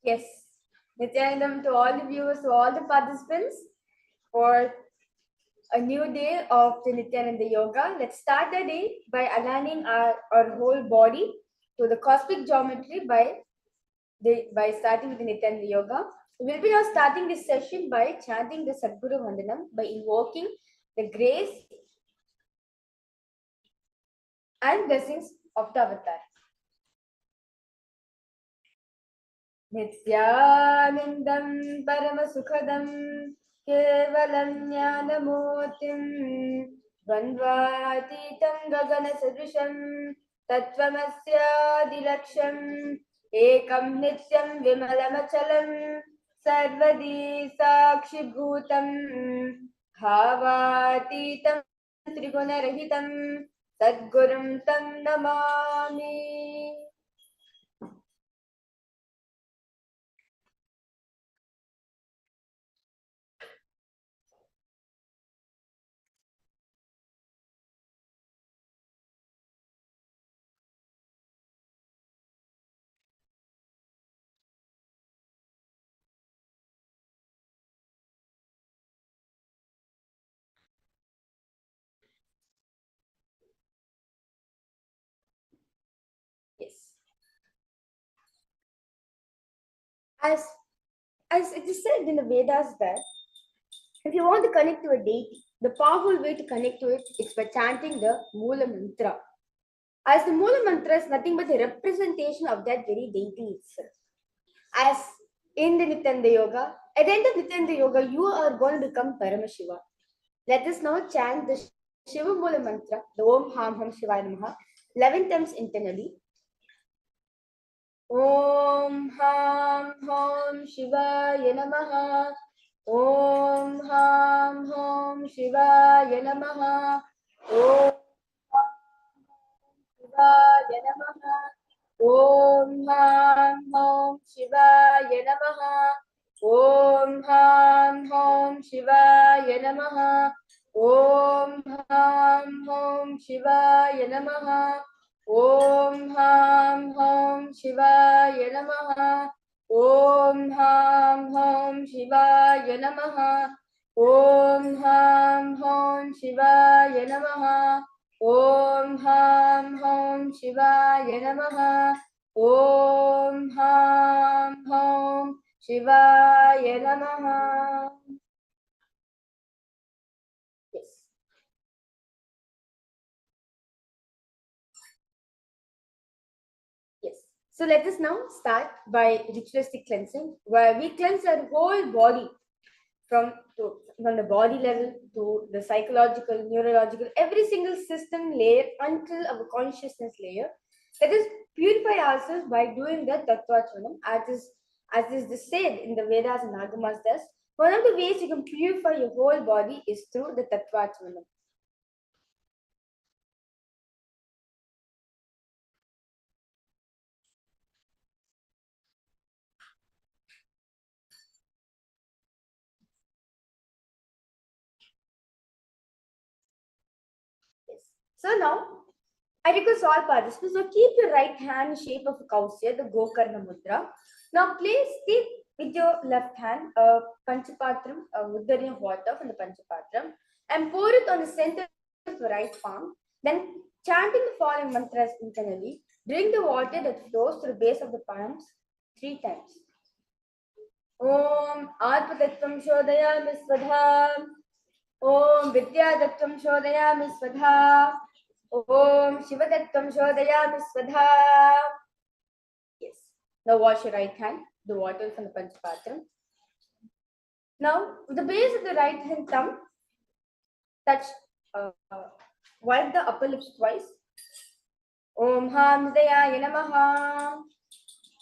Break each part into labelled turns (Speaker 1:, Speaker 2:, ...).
Speaker 1: Yes. Nithyanandam to all the viewers, to all the participants for a new day of the Nithyananda Yoga. Let's start the day by aligning our whole body to the cosmic geometry by starting with the Nithyananda Yoga. We'll be now starting this session by chanting the Sadguru Vandanam, by invoking the grace and blessings of the avatar. Nithyanandam Paramasukhadam Kevalam Jnanamurtim Dvandvatitam Gaganasadrisham Tattvamasya Ekam Nityam Vimalamachalam Sarvadi Sakshibhutam Bhavatitam Trigunarahitam Sadgurum Tam Namami. Yes. As it is said in the Vedas that if you want to connect to a deity, the powerful way to connect to it is by chanting the Moola Mantra. As the Moola Mantra is nothing but a representation of that very deity itself. As in the Nithyananda Yoga, at the end of Nithyananda Yoga, you are going to become Paramashiva. Let us now chant the Shiva Moola Mantra, the Om Ham Ham Shivaya Namaha, 11 times internally. Om Ham Ham Shivaya Namaha. Om Ham Ham Shivaya Namaha. Om Shivaya Namaha. Om Ham Ham Shivaya Namaha. Om Ham Ham Shivaya Namaha. Om Ham Ham Shivaya Namaha. Om Ham Ham Shivaya Namaha. Om Ham Ham Shivaya Namaha. Om Ham Ham Shivaya Namaha. Om Ham Ham Shivaya Namaha. Om Ham Ham Shivaya Namaha. Yes. Yes. So let us now start by ritualistic cleansing, where we cleanse our whole body from the body level to the psychological, neurological, every single system layer until our consciousness layer. Let us purify ourselves by doing the Tattvachmanam, as is said in the Vedas and Agamas. One of the ways you can purify your whole body is through the Tattvachmanam. Yes. So now, I request all participants to keep your right hand in shape of a Kausya, the Gokarna Mudra. Now place with your left hand a Panchapatram, a Uddari of water from the Panchapatram, and pour it on the center of the right palm. Then chanting the following mantras internally, drink the water that flows to the base of the palms 3 times. Om Atma Tattvam Shodayami Svadha. Om Vidya Tattvam Shodayami Svadha. Om Shiva Tattvam Shodayami Svadha. Yes. Now wash your right hand, the water from the Panchapatram. Now, with the base of the right hand thumb, wipe the upper lips twice. Om Ham Hridayaya Namaha.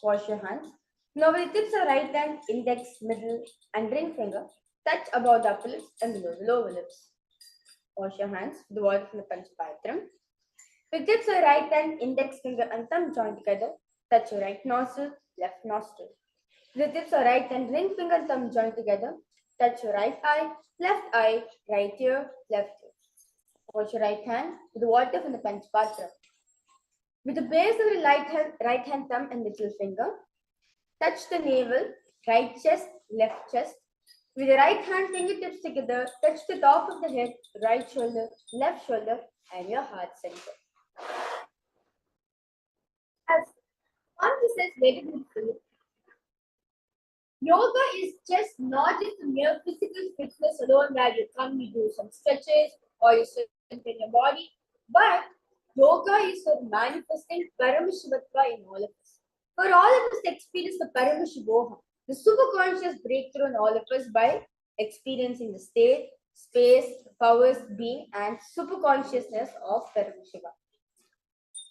Speaker 1: Wash your hands. Now, with the tips of right hand, index, middle, and ring finger, touch above the upper lips and below the lower lips. Wash your hands with the water from the Panchapatram. With tips of right hand, index finger, and thumb join together, touch your right nostril, left nostril. The tips of right hand, ring finger, and thumb join together, touch your right eye, right ear, left ear. Wash your right hand with the water from the Panchapatra. With the base of the right hand thumb and little finger, Touch the navel, right chest, left chest. With the right hand fingertips together, touch the top of the head, right shoulder, left shoulder, and your heart center. As Ponti says very beautifully, yoga is just not just a mere physical fitness alone where you come, you do some stretches or you strengthen your body, but yoga is for manifesting Paramashivoham in all of us. For all of us to experience the Paramashivoham, the superconscious breakthrough in all of us by experiencing the state, space, powers, being, and superconsciousness of Paramashiva.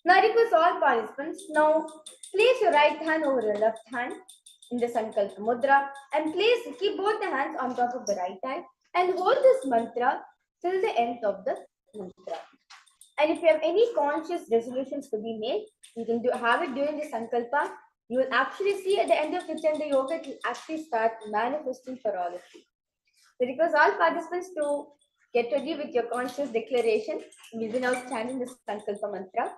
Speaker 1: Now I request all participants, now place your right hand over your left hand in the Sankalpa Mudra and keep both the hands on top of the right hand and hold this mantra till the end of the mantra. And if you have any conscious resolutions to be made, you can have it during the Sankalpa. You will actually see at the end of Nithyananda Yoga, it will actually start manifesting for all of you. So I request all participants to get ready with your conscious declaration. We will be now chanting the Sankalpa mantra.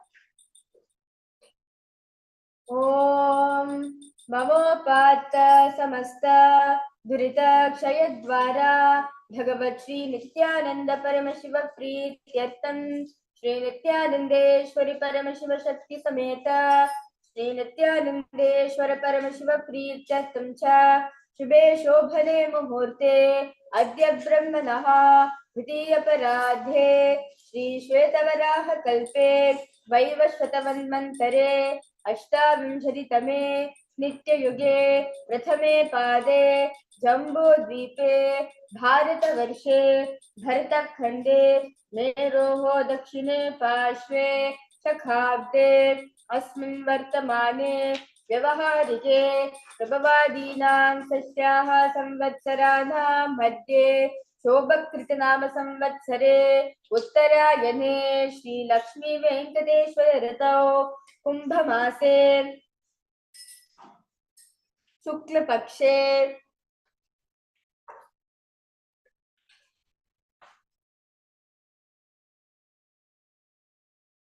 Speaker 1: Om Mamopata Samasta Durita Kshayadvara Bhagavat Shri Nithyananda Paramashiva Preetyartam Shri Nithyanandeshwari Paramashiva Shakti Sameta Shri Nithyanandeshwara Paramashiva Preetyartam Cha Shubhe Shobhane Muhurte Adya Brahmanaha Vitiya Paradhe Shri Shvetavaraha Kalpe Vaivashvatavanmantare अष्टाविंशतितमे नित्ययुगे प्रथमे पादे जम्बूद्वीपे भारतवर्षे भरतखण्डे मेरोः दक्षिणे पार्श्वे शखाब्दे अस्मिन् वर्तमाने व्यवहारिके प्रभवादीनां षष्ट्याः संवत्सराणां मध्ये शोभकृतनाम संवत्सरे उत्तरायणे श्री लक्ष्मी वेंकटेश्वर ऋतौ कुंभ मासे शुक्ल पक्षे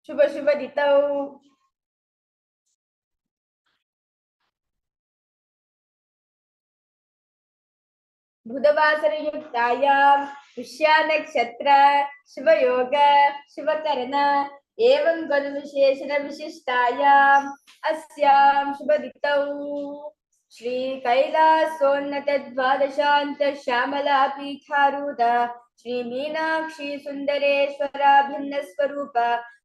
Speaker 1: शुभ शुभ ऋतौ बुधवासरयुक्तायां पुष्या नक्षत्र शुभ योग शुभ करण एवं गुणविशेषण विशिष्टायाम् अस्यां शुभ ऋतौ श्री कैलासोन्नत द्वादशान्त श्यामला पीठारूढ श्री मीनाक्षी सुंदरेश्वरा भिन्न स्वरूप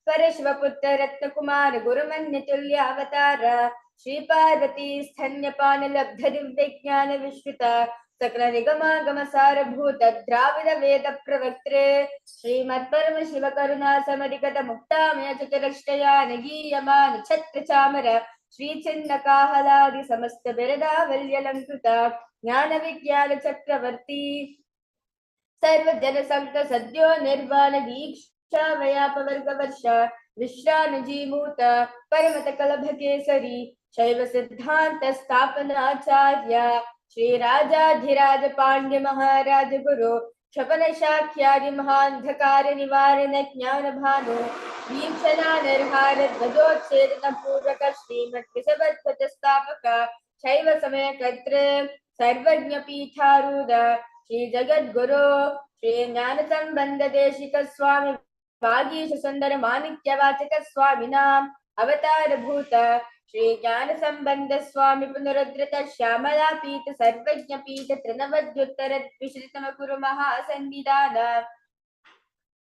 Speaker 1: परशिवपुत्र रत्नकुमार गुरुमन्यतुल्य अवतार श्री पार्वती स्तन्यपान लब्ध दिव्य ज्ञान विश्रुत सकल निगमागम सारभूत द्राविड वेद प्रवक्त्रे श्रीमत्परम शिव करुणा समरिगत मुक्तामय चतुरष्टया नगीयमान छत्र चामर श्री चिन्ह काहलादि समस्त बिरदावल्यलंकृत ज्ञान विज्ञान चक्रवर्ती सर्व जन संत सद्यो निर्वाण दीक्षा व्यापवर्ग वर्ष विश्रानजीमूत परमत कलभ केसरी शैव सिद्धांत स्थापनाचार्य श्री राजाधिराज पांड्य महाराज गुरु क्षपन शाख्यादि महांधकार निवारण ज्ञान भानु वीक्षणा निर्हार ध्वजोच्छेदन पूर्वक श्रीमत् विषवत्वत स्थापक शैव समय कर्तृ सर्वज्ञ पीठारूढ़ श्री जगद्गुरु श्री ज्ञान संबंध देशिक स्वामी वागीश सुंदर माणिक्य वाचक स्वामिनाम अवतार भूत श्री ज्ञान संबंध स्वामी पुनरुद्धृत श्यामला पीठ सर्वज्ञ पीठ त्रिनवद्युत्तर द्विशतम गुरु महासन्निधान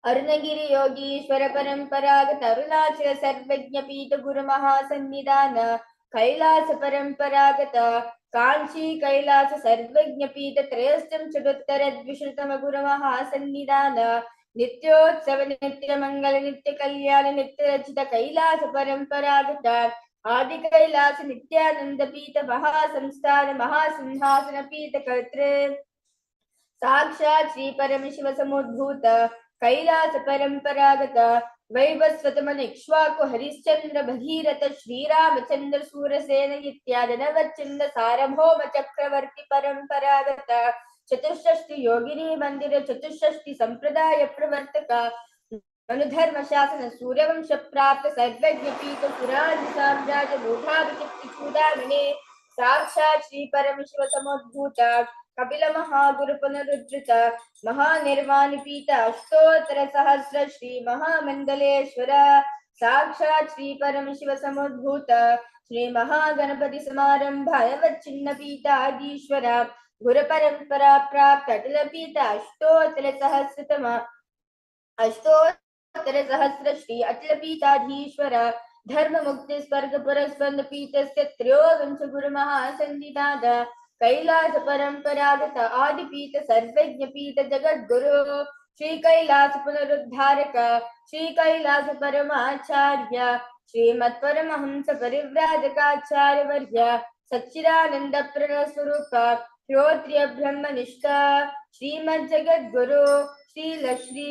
Speaker 1: अरुणगिरि योगीश्वर परंपरागत अरुणाचल सर्वज्ञ पीठ गुरु महासन्निधान कैलास परंपरागत कांची कैलास सर्वज्ञ पीठ त्रयस्थम चतुत्तर द्विशतम गुरु महासन्निधान नित्योत्सव नित्य मंगल नित्य कल्याण नित्य रचित कैलास परंपरागत आदि कैलास नित्यानंद पीठ महासंस्थान महासिंहासन पीठ कर्तृ साक्षात् श्री परमशिव समुद्भूत कैलास परंपरागत वैवस्वतमन इक्ष्वाकु हरिश्चंद्र भगीरथ श्रीरामचंद्र सूरसेन इत्यादि नवचंद सार्वभौम चक्रवर्ती परंपरागत चतुष्षष्टि योगिनी मंदिर चतुष्षष्टि संप्रदाय प्रवर्तक अनुधर्म शासन सूर्यवंश प्राप्त सर्वज्ञ पीठ पुराण साम्राज्य मूढ़ाभिचित्र चूड़ामणि साक्षात् श्री परमशिव समुद्भूता कपिल महागुरु पुनरुद्धृता महानिर्वाणपीठ अष्टोत्तर सहस्र श्री महामंडलेश्वर साक्षात् श्री परमशिव समुद्भूत श्री महागणपति समारंभ चिन्ह पीठाधीश्वर गुरु परंपरा प्राप्त अटल पीठ अष्टोत्तर सहस्रतम अष्टोत्तर सहस्र श्री अटल पीठाधीश्वर धर्म मुक्ति स्वर्ग पुरस्पंद पीठस्य त्रयोविंश गुरु महासंदिदाद कैलास परंपरागत आदिपीठ सर्वज्ञ पीठ जगत गुरु श्री कैलास पुनरुद्धारक श्री कैलास परमाचार्य श्रीमत् परमहंस परिव्राजकाचार्य वर्य सच्चिदानंद प्रणव स्वरूप श्रोत्रिय ब्रह्मनिष्ठ श्रीमद् जगत गुरु श्री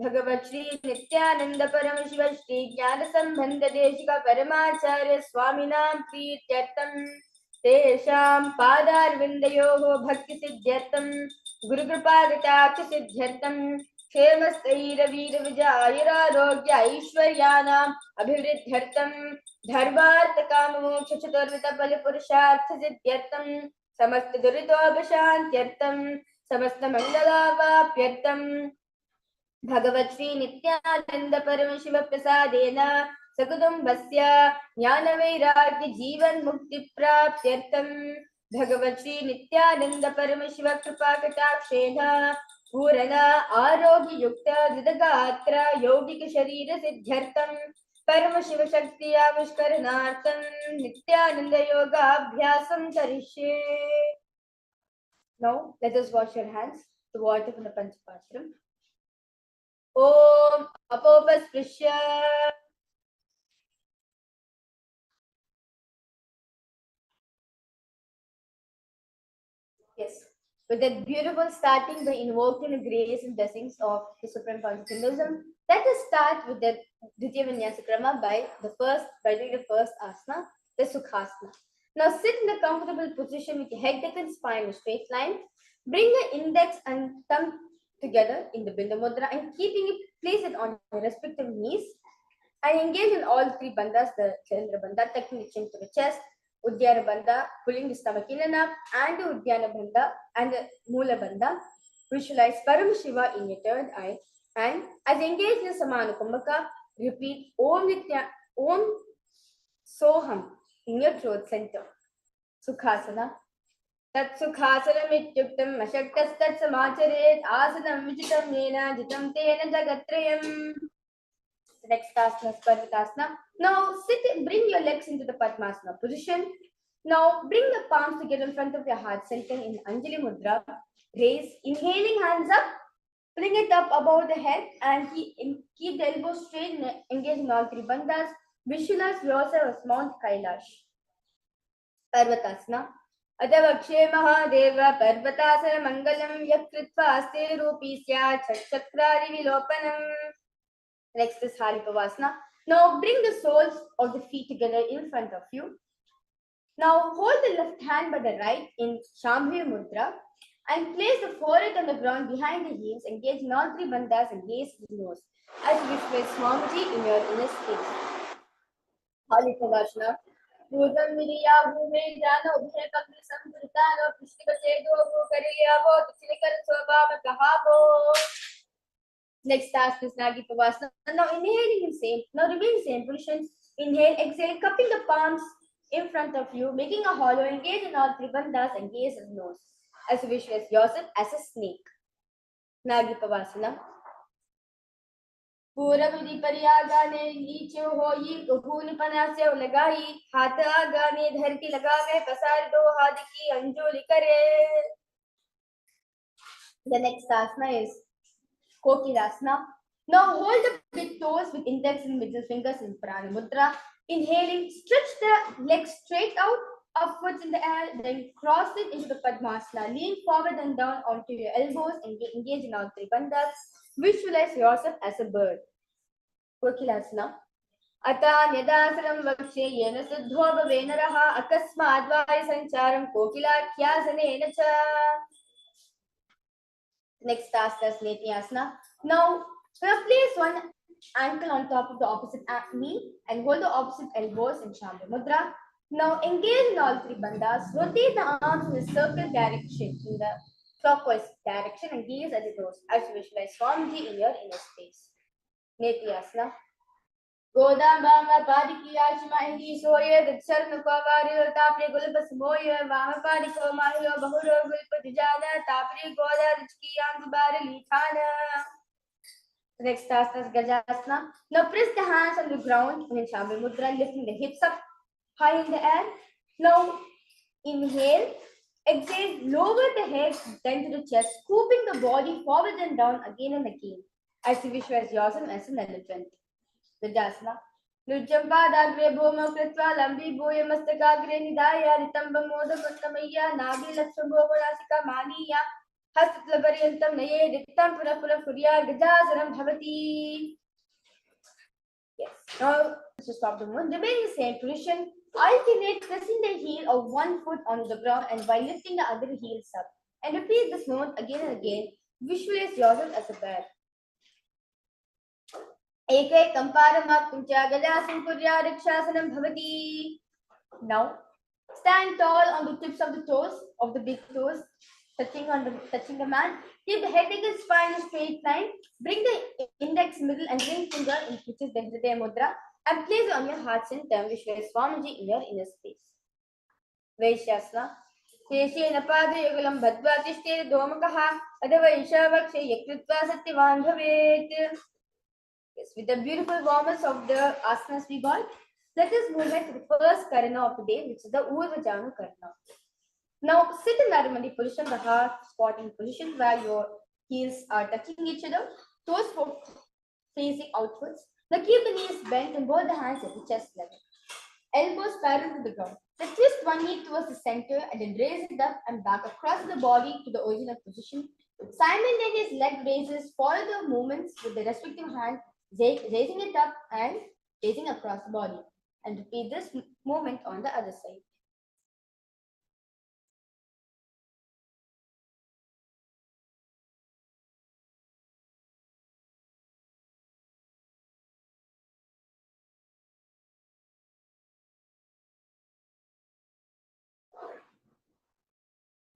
Speaker 1: भगवत श्री नित्यानंद परमशिव श्री ज्ञान संबंध देशिक परमाचार्य स्वामिनां प्रीत्यर्थं तेषां पादारविन्दयोः भक्ति सिद्ध्यर्थं गुरुकृपाकटाक्ष सिद्ध्यर्थं क्षेमस्थैर्वीर विजयायुरारोग्य ऐश्वर्याणाम् अभिवृद्ध्यर्थं धर्मार्थ काम मोक्ष चतुर्विध फल पुरुषार्थ सिद्ध्यर्थं समस्त दुरितोपशान्त्यर्थं समस्त मंगलावाप्यर्थं भगवत श्री नित्यानंद परमशिव प्रसादेन सकुटुम्बस्य ज्ञान वैराग्य जीवन मुक्ति प्राप्त्यर्थं भगवत श्री नित्यानंद परमशिव कृपा कटाक्षेण पूर्ण आरोग्य युक्त दृढ़गात्र यौगिक शरीर सिद्ध्यर्थं परमशिव शक्ति आविष्करणार्थं नित्यानंद योगाभ्यासं करिष्ये. Now let us wash your hands to water from the Panchapatram. Om Apopasprisya. Yes, with that beautiful starting by invoking the grace and blessings of the Supreme Pontiff of Hinduism, let us start with the Dvitiya Vinyasa Krama by doing the first asana, the Sukhasana. Now sit in a comfortable position with your head, neck and spine in a straight line. Bring your index and thumb together in the Bindu Mudra and place it on your respective knees and engage in all three bandhas, the Chandra Bandha, tucking the chin to the chest, Uddiyana Bandha, pulling the stomach in and up, and the Uddiyana Bandha and the Mula Bandha. Visualize Paramashiva in your third eye, and as engaged in Samana Kumbhaka, repeat Om Soham in your throat center. Sukhasana. Tat Sukhasanam ityuktam ashaktastat samacharet asanam vichitam yena jitam tena jagatrayam. The next asana is Parvatasana. Now bring your legs into the Padmasana position. Now bring the palms together in front of your heart center in Anjali Mudra. Raise, inhaling hands up, bring it up above the head and keep the elbows straight and engage in all three bandhas. Visualize yourself as Mount Kailash. Parvatasana. Adavakshe Mahadeva Parvatasana Mangalam Yakritva Aste Rupi Sya Chakrari Vilopanam. Next is Haripavasana. Now bring the soles of the feet together in front of you. Now hold the left hand by the right in Shambhavi Mudra and place the forehead on the ground behind the heels. Engage in all three bandhas and gaze to the nose as you visualize Swamiji in your inner space. Haripavasana. Bhujam Viriya Bhume Jana Ubhe Kapli Sampuritano Prishtika Chedo Bhukariyavo Tichilikar Swabhava Kahavo. Next task is Nagi Pavasana. Now inhaling in same. Now remain same position. Inhale, exhale, cupping the palms in front of you, making a hollow. Engage in all three bandhas and gaze at the nose as you visualize yourself as a snake. Nagi Pavasana. पूरा विधि परियागाने नीचे हो ये गहून पनासे लगाई हाथ आगाने धर के लगावे पसार दो हाथ की अंजोली करे. The next asana is Kokilasana. Now hold the big toes with index and middle fingers in Prana Mudra. Inhaling, stretch the legs straight out, upwards in the air, then cross it into the Padmasana. Lean forward and down onto your elbows and engage in all three bandhas. Visualize yourself as a bird. Kokilasana. Ata Nyadasaram Vakshe Yena Siddho Bhavenaraha Akasmadvai Sancharam Kokilakyasane Nacha. Next task is Nithyananda. Now, place one ankle on top of the opposite knee and hold the opposite elbows in Shambhavi Mudra. Now engage in all three bandhas. Rotate the arms in a circle direction, in the clockwise direction, and gaze at the toes as you visualize Swamiji in your inner space. Nithyananda. गोदाम्बांगा पादिकियाच माहिनी सोये दक्षर नुकावारियो तापरे गुलप समोये वाम पादिको माहियो बहुरो गुलप दिजाना तापरे गोदा दिचकियां बारे लिखाना. Next asana is Gajasana. Now press the hands on the ground in Shambhi Mudra, lifting the hips up high in the air. Now inhale, exhale, lower the head then to the chest, scooping the body forward and down again and again as you visualize yourself as an elephant. Gajasana. Nujjam padagre bhoma kritva lambi bhoya mastakagre nidaya ritamba moda kuntamaya nabi lakshambho nasika maniya hastatlaparyantam naye rittam pura pura kurya gajasaram bhavati. Yes. Now to stop the movement, remain in the same position. Alternate pressing the heel of one foot on the ground and by lifting the other heels up. And repeat this movement again and again. Visualize yourself as a bear. एकैकं पारमात्मं च गजासनं कुर्या रक्षासनं भवति. Now stand tall on the tips of the toes, of the big toes, touching the mat. Keep the head and spine in a straight line. Bring the index, middle, and ring finger, which is the Hridaya Mudra, and place it on your heart center. Visualize Swamiji in your inner space. Vaishyasana. शेषेण पादयुगलं बद्ध्वा तिष्ठेत् दोमकः अधवैषवक्षे यकृत्वा सत्यवान् भवेत्. Yes, with the beautiful warmth of the asanas we got, let us move on to the first karana of the day, which is the Urvajanu karana. Now sit in Narmadi position, the heart squatting position where your heels are touching each other, toes facing outwards. Now keep the knees bent and both the hands at the chest level. Elbows parallel to the ground. Now twist one knee towards the center and then raise it up and back across the body to the original position. With simultaneous leg raises, follow the movements with the respective hand, raising it up and raising across the body. And repeat this movement on the other side.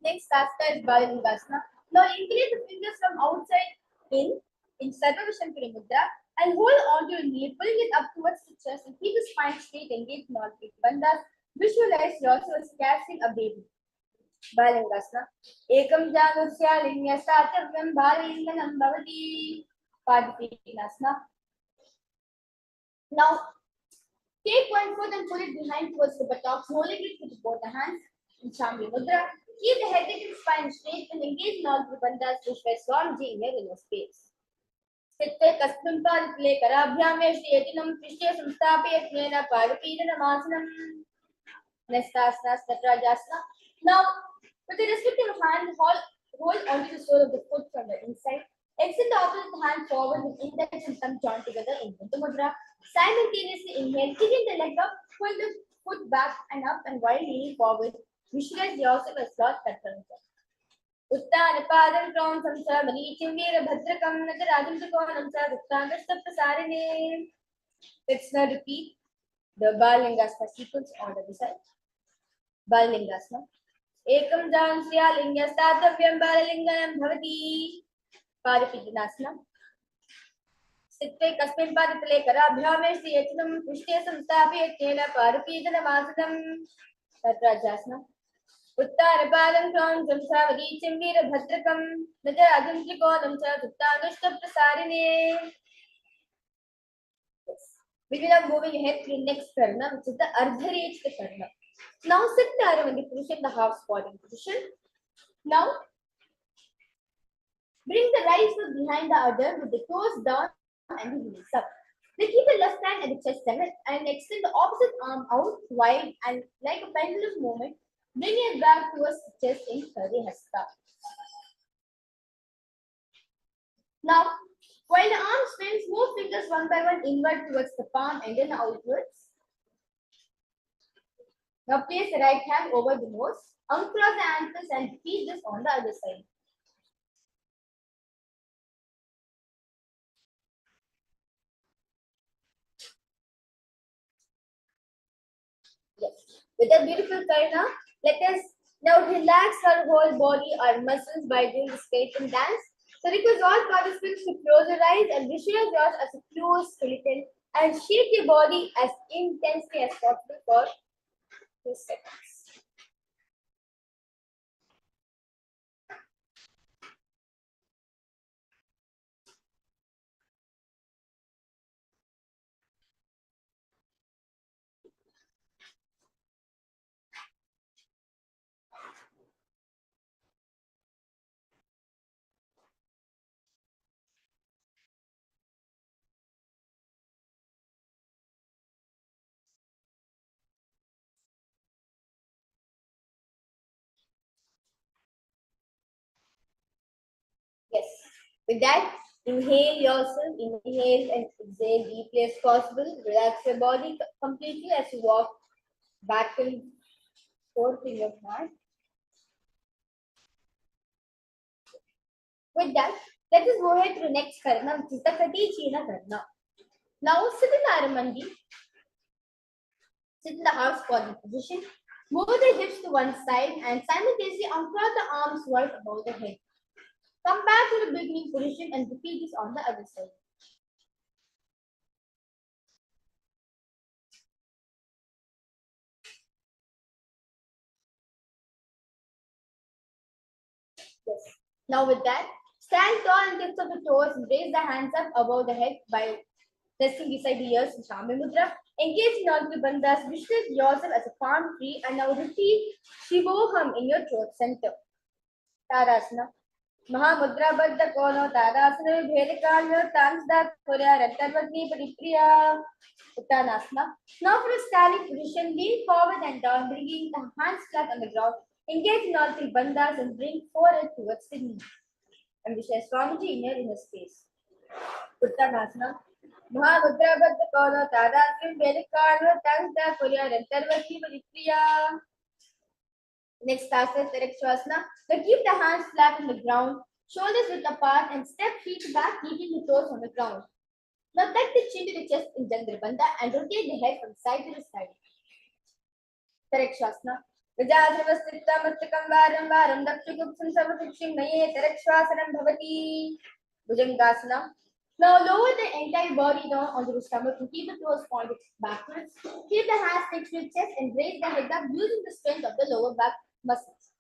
Speaker 1: Next asana is Balangasana. Now increase the fingers from outside in Sarvavashankara Mudra and hold on to your knee, pulling it up towards the chest and keep the spine straight, engage in all three bandhas. Visualize yourself as catching a baby. Balangasana. Ekam janusya linya satavyam balinganam bhavati. Padipinasana. Now take one foot and pull it behind towards the buttocks, holding it with both the hands in Shambhi Mudra. Keep the head and spine straight and engage in all three bandhas to shred Swamiji in your inner space. Sitte kastum paritle karabhyame shriyatinam prishya samstapayatnena parapidanamasana. Next asana is Natarajasana. Now, with the respective hand, hold onto the sole of the foot from the inside. Extend the opposite hand forward with index and thumb joined together in Buddha Mudra. Simultaneously inhale, kicking the leg up, pull the foot back and up, and while leaning forward, visualize yourself as Lord Tattvamsa. Uttana padam kram samsa manichim veera bhadrakam nagarajam trikonam sa Uttangashtapasarine. Let's now repeat the Balangasana sequence on the other side. Balangasana. Ekam jansya lingya statavyam balalinganam bhavati. Parapidyanasana. Sitte kasmin padatale karabhyame shriyatinam prishte samstapayatnena parapidyanamasanam. Natarajasana. Uttarapalam kram samsavadichim veera bhadrakam najarajam trikonam cha Uttangashtapasarine. We will now moving ahead to the next karna, which is the Ardharechita karna. Now sit in the Aravandi position, the half squatting position. Now bring the right foot behind the other with the toes down and the heels up. Then keep the left hand at the chest level and extend the opposite arm out wide and like a pendulum movement, bring it back towards the chest in Hasta. Now, while the arm spins, move fingers one by one inward towards the palm and then outwards. Now place the right hand over the nose, uncross the ankles and repeat this on the other side. Yes. With a beautiful karna, let us now relax our whole body, our muscles by doing the skeleton dance. So request all participants to close your eyes and visualize yours as a closed skeleton and shake your body as intensely as possible for 2 seconds. Yes. With that, inhale yourself, inhale and exhale deeply as possible. Relax your body completely as you walk back and forth in your mat. With that, let us go ahead to the next karna, which is the Kati karna. Now sit in the Aramandi, sit in the house body position. Move the hips to one side and simultaneously uncross the arms right above the head. Come back to the beginning position and repeat this on the other side. Yes. Now with that, stand tall and tips of the toes and raise the hands up above the head by resting beside the ears in Shami Mudra. Engage in all the bandhas, visualize yourself as a palm tree and now repeat Shivoham in your throat center. Tadasana. Mahamudra Baddha Kono Tadasana Bhedakanya Tansda Korea Rattarvatni Paripriya Uttanasana. Now for a standing position, lean forward and down, bringing the hands flat on the ground. Engage in all 3 bandhas and bring forehead towards the knee. And Vishaya Swamiji in your inner space. Uttanasana. Mahamudra Baddha Kono Tadasana Bhedakanya Tansda Korea Rattarvatni Paripriya. Next asana, Terakshasana. Now keep the hands flat on the ground, shoulders width apart, and step feet back, keeping the toes on the ground. Now tuck the chin to the chest in Chandrabandha and rotate the head from side to the side. Terakshasana. Vajradravastita mastakam varam varam dakshugupsam savakshim naye Terakshvasanam bhavati. Bhujangasana. Now lower the entire body down onto the stomach and keep the toes pointed backwards. Keep the hands next to your chest and raise the head up using the strength of the lower back muscles.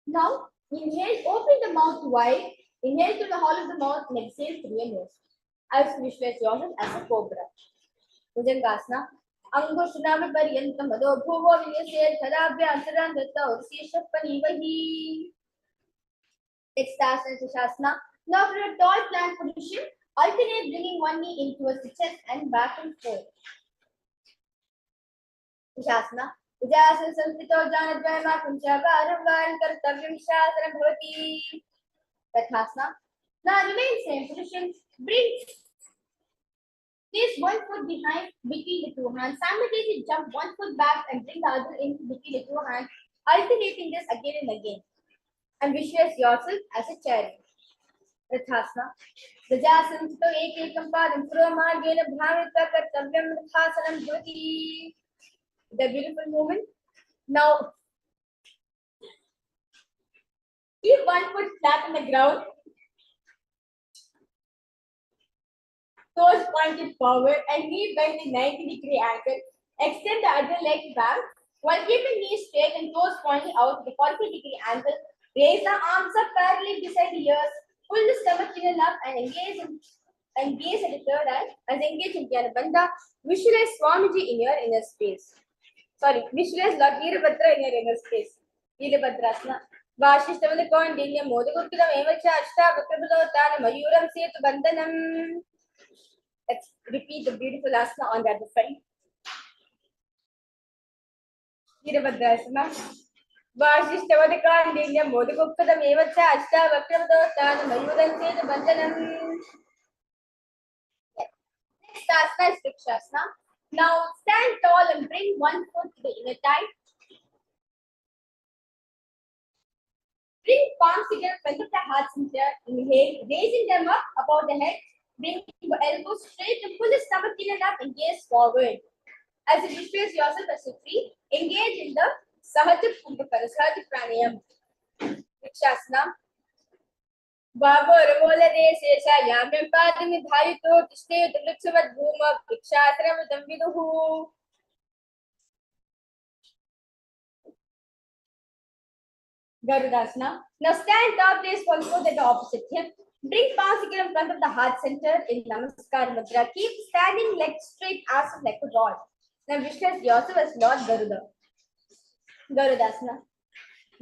Speaker 1: Now, inhale, open the mouth wide. Inhale through the hollow of the mouth and exhale through your nose. Also visualize yourself as a cobra. Bhujangasana. Angushunami paryantam adho bhuvo vinyasya thadabhya antarandata ursisha panivahi. Next asana is Shasana. Now for a tall plank position, alternate bringing one knee in towards the chest and back and forth. Shasana. Vijasana samstito janadvayama kunchavaram varam kartavyam shasaram bhavati. Tathasana. Now remain same position. Place one foot behind between the 2 hands. Simultaneously jump 1 foot back and bring the other in between the 2 hands, alternating this again and again. And visualize yourself as a chariot. Rathasana. Vijasana samstito ekekam padam puromargena bhavita kartavyam rathasanam bhavati. The beautiful movement. Now, keep 1 foot flat on the ground, toes pointed forward, and knee bent in 90-degree angle. Extend the other leg back while keeping knees straight and toes pointing out at a 40-degree angle. Raise the arms up parallel beside the ears. Pull the stomach in and up and engage at the third eye. As engage in Jnana-bandha, visualize Swamiji in your inner space. Visualize Lord Veerabhadra in your inner space. Veerabhadrasana. Vashishtamana Kaundinya Modagurkidam Evacha Ashta Mayuram Setu Bandhanam. Let's repeat the beautiful asana on the other side. Veerabhadrasana. Vashishtamana Kaundinya Modagurkidam Evacha Ashta Mayuram Setu Bandhanam. Next asana is Vrikshasana. Now stand tall and bring 1 foot to the inner thigh. Bring palms together, front of the heart center. Inhale, raising them up above the head. Bring the elbows straight and pull the stomach in and up and gaze forward. As you visualize yourself as a tree, engage in the Sahaja Kumbhakara, Sahaja Pranayam, Vrikshasana. Bhavara Desha Yamyam Padami Dharito Tishte Vrikshavad Bhuma Vrikshasana Viduhu. Garudasana. Now stand up, place forward at the opposite hip. Bring palms together in front of the heart center in Namaskar Mudra. Keep standing legs straight, as like a rod. Now visualize yourself as Lord Garuda. Garudasana.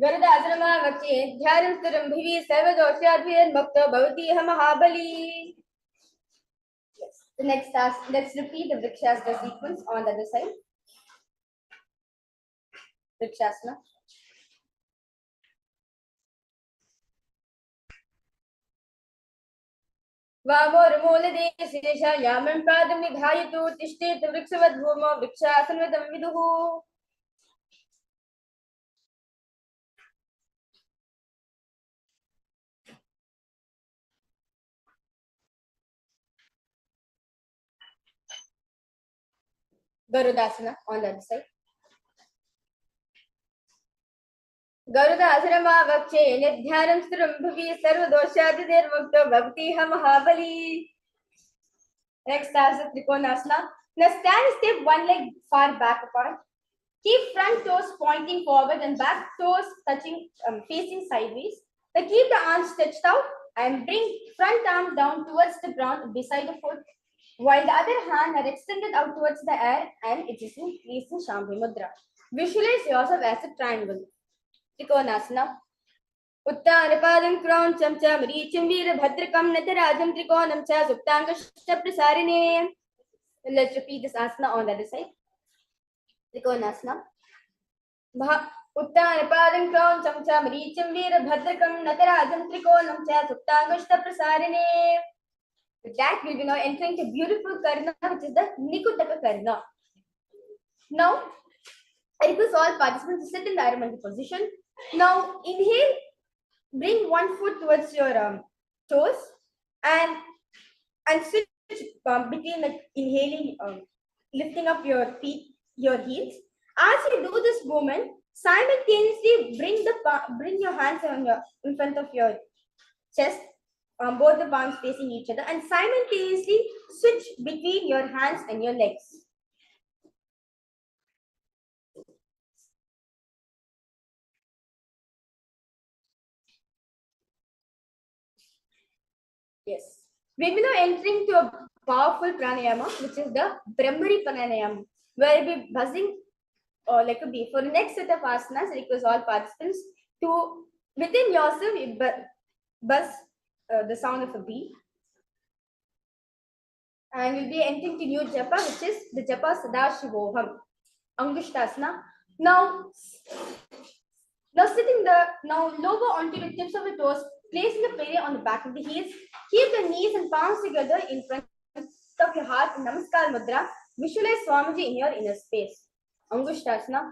Speaker 1: Garudasana Vache Dhyaram Sturam Bhivi Sarvadoshyadhyan Bhakta Bhavati Mahabali. Yes. The next task, let's repeat the Vrikshasana sequence on the other side. Vrikshasana. वामोर्मूलदेशेष यामं पादं निधायतु तिष्ठेत वृक्षवद्भूमौ वृक्षासनवदं विदुः. Garudasana on the other side. Garudasana Vakche Nithyananda Sturam Bhuvi Sarvadoshyadhirmukto Bhavati Mahabali. Next task is Trikonasana. Now stand step one leg far back apart. Keep front toes pointing forward and back toes touching, facing sideways. Now keep the arms stretched out and bring front arm down towards the ground beside the foot, while the other hand are extended out towards the air and it is in place in Shambhi Mudra. Visualize yourself as a triangle. Trikonasana. Uttanapadam crown chamcha maricham veera bhadrakam natarajam trikonam cha suptangashta prasarine. Let's repeat this asana on the other side. Trikonasana. Uttanapadam crown chamcha maricham veera bhadrakam natarajam trikonam cha suptangashta prasarine. With that, we will be now entering the beautiful karna, which is the Nikutaka karna. Now, I request all participants to sit in the Aramandi position. Now, inhale, bring one foot towards your toes and switch between like inhaling, lifting up your feet, your heels. As you do this movement, simultaneously bring your hands in front of your chest. Both the palms facing each other and simultaneously switch between your hands and your legs. Yes. We will now entering to a powerful pranayama, which is the Brahmari pranayama, where we'll be buzzing like a bee. For the next set of asanas, I request all participants to, within yourself, buzz the sound of a bee. And we'll be entering to new japa, which is the japa Sadashivoham, Angushtasana. Now lower onto the tips of the toes, place the prayer on the back of the heels. Keep the knees and palms together in front of your heart in Namaskar Mudra. Visualize Swamiji in your inner space. Angushtasana.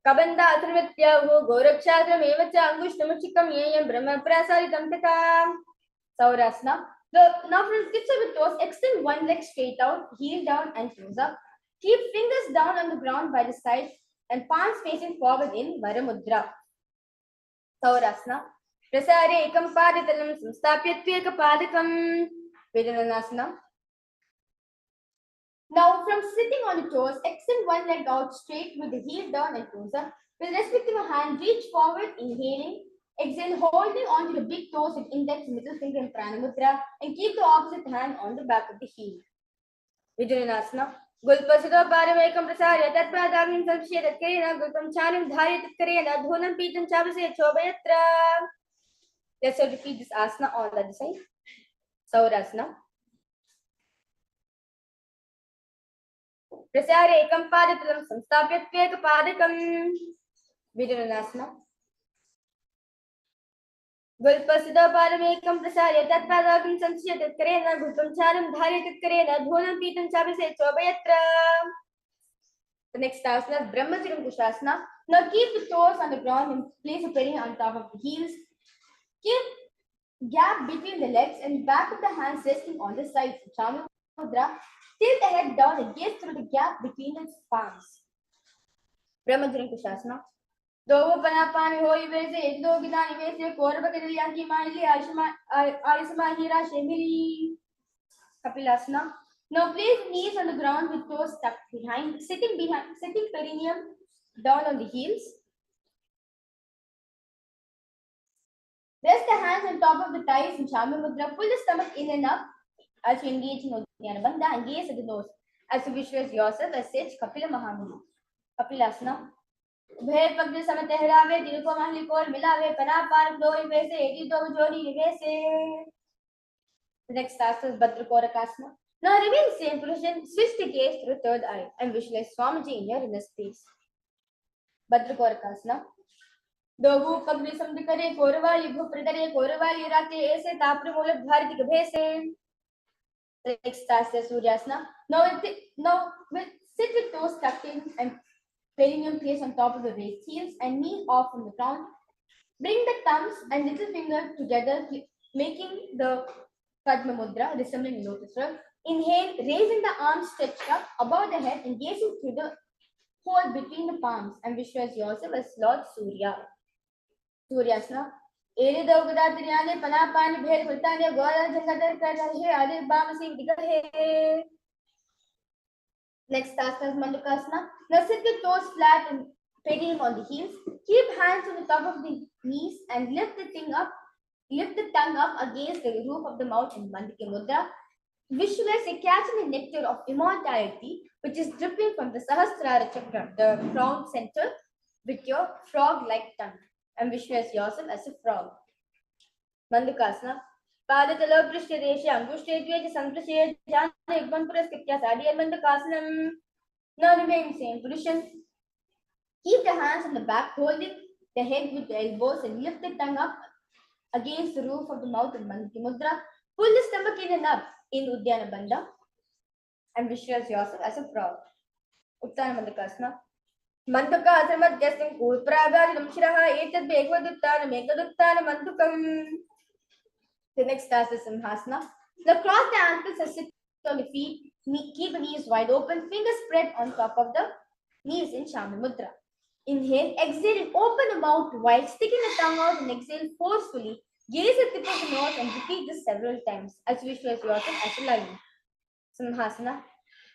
Speaker 1: Kabanda Atramityahu Gorakshadram Evacha Angushtamachikam Yayam Brahma Prasaritam Takam. Saurasana. Now from the tips of the toes, extend one leg straight out, heel down and toes up. Keep fingers down on the ground by the side and palms facing forward in Varamudra. Saurasana. Prasare ekam paditalam samstapyatveka padakam. Vedananasana. Now from sitting on the toes, extend one leg out straight with the heel down and toes up. With respective hand, reach forward, inhaling. Exhale, holding onto the big toes with index, middle finger in Pranamudra and keep the opposite hand on the back of the heel. Vijayanasana. Gulpasudha paramekam prasarya tatpadagim samshya tatkarena gulpam chanim dharya tatkarena dhunam pitam chavase chobayatra. Let's repeat this asana on the other side. Saurasana. Prasarya ekam padatalam samstapyatveka padakam. Vijayanasana. Gulpasudha paramekam prasarya tatpadagim samshya tatkarena gulpam chanim dharya tatkarena dhunam pitam chavase chobayatra. The next asana is Brahmacharam Kushasana. Now keep the toes on the ground and place a penny on top of the heels. Keep gap between the legs and back of the hands resting on the sides. Chamudra. Tilt the head down and gaze through the gap between the palms. Brahmajani Kushasana. Dovo Panapani Hoi Vese, Dogidani Vese, Korabakari Yanki Mali, Aisma Hira Shemili. Kapilasana. Now place knees on the ground with toes tucked behind, sitting perineum down on the heels. Rest the hands on top of the thighs in Shama Mudra. Pull the stomach in and up as you engage in Nithyananda Bandha and gaze at the nose as you visualize yourself as Sage Kapila Mahamuni. Kapilasana. Bhed pagde sama tehrave, dil ko mahli kol milave, panapar doi vese, edi do jodi vese. The next task is Bhadrakorakasana. Now remain same position, switch the gaze to the third eye and visualize Swamiji in your inner space. Bhadrakorakasana. Dobu pagni samdikare korvali bhupradare korvali rate ese tapre molat bharati gabhese. The next task is Suryasana. Now sit with toes tucked in and perineum placed on top of the raised heels and knee off from the ground. Bring the thumbs and little finger together, making the Padma Mudra, resembling lotus root. Inhale, raising the arms stretched up above the head and gazing through the hole between the palms and visualize yourself as Lord Surya. Suryasana. Ere Dogada Triane, Panapani, Bher, Kultane, Gora, Jangadar, Karahe, Adi Bamasi, Digahe. Next task is Mandukasana. Now sit the toes flat and perineum on the heels. Keep hands on the top of the knees and lift the tongue up against the roof of the mouth in Mandike Mudra. Visualize a catching the nectar of immortality, which is dripping from the Sahasrara Chakra, the crown center, with your frog-like tongue. And visualize yourself as a frog. Mandukasana. Padatalo Prishtadesha, Angushtedveja Santrashe, Jana Yugman Puraskitya Sadi and Mandakasanam. Now remain in same position. Keep the hands on the back, holding the head with the elbows and lift the tongue up against the roof of the mouth in Mandiki Mudra. Pull the stomach in and up in Uddiyana Bandha and visualize yourself as a frog. Uttana Mandakasana. Mandaka Jasam Kurprabharidam Shiraha Etad Begvaduttana Megaduttana Mandukam. The next task is Simhasana. Now cross the ankles and sit on the feet. Keep the knees wide open, fingers spread on top of the knees in Shama Mudra. Inhale, exhale and open the mouth wide, sticking the tongue out and exhale forcefully. Gaze at the tip of the nose and repeat this several times as you visualize yourself as a lion. Simhasana.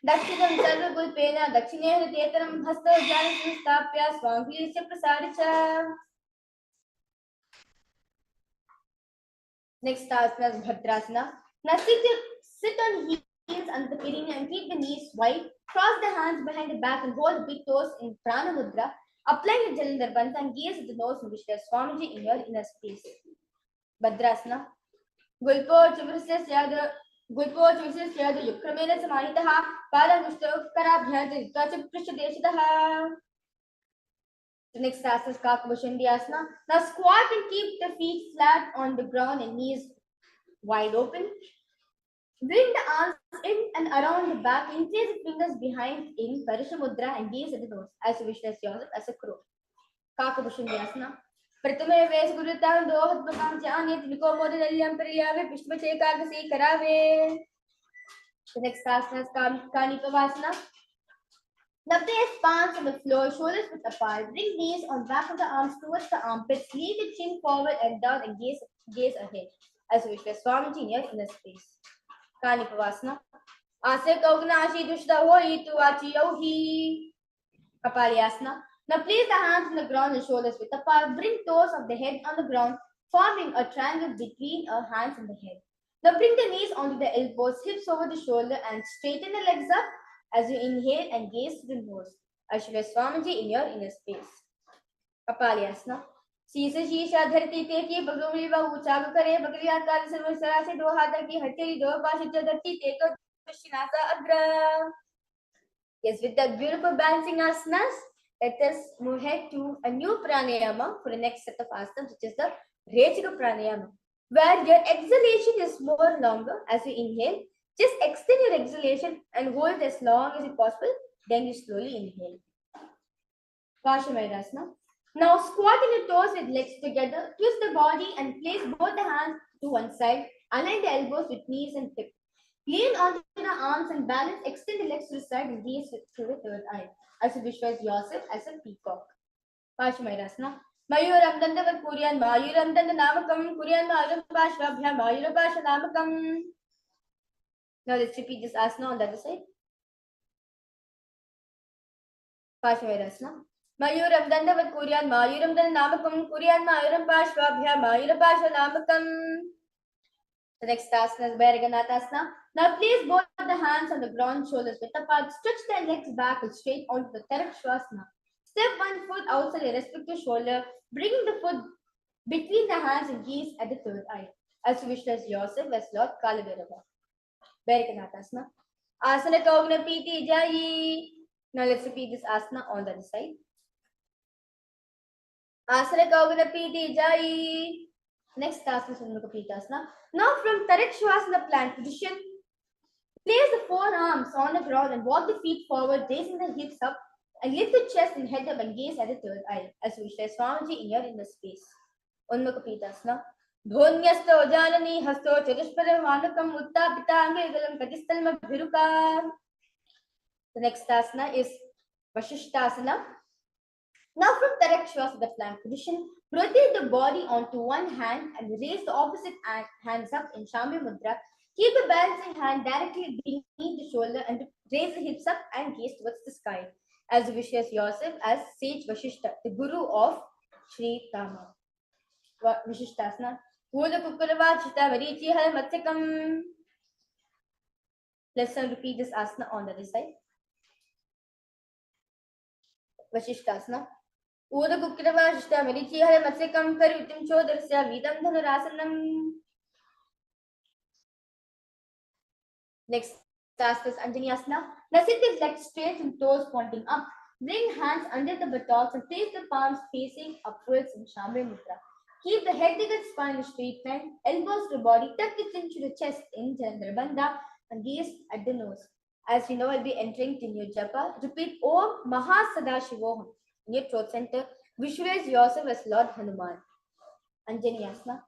Speaker 1: Dakshinam sarva gulpena, dakshineha tetanam hasta jana stapya swanghilisya prasaricha. Next asana is Bhadrasana. Now sit on heels under the perineum and keep the knees wide. Cross the hands behind the back and hold the big toes in Prana Mudra. Apply the Jalandhar Bandha and gaze at the nose and visualize Swamiji in your inner space. Bhadrasana. Gulpo Chuvrisya Syada Yukramena Samahitaha Pala Nushtakara Bhyadrita Prishadeshitaha. The next task is Kakabushandhyasana. Now squat and keep the feet flat on the ground and knees wide open. Bring the arms in and around the back. Place the fingers behind in Parisha Mudra and gaze at the nose as you visualize yourself as a crow. Kakabushandhyasana. Pratame Ves Gurutam Dohat Bakam Jani Niko Modaliam Priyave Pishmate Kagasi Karave. The next task is Kanipavasana. Now place palms on the floor, shoulders width apart. Bring knees on back of the arms towards the armpits. Lean the chin forward and down and gaze ahead as you visualize Swamiji in your inner space. Kanipavasana. Ase Kaugnashi Dushda Hoi Tu Achi Yohi. Kapalyasana. Now place the hands on the ground and shoulders width apart. Bring toes of the head on the ground, forming a triangle between our hands and the head. Now bring the knees onto the elbows, hips over the shoulder and straighten the legs up as you inhale and gaze to the nose. Visualize Swamiji in your inner space. Kapalyasana. Sisa Shisha Dharti Teki Bagumli Bahu Chagakare Bagriakar Sarvasarasi Dohataki Hatari Dohapashita Dharti Teka Krishnasa Agra. Yes, with that beautiful balancing asanas, let us move ahead to a new pranayama for the next set of asanas, which is the Rechika pranayama, where your exhalation is more longer as you inhale. Just extend your exhalation and hold it as long as possible. Then you slowly inhale. Vashamayurasana. Now squat in your toes with legs together. Twist the body and place both the hands to one side. Align the elbows with knees and hip. Lean onto the arms and balance. Extend the legs to the side and gaze through the third eye. As you visualize yourself as a peacock. Pashmairasana. Mayuram dandavat kuryan mayuram dandanavakam kuryan mayuram pashvabhyam mayurapashanavakam. Now let's repeat this asana on the other side. Pashmairasana. Mayuram dandavat kuryan mayuram dandanavakam kuryan mayuram pashvabhyam mayurapashanavakam. The next asana is Bhairaganathasana. Now place both the hands on the ground, shoulders width apart. Stretch the legs back and straight onto the Tarakshvasana. Step one foot outside your respective shoulder, bringing the foot between the hands and gaze at the third eye. As you visualize yourself as Lord Kalabhairava. Bhairaganathasana. Asana Kaugna Piti Jayi. Now let's repeat this asana on the other side. Asana Kaugna Piti Jayi. Next asana is Mukha. Now from Tarakshvasana plant position, place the forearms on the ground and walk the feet forward, raising the hips up and lift the chest and head up and gaze at the third eye as we share Swamiji in your inner space. Unmukha Pitasana. Dhonyasto janani hasto charushparam vanakam uttapita angegalam katistalma bhiruka. The next asana is Vashishtasana. Now from Tarakshvasana, the plank position, rotate the body onto one hand and raise the opposite hands up in Shambhi Mudra. Keep the balancing hand directly beneath the shoulder and raise the hips up and gaze towards the sky. As you visualize yourself as Sage Vashishta, the guru of Sri Rama. Vashishtasana. Ula Kukuravachita Varichi Hal Matsikam. Let's repeat this asana on the other side. Vashishtasana. Udakukravashta Marichihara Matsikam Karutim Chodarsya Vidam Dhanurasanam. Next task is Anjaniyasana. Now sit with legs straight and toes pointing up. Bring hands under the buttocks and place the palms facing upwards in Shambhi Mudra. Keep the head, neck and spine in a straight line, elbows to the body, tuck the chin to the chest in Jalandhara Bandha and gaze at the nose. As you know, I'll be entering to new japa. Repeat Om Mahasadashivoham in your throat center. Visualize yourself as Lord Hanuman. Anjaniyasana.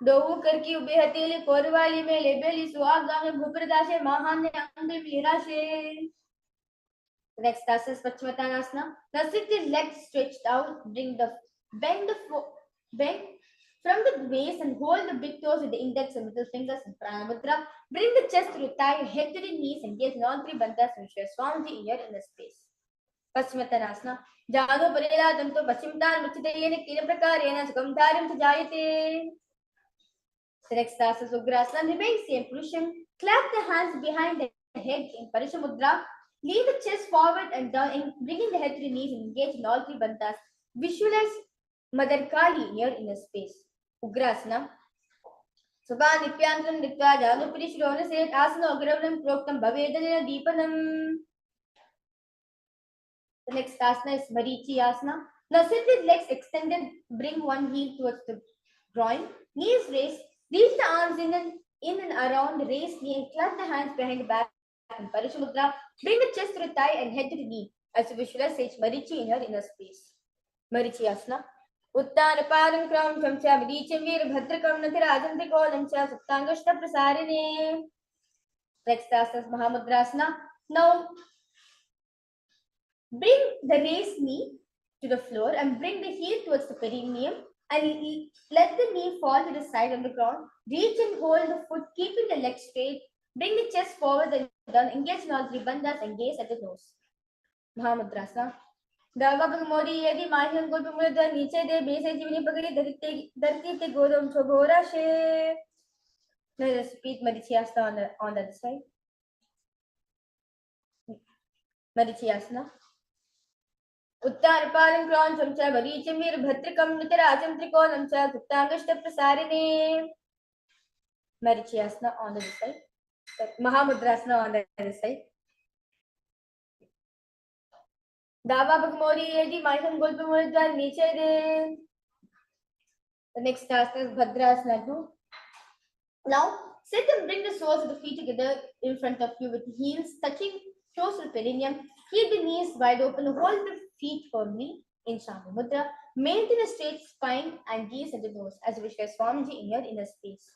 Speaker 1: Dohu karki ube hateli korvali me lebeli suagame bhupradaše mahane andre virashe. The next asana is Paschimottanasana. Now sit the legs stretched out. Bend from the waist and hold the big toes with the index and middle fingers in Pranamudra. Bring the chest to the thigh, head to the knees, and gaze in all three bandhas and share Swamiji in your inner space. Paschimottanasana. Jano parela danto paschimtan muchitayene kila prakarena sukamdharim sajayate. The next asana is Ugrasana. Remain same position. Clap the hands behind the head in Parishamudra. Lean the chest forward and down, bringing the head to the knees and engage in all three bandhas. Visualize Mother Kali in your inner space. Ugrasana. Subha Nithyananda Nitya Janupuri Shrona Set Asana Ugravanam Proktam Bhavedana Deepanam. The next asana is Marichi Asana. Now sit with legs extended, bring one heel towards the groin, knees raised, reach the arms in and around the raised knee and clutch the hands behind the back in Parishamudra. Bring the chest to the thigh and head to the knee as you visualize Sage Marichi in your inner space. Marichi Asana. Uttana Param Kram Chamcha Marichim Vir Bhadrakam Nathirajanti Kolamcha Suptangashta Prasarine. Next asana is Mahamudrasana. Now bring the raised knee to the floor and bring the heel towards the perineum and let the knee fall to the side on the ground. Reach and hold the foot, keeping the legs straight. Bring the chest forward and down. Engage in all three bandhas and gaze at the nose. Mahamudrasana. Dava Modi Yedi Mahan Gopamudra Niche de Base Jimini Pagari Darti Te Godam Chobora She. Now let's repeat Marichiyasana on the other side. Marichiyasana. Uttar Param Kron Chamcha Varichim Vir Bhatrikam Nitarajam Trikonam Cha Suptangashta Prasarine. Marichiyasana on the other side. Mahamudrasana on the other side. Dava Bhagmori Yedi Maitham Gulpamudra Niche de. The next asana is Bhadrasana too. Now sit and bring the soles of the feet together in front of you with the heels touching close to the perineum. Keep the knees wide open. Hold the feet firmly in Shambhi Mudra. Maintain a straight spine and gaze at the nose as you visualize Swamiji in your inner space.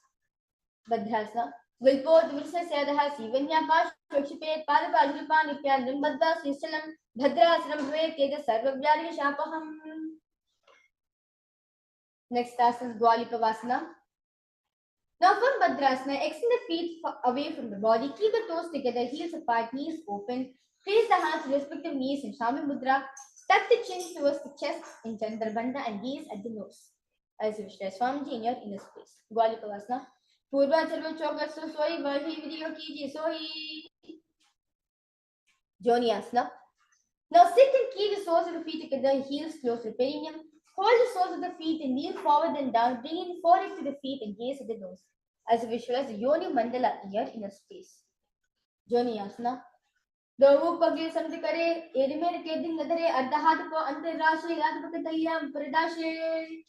Speaker 1: Bhadrasana. Wilpod Vilsasadaha Sivanya Shokshipet Padapajripan Nityan Nimbadda Sistalam Bhadrasanam Bhave Teda Sarvavyari Shapaham. Next asana is Dwalipavasana. Now from Bhadrasana, extend the feet away from the body, keep the toes together, heels apart, knees open, place the hands to respective knees in Shami Mudra, tuck the chin towards the chest in Chandrabandha and gaze at the nose. As you wish, Swamiji in your inner space. Dwalipavasana. Purva Charva Chokasu Soi Vahi Video Kiji Sohi. Joniasana. Now sit and keep the soles of the feet together, heels close to the perineum. Hold the soles of the feet and kneel forward and down, bringing forehead to the feet and gaze at the nose. As you visualize the Yoni Mandala in your inner space. Joniasana. Dovu Pagi Samdikare, Erimer Keding Nadare, Ardahatuko, Antarashi, Latapakatayam, Pradashe.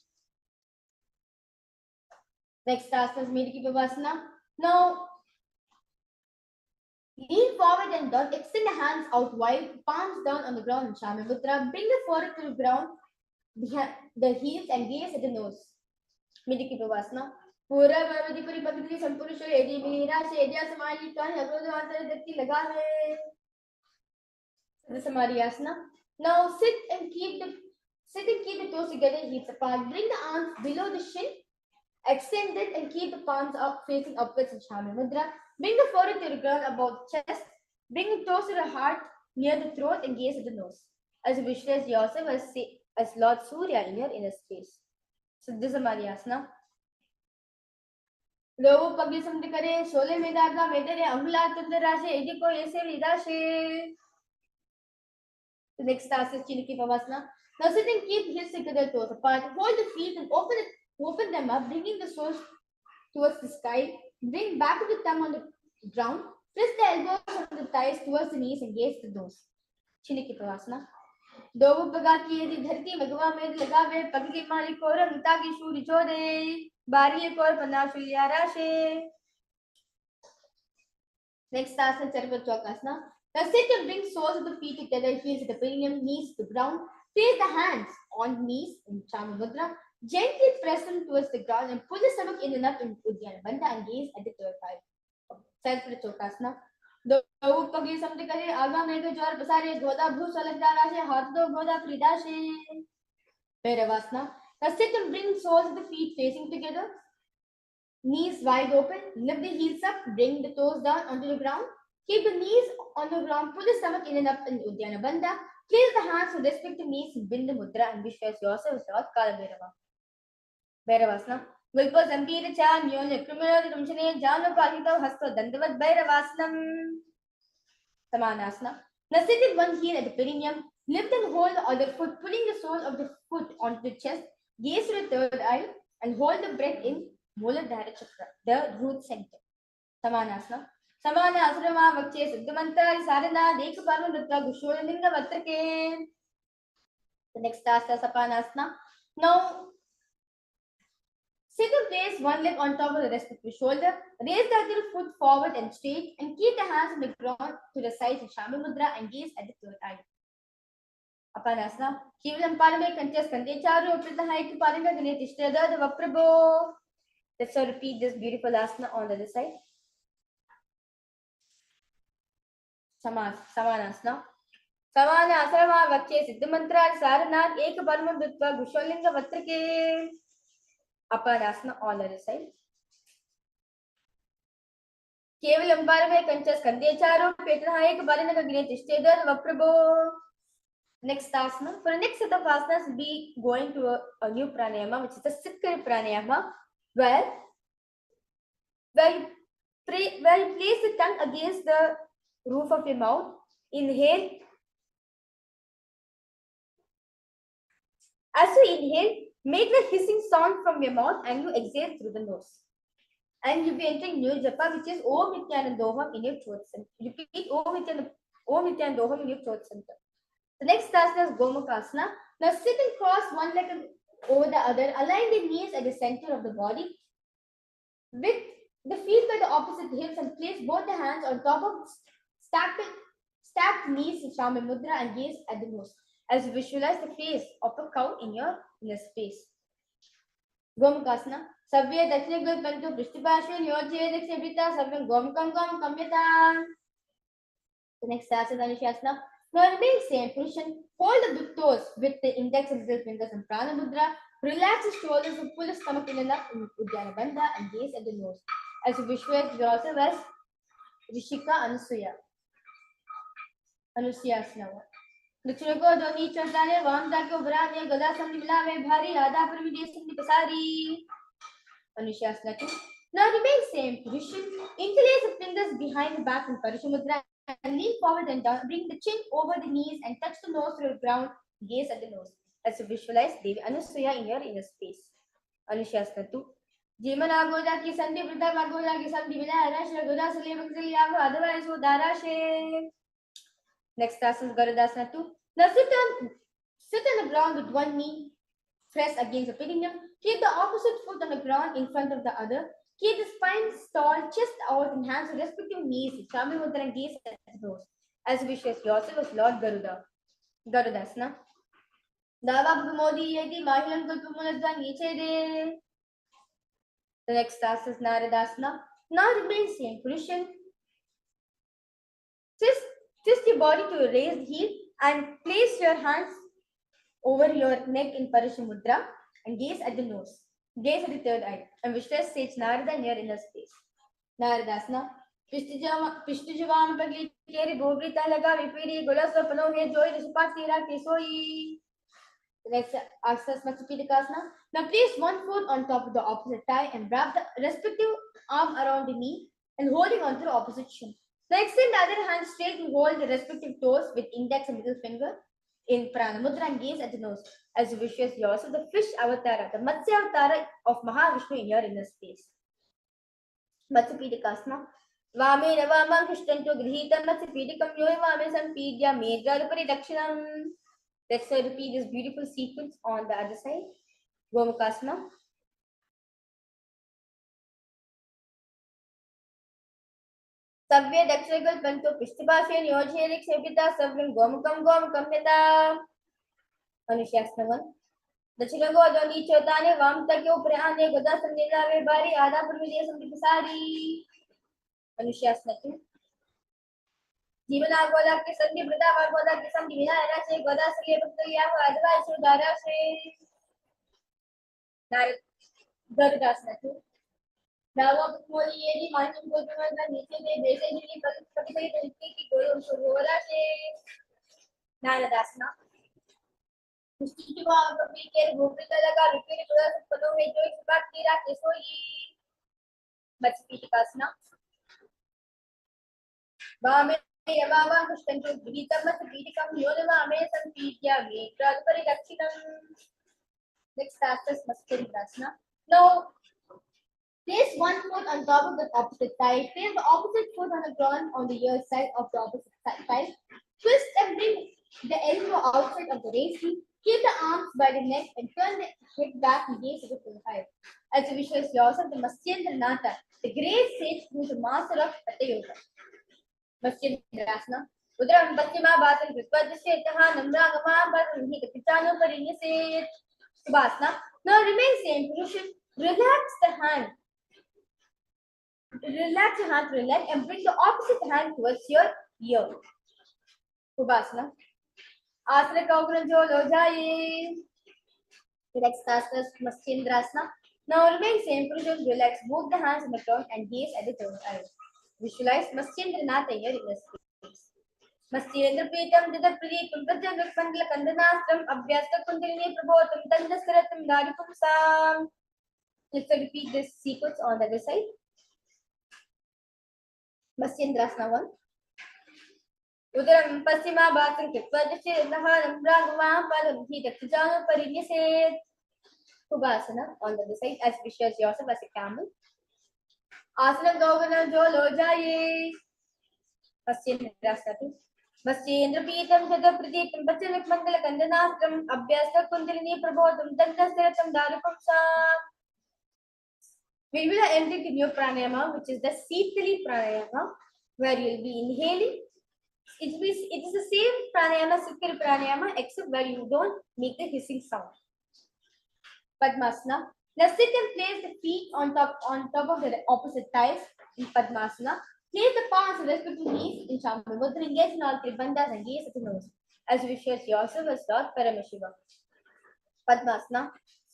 Speaker 1: Next asana is Mediki Pavasana. Now, lean forward and down, extend the hands out wide, palms down on the ground in Shami Mudra. Bring the forehead to the ground, behind the heels and gaze at the nose. Mediki Pavasana. Pura Bhavati Paripakati Sampurusha Edi Mira Shedia Samali Kan Yagrodhavantara Datti Lagave. The Samadhyasana. Now sit and keep the toes together, heels apart. Bring the arms below the shin. Extend it and keep the palms up facing upwards in Shami Mudra. Bring the forehead to the ground above the chest. Bring the toes to the heart near the throat and gaze at the nose. As you visualize yourself as Lord Surya in your inner space. So this is Samadhyasana. Lovu Pagli Samdikare, Shole Medaga, Medare, Ambula Tundarashe, Ediko Yese Vidashe. The next task is Chiniki Pavasana. Now sit and keep heels together, toes apart. Hold the feet and open them up, bringing the soles towards the sky. Bring back of the thumb on the ground. Press the elbows of the thighs towards the knees and gaze the nose. Chiniki Pavasana. Dovu Pagaki Edi Dharti Magava Med Lagave Pagli Mali Kora Mutagi Shuri Chode Bari Kor Panashulya Rashe. Next task is Sarva Chokasana. Now sit and bring soles of the feet together, heels at the perineum, knees to the ground. Place the hands on knees in Chama Mudra. Gently press them towards the ground and pull the stomach in and up in Uddiyana Bandha and gaze at the third eye. Sarva Chokasana. Dovu Pagli Samdikare, Aga Mega Jor Pasare, Goda Bhu Salagdarashe, Hatdo Goda Fridashe. Bhairavasana. Now sit and bring soles of the feet facing together. Knees wide open, lift the heels up, bring the toes down onto the ground. Keep the knees on the ground, pull the stomach in and up in Uddiyana Bandha. Place the hands on respective knees in Bindu Mudra and visualize yourself as Lord Kala Bhairava. Bhairavasana. Vilpa Zampira Cha, Nyonya Krimina, Rumchane, Jana Palita, Hasto, Dandavat Bhairavasanam. Samanasana. Now sit with one heel at the perineum, lift and hold the other foot, pulling the sole of the foot onto the chest, gaze to the third eye, and hold the breath in Muladhara Chakra, the root center. Samanasana. Samana Asrama Vakche Siddhamanta Sarana Deka Parmanutta Gusholinga Vatrake. The next task is Sapanasana. Now sit and place one leg on top of the rest of the shoulder. Raise the other foot forward and straight and keep the hands on the ground to the sides of Shami Mudra and gaze at the third eye. Apanasana. Kevalam Parame Kanchas Kandecharu Pritahai Paranga Ganetishtada the Vaprabo. Let's repeat this beautiful asana on the other side. Samanasana. Samana Asrama Vakche Siddhamantra Saranath Eka Parmadutva Gusholinga Vatrake. Apanasana on the other side. Kevalam Parame Kanchas Kandecharu Pritahai Paranga Ganetishtada the Vaprabo. Next asana. For the next set of asanas, we'll be going to a new pranayama, which is the Sitkar pranayama, where you place the tongue against the roof of your mouth. Inhale. As you inhale, make the hissing sound from your mouth and you exhale through the nose. And you'll be entering new japa, which is Om Nithyananda in your throat center. Repeat Om Nithyananda in your throat center. The next asana is Gomukhasana. Now sit and cross one leg over the other. Align the knees at the center of the body. With the feet by the opposite hips and place both the hands on top of stacked knees in Shami Mudra and gaze at the nose. As you visualize the face of a cow in your inner space. Gomukasana. Savya Dakshinagul Pantu Prishtipashvin Yojye Dakshinabhita Savya Gomukam Kamyata. The next asana Anushasana. Now remain same position. Hold the big toes with the index and middle fingers in Prana Mudra. Relax the shoulders and pull the stomach in enough in Uddiyana Bandha and gaze at the nose. As you visualize yourself as Rishika Anusuya. Anusuyasana. दक्षिण को दोनी चौताने वामता को बराने गदा संधि मिलावे भारी आधा पर विदेश संधि पसारी अनुशासना की. Now remain same position. Interlace the fingers behind the back in Parishamudra and lean forward and down. Bring the chin over the knees and touch the nose to the ground. Gaze at the nose. As you visualize Devi Anusuya in your inner space. Anushasana 2. जीवन आगोजा की संधि वृद्धा आगोजा की संधि मिला राशि गोदा सले बक्सली आगो otherwise वो दाराशे. Next asana is Garudasana 2. Now sit on the ground with one knee pressed against the perineum. Keep the opposite foot on the ground in front of the other. Keep the spine tall, chest out, and hands to respective knees. Chami Mudra and gaze at the nose. As you visualize yourself as Lord Garuda. Garudasana. Dava Modi Yeti Mahilam Kulpumunadva Niche De. The next asana is Naradasana. Now remain same position. Twist your body to raise the heel and place your hands over your neck in Parishamudra and gaze at the nose. Gaze at the third eye. And visualize sage Narada in your inner space. Naradasana. Pishtijavam Pagli Keri Bobrita Laga Vipiri Gulasa Panohe Joy Rishpatira Kesoi. The next asana is Matsupidikasana. Now place one foot on top of the opposite thigh and wrap the respective arm around the knee and holding onto the opposite shin. Now extend the other hand straight and hold the respective toes with index and middle finger in Prana Mudra and gaze at the nose. As you visualize yourself, the fish avatara, the Matsya avatara of Mahavishnu in your inner space. Matsupidikasana. Vame Navamam Krishtanto Grihita Matsupidikam Yoy Vame Sampidya Medralupari Dakshinam. Let's repeat this beautiful sequence on the other side. Gomukasana. Savya Dakshinagul Panto Pishtipashe Niyojhe Rikshepita Savyam Gomukam Yata. Anushasana 1. Dachinago Doni Chotane Vamta Kyo Prane Goda Sandila Vebari Ada Purvidya Samdipasari. Anushasana 2. जीवन आगोदा की संधि वृद्धा आगोदा की संधि मिला है से गोदा से ले बक्तलिया को अदवा से दारा से नारद गरुदासना 2. नावा मोली ये भी मानव को तुम्हारा नीचे दे जैसे ही कभी सही तरीके की गोरा से नारदासना. Pishtijavam Pagli Keri Bobrita Laga Vipiri Gulasa Panohe Joy Rishpatira Kesoi. Matsupidikasana. Vame Yavava Krishtanto Grihita Matsupidikam Yodavame Sampidya Medralupari Dakshinam. Next asana is Matsupidikasana. Now place one foot on top of the opposite side. Place the opposite foot on the ground on the rear side of the opposite side. Twist and bring the elbow outside of the raised knee. Keep the arms by the neck and turn the head back and gaze at the full height. As you visualize yourself, the Matsyendranath, the great sage who is the master of Hatha Yoga. Matsyendrasana. Udram Paschima Bhatam Krippadasya Itaha Namra Gama Bhatam Hita Pitano Parinyase. Subhasana. Now remain same position. Relax the hand. Relax your hand to the leg and bring the opposite hand towards your ear. Subhasana. Asana Kaugran Jo Lojaye. The next asana is Matsyendrasana. Now remain same position. Relax both the hands in the ground and gaze at the third eye. Visualize Matsyendranath in your inner space. Matsyendra Petam Dida Pradipam Pratyam Vikpandla Kandanastram Abhyasta Kundalini Prabhotam Dandasaratam Daripumsam. Let's repeat this sequence on the other side. Matsyendrasana 1. Udram Paschima Bhatam Krippadasya Itaha Namra Gama Bhatam Hita Pitano Parinyase. Subhasana on the other side as visualize yourself as a camel. Asana Govana Jo Lojaye. Matsyendrasana 2. Matsyendra Petam Dida Pradipam Pratyam Vikpandla Kandanastram Abhyasta Kundalini Prabhotam Dandasaratam Daripumsam. We will enter the new pranayama, which is the Sitali pranayama, where you will be inhaling. It is the same pranayama, Sitali pranayama, except where you don't make the hissing sound. Padmasana. Now sit and place the feet on top of the opposite thighs in Padmasana. Place the palms on respective knees in Shamamudra. Engage in all three bandhas and gaze at the nose. As you visualize yourself as Lord Paramashiva. Padmasana.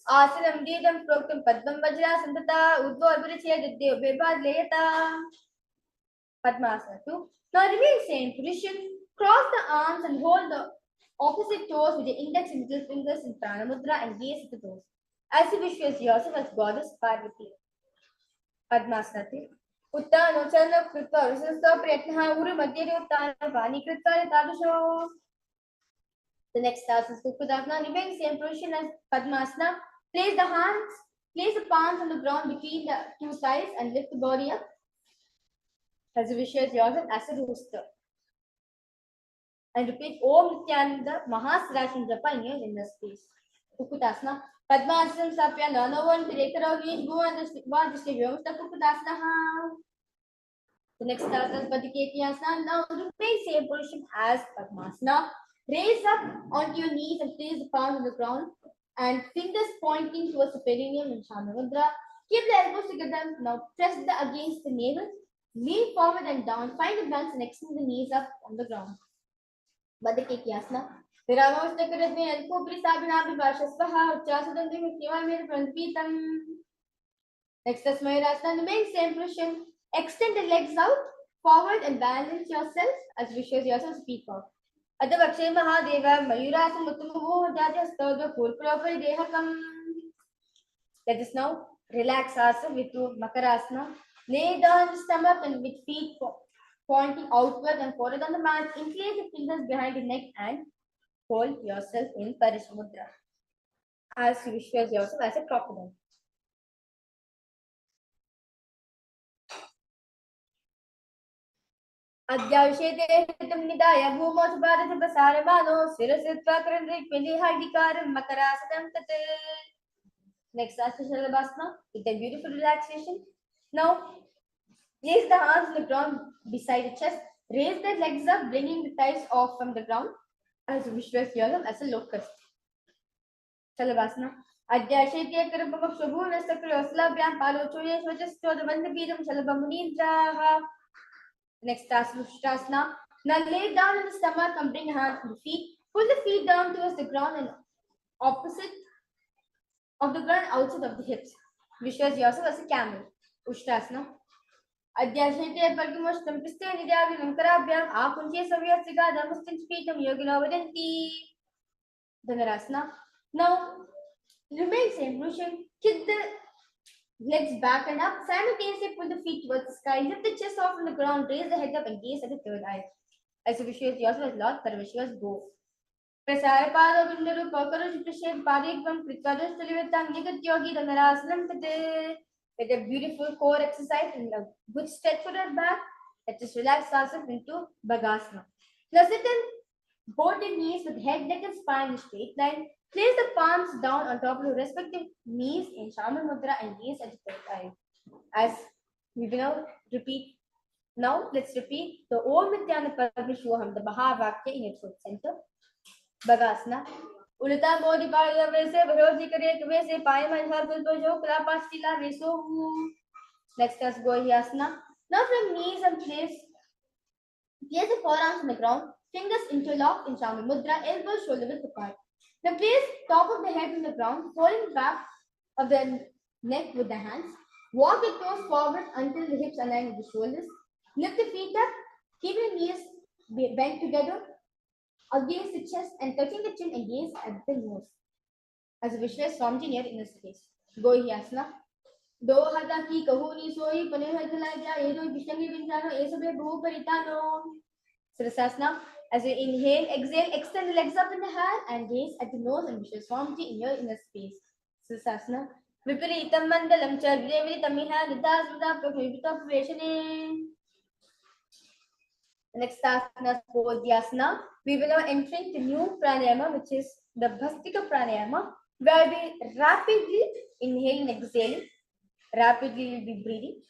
Speaker 1: Asanam Didam Proktam Padmam Vajra Santata Udvo Abhirichya Diddyo Bebad Layata. Padmasana 2. Now remain same position. Cross the arms and hold the opposite toes with the index and middle fingers in Pranamudra and gaze at the toes. As you visualize yourself as Goddess Parvati. Padmasana 3. Uttano Chana Krita Visasta Priyatnaha Uru Madhyari Uttana Vani Krita Tadusho. The next task is Kukudasana. Remain same position as Padmasana. Place the palms on the ground between the two thighs and lift the body up. As you visualize yourself as a rooster. And repeat Om Nithyananda Mahasrashan Japa in your inner space. Kukutasana. Padmasana Sapya Nanavan Tirekara Vish Go and the Vajishivyosta Kukutasana. The next task is Padiketiyasana. Now remain same position as Padmasana. Raise up onto your knees and place the palms on the ground and fingers pointing towards the perineum in Shamamudra. Keep the elbows together. Now press against the navel. Lean forward and down. Find the balance and extend the knees up on the ground. Padiketiyasana. Paramashivoham Level-1 Next is Mayurasana. Remain same position. Extend the legs out forward and balance yourself as visualize yourself speak out. Adavakshay Mahadeva Mayurasana Uttamaho Jajastodha Purpurapari Dehakam. Let us now relax ourselves with Makarasana. Lay down the stomach and with feet pointing outward and forward on the mat. Incline the fingers behind the neck and hold yourself in Parishamudra. As you visualize yourself as a crocodile. Adhyavishete Hitam Nidaya Bhumo Subhadati Basaramano Sirasitva Karandrikpili Hardikaram Makarasatam Tate. Next as Shalabhasana with a beautiful relaxation. Now place the hands on the ground beside the chest. Raise the legs up, bringing the thighs off from the ground as you visualize yourself as a locust. Shalabhasana. Adhyashete Karabham Shabhu Nasakri Oslabhyam Palochoye Swachastodavandabidam Shalabamunidra. Next task is Ushtrasana. Now lay down on the stomach and bring hands to the feet. Pull the feet down towards the ground and opposite of the ground outside of the hips. Visualize yourself as a camel. Ushtrasana. Adhyashete Pargimoshtam Piste Nidyavinam Karabhyam Apunche Savyasiga Dhamastin Spitam Yogino Vadanti. Dhanarasana. Now remain same position. Kick the legs back and up. Simultaneously pull the feet towards the sky. Lift the chest off from the ground. Raise the head up and gaze at the third eye. As you visualize yourself as Lord Parameshwar's go. Prasara Pada Vindaru Pakaru Prashed Padikvam Krikadu Stalivetam Nigat Yogi Dhanarasanam Pade. With a beautiful core exercise and a good stretch for your back. Let us relax ourselves into Bhagasana. Now sit in both the knees with head, neck and spine in a straight line. Place the palms down on top of your respective knees in Shama Mudra and gaze at the third eye. As we will now repeat. Now let's repeat the Om Nithyananda Paramashivoham, the Mahavakya in its center. Bhagasana. Ulita Modi Pada Vese, Varoji Kare Vese, Paiman Herbal Bojo, Krapastila Veso. Next is Gohyasana. Now from knees and place the forearms on the ground, fingers interlock in Shama Mudra, elbows shoulder width apart. Now place top of the head on the ground, holding back of the neck with the hands. Walk the toes forward until the hips align with the shoulders. Lift the feet up, keep your knees bent together against the chest and touching the chin and gaze at the nose. As a visualize Swamiji near inner space. Gohyasana. Do hata ki kahuni soi panehadalaya edo vishangi vinjano esabe bhu paritano. Sirasasana. As you inhale, exhale, extend the legs up in the hand and gaze at the nose and visualize Swamiji in your inner space. Sirasasana. Viparitam mandalam charvire tamiha nidasvada prabhivita praveshane. Next asana is Bodhyasana. We will now entering the new pranayama, which is the Bhastika pranayama, where we rapidly inhale and exhale. Rapidly we'll be breathing.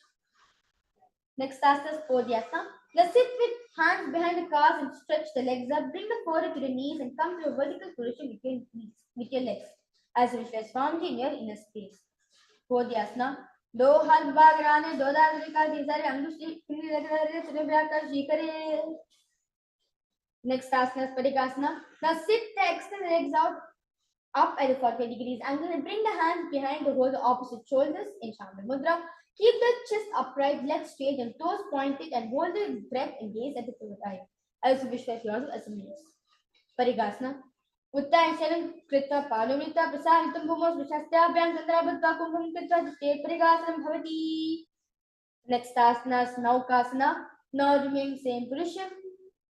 Speaker 1: Next asana is Bodhyasana. Now sit with hands behind the calves and stretch the legs up. Bring the forehead to the knees and come to a vertical position with your legs. As you visualize Swamiji in your inner space. Bodhyasana. दो हाथ भाग राने दो दांत निकाल दी सारे अंगुष्ठी पिंडी लग रहे सिर पे आकर जी करे. Next asana is Parikasana. Now sit the extend legs out up at a 45 degrees angle and bring the hands behind to hold the opposite shoulders in Shamil Mudra. Keep the chest upright, legs straight and toes pointed and hold the breath and gaze at the third eye. Also visualize yourself as a means. Parikasana. Uttai Sharan Krita Palomita Prasaritam Bhumos Vishastabhyam Chandrabhutta Kumbham Krita State Parikasanam Bhavati. Next asana is Naukasana. Now remain same position.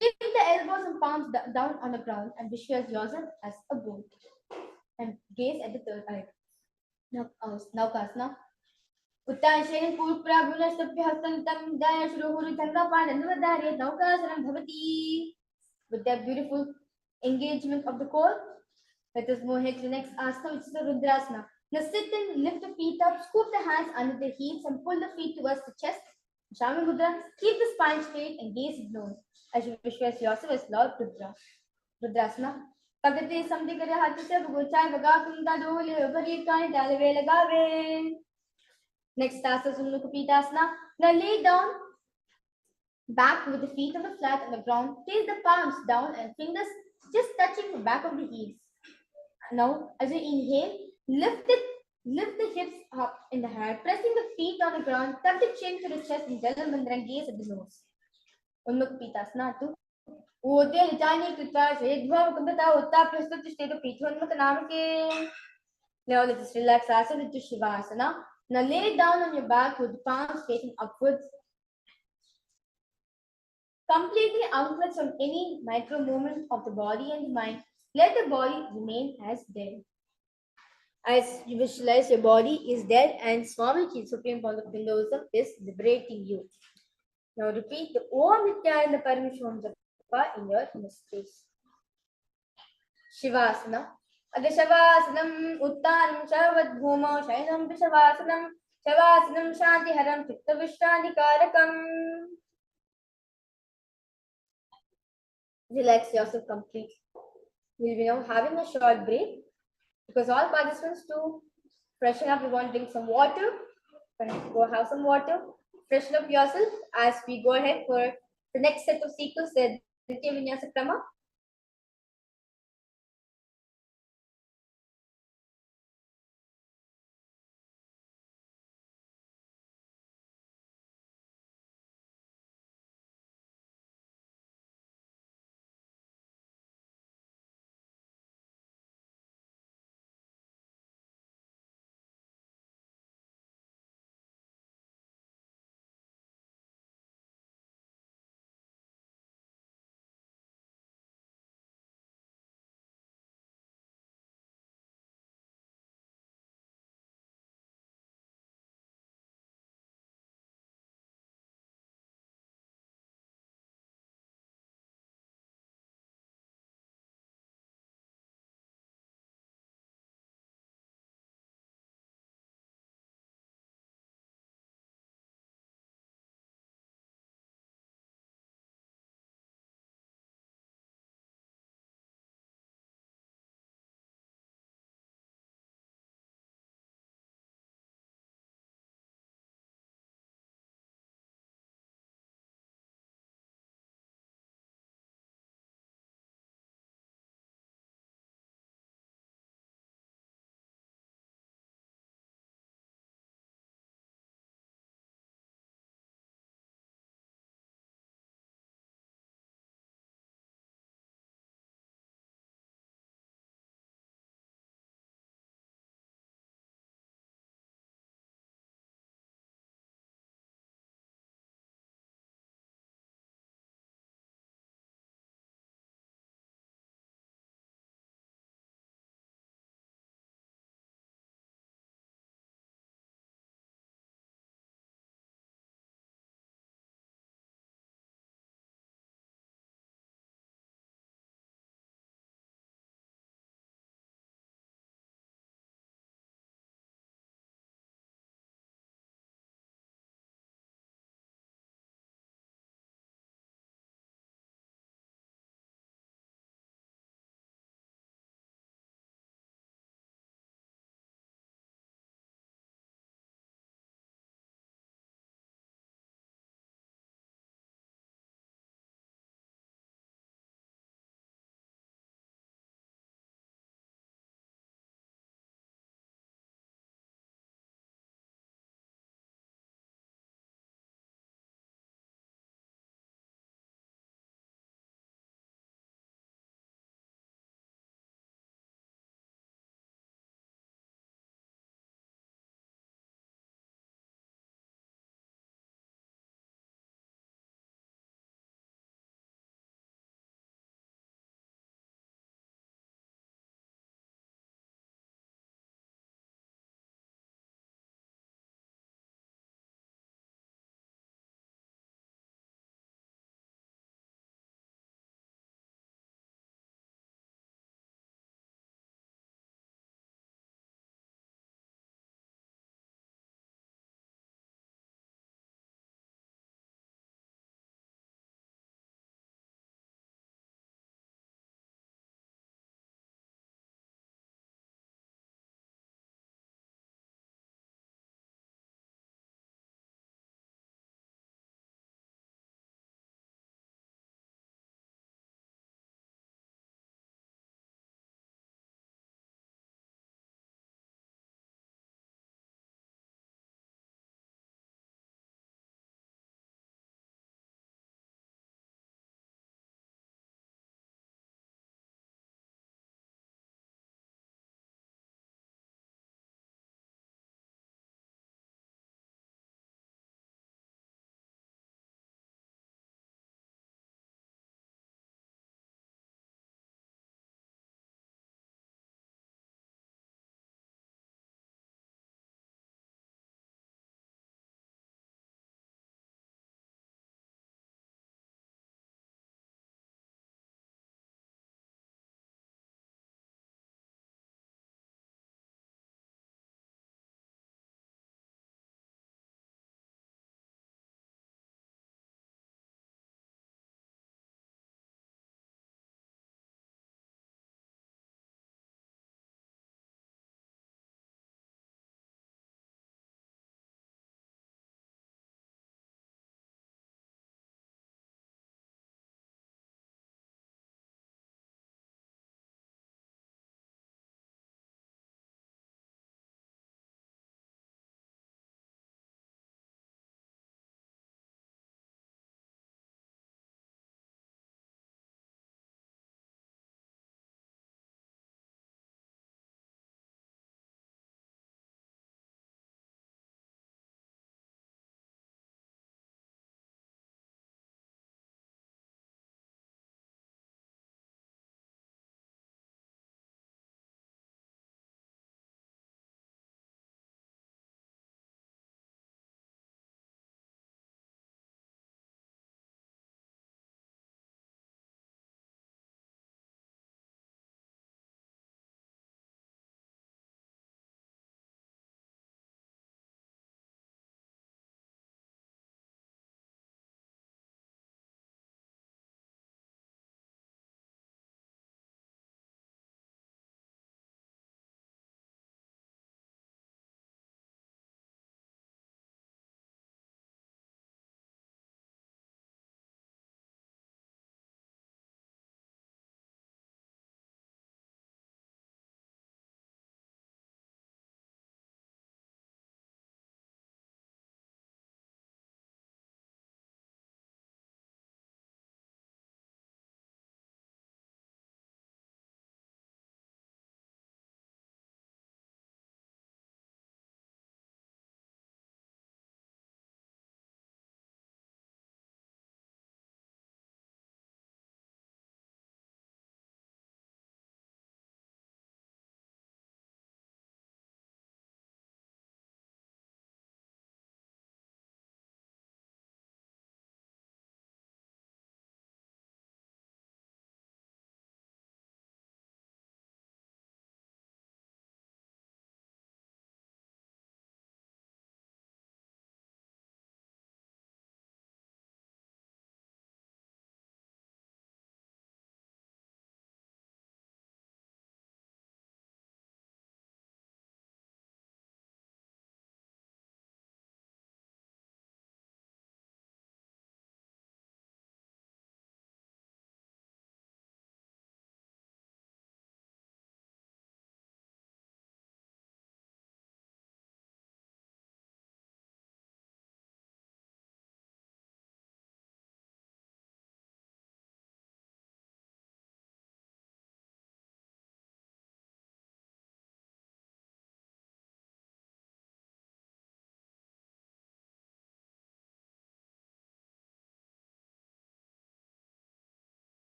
Speaker 1: Keep the elbows and palms down on the ground and visualize yourself as a boat. And gaze at the third eye. Naukasana. Uttai Sharan Purpura Bhunastapya Hastantam Daya Shruhuru Chandrapanandavadari Naukasanam Bhavati. With that beautiful engagement of the core, let us move ahead to the next asana, which is the Rudrasana. Now sit and lift the feet up, scoop the hands under the hips and pull the feet towards the chest. Shamil Mudra, keep the spine straight and gaze below as you visualize yourself as Lord Rudra. Rudrasana. Pagati samdi kare hath se bhuchai baga kunda dole bhari kai dalve lagave. Next asana is Unukapitasana. Now lay down back with the feet on the flat on the ground. Place the palms down and fingers just touching the back of the heels. Now, as you inhale, lift the hips up in the head, pressing the feet on the ground, tuck the chin to the chest in Jala Mandra and gaze at the nose. Unmukpitasana tu. Ode litani krita shedbhav kumbhata utta prastut sthita pithanmak namake. Now let us relax asana to Shivasana. Now lay down on your back with the palms facing upwards. Completely unclutch from any micro movement of the body and the mind. Let the body remain as dead. As you visualize your body is dead and Swamiji, Supreme Pontiff of Hinduism, is liberating you. Now repeat the Om Nithyananda Paramashivoham Japa in your inner space. Shivasana. Adishavasanam Uttanam Shavadbhuma Shainam Vishavasanam Shavasanam Shantiharam Chitta Vishrantikarakam. Relax yourself completely. We'll be now having a short break because all participants to freshen up, we want to drink some water. Go have some water, freshen up yourself as we go ahead for the next set of sequence, the Nitya Vinyasa Krama.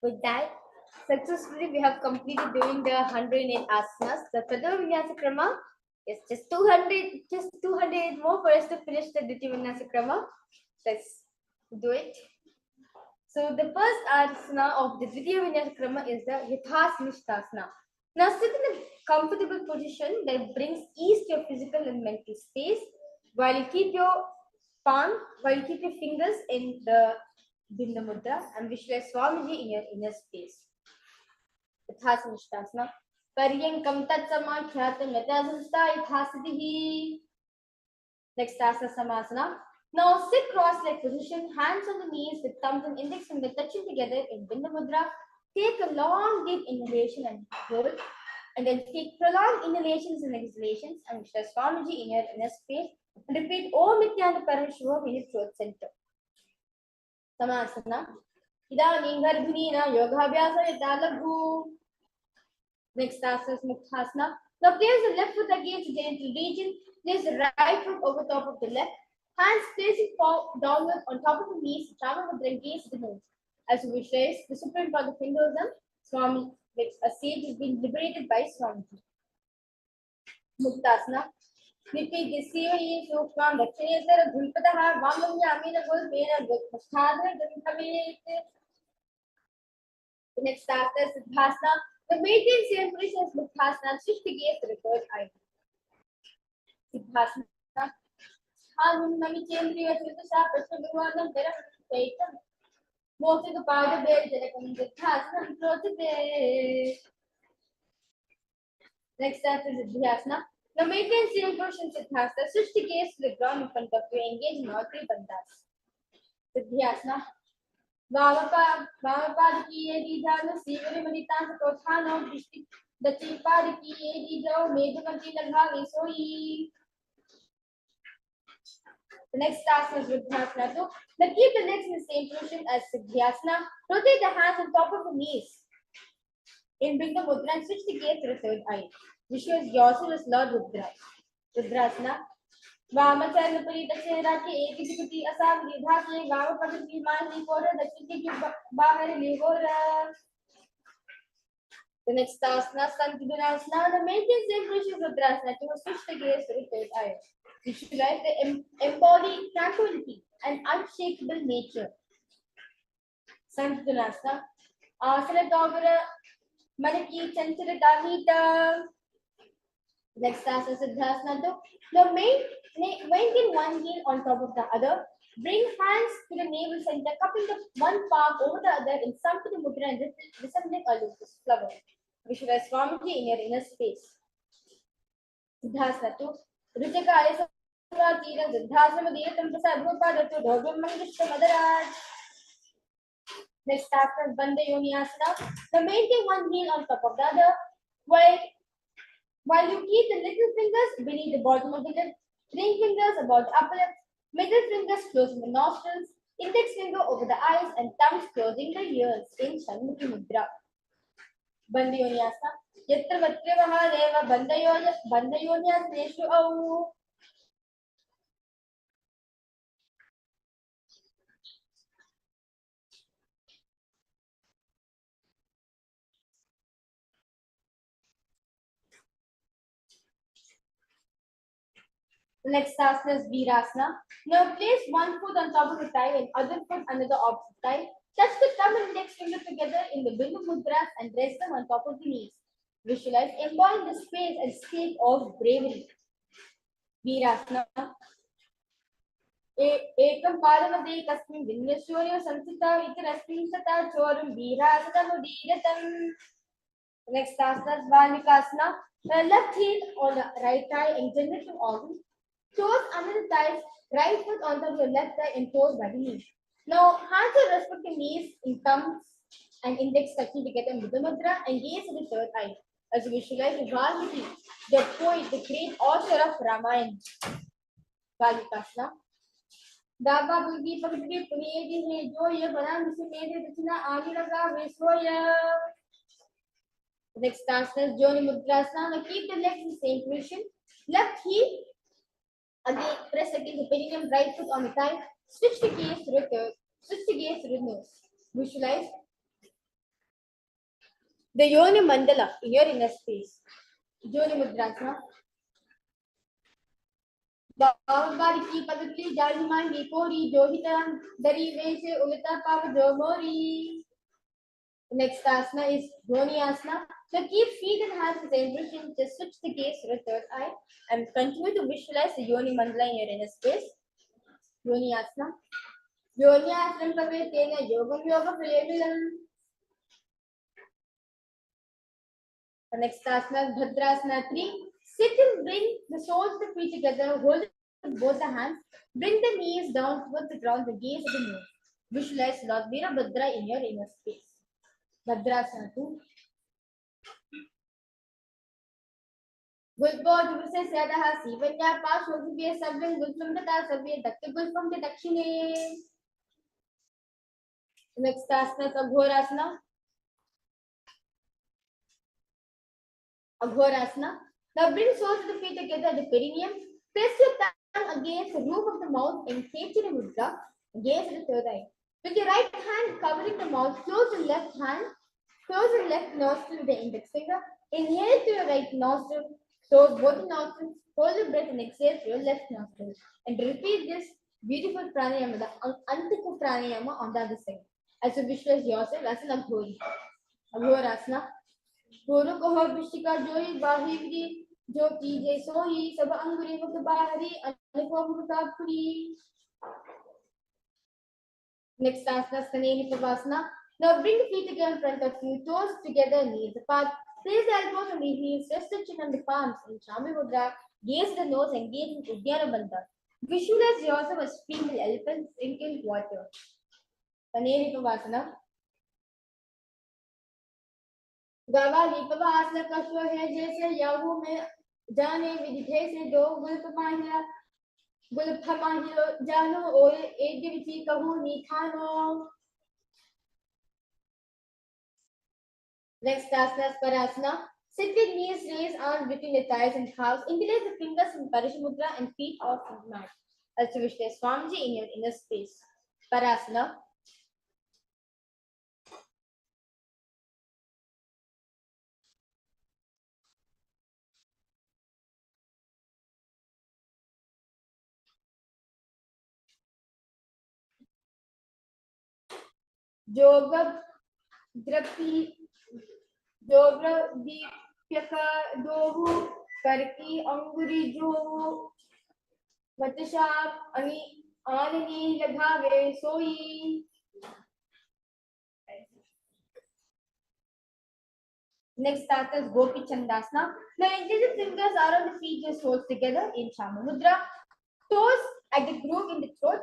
Speaker 1: With that, successfully we have completed doing the 108 asanas. The Pradama Vinyasa Krama is just 200 more for us to finish the Ditya Vinyasa Krama. Let's do it. So the first asana of the Ditya Vinyasa Krama is the Yathasanishtasana. Now sit in a comfortable position that brings ease to your physical and mental space while you keep your fingers in the Binda Mudra and visualize Swamiji in your inner space. Yathasanishtasana. Paryankam tatsamakhyatam yathasanishta yathasiddhi. Next asana samasana. Now sit cross-legged position, hands on the knees with thumbs and index finger touching together in Binda Mudra. Take a long deep inhalation and hold. And then take prolonged inhalations and exhalations and visualize Swamiji in your inner space. And repeat Om Nithyananda Paramashivoham in your throat center. Samasana. Idanim garbhinina yogaabhyasa yadalabhu. Next asana is Muktasana. Now place the left foot against the genital region. Place the right foot over top of the left. Hands placing downward on top of the knees. Chama Mudra gaze the nose. As we visualize the Supreme Pontiff of Hinduism, Swami, like a sage is being liberated by Swamiji. Muktasana. Niti Disivi Sukam Dakshineshwara Dhulpataha Vamamya Amina Gulpena Gustadra Gantavit. The next asana is Siddhasana. The maintain same position as Muktasana. Switch the gaze to the third eye. Siddhasana. Hanum Nami Chendriya Siddhasha Prashnaguvanam Teram Saitam. Moksha Pada Bed Jelakam Siddhasana Protite. Next asana is Siddhasana. Now maintain same position Siddhasana. Switch the gaze to the ground in front of you. Engage in all three bandhas. Siddhasana. Vamapad ki edi dhana sivare manitan prothano drishti dachipad ki edi jao medhamati lagha visoi. The next asana is Siddhasana. Now keep the legs in the same position as Siddhasana. Rotate the hands on top of the knees. In Binda Mudra and switch the gaze to the third eye. Visualize yourself as Lord Rudra. Rudrasana. Vamacharya Puri Dachera ke eki dikati asam lidha ke Vamapad ki maan likora Dachiti ki bahar ligora. The next asana, Santidunasana. The maintain same position of Rudrasana to switch the gaze to the third eye. Visualize the embodied tranquility and unshakable nature. Santidunasana. Asana Togara Manaki Chancharatahita. Next asana Siddhasana. Now maintain one heel on top of the other. Bring hands to the navel center, cupping the one palm over the other in Sampati Mudra and resembling a lotus flower. Visualize Swamiji in your inner space. Siddhasana 2. Ruchaka Ayasa Tira Siddhasana Deyatam Prasad Bhupada to Dogam Mangishta Madaraj. Next asana is Bandha Yoni Asana. Now maintain one heel on top of the other while you keep the little fingers beneath the bottom of the lip, ring fingers above the upper lip, middle fingers closing the nostrils, index finger over the eyes, and thumbs closing the ears in Shanmukhi Mudra. Bandha Yoni Asana. Yatra Vatra Mahadeva Bandha Yoni Asaneshu Au. The next asana is Virasana. Now place one foot on top of the thigh and other foot under the opposite thigh. Touch the thumb and index finger together in the Bindu Mudras and rest them on top of the knees. Visualize embodying the space and state of bravery. Virasana. Ekam paramade kasmin vinyashorya samsita itarasmin sata chorum virasana mudiratam. Next asana is Valmikasana. Left heel on the right thigh and generative organ. Toes under the thighs, right foot on top of your left thigh and toes by the knees. Now, hands are respecting knees in thumbs and index touching together in Buddha Mudra and gaze at the third eye. As you visualize Valmiki, the poet, the great author of Ramayana. Valmikasana. Daba Bulgi Pagdi Punedi He Joya Banam Sumedi Rachina Amiraga Viswaya. Next asana is Joni Mudrasana. Now keep the legs in the same position. Left heel again, press against the perineum, right foot on the thigh. Switch the gaze to the nose. Visualize The Yoni Mandala in your inner space. Yoni Mudrasana. Bhavabhariki Padakli Jalimangi Kori Johitam Dari Veshe Ulita Pava Jomori. Next asana is Yoni Asana. So keep feet and hands the same position. Just switch the gaze to the third eye and continue to visualize the Yoni Mandala in your inner space. Yoni Asana. Yoni Asana Pavetena Yogam Yoga Prayamilam. The next asana is Bhadrasana 3. Sit and bring the soles of the feet together. Hold it with both the hands. Bring the knees down towards the ground, the gaze of the nose. Visualize Lord Veerabhadra in your inner space. Bhadrasana 2. Gulpo Juvase Sadaha Sivanya Pashwagubye Sabin Gulpam Tata Sabye Dakta Gulpam the Dakshine. Next asana is Aghorasana. Aghorasana. Now bring soles of the feet together at the perineum. Press your thumb against the roof of the mouth in Kechiri Mudra, gaze at the third eye. With your right hand covering the mouth, close the left nostril with the index finger. Inhale through your right nostril, close both the nostrils, hold the breath and exhale through your left nostril. And repeat this beautiful pranayama, the Antika pranayama on the other side. As you visualize yourself as an Aghori. Aghorasana. Guru Koha Vishika Joy Bahivri. जो कीजे सोही सब अंगुरी मुख बाहरी अनुभव मुक्तापुरी. Next asana is Kaneni Pavasana. Now bring the feet together in front of you, toes together, knees apart. Place the elbows on the heels, rest the chin on the palms in Shami Mudra. Gaze at the nose, engage in Udyana Bandha. Visualize yourself as female elephants drinking water. Kaneni Pavasana. Gawali पवासना कशो है जैसे Yahoo में जाने विधिथे से दो गुलफमाहिलो जानो और एक विधि कहूँ निथानो. Next asana is Parasana. Sit with knees raised, arms between the thighs and calves. Interlace the fingers in Parishamudra and feet off the mat. As you wish, there's Swamiji in your inner space. Parasana. Yoga Drapi Yoga Dipyaka Dohu Karki Anguri Jo Vatashap Ani Anani Lagave Soi. Next asana is Gopi Chandasana. Now interlace the fingers are on the feet, just soles together in Shama Mudra. Toes at the groove in the throat,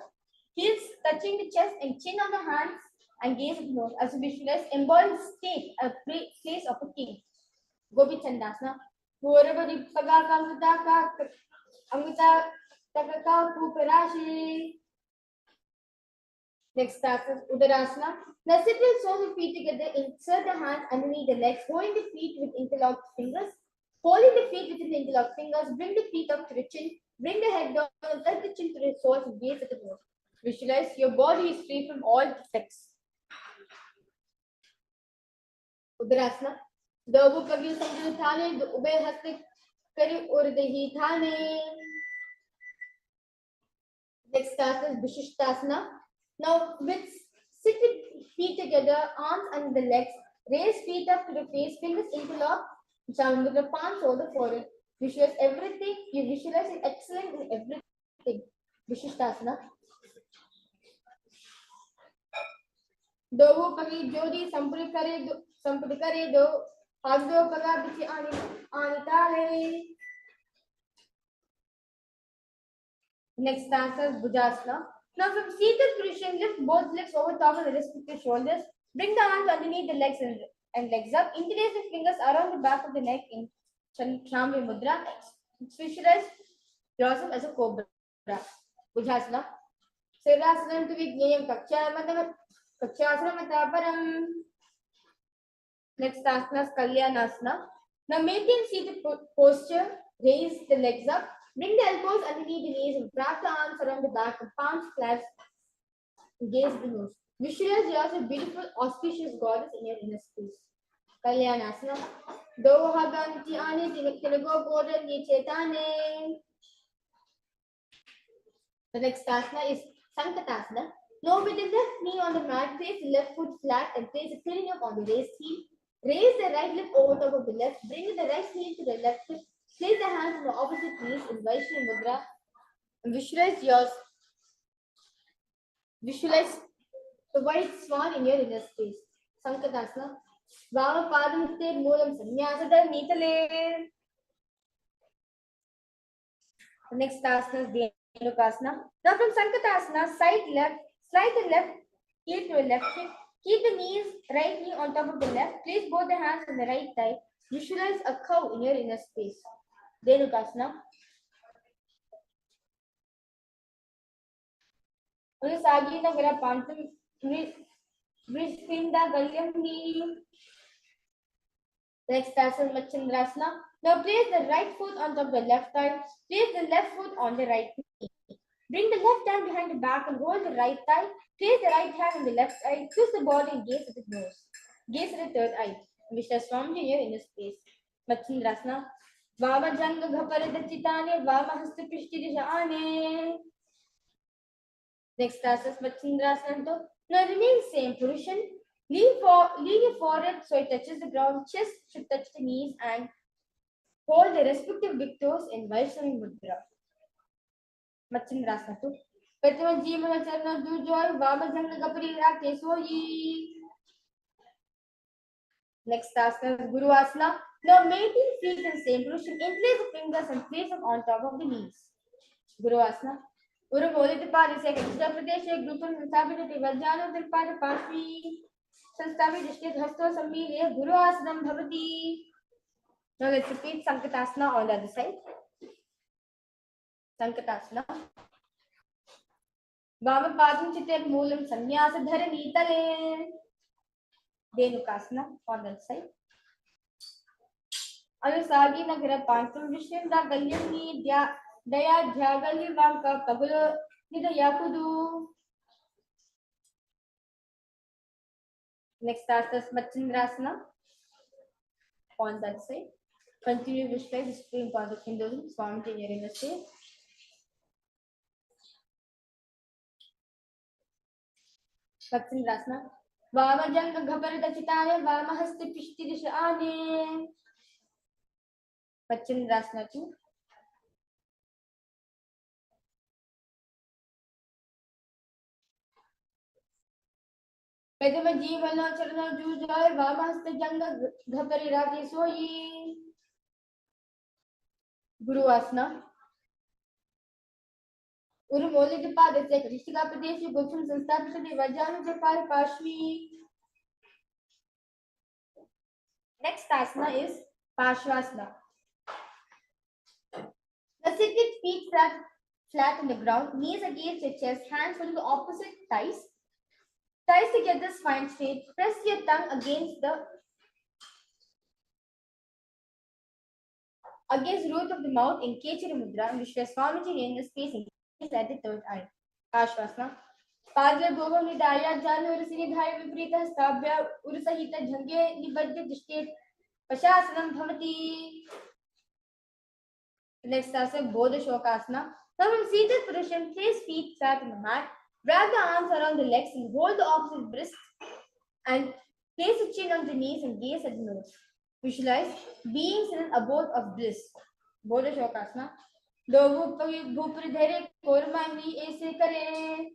Speaker 1: heels touching the chest and chin on the hands and gaze at the nose. As you visualize, embodied state, a place of a king. Gopi Chandasana. Purabadi Pagaka Amrita Takaka Puparashi. Next asana is Udarasana. Now sit with soles of feet together, insert the hands underneath the legs, holding the feet with interlocked fingers. Holding the feet within the interlocked fingers, bring the feet up to the chin, bring the head down and touch the chin to the soles and gaze at the nose. Visualize your body is free from all defects. Udarasana. Dobu Kagi Samjana Thane, the Ube Hastik Kari Urdahi Thane. Next asana is Vishishtasana. Now sit with feet together, arms under the legs, raise feet up to the face, fingers interlock, down with the palms over the forehead. Visualize everything. You visualize it excellent in everything. Vishishtasana. Dovu Pagi Jodi Sampurikare Do Hagdo Paga Bichi Anitale. Next answer is Bhujasana. Now from seated position, lift both legs over top of the respective shoulders. Bring the arms underneath the legs and legs up. Interlace the fingers around the back of the neck in Shambhi Mudra. Visualize yourself as a cobra. Bhujasana. Sirasana to be Gnayam Kakshasana Mataparam. Next asana is Kalyanasana. Now maintain seated posture. Raise the legs up. Bring the elbows underneath the knees and wrap the arms around the back and palms clasped. Gaze the nose. Visualize yourself a beautiful, auspicious goddess in your inner space. Kalyanasana. Dohaganti ani Tilago Gordon Chetane. The next asana is Sankatasana. Now with the left knee on the mat, place the left foot flat and place a clearing up on the raised heel. Raise the right leg over top of the left. Bring the right heel to the left hip. Place the hands on the opposite knees in Vaishnavi Mudra. And visualize the white swan in your inner space. Sankatasana. Vama Padamite Moolam Sanyasada Nitale. The next asana is Dhenukasana. Now from Sankatasana, slide the left heel to a left hip. Keep the right knee on top of the left. Place both the hands on the right thigh. Visualize a cow in your inner space. Dhenukasana. Sagina Gara Pantam Vrishpinda Galyam. Next asana Machandrasana. Now place the right foot on top of the left thigh. Place the left foot on the right knee. Bring the left hand behind the back and hold the right thigh. Place the right hand on the left eye. Twist the body and gaze at the nose. Gaze at the third eye. Mr. Swamiji here in this space. Machandrasana. Vama Janga Ghaparada Chitane. Vama Hasta Pishti Dishane. Next asana Machandrasana. Now remain same position. Lean your forehead so it touches the ground. Chest should touch the knees and hold the respective big toes in Vaishnavi Mudra. Machandrasana. Prathama Jivana Charana do joy. Vama Janga Gapari Rake Soyi. Next asana is Guru Asana. Now maintain feet in same position. Interlace the fingers and place them on top of the knees. Guru Asana. Guru Bolite Padi Sek Extra Pradesh Grupam Sabita Vajano Tilpada Pashvi. Sanstavi Dishkit Hasto Samile Guru Asanam Bhavati. Now let's repeat Sankatasana on the other side. Sankatasana. Vama Padam Chitek Moolam Sanyasa Dharani Tale. Dhenukasana on the other side. Anusagi Nagara Pantum Vishwinda Galyani Daya Dhyagali Vanka Pagula Nida Yakudu. Next asana Machandrasana on that side. Continue to visualize the Supreme Pontiff of Hinduism, Swamiji in your inner space. Machandrasana. Vama Janga Ghaparada Chitane, Vama Hasti Pishti Dishane. Machandrasana 2. Vedama Jivana Charana Jujoy, Vama Hasta Janga Ghapari Rake Soyi. Guru Asana. Guru Moli the Pada Sek Rishika Pradesh, Gopam Sanstapishati Vajanu Japar Pashvi. Next asana is Parshvasana. Now sit with feet flat on the ground, knees against your chest, hands holding the opposite thighs. Thighs together, spine straight. Press your tongue against root of the mouth in Kechari Mudra and Vishwa Swamiji in the space at the third eye. Parshvasana. Padra Bhogam Nidaya Janu Urasini Dhaya Viprita Stabhya Urasahita Jhange Nibadya Dishket Pashasanam Bhavati. Next asana Bodha Shokasana. Now from seated position, place feet flat on the mat. Wrap the arms around the legs and hold the opposite wrist and place the chin on the knees and gaze at the nose. Visualize beings in an abode of bliss. Bodha Shokasana. Do Bhupridhere Kormani Ese Kare.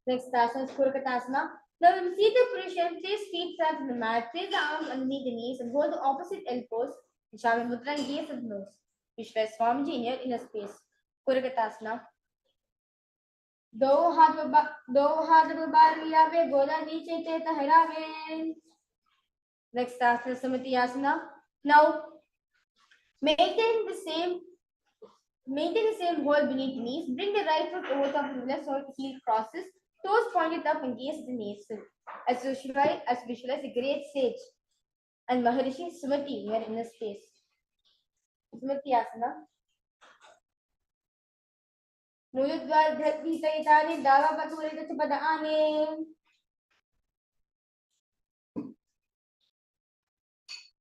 Speaker 1: Next asana is Kurkatasana. Now in seated position, place feet flat on the mat, place the arms underneath the knees and hold the opposite elbows. Vishwami Mudra and gaze at the nose. Vishwa Swamiji in your inner space. Kurkatasana. Do hat babari yave gola niche te taharave. Next asana is Samati Asana. Now maintain the same hold beneath the knees. Bring the right foot over top of the left so the heel crosses. Toes pointed up and gaze at the navel. As visualize a great sage and Maharishi Sumati in your inner space. Sumati Asana. Muludvar Dhati Saitani Dava Paturita Padane.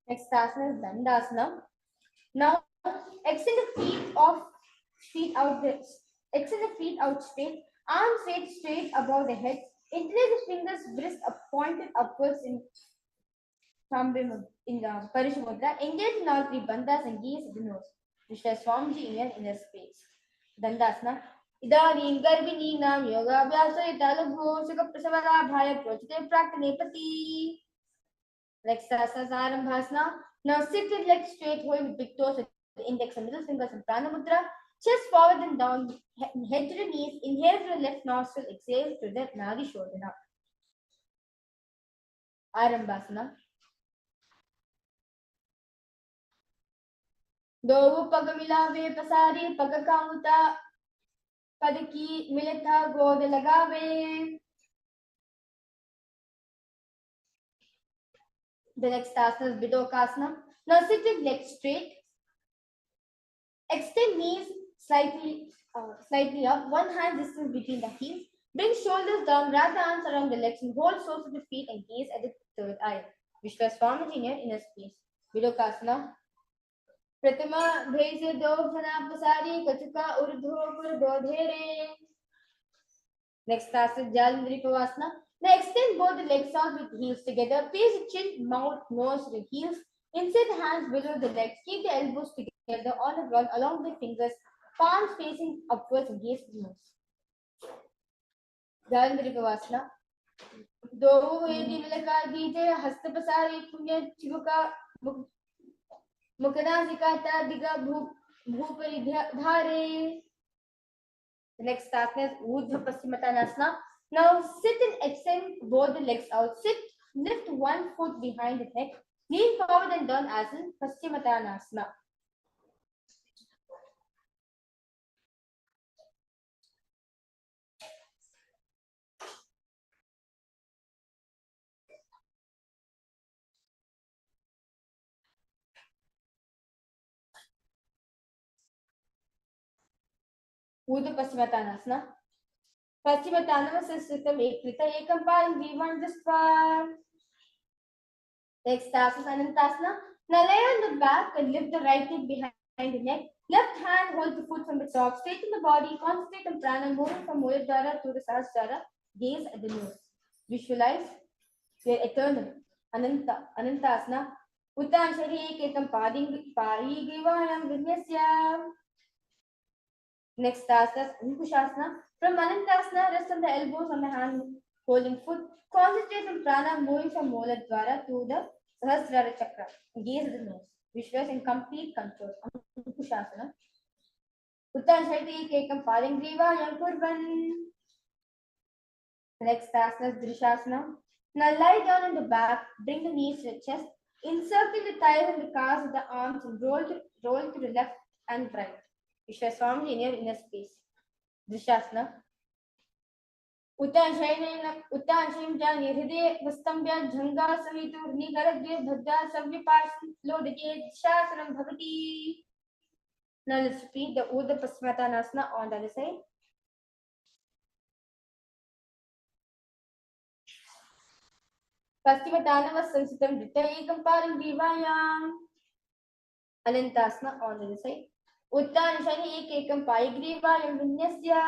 Speaker 1: Next asana is Dandasana. Now extend the feet out extend the feet out straight, arms straight above the head. Interlace the fingers, wrist pointed upwards in in the Parishamudra. Engage in all three bandhas and gaze at the nose. Vishwa Swamiji in your inner space. Dandasana. Idanim garbini nam yoga vyasa italabho sukha prasavara bhaya prochite praktanepati. Next asana Arambhasana. Now sit with legs straight, hold with big toes with the index and middle fingers in Pranamudra. Chest forward and down, head to the knees. Inhale through the left nostril, exhale through the Nadi Shodhana. Arambhasana. दो पग मिलावे पसारी पग कामुता पद की मिलता गोद लगावे. The next asana is Vidokasana. Now sit with legs straight. Extend knees slightly up. One hand distance between the heels. Bring shoulders down. Wrap the arms around the legs and hold soles of the feet and gaze at the third eye. Vishwa Swamiji in your inner space. Vidokasana. प्रतिमा भेजे दो जना पसारी कचुका ऊर्ध्व दोधेरे. Next task is Jalindri Pavasana. Now extend both the legs out with heels together. Place the chin, mouth, nose to the heels. Insert the hands below the legs. Keep the elbows together on the ground along the fingers. Palms facing upwards and gaze to the nose. Jalindri Pavasana. दो वेदी मिलका दीजे हस्त पसारी पुण्य चिबुका मुकनासिकाता दिगा भूपरि धारे. The next asana is Urdhva Paschimottanasana. Now sit and extend both the legs out. Sit, lift one foot behind the neck, lean forward and down as in Paschimottanasana. Urdhva Paschimottanasana. Paschimottanasana system ekrita ekam param vivan drisva. Next task is Anantasana. Now lay on the back and lift the right leg behind the neck. Left hand holds the foot from the top. Straighten the body. Concentrate on prana, moving from Muladhara to the Sahasrara. Gaze at the nose. Visualize your eternal. Anantasana. Uttan Shari Ekam Pari Grivayam Vinyasya. Next task is Ankushasana. From Anantasana, rest on the elbows on the hand holding foot. Concentrate on prana, moving from Muladhara to the Sahasrara Chakra. Gaze at the nose. Visualize in complete control. Ankushasana. Uttan Shari Ekam Pari Grivayam Kurvan. Next asana is Drishasana. Now lie down on the back, bring the knees to the chest, encircle the thighs and the calves with the arms and roll to the left and right. Vishwa Swamiji in your inner space. Drishasana. Uttan Shayam Jani Hriday Vastambya Jhanga Savitu Nigaradve Bhadda Savyapasan Lodake Drishasanam Bhavati. Now let's repeat the Urdhva Paschimottanasana on the other side. Paschimottanasana Sansitam Dhita Ekam Param Grivayam. Anantasana on the other side. Uttan Shani Ekam Pai Grivayam Vinyasya.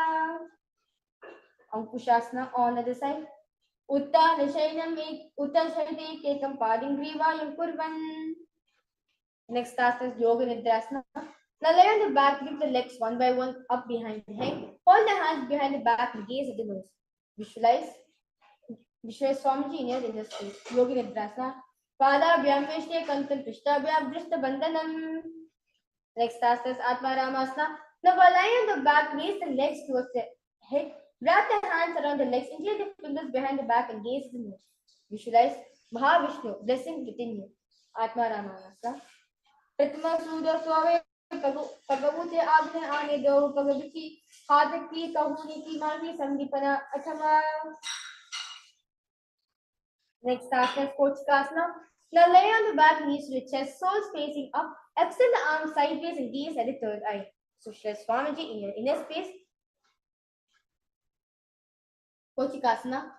Speaker 1: Ankushasana on the other side. Uttan Shani Ekam Param Grivayam Kurvan. Next task is Yoga Nidrasana. Now lay on the back, lift the legs one by one up behind the head. Hold the hands behind the back and gaze at the nose. Visualize Swamiji in your inner space. Yoga Nidrasana. Pada Vyamveshte Kantan Prishtabhyam Drishta Bandhanam. Next task is Atma Ramasana. Now while lying on the back, raise the legs towards the head. Wrap the hands around the legs, incline the fingers behind the back and gaze at the nose. Visualize Mahavishnu, blessing within you. Atma Ramasana. Pratma Sudha Swave Pagavute Abhine Ane Do Pagavichi Hadaki Kahuni Ki Mani Sandipana Athama. Next task is Kochikasana. Now lay on the back, knees to the chest, soles facing up. Extend the arms sideways and gaze at the third eye. Sushila Swamiji in your inner space. Kochikasana.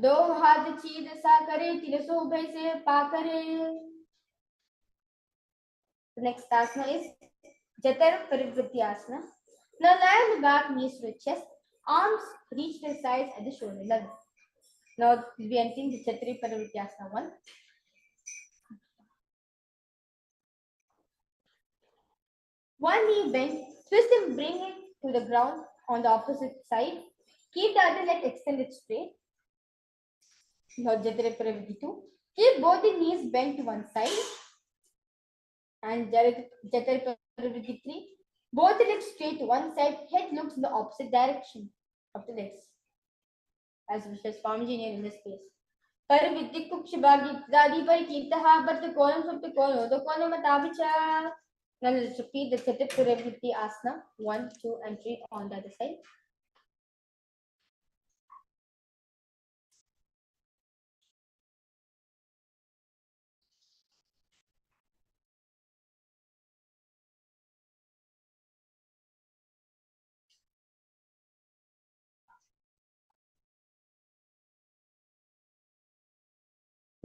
Speaker 1: Do हाथ चीद सा करे तिलसो भय से पा करे. The next asana is Jatara Parivritti Asana. Now lie on the back, knees to the chest, arms reach to the sides at the shoulder level. Now we'll be entering the Jatara Parivritti Asana 1. One knee bent, twist and bring it to the ground on the opposite side. Keep the other leg extended straight. Now Jatara Parivritti 2. Keep both the knees bent to one side. And Jatara Parivritti 3. Both the legs straight to one side, head looks in the opposite direction of the legs. As we shall Swamiji in this case. Parivritti Kukshibagi Dadi Parikitaha, but the columns of the column, the column Matabicha. Now let's repeat the Jatara Parivritti Asana 1, 2, and 3 on the other side.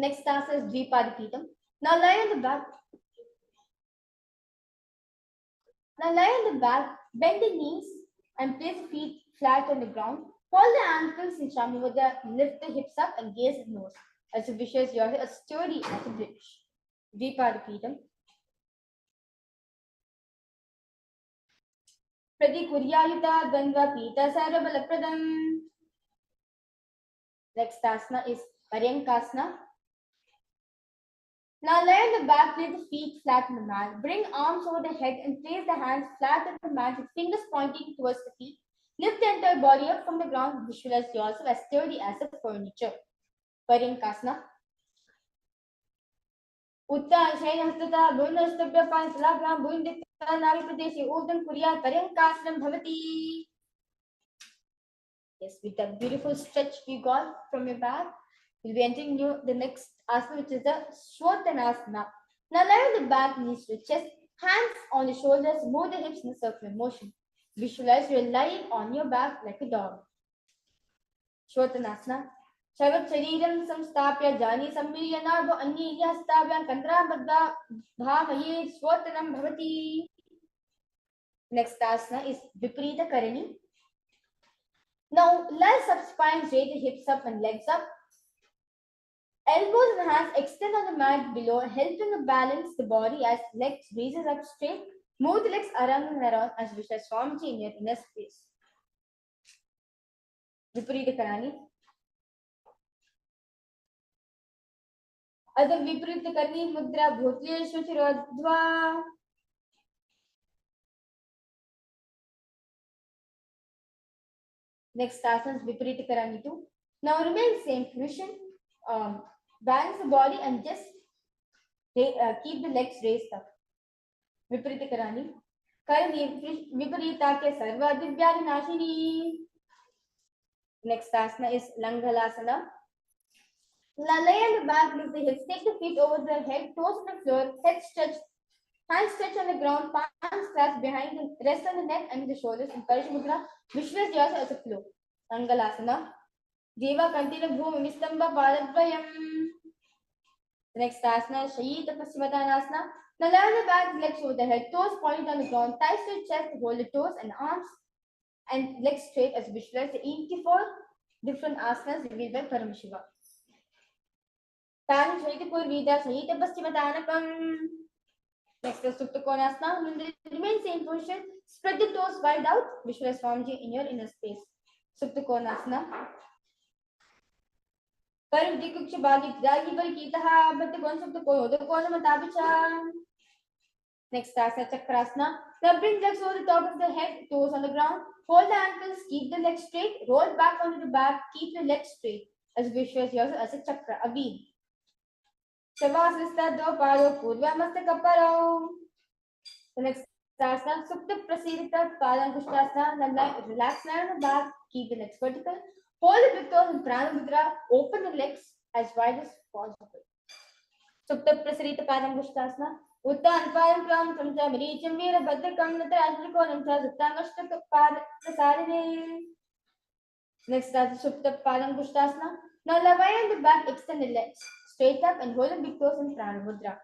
Speaker 1: Next task is Dvipadipitam. Now lie on the back. Bend the knees and place the feet flat on the ground. Hold the ankles in Shami Mudra, lift the hips up and gaze at the nose. As a visualize you a sturdy as a bridge. Dvipadipitam. Prati Kuryayuta Dandva Pita Sarabhalapradam. Next asana is Paryankasana. Now lie on the back, place the feet flat on the mat. Bring arms over the head and place the hands flat on the mat with fingers pointing towards the feet. Lift the entire body up from the ground. Visualize yourself as sturdy as a furniture. Paryankasana. Utta Shayan Hastata Bhunda Stabya Pan Salagram Bhundita Nari Pradeshi Udam Kurya Paryankasanam Bhavati. Yes, with that beautiful stretch we got from your back, we'll be entering the next asana, which is the Shvotanasana. Now lie on the back, knees to the chest, hands on the shoulders, move the hips in a circular motion. Visualize you're lying on your back like a dog. Shvotanasana. Shavat Shariram Samstapya Jani Sammirya Narvo Anni Hastabya Kandra Badda Bhamaye Shvotanam Bhavati. Next asana is Viparita Karani. Now, lie up spine, straight the hips up and legs up. Elbows and hands extend on the mat below, helping to balance the body as legs raises up straight. Move the legs around and around as we shall Swamiji in your inner space. Viparita Karani. Adha Viparita Karani Mudra Bhutliya Shuchirodhva. Next asana is Viparita Karani 2. Now remain same position. Balance the body and just keep the legs raised up. Viparita Karani. Karani Viparita ke sarva divyani nashini. Next asana is Langalasana. Lay on the back, lift the hips, take the feet over the head, toes on the floor, head stretched, hands stretched on the ground, palms clasped behind the rest on the neck and the shoulders. Encourage mudra. Visualize yourself as a flow. Langalasana. Deva Kantina Bhumi Mistamba Padadvayam. The next asana is Shayita Paschimottanasana. Now lie on the back, legs over the head, toes pointed on the ground, thighs to the chest, hold the toes and arms and legs straight as visualize the 84 different asanas revealed by Paramashiva. Tan Shayita Purvida, Shayita Paschimottanakam. Next is Supta Konasana. Remain same position. Spread the toes wide out. Visualize Swamiji in your inner space. Supta Konasana. Parivritti Kukshibagi Dagi Parikitaha, but the concept of the Kola Matabicha. Next asana Chakrasana. Now bring legs over the top of the head, toes on the ground. Hold the ankles, keep the legs straight, roll back onto the back, keep the legs straight. As visualize yourself as a chakra, a wheel. Shavasrista do paro purva mastakaparo. The next asana Supta Prasidita Padankushtasana. Now relax lie on the back, keep the legs vertical. Hold the big toes in Prana Mudra, open the legs as wide as possible. Supta Prasidita Padankushtasana. Uttan Padam Pram Samcha Maricham Veera Bhadrakam Natra Ajrikonam Cha Suttangashta Padasarine. Next is Supta Padankushtasana. Now lie on the back, extend the legs straight up and hold the big toes in Prana Mudra.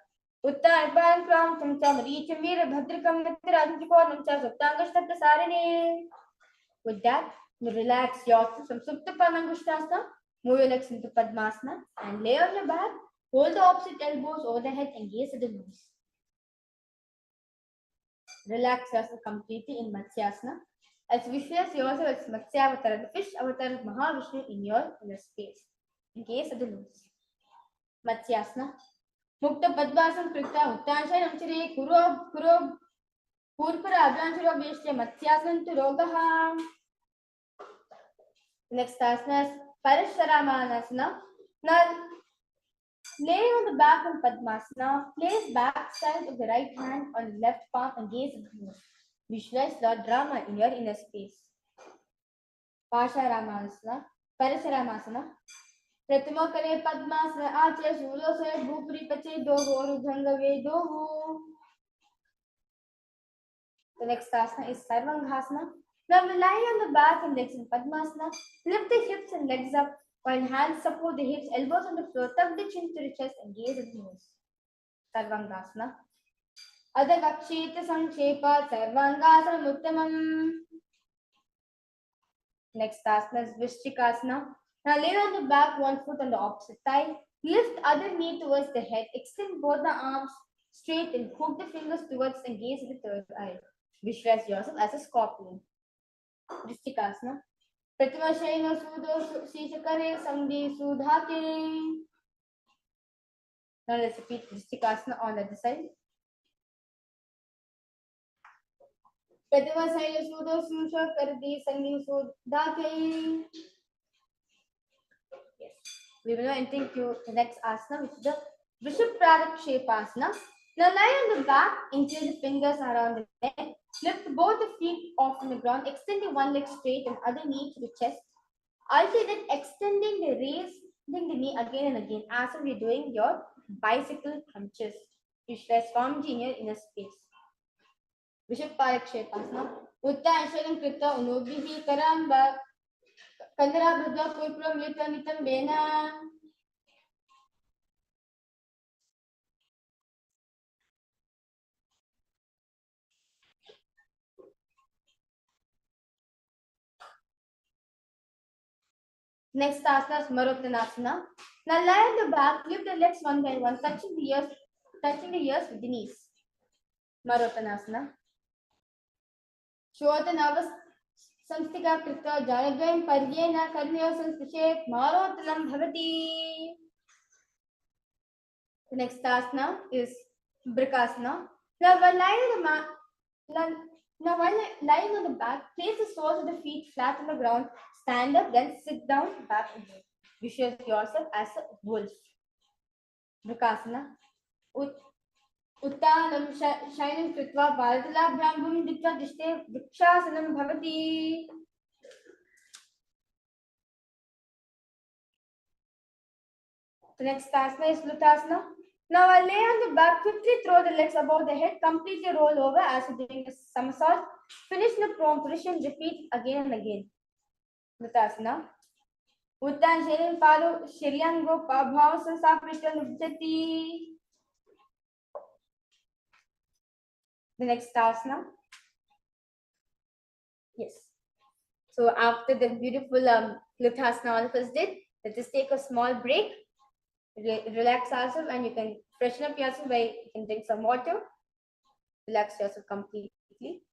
Speaker 1: उत्तानपान क्राम चमचम रीचम वीरभद्रकम मित्रांजिकोणम च सुप्तांगष्टप्रसारिणे. With that, you relax yourself from Supta Padangushtasana, move your legs into Padmasana and lay on your back. Hold the opposite elbows over the head and gaze at the nose. Relax yourself completely in Matsyasana. As visualize yourself as Matsyavatara, the fish avatar of Mahavishnu in your inner space. And gaze at the nose. Matsyasana. Mukta Padmasana Krita Uttanshaya Namchare Kuro Purpura Ablanchara Vishya Matsyasana to Rogaha. Next asana is Parasharamanasana. Now lay on the back in Padmasana. Place back side of the right hand on the left palm and gaze at the nose. Visualize Lord Rama in your inner space. Parasharamanasana. Parasharamasana. Prathama kare Padmasana. Ache Shulo se Bhupri Pache Doho Rudhangave Doho. The next asana is Sarvanghasana. Now we lie on the back and legs in Padmasana. Lift the hips and legs up while hands support the hips, elbows on the floor, tuck the chin to the chest and gaze at the nose. Sarvanghasana. Adha Kakshita Sankshepa Sarvanghasana Uttamam. Next asana is Vishrikasana. Now lay on the back, one foot on the opposite thigh. Lift other knee towards the head. Extend both the arms straight and hook the fingers towards and gaze at the third eye. Visualize yourself as a scorpion. Vrishtikasana. Pratima Shaina Sudo Shishakare Sangdi Sudhake. Now let's repeat Vrishtikasana on the other side. Pratima Shaina Sudo Shishakare Sangdi Sudhake. Yes. We will now enter into the next asana, which is the Vrishabhpradakshepasana. Now lie on the back, incline the fingers around the neck. Lift both the feet off from the ground, extending one leg straight and other knee to the chest. Alternate extending the raising the knee again and again as if you're doing your bicycle crunches. Visualize Swamiji in your inner space. Vrishabhpradakshepasana. Uttanasharam Krita Unubhihi Karamba Kandara Bhadra Purpuram Yuta Nitam Bena. Next asana is Marottanasana. Now lie on the back, lift the legs one by one, touching the ears with the knees. Marottanasana. Shotanavas Samstika Krita Janadvayam Paryena Karnyo Sansprishet Marottanam Bhavati. The next asana is Brikasana. Now while lying on the back, place the soles of the feet flat on the ground, stand up, then sit down, back again. Visualize yourself as a wolf. Brikasana. Uttanam Shainam Kritva Bharatala Brahmam Dikta Dishte Vikshasanam Bhavati. The next asana is Lutasana. Now I lay on the back, quickly throw the legs above the head, completely roll over as you're doing a somersault. Finish the prone position, repeat again and again. Lutasana. Uttan Sherin Palo Shiryango Pabhav Sansaprishan Vijati. The next asana. Yes. So after the beautiful Lutasana all of us did, let us take a small break. Relax ourselves, and you can freshen up yourself by you can drink some water. Relax yourself completely.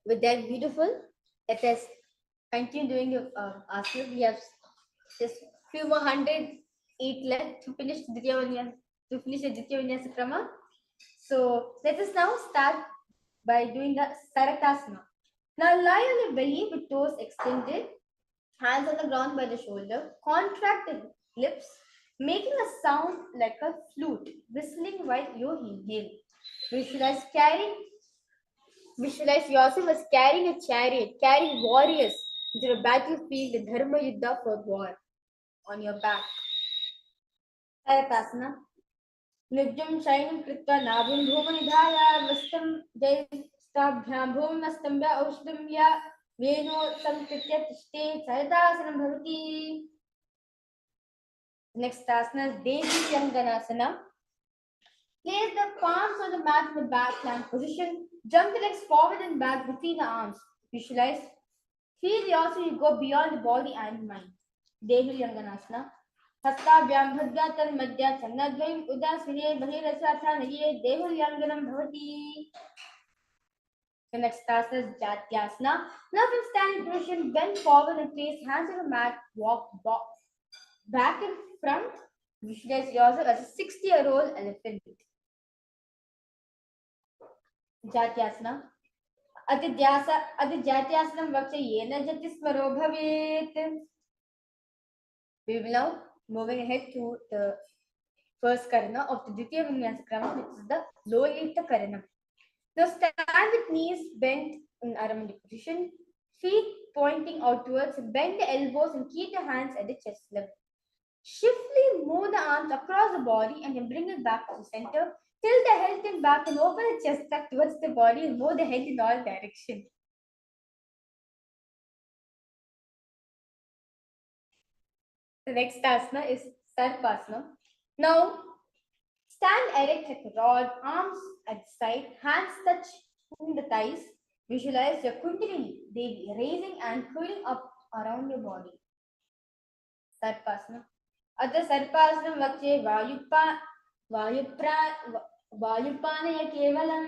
Speaker 1: With that, beautiful. Let us continue doing your asana. We have just few more hundred eat left to finish the Ditya Vinyasa Krama. So let us now start by doing the Saratasana. Now lie on your belly with toes extended, hands on the ground by the shoulder. Contract the lips, making a sound like a flute, whistling while you inhale. Visualize yourself as carrying a chariot, carrying warriors into a battlefield, the Dharma Yuddha for war on your back. Saratasana. Nijjam Shainam Kritva Nabhim Bhumanidhaya Vastam Jaistabhyam Bhumanastambya Aushdamya Veno Samkritya Tishte Saradasanam Bhavati. Next asana is Devi Yanganasana. Place the palms on the mat in the back plank position. Jump the legs forward and back between the arms. Visualize. Feel yourself you go beyond the body and mind. Devi Yanganasana. हस्ताभ्यां भद्रातन मध्या चन्नद्वयम् उदासीने बहिरसाथानये देहुर्यांगनं भवति. The next asana is Jatyasana. Now in standing position, bend forward and place hands on the mat. Walk back and front. Visualize yourself as a 60-year-old elephant. Jatyasana. Adijatyasanam vaksha yena jati smaro bhavet. We will now moving ahead to the first karana of the Ditya Vinyasa Krama, which is the Lolita Karana. Now stand with knees bent in Aramani position, feet pointing outwards, bend the elbows and keep the hands at the chest level. Swiftly move the arms across the body and then bring it back to the center. Tilt the head and back and open the chest tuck towards the body and move the head in all directions. The next asana is Sarpasana. Now, stand erect like a rod, arms at the side, hands touch in the thighs. Visualize your Kundalini Devi raising and curling up around your body. Sarpasana. Atha Sarpasana vakshe Vayupanaya Kevalam.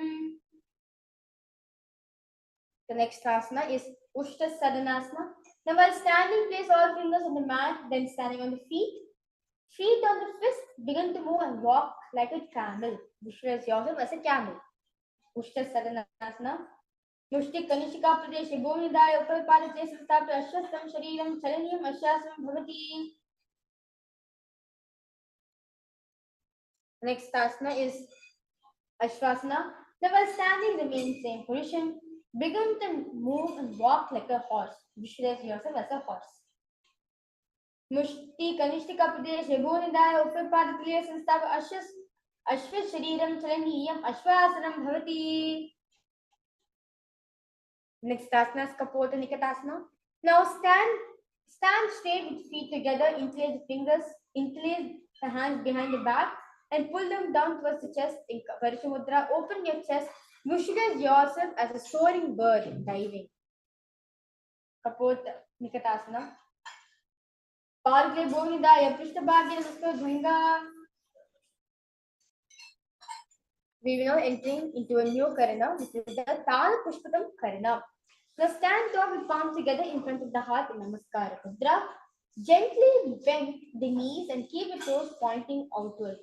Speaker 1: The next asana is Ushta Sadanasana. Now, while standing, place all fingers on the mat, then standing on the feet. Feet on the fist, begin to move and walk like a camel. Visualize yourself as a camel. Ushta Sadanasana. Mushti Kanishika Pradesh Bhumidaya Upalpada Stapta Ashwastam Shariram Chalaniyam Ashyasam Bhavati. Next asana is Ashwasana. Now, while standing, remain in same position. Begin to move and walk like a horse. Visualize yourself as a horse. Mushti Kanishtika Pradesh Bhunidaya Upalpada Stapta Ashwas Shariram Chalaniyam Ashwasanam Bhavati. Next asana is Kapota Nikatasana. Now stand straight with feet together, interlace the fingers, interlace the hands behind the back and pull them down towards the chest in Varishamudra. Open your chest. Visualize yourself as a soaring bird diving. Kapota Nikatasana. Parkle Bhunidaya Prishtabhagya Bhanga. We will now entering into a new karana, which is the Tala Pushpatam Karana. Now stand tall with palms together in front of the heart in Namaskara Mudra. Gently bend the knees and keep the toes pointing outward.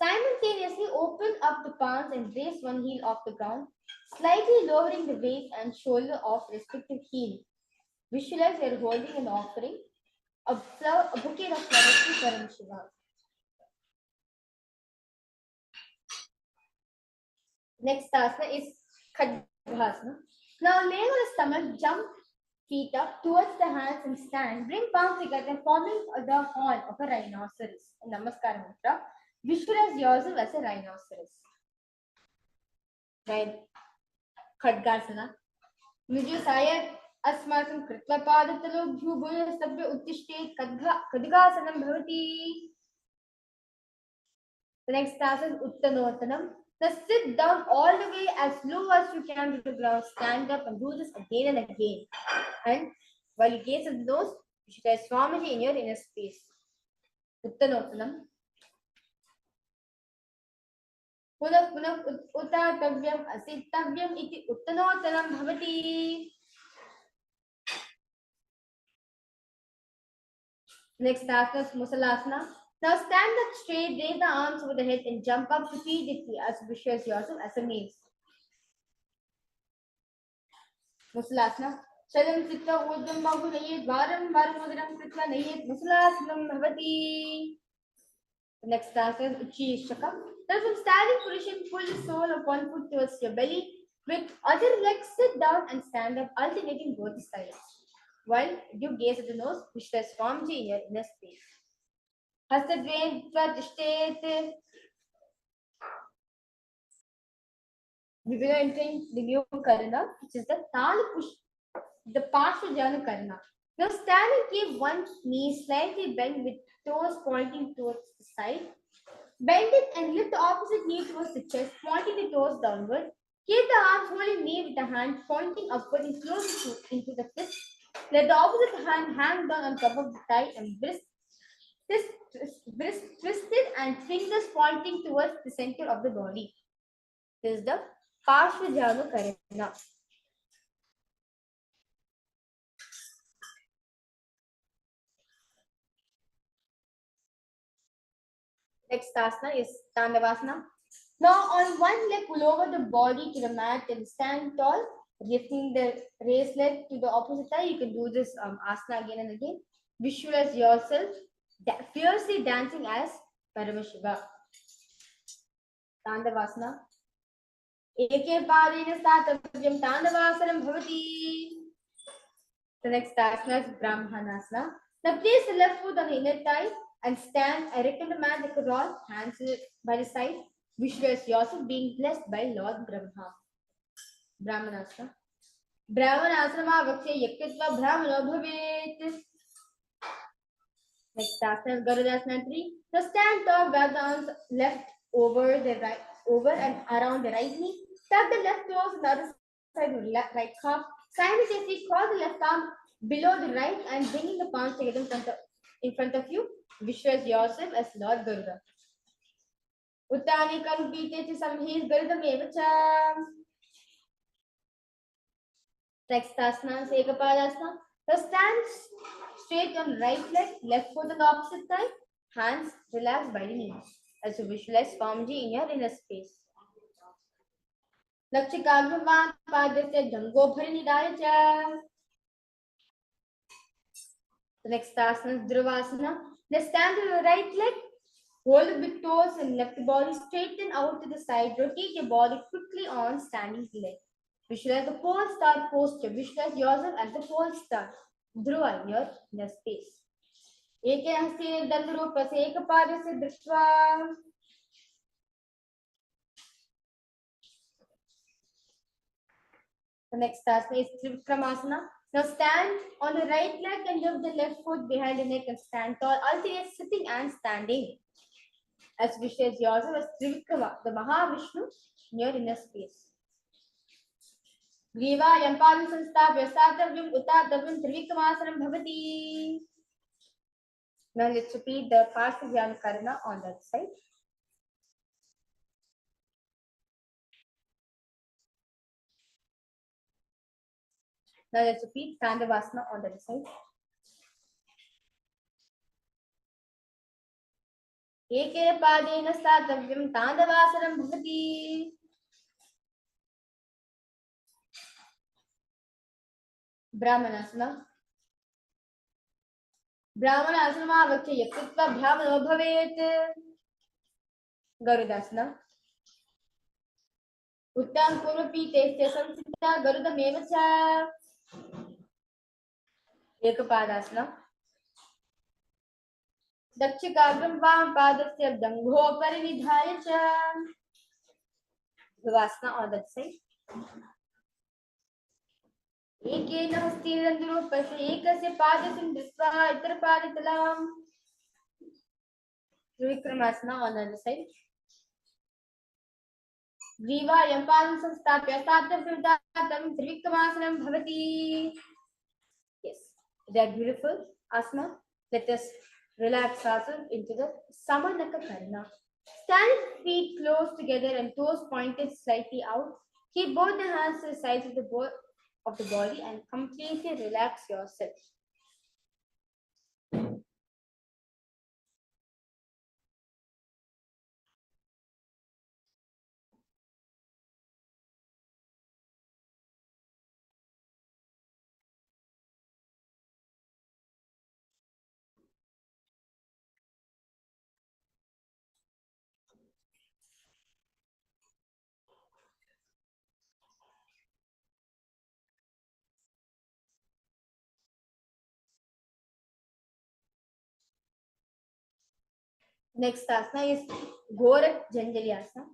Speaker 1: Simultaneously open up the palms and raise one heel off the ground, slightly lowering the weight and shoulder of respective heel. Visualize you are holding an offering, a bouquet of flowers to Paramashivoham. Next asana is Khadgasana. Now lay on the stomach, jump feet up towards the hands and stand. Bring palms together, forming the horn of a rhinoceros. In Namaskara Mudra, visualize yourself as a rhinoceros. Right. Khadgasana. Nujusaya Asmasam Kritva Padatalo Bhubuya Sabya Uttishte Khadgasanam Bhavati. The next asana is Uttanotanam. Now sit down all the way as low as you can to the ground. Stand up and do this again and again. And while you gaze at the nose, visualize Swamiji in your inner space. Uttanotanam. पुनः पुनः उत्तातव्यम् असितव्यम् इति उत्तनोत्तरं भवति. Next asana is Musalasana. Now stand up straight, raise the arms over the head and jump up repeatedly as visualize yourself as a means. Musalasana. Shalam Chitta Udam Bahu Nayet Varam Varam Udaram Kritva Nayet Musalasanam Bhavati. Next asana is Uchi Shaka. Now from standing position, pull the sole of one foot towards your belly. With other legs, sit down and stand up, alternating both sides. While you gaze at the nose, visualize Swamiji in your inner space. Hastadvain Tvatishtet. We will enter the new Karana, which is the Talapush, the Parshvajana Karana. Now stand and keep one knee slightly bent with toes pointing towards the side. Bend it and lift the opposite knee towards the chest, pointing the toes downward. Keep the arms holding knee with the hand pointing upward and close into the fist. Let the opposite hand hang down on top of the thigh and wrist twisted and fingers pointing towards the center of the body. This is the Parshvajanu Karana. Next asana is Tandavasana. Now on one leg, pull over the body to the mat and stand tall, lifting the raised leg to the opposite side. You can do this asana again and again. Visualize yourself fiercely dancing as Paramashiva. Tandavasana. Eke padena statavyam Tandavasanam bhavati. The next asana is Brahmanasana. Now place the left foot on the inner thigh and stand erect on the mat like a rod, hands by the side. Visualize yourself being blessed by Lord Brahma. Brahmanasana. Brahmanasana vakshe yaktitva brahmano bhavet. Next asana is Garudasana 3. Now stand tall, grab the arms left over and around the right knee. Tap the left toes on the other side of the right calf. Simultaneously cross the left arm below the right and bringing the palms together in front of you. Visualize yourself as Lord Garuda. Uttani Kampite Samhis Garudameva. Next asana is Ekapadasana. Now stand straight on right leg, left foot on the opposite side, hands relaxed by the knees. As you visualize Swamiji in your inner space. Lakshikagravan Padasya Jango Bharinidaya. The next asana is Dhruvasana. Now stand on your right leg, hold the big toes and left the body straighten out to the side. Rotate your body quickly on standing leg. Visualize the pole star posture. Visualize yourself as the pole star. Dhruva in your inner space. Eke hasti dandarupase ekapadasya drishtva. The next asana is Trivikramasana. Now stand on the right leg and lift the left foot behind the neck and stand tall. Alternate sitting and standing. As visualize yourself as Trivikrama, the Mahavishnu in your inner space. Griva Yampam Sanstapya Statavyam Uttatavyam Trivikramasanam Bhavati. Now let's repeat the Parshvajana Karana on that side. Now let's repeat Tandavasana on that side. Eke padena statavyam Tandavasanam bhavati. Brahmanasana. Brahmanasana vakshe yaktitva brahmano bhavet. Garudasana. Uttam purvapite samsita garudameva cha. Ekapadasana. Dakshikagram vam padasya dangho parinidhaya cha. Dhruvasana on that side. Eke nahasti dandurupasya ekasya padasya drisva itarapaditalam. Trivikramasana on the other side. Griva Yampam Sanstapya Statavyam Uttatavyam Trivikramasanam bhavati. Yes, they are beautiful asana. Let us relax ourselves into the Samanaka Karana. Stand feet close together and toes pointed slightly out. Keep both the hands to the sides of the body and completely relax yourself. Next asana is Gorak Janjali Asana.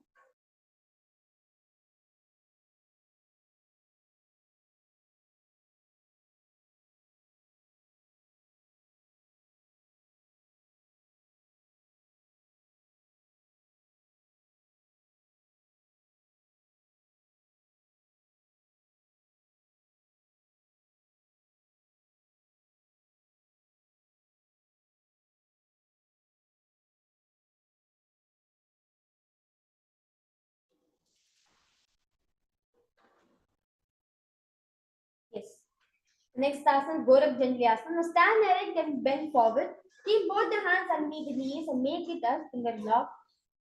Speaker 1: Yes. Next asana, Gorak Janjali Asana. Now stand erect and bend forward. Keep both the hands underneath the knees and make it a finger lock.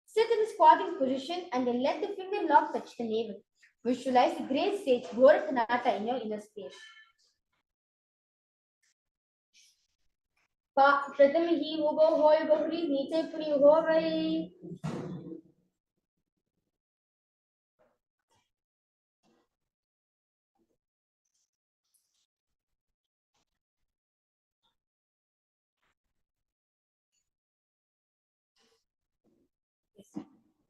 Speaker 1: Sit in the squatting position and then let the finger lock touch the navel. Visualize the great stage Gorakhanata in your inner space. प्रथम ही उगो होय बहुरी नीचे पुरी हो गई.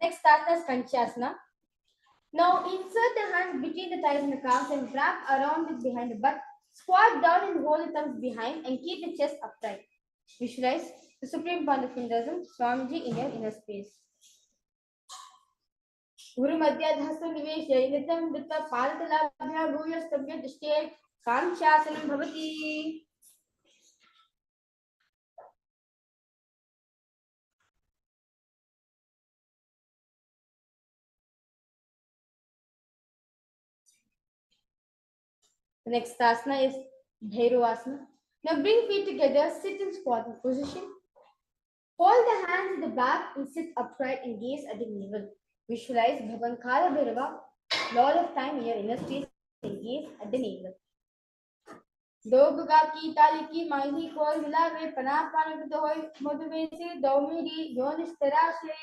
Speaker 1: Next asana is Kanchasana. Now insert the hands between the thighs and the calves and wrap around it behind the butt. Squat down and hold the thumbs behind and keep the chest upright. Visualize the Supreme Pontiff of Hinduism, Swamiji in your inner space. Guru Madhyadhastu Nivesha Nitam Dutta Padatalabhya Bhuyastabhya Dishte Kamchasanam Bhavati. The next asana is Bhairavasana. Now bring feet together, sit in squatting position. Hold the hands at the back and sit upright and gaze at the navel. Visualize Bhavan Kala Bhairava, Lord of Time in your inner space and gaze at the navel. Doguga ki tali ki mahi koi hilave panapana vidoy moduvesi domiri yonistarashe.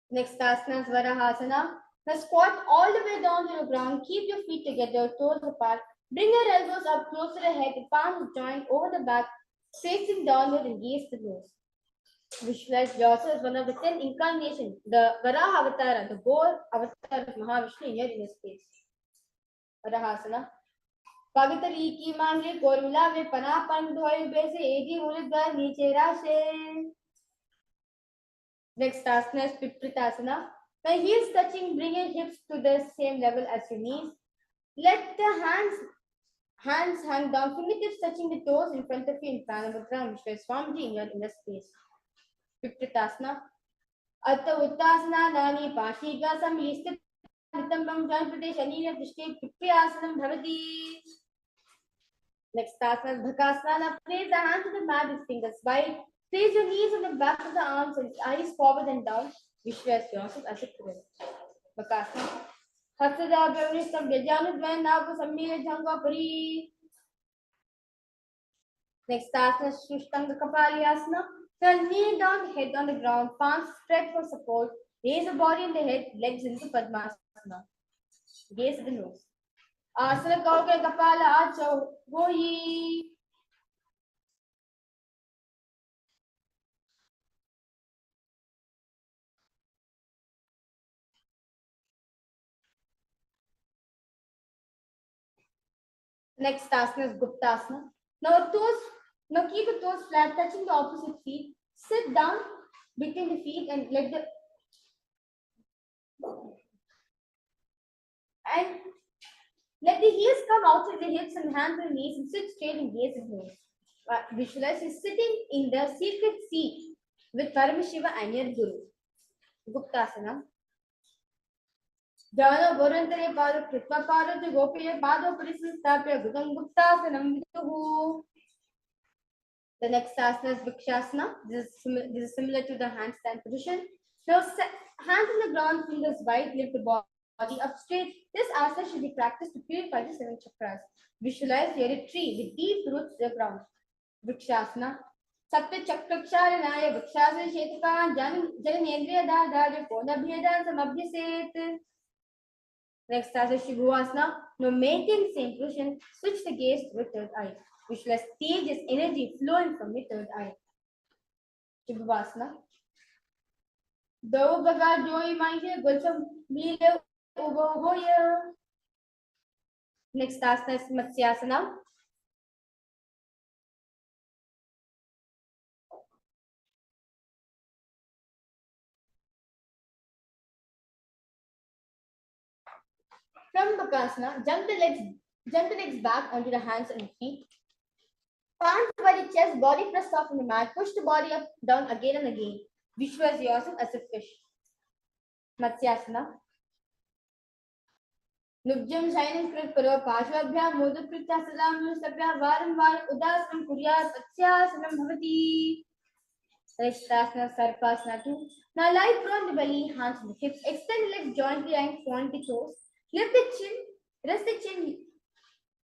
Speaker 1: Next asana is Varahasana. Now squat all the way down to the ground. Keep your feet together, toes apart. Bring your elbows up close to the head, the palms joined over the back, facing downward and gaze the nose. Visualize yourself as one of the 10 incarnations, the Varaha Avatara, the boar avatar of Mahavishnu in your inner space. Varahasana. Pagatari ki mangi korula ve panapan dhoy bese egi ulidgar niche rashe. Next asana is Pipritasana. Now heels touching, bring your hips to the same level as your knees. Let the hands hang down, fingertips touching the toes in front of you in Pranamudra and Vishwa Swamiji in your inner space. Pipritasana. Atta Uttasana Nani Pashiga Samlistit Nitambam Janpate Shanina Dishti Pipriasanam Bhavati. Next asana is Bhakasana. Place the hands to the mat with fingers wide. Place your knees on the back of the arms and eyes forward and down. Visualize yourself as a twin. Bhakasana. Hasada Bhavnistam Vyajanudvan Navu Sammira Jangapuri. Next asana is Shrushtanga Kapalayasana. Now kneel down, head on the ground, palms spread for support. Raise the body and the head, legs into Padmasana. Gaze at the nose. Asana Kauke Kapala Acho Goyi. Next asana is Guptasana. Now keep the toes flat, touching the opposite feet. Sit down between the feet and let the heels come outside the hips and hands and knees and sit straight and gaze at nose. Visualize you sitting in the secret seat with Paramashiva and your Guru. Guptasana. Jana Borantare Padu Kritva Padu to Gopiya Padu Prisistapya Gudam Guptasanam Vituhu. The next asana is Vikshasana. This is similar to the handstand position. Now, hands on the ground, fingers wide, lift the body up straight. This asana should be practiced to purify the 7 chakras. Visualize you're a tree with deep roots to the ground. Vikshasana. Sapta Chakraksharanaya Vikshasana Shetaka Janendriya Dada Podabhyedan Samabhyaset. Next asana Shibhuasana. Now maintain the same position. Switch the gaze to the third eye. Visualize tejas energy flowing from the third eye. Shibhuasana. Do baga joy maisha gulsam mile uboya. Next asana is Matsyasana. From Bakasana, jump the legs back onto the hands and feet. Palms by the chest, body pressed off on the mat. Push the body up, down again and again. Visualize yourself as a fish. Matsyasana. Nubjam shining krit karo pashvabhyam modukritya salam sabya varam var udasam kuryat Matsyasanam bhavati. Rishtasana Sarpasana 2. Now lie prone the belly, hands on the hips. Extend the legs jointly and point the toes. Lift the chin, rest the chin,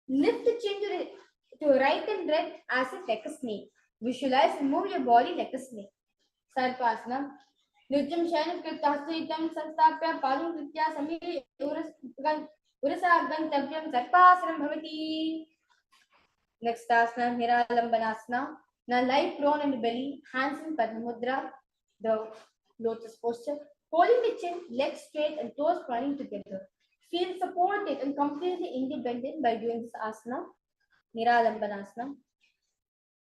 Speaker 1: lift the chin to right and left as if like a snake. Visualize and move your body like a snake. Sarpasana. Nujjam Shayan Kritastitam Sastapya Padum Kritya Sami Urasa Gantavyam Sarpasanam Bhavati. Next asana, Niralambanasana. Now lie prone in the belly, hands in Padmamudra, the lotus posture. Holding the chin, legs straight and toes pointing together. Feel supported and completely independent by doing this asana, Niralambanasana.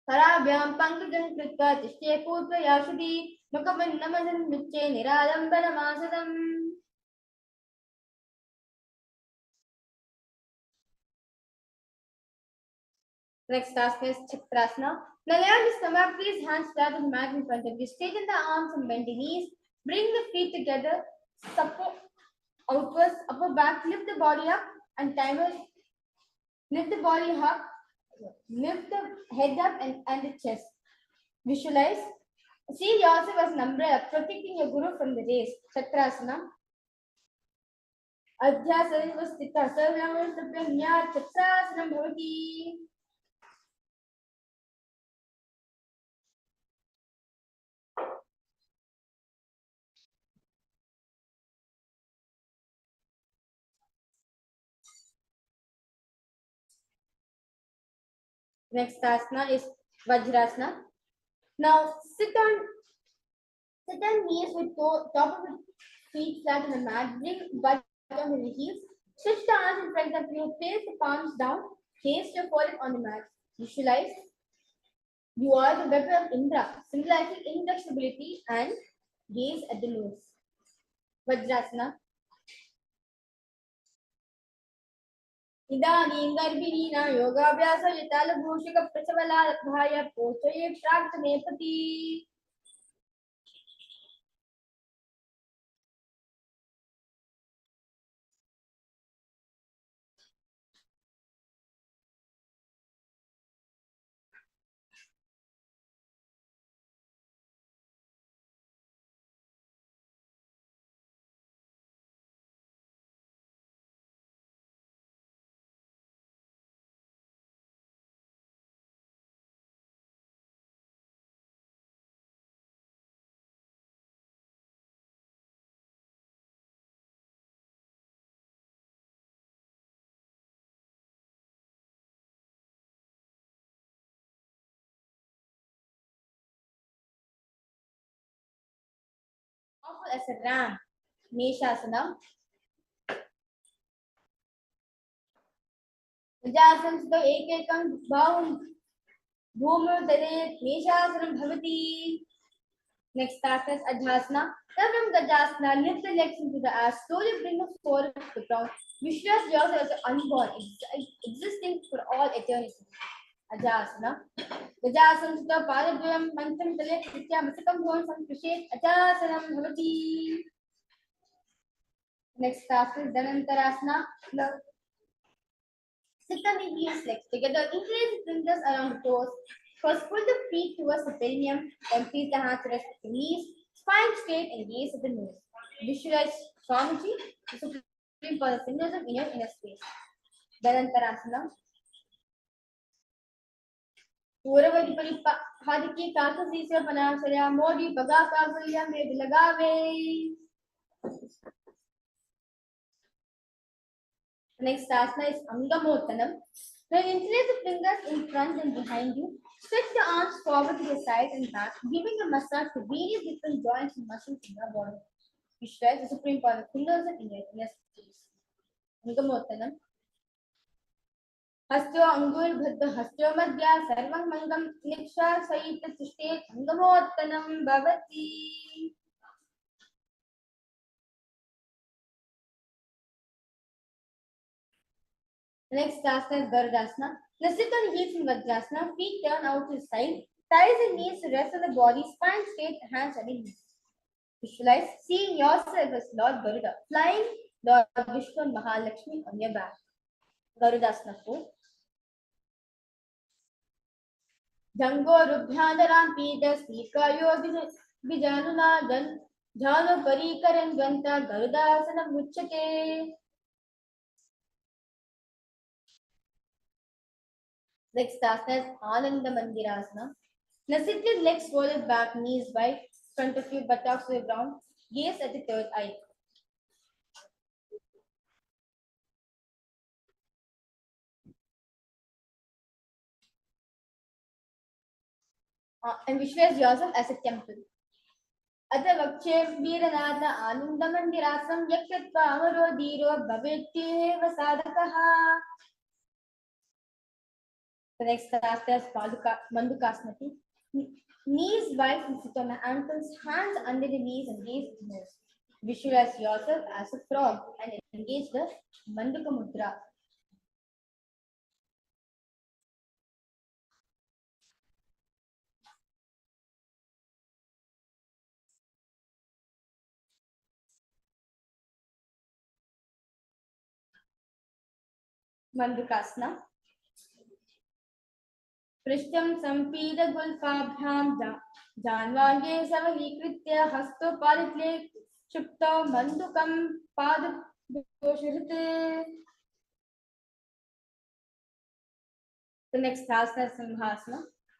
Speaker 1: Tarabhyam Pankajam Kritka Tishte Putra Yashudi Makavan Namajan Miche Niralambanamasam. Next asana is Chakrasana. Now lay on the stomach, place hands flat on the mat in front of you. Straighten the arms and bend the knees. Bring the feet together. Support outwards, upper back. Lift the body up and timers. Lift the body up. Lift the head up and the chest. Visualize. See yourself as an umbrella protecting your guru from the rays. Chakrasana. Adhyasana Vastita Sarvam Sapyanya Chakrasanam Bhavati. Next asana is Vajrasana. Now sit on knees with top of the feet flat on the mat. Bring butt on the heels. Switch the arms in front of you. Place the palms down. Gaze your forehead on the mat. Visualize you are the weapon of Indra, symbolizing inflexibility and gaze at the nose. Vajrasana. Idanim Garbhinina Yogavyasa Yatala Bhushika Prachavala Bhaya Pochaye Shrakta Nepati. Powerful as a ram. Meshasana. Vajrasanam Ekekam Bhavum Bhumur Dade Meshasanam Bhavati. Next asana is Adhyasana. Now from Gajasana, lift the legs into the ass. Slowly bring the forehead to the ground. Visualize yourself as unborn, existing for all eternity. Adhyasana. गजासंस्थितौ पादद्वयं मन्त्रं तले कृत्या मस्तकं भुवनं संस्पृशेत् अचासनं भवति. Next task is Dhanantarasana. Sit on the heels, legs together, interlace the fingers around the toes. First, pull the feet towards the perineum, then place the hands to rest at the knees, spine straight and gaze at the nose. Visualize Swamiji, the Supreme Pontiff of Hinduism in your inner space. Dhanantarasana. पूर्वधि परिपा हाथ की काकसी से बना सरिया मोड़ी बगा कागलिया में लगावे. Next asana is Angamottanam. Then interlace the fingers in front and behind you. Stretch the arms forward to the side and back, giving a massage to various different joints and muscles in your body. Visualize the Supreme Pontiff of Hinduism in your inner space. Angamottanam. हस्तो अंगुल बद्ध हस्तो मध्य सर्वं मंगम निक्षा सहित तिष्ठे अंगमोत्तनम भवति. Next asana is Garudasana. Now sit on heels in Vajrasana, feet turn out to the side, thighs and knees to rest on the body, spine straight, hands at the knees. Visualize seeing yourself as Lord Garuda, flying Lord Vishnu and Mahalakshmi on your back. Garudasana 4. Jango Rubhyandaram Pedas Nikayo Bijanunadan Janu Parikaran Ganta Garudasana Muchate. Next asana is Ananda Mandirasana. Now sit with legs folded back, knees wide, front of you, buttocks to the ground, gaze at the third eye. And visualize yourself as a temple. अतवक्षे वीरनाथ आनन्दमन्दिरासं यक्षत्वा अमरो धीरो भवेत्येव साधकः. The next asana is Mandukasana. Knees wide and sit on the ankles, hands under the knees and gaze at the nose. Visualize yourself as a frog and engage the Manduka Mudra. Mandukasana. पृष्ठं संपीडगुल्फाभ्यां जान्वाङ्गे सवलीकृत्य हस्तोपादित्ले क्षुप्तौ मन्दुकं पादयोषित्. The next asana is Simhasana.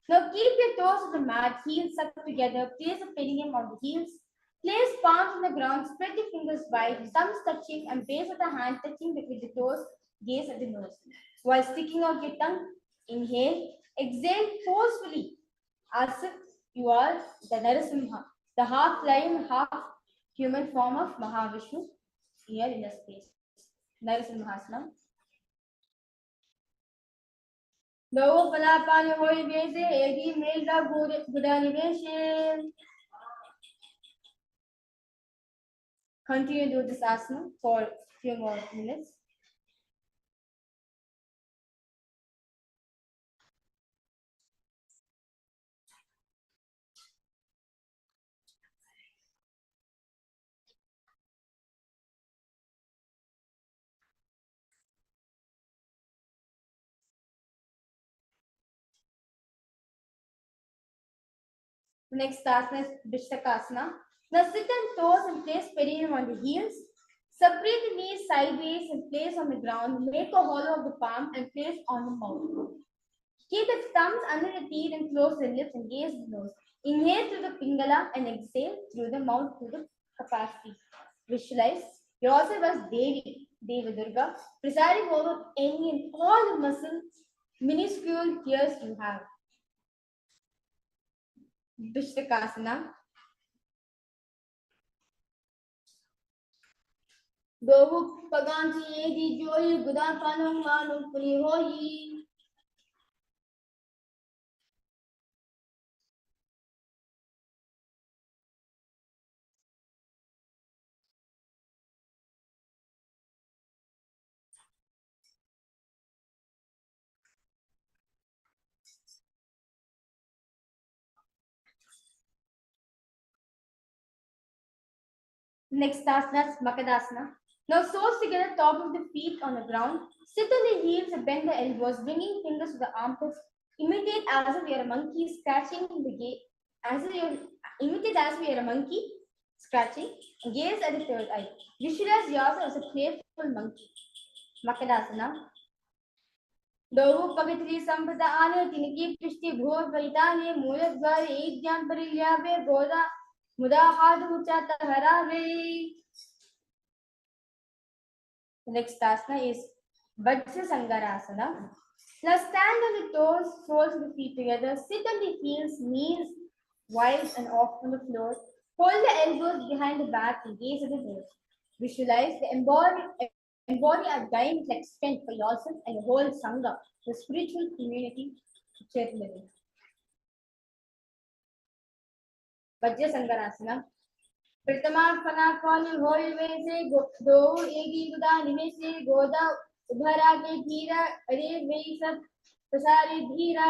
Speaker 1: Now keep your toes on the mat, heels sucked together, place the perineum on the heels, place palms on the ground, spread the fingers wide, thumbs touching and base of the hand touching between the toes, gaze at the nose. While sticking out your tongue, inhale, exhale forcefully as if you are the Narasimha, the half lion, half human form of Mahavishnu here in the space. Narasimhasana. Dovo palapani hoy vese egi melda gudani veshe. Continue to do this asana for a few more minutes. Next asana is Vistakasana. Now sit on toes and place perineum on the heels. Separate the knees sideways and place on the ground. Make a hollow of the palm and place on the mouth. Keep the thumbs under the teeth and close the lips and gaze the nose. Inhale through the pingala and exhale through the mouth to the capacity. Visualize yourself as Devi, Deva Durga, presiding over any and all the muscles, minuscule tears you have. Vistakasana. Dovu paganti edi joyi gudan panong manong puni hoyi. Next asana is Makadasana. Now toes together, top of the feet on the ground. Sit on the heels and bend the elbows, bringing fingers to the armpits. Imitate as if you're a monkey scratching the gate. Imitate as if you're a monkey scratching. Gaze at the third eye. Visualize yourself as a playful monkey. Makadasana. Doru Pavitri Sampradane, Tiniki Pishti Bhor Vaitane, Muladvar, Ejjan Parilyave, Goda, Mudahadu Chata Harave. The next asana is Vajra Sangarasana. Now stand on the toes, soles of the feet together, sit on the heels, knees wide and off on the floor. Hold the elbows behind the back and gaze at the toes. Visualize the embody a guidance like strength for yourself and the whole Sangha, the spiritual community shared living. Vajra Sangarasana. Pratama Pana Koni Hoi Vese Do Egi Buda Nimese Goda Ubhara Ke Dhira Are Vesa Pasari Dhira.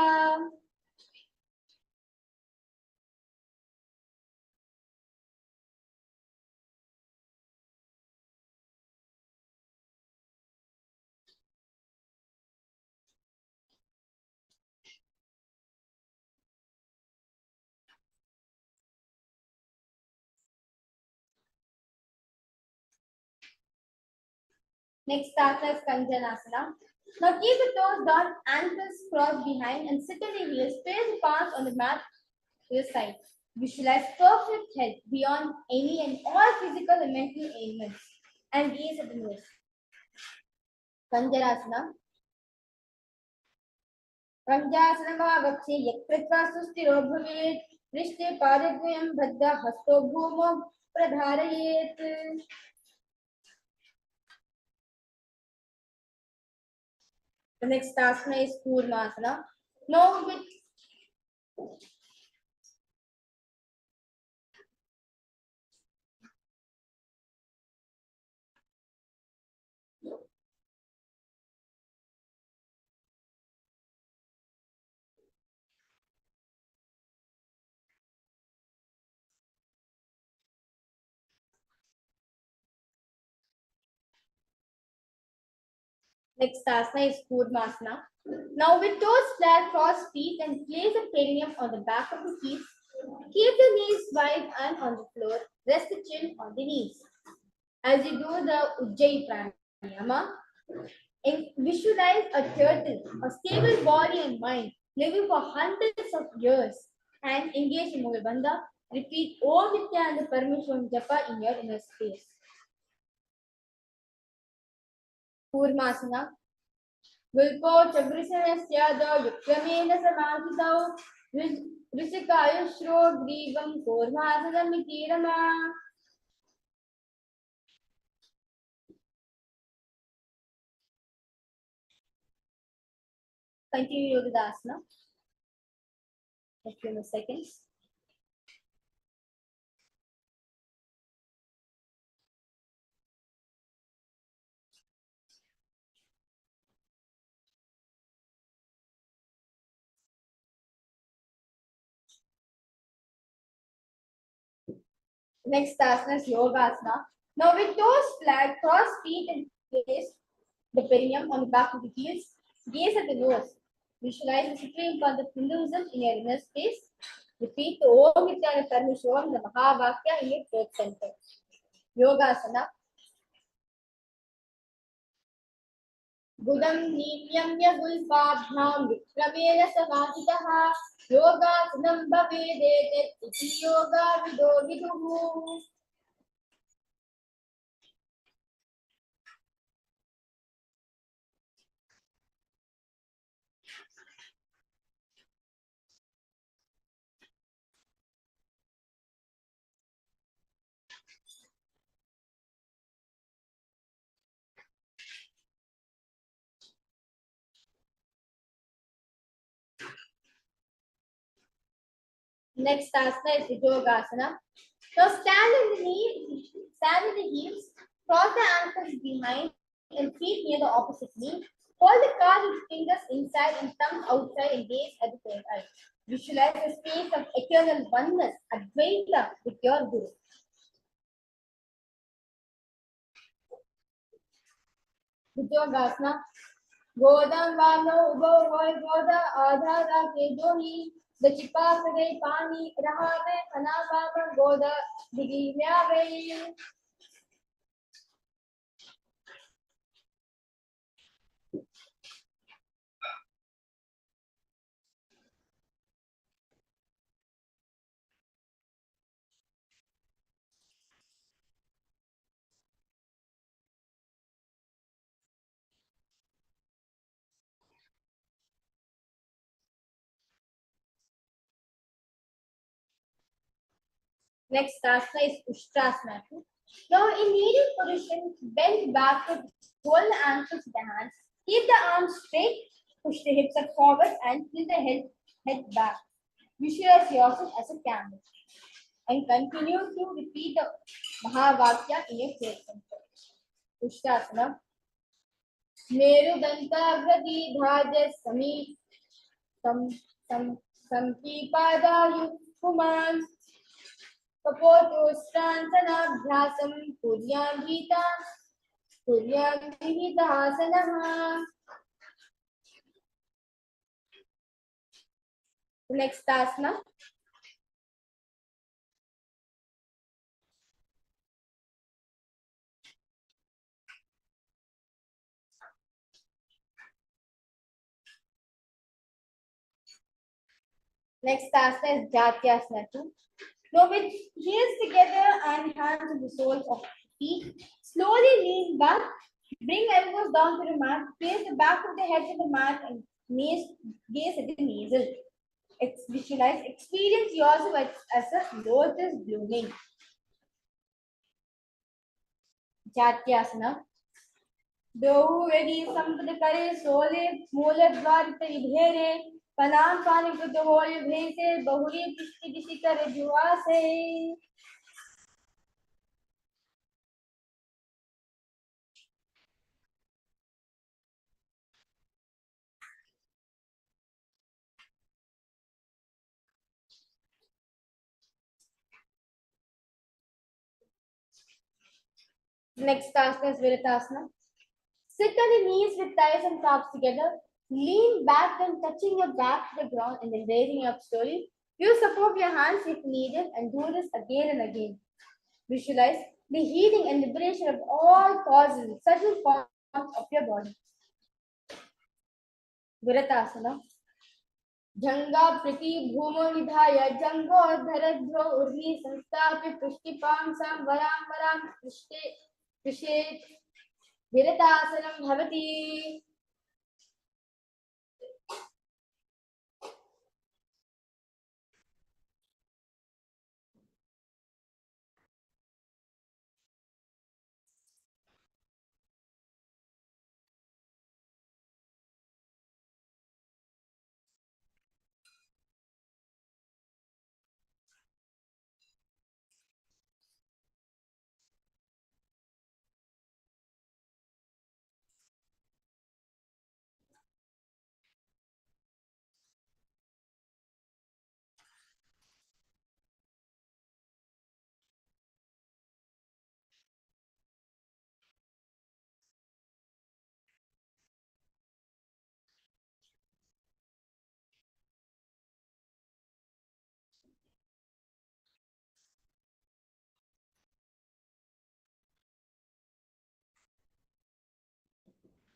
Speaker 1: Next asana is Kanjanasana. Now keep the toes down, ankles crossed behind and sit on the heels. Place the palms on the mat to the side. Visualize perfect health beyond any and all physical and mental ailments. And gaze at the nose. Kanjanasana. Kanjanasana Bhavakshe Yakritva Sustiro Bhavet. Rishte Padadvayam Bhadda Hasto Bhumo Pradharayet. The next asana is Kurmasana. Now with next asana is Kurmasana. Now with toes flat, cross feet and place the perineum on the back of the feet. Keep the knees wide and on the floor. Rest the chin on the knees. As you do the Ujjayi Pranayama, visualize a turtle, a stable body and mind, living for hundreds of years and engage in Mulabandha. Repeat Om Nithyananda Paramashivoham Japa in your inner space. Kurmasana. Vilpo Chabrisanasyado Yukramena Samakitao Rishikayushro Grivam Kurmasana Mitirama. Continue Yogadasana. A few more seconds. Next asana is Yogasana. Now with toes flat, cross feet and place the perineum on the back of the heels. Gaze at the nose. Visualize the Supreme Pontiff of Hinduism in your inner space. Repeat the Om Nithyananda Paramashivoham, the Mahavakya in your throat center. Yogasana. Budam Niyamya Gulpabhyam Vikramena Samahitaha Yogasanam Bhavedet Iti Yoga Vido Viduhu. Next asana is Yogasana. Now stand in the heels, cross the ankles behind and feet near the opposite knee. Hold the card with fingers inside and thumbs outside and gaze at the third eye. Visualize a space of eternal oneness, Advaita with your Guru. Bhujogasana. Godam vano ubo hoy goda adhara ke dohi. The chipasade pani rahate kanababa goda digi myave. Next asana is Ushtrasana. Now in kneeling position, bend backward, hold the ankles with the hands, keep the arms straight, push the hips up forward and tilt the head back. Visualize yourself as a camel and continue to repeat the Mahavakya in your face. Ushtrasana. Merudantagrati dhajya samkipadayukuman Kapotostrantanaabhyasam Puryamrihitahasanaha. Next asana. Next asana is Jatyasana 2. Now with heels together and hands on the soles of feet, slowly lean back, bring elbows down to the mat, place the back of the head to the mat and gaze at the nasal. Visualize, experience yourself as a lotus blooming. Jatyasana. Dohu vedi sampad kare sole mole dvarita vidhere panam pani kuto hoy bhese bahuri kishti kisi kare juase. Next asana is Viritasana. Sit on the knees with thighs and calves together. Lean back and touching your back to the ground and then raising up slowly. Use support your hands if needed and do this again and again. Visualize the healing and liberation of all causes and subtle forms of your body. Viratasana. Janga priti bhumo nidhaya jango dharadhro urhi sansthapi pushkipam sam varam varam prishet Viratasanam bhavati.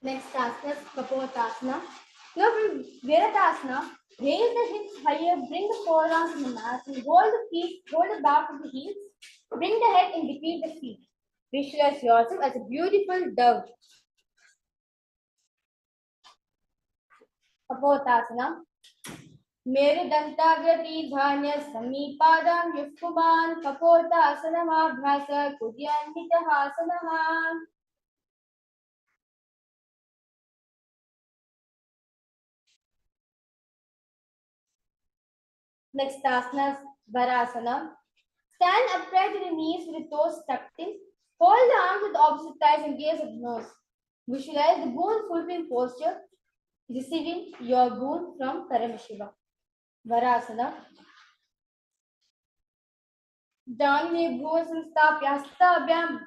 Speaker 1: Next asana is Kapotasana. Now from Viratasana, raise the hips higher, bring the forearms to the mat, and hold the back of the heels, bring the head in between the feet. Visualize yourself as a beautiful dove. Kapotasana. Merudantagrati dhanya samipadam yufkuman Kapotasanamabhyasa Kudyannitahasanaha. Next asana is Varasana. Stand upright with the knees with the toes tucked in. Hold the arms with the opposite thighs and gaze at the nose. Visualize the boon fulfilling posture, receiving your boon from Paramashiva. Varasana. Dhanye bhuva samstapya hastabhyam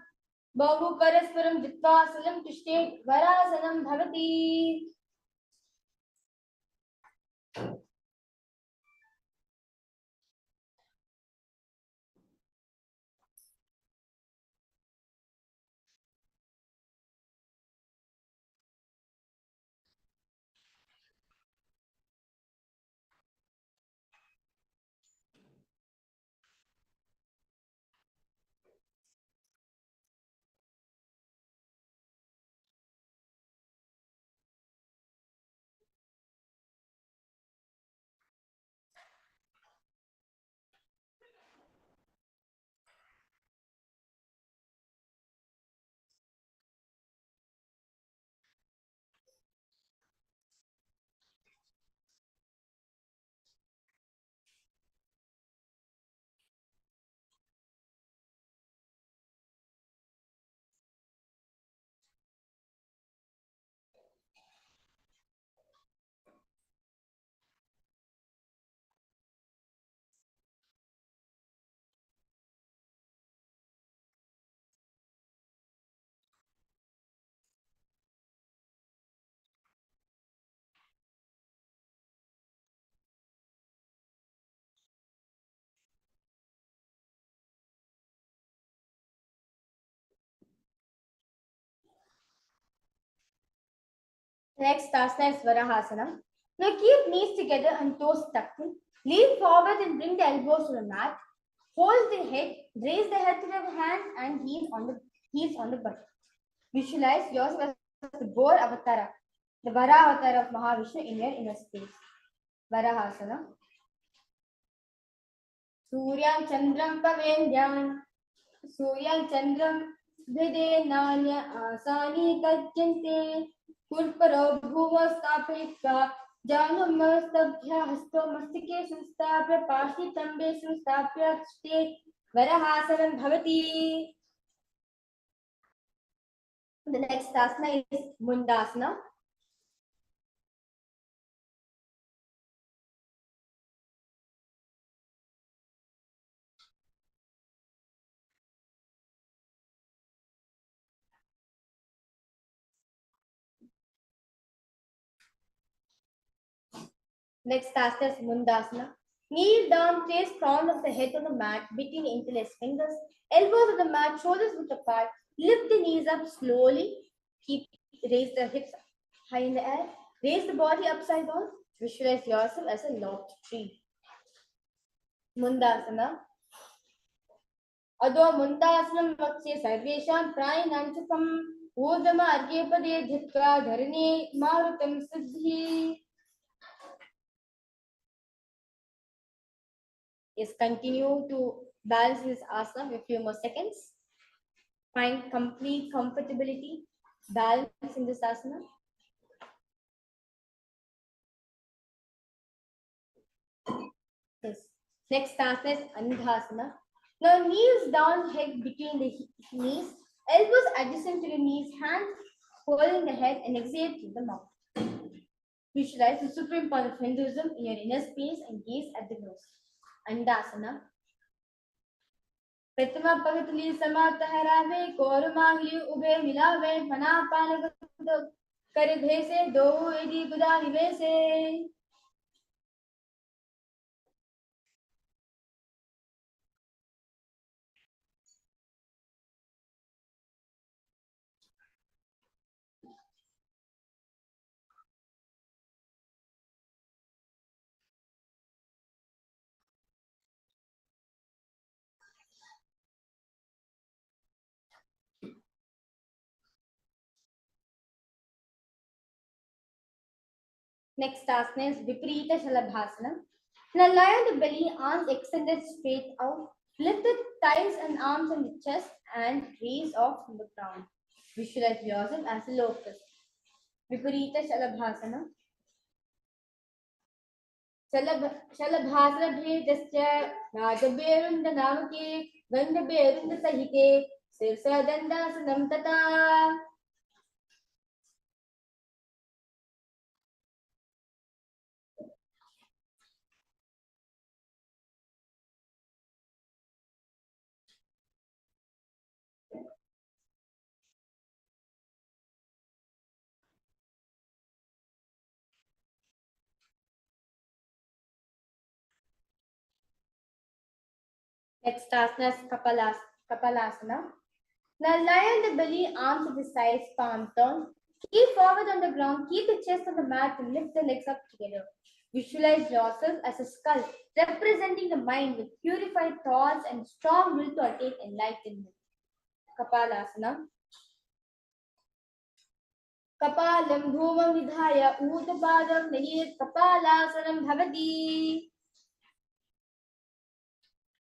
Speaker 1: बहु परस्परं जित्वा सलं तिष्ठेत् वरासनं भवति. Next asana is Varahasana. Now keep knees together and toes tucked in. Lean forward and bring the elbows to the mat. Hold the head, raise the head to the hands and heels on the butt. Visualize yourself as the boar avatara, the Vara avatar of Mahavishnu in your inner space. Varahasana. Suryam Chandram Pavendyan. Suryam Chandram Vidhenanya Asani Kajyante. Kurparo Bhuva Stapitva. Janumasthabhya Hasto Mastike Sanstapya Pashi Tambe Sanstapya State Varahasanam Bhavati. The next asana is Mundasana. Next asana is Mundasana. Kneel down, place crown of the head on the mat between interlaced fingers, elbows on the mat, shoulders width apart. Lift the knees up slowly. Raise the hips high in the air. Raise the body upside down. Visualize yourself as a lopped tree. Mundasana. Adho Mundasanam Vaksye Sarvesham Prayinanchakam Udama Argyapade Dhitva Dharane Marutam Siddhi. Is continue to balance this asana with a few more seconds. Find complete comfortability, balance in this asana. Yes. Next asana is Andhasana. Now knees down, head between the knees, elbows adjacent to the knees, hands holding the head and exhale through the mouth. Visualize the Supreme Pontiff of Hinduism in your inner space and gaze at the nose. Andhasana. प्रतिमा पगतली समाप्त हरावे कोरमांगली उभे मिलावे मना पान कर भेसे दो यदि गुदा निवेसे. Next asana is Viparita Shalabhasana. Now lie on the belly, arms extended straight out. Lift the thighs and arms on the chest and raise off from the ground. Visualize yourself as a locust. Viparita Shalabhasana. Shalabhasana bhedasya Rajabherunda namake Gandhabherunda sahite Sirsa Dandasanam tata. Next asana is Kapalasana. Now lie on the belly, arms at the sides, palms down. Keep forward on the ground, keep the chest on the mat and lift the legs up together. Visualize yourself as a skull, representing the mind with purified thoughts and strong will to attain enlightenment. Kapalasana. Kapalam bhumam vidhaya udapadam nayet kapalasanam bhavati.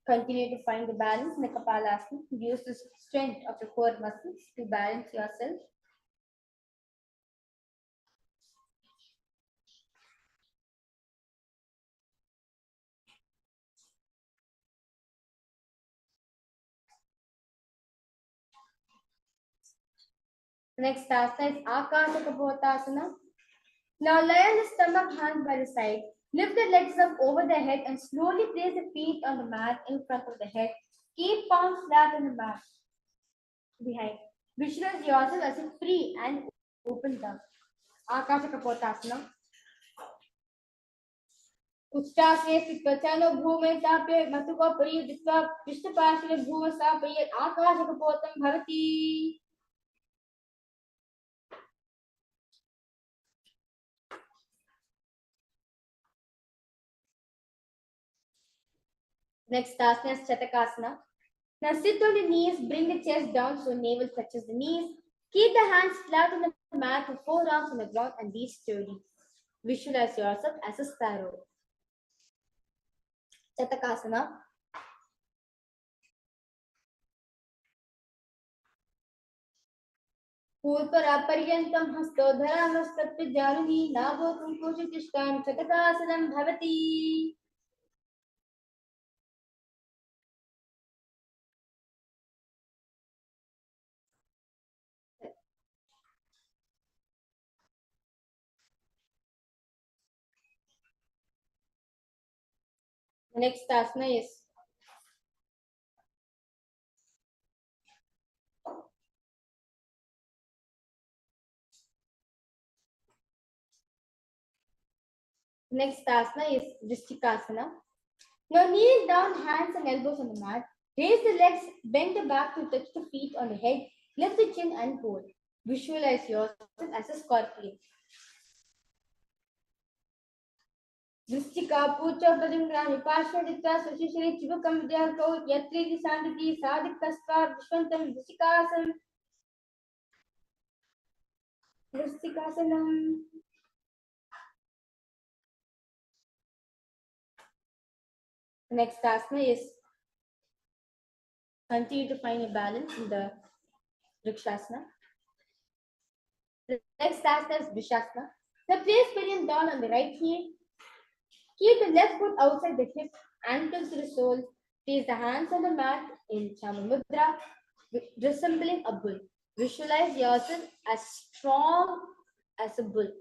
Speaker 1: Continue to find the balance in the Kapalasana. Use the strength of the core muscles to balance yourself. The next asana is Akasa Kapotasana. Now lie on the stomach, hands by the side. Lift the legs up over the head and slowly place the feet on the mat in front of the head. Keep palms flat on the mat behind. Visualize yourself as a free and open dove. Akasa Kapotasana. उच्चासने स्थितवचनो भूमे चाप्य मतुको परियुक्त्वा पृष्ठपार्श्वे भूमस्थापयेत् आकाशकपोतं भवति. Next asana is Chatakasana. Now sit on the knees, bring the chest down so navel touches the knees. Keep the hands flat on the mat with forearms on the ground and be sturdy. Visualize yourself as a sparrow. Chatakasana. पूर्वरापर्यन्तं हस्तोधरामस्तत्य जानुनी नाभो कुङ्कुशतिष्ठां चटकासनं भवति. The next asana is Vrishtikasana. Now kneel down, hands and elbows on the mat. Raise the legs, bend the back to touch the feet on the head. Lift the chin and hold. Visualize yourself as a scorpion. Vrishtika pucha padingrami parshadita sushishri chibukam vidyarko yatriti sanditi sadikasva vishwantam Vristikasanam. The next asana is continue to find a balance in the Vrikshasana. The next asana is Vrishasana. Now place perineum down on the right heel. Keep the left foot outside the hip, ankles to the sole. Place the hands on the mat in Chamamudra, resembling a bull. Visualize yourself as strong as a bull.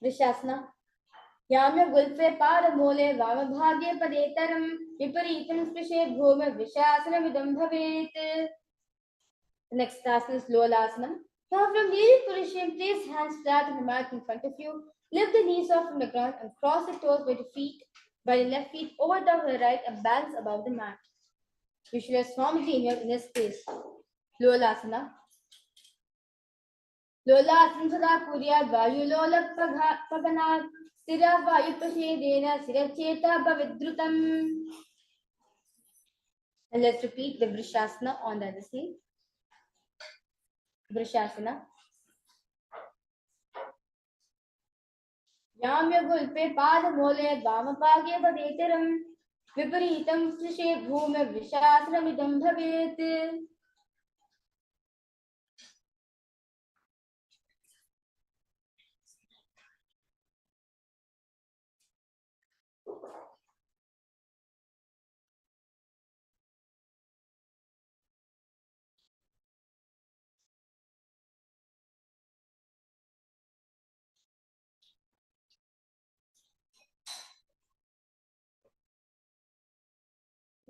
Speaker 1: Vrishasana. Yamya gulfe paramole vamabhagye padetaram viparitam sprishe bhome vrishasana vidam bhavet. The next asana is Lolasana. Now from kneeling position, place hands flat on the mat in front of you. Lift the knees off from the ground and cross the toes by the left feet over top of the right and balance above the mat. Visualize Swamiji in your inner space. Lolasana. Lolasana sada kurya vayulola paganat sira vayupashedena siracheta bhavidrutam. And let's repeat the Vrishasana on the other side. Vrishasana. Yamya gulpe padamole vamapagye vadeteram viparitam srishe bhume vrishasramidam bhavet.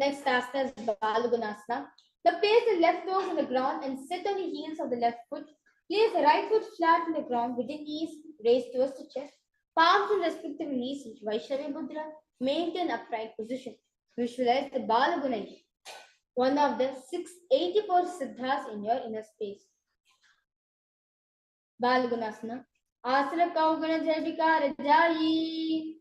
Speaker 1: Next asana is Balagunasana. Now place the left toes on the ground and sit on the heels of the left foot. Place the right foot flat on the ground with the knees raised towards the chest. Palms on respective knees in Vaishnava Mudra. Maintain upright position. Visualize the Balaguna, one of the 684 siddhas in your inner space. Balagunasana. Asana Kaugana Jabika Rajayi.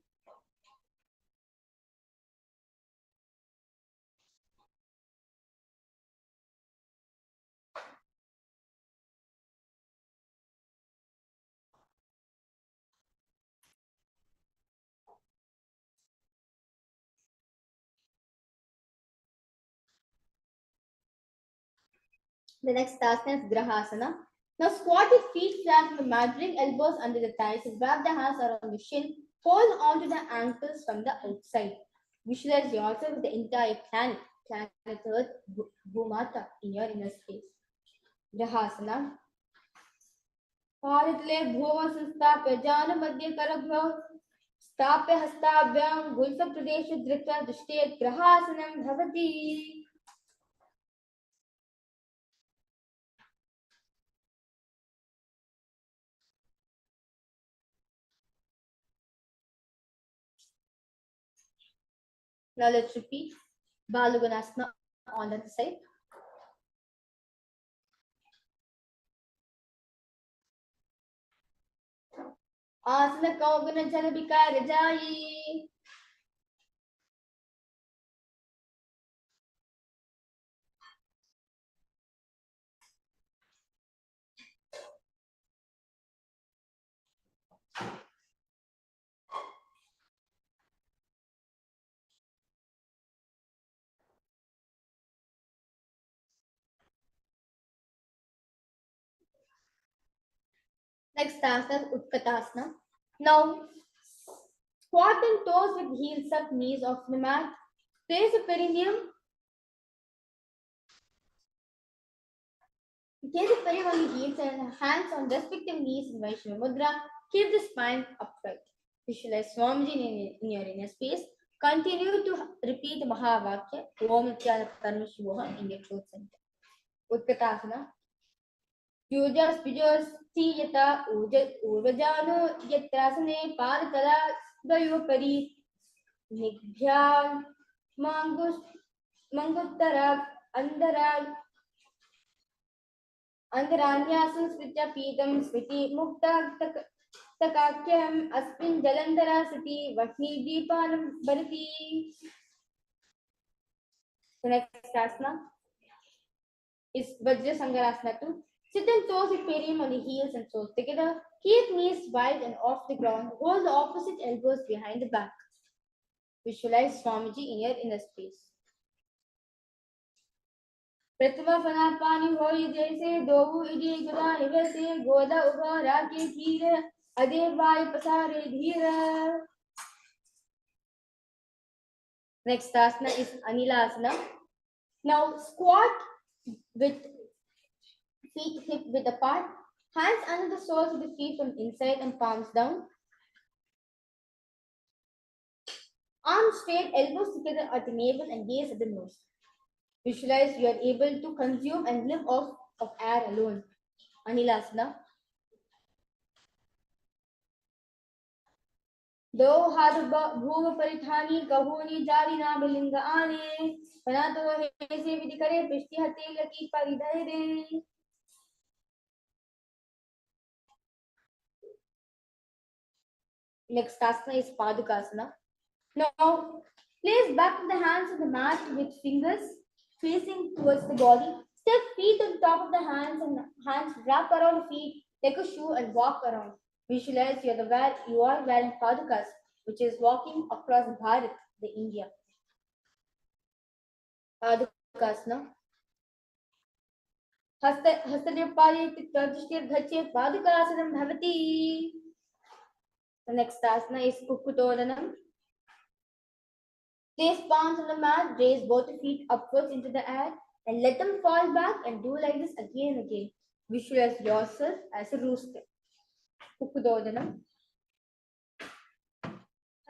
Speaker 1: The next asana is Grahasana. Now squat with feet flat on the mat, bring elbows under the thighs and wrap the hands around the shin. Hold onto the ankles from the outside. Visualize yourself with the entire planet Earth, Bhumata in your inner space. Grahasana. पादतले भुवं संस्थाप्य जानमध्ये करभ्यो स्थाप्य हस्ताभ्यां गुल्फप्रदेशे धृत्वा दृष्टे ग्रहासनं भवति. Now let's repeat Balagunasana on the other side. Asana Kaugana Jalabika Rajayi. Next asana is Utkatasana. Now squat and toes with heels up, knees off the mat. Place the perineum. Place the perineum on the heels and hands on respective knees in Vaishnava Mudra. Keep the spine upright. Visualize Swamiji in your inner space. Continue to repeat the Mahavakya, Om Nithyananda Paramashivoham in your throat center. Utkatasana. Yujas Pijas Tiyata Urvajano Yatrasane Padakala Dayopari Nigbhyal Manguttara Andaranyasam Smritya Pidam Smriti Mukta Takakyam Aspin Jalandhara Sati Vahni Deepanam Bharati. The next asana is Vajra Sangarasana 2. Sit and toes with perineum on the heels and toes together. Keep knees wide and off the ground. Hold the opposite elbows behind the back. Visualize Swamiji in your inner space. प्रथमा फना पानी होई जैसे दोबू ED गुदा निवसे गोदा उभा राके धीर अदे वाय पसारे धीर. Next asana is Anilasana. Now squat with feet hip width apart, hands under the soles of the feet from inside and palms down. Arms straight, elbows together at the navel and gaze at the nose. Visualize you are able to consume and live off of air alone. Anilasana. दो हाथ भूम परिधानी कहोनी जारी नाम लिंग आने बना तो ऐसे विधि करे पृष्ठि हते लकी परिधय दे. Next asana is Padukasana. Now place back of the hands on the mat with fingers facing towards the body. Step feet on top of the hands and hands wrap around feet like a shoe and walk around. Visualize you are wearing Padukas, which is walking across Bharat, the India. Padukasana. Hastadipari Tadishtir Dhache Padukasanam Bhavati. The next asana is Kukutodanam. Place palms on the mat, raise both feet upwards into the air and let them fall back and do like this again and again. Visualize yourself as a rooster. Kukudodanam.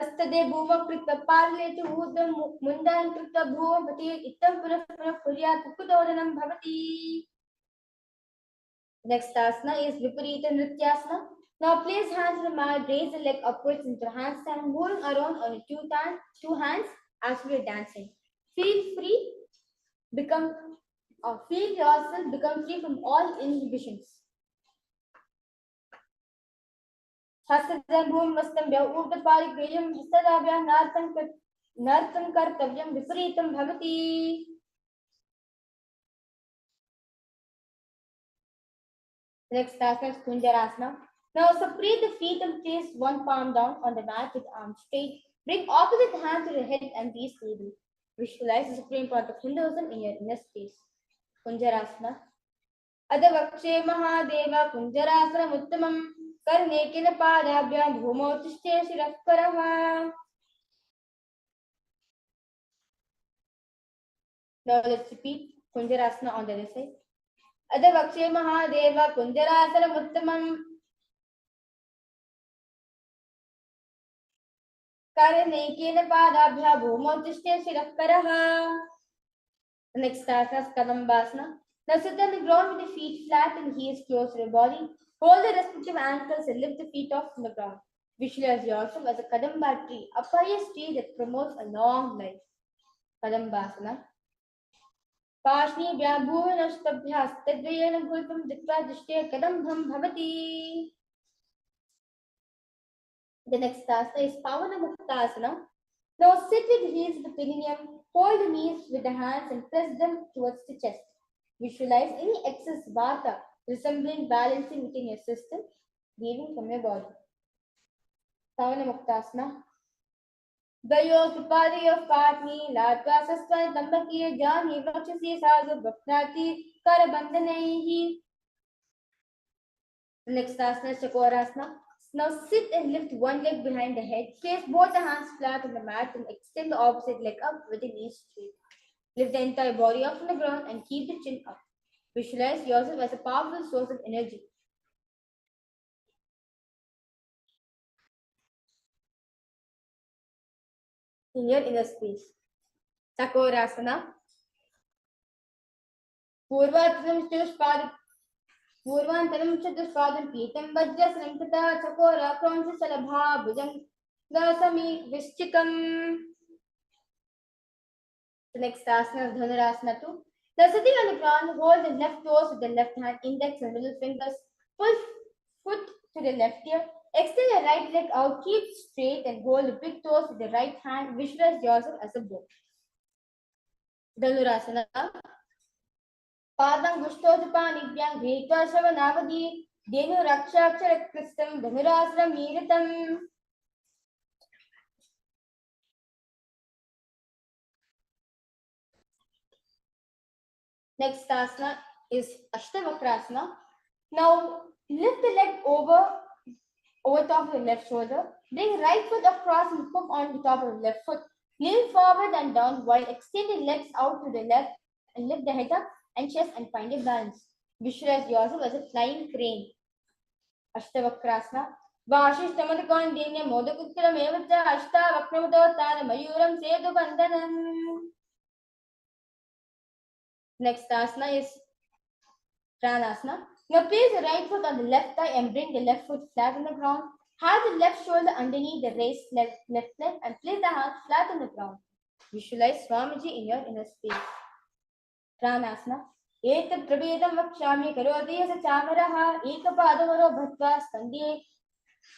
Speaker 1: हस्तदे Bhoom कृत्वा पालयति ऊर्ध्वं मुण्डान् कृत्वा भूमपति इत्थं पुनः पुनः कुर्यात् कुकुटोदनं भवति. Next asana is Viparita Nrityasana. Now place hands on the mat, raise the leg upwards into handstand, moving around on your two hands as we are dancing. Feel free, feel yourself become free from all inhibitions. हस्तजन मस्तम ऊर्ध्वपारिग्रेयं हस्तदाभ्यां नर्तन कर्तव्यं विपरीतं भवति. Next asana is Kunjarasana. Now separate the feet and place one palm down on the mat with arms straight. Bring opposite hand to the head and be stable. Visualize the Supreme Pontiff of Hinduism in your inner space. Kunjarasana. अधवक्षे Mahadev कुञ्जरासनम् उत्तमं कर्णेकिन पादाभ्यां भूमौ तिष्ठे शिरः परः. Now let's repeat Kunjarasana on the other side. अधवक्षे Mahadev कुञ्जरासनम् उत्तमं कर्णेकिन पादाभ्यां भूमौ तिष्ठे शिरः परः. Next asana is Kadambasana. Now sit on the ground with the feet flat and heels close to the body. Hold the respective ankles and lift the feet off from the ground. Visualize yourself as a Kadamba tree, a pious tree that promotes a long life. Kadambasana. Pashni Bhuvanastavbhyas Tadvayena Gulpam Ditva Dishte Kadambham Bhavati. The next asana is Pavana Muktasana. Now sit with heels at the perineum, hold the knees with the hands and press them towards the chest. Visualize any excess vata resembling balancing within your system, leaving from your body. Pavana Muktasana. Dayo Supadiyo Patni, Latva Sastvani Tambaki, Jani Vakshasi Sadhu Bhaknati, Karabandhanehi. Next asana is Chakorasana. Now sit and lift one leg behind the head. Place both the hands flat on the mat and extend the opposite leg up with the knees straight. Lift the entire body up from the ground and keep the chin up. Visualize yourself as a powerful source of energy. In your inner space. Chakorasana. Purvantaram Chatuspadam Pitam Vajrasram Tata Chakora Kronsa Salabha Bhujam Dasami Vishchikam. The next asana is Dhanurasana 2. Now sitting on the ground, hold the left toes with the left hand, index and middle fingers. Pull foot to the left ear. Extend your right leg out, keep straight and hold the big toes with the right hand. Visualize yourself as a bow. Dhanurasana. Padam Gushtojapanibhyam Greta Shavanavadi Denu Rakshakshara Kristam Dhanurasana Miritam. Next asana is Ashtavakrasana. Now lift the leg over top of the left shoulder. Bring right foot across and hook on the top of the left foot. Lean forward and down while extending legs out to the left and lift the head up and chest and find a balance. Visualize yourself as a flying crane. Ashtavakrasana. Vashishtamadakandinya modakutram evacha ashtavakramudotana mayuram sedu bandhanam. Next asana is Pranasana. Now place the right foot on the left thigh and bring the left foot flat on the ground. Have the left shoulder underneath the raised left leg and place the hands flat on the ground. Visualize Swamiji in your inner space. Pranasana. Etat prabedam vakshami karoti yasa chamaraha ekapadamaro bhatva skandye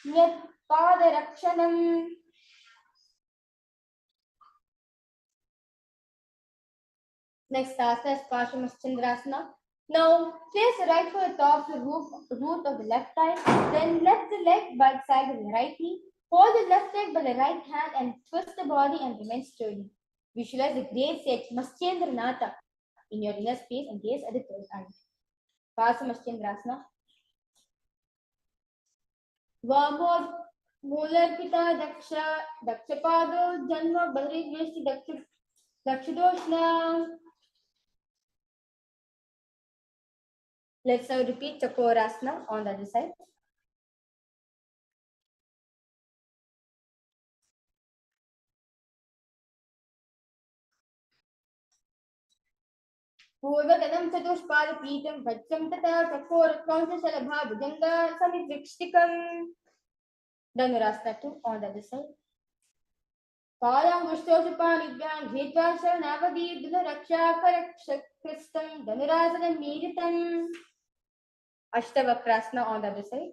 Speaker 1: nyat padarakshanam. Next asana is Paramashivoham. Now place the right foot atop the root of the left thigh. Then lift the leg by the side of the right knee. Hold the left leg by the right hand and twist the body and remain sturdy. Visualize the great sage Maschendranatha in your inner space and gaze at the third eye. Paramashivoham. Vamo Mularpita Dakshapado Janma Badriveshti Dakshadoshna. Let's now repeat Chakorasana on the other side. पूर्वतनं चतुष्पादपीठं वज्रं तथा चकोरकौंसशलभा भुजङ्गा समिवृष्टिकम्. Dhanurasana 2 on the other side. Palangushtosupanibhyam dhritva sharanavadi dhunuraksha karakshakristam dhanurasanam miritam. Ashtavakrasana on the other side.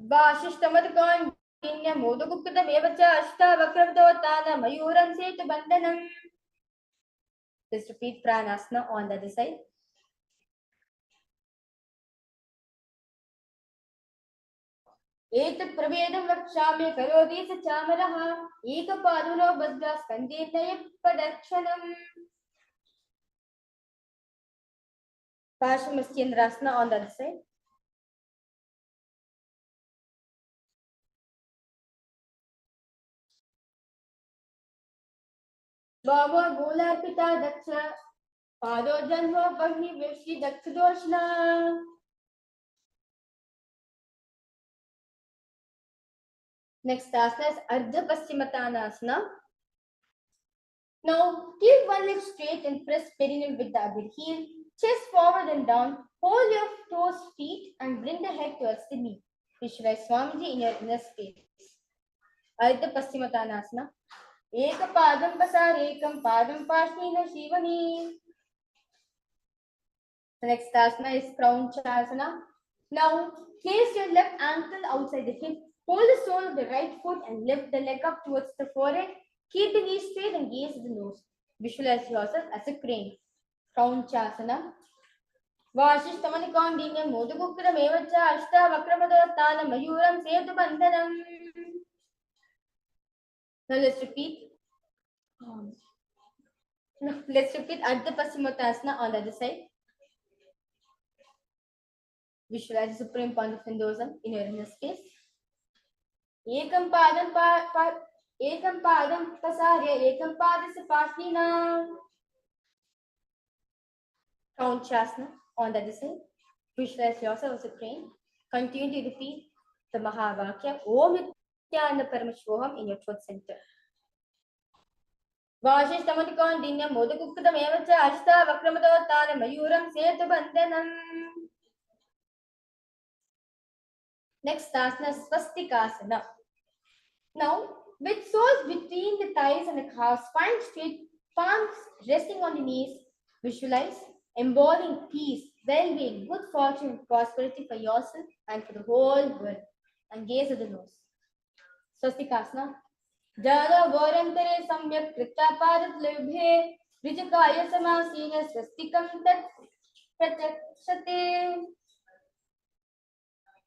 Speaker 1: Vashishtamadkan dinya modaguptameva cha ashtavakravdotana mayuram setu bandhanam. Let's repeat pranasana on the other side. एतत् प्रवेदं वक्ष्यामि करोति स चामरः एकपादुनो बद्ध्वा स्कन्धेनय प्रदक्षिणम्. Parshvamastyendrasana on the other side. Bhavo Moolarpita Daksha Pado Janmo Pagni Vishri Dakshadoshna. Next asana is Ardha Paschimottanasana. Now keep one leg straight and press perineum with the other heel. Chest forward and down. Hold your toes, feet and bring the head towards the knee. Visualize Swamiji in your inner space. Ardha Paschimottanasana. Ekapadam pasarekam padam pashnina shivani. The next asana is crown chasana. Now place your left ankle outside the hip. Hold the sole of the right foot and lift the leg up towards the forehead. Keep the knee straight and gaze at the nose. Visualize yourself as a crane. Crown chasana. Vashishtamanikandinyam modagukram evacha ashtavakramadottanam mayuram setu bandhanam. Now let's repeat. Ardha Paschimottanasana on the other side. Visualize the Supreme Pontiff of Hinduism in your inner space. Ekam padam pasarya ekam padasya pasnina. Count Chasana on the other side. Visualize yourself as a crane. Continue to repeat the Mahavakya Om Nithyananda Paramashivoham in your throat center. Vashishtamatikan dinyam modakuktam evacha ashtavakramadottanam mayuram setu bandhanam. Next asana is Swastikasana. Now, with soles between the thighs and the calves, spine straight, palms resting on the knees, visualize embodying peace, well-being, good fortune, and prosperity for yourself and for the whole world. And gaze at the nose. Swastikasana. Jada vorantare samyak krita parat libhe vijakaya samasina swastikam tat pratakshate.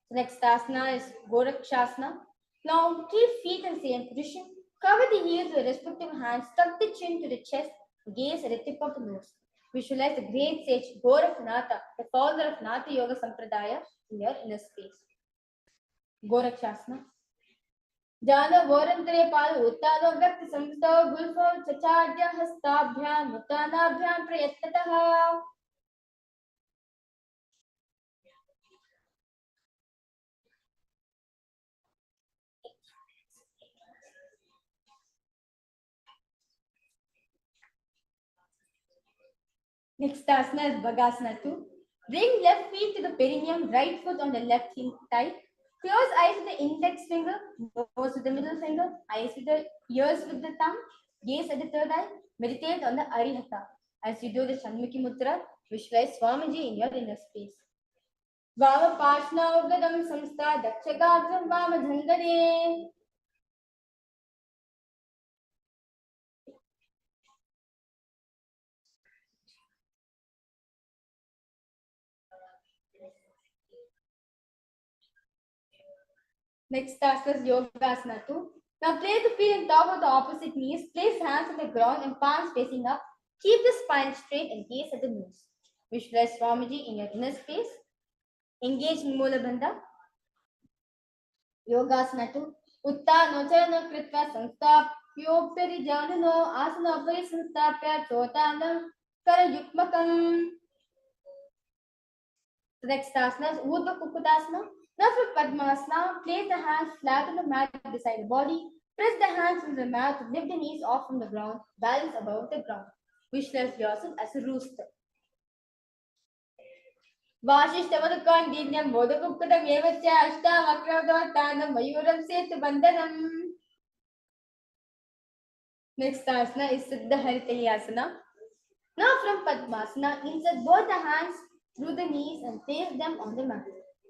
Speaker 1: Next asana is Gorakshasana. Now keep feet in same position. Cover the heels with respective hands. Tuck the chin to the chest. Gaze at the tip of the nose. Visualize the great sage Goraknatha, the founder of Natha Yoga Sampradaya, in your inner space. Gorakshasana. Jana vorantare pal uttado vyakti samstava gulfo chachadya hastabhyam muttanabhyam prayatnataha. Next asana is Bhagasana 2. Bring left feet to the perineum, right foot on the left heel thigh. Close eyes with the index finger, nose with the middle finger, eyes with the ears with the thumb. Gaze at the third eye. Meditate on the Arihata. As you do the Shanmukhi Mudra, visualize Swamiji in your inner space. Vama Pashna Ugadam Samstha Dakshagagram Vama Dhandane. Next asana is Yogasana 2. Now place the feet on top of the opposite knees. Place hands on the ground and palms facing up. Keep the spine straight and gaze at the nose. Visualize Swamiji in your inner space. Engage in Mula Bandha. Yogasana 2. Uttano charana kritva samstapyopyari janano asana upari samstapya chotanam karayukmakam. The next asana is Urdhva Kukutasana. Now for Padmasana, place the hands flat on the mat beside the body. Press the hands on the mat, lift the knees off from the ground, balance above the ground. Visualize yourself as a rooster. Vashishtavadakandinyam bodhakupkatam evacha ashtamakravadavattanam mayuram setubandhanam. Next asana is Siddha Haritayasana. Now from Padmasana, insert both the hands through the knees and place them on the mat.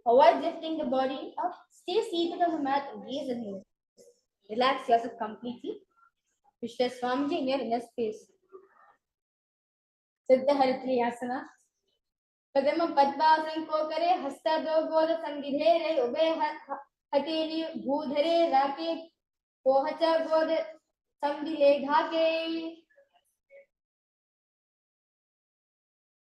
Speaker 1: Avoid lifting the body up. Stay seated on the mat and gaze inward. Relax yourself completely. Visualize Swamiji in your inner space. Siddha Haritayasana. पदम पद्मासन को करे हस्ता दो गोद संगिधे रे उभे हथेली भूधरे राके पोहचा गोद संगिले ढाके.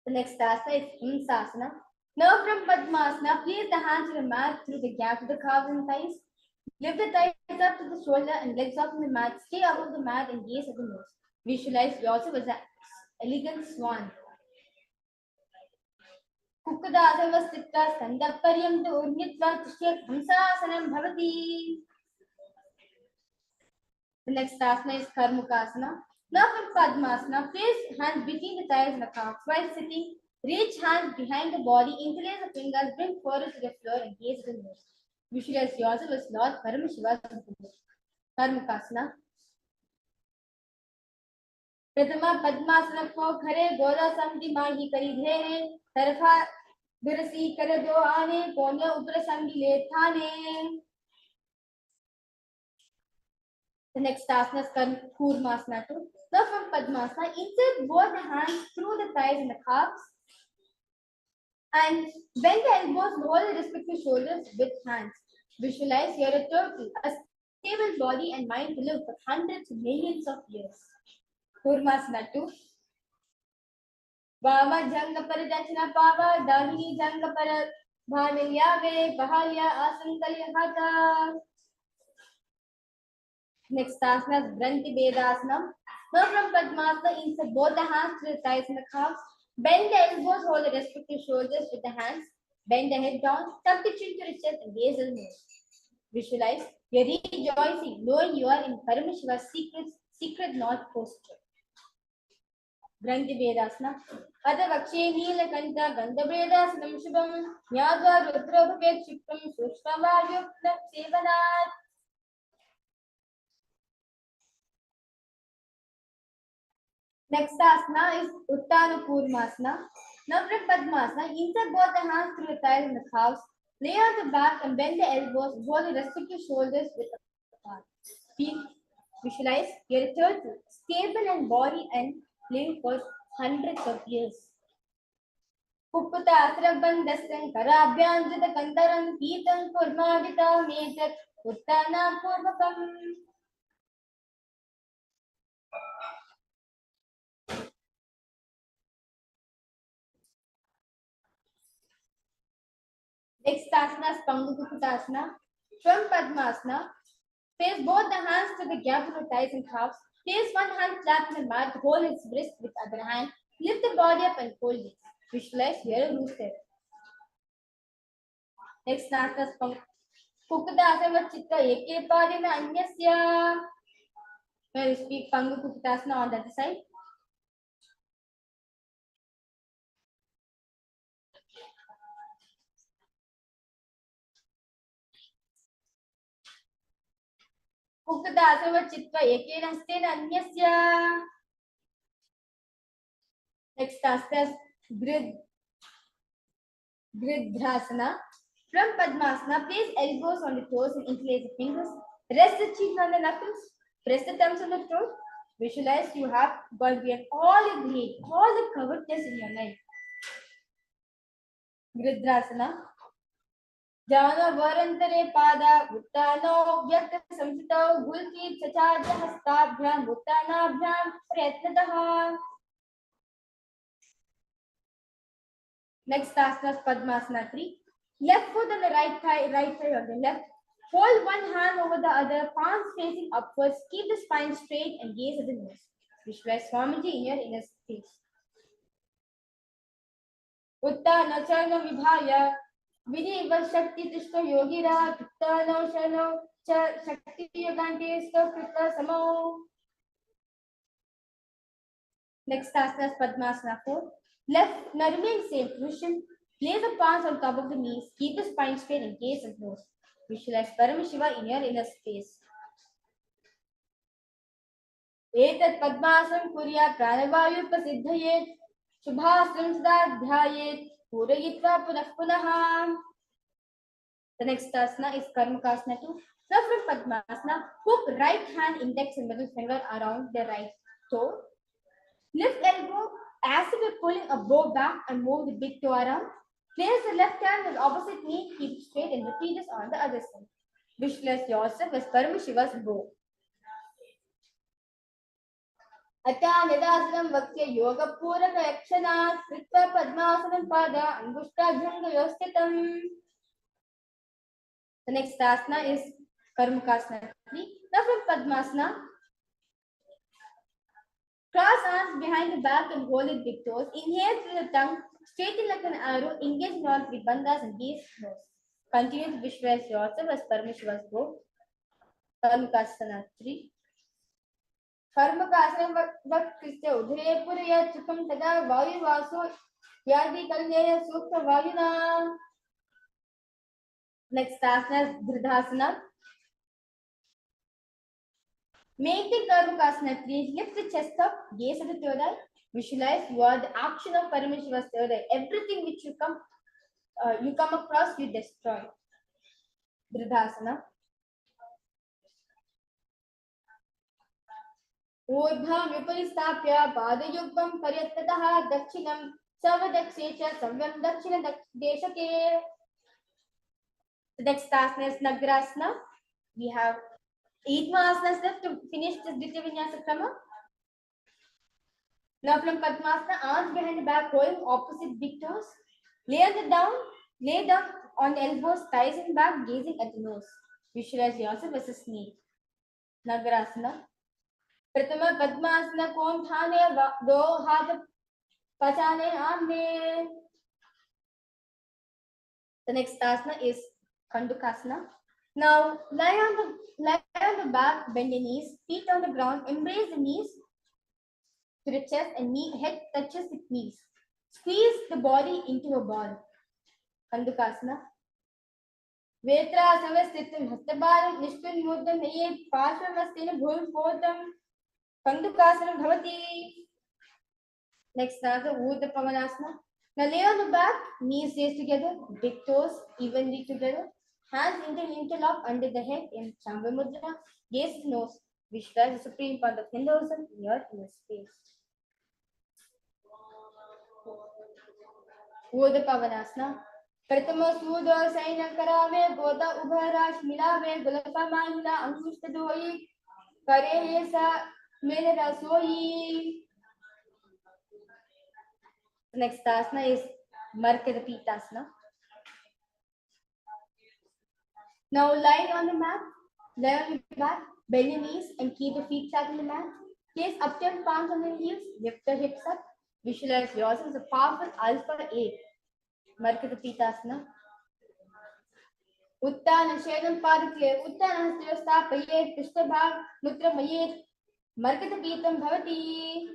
Speaker 1: The next asana is Himsasana. Now from Padmasana, place the hands on the mat through the gap of the calves and thighs. Lift the thighs up to the shoulder and legs up on the mat. Stay above the mat and gaze at the nose. Visualize yourself as an elegant swan. कुक्कुदासवस्थित्वा स्कन्दपर्यन्तं ऊर्ध्वा तिष्ठ्य हंसासनं भवति. The next asana is Karmukasana. Now from Padmasana, place hands between the thighs and the calves. While sitting, reach hands behind the body, interlace the fingers, bring forward to the floor and gaze at the nose. Visualize yourself as Lord Paramashivoham. Karmukasana. प्रथमा पद्मासन को खरे गोदा संधि माही करी धेरे तरफा बिरसी कर दो आने कोने ऊपर संधि ले थाने. The next asana is Kurmasana. Now from Padmasana, insert both the hands through the thighs and the calves and bend the elbows, hold the respective shoulders with hands. Visualize you're a turtle, a stable body and mind to live for hundreds of millions of years. Kurmasana 2. Vama janga par dachina pava, dahini janga par bhamilyave, bahalya asankalya hata. Next asana is Granthi Vedasana. Now from Padmasana, insert both the hands to the thighs and the calves. Bend the elbows, hold the respective shoulders with the hands. Bend the head down, tuck the chin to the chest and gaze at the nose. Visualize you're rejoicing, knowing you are in Paramashiva's secret North posture. Granthi Vedasana. Adha vakshe neelakanta gandhabredasanam shubham nyadva rudrabhapekshiptam sushmavaryukta sevanat. Next asana is Uttana Kurmasana. Now from Padmasana, insert both the hands through the thighs and the calves. Lay on the back and bend the elbows, hold the respective shoulders with the palm. Visualize you're a turtle, stable in body and living for hundreds of years. Kukkuta asrabandastan karabhyanjita kandaram pitam kurmadita metat uttana purvakam. Next asana is Pangukukutasana. From Padmasana, place both the hands to the gap of the thighs and calves. Place one hand flat on the mat, hold its wrist with the other hand. Lift the body up and hold it. Visualize you're a rooster. Next asana is Pangukukutasana Chitta Eke Padina Anyasya. Where we speak Pangukukutasana on the other side. Kukkadasana Chitta Eke Hastena Anyasya. Next asana is Gridhrasana. From Padmasana, place elbows on the toes and interlace the fingers. Rest the cheek on the knuckles. Press the thumbs on the throat. Visualize you have gone beyond all your hate, all the covetousness in your life. Gridhrasana. Jana varantare pada uttano vyakta samsito gulki chachaja hastabhyam uttanabhyam prayatnataha. Next asana is Padmasana 3. Left foot on the right thigh on the left. Hold one hand over the other, palms facing upwards. Keep the spine straight and gaze at the nose. Visualize Swamiji in your inner space. Uttana charna vibhaya Vidiva Shakti Tishta Yogira, Pitta no Shano, Shakti Yogantes, Pitta Samo. Next asana is Padmasana 4. Left, now remain same position. Place the palms on top of the knees. Keep the spine straight and gaze and nose. Visualize Paramashiva in your inner space. एतत् पद्मासनं कुर्यात् प्राणवायुप्रसिद्धयेत् शुभासनं सदा ध्यायेत् पूरयित्वा पुनः पुनः. The next asana is Karmakasana 2. Now from Padmasana, hook right hand, index and middle finger around the right toe. Lift elbow as if you're pulling a bow back and move the big toe around. Place the left hand on the opposite knee, keep it straight and repeat this on the other side. Visualize yourself as Paramashiva's bow. अत्यानिदासनं वक्स्य योगपूरकयक्षणात् कृत्वा पद्मासनं पाद अंगुष्ठाभ्यङ्गयोः स्थितम्. The next asana is Karmakasana 3. Now from Padmasana, cross arms behind the back and hold it big toes. Inhale through the tongue, straighten like an arrow, engage in all three bandhas and gaze nose. Continue to visualize yourself as Paramashiva's bow. Karmakasana 3. कर्मकासनं वक्स्य उदरे पुरयत् सुखं तदा वायुवासो यादि कल्यय सूक्ष्मवायुना. Next asana is Dridhasana. Make the Karmakasana 3. Lift the chest up, gaze at the third eye. Visualize you are the action of Paramashiva's third eye. Everything which you come across, you destroy. Dridhasana. ऊर्ध्वं विपरि स्थाप्य पादयुग्मं पर्यत्ततः दक्षिणं सर्वदक्षे च सव्यं दक्षिण देशके. The next asana is Nagrasana. We have 8 more asanas left to finish this Dvitiya Vinyasa Krama. Now from Padmasana, arms behind the back, holding opposite big toes. Lay down on the elbows, thighs and back, gazing at the nose. Visualize yourself as a snake. Nagrasana. प्रथम पद्मासना कोम ठाने दो हाथ पचाने आमने. The next asana is Kundukasana. Now lie on the back, bend your knees, feet on the ground, embrace the knees to the chest and head touches the knees. Squeeze the body into a ball. Kundukasana. वेत्रा समस्थितं हस्तभारं निष्ठुन्मुद्रं नयेत् पार्श्वमस्तेन भूमिपोतं. Kundukasana bhavati. Next asana, Urdhva Pavanasana. Now lay on the back, knees raised together, big toes evenly together, hands interlock under the head in Chamba Mudra, gaze to nose. Visualize the Supreme Pontiff of Hinduism here in the space. Urdhva Pavanasana. प्रथम सूद San करावे गोदा उभराश मिलावे गुलफा माहिला अंकुश दोई करे ये सा मेरे रसोई. Next asana is Markadapitasana. Now lie on the mat, lie on your back, bend your knees and keep the feet flat on the mat. Place upturned palms on the heels, lift the hips up. Visualize yourself as a powerful Alpha 8. Markadapitasana. उत्तान शयनं पादक्ले उत्तान स्थापयेत् पृष्ठभाग मुद्रमयेत् मर्कटपीतं भवति.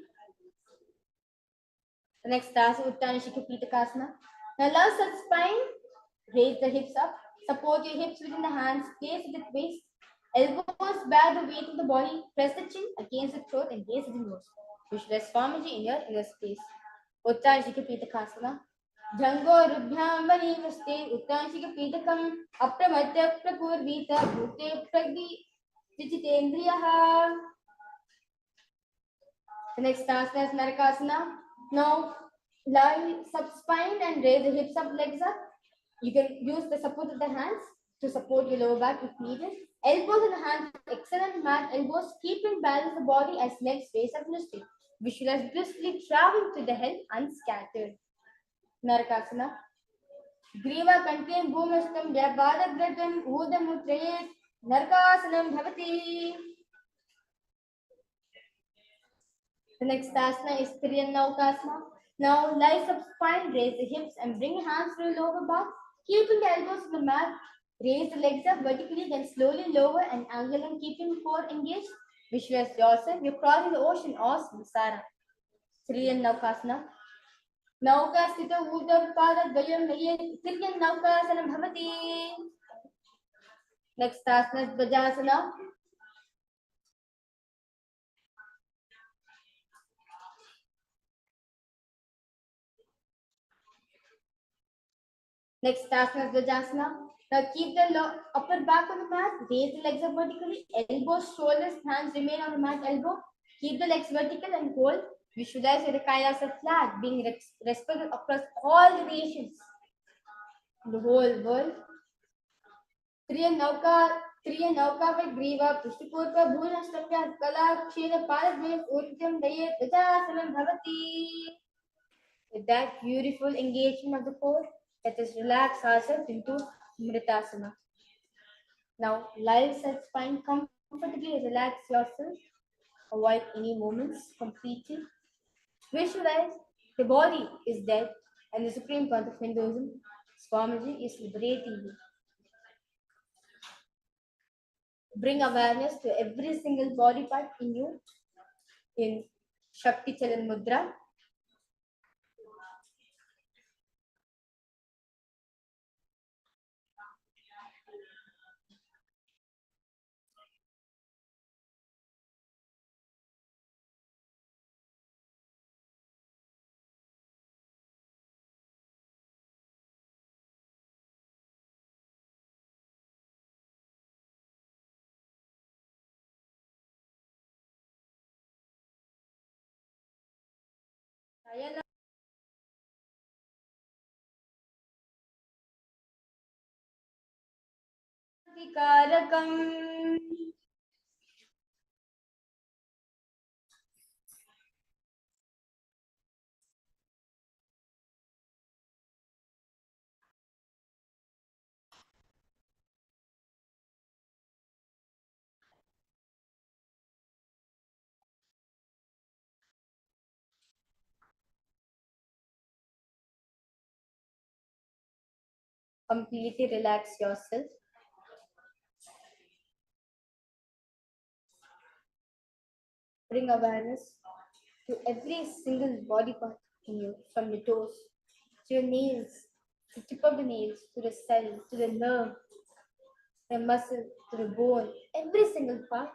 Speaker 1: The next asana Uttana Shikhapitakasana. Now allow such spine, raise the hips up, support your hips within the hands, gaze at the waist, elbows bear the weight of the body, press the chin against the throat and gaze at the nose. Visualize Swamiji in your inner space. Uttana Shikhapitakasana. Jango Rubhyam Vanivasti Uttanshika Pitakam Apramatya Prakurvita Bhute Pragdi Vichitendriyaha. The next asana is Narakasana. Now lie sub-spine and raise the hips up, legs up. You can use the support of the hands to support your lower back if needed. Elbows and hands, excellent mat elbows, keep in balance the body as legs face up in the street. Visualize blissfully traveling to the head unscattered. Narakasana. Griva contain bhumastam vyabhadagradam udamutrayet Narakasanam bhavati. The next asana is Triyannaukasana. Now lie sub spine, raise the hips and bring your hands to your lower back. Keeping the elbows on the mat, raise the legs up vertically, then slowly lower an angle and keeping core engaged. Visualize yourself. You're crossing the ocean. Awesome, Sarah. Sriyan Naukasana. Naukasthita Uddam Dvayam Sriyan Naukasanam Bhavati. Next asana is Dvajasana. Next asana is Dvajasana. Now keep the upper back on the mat. Raise the legs up vertically. Elbows, shoulders, hands remain on the mat elbow. Keep the legs vertical and hold. Visualize the KAILASA flag being respected across all the nations in the whole world. Triya Nauka Griva Pushpurpa Bhunastapya Kala Kshira Paradve Urjam Dayet Vajasanam Bhavati. With that beautiful engagement of the core, let us relax ourselves into Mritasana. Now, lie side spine, comfortably relax yourself. Avoid any movements completely. Visualize the body is dead and the Supreme Pontiff of Hinduism, Swamiji, is liberating you. Bring awareness to every single body part in you in Shakti Chalan Mudra. Completely relax yourself. Bring awareness to every single body part in you, from the toes to your nails, the tip of the nails, to the cell, to the nerve, the muscle, to the bone, every single part.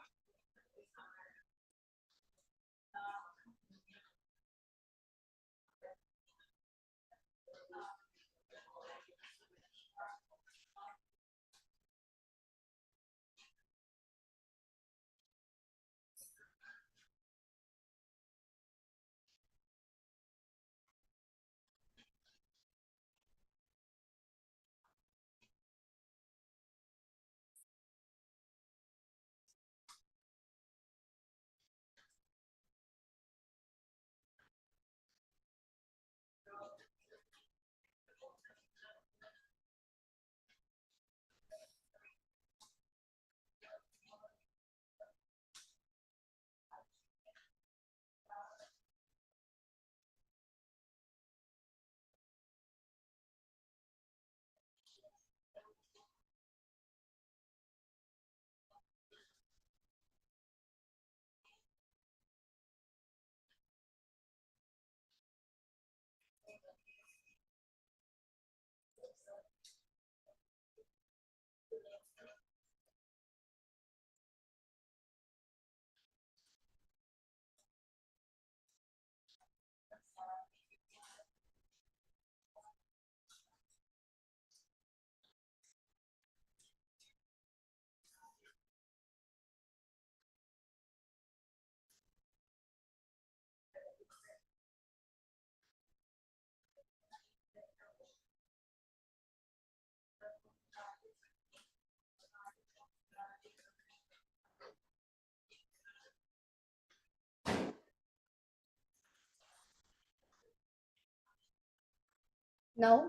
Speaker 1: Now,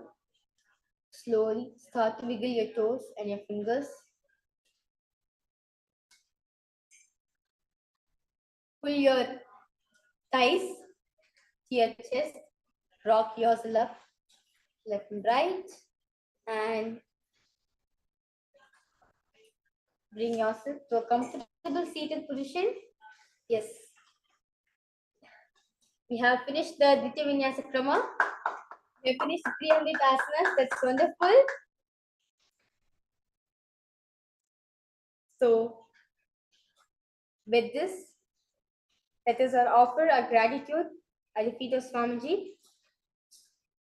Speaker 1: slowly start to wiggle your toes and your fingers. Pull your thighs to your chest. Rock yourself up, left and right. And bring yourself to a comfortable seated position. Yes. We have finished the Ditya Vinyasa Krama. We have finished 300 asanas. That's wonderful. So, with this, let us offer our gratitude at the feet of Swamiji.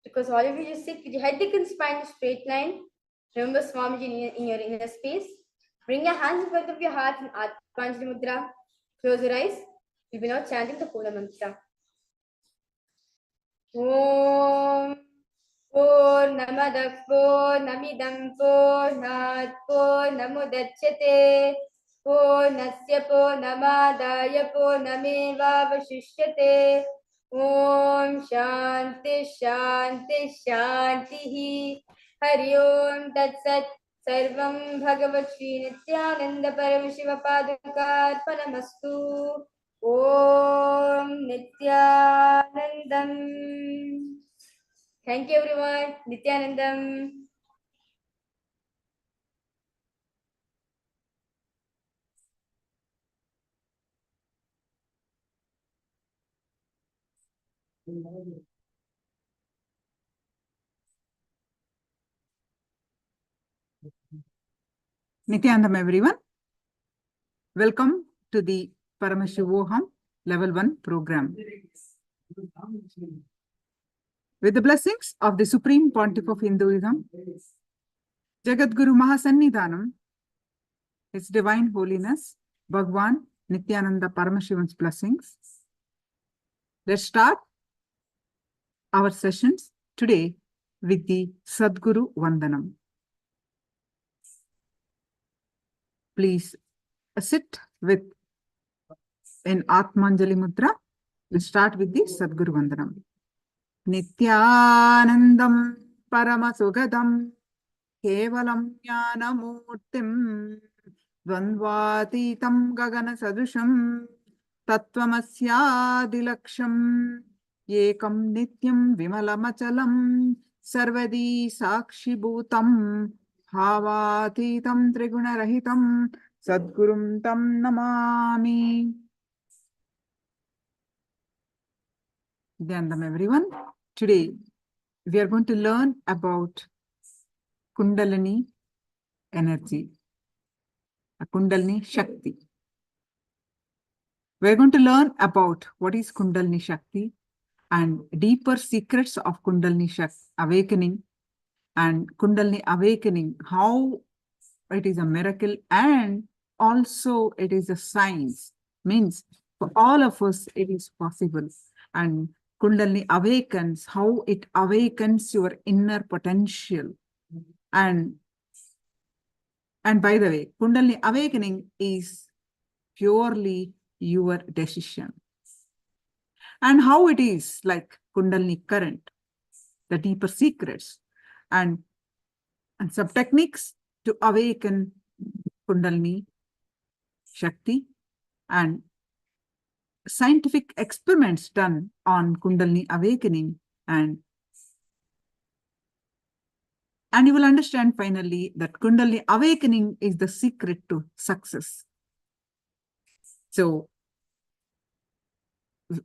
Speaker 1: Because all of you just sit with your head, neck, and spine in a straight line. Remember Swamiji in your inner space. Bring your hands in front of your heart in Atmanjali Mudra. Close your eyes. We'll be now chanting the Puna Mantra. Om Purnamadah Purnamidam Purnat Purnamudachyate Purnasya Purnamadaya Purnamevavashishyate Om Shanti Shanti Shanti Hari Om Tat Sat Sarvam Bhagavat Shri Nithyananda Paramashiva Padukarpanamastu Om Nithyanandam. Thank you everyone. Nithyanandam.
Speaker 2: Nithyanandam everyone. Welcome to the Paramashivoham Level-1 program. With the blessings of the Supreme Pontiff of Hinduism, Jagadguru Mahasannidhanam, His Divine Holiness, Bhagwan Nithyananda Paramashivan's blessings. Let's start our sessions today with the Sadguru Vandanam. Please sit with in Atmanjali Mudra. Let's start with the Sadguru Vandanam. Nithyanandam Paramasugadam Kevalam Jnanamurtim Dvandvatitam Gagana Sadusham Tattvamasyaadilaksham Ekam Nityam Vimalamachalam Sarvadi Sakshi Bhutam Bhavatitam Triguna-rahitam Sadgurum Tam Namami. Nithyanandam everyone. Today we are going to learn about Kundalini energy, a Kundalini Shakti. We are going to learn about what is Kundalini Shakti and deeper secrets of Kundalini Shakti awakening, and Kundalini awakening, how it is a miracle and also it is a science. Means for all of us it is possible. And Kundalini awakens, how it awakens your inner potential. And by the way, Kundalini awakening is purely your decision. And how it is like Kundalini current, the deeper secrets, and some techniques to awaken Kundalini Shakti, and scientific experiments done on Kundalini awakening, and you will understand finally that Kundalini awakening is the secret to success. So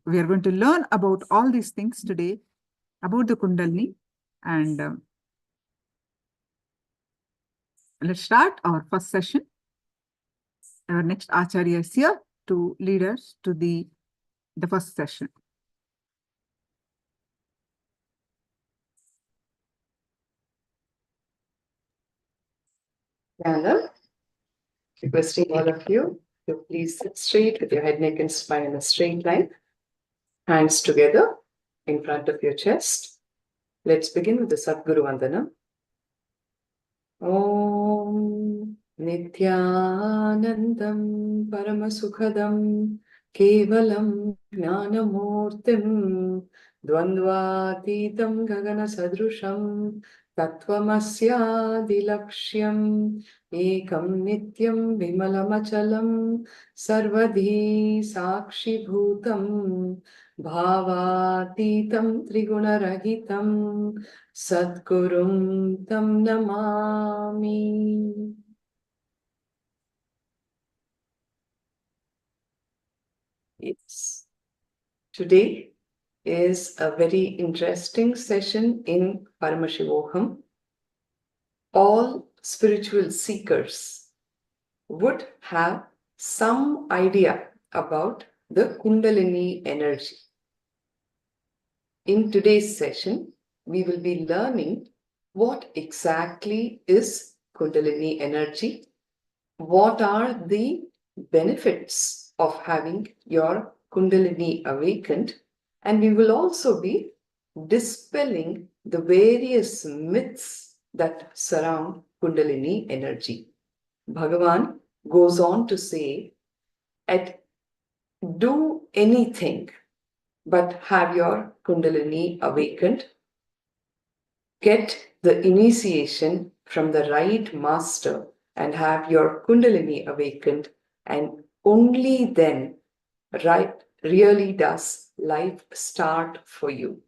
Speaker 2: we are going to learn about all these things today, about the Kundalini, and let's start our first session. Our next Acharya is here to lead us to the first session.
Speaker 3: Nanda, requesting all of you to please sit straight with your head, neck, and spine in a straight line. Hands together in front of your chest. Let's begin with the Sadguru Vandanam. Om Nithyanandam Paramasukhadam Kevalam Jnanamurtim Dvandvatitam Gagana Sadrusham Tattvamasya-dilakshyan ekam nityam vimalamachalam sarvadhi sakshibhutam bhavatitam trigunarahitam satgurum tam namami. Yes. Today is a very interesting session in Paramashivoham. All spiritual seekers would have some idea about the Kundalini energy. In today's session, we will be learning what exactly is Kundalini energy, what are the benefits of having your Kundalini awakened, and we will also be dispelling the various myths that surround Kundalini energy. Bhagavan goes on to say, do anything but have your Kundalini awakened. Get the initiation from the right master and have your Kundalini awakened, and only then really does life start for you.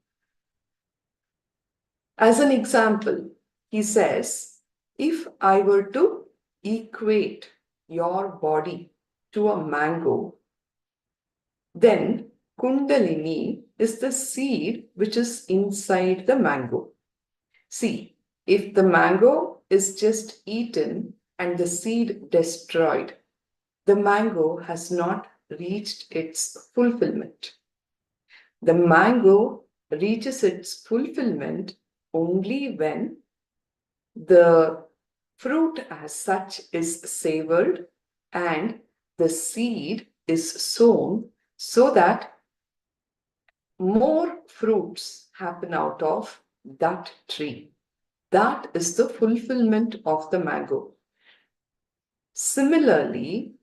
Speaker 3: As an example, he says, if I were to equate your body to a mango, then Kundalini is the seed which is inside the mango. See, if the mango is just eaten and the seed destroyed, the mango has not reached its fulfillment. The mango reaches its fulfillment only when the fruit as such is savored and the seed is sown so that more fruits happen out of that tree. That is the fulfillment of the mango. Similarly,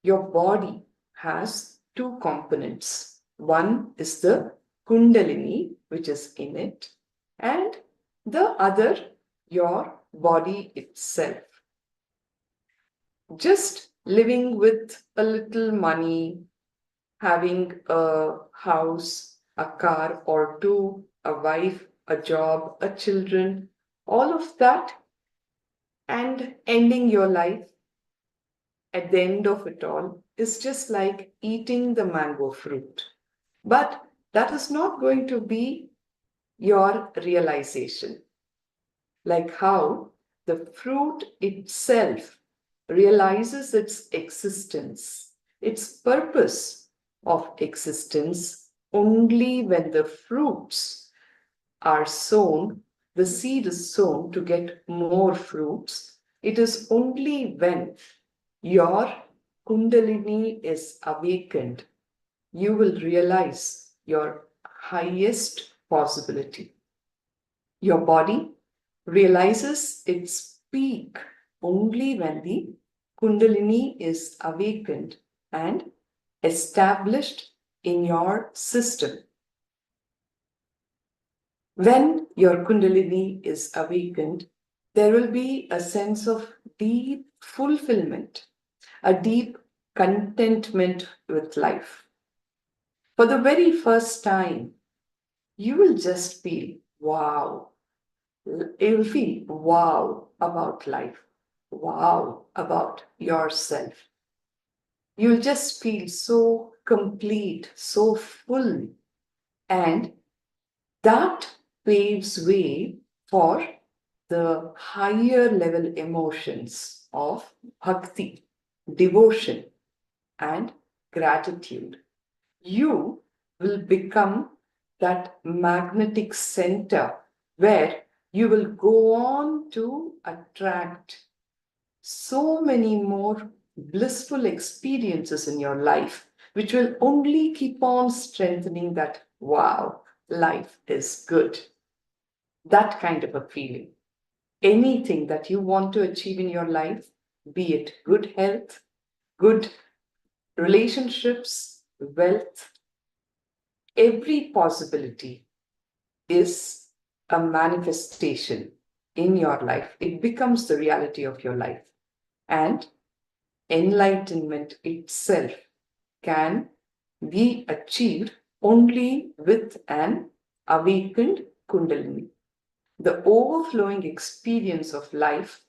Speaker 3: your body has two components. One is the Kundalini, which is in it, and the other, your body itself. Just living with a little money, having a house, a car or two, a wife, a job, a children, all of that, and ending your life at the end of it all is just like eating the mango fruit. But that is not going to be your realization. Like how the fruit itself realizes its existence, its purpose of existence, only when the fruits are sown, the seed is sown to get more fruits. It is only when your Kundalini is awakened, you will realize your highest possibility. Your body realizes its peak only when the Kundalini is awakened and established in your system. When your Kundalini is awakened, there will be a sense of deep fulfillment, a deep contentment with life. For the very first time, you will just feel wow. You will feel wow about life, wow about yourself. You'll just feel so complete, so full, and that paves way for the higher level emotions of bhakti, devotion, and gratitude. You will become that magnetic center where you will go on to attract so many more blissful experiences in your life, which will only keep on strengthening that, wow, life is good. That kind of a feeling. Anything that you want to achieve in your life, be it good health, good relationships, wealth, every possibility is a manifestation in your life. It becomes the reality of your life. And enlightenment itself can be achieved only with an awakened Kundalini. The overflowing experience of life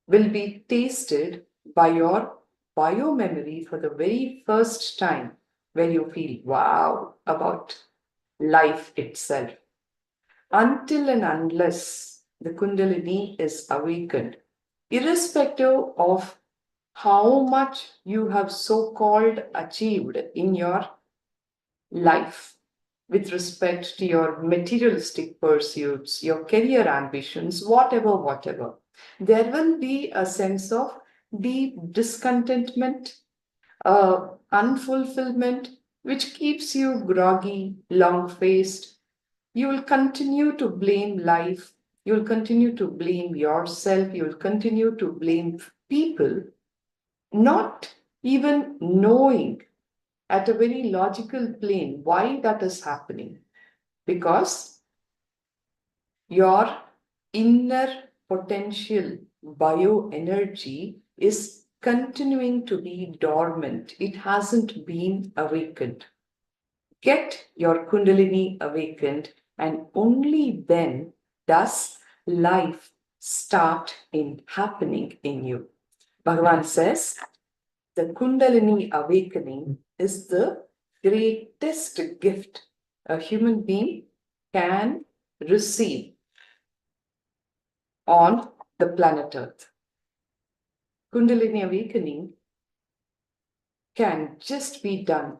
Speaker 3: will be tasted by your biomemory for the very first time, where you feel wow about life itself. Until and unless the Kundalini is awakened, irrespective of how much you have so-called achieved in your life with respect to your materialistic pursuits, your career ambitions, whatever, there will be a sense of deep discontentment, unfulfillment, which keeps you groggy, long-faced. You will continue to blame life. You will continue to blame yourself. You will continue to blame people, not even knowing at a very logical plane why that is happening. Because your inner potential bioenergy is continuing to be dormant. It hasn't been awakened. Get your Kundalini awakened, and only then does life start happening in you. Bhagavan says, the Kundalini awakening is the greatest gift a human being can receive on the planet Earth. Kundalini awakening can just be done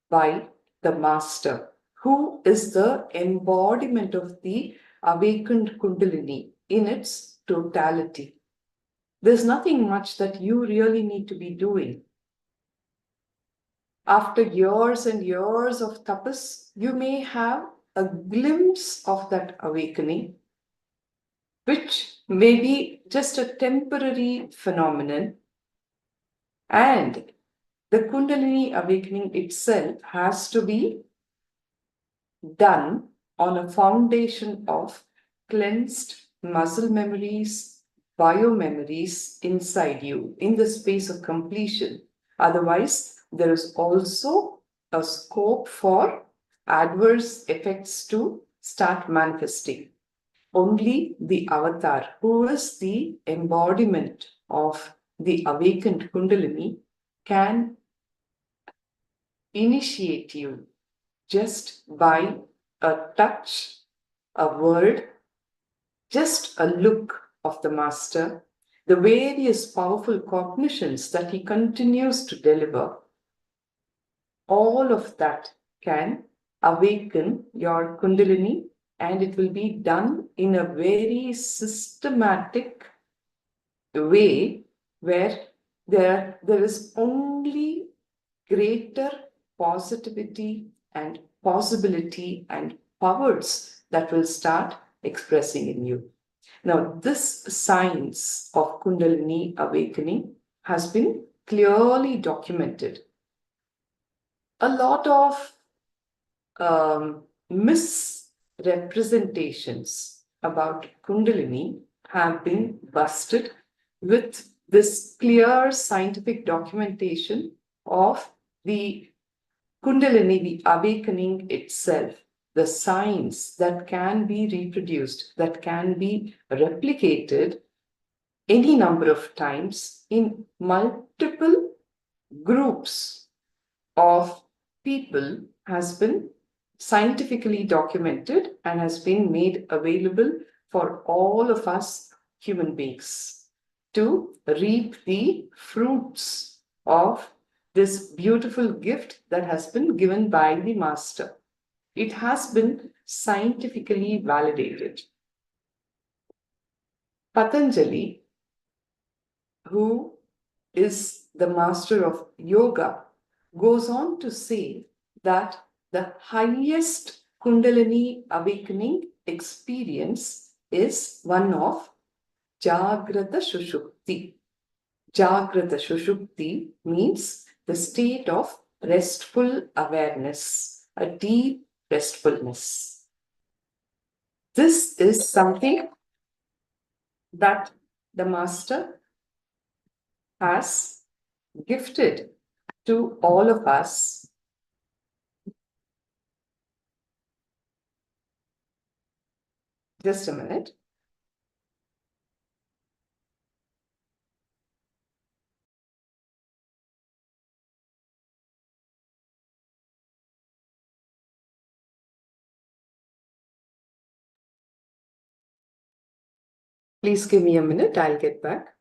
Speaker 3: by the master, who is the embodiment of the awakened Kundalini in its totality. There's nothing much that you really need to be doing. After years and years of tapas, you may have a glimpse of that awakening, which may be just a temporary phenomenon. And the Kundalini awakening itself has to be done on a foundation of cleansed muscle memories, biomemories inside you in the space of completion. Otherwise, there is also a scope for adverse effects to start manifesting. Only the avatar, who is the embodiment of the awakened Kundalini, can initiate you just by a touch, a word, just a look of the master, the various powerful cognitions that he continues to deliver. All of that can awaken your Kundalini, and it will be done in a very systematic way where there is only greater positivity and possibility and powers that will start expressing in you. Now, this science of Kundalini awakening has been clearly documented. A lot of misrepresentations about Kundalini have been busted with this clear scientific documentation of the Kundalini, the awakening itself, the science that can be reproduced, that can be replicated any number of times in multiple groups of people, has been scientifically documented and has been made available for all of us human beings to reap the fruits of this beautiful gift that has been given by the master. It has been scientifically validated. Patanjali, who is the master of yoga, goes on to say that the highest Kundalini awakening experience is one of Jagrata Shushupti. Jagrata Shushupti means the state of restful awareness, a deep restfulness. This is something that the Master has gifted to all of us. Just a minute. Please give me a minute, I'll get back.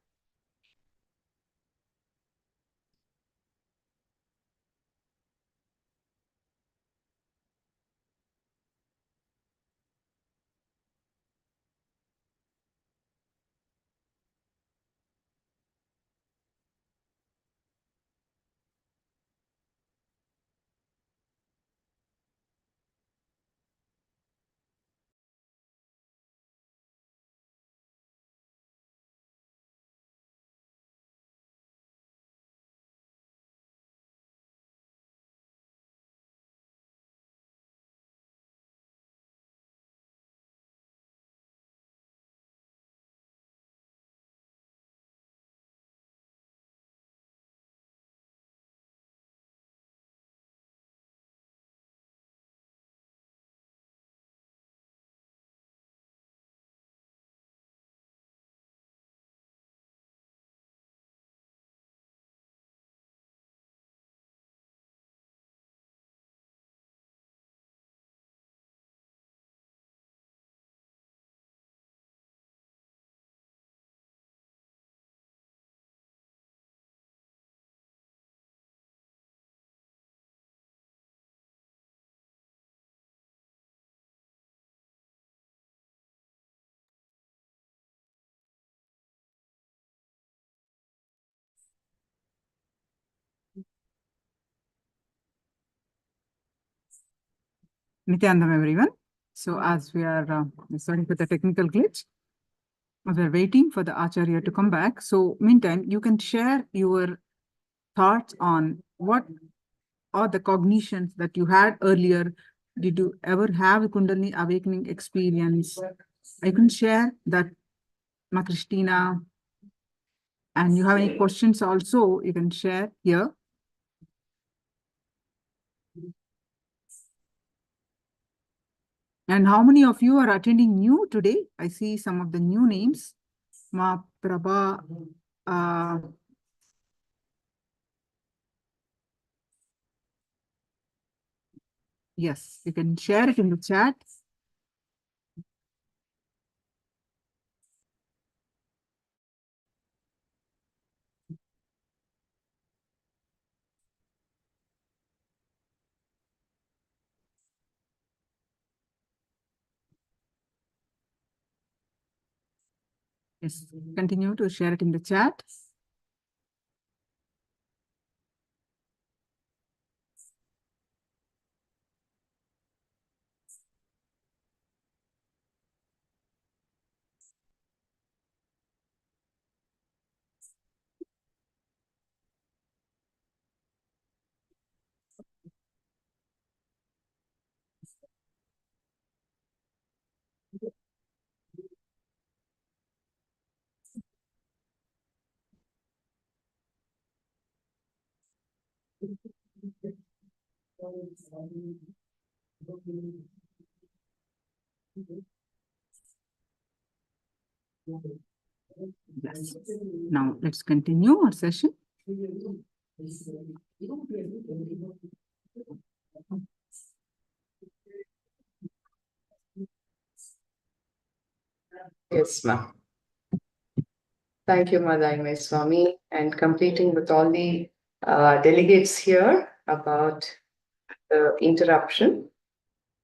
Speaker 2: Nithyananda, everyone. So as we are sorry for the technical glitch, we're waiting for the Acharya to come back. So meantime, you can share your thoughts on what are the cognitions that you had earlier. Did you ever have a Kundalini awakening experience? I can share that, Ma Christina. And you have any questions also, you can share here. And how many of you are attending new today? I see some of the new names. Ma Prabha. Yes, you can share it in the chat. Yes, continue to share it in the chat. Yes. Now let's continue our session.
Speaker 3: Yes, ma'am. Thank you, Madai Swami, and completing with all the delegates here about the interruption.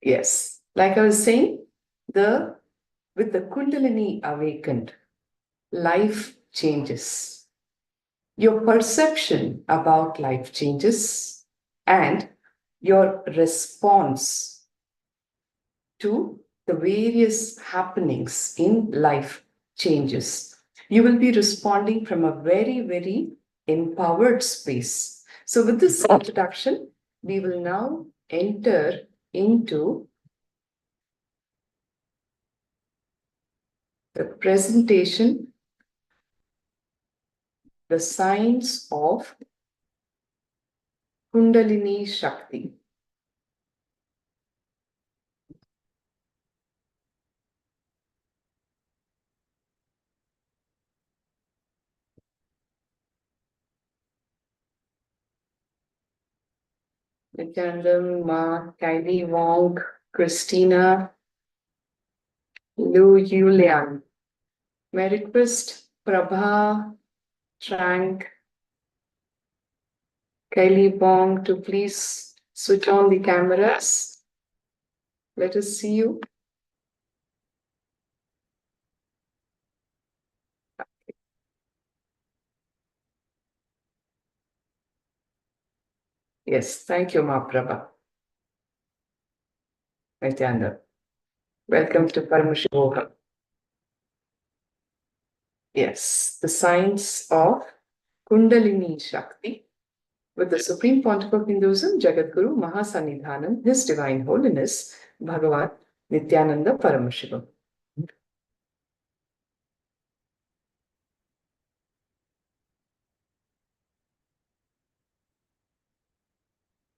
Speaker 3: Yes, like I was saying, with the Kundalini awakened, life changes. Your perception about life changes, and your response to the various happenings in life changes. You will be responding from a very, very empowered space. So, with this introduction, we will now enter into the presentation, the signs of Kundalini Shakti. Nithyananda, Ma, Kylie Wong, Christina, Lu Yulian. May I request Prabha, Trank, Kylie Wong to please switch on the cameras. Let us see you. Yes, thank you, Ma Prabha. Nithyananda. Welcome to Paramashivoham. Yes, the signs of Kundalini Shakti with the Supreme Pontiff of Hinduism, Jagadguru Mahasanidhanam, His Divine Holiness, Bhagavan Nithyananda Paramashivam.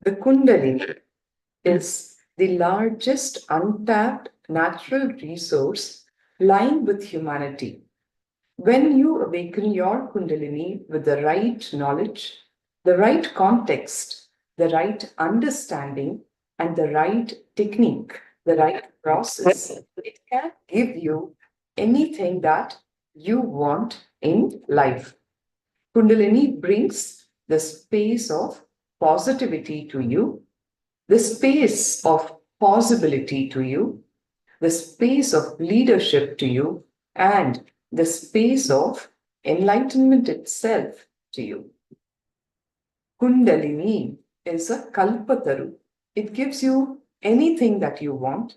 Speaker 3: The Kundalini is the largest untapped natural resource lying with humanity. When you awaken your Kundalini with the right knowledge, the right context, the right understanding, and the right technique, the right process, it can give you anything that you want in life. Kundalini brings the space of positivity to you, the space of possibility to you, the space of leadership to you, and the space of enlightenment itself to you. Kundalini is a kalpataru. It gives you anything that you want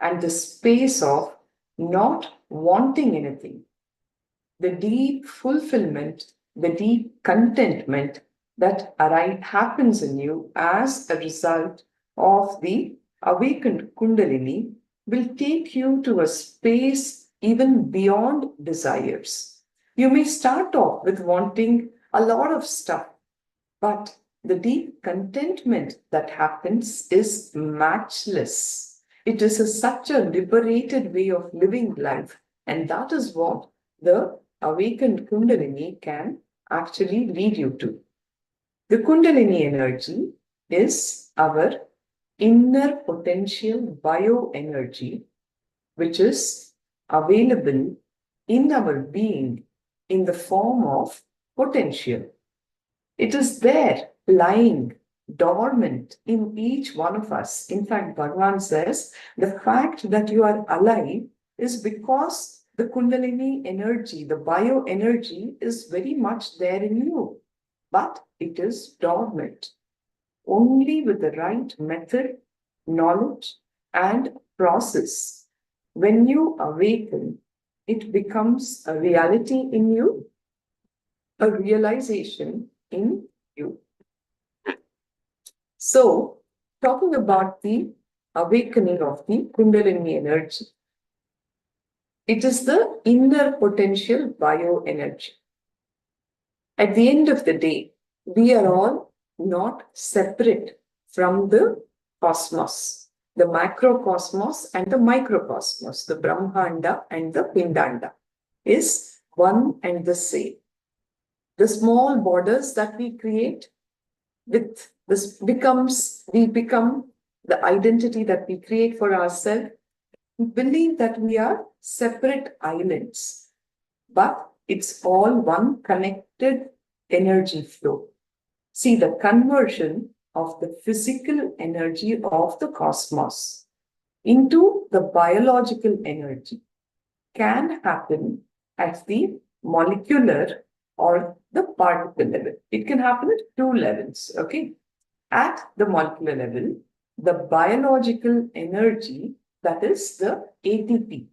Speaker 3: and the space of not wanting anything. The deep fulfillment, the deep contentment that happens in you as a result of the awakened Kundalini will take you to a space even beyond desires. You may start off with wanting a lot of stuff, but the deep contentment that happens is matchless. It is such a liberated way of living life, and that is what the awakened Kundalini can actually lead you to. The Kundalini energy is our inner potential bioenergy, which is available in our being in the form of potential. It is there, lying dormant in each one of us. In fact, Bhagavan says the fact that you are alive is because the Kundalini energy, the bioenergy, is very much there in you, but it is dormant. Only with the right method, knowledge, and process, when you awaken, it becomes a reality in you, a realization in you. So, talking about the awakening of the Kundalini energy, it is the inner potential bioenergy. At the end of the day, we are all not separate from the cosmos, the macrocosmos and the microcosmos, the Brahmanda and the Pindanda is one and the same. The small borders that we create with this we become the identity that we create for ourselves. We believe that we are separate islands, but it's all one connected energy flow. See, the conversion of the physical energy of the cosmos into the biological energy can happen at the molecular or the particle level. It can happen at two levels, okay? At the molecular level, the biological energy, that is the ATP,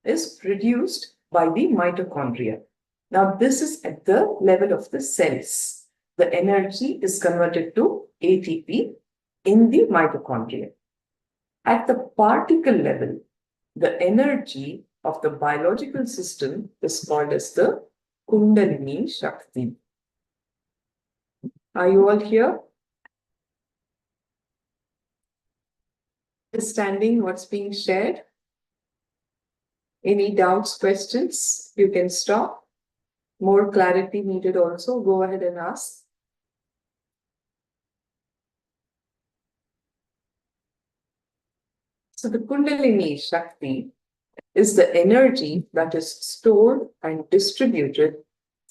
Speaker 3: is produced by the mitochondria. Now, this is at the level of the cells. The energy is converted to ATP in the mitochondria. At the particle level, the energy of the biological system is called as the Kundalini Shakti. Are you all here? Understanding what's being shared? Any doubts, questions? You can stop. More clarity needed also, go ahead and ask. So the Kundalini Shakti is the energy that is stored and distributed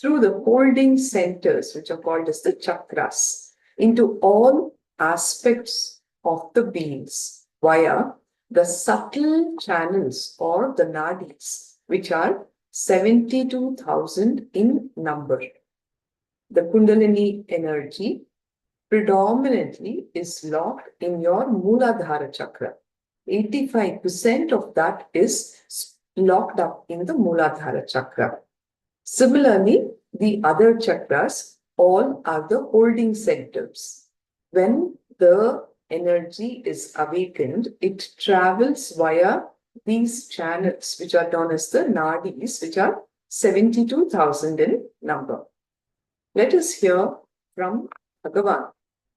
Speaker 3: through the holding centers, which are called as the chakras, into all aspects of the beings via the subtle channels or the nadis, which are 72,000 in number. The Kundalini energy predominantly is locked in your Mooladhara chakra. 85% of that is locked up in the Mooladhara chakra. Similarly, the other chakras all are the holding centers. When the energy is awakened, it travels via these channels, which are known as the nadis, which are 72,000 in number. Let us hear from Bhagavan,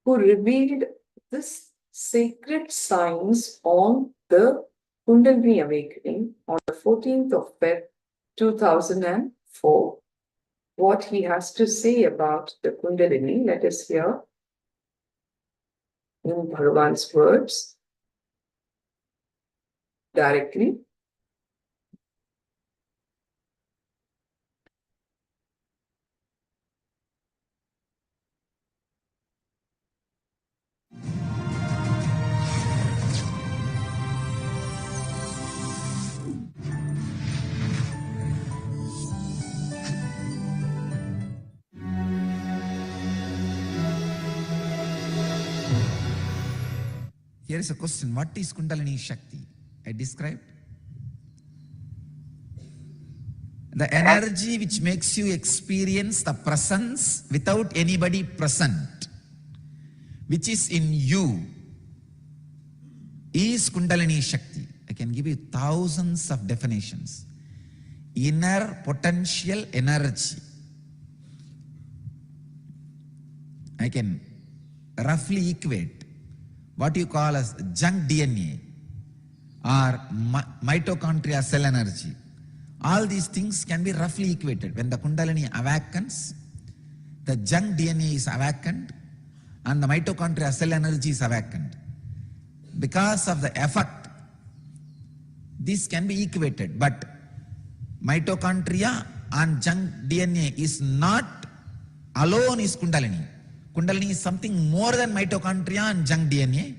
Speaker 3: who revealed this sacred science on the Kundalini awakening on the 14th of February 2004. What he has to say about the Kundalini, let us hear in Bhagavan's words directly.
Speaker 4: Here is a question. What is Kundalini Shakti? I described. The energy which makes you experience the presence without anybody present, which is in you, is Kundalini Shakti. I can give you thousands of definitions. Inner potential energy. I can roughly equate what you call as junk DNA or mitochondria cell energy. All these things can be roughly equated. When the Kundalini awakens, the junk DNA is awakened and the mitochondria cell energy is awakened. Because of the effect, this can be equated, but mitochondria and junk DNA is not alone is Kundalini. Kundalini is something more than mitochondria and junk DNA.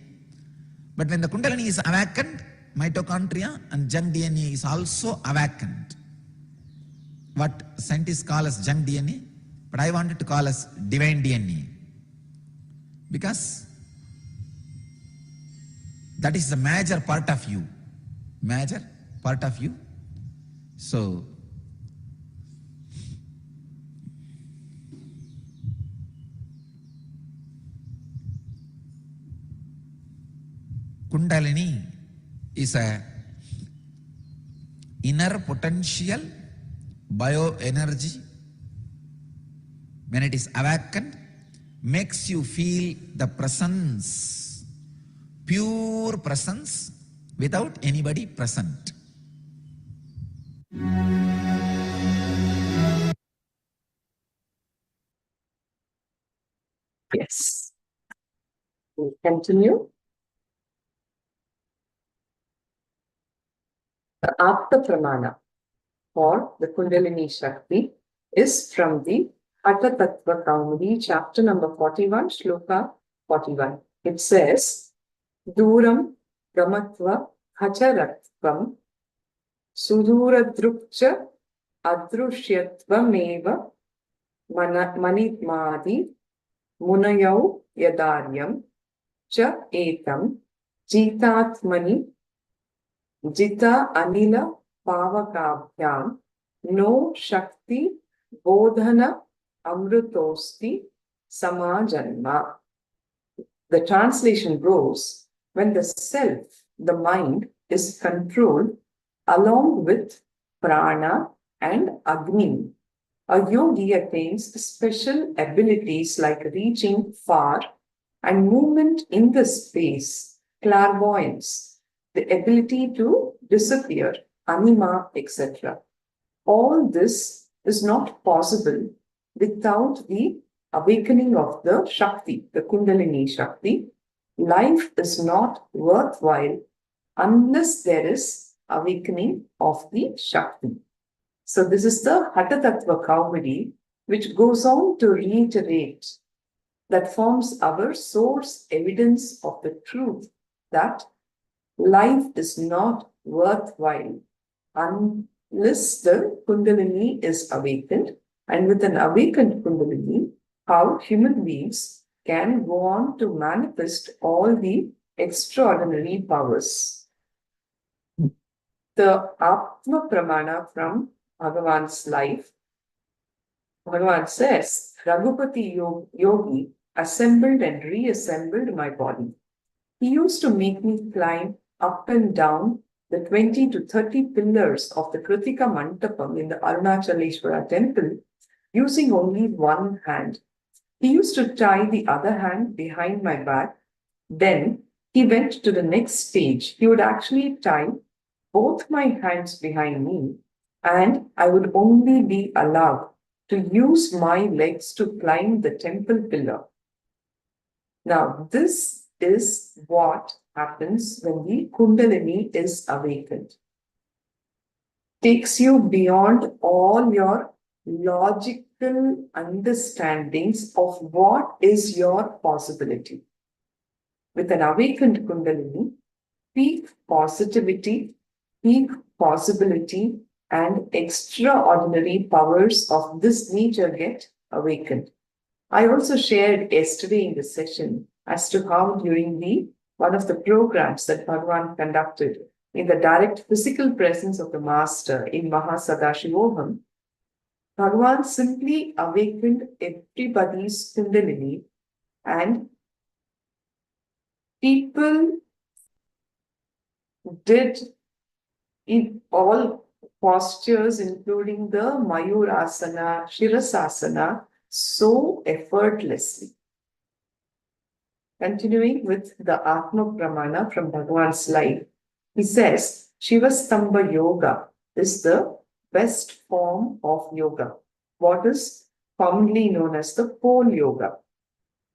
Speaker 4: But when the Kundalini is awakened, mitochondria and junk DNA is also awakened. What scientists call as junk DNA, but I wanted to call as divine DNA. Because that is the major part of you. Major part of you. So, Kundalini is a inner potential bioenergy. When it is awakened, makes you feel the presence, pure presence without anybody present.
Speaker 3: Yes. We'll continue. The Apta Pramana or the Kundalini Shakti is from the Hatha Tattva Kaumudi, chapter number 41, shloka 41. It says, Duram Gamatva Hacharatvam Suduradrukcha Adrushyatvam Manitmadi Munayau Yadaryam Cha Etam Jitatmani Jita Anila Pavakabhyam No Shakti Bodhana Amrutosti Samajanma. The translation goes, when the self, the mind, is controlled along with prana, and agni, a yogi attains special abilities like reaching far and movement in the space, clairvoyance, the ability to disappear, anima, etc. All this is not possible without the awakening of the Shakti, the Kundalini Shakti. Life is not worthwhile unless there is awakening of the Shakti. So this is the Hatha Tattva Kavadi, which goes on to reiterate that forms our source evidence of the truth that life is not worthwhile unless the Kundalini is awakened. And with an awakened Kundalini, how human beings can go on to manifest all the extraordinary powers. The Atma Pramana from Bhagavan's life, Bhagavan says, Raghupati Yogi assembled and reassembled my body. He used to make me climb up and down the 20 to 30 pillars of the Kritika Mantapam in the Arunachaleshwara temple using only one hand. He used to tie the other hand behind my back. Then he went to the next stage. He would actually tie both my hands behind me, and I would only be allowed to use my legs to climb the temple pillar. Now, this is what happens when the Kundalini is awakened. Takes you beyond all your logical understandings of what is your possibility. With an awakened Kundalini, peak positivity, peak possibility, and extraordinary powers of this nature get awakened. I also shared yesterday in the session as to how during one of the programs that Bhagavan conducted in the direct physical presence of the Master in Mahasadashivoham, Bhagavan simply awakened everybody's Kundalini, and people did in all postures, including the Mayurasana, Shirasasana, so effortlessly. Continuing with the Atma Pramana from Bhagavan's life, he says, Shivastambha Yoga is the best form of yoga, what is commonly known as the pole yoga.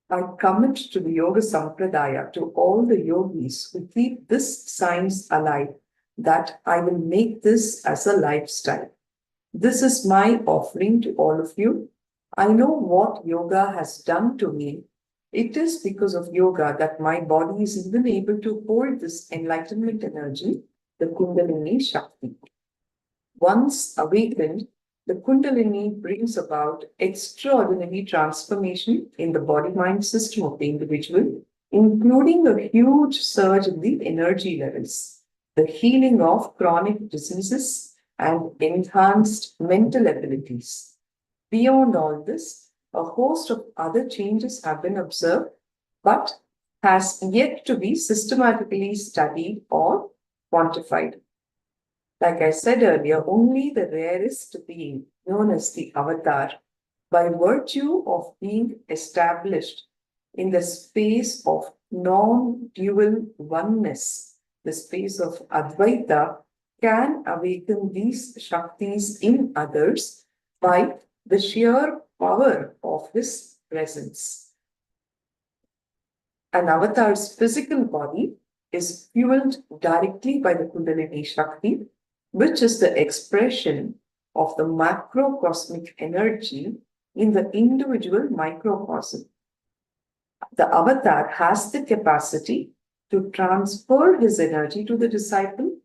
Speaker 3: I commit to the Yoga Sampradaya, to all the yogis who keep this science alive, that I will make this as a lifestyle. This is my offering to all of you. I know what yoga has done to me. It is because of yoga that my body is even able to hold this enlightenment energy, the Kundalini Shakti. Once awakened, the Kundalini brings about extraordinary transformation in the body-mind system of the individual, including a huge surge in the energy levels, the healing of chronic diseases, and enhanced mental abilities. Beyond all this, a host of other changes have been observed, but has yet to be systematically studied or quantified. Like I said earlier, only the rarest being, known as the avatar, by virtue of being established in the space of non-dual oneness, the space of Advaita, can awaken these Shaktis in others by the sheer power of his presence. An avatar's physical body is fueled directly by the Kundalini Shakti, which is the expression of the macrocosmic energy in the individual microcosm. The avatar has the capacity to transfer his energy to the disciple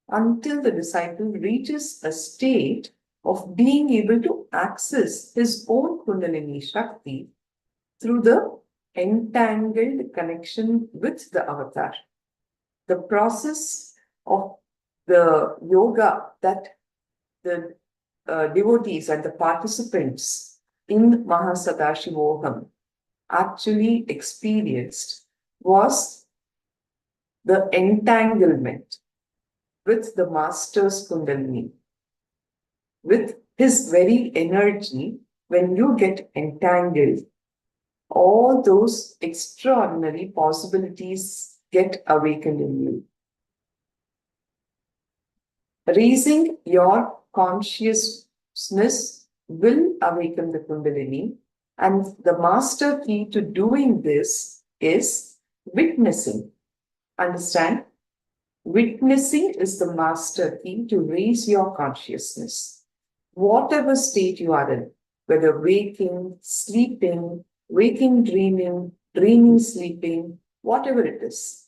Speaker 3: until the disciple reaches a state of being able to access his own Kundalini Shakti through the entangled connection with the avatar. The process of the yoga that the devotees and the participants in Mahasadashivoham actually experienced was the entanglement with the Master's Kundalini. with his very energy, when you get entangled, all those extraordinary possibilities get awakened in you. Raising your consciousness will awaken the Kundalini, and the master key to doing this is witnessing. Understand? Witnessing is the master key to raise your consciousness. Whatever state you are in, whether waking, sleeping, waking, dreaming, dreaming, sleeping, whatever it is,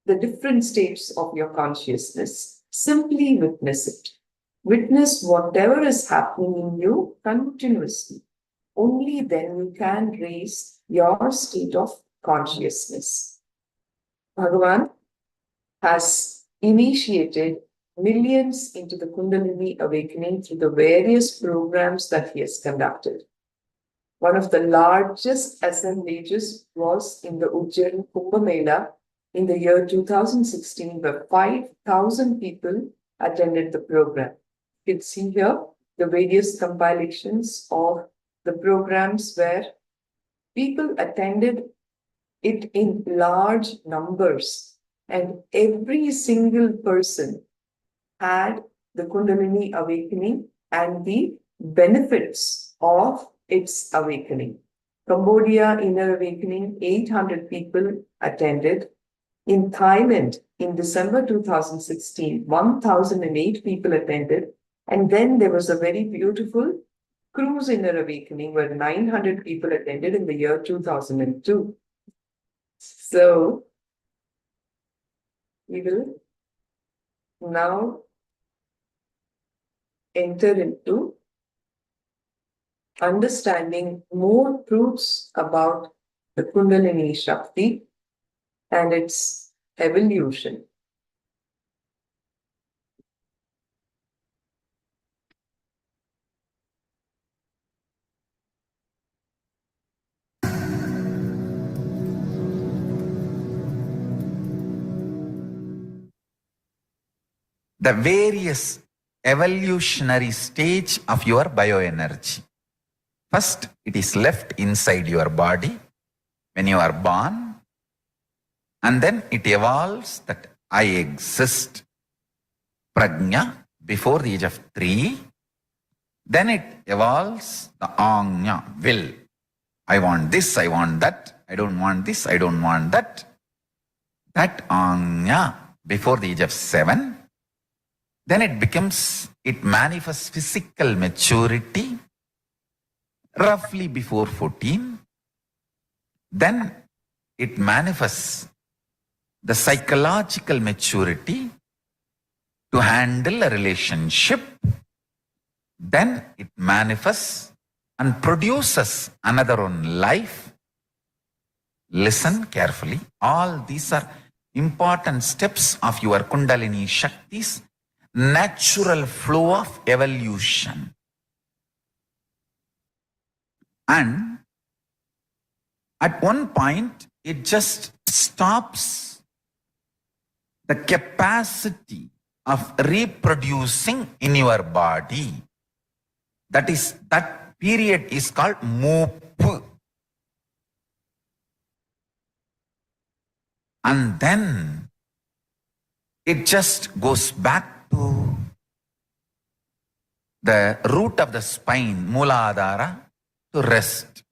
Speaker 3: the different states of your consciousness, simply witness it. Witness whatever is happening in you continuously. Only then you can raise your state of consciousness. Bhagavan has initiated millions into the Kundalini awakening through the various programs that he has conducted. One of the largest assemblages was in the Ujjain Kumbh Mela in the year 2016, where 5,000 people attended the program. You can see here the various compilations of the programs where people attended it in large numbers, and every single person had the Kundalini awakening and the benefits of its awakening. Cambodia Inner Awakening, 800 people attended. In Thailand, in December 2016, 1,008 people attended. And then there was a very beautiful Cruise Inner Awakening where 900 people attended in the year 2002. So, we will now enter into understanding more truths about the Kundalini Shakti and its evolution.
Speaker 4: The various evolutionary stage of your bioenergy. First, it is left inside your body when you are born, and then it evolves that I exist, prajna, before the age of 3. Then it evolves the anya, will. I want this, I want that, I don't want this, I don't want that. That anya before the age of 7. Then it manifests physical maturity roughly before 14. Then it manifests the psychological maturity to handle a relationship. Then it manifests and produces another own life. Listen carefully. All these are important steps of your Kundalini Shakti's natural flow of evolution. And at one point, it just stops the capacity of reproducing in your body. That period is called moopu. And then it just goes back to the root of the spine, Mooladhara, to rest.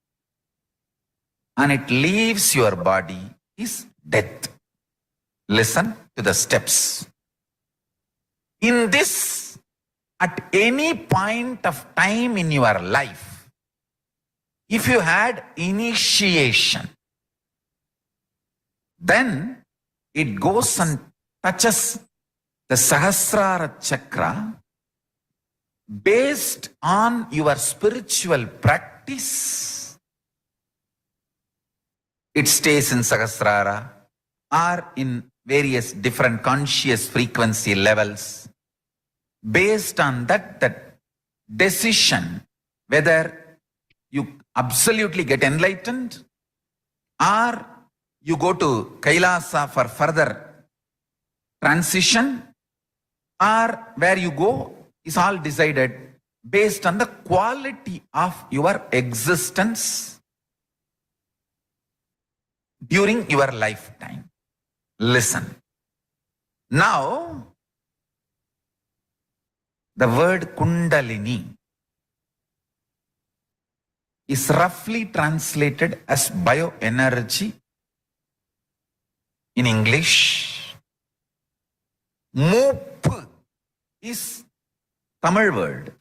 Speaker 4: And it leaves your body is death. Listen to the steps. In this, at any point of time in your life, if you had initiation, then it goes and touches the Sahasrara Chakra based on your spiritual practice. It stays in Sahasrara or in various different conscious frequency levels. Based on that decision, whether you absolutely get enlightened or you go to KAILASA for further transition, or where you go, is all decided based on the quality of your existence during your lifetime. Listen. Now, the word Kundalini is roughly translated as bioenergy in English. Moop is Tamil word,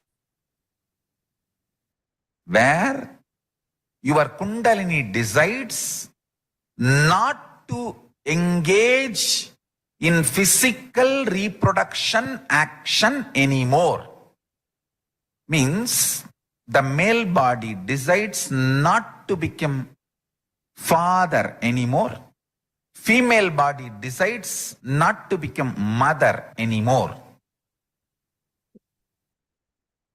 Speaker 4: where your Kundalini decides not to engage in physical reproduction action anymore. Means the male body decides not to become father anymore. Female body decides not to become mother anymore.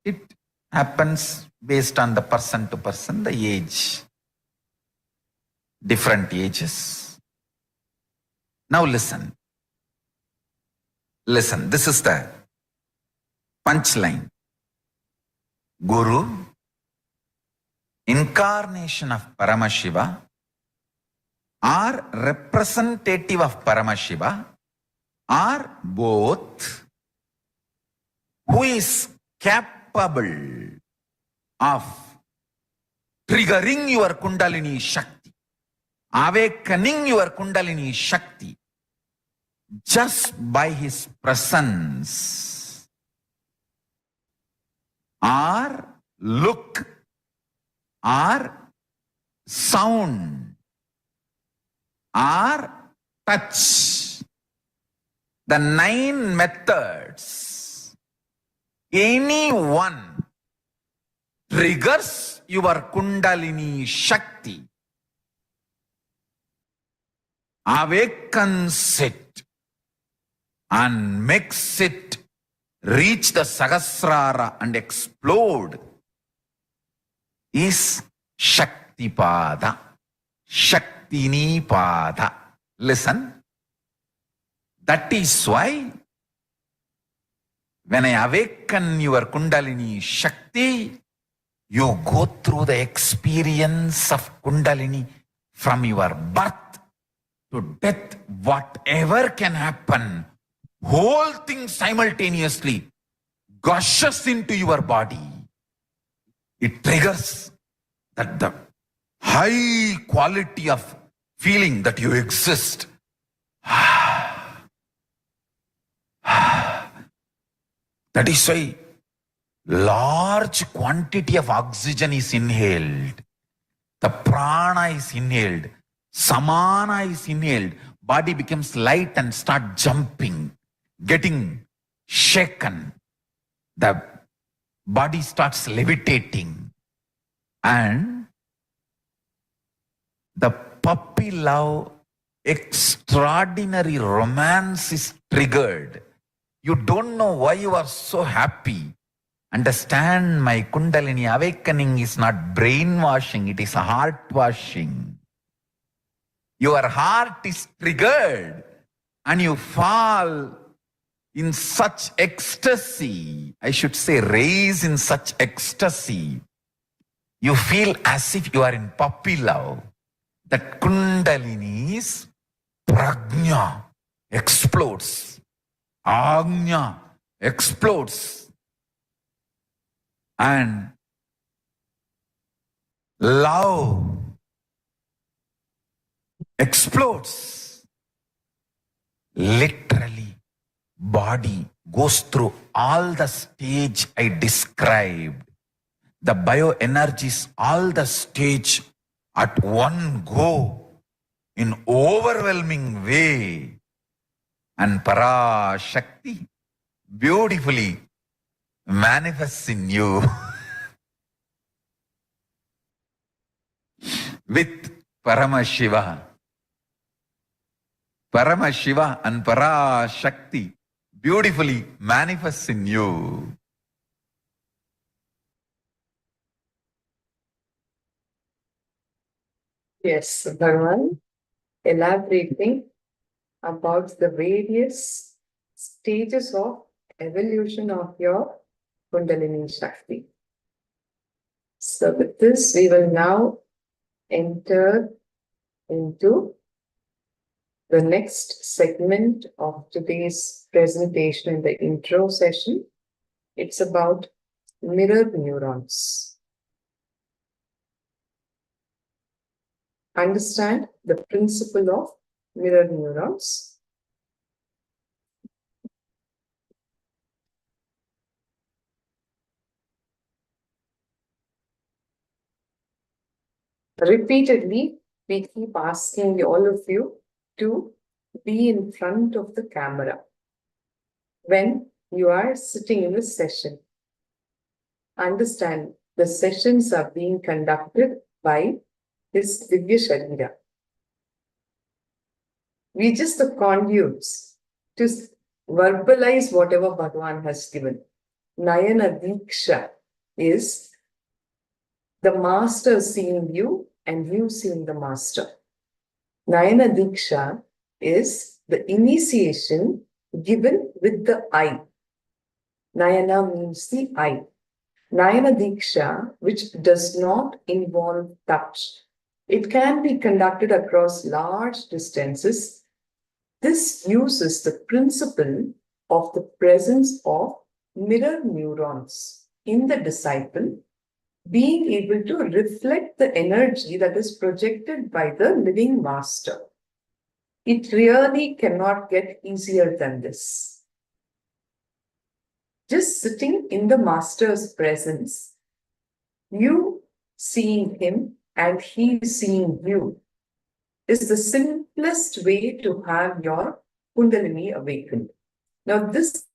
Speaker 4: It happens based on the person to person, the age, different ages. Now listen. Listen, this is the punchline. Guru, incarnation of Paramashiva, or representative of Paramashiva, or both, who is capable of triggering your Kundalini Shakti, awakening your Kundalini Shakti, just by his presence, or look, or sound, or touch. The 9 methods, any one triggers your Kundalini Shakti, awakens it, and makes it reach the Sahasrara and explode, is Shaktipada, Shaktini Pada. Listen, that is why when I awaken your Kundalini Shakti, you go through the experience of Kundalini from your birth to death. Whatever can happen, whole thing simultaneously gushes into your body. It triggers that the high quality of feeling that you exist. That is why large quantity of oxygen is inhaled. The prana is inhaled. Samana is inhaled. Body becomes light and start jumping, getting shaken. The body starts levitating. And the puppy love, extraordinary romance is triggered. You don't know why you are so happy. Understand, my Kundalini awakening is not brainwashing, it is heart washing. Your heart is triggered and you fall in such ecstasy. I should say, raise in such ecstasy. You feel as if you are in puppy love. That Kundalini's prajna explodes. Agnya explodes. And love explodes. Literally, body goes through all the stage I described. The bioenergies, all the stage at one go in overwhelming way. And Parashakti beautifully manifests in you with Paramashiva. Paramashiva and Parashakti beautifully manifests in you.
Speaker 3: Yes, Bhagavan, elaborating about the various stages of evolution of your Kundalini Shakti. So with this, we will now enter into the next segment of today's presentation in the intro session. It's about mirror neurons. Understand the principle of mirror neurons. Repeatedly, we keep asking all of you to be in front of the camera when you are sitting in a session. Understand, the sessions are being conducted by His Divya Sharira. We just the conduits to verbalize whatever Bhagavan has given. Nayana Diksha is the master seeing you and you seeing the master. Nayana Diksha is the initiation given with the eye. Nayana means the eye. Nayana Diksha, which does not involve touch. It can be conducted across large distances. This uses the principle of the presence of mirror neurons in the disciple, being able to reflect the energy that is projected by the living master. It really cannot get easier than this. Just sitting in the master's presence, you seeing him and he seeing you, is the simplest way to have your Kundalini awakened. Now, this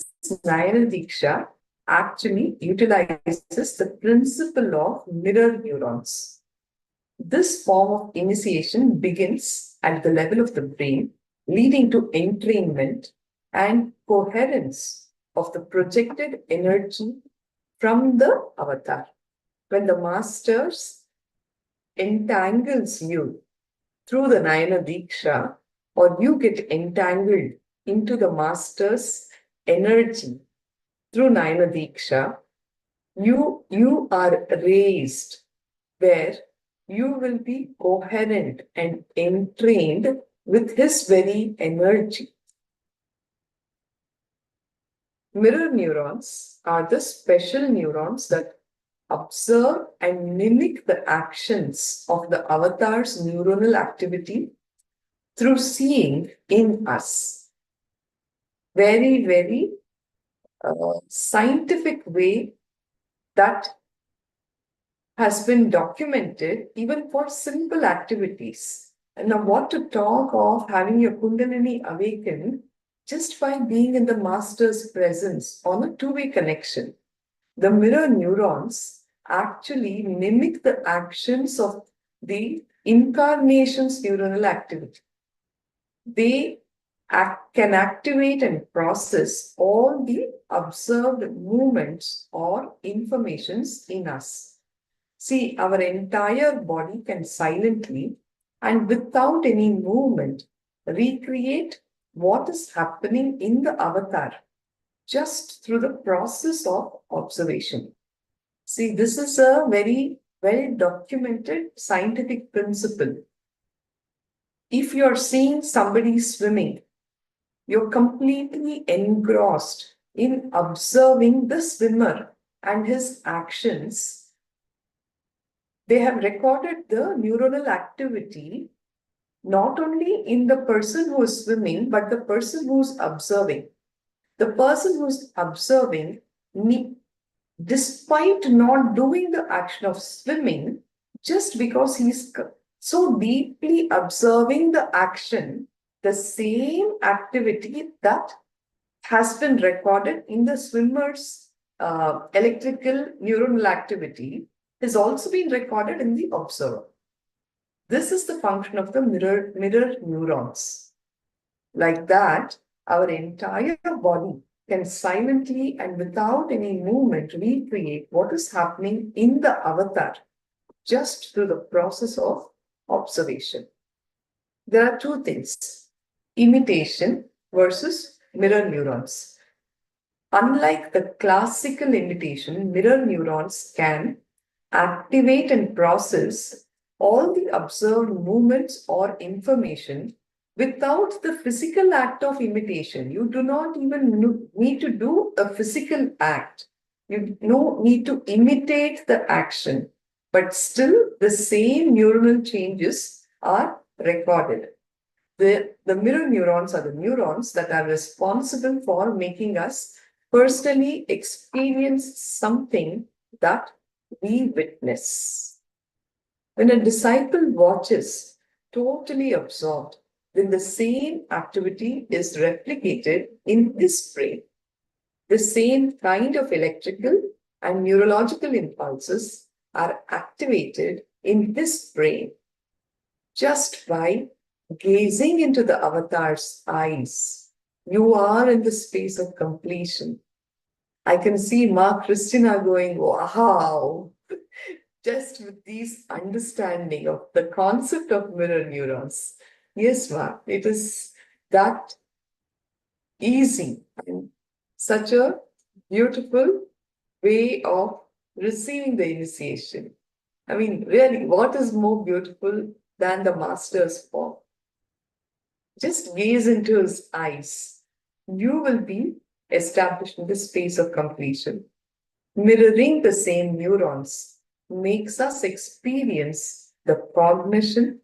Speaker 3: Nayana Diksha actually utilizes the principle of mirror neurons. This form of initiation begins at the level of the brain, leading to entrainment and coherence of the projected energy from the avatar. When the master entangles you through the Nayana Diksha, or you get entangled into the master's energy through Nayana Diksha, you are raised where you will be coherent and entrained with his very energy. Mirror neurons are the special neurons that observe and mimic the actions of the avatar's neuronal activity through seeing in us. Very, very scientific way that has been documented even for simple activities. And now what to talk of having your Kundalini awaken just by being in the master's presence on a two-way connection. The mirror neurons actually mimic the actions of the incarnation's neuronal activity. They can activate and process all the observed movements or informations in us. See, our entire body can silently and without any movement recreate what is happening in the avatar just through the process of observation. See, this is a very well-documented scientific principle. If you're seeing somebody swimming, you're completely engrossed in observing the swimmer and his actions. They have recorded the neuronal activity not only in the person who is swimming, but the person who's observing. The person who's observing, despite not doing the action of swimming, just because he's so deeply observing the action, the same activity that has been recorded in the swimmer's electrical neuronal activity has also been recorded in the observer. This is the function of the mirror neurons. Like that, our entire body can silently and without any movement recreate what is happening in the avatar just through the process of observation. There are two things: imitation versus mirror neurons. Unlike the classical imitation, mirror neurons can activate and process all the observed movements or information without the physical act of imitation. You do not even need to do a physical act. You no need to imitate the action, but still the same neuronal changes are recorded. The mirror neurons are the neurons that are responsible for making us personally experience something that we witness. When a disciple watches, totally absorbed, then the same activity is replicated in his brain. The same kind of electrical and neurological impulses are activated in this brain just by gazing into the avatar's eyes. You are in the space of completion. I can see Ma Christina going, wow, just with these understanding of the concept of mirror neurons. Yes, Ma, it is that easy and such a beautiful way of receiving the initiation. I mean, really, what is more beautiful than the master's form? Just gaze into his eyes. You will be established in the space of completion. Mirroring the same neurons makes us experience the cognition,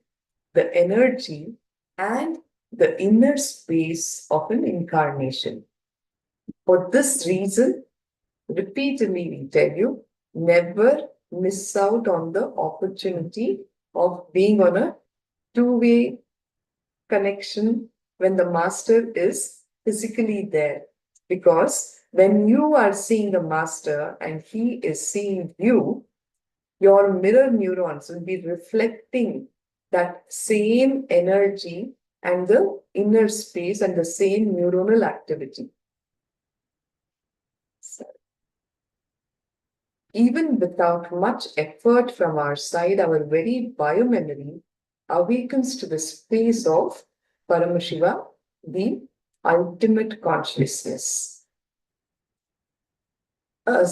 Speaker 3: the energy, and the inner space of an incarnation. For this reason, repeatedly we tell you, never miss out on the opportunity of being on a two-way connection when the master is physically there. Because when you are seeing the master and he is seeing you, your mirror neurons will be reflecting that same energy and the inner space and the same neuronal activity. So, even without much effort from our side, our very biomemory awakens to the space of Paramashiva, the ultimate consciousness. A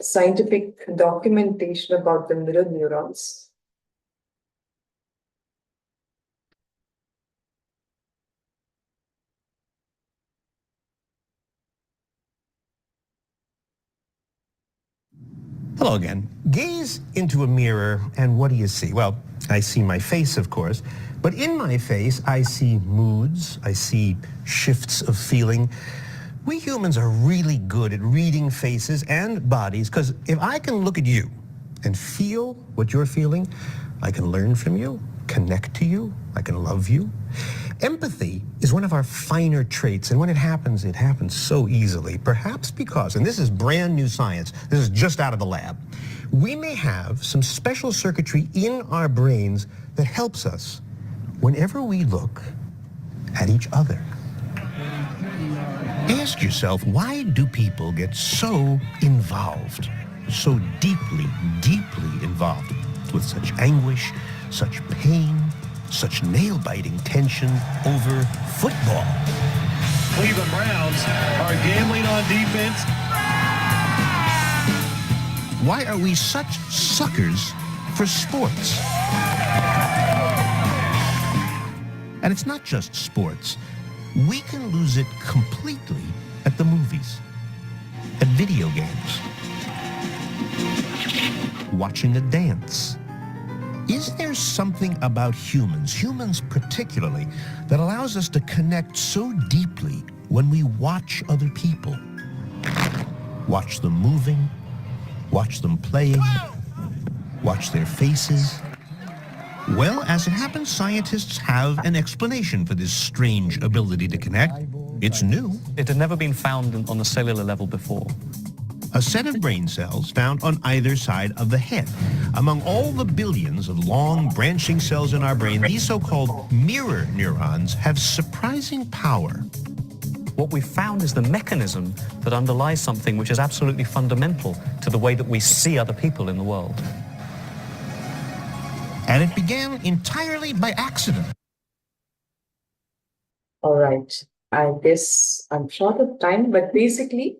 Speaker 3: scientific documentation about the mirror neurons.
Speaker 5: Hello again. Gaze into a mirror and what do you see? Well, I see my face, of course, but in my face I see moods, I see shifts of feeling. We humans are really good at reading faces and bodies because if I can look at you and feel what you're feeling, I can learn from you, connect to you, I can love you. Empathy is one of our finer traits, and when it happens so easily, perhaps because, and this is brand new science, this is just out of the lab, we may have some special circuitry in our brains that helps us whenever we look at each other. Ask yourself, why do people get so involved, so deeply, deeply involved with such anguish, such pain, such nail-biting tension over football?
Speaker 6: Cleveland Browns are gambling on defense.
Speaker 5: Why are we such suckers for sports? And it's not just sports. We can lose it completely at the movies, at video games, watching a dance. Is there something about humans particularly, that allows us to connect so deeply when we watch other people? Watch them moving, watch them playing, watch their faces. Well, as it happens, scientists have an explanation for this strange ability to connect. It's new.
Speaker 7: It had never been found on the cellular level before.
Speaker 5: A set of brain cells found on either side of the head. Among all the billions of long branching cells in our brain, these so-called mirror neurons have surprising power.
Speaker 7: What we found is the mechanism that underlies something which is absolutely fundamental to the way that we see other people in the world.
Speaker 5: And it began entirely by accident.
Speaker 3: All right. I guess I'm short of time, but basically,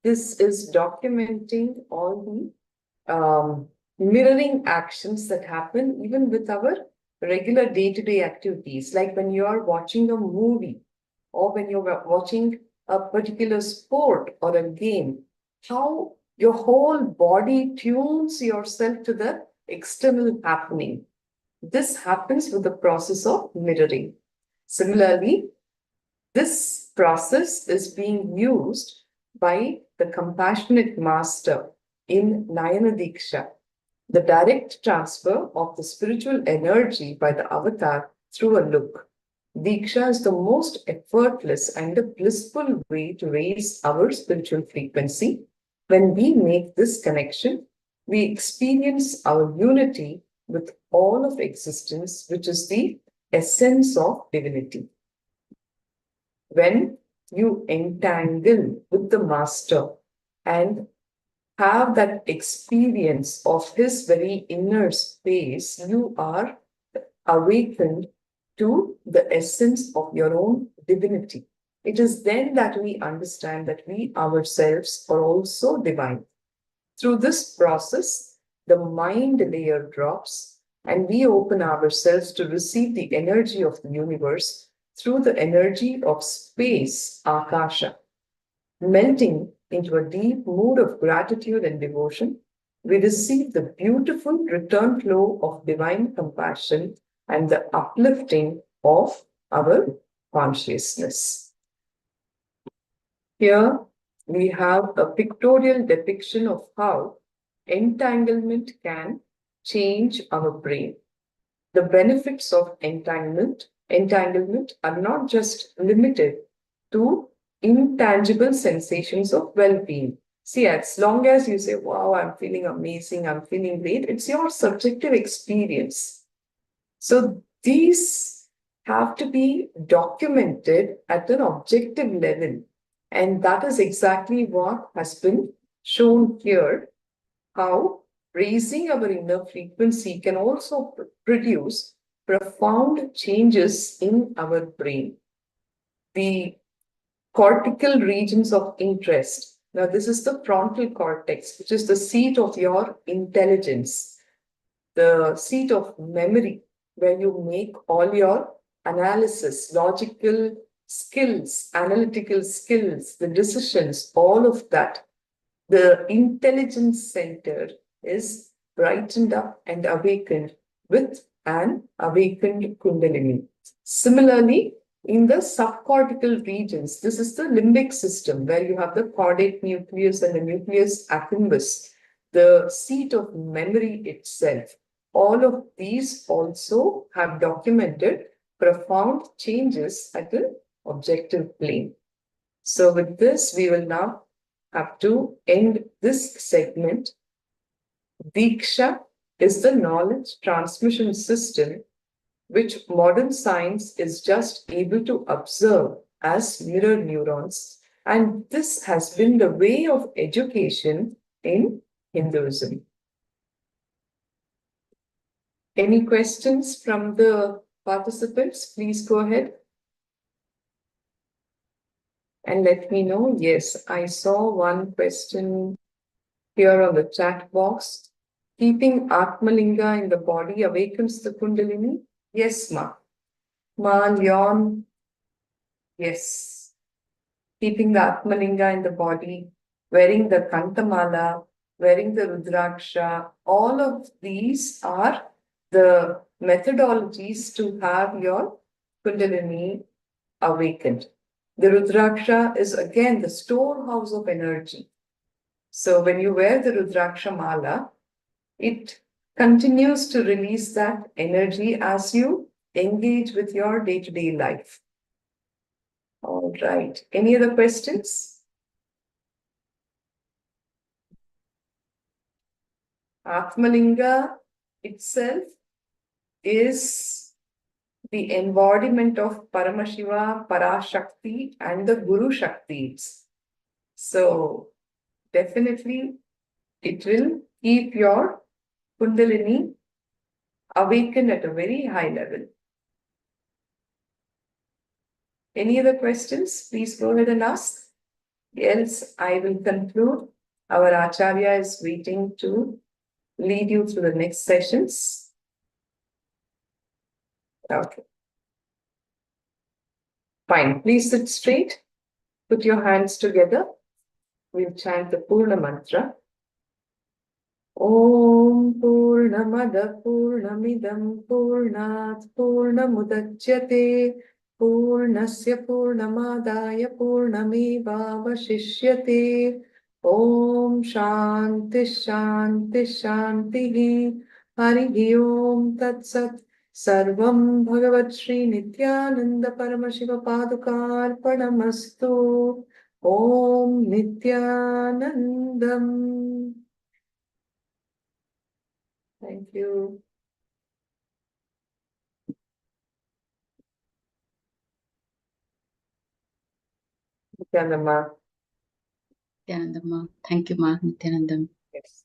Speaker 3: this is documenting all the mirroring actions that happen even with our regular day-to-day activities. Like when you are watching a movie or when you're watching a particular sport or a game, how your whole body tunes yourself to the external happening. This happens with the process of mirroring. Similarly, this process is being used by the compassionate master in Nayana Diksha, the direct transfer of the spiritual energy by the avatar through a look. Diksha is the most effortless and a blissful way to raise our spiritual frequency. When we make this connection, we experience our unity with all of existence, which is the essence of divinity. When you entangle with the master and have that experience of his very inner space, you are awakened to the essence of your own divinity. It is then that we understand that we ourselves are also divine. Through this process, the mind layer drops and we open ourselves to receive the energy of the universe through the energy of space, Akasha. Melting into a deep mood of gratitude and devotion, we receive the beautiful return flow of divine compassion and the uplifting of our consciousness. Here we have a pictorial depiction of how entanglement can change our brain. The benefits of entanglement are not just limited to intangible sensations of well-being. See, as long as you say, wow, I'm feeling amazing, I'm feeling great, it's your subjective experience. So these have to be documented at an objective level. And that is exactly what has been shown here, how raising our inner frequency can also produce profound changes in our brain. The cortical regions of interest. Now, this is the frontal cortex, which is the seat of your intelligence, the seat of memory, where you make all your analysis, logical skills, analytical skills, the decisions, all of that. The intelligence center is brightened up and awakened with an awakened Kundalini. Similarly, in the subcortical regions, this is the limbic system where you have the caudate nucleus and the nucleus accumbens, the seat of memory itself. All of these also have documented profound changes at an objective plane. So with this, we will now have to end this segment. Diksha is the knowledge transmission system which modern science is just able to observe as mirror neurons. And this has been the way of education in Hinduism. Any questions from the participants? Please go ahead and let me know. Yes, I saw one question here on the chat box. Keeping Atmalinga in the body awakens the Kundalini? Yes, Ma. Ma, Leon. Yes. Keeping the Atmalinga in the body, wearing the Kantamala, wearing the Rudraksha, all of these are the methodologies to have your Kundalini awakened. The Rudraksha is again the storehouse of energy. So when you wear the Rudraksha Mala, it continues to release that energy as you engage with your day-to-day life. All right. Any other questions? Atmalinga itself is the embodiment of Paramashiva, Parashakti, and the Guru Shaktis. So definitely it will keep your Kundalini awakened at a very high level. Any other questions? Please go ahead and ask. Else, I will conclude. Our Acharya is waiting to lead you through the next sessions. Okay. Fine. Please sit straight. Put your hands together. We'll chant the Purna mantra. Om Purnamada Purnamidam Purnat Purnamudachyate Purnasya Purnamadaya Purnamevavashishyate Om Shanti Shanti Shanti Hari Om Tat Sat Sarvam Bhagavat Shri Nithyananda Paramashiva Padukarpanamastu Om Nithyanandam. Thank you. Nityananda.
Speaker 8: Nithyanandamma. Thank you, Ma. Nithyanandam.
Speaker 3: Yes.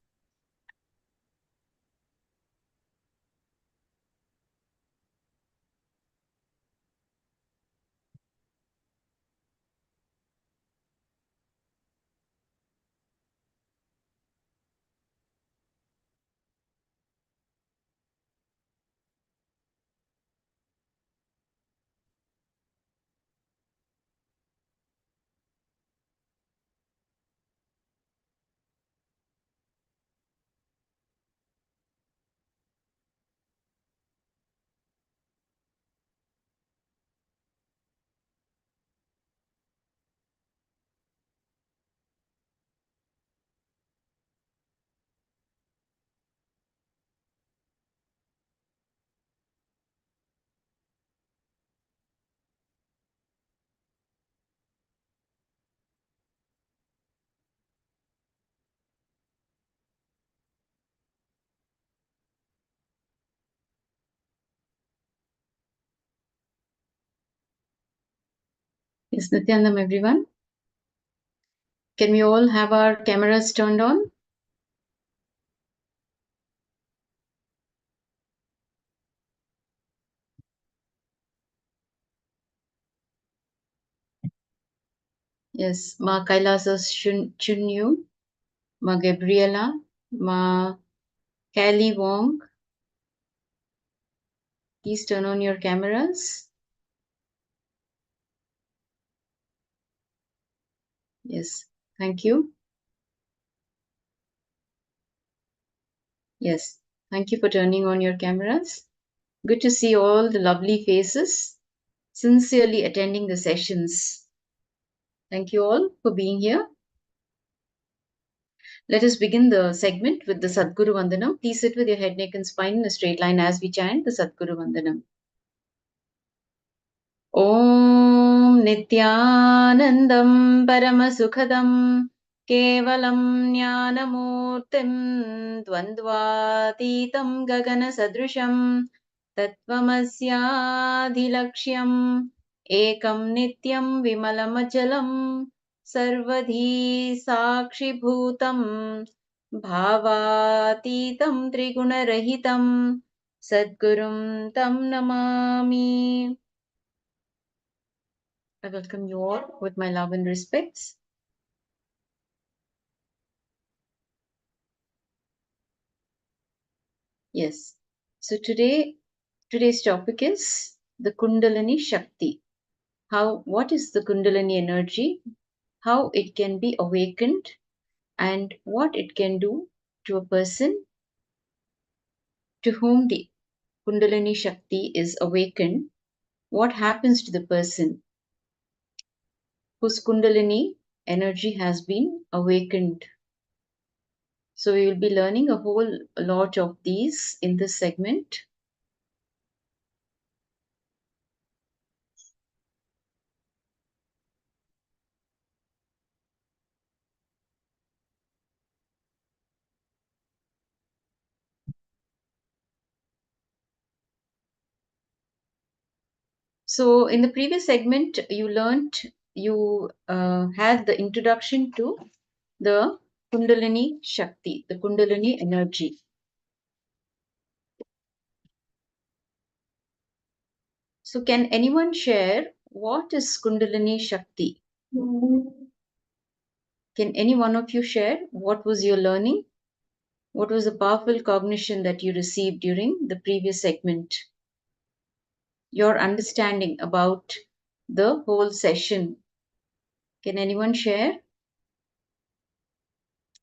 Speaker 8: Yes, Nithyanandam, everyone. Can we all have our cameras turned on? Yes, Ma KAILASA Chunyu, Ma Gabriela, Ma Callie Wong. Please turn on your cameras. Yes, thank you. Yes, thank you for turning on your cameras. Good to see all the lovely faces, sincerely attending the sessions. Thank you all for being here. Let us begin the segment with the Sadguru Vandanam. Please sit with your head, neck and spine in a straight line as we chant the Sadguru Vandanam. Om Nithyanandam Paramasukhadam Kevalam Jnanamurtim Dvandvatitam Gagana Sadrusham Tattvamasyadhilaksham Ekam Nityam Vimalamachalam Sarvadhi Sakshibhutam Bhavatitam Trigunarahitam Sadgurum Tam Namami. I welcome you all with my love and respects. Yes. So today's topic is the Kundalini Shakti. What is the Kundalini energy? How it can be awakened and what it can do to a person to whom the Kundalini Shakti is awakened. What happens to the person whose Kundalini energy has been awakened? So we will be learning a whole lot of these in this segment. So in the previous segment, you had the introduction to the Kundalini Shakti, the Kundalini energy. So can anyone share what is Kundalini Shakti? Can any one of you share what was your learning? What was the powerful cognition that you received during the previous segment? Your understanding about the whole session. Can anyone share?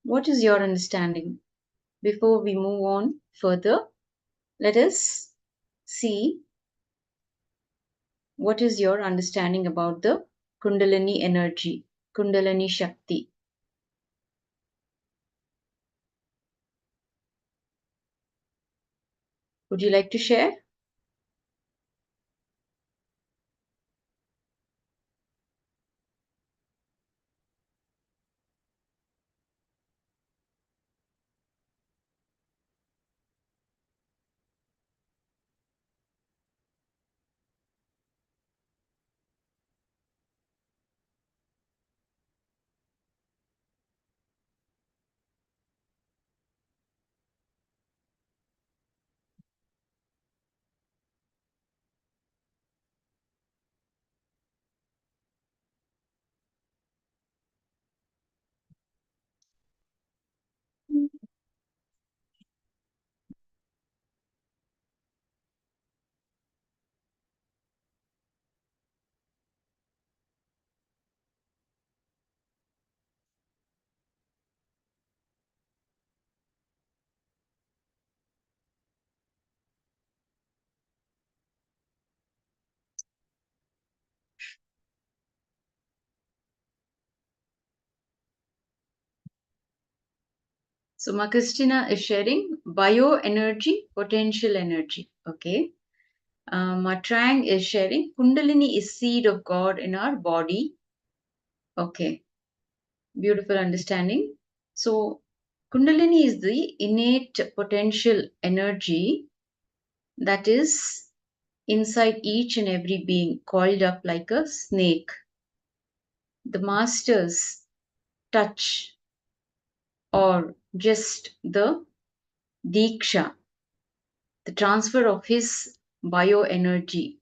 Speaker 8: What is your understanding? Before we move on further, let us see what is your understanding about the Kundalini energy, Kundalini Shakti. Would you like to share? So Ma Christina is sharing bioenergy, potential energy. Okay. Ma Trang is sharing Kundalini is seed of God in our body. Okay. Beautiful understanding. So Kundalini is the innate potential energy that is inside each and every being, coiled up like a snake. The master's touch or just the diksha, the transfer of his bioenergy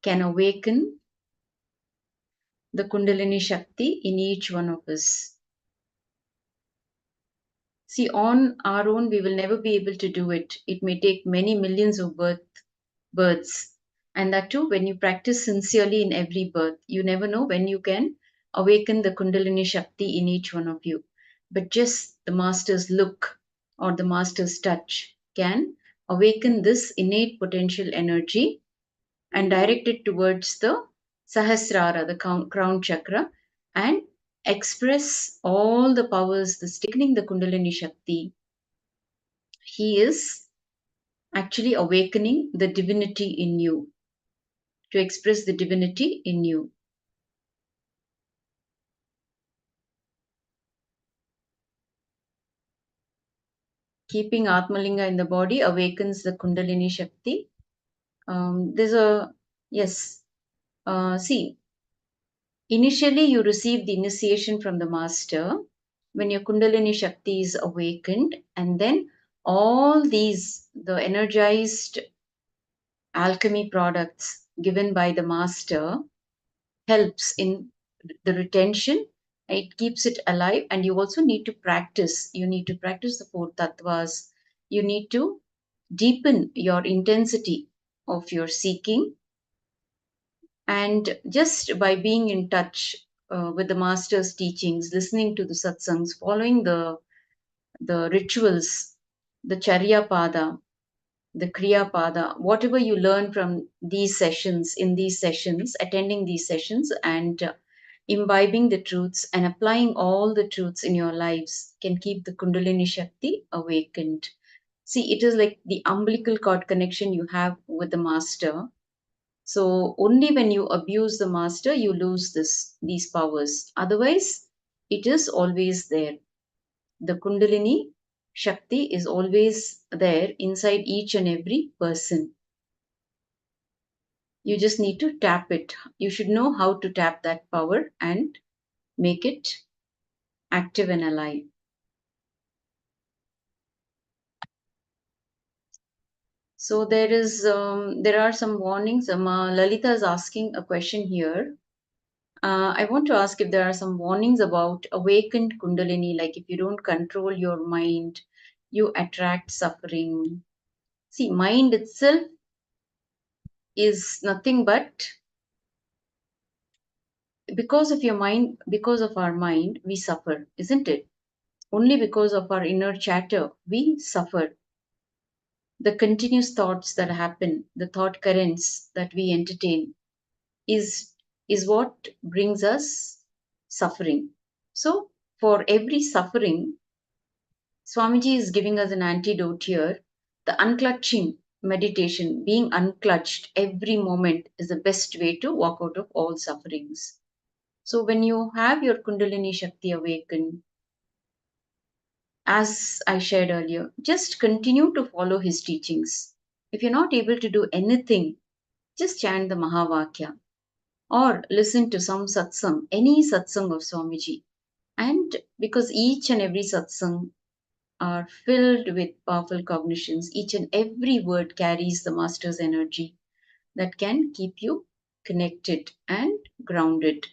Speaker 8: can awaken the Kundalini Shakti in each one of us. See, on our own, we will never be able to do it. It may take many millions of births. And that too, when you practice sincerely in every birth, you never know when you can awaken the Kundalini Shakti in each one of you. But just the master's look or the master's touch can awaken this innate potential energy and direct it towards the Sahasrara, the crown chakra, and express all the powers, the awakening the Kundalini Shakti. He is actually awakening the divinity in you, to express the divinity in you. Keeping Atmalinga in the body awakens the Kundalini Shakti. See, initially you receive the initiation from the master when your Kundalini Shakti is awakened, and then all these, the energized alchemy products given by the master helps in the retention. It keeps it alive, and you also need to practice. You need to practice the four tattvas. You need to deepen your intensity of your seeking, and just by being in touch with the master's teachings, listening to the satsangs, following the rituals, the charya pada, the kriya pada, whatever you learn from these sessions, in these sessions, attending these sessions, and imbibing the truths and applying all the truths in your lives can keep the Kundalini Shakti awakened. See, it is like the umbilical cord connection you have with the master. So only when you abuse the master, you lose these powers. Otherwise, it is always there. The Kundalini Shakti is always there inside each and every person. You just need to tap it. You should know how to tap that power and make it active and alive. So there are some warnings. Lalita is asking a question here. I want to ask if there are some warnings about awakened Kundalini, like if you don't control your mind, you attract suffering. See, mind itself is nothing but because of your mind, because of our mind, we suffer, isn't it? Only because of our inner chatter, we suffer. The continuous thoughts that happen, the thought currents that we entertain, is what brings us suffering. So, for every suffering, Swamiji is giving us an antidote here. The unclutching meditation, being unclutched every moment, is the best way to walk out of all sufferings. So, when you have your Kundalini Shakti awakened, as I shared earlier, just continue to follow his teachings. If you're not able to do anything, just chant the Mahavakya or listen to some satsang, any satsang of Swamiji. And because each and every satsang are filled with powerful cognitions, each and every word carries the master's energy that can keep you connected and grounded.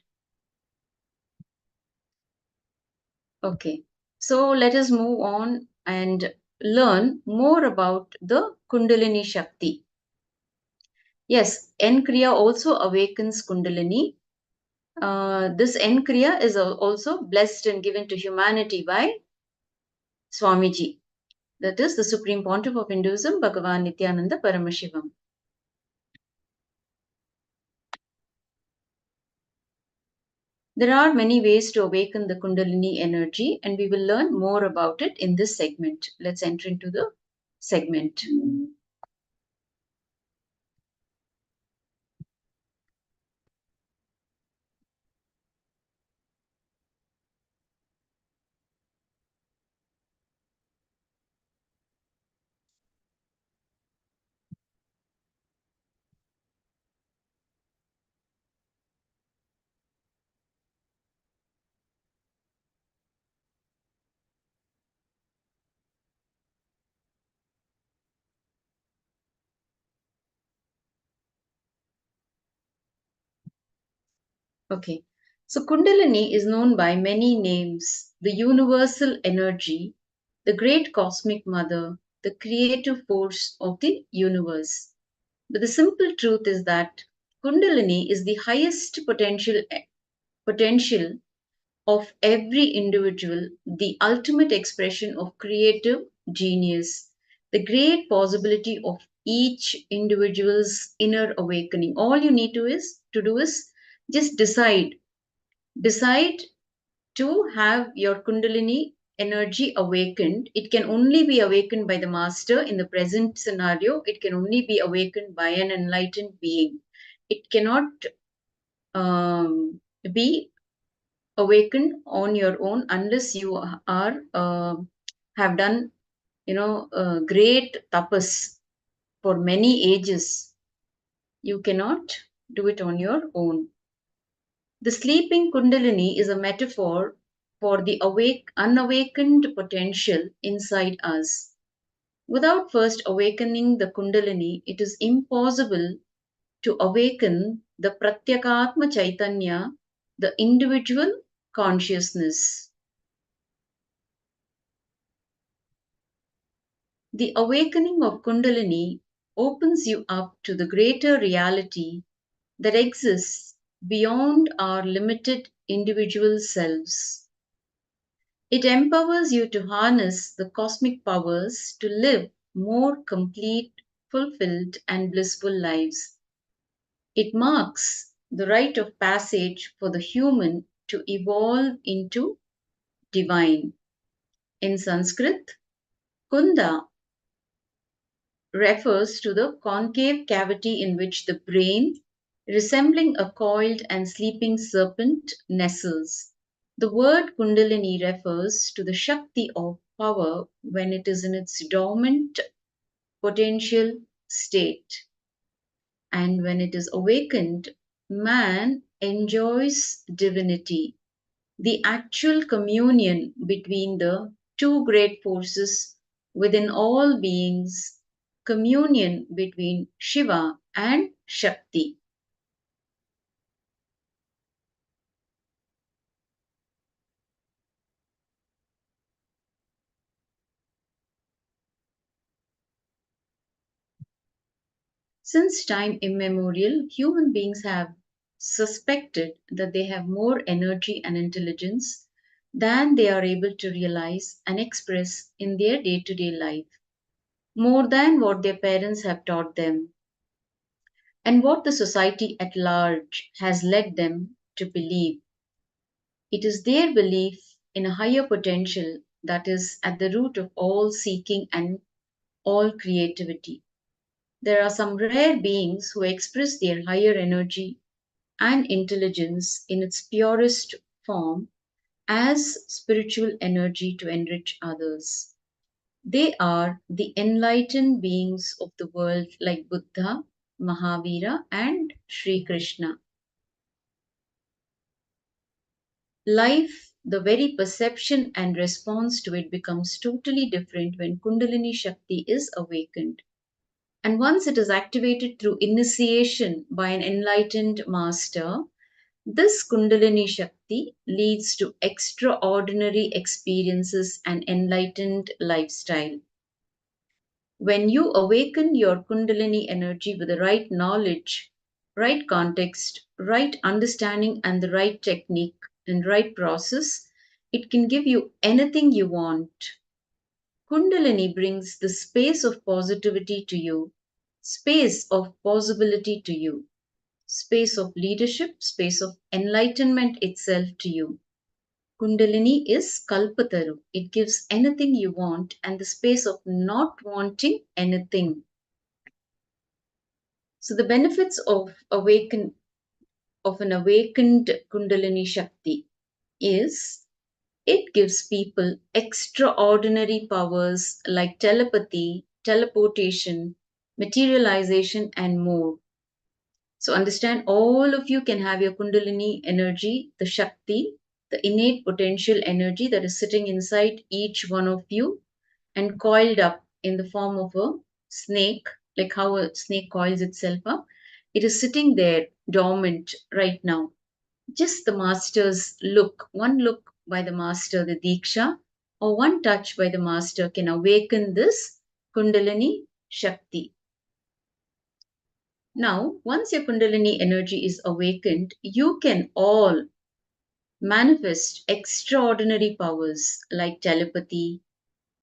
Speaker 8: Okay, so let us move on and learn more about the Kundalini Shakti. Yes, N-Kriya also awakens Kundalini. This N-Kriya is also blessed and given to humanity by Swamiji. That is the Supreme Pontiff of Hinduism, Bhagavan Nithyananda Paramashivoham. There are many ways to awaken the Kundalini energy, and we will learn more about it in this segment. Let's enter into the segment. Okay, so Kundalini is known by many names: the universal energy, the great cosmic mother, the creative force of the universe. But the simple truth is that Kundalini is the highest potential of every individual, the ultimate expression of creative genius, the great possibility of each individual's inner awakening. All you need to do is just decide to have your Kundalini energy awakened. It can only be awakened by the master. In the present scenario, it can only be awakened by an enlightened being. It cannot be awakened on your own unless you are have done great tapas for many ages. You cannot do it on your own. The sleeping Kundalini is a metaphor for the unawakened potential inside us. Without first awakening the Kundalini, it is impossible to awaken the Pratyakatma Chaitanya, the individual consciousness. The awakening of Kundalini opens you up to the greater reality that exists beyond our limited individual selves. It empowers you to harness the cosmic powers to live more complete, fulfilled, and blissful lives. It marks the rite of passage for the human to evolve into divine. In Sanskrit, Kunda refers to the concave cavity in which the brain, resembling a coiled and sleeping serpent, nestles. The word Kundalini refers to the Shakti of power when it is in its dormant potential state. And when it is awakened, man enjoys divinity, the actual communion between the two great forces within all beings, communion between Shiva and Shakti. Since time immemorial, human beings have suspected that they have more energy and intelligence than they are able to realize and express in their day-to-day life, more than what their parents have taught them, and what the society at large has led them to believe. It is their belief in a higher potential that is at the root of all seeking and all creativity. There are some rare beings who express their higher energy and intelligence in its purest form as spiritual energy to enrich others. They are the enlightened beings of the world like Buddha, Mahavira, and Sri Krishna. Life, the very perception and response to it becomes totally different when Kundalini Shakti is awakened. And once it is activated through initiation by an enlightened master, this Kundalini Shakti leads to extraordinary experiences and enlightened lifestyle. When you awaken your Kundalini energy with the right knowledge, right context, right understanding, and the right technique and right process, it can give you anything you want. Kundalini brings the space of positivity to you, space of possibility to you, space of leadership, space of enlightenment itself to you. Kundalini is Kalpataru. It gives anything you want and the space of not wanting anything. So the benefits of an awakened Kundalini Shakti is it gives people extraordinary powers like telepathy, teleportation, materialization, and more. So understand, all of you can have your Kundalini energy, the Shakti, the innate potential energy that is sitting inside each one of you and coiled up in the form of a snake, like how a snake coils itself up. It is sitting there dormant right now. Just the master's look, one look by the master, the Diksha, or one touch by the master can awaken this Kundalini Shakti. Now, once your Kundalini energy is awakened, you can all manifest extraordinary powers like telepathy,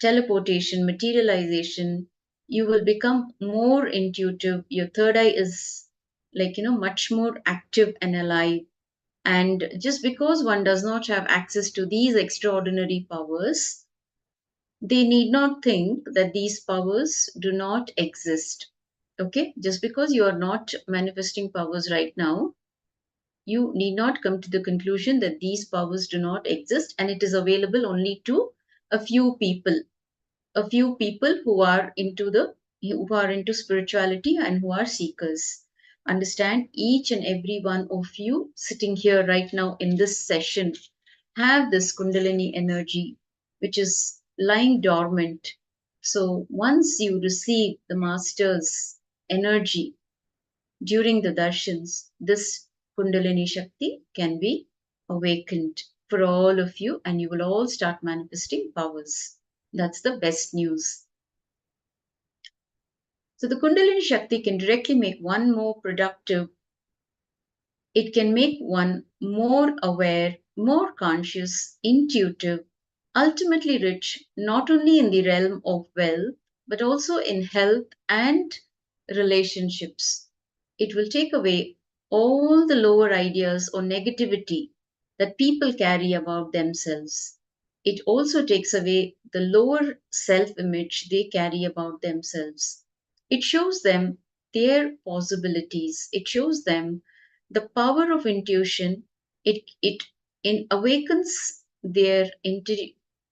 Speaker 8: teleportation, materialization. You will become more intuitive. Your third eye is much more active and alive. And just because one does not have access to these extraordinary powers, they need not think that these powers do not exist. Okay, just because you are not manifesting powers right now, you need not come to the conclusion that these powers do not exist and it is available only to a few people who are into spirituality and who are seekers. Understand, each and every one of you sitting here right now in this session have this Kundalini energy which is lying dormant. So once you receive the master's energy during the darshans, this Kundalini Shakti can be awakened for all of you and you will all start manifesting powers. That's the best news. So the Kundalini Shakti can directly make one more productive. It can make one more aware, more conscious, intuitive, ultimately rich, not only in the realm of wealth, but also in health and relationships. It will take away all the lower ideas or negativity that people carry about themselves. It also takes away the lower self-image they carry about themselves. It shows them their possibilities. It shows them the power of intuition. It awakens their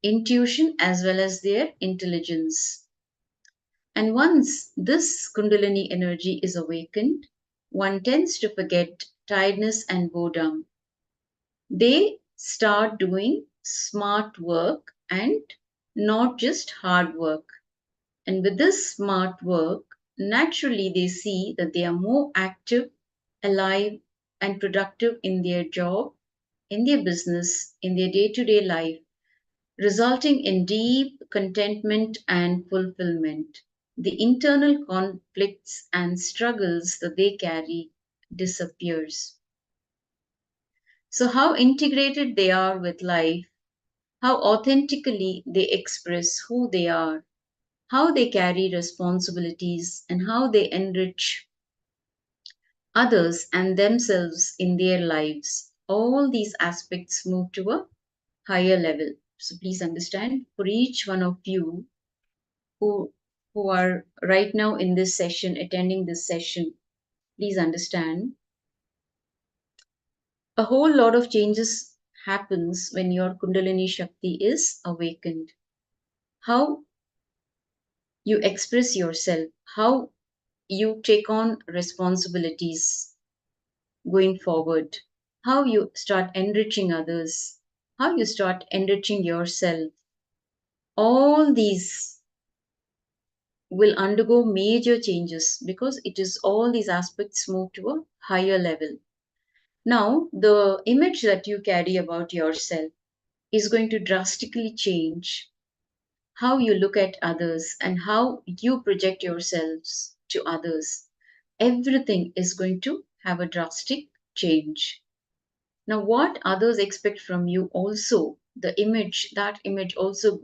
Speaker 8: intuition as well as their intelligence. And once this Kundalini energy is awakened, one tends to forget tiredness and boredom. They start doing smart work and not just hard work. And with this smart work, naturally they see that they are more active, alive, and productive in their job, in their business, in their day-to-day life, resulting in deep contentment and fulfillment. the internal conflicts and struggles that they carry disappears. So how integrated they are with life, how authentically they express who they are, how they carry responsibilities, and how they enrich others and themselves in their lives. All these aspects move to a higher level. So please understand, for each one of you who are right now in this session, attending this session, please understand, a whole lot of changes happens when your Kundalini Shakti is awakened. How you express yourself, how you take on responsibilities going forward, how you start enriching others, how you start enriching yourself. All these will undergo major changes because it is all these aspects move to a higher level. Now, the image that you carry about yourself is going to drastically change how you look at others and how you project yourselves to others. Everything is going to have a drastic change. Now, what others expect from you also, that image also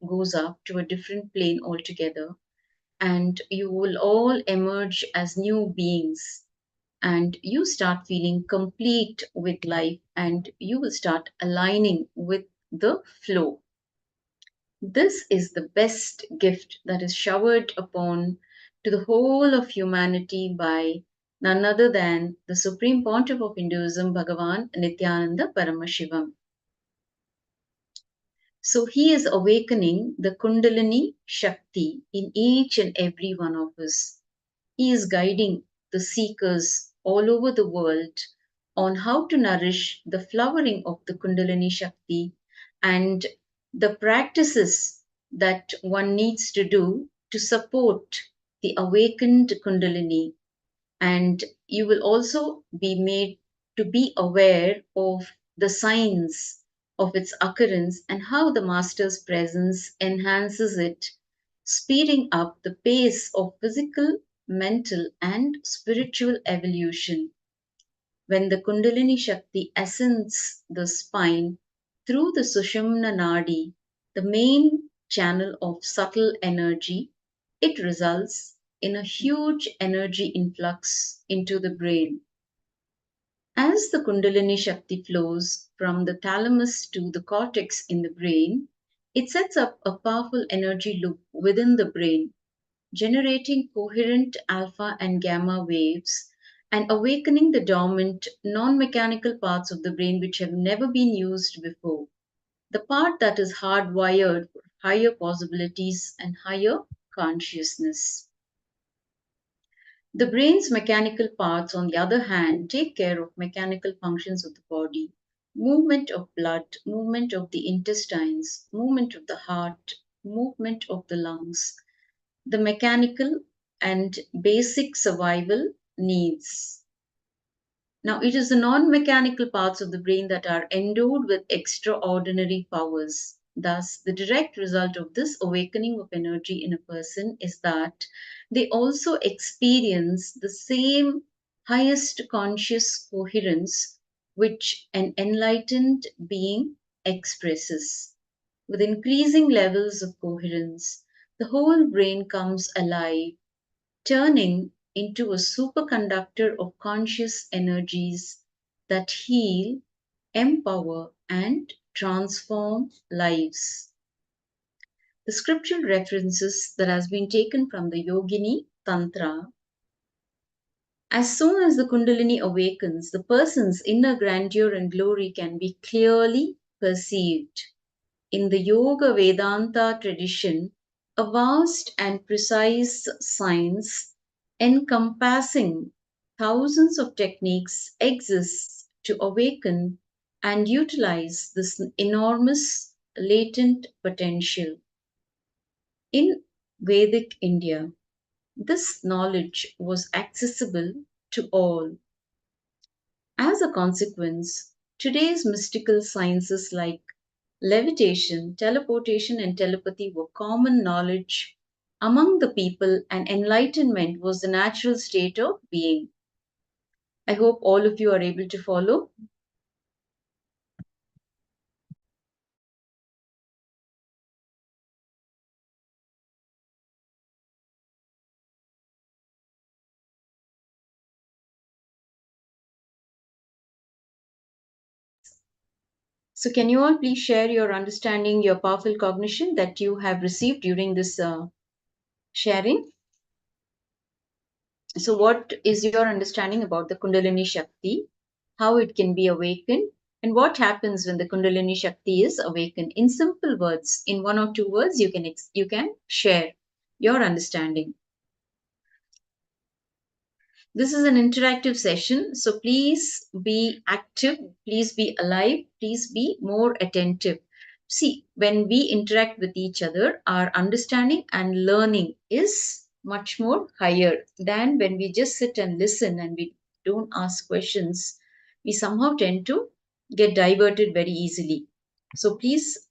Speaker 8: goes up to a different plane altogether, and you will all emerge as new beings, and you start feeling complete with life, and you will start aligning with the flow. This is the best gift that is showered upon to the whole of humanity by none other than the Supreme Pontiff of Hinduism, Bhagavan Nithyananda Paramashivoham. So he is awakening the Kundalini Shakti in each and every one of us. He is guiding the seekers all over the world on how to nourish the flowering of the Kundalini Shakti and the practices that one needs to do to support the awakened Kundalini. And you will also be made to be aware of the signs of its occurrence and how the Master's presence enhances it, speeding up the pace of physical, mental, and spiritual evolution. When the Kundalini Shakti ascends the spine through the Sushumna Nadi, the main channel of subtle energy, it results in a huge energy influx into the brain. As the Kundalini Shakti flows from the thalamus to the cortex in the brain, it sets up a powerful energy loop within the brain, generating coherent alpha and gamma waves and awakening the dormant, non-mechanical parts of the brain which have never been used before. The part that is hardwired for higher possibilities and higher consciousness. The brain's mechanical parts, on the other hand, take care of mechanical functions of the body, movement of blood, movement of the intestines, movement of the heart, movement of the lungs, the mechanical and basic survival needs. Now, it is the non-mechanical parts of the brain that are endowed with extraordinary powers. Thus, the direct result of this awakening of energy in a person is that they also experience the same highest conscious coherence which an enlightened being expresses. With increasing levels of coherence, the whole brain comes alive, turning into a superconductor of conscious energies that heal, empower, and transform lives. The scriptural references that has been taken from the Yogini Tantra. As soon as the Kundalini awakens, the person's inner grandeur and glory can be clearly perceived. In the Yoga Vedanta tradition, a vast and precise science encompassing thousands of techniques exists to awaken and utilize this enormous latent potential. In Vedic India, this knowledge was accessible to all. As a consequence, today's mystical sciences like levitation, teleportation, and telepathy were common knowledge among the people, and enlightenment was the natural state of being. I hope all of you are able to follow. So can you all please share your understanding, your powerful cognition that you have received during this sharing? So what is your understanding about the Kundalini Shakti, how it can be awakened, and what happens when the Kundalini Shakti is awakened? In simple words, in 1 or 2 words, you can share your understanding. This is an interactive session, so please be active, please be alive, please be more attentive. See, when we interact with each other, our understanding and learning is much more higher than when we just sit and listen and we don't ask questions. We somehow tend to get diverted very easily. So please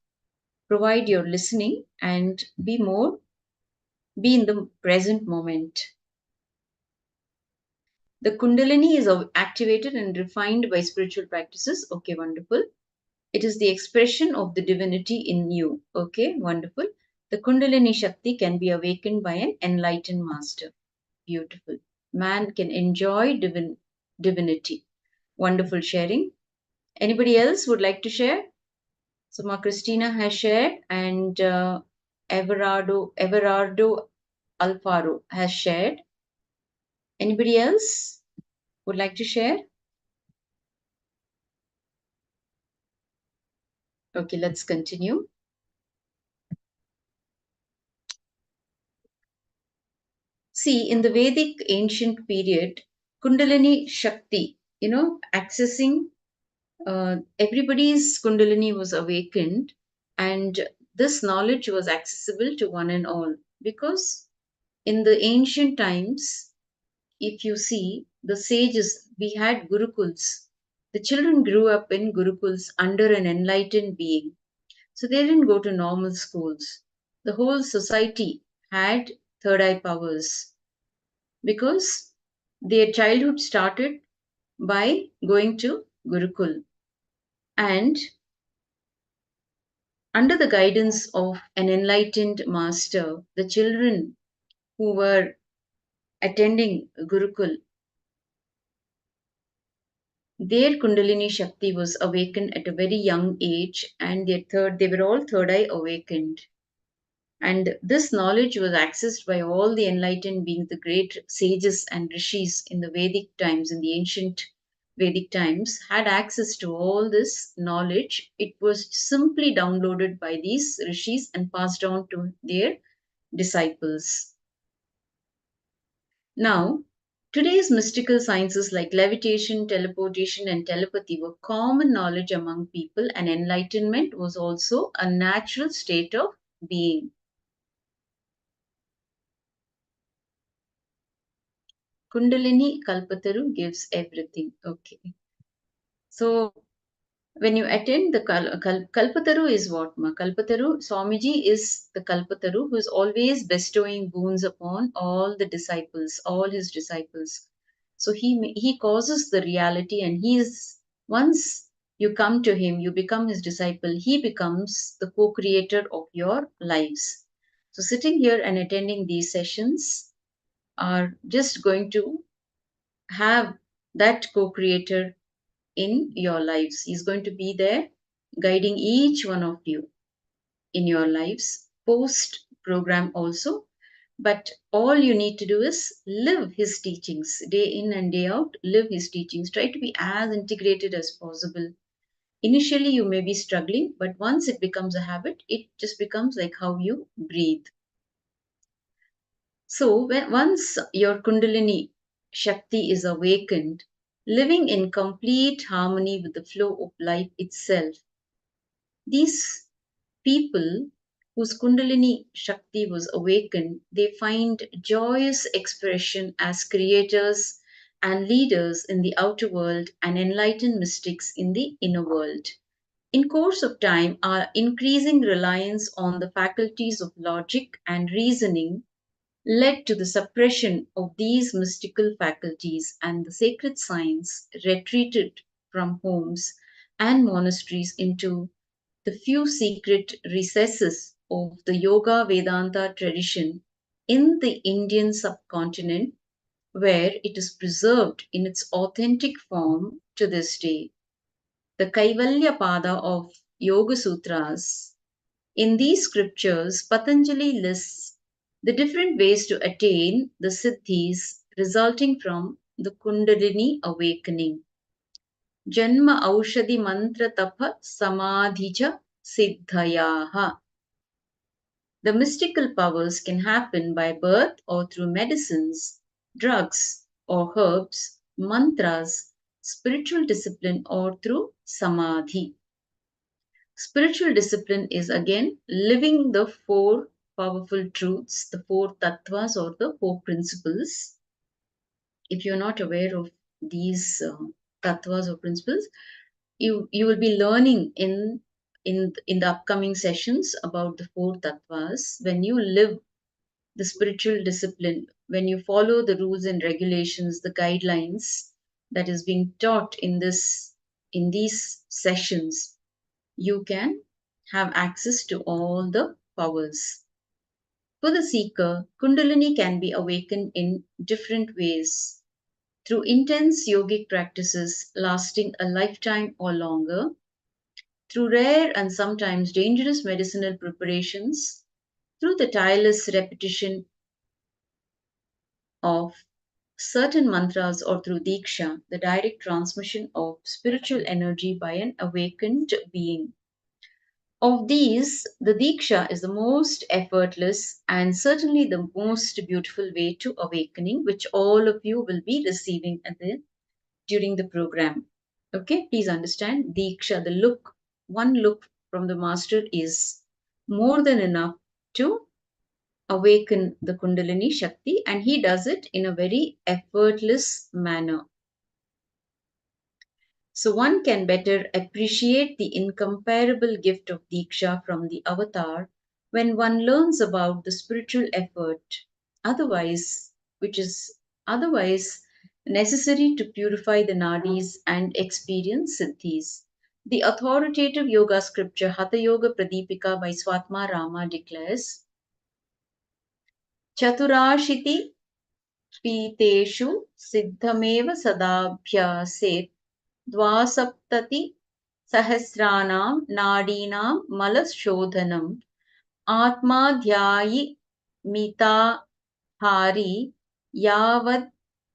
Speaker 8: provide your listening and be in the present moment. The Kundalini is activated and refined by spiritual practices. Okay, wonderful. It is the expression of the divinity in you. Okay, wonderful. The Kundalini Shakti can be awakened by an enlightened master. Beautiful. Man can enjoy divinity. Wonderful sharing. Anybody else would like to share? So, Ma Christina has shared, and Everardo Alfaro has shared. Anybody else would like to share? Okay, let's continue. See, in the Vedic ancient period, Kundalini Shakti, accessing everybody's Kundalini was awakened, and this knowledge was accessible to one and all. Because in the ancient times, if you see, the sages, we had Gurukuls. The children grew up in Gurukuls under an enlightened being. So they didn't go to normal schools. The whole society had third eye powers because their childhood started by going to Gurukul. And under the guidance of an enlightened master, the children who were attending Gurukul, their Kundalini Shakti was awakened at a very young age, and they were all third eye awakened. And this knowledge was accessed by all the enlightened beings, the great sages and rishis in the Vedic times, in the ancient Vedic times, had access to all this knowledge. It was simply downloaded by these rishis and passed on to their disciples. Now, today's mystical sciences like levitation, teleportation, and telepathy were common knowledge among people, and enlightenment was also a natural state of being. Kundalini Kalpataru gives everything. Okay. So, when you attend the Kalpataru is what? Kalpataru, Swamiji is the Kalpataru who is always bestowing boons upon all the disciples, all his disciples. So, he causes the reality, and once you come to him, you become his disciple, he becomes the co-creator of your lives. So, sitting here and attending these sessions are just going to have that co-creator in your lives. He's going to be there guiding each one of you in your lives, post program also. But all you need to do is live his teachings day in and day out. Live his teachings. Try to be as integrated as possible. Initially, you may be struggling, but once it becomes a habit, it just becomes like how you breathe. So, once your Kundalini Shakti is awakened, living in complete harmony with the flow of life itself, these people whose Kundalini Shakti was awakened, they find joyous expression as creators and leaders in the outer world and enlightened mystics in the inner world. In course of time, our increasing reliance on the faculties of logic and reasoning led to the suppression of these mystical faculties, and the sacred science retreated from homes and monasteries into the few secret recesses of the Yoga Vedanta tradition in the Indian subcontinent, where it is preserved in its authentic form to this day. The Kaivalya Pada of Yoga Sutras. In these scriptures, Patanjali lists the different ways to attain the siddhis resulting from the Kundalini awakening. Janma Aushadhi Mantra Tapa Samadhija Siddhayaha. The mystical powers can happen by birth or through medicines, drugs or herbs, mantras, spiritual discipline, or through samadhi. Spiritual discipline is again living the four powerful truths, the four tattvas or the four principles. If you're not aware of these tattvas or principles, you will be learning in the upcoming sessions about the four tattvas. When you live the spiritual discipline, when you follow the rules and regulations, the guidelines that is being taught in these sessions, you can have access to all the powers. For the seeker, Kundalini can be awakened in different ways through intense yogic practices lasting a lifetime or longer, through rare and sometimes dangerous medicinal preparations, through the tireless repetition of certain mantras, or through diksha, the direct transmission of spiritual energy by an awakened being. Of these, the diksha is the most effortless and certainly the most beautiful way to awakening, which all of you will be receiving during the program. Okay, please understand, diksha, one look from the master is more than enough to awaken the Kundalini Shakti, and he does it in a very effortless manner. So one can better appreciate the incomparable gift of Diksha from the avatar when one learns about the spiritual effort, which is otherwise necessary to purify the nadis and experience siddhis. The authoritative yoga scripture Hatha Yoga Pradipika by Swatma Rama declares, Chaturashiti Piteshu Siddhameva Sadabhyaset Dvasaptati Sahasranam Nadinam Malashodhanam Atmadhyayi Mita Hari Yavad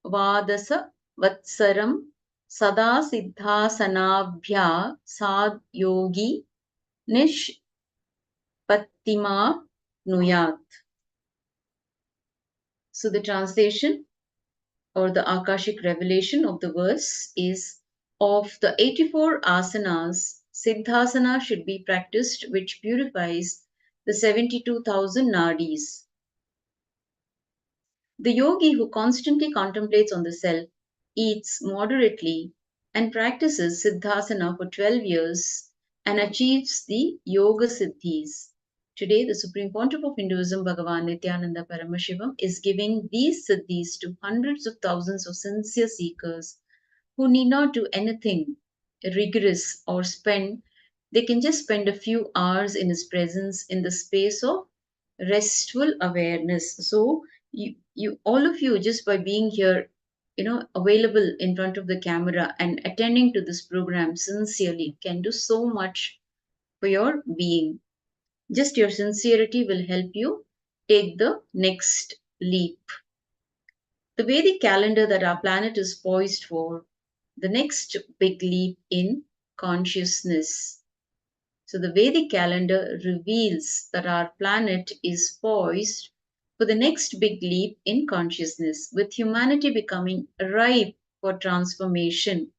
Speaker 8: Vadasa Vatsaram Sada Siddhasanabhya Sad Yogi Nishpattima Nuyat. So the translation or the Akashic revelation of the verse is, of the 84 asanas, Siddhasana should be practiced, which purifies the 72,000 nadis. The yogi who constantly contemplates on the self, eats moderately, and practices Siddhasana for 12 years and achieves the Yoga Siddhis. Today, the Supreme Pontiff of Hinduism, Bhagavan Nithyananda Paramashivoham, is giving these siddhis to hundreds of thousands of sincere seekers who need not do anything rigorous or they can just spend a few hours in his presence in the space of restful awareness. So you all of you, just by being here, available in front of the camera and attending to this program sincerely, can do so much for your being. Just your sincerity will help you take the next leap. The Vedic calendar that our planet is poised for, the next big leap in consciousness. So the Vedic calendar reveals that our planet is poised for the next big leap in consciousness, with humanity becoming ripe for transformation.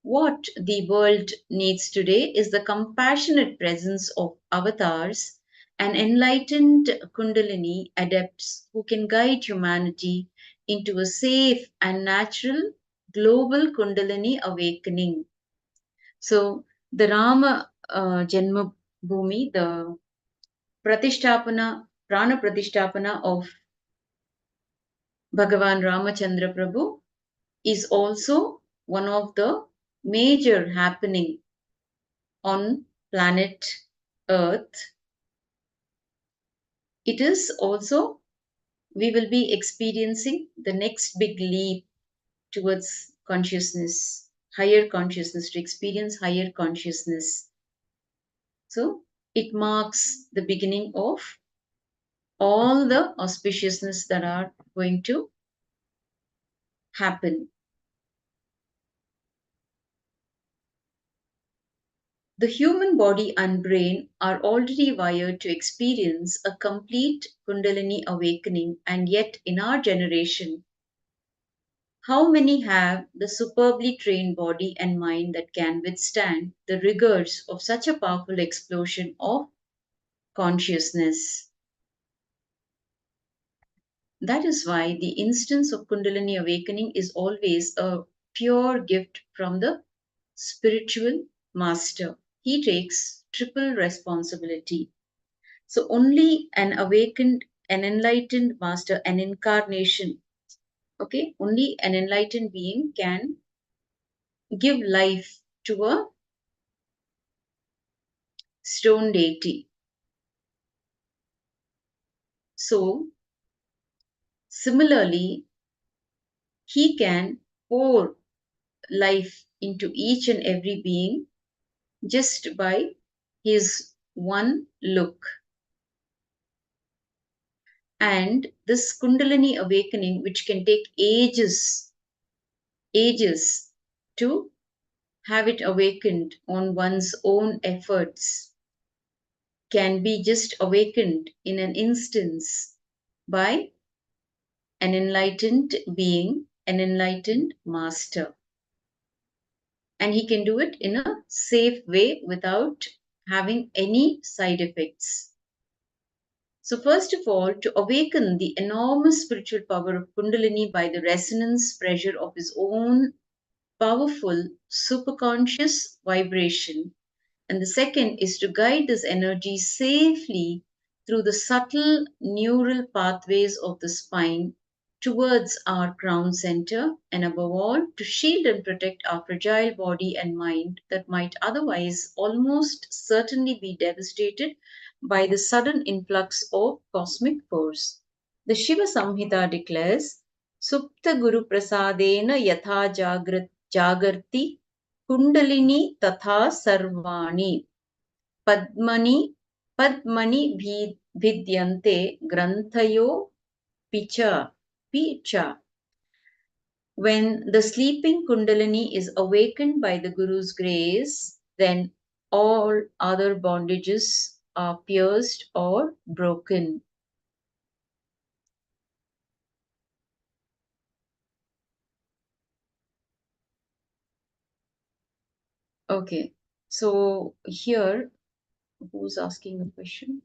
Speaker 8: What the world needs today is the compassionate presence of avatars and enlightened Kundalini adepts who can guide humanity into a safe and natural global Kundalini awakening. So the Rama Janma Bhumi, the Prana Pratishtapana of Bhagavan Ramachandra Prabhu is also one of the major happening on planet Earth. It is also, we will be experiencing the next big leap towards consciousness, higher consciousness, to experience higher consciousness. So it marks the beginning of all the auspiciousness that are going to happen. The human body and brain are already wired to experience a complete Kundalini awakening, and yet in our generation, how many have the superbly trained body and mind that can withstand the rigors of such a powerful explosion of consciousness? That is why the instance of Kundalini awakening is always a pure gift from the spiritual master. He takes triple responsibility. So only an awakened, an enlightened master, an incarnation, okay, only an enlightened being can give life to a stone deity. So similarly, he can pour life into each and every being just by his one look. And this Kundalini awakening, which can take ages to have it awakened on one's own efforts, can be just awakened in an instance by an enlightened being, an enlightened master. And he can do it in a safe way without having any side effects. So first of all, to awaken the enormous spiritual power of Kundalini by the resonance pressure of his own powerful superconscious vibration. And the second is to guide this energy safely through the subtle neural pathways of the spine towards our crown center, and above all, to shield and protect our fragile body and mind that might otherwise almost certainly be devastated by the sudden influx of cosmic force. The Shiva Samhita declares, Supta Guru Prasadena Yatha Jagarti Kundalini Tatha Sarvani Padmani Vidyante Granthayo Picha. When the sleeping Kundalini is awakened by the Guru's grace, then all other bondages are pierced or broken. Okay, so here, who's asking a question?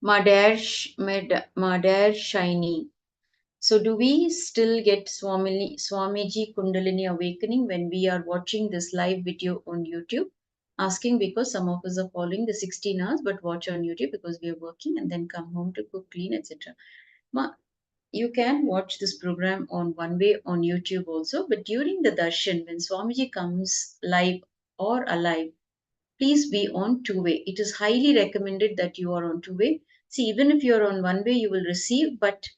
Speaker 8: Madar Shiny. So do we still get Swamiji Kundalini awakening when we are watching this live video on YouTube? Asking because some of us are following the 16 hours but watch on YouTube because we are working and then come home to cook, clean, etc. You can watch this program on one way on YouTube also, but during the darshan, when Swamiji comes live or alive, please be on two-way. It is highly recommended that you are on two-way. See, even if you are on one way, you will receive, but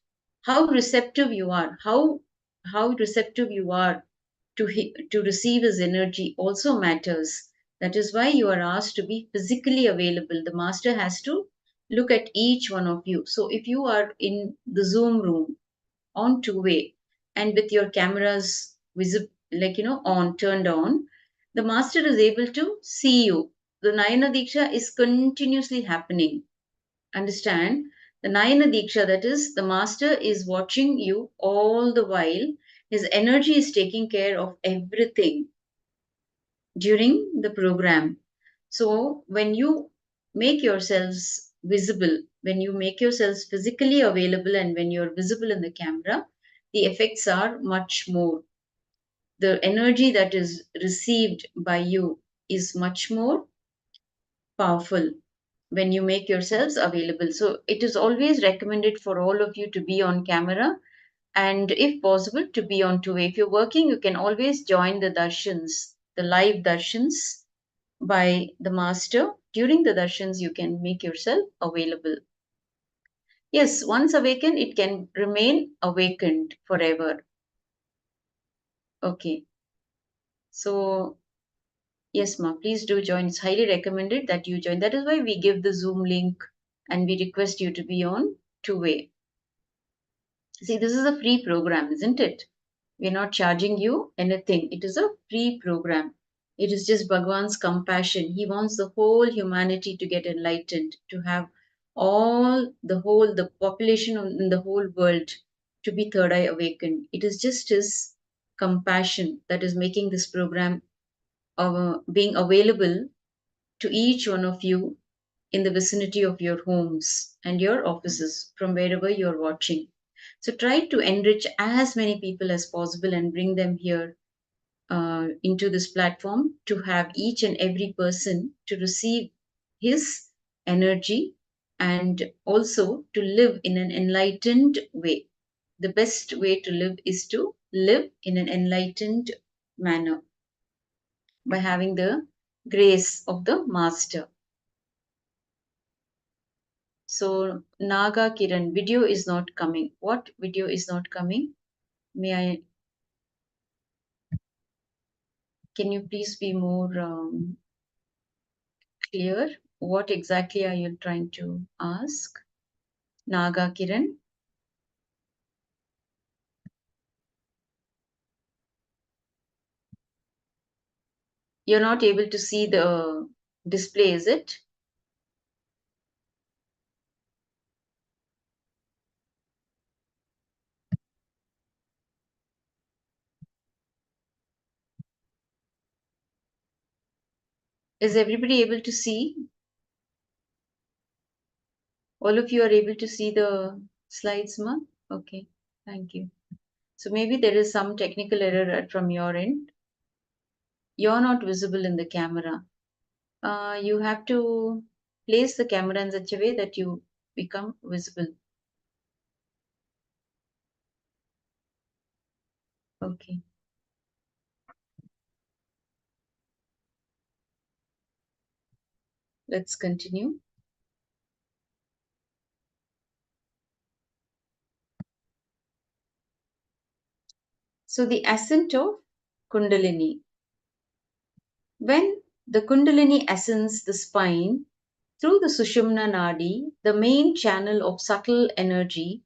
Speaker 8: how receptive you are, how receptive you are to receive his energy also matters. That is why you are asked to be physically available. The master has to look at each one of you. So if you are in the Zoom room on two-way and with your cameras visible, on, turned on, the master is able to see you. The Nayana Diksha is continuously happening. Understand? The Nayana Diksha, that is, the master is watching you all the while. His energy is taking care of everything during the program. So when you make yourselves visible, when you make yourselves physically available, and when you're visible in the camera, the effects are much more. The energy that is received by you is much more powerful. when you make yourselves available. So it is always recommended for all of you to be on camera, and if possible to be on two-way. If you're working, you can always join the darshans, the live darshans by the master. During the darshans, you can make yourself available. Yes, once awakened, it can remain awakened forever. Okay. So, yes, ma, please do join. It's highly recommended that you join. That is why we give the Zoom link and we request you to be on two-way. See, this is a free program, isn't it? We're not charging you anything. It is a free program. It is just Bhagwan's compassion. He wants the whole humanity to get enlightened, to have the population in the whole world to be third eye awakened. It is just his compassion that is making this program being available to each one of you in the vicinity of your homes and your offices from wherever you're watching. So try to enrich as many people as possible and bring them here into this platform to have each and every person to receive his energy and also to live in an enlightened way. The best way to live is to live in an enlightened manner by having the grace of the master. So Naga Kiran, video is not coming. What video is not coming? Can you please be more clear? What exactly are you trying to ask? Naga Kiran? You're not able to see the display, is it? Is everybody able to see? All of you are able to see the slides, ma? Okay, thank you. So maybe there is some technical error from your end. You're not visible in the camera. You have to place the camera in such a way that you become visible. Okay. Let's continue. So the ascent of Kundalini. When the Kundalini ascends the spine through the Sushumna Nadi, the main channel of subtle energy,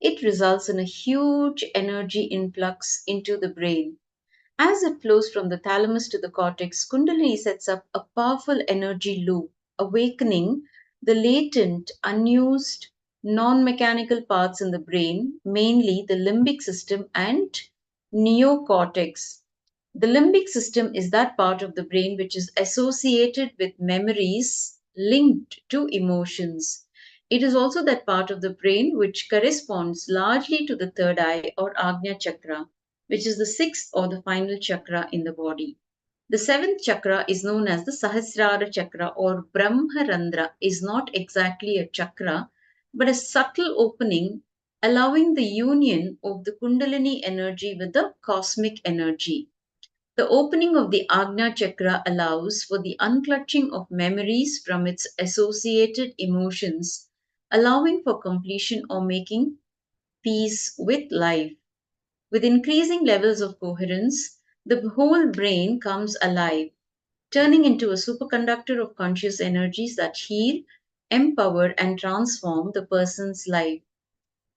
Speaker 8: it results in a huge energy influx into the brain. As it flows from the thalamus to the cortex, Kundalini sets up a powerful energy loop, awakening the latent, unused, non-mechanical parts in the brain, mainly the limbic system and neocortex. The limbic system is that part of the brain which is associated with memories linked to emotions. It is also that part of the brain which corresponds largely to the third eye or Agnya chakra, which is the sixth or the final chakra in the body. The seventh chakra is known as the Sahasrara chakra or Brahmarandra, is not exactly a chakra but a subtle opening allowing the union of the Kundalini energy with the cosmic energy. The opening of the Agnya chakra allows for the unclutching of memories from its associated emotions, allowing for completion or making peace with life. With increasing levels of coherence, the whole brain comes alive, turning into a superconductor of conscious energies that heal, empower, and transform the person's life.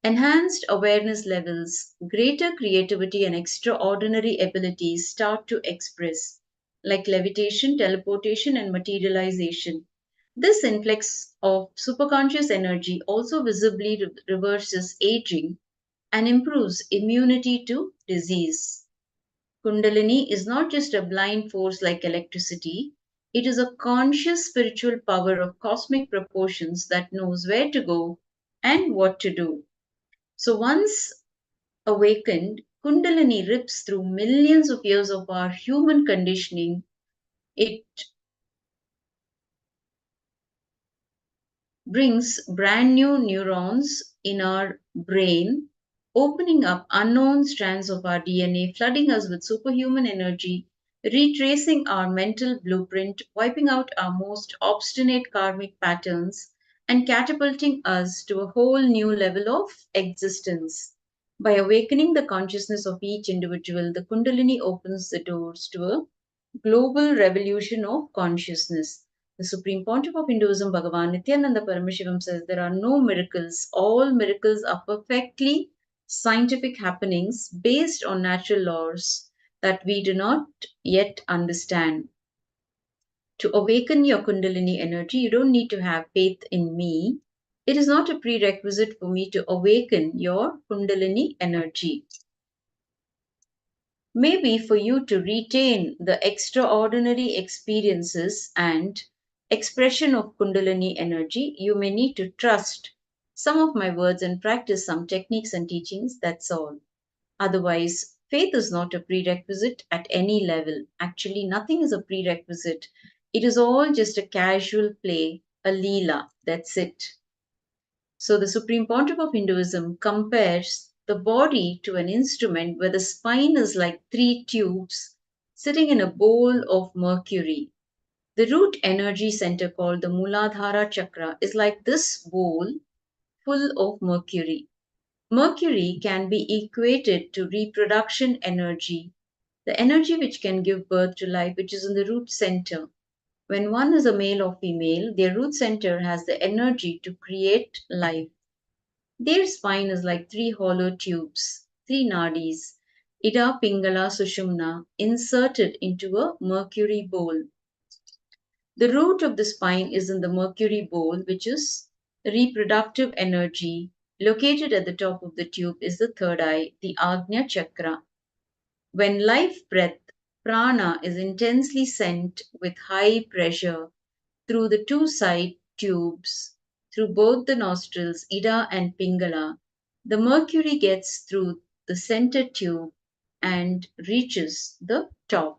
Speaker 8: Enhanced awareness levels, greater creativity, and extraordinary abilities start to express, like levitation, teleportation, and materialization. This influx of superconscious energy also visibly reverses aging and improves immunity to disease. Kundalini is not just a blind force like electricity, it is a conscious spiritual power of cosmic proportions that knows where to go and what to do. So once awakened, Kundalini rips through millions of years of our human conditioning. It brings brand new neurons in our brain, opening up unknown strands of our DNA, flooding us with superhuman energy, retracing our mental blueprint, wiping out our most obstinate karmic patterns, and catapulting us to a whole new level of existence. By awakening the consciousness of each individual, the Kundalini opens the doors to a global revolution of consciousness. The Supreme Pontiff of Hinduism, Bhagavan Nithyananda Paramashivoham, says there are no miracles. All miracles are perfectly scientific happenings based on natural laws that we do not yet understand. To awaken your Kundalini energy, you don't need to have faith in me. It is not a prerequisite for me to awaken your Kundalini energy. Maybe for you to retain the extraordinary experiences and expression of Kundalini energy, you may need to trust some of my words and practice some techniques and teachings, that's all. Otherwise, faith is not a prerequisite at any level. Actually, nothing is a prerequisite. It is all just a casual play, a leela, that's it. So the Supreme Pontiff of Hinduism compares the body to an instrument where the spine is like 3 tubes sitting in a bowl of mercury. The root energy center called the Muladhara chakra is like this bowl full of mercury. Mercury can be equated to reproduction energy, the energy which can give birth to life, which is in the root center. When one is a male or female, their root center has the energy to create life. Their spine is like 3 hollow tubes, 3 nadis, Ida, Pingala, Sushumna, inserted into a mercury bowl. The root of the spine is in the mercury bowl, which is reproductive energy. Located at the top of the tube is the third eye, the Agnya chakra. When life breath, prana, is intensely sent with high pressure through the 2 side tubes, through both the nostrils, Ida and Pingala, the mercury gets through the center tube and reaches the top.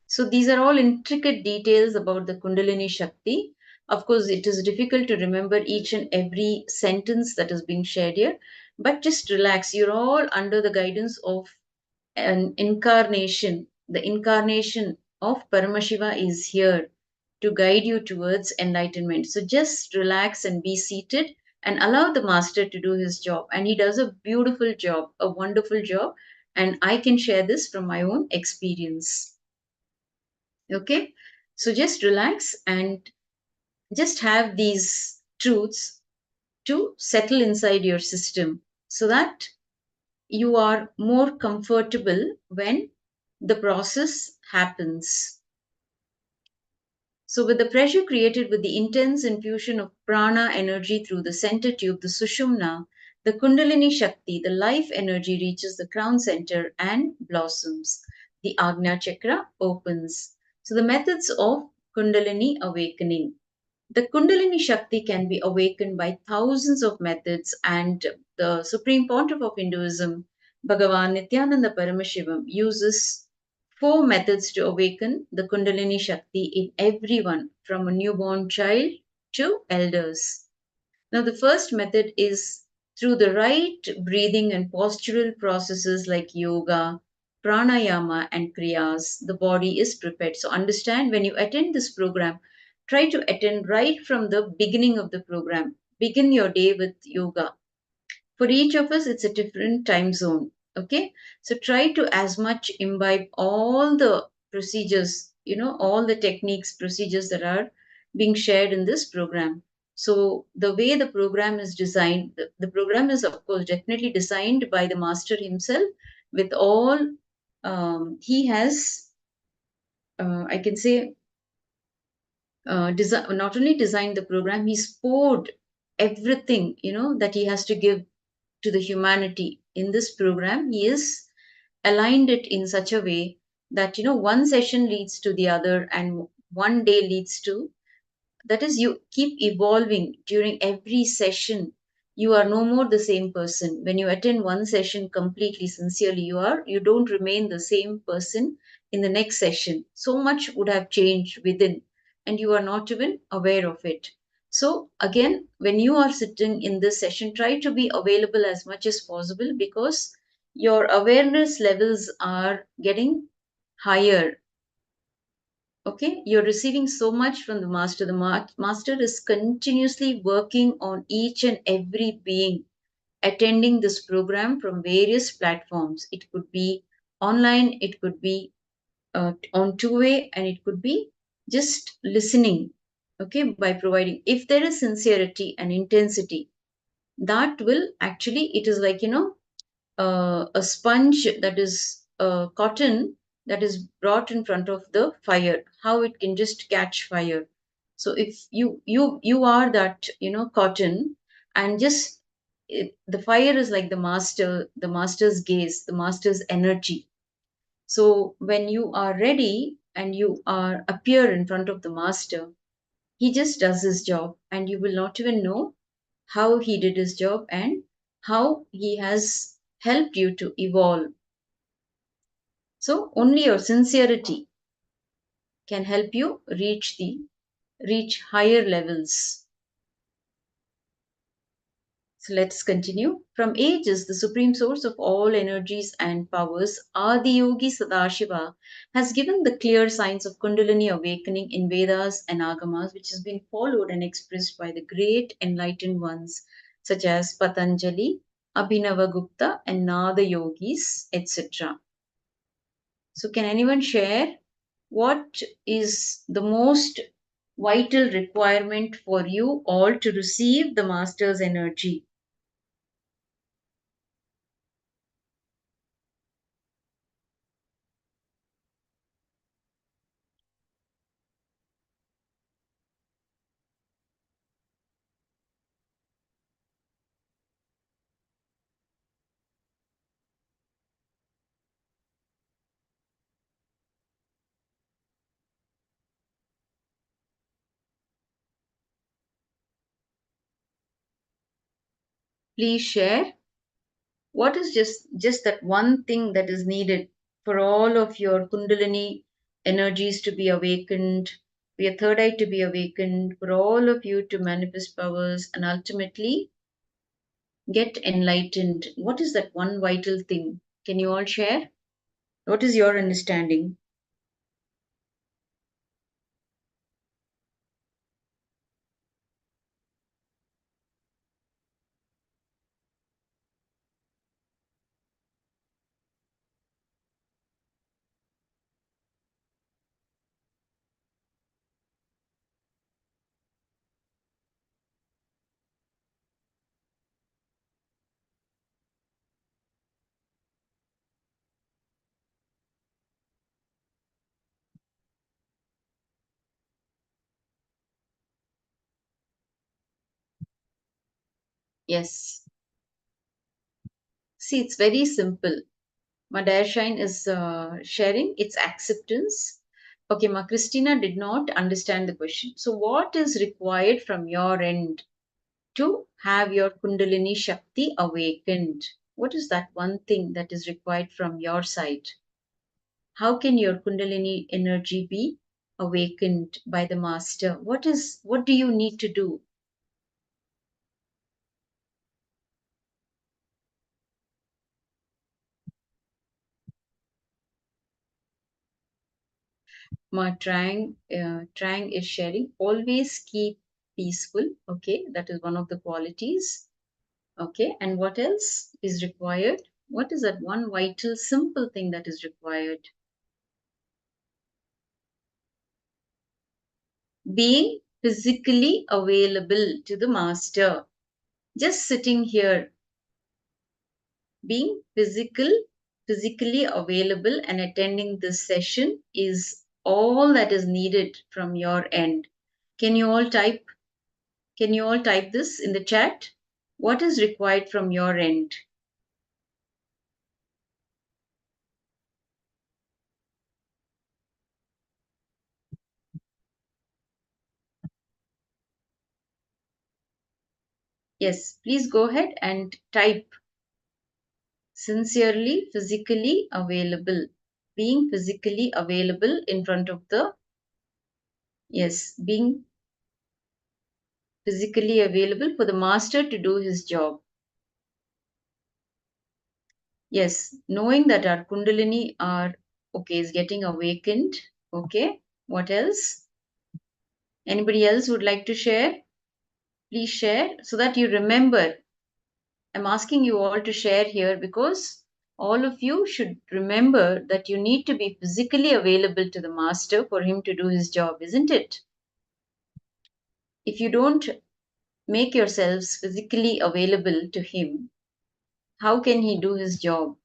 Speaker 8: So these are all intricate details about the Kundalini Shakti. Of course, it is difficult to remember each and every sentence that is being shared here, but just relax. You're all under the guidance of an incarnation. The incarnation of Paramashiva is here to guide you towards enlightenment. So just relax and be seated and allow the master to do his job. And he does a beautiful job, a wonderful job. And I can share this from my own experience. Okay, so just relax and just have these truths to settle inside your system so that you are more comfortable when the process happens. So with the pressure created with the intense infusion of prana energy through the center tube, the Sushumna, the Kundalini Shakti, the life energy reaches the crown center and blossoms. The Agnya chakra opens. So the methods of Kundalini awakening. The Kundalini Shakti can be awakened by thousands of methods, and the Supreme Pontiff of Hinduism, Bhagavan Nithyananda Paramashivoham, uses 4 methods to awaken the Kundalini Shakti in everyone from a newborn child to elders. Now, the first method is through the right breathing and postural processes like yoga, pranayama, and kriyas, the body is prepared. So, understand when you attend this program, try to attend right from the beginning of the program. Begin your day with yoga. For each of us, it's a different time zone. Okay, so try to as much imbibe all the procedures, all the techniques, procedures that are being shared in this program. So the way the program is designed, the program is of course definitely designed by the master himself with all he has, I can say, not only designed the program, he's poured everything, that he has to give to the humanity in this program. He is aligned it in such a way that, one session leads to the other and one day leads to, that is, you keep evolving during every session. You are no more the same person. When you attend one session completely sincerely, you don't remain the same person in the next session. So much would have changed within. and you are not even aware of it. So again, when you are sitting in this session, try to be available as much as possible, because your awareness levels are getting higher. Okay, you're receiving so much from the master. The master is continuously working on each and every being attending this program from various platforms. It could be online, it could be on two-way, and it could be just listening. Okay, by providing, if there is sincerity and intensity, that will actually, it is like, a sponge that is cotton that is brought in front of the fire, how it can just catch fire. So if you are that, cotton, and just the fire is like the master's gaze, the master's energy. So when you are ready and you are appear in front of the master, he just does his job, and you will not even know how he did his job and how he has helped you to evolve. So only your sincerity can help you reach higher levels. So let's continue. From ages, the supreme source of all energies and powers, Adiyogi Sadashiva, has given the clear signs of Kundalini awakening in Vedas and Agamas, which has been followed and expressed by the great enlightened ones such as Patanjali, Abhinavagupta, and Nada Yogis, etc. So, can anyone share what is the most vital requirement for you all to receive the master's energy? Please share. What is just that one thing that is needed for all of your Kundalini energies to be awakened, for your third eye to be awakened, for all of you to manifest powers and ultimately get enlightened? What is that one vital thing? Can you all share? What is your understanding? Yes. See, it's very simple. My Shine is sharing its acceptance. Okay, Ma Christina did not understand the question. So, what is required from your end to have your Kundalini Shakti awakened? What is that one thing that is required from your side? How can your Kundalini energy be awakened by the Master? What do you need to do? My Trang is sharing. Always keep peaceful. Okay, that is one of the qualities. Okay, and what else is required? What is that one vital, simple thing that is required? Being physically available to the master. Just sitting here, being physically available and attending this session is all that is needed from your end. Can you all type this in the chat? What is required from your end? Yes, please go ahead and type. Sincerely, physically available. Being physically available in front of the Yes, being physically available for the master to do his job. Yes, knowing that our Kundalini is getting awakened. Okay, what else? Anybody else would like to share? Please share so that you remember. I'm asking you all to share here because all of you should remember that you need to be physically available to the master for him to do his job, isn't it? If you don't make yourselves physically available to him, how can he do his job?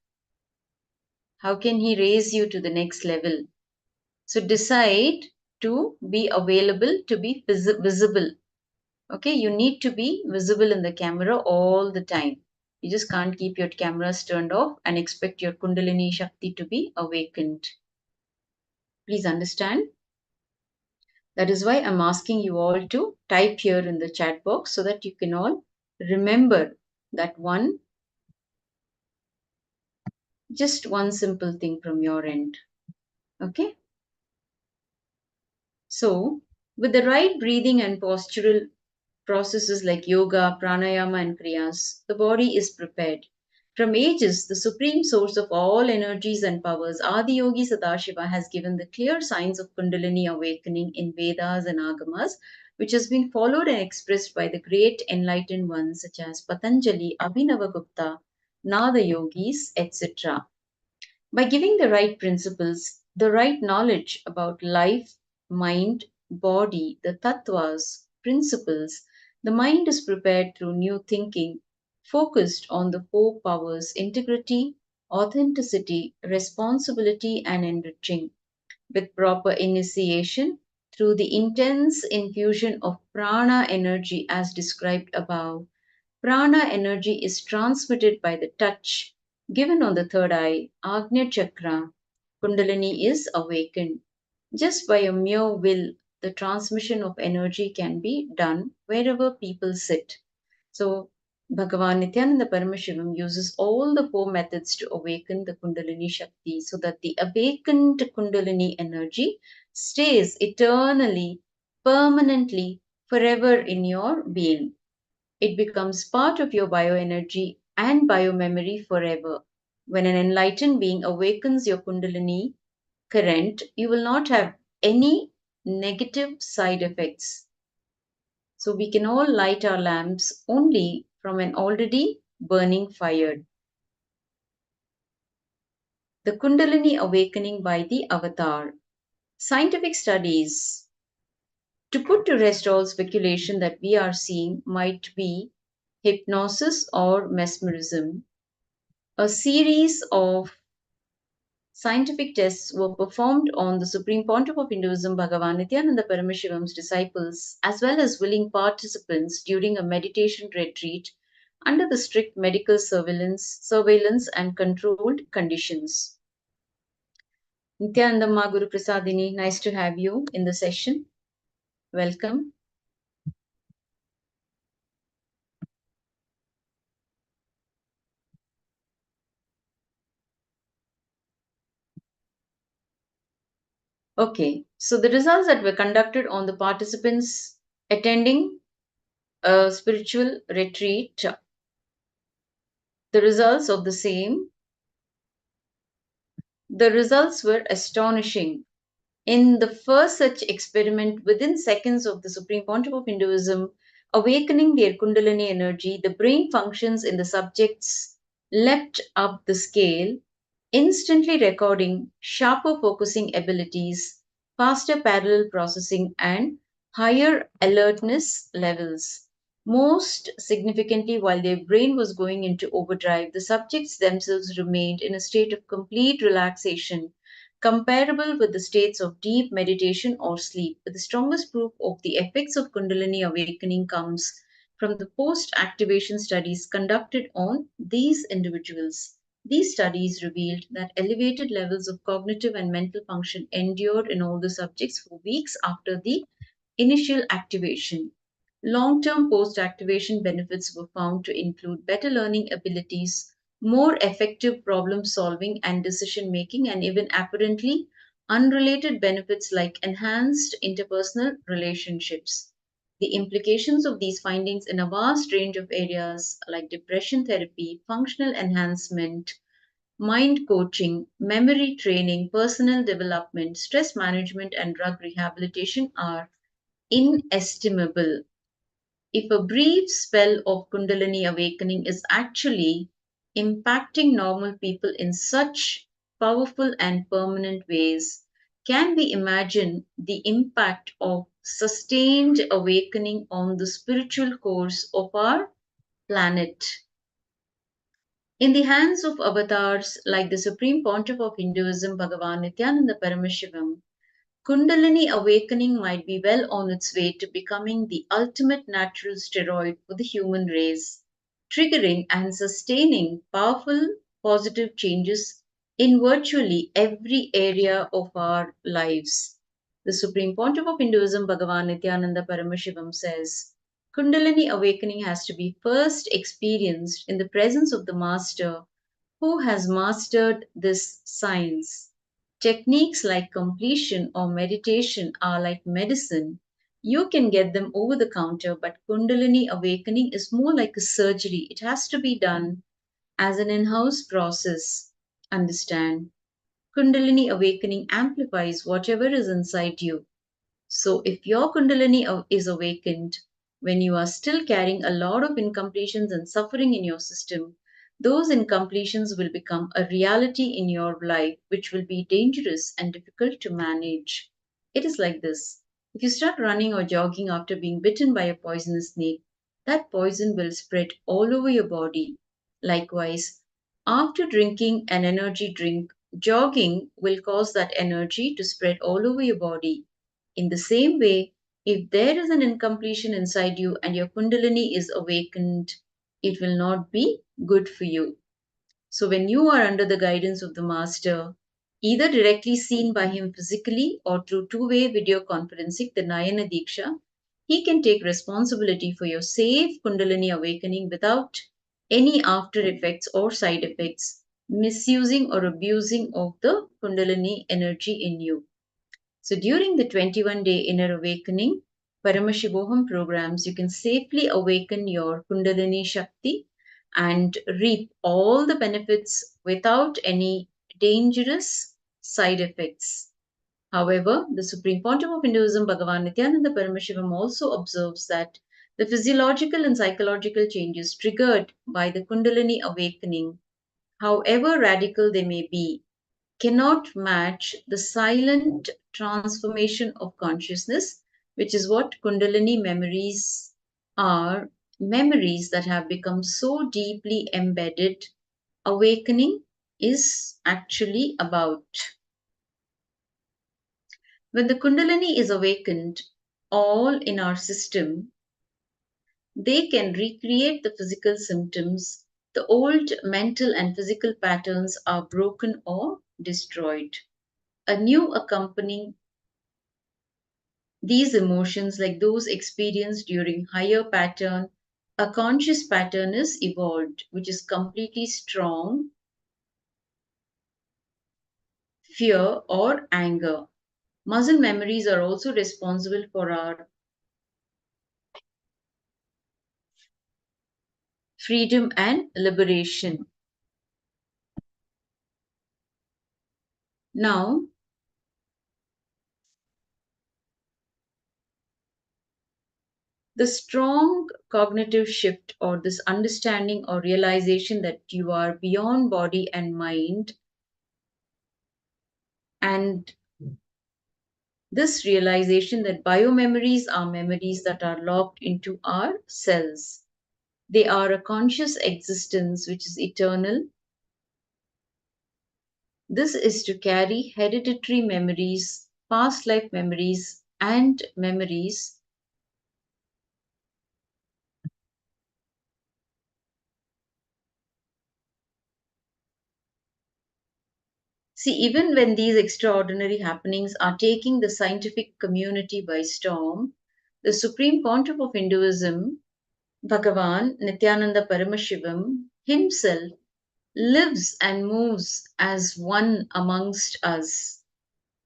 Speaker 8: How can he raise you to the next level? So decide to be available, to be visible. Okay, you need to be visible in the camera all the time. You just can't keep your cameras turned off and expect your Kundalini Shakti to be awakened. Please understand. That is why I'm asking you all to type here in the chat box so that you can all remember that one, just one simple thing from your end. Okay? So, with the right breathing and postural processes like yoga, pranayama, and kriyas, the body is prepared. From ages, the supreme source of all energies and powers, Adiyogi Sadashiva, has given the clear signs of Kundalini awakening in Vedas and Agamas, which has been followed and expressed by the great enlightened ones such as Patanjali, Abhinavagupta, Nada Yogis, etc. By giving the right principles, the right knowledge about life, mind, body, the tattvas, principles, the mind is prepared through new thinking, focused on the four powers: integrity, authenticity, responsibility, and enriching. With proper initiation, through the intense infusion of prana energy as described above, prana energy is transmitted by the touch given on the third eye, Agnya Chakra. Kundalini is awakened. Just by a mere will, the transmission of energy can be done wherever people sit. So, Bhagavan Nithyananda Paramashivoham uses all the four methods to awaken the Kundalini Shakti so that the awakened Kundalini energy stays eternally, permanently, forever in your being. It becomes part of your bioenergy and biomemory forever. When an enlightened being awakens your Kundalini current, you will not have any negative side effects. So we can all light our lamps only from an already burning fire. The Kundalini awakening by the avatar. Scientific studies to put to rest all speculation that we are seeing might be hypnosis or mesmerism. A series of scientific tests were performed on the Supreme Pontiff of Hinduism, Bhagavan Nithyananda Paramashivoham's disciples, as well as willing participants during a meditation retreat under the strict medical surveillance and controlled conditions. Nithyananda Guru Prasadini, nice to have you in the session. Welcome. Okay, so the results that were conducted on the participants attending a spiritual retreat, the results of the same, the results were astonishing. In the first such experiment, within seconds of the Supreme Pontiff of Hinduism awakening their Kundalini energy, the brain functions in the subjects leapt up the scale, instantly recording sharper focusing abilities, faster parallel processing, and higher alertness levels. Most significantly, while their brain was going into overdrive, the subjects themselves remained in a state of complete relaxation, comparable with the states of deep meditation or sleep. But the strongest proof of the effects of Kundalini awakening comes from the post activation studies conducted on these individuals. These studies revealed that elevated levels of cognitive and mental function endured in all the subjects for weeks after the initial activation. Long term post activation benefits were found to include better learning abilities, more effective problem solving and decision making, and even apparently unrelated benefits like enhanced interpersonal relationships. The implications of these findings in a vast range of areas like depression therapy, functional enhancement, mind coaching, memory training, personal development, stress management, and drug rehabilitation are inestimable. If a brief spell of Kundalini awakening is actually impacting normal people in such powerful and permanent ways, can we imagine the impact of sustained awakening on the spiritual course of our planet? In the hands of avatars like the Supreme Pontiff of Hinduism, Bhagavan Nithyananda Paramashivoham, Kundalini awakening might be well on its way to becoming the ultimate natural steroid for the human race, triggering and sustaining powerful positive changes in virtually every area of our lives. The Supreme Pontiff of Hinduism, Bhagavan Nithyananda Paramashivoham, says Kundalini awakening has to be first experienced in the presence of the Master who has mastered this science. Techniques like completion or meditation are like medicine. You can get them over the counter, but Kundalini awakening is more like a surgery. It has to be done as an in house process. Understand? Kundalini awakening amplifies whatever is inside you. So, if your Kundalini is awakened when you are still carrying a lot of incompletions and suffering in your system, those incompletions will become a reality in your life, which will be dangerous and difficult to manage. It is like this: if you start running or jogging after being bitten by a poisonous snake, that poison will spread all over your body. Likewise, after drinking an energy drink, jogging will cause that energy to spread all over your body. In the same way, if there is an incompletion inside you and your Kundalini is awakened, it will not be good for you. So, when you are under the guidance of the Master, either directly seen by him physically or through two-way video conferencing, the Nayana Diksha, he can take responsibility for your safe Kundalini awakening without any after effects or side effects, misusing or abusing of the Kundalini energy in you. So during the 21-day inner awakening Paramashivoham programs, you can safely awaken your Kundalini Shakti and reap all the benefits without any dangerous side effects. However, the Supreme Pontiff of Hinduism, Bhagavan Nithyananda Paramashivoham, also observes that the physiological and psychological changes triggered by the Kundalini awakening, however radical they may be, cannot match the silent transformation of consciousness, which is what Kundalini memories are, memories that have become so deeply embedded. Awakening is actually about. When the Kundalini is awakened, all in our system, they can recreate the physical symptoms. The old mental and physical patterns are broken or destroyed. A new accompanying these emotions, like those experienced during higher pattern, a conscious pattern is evolved, which is completely strong, fear, or anger. Muscle memories are also responsible for our freedom and liberation. Now, the strong cognitive shift or this understanding or realization that you are beyond body and mind, and this realization that biomemories are memories that are locked into our cells. They are a conscious existence which is eternal. This is to carry hereditary memories, past life memories, and memories See, even when these extraordinary happenings are taking the scientific community by storm, the Supreme Pontiff of Hinduism, Bhagavan Nithyananda Paramashivoham, himself lives and moves as one amongst us.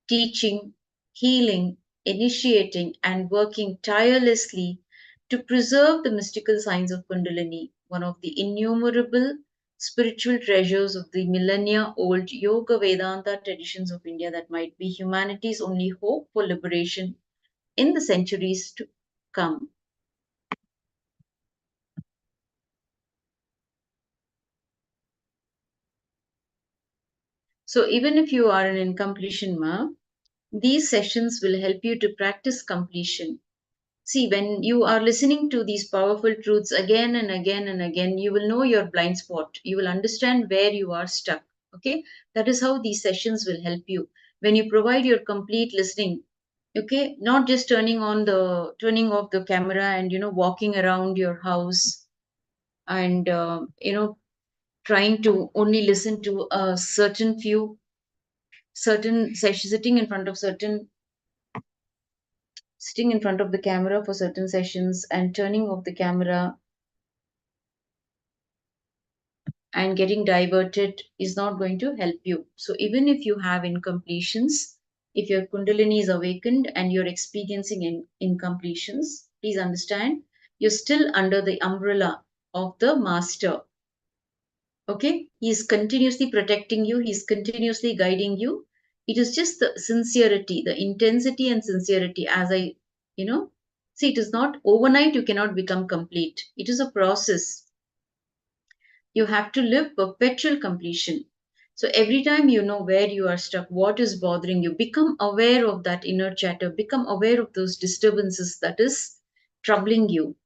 Speaker 8: teaching, healing, initiating, and working tirelessly to preserve the mystical signs of Kundalini, one of the innumerable spiritual treasures of the millennia old Yoga Vedanta traditions of India that might be humanity's only hope for liberation in the centuries to come. So even if you are an incompletion ma, these sessions will help you to practice completion. See, when you are listening to these powerful truths again and again and again, you will know your blind spot. You will understand where you are stuck. Okay, that is how these sessions will help you. When you provide your complete listening, okay, not just turning off the camera and walking around your house and trying to only listen to a certain session, sitting in front of the camera for certain sessions and turning off the camera and getting diverted is not going to help you. So even if you have incompletions, if your Kundalini is awakened and you're experiencing incompletions, please understand you're still under the umbrella of the master. Okay, he's continuously protecting you, he's continuously guiding you. It is just the sincerity, the intensity and sincerity. As I see, it is not overnight, you cannot become complete. It is a process. You have to live perpetual completion. So every time you know where you are stuck, what is bothering you, become aware of that inner chatter, become aware of those disturbances that is troubling you,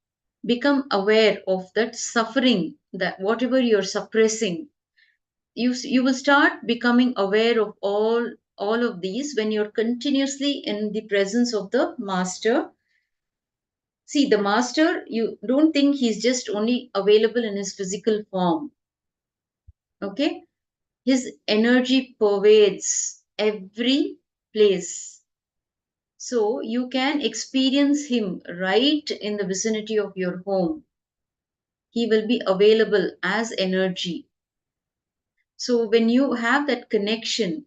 Speaker 8: become aware of that suffering, that whatever you're suppressing. You will start becoming aware of all of these when you're continuously in the presence of the master. See, the master, you don't think he's just only available in his physical form. Okay, his energy pervades every place. So you can experience him right in the vicinity of your home. He will be available as energy. So when you have that connection,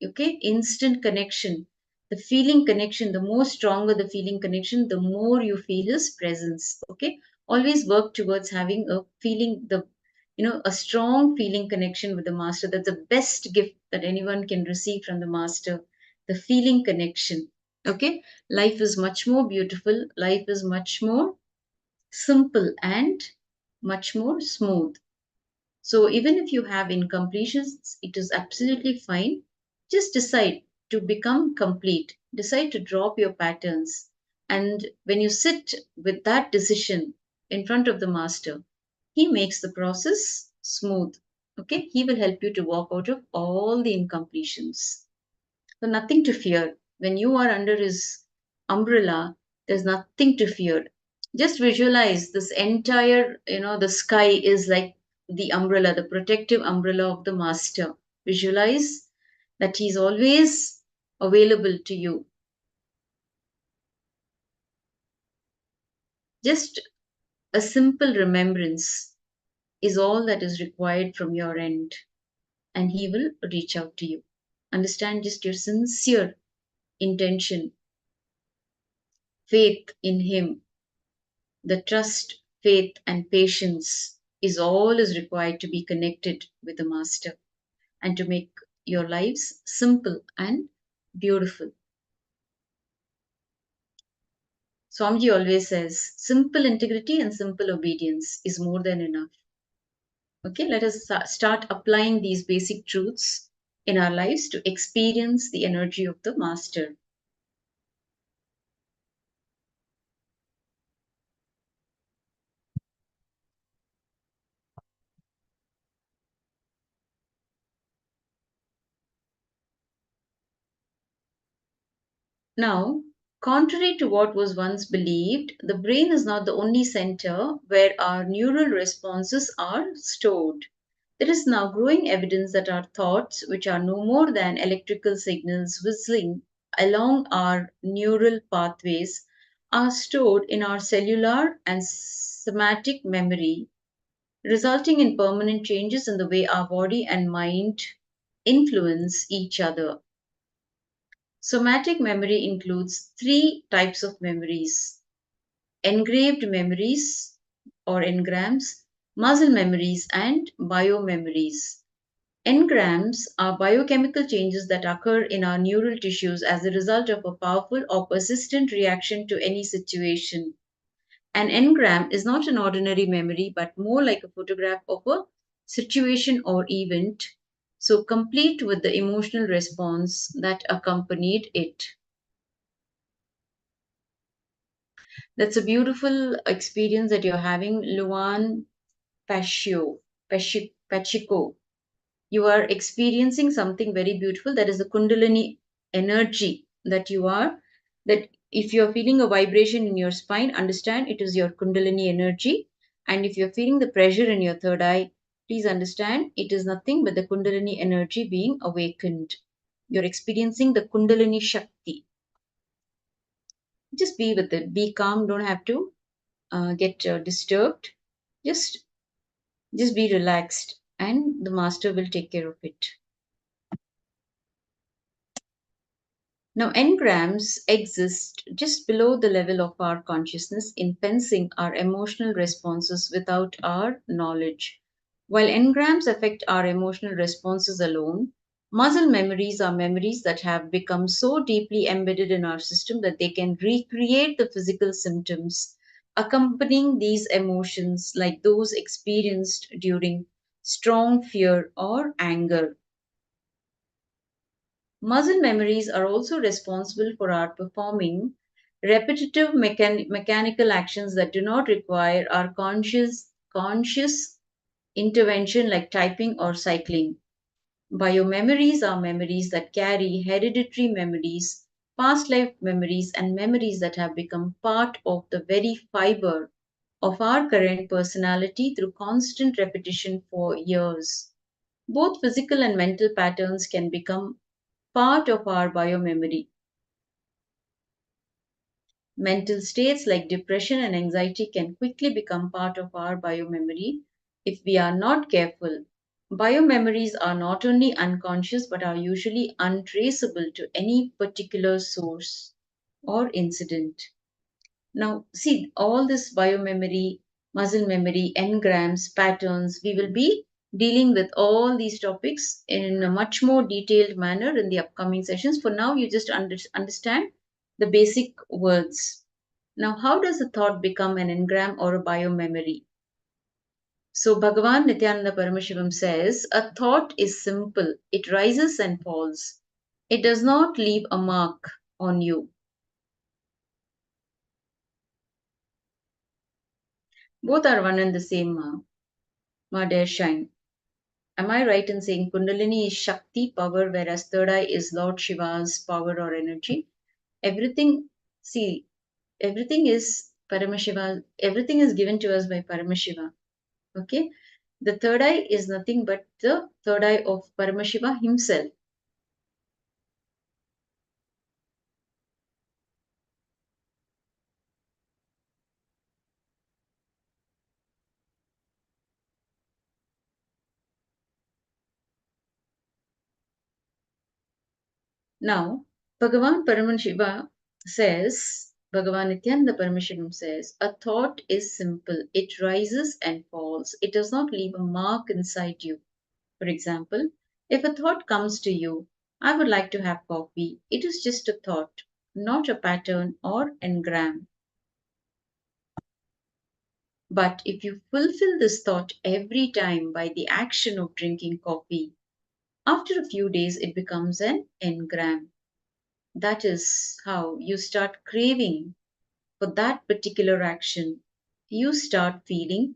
Speaker 8: okay, instant connection, the feeling connection, the more stronger the feeling connection, the more you feel his presence. Okay, always work towards having a feeling, a strong feeling connection with the master. That's the best gift that anyone can receive from the master, the feeling connection. Okay, life is much more beautiful, life is much more simple and much more smooth. So even if you have incompletions, it is absolutely fine. Just decide to become complete. Decide to drop your patterns. And when you sit with that decision in front of the master, he makes the process smooth. Okay, he will help you to walk out of all the incompletions. So nothing to fear. When you are under his umbrella, there's nothing to fear. Just visualize this entire, the sky is like the umbrella, the protective umbrella of the master. Visualize that he's always available to you. Just a simple remembrance is all that is required from your end, and he will reach out to you. Understand just your sincere intention, faith in him. The trust, faith, and patience is all is required to be connected with the master and to make your lives simple and beautiful. Swamiji always says, simple integrity and simple obedience is more than enough. Okay, let us start applying these basic truths in our lives to experience the energy of the master. Now, contrary to what was once believed, the brain is not the only center where our neural responses are stored. There is now growing evidence that our thoughts, which are no more than electrical signals whistling along our neural pathways, are stored in our cellular and somatic memory, resulting in permanent changes in the way our body and mind influence each other. Somatic memory includes 3 types of memories: engraved memories or engrams, muscle memories, and biomemories. Engrams are biochemical changes that occur in our neural tissues as a result of a powerful or persistent reaction to any situation. An engram is not an ordinary memory, but more like a photograph of a situation or event, so complete with the emotional response that accompanied it. That's a beautiful experience that you're having, Luan Pachico. You are experiencing something very beautiful. That is the Kundalini energy that you are. That if you're feeling a vibration in your spine, understand it is your Kundalini energy. And if you're feeling the pressure in your third eye, please understand it is nothing but the Kundalini energy being awakened. You're experiencing the Kundalini Shakti. Just be with it. Be calm. Don't have to get disturbed. Just be relaxed, and the master will take care of it. Now, engrams exist just below the level of our consciousness, influencing our emotional responses without our knowledge. While engrams affect our emotional responses alone, muscle memories are memories that have become so deeply embedded in our system that they can recreate the physical symptoms accompanying these emotions, like those experienced during strong fear or anger. Muscle memories are also responsible for our performing repetitive mechanical actions that do not require our conscious intervention, like typing or cycling. Biomemories are memories that carry hereditary memories, past life memories, and memories that have become part of the very fiber of our current personality through constant repetition for years. Both physical and mental patterns can become part of our biomemory. Mental states like depression and anxiety can quickly become part of our biomemory if we are not careful. Biomemories are not only unconscious but are usually untraceable to any particular source or incident. Now, see, all this biomemory, muscle memory, engrams, patterns, we will be dealing with all these topics in a much more detailed manner in the upcoming sessions. For now, you just understand the basic words. Now, how does a thought become an engram or a biomemory? So, Bhagavan Nithyananda Paramashivoham says, a thought is simple, it rises and falls. It does not leave a mark on you. Both are one and the same, ma dear shine. Am I right in saying Kundalini is Shakti, power, whereas third eye is Lord Shiva's power or energy? Everything, see, everything is Paramashiva, everything is given to us by Paramashiva. Okay? The third eye is nothing but the third eye of Paramashiva himself. Now, Bhagavan Paramashiva says, Bhagavan Nithyananda Paramashivam says, a thought is simple. It rises and falls. It does not leave a mark inside you. For example, if a thought comes to you, I would like to have coffee, it is just a thought, not a pattern or engram. But if you fulfill this thought every time by the action of drinking coffee, after a few days it becomes an engram. That is how you start craving for that particular action. You start feeling,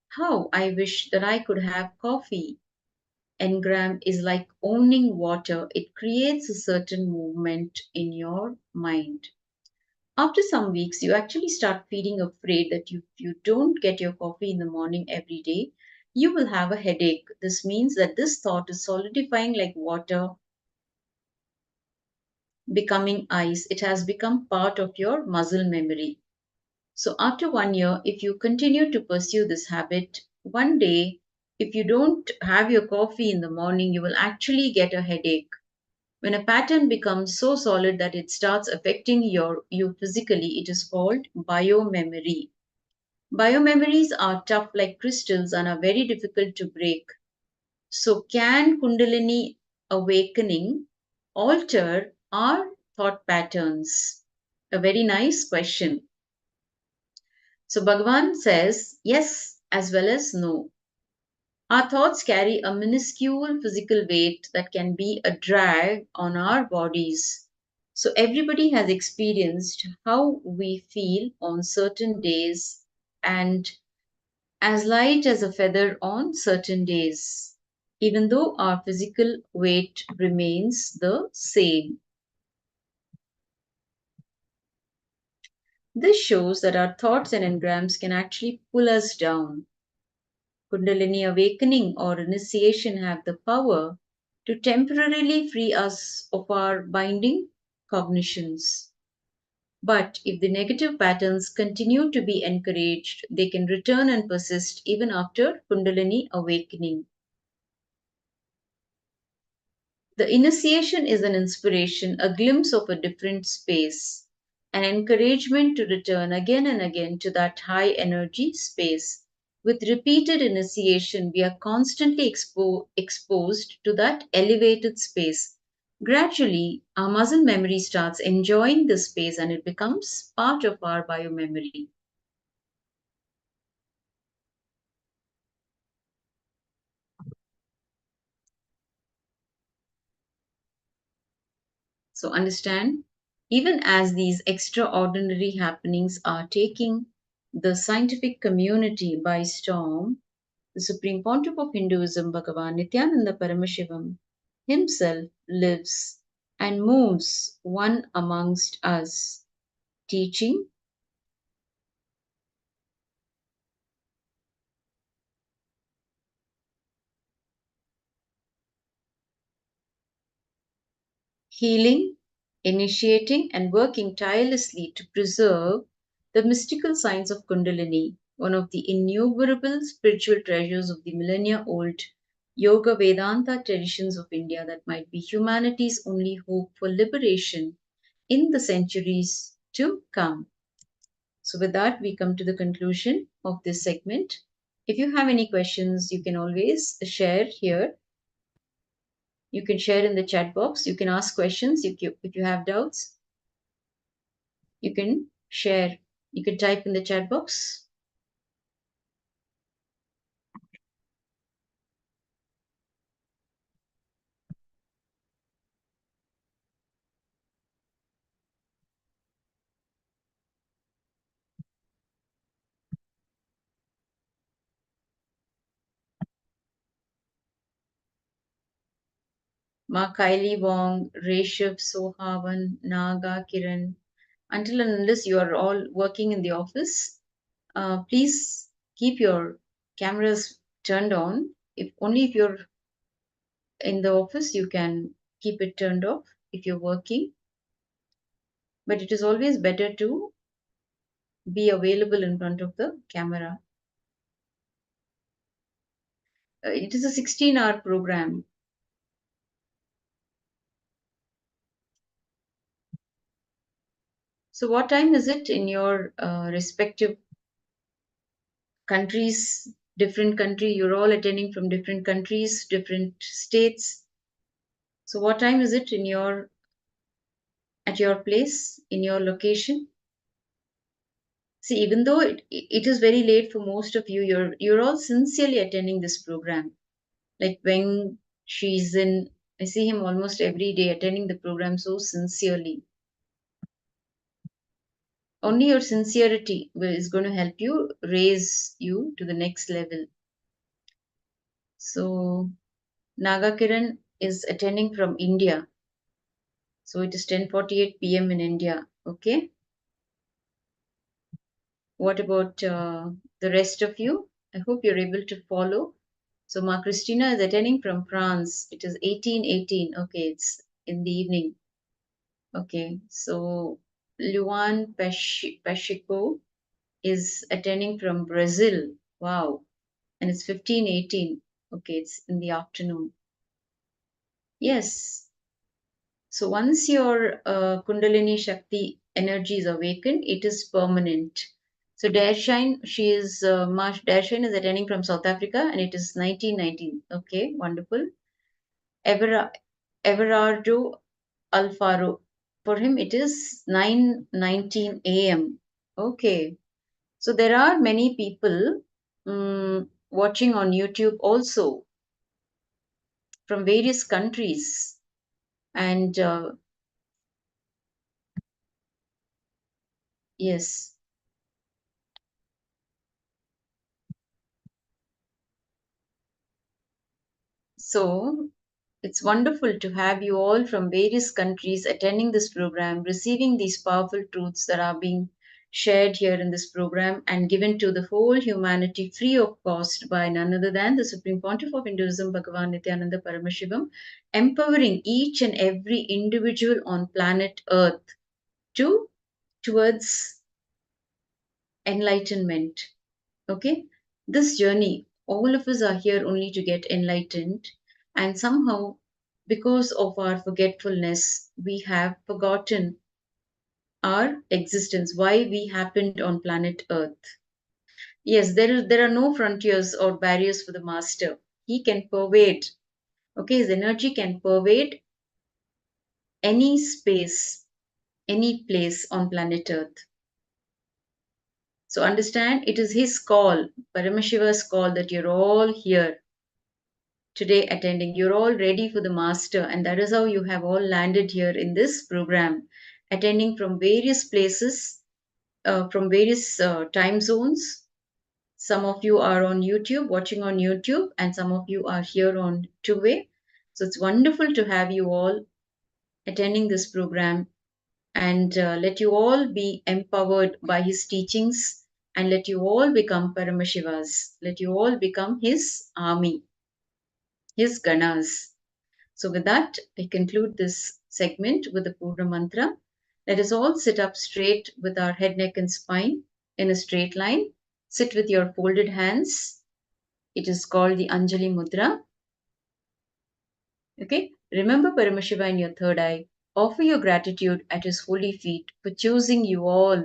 Speaker 8: how I wish that I could have coffee. Engram is like owning water, it creates a certain movement in your mind. After some weeks, you actually start feeling afraid that if you don't get your coffee in the morning every day, you will have a headache. This means that this thought is solidifying like water becoming ice. It has become part of your muscle memory. So, after 1 year, if you continue to pursue this habit, one day, if you don't have your coffee in the morning, you will actually get a headache. When a pattern becomes so solid that it starts affecting you physically, it is called biomemory. Biomemories are tough like crystals and are very difficult to break. So, can Kundalini awakening alter our thought patterns? A very nice question. So, Bhagavan says yes as well as no. Our thoughts carry a minuscule physical weight that can be a drag on our bodies. So, everybody has experienced how we feel on certain days and as light as a feather on certain days, even though our physical weight remains the same. This shows that our thoughts and engrams can actually pull us down. Kundalini awakening or initiation have the power to temporarily free us of our binding cognitions. But if the negative patterns continue to be encouraged, they can return and persist even after Kundalini awakening. The initiation is an inspiration, a glimpse of a different space, an encouragement to return again and again to that high energy space. With repeated initiation, we are constantly exposed to that elevated space. Gradually, our muscle memory starts enjoying the space and it becomes part of our biomemory. So, understand, even as these extraordinary happenings are taking the scientific community by storm, the Supreme Pontiff of Hinduism, Bhagavan Nithyananda Paramashivoham, himself lives and moves one amongst us, teaching, healing, initiating, and working tirelessly to preserve the mystical science of Kundalini, one of the innumerable spiritual treasures of the millennia old Yoga Vedanta traditions of India that might be humanity's only hope for liberation in the centuries to come. So, with that, we come to the conclusion of this segment. If you have any questions, you can always share here. You can share in the chat box. You can ask questions if you have doubts. You can share. You can type in the chat box. Ma Kylie Wong, Reshav, Sohavan, Naga, Kiran. Until and unless you are all working in the office, please keep your cameras turned on. If you're in the office, you can keep it turned off if you're working. But it is always better to be available in front of the camera. It is a 16-hour program. So, what time is it in your respective countries? Different country, you're all attending from different countries, different states. So, what time is it in at your place, in your location? See, even though it is very late for most of you, you're all sincerely attending this program. Like when she's in, I see him almost every day attending the program so sincerely. Only your sincerity is going to help you raise you to the next level. So Nagakiran is attending from India. So it is 10:48 p.m. in India. Okay. What about the rest of you? I hope you're able to follow. So Ma Christina is attending from France. It is 18:18. Okay, it's in the evening. Okay, so Luan Pacheco is attending from Brazil. Wow. And it's 15:18. Okay, it's in the afternoon. Yes. So once your Kundalini Shakti energy is awakened, it is permanent. So Darshine, she is Darshine is attending from South Africa, and it is 1919. Okay, wonderful. Everardo Alfaro, for him it is 9:19 a.m. Okay, so there are many people watching on YouTube also from various countries, and yes. So it's wonderful to have you all from various countries attending this program, receiving these powerful truths that are being shared here in this program and given to the whole humanity free of cost by none other than the Supreme Pontiff of Hinduism, Bhagavan Nithyananda Paramashivoham, empowering each and every individual on planet Earth towards enlightenment. Okay, this journey, all of us are here only to get enlightened, and somehow, because of our forgetfulness, we have forgotten our existence, why we happened on planet Earth. Yes, there are no frontiers or barriers for the master. He can pervade. Okay, his energy can pervade any space, any place on planet Earth. So understand, it is his call, Paramashiva's call, that you're all here today attending. You're all ready for the master, and that is how you have all landed here in this program, attending from various places, from various time zones. Some of you are on YouTube, watching on YouTube, and some of you are here on two-way. So it's wonderful to have you all attending this program, and let you all be empowered by his teachings, and let you all become Paramashivas. Let you all become his army, his ganas. So with that, I conclude this segment with the Purna Mantra. Let us all sit up straight with our head, neck and spine in a straight line. Sit with your folded hands. It is called the Anjali Mudra. Okay. Remember Paramashiva in your third eye. Offer your gratitude at his holy feet for choosing you all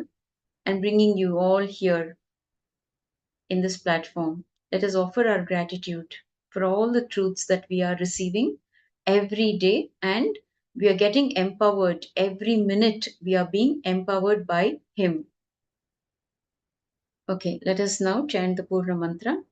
Speaker 8: and bringing you all here in this platform. Let us offer our gratitude for all the truths that we are receiving every day, and we are getting empowered every minute. We are being empowered by him. Okay, let us now chant the Purna Mantra.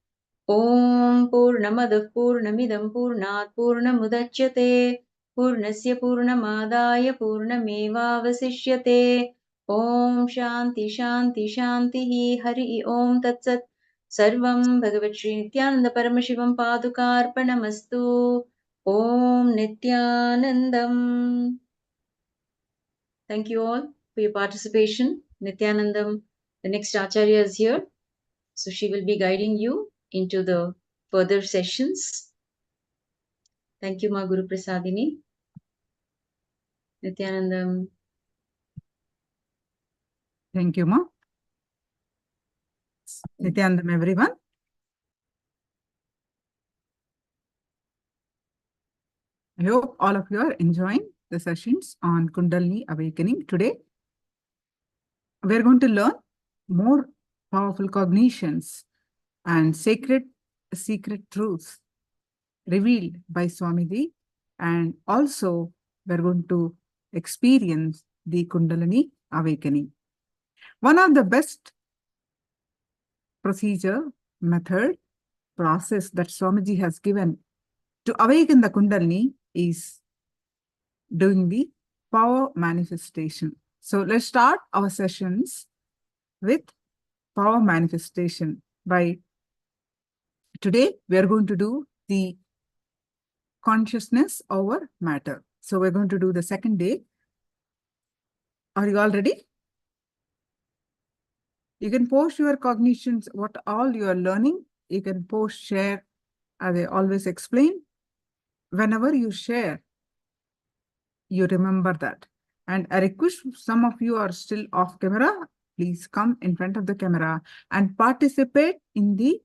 Speaker 8: Om Purnamadah Purnamidam Purnat Purnamudachyate Purnasya Purnamadaya Purnamevavasishyate Om Shanti Shanti Shanti Hari Om Tat Sat Sarvam Bhagavat Shri Nithyananda Paramashivam Padukarpanamastu Om Nithyanandam. Thank you all for your participation. Nithyanandam, the next Acharya is here. So she will be guiding you into the further sessions. Thank you, Ma Guru Prasadini. Nithyanandam.
Speaker 2: Thank you, Ma. Nithyanandam, everyone. I hope all of you are enjoying the sessions on Kundalini Awakening. Today, we're going to learn more powerful cognitions and secret truths revealed by Swamiji, and also we're going to experience the Kundalini Awakening. One of the best procedure, method, process that Swamiji has given to awaken the Kundalini is doing the power manifestation. So let's start our sessions with power manifestation. By today, we are going to do the consciousness over matter. So we're going to do the second day. Are you all ready? You can post your cognitions, what all you are learning. You can post, share, as I always explain. Whenever you share, you remember that. And I request, some of you are still off camera, please come in front of the camera and participate in the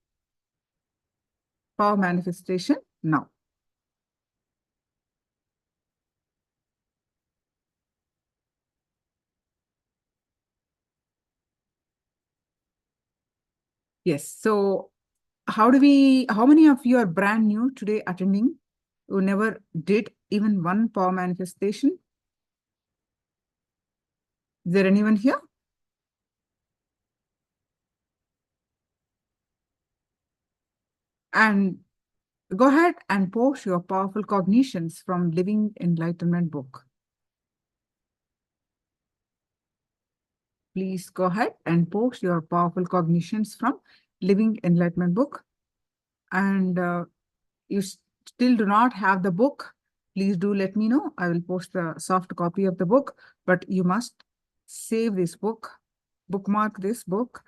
Speaker 2: power manifestation now. Yes. So how many of you are brand new today attending who never did even one power manifestation? Is there anyone here? And go ahead and post your powerful cognitions from Living Enlightenment book. Please go ahead and post your powerful cognitions from Living Enlightenment book. And you still do not have the book, please do let me know. I will post the soft copy of the book, but you must save this book, bookmark this book,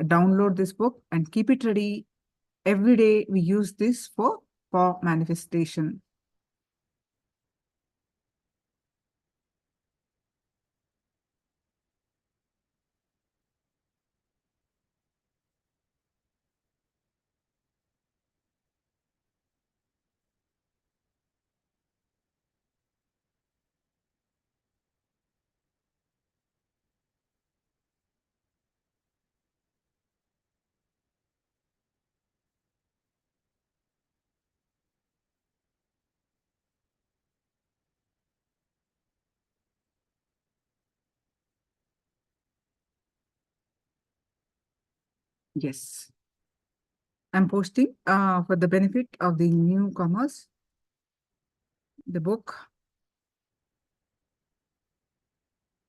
Speaker 2: download this book, and keep it ready. Every day we use this for manifestation. Yes. I'm posting for the benefit of the newcomers, the book.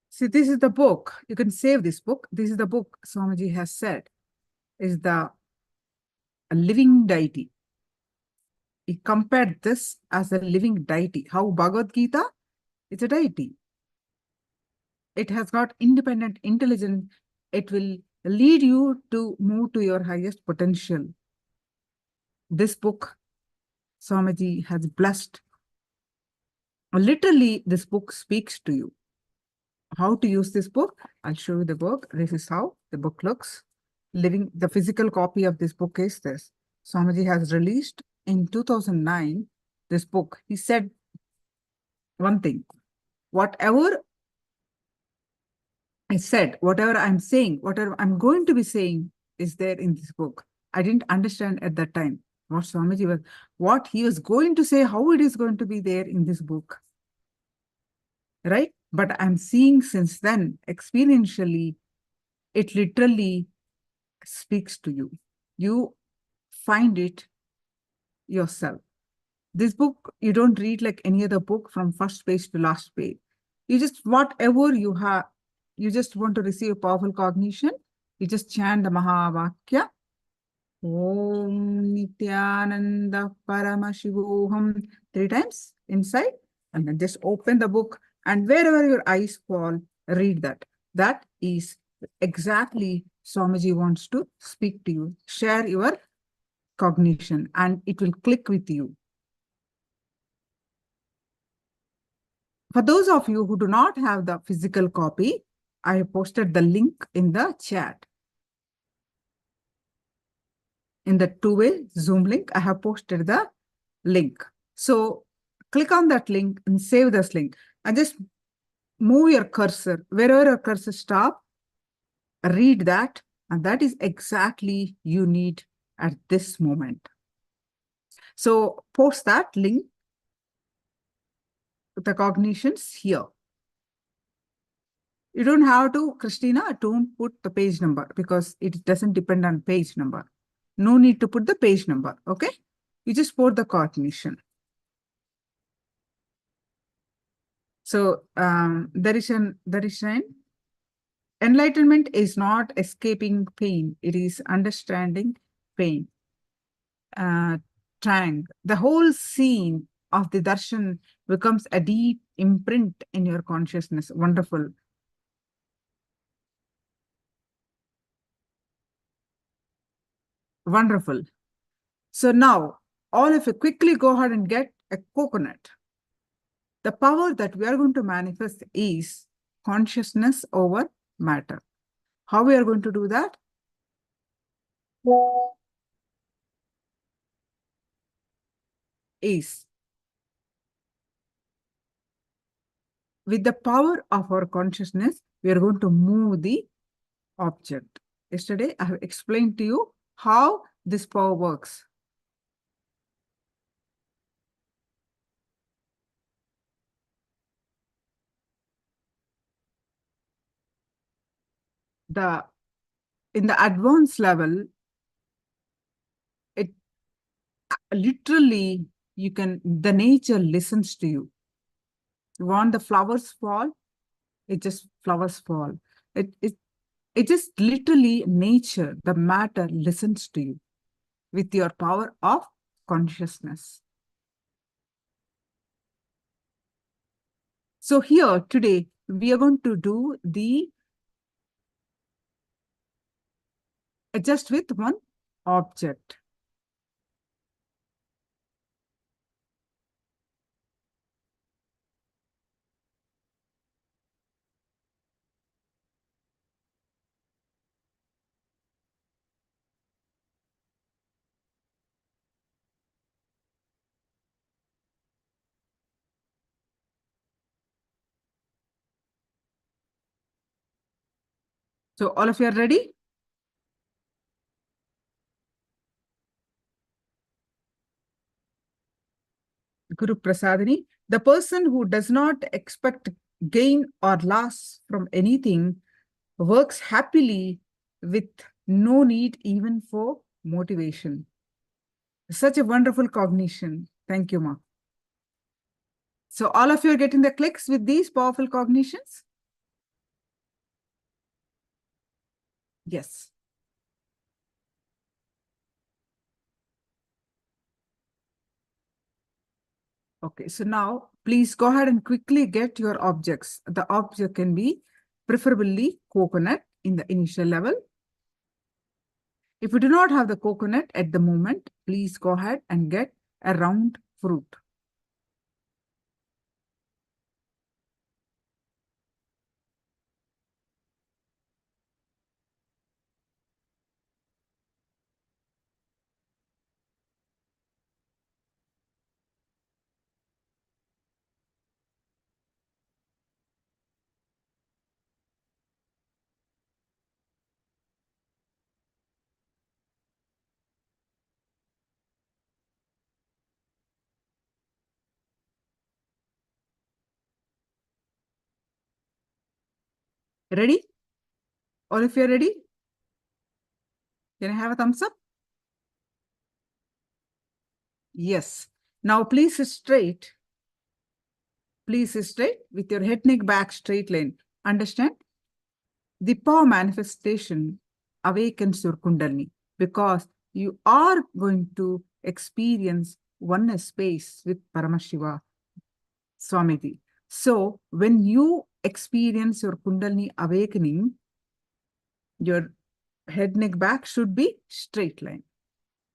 Speaker 2: See, this is the book. You can save this book. This is the book Swamiji has said is a living deity. He compared this as a living deity. How Bhagavad Gita is a deity. It has got independent intelligence. It will lead you to move to your highest potential. This book Swamiji has blessed. Literally, this book speaks to you. How to use this book? I'll show you the book. This is how the book looks. The physical copy of this book is this. Swamiji has released in 2009 this book. He said one thing, whatever I said, whatever I'm saying, whatever I'm going to be saying is there in this book. I didn't understand at that time what he was going to say, how it is going to be there in this book. Right? But I'm seeing since then, experientially, it literally speaks to you. You find it yourself. This book, you don't read like any other book from first page to last page. You just, whatever you have, you just want to receive powerful cognition, you just chant the Mahavakya. Om Nithyananda Paramashivoham 3 times inside, and then just open the book, and wherever your eyes fall, read that. That is exactly Swamiji wants to speak to you. Share your cognition, and it will click with you. For those of you who do not have the physical copy, I have posted the link in the chat. In the two-way Zoom link, I have posted the link. So click on that link and save this link. And just move your cursor. Wherever your cursor stops, read that. And that is exactly you need at this moment. So post that link, the cognitions here. You don't have to, Christina, don't put the page number because it doesn't depend on page number. No need to put the page number, okay? You just put the cognition. So there is an enlightenment is not escaping pain. It is understanding pain. The whole scene of the darshan becomes a deep imprint in your consciousness. Wonderful. Wonderful. So now, all of you quickly go ahead and get a coconut. The power that we are going to manifest is consciousness over matter. How we are going to do that? Is with the power of our consciousness, we are going to move the object. Yesterday, I have explained to you how this power works. In the advanced level, it literally, the nature listens to you. You want the flowers fall, it just flowers fall. It just literally nature, the matter listens to you with your power of consciousness. So here today, we are going to do just with one object. So all of you are ready? Guru Prasadini, the person who does not expect gain or loss from anything works happily with no need even for motivation. Such a wonderful cognition. Thank you, Ma. So all of you are getting the clicks with these powerful cognitions? Yes. Okay, so now please go ahead and quickly get your objects. The object can be preferably coconut in the initial level. If you do not have the coconut at the moment, please go ahead and get a round fruit. Ready? All of you are ready? Can I have a thumbs up? Yes. Now please sit straight. Please sit straight with your head, neck, back, straight line. Understand? The power manifestation awakens your Kundalini because you are going to experience oneness space with Paramashiva Swamiji. So when you experience your Kundalini awakening, your head, neck, back should be straight line.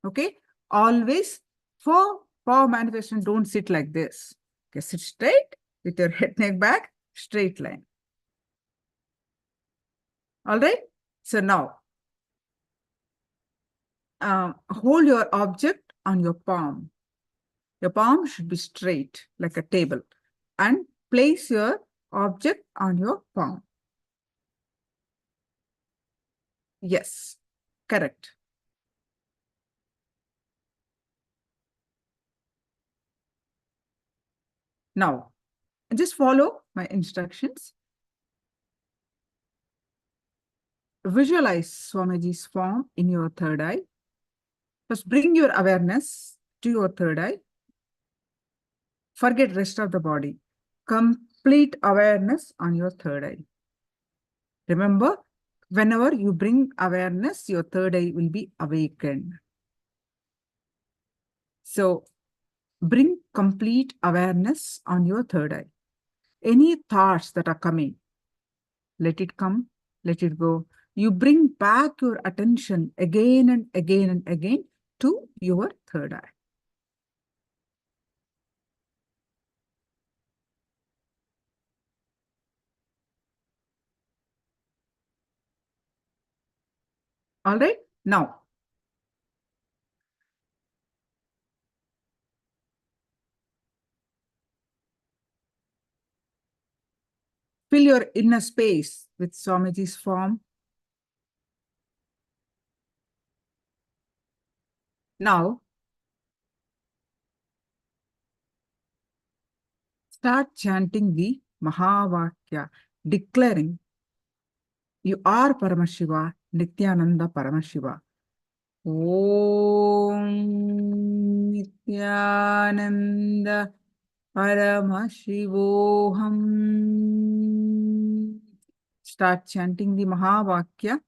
Speaker 2: Okay? Always for power manifestation, don't sit like this. Okay, sit straight with your head, neck, back, straight line. All right? So now, hold your object on your palm. Your palm should be straight like a table and place your object on your palm. Yes, correct. Now, just follow my instructions. Visualize Swamiji's form in your third eye. First, bring your awareness to your third eye. Forget rest of the body. Complete awareness on your third eye. Remember, whenever you bring awareness, your third eye will be awakened. So, bring complete awareness on your third eye. Any thoughts that are coming, let it come, let it go. You bring back your attention again and again and again to your third eye. All right, now, fill your inner space with Swamiji's form. Now, start chanting the Mahavakya, declaring, you are Paramashiva, Nithyananda Paramashiva. Om Nithyananda Paramashivoham. Start chanting the Mahavakya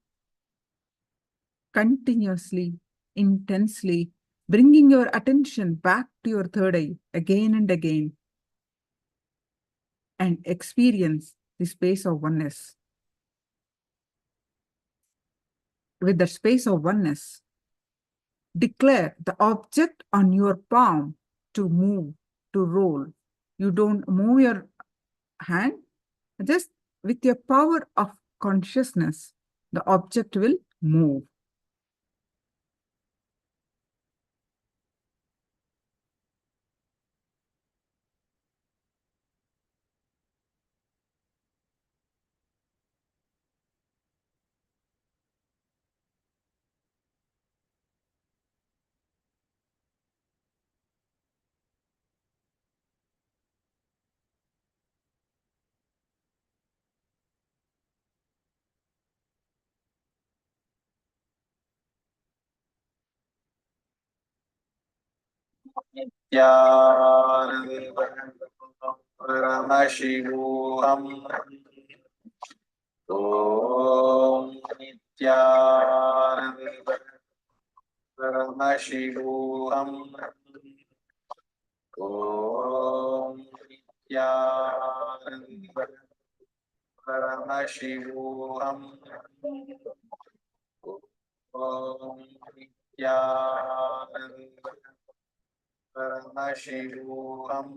Speaker 2: continuously, intensely, bringing your attention back to your third eye again and again, and experience the space of oneness. With the space of oneness, declare the object on your palm to move, to roll. You don't move your hand, just with your power of consciousness, the object will move.
Speaker 9: Paramashivoham. Om Nithyananda Paramashivoham. Om Nithyananda Paramashivoham. Om Nithyananda Paramashivoham.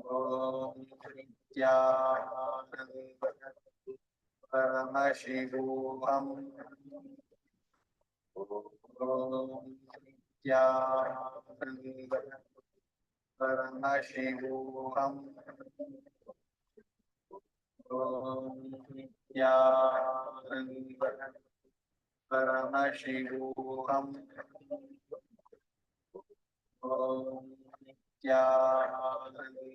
Speaker 9: Om Nithyananda Paramashivoham. Om Nithyananda Paramashivoham. Om Nithyananda Paramashivoham. Om Nithyananda Paramashivoham. Om Nithyananda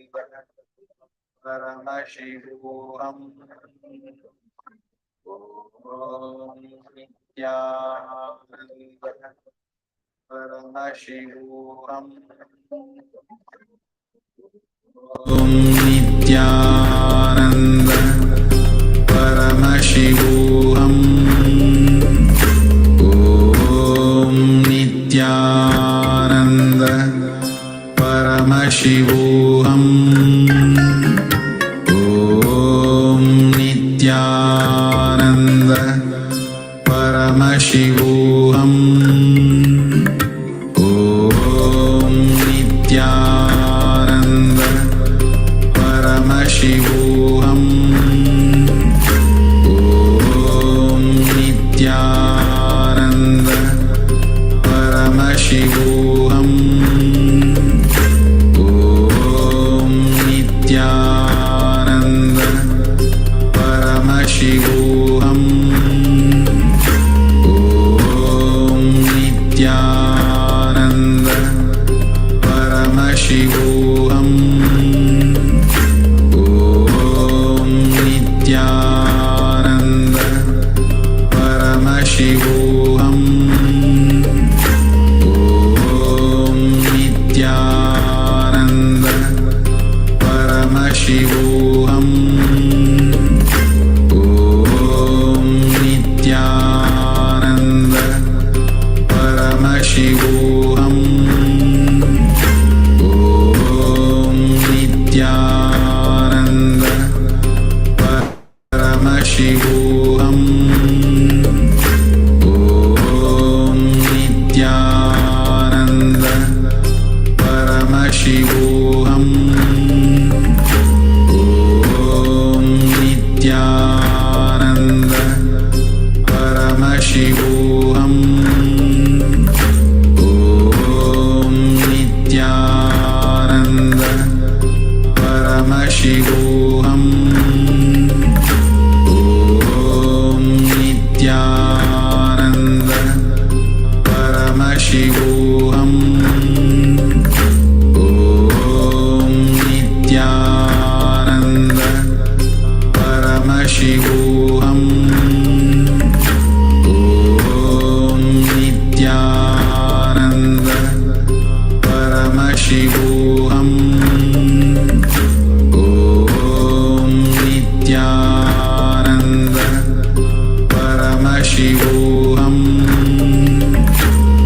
Speaker 9: Paramashivoham. Om Nithyananda Paramashivoham. Om Nithyananda Paramashivoham. Om Nithyananda Paramashivoham. Om Nithyananda Paramashivoham. Om Nithyananda Paramashivoham. Om Nithyananda Paramashivoham. Om Nithyananda Paramashivoham. Om Nithyananda Paramashivoham. Om Nithyananda Paramashivoham. Om Nithyananda Paramashivoham. Om Nithyananda Paramashivoham. Om Nithyananda Paramashivoham Om Nithyananda Paramashivoham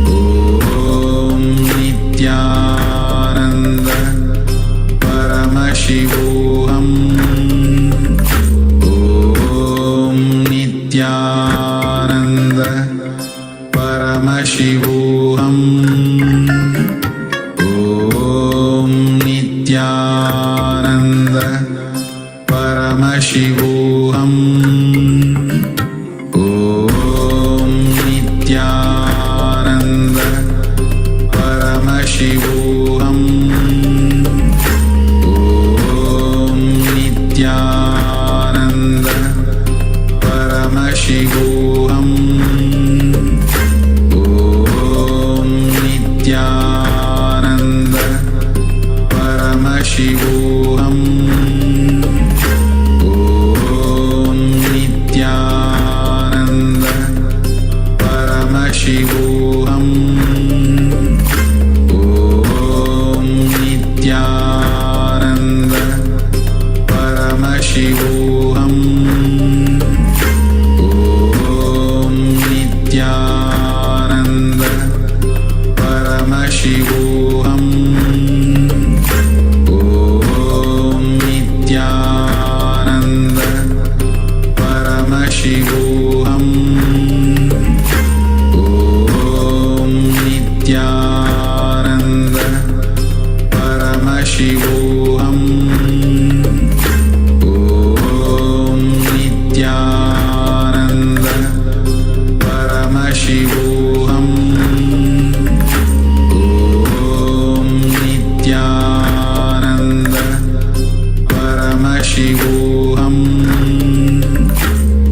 Speaker 9: Om Nithyananda Paramashivoham Om Nithyananda Paramashivoham Om Nithyananda Paramashivoham Om Nithyananda Paramashivoham Om Nithyananda Paramashivoham Om Nithyananda Paramashivoham Om Nithyananda Paramashivoham Om Nithyananda Paramashivoham Om Nithyananda Paramashivoham Om Nithyananda Paramashivoham Om Nithyananda Paramashivoham Om Nithyananda Paramashivoham Om Nithyananda Paramashivoham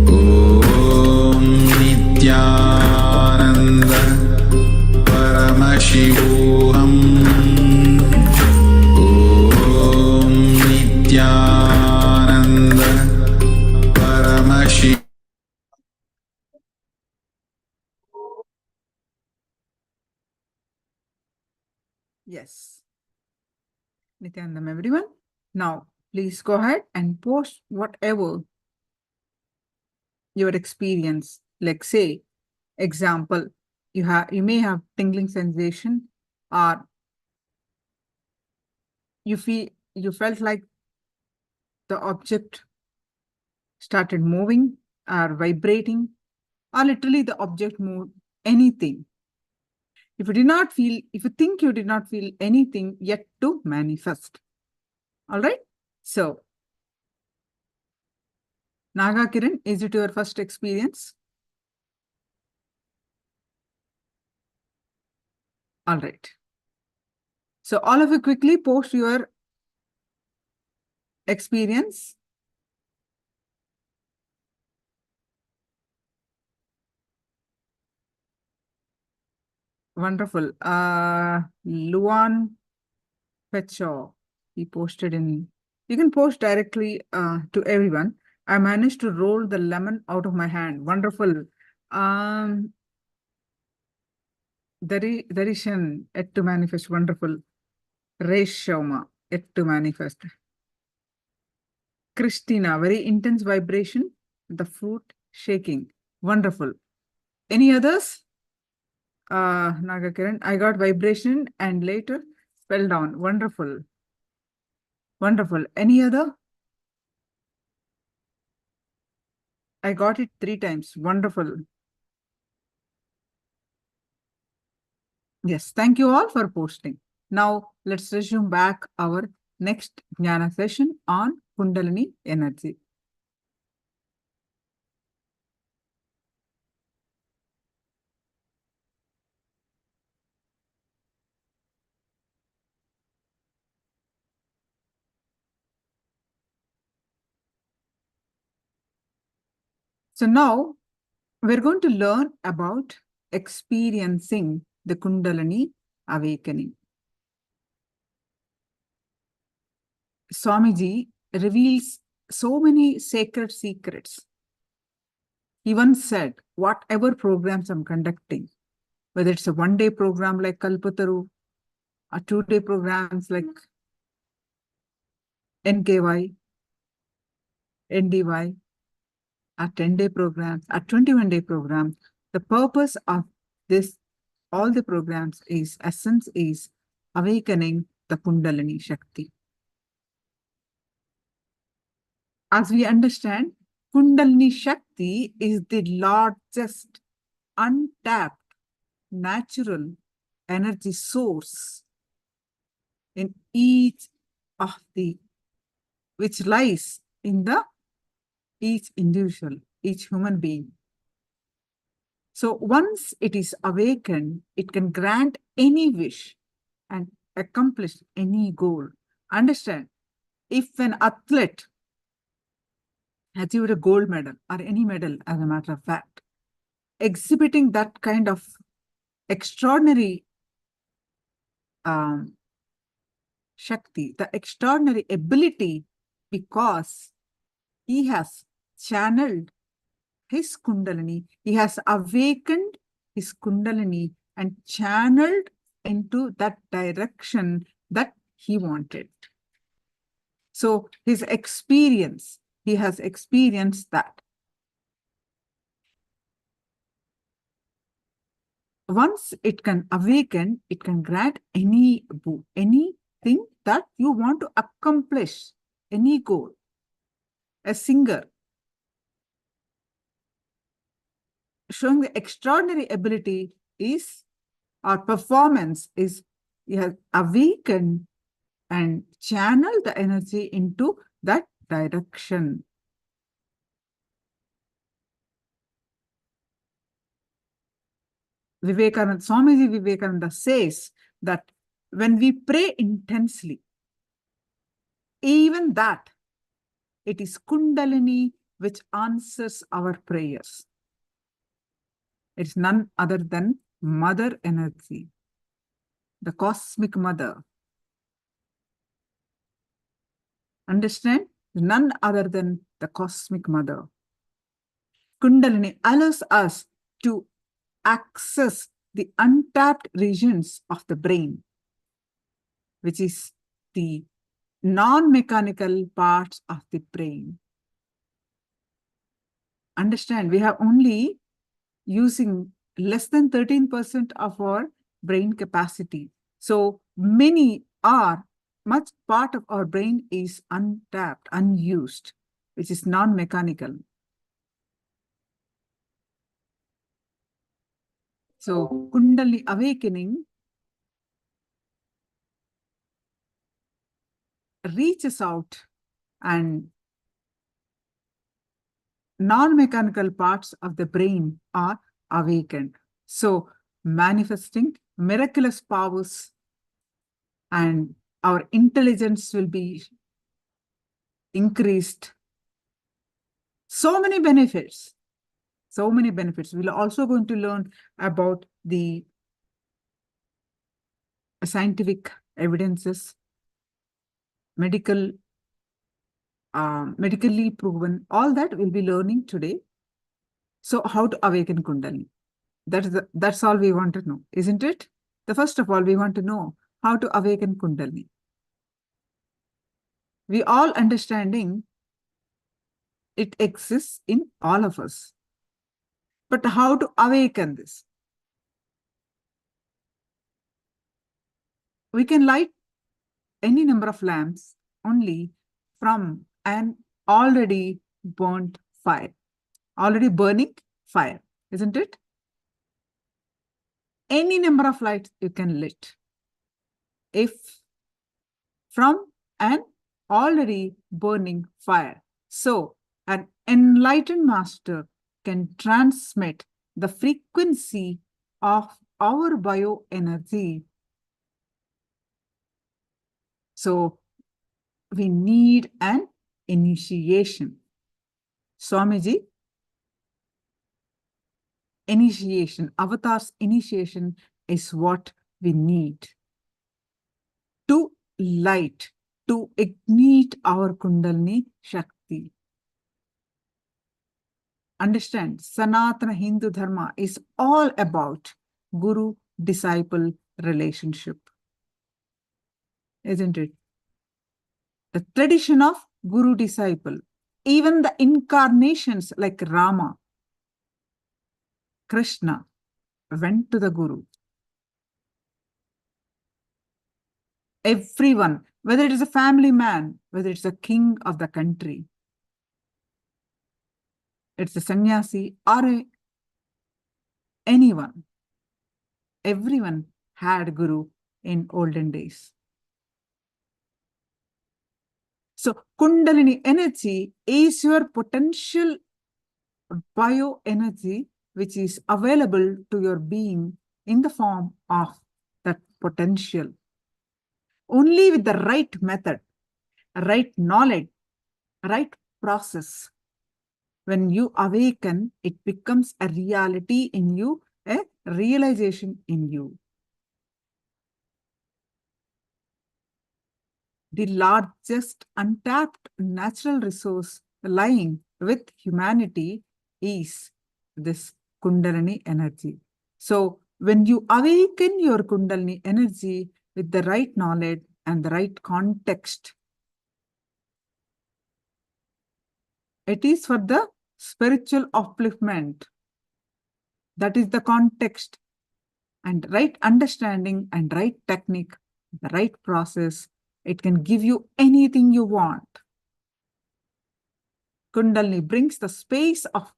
Speaker 9: Om Nithyananda Paramashivoham Om Nithyananda Paramashivoham
Speaker 2: Yes. Nithyanandam, everyone. Now, please go ahead and post whatever your experience. Like say, example, you may have tingling sensation, or you felt like the object started moving or vibrating, or literally the object moved, anything. If you think you did not feel anything, yet to manifest. All right. So, Naga Kiran, is it your first experience? All right. So all of you quickly post your experience. Wonderful. Luan Pecho, he posted in, you can post directly to everyone. I managed to roll the lemon out of my hand. Wonderful. Darishan, yet to manifest. Wonderful. Resh Sharma, yet to manifest. Christina, very intense vibration. The fruit shaking. Wonderful. Any others? Naga Kiran, I got vibration and later fell down. Wonderful. Wonderful. Any other? I got it 3 times. Wonderful. Yes, thank you all for posting. Now, let's resume back our next Jnana session on Kundalini energy. So now we're going to learn about experiencing the Kundalini awakening. Swamiji reveals so many sacred secrets. He once said, whatever programs I'm conducting, whether it's a one-day program like Kalpataru, or 2-day programs like NKY, NDY, our 10-day programs, our 21-day programs. The purpose of this, all the programs is, essence is awakening the Kundalini Shakti. As we understand, Kundalini Shakti is the largest untapped natural energy source in each of the, which lies in the each individual, each human being. So once it is awakened, it can grant any wish and accomplish any goal. Understand, if an athlete achieved a gold medal or any medal, as a matter of fact, exhibiting that kind of extraordinary Shakti, the extraordinary ability, because he has channeled his Kundalini, he has awakened his Kundalini and channeled into that direction that he wanted. So his experience, he has experienced that. Once it can awaken, it can grant anything that you want to accomplish, any goal. A singer showing the extraordinary ability is, our performance is, he has awakened and channeled the energy into that direction. Swamiji Vivekananda says that when we pray intensely, even that, it is Kundalini which answers our prayers. It's none other than Mother Energy, the Cosmic Mother. Understand? None other than the Cosmic Mother. Kundalini allows us to access the untapped regions of the brain, which is the non-mechanical parts of the brain. Understand, we have only using less than 13% of our brain capacity. So much part of our brain is untapped, unused, which is non-mechanical. So Kundalini awakening reaches out and non-mechanical parts of the brain are awakened. So manifesting miraculous powers, and our intelligence will be increased. So many benefits. So many benefits. We're also going to learn about the scientific evidences, medically proven, all that we'll be learning today. So how to awaken Kundalini? That's all we want to know, isn't it? First of all, we want to know how to awaken Kundalini. We all understanding it exists in all of us. But how to awaken this? We can light any number of lamps only from an already burnt fire, already burning fire, isn't it? Any number of lights you can lit if from an already burning fire. So an enlightened master can transmit the frequency of our bioenergy. So we need an initiation. Swamiji, initiation, avatar's initiation is what we need to light, to ignite our Kundalini Shakti. Understand, Sanatana Hindu Dharma is all about guru-disciple relationship. Isn't it? The tradition of guru-disciple. Even the incarnations like Rama, Krishna went to the Guru. Everyone, whether it is a family man, whether it's a king of the country, it's a sannyasi or anyone, everyone had Guru in olden days. So Kundalini energy is your potential bioenergy which is available to your being in the form of that potential. Only with the right method, right knowledge, right process, when you awaken, it becomes a reality in you, a realization in you. The largest untapped natural resource lying with humanity is this Kundalini energy. So when you awaken your Kundalini energy with the right knowledge and the right context, it is for the spiritual upliftment. That is the context, and right understanding and right technique, the right process, it can give you anything you want. Kundalini brings the space of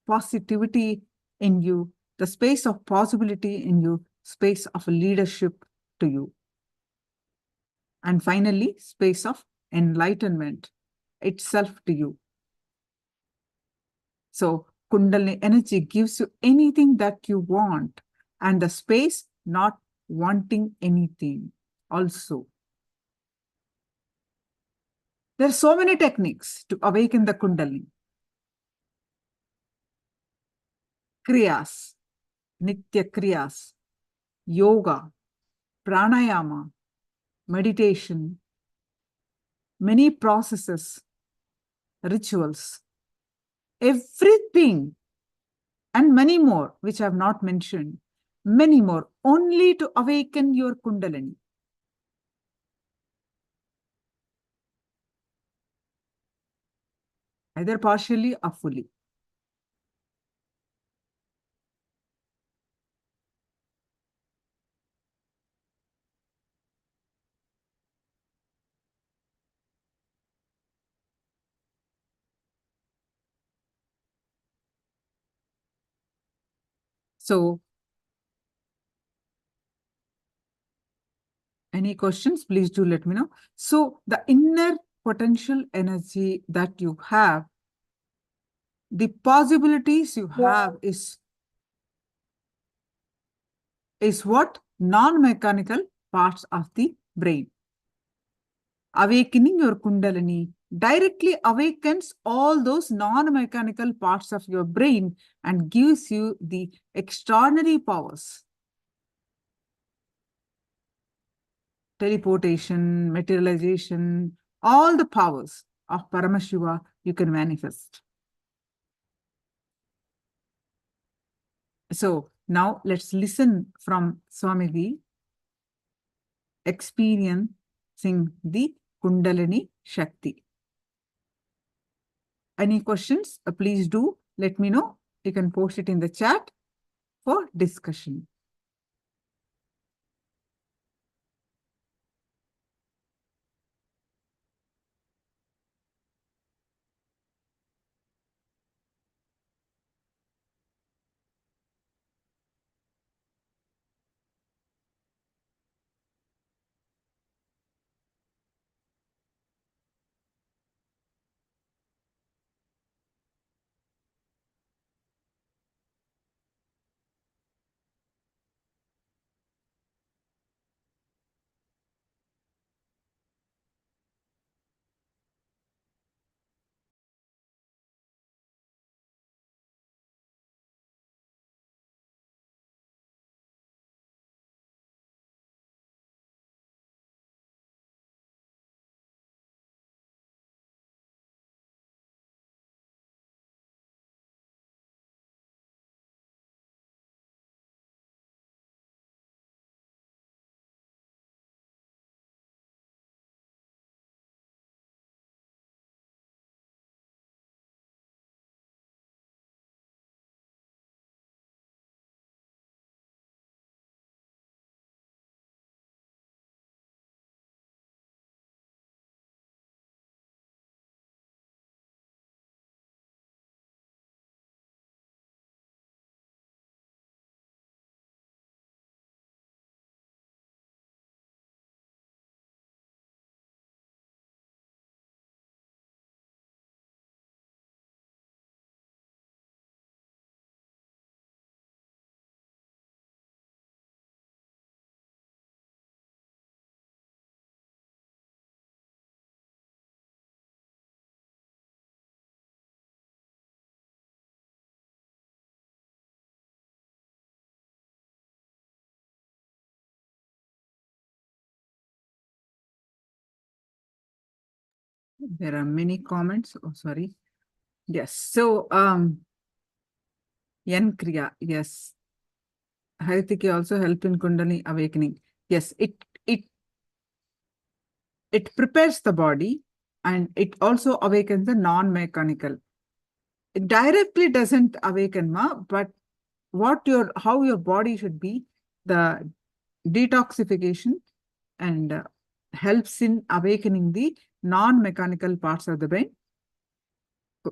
Speaker 2: positivity in you, the space of possibility in you, space of leadership to you. And finally, space of enlightenment itself to you. So Kundalini energy gives you anything that you want, and the space not wanting anything also. There are so many techniques to awaken the Kundalini. Kriyas, Nitya Kriyas, yoga, pranayama, meditation, many processes, rituals, everything, and many more, which I have not mentioned, many more, only to awaken your Kundalini. Either partially or fully. So, any questions, please do let me know. So, the inner potential energy that you have, the possibilities you have is what? Non-mechanical parts of the brain. Awakening your Kundalini directly awakens all those non-mechanical parts of your brain and gives you the extraordinary powers. Teleportation, materialization, all the powers of Paramashiva you can manifest. So now let's listen from Swamiji experiencing the Kundalini Shakti. Any questions? Please do let me know. You can post it in the chat for discussion. There are many comments. Oh, sorry. Yes. So, Yan Kriya. Yes. Haritiki also help in Kundalini awakening. Yes. It prepares the body and it also awakens the non-mechanical. It directly doesn't awaken, but how your body should be, the detoxification and helps in awakening the non-mechanical parts of the brain.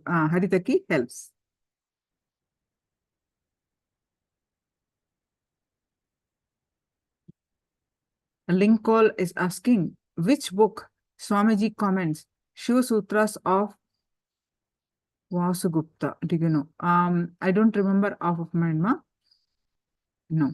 Speaker 2: Haritaki helps. Lincoln is asking, which book Swamiji comments Shiva Sutras of Vasugupta? Do you know? I don't remember off of my mind, No.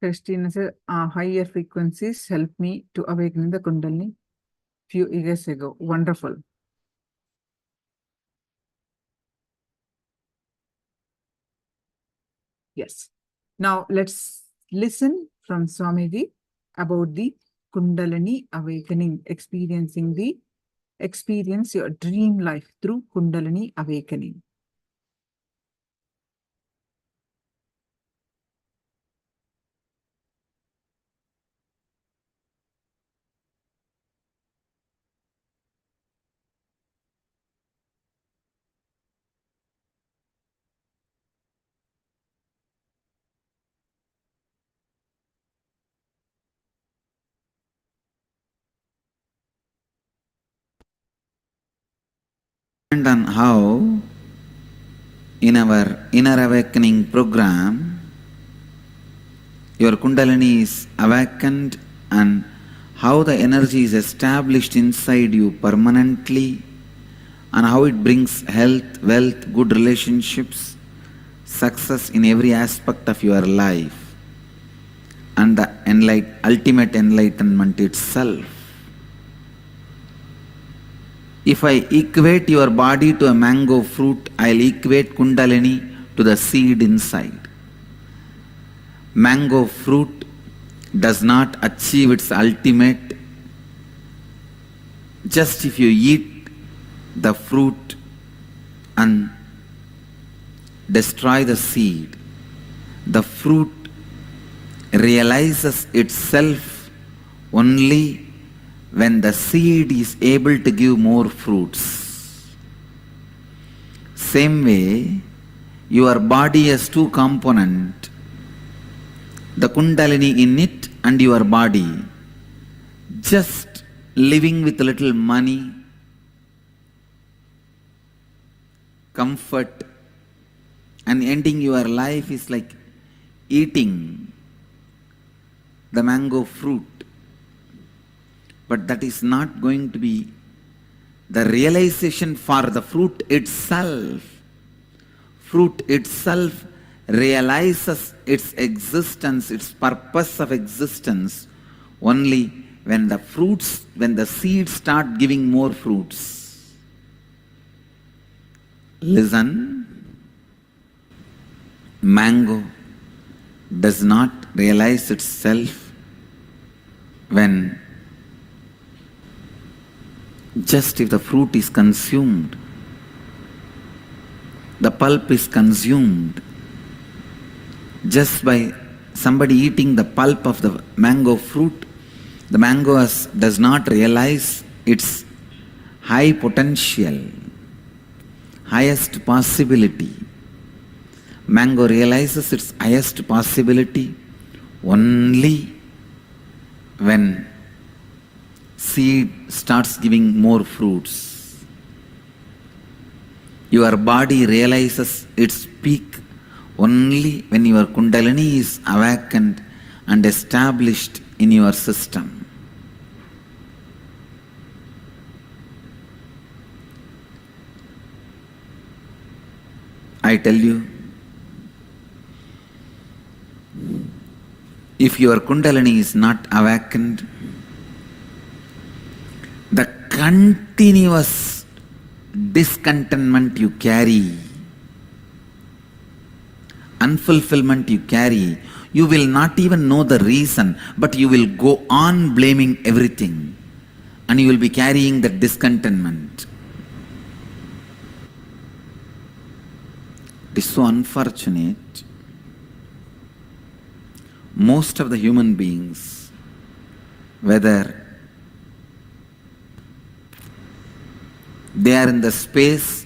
Speaker 2: Christina says, higher frequencies help me to awaken the Kundalini few years ago. Wonderful. Yes. Now let's listen from Swamiji about the Kundalini awakening, experience your dream life through Kundalini awakening.
Speaker 4: On how in our inner awakening program your Kundalini is awakened and how the energy is established inside you permanently and how it brings health, wealth, good relationships, success in every aspect of your life and the ultimate enlightenment itself. If I equate your body to a mango fruit, I'll equate Kundalini to the seed inside. Mango fruit does not achieve its ultimate just if you eat the fruit and destroy the seed. The fruit realizes itself only when the seed is able to give more fruits. Same way, your body has two components, the Kundalini in it and your body. Just living with little money, comfort, and ending your life is like eating the mango fruit. But that is not going to be the realization for the fruit itself. Fruit itself realizes its existence, its purpose of existence only when the seeds start giving more fruits. Listen, mango does not realize itself when just if the fruit is consumed, the pulp is consumed. Just by somebody eating the pulp of the mango fruit, the mango does not realize its high potential, highest possibility. Mango realizes its highest possibility only when seed starts giving more fruits. Your body realizes its peak only when your Kundalini is awakened and established in your system. I tell you, if your Kundalini is not awakened, the continuous discontentment you carry, unfulfillment you carry, you will not even know the reason, but you will go on blaming everything and you will be carrying that discontentment. It is so unfortunate. Most of the human beings, whether they are in the space,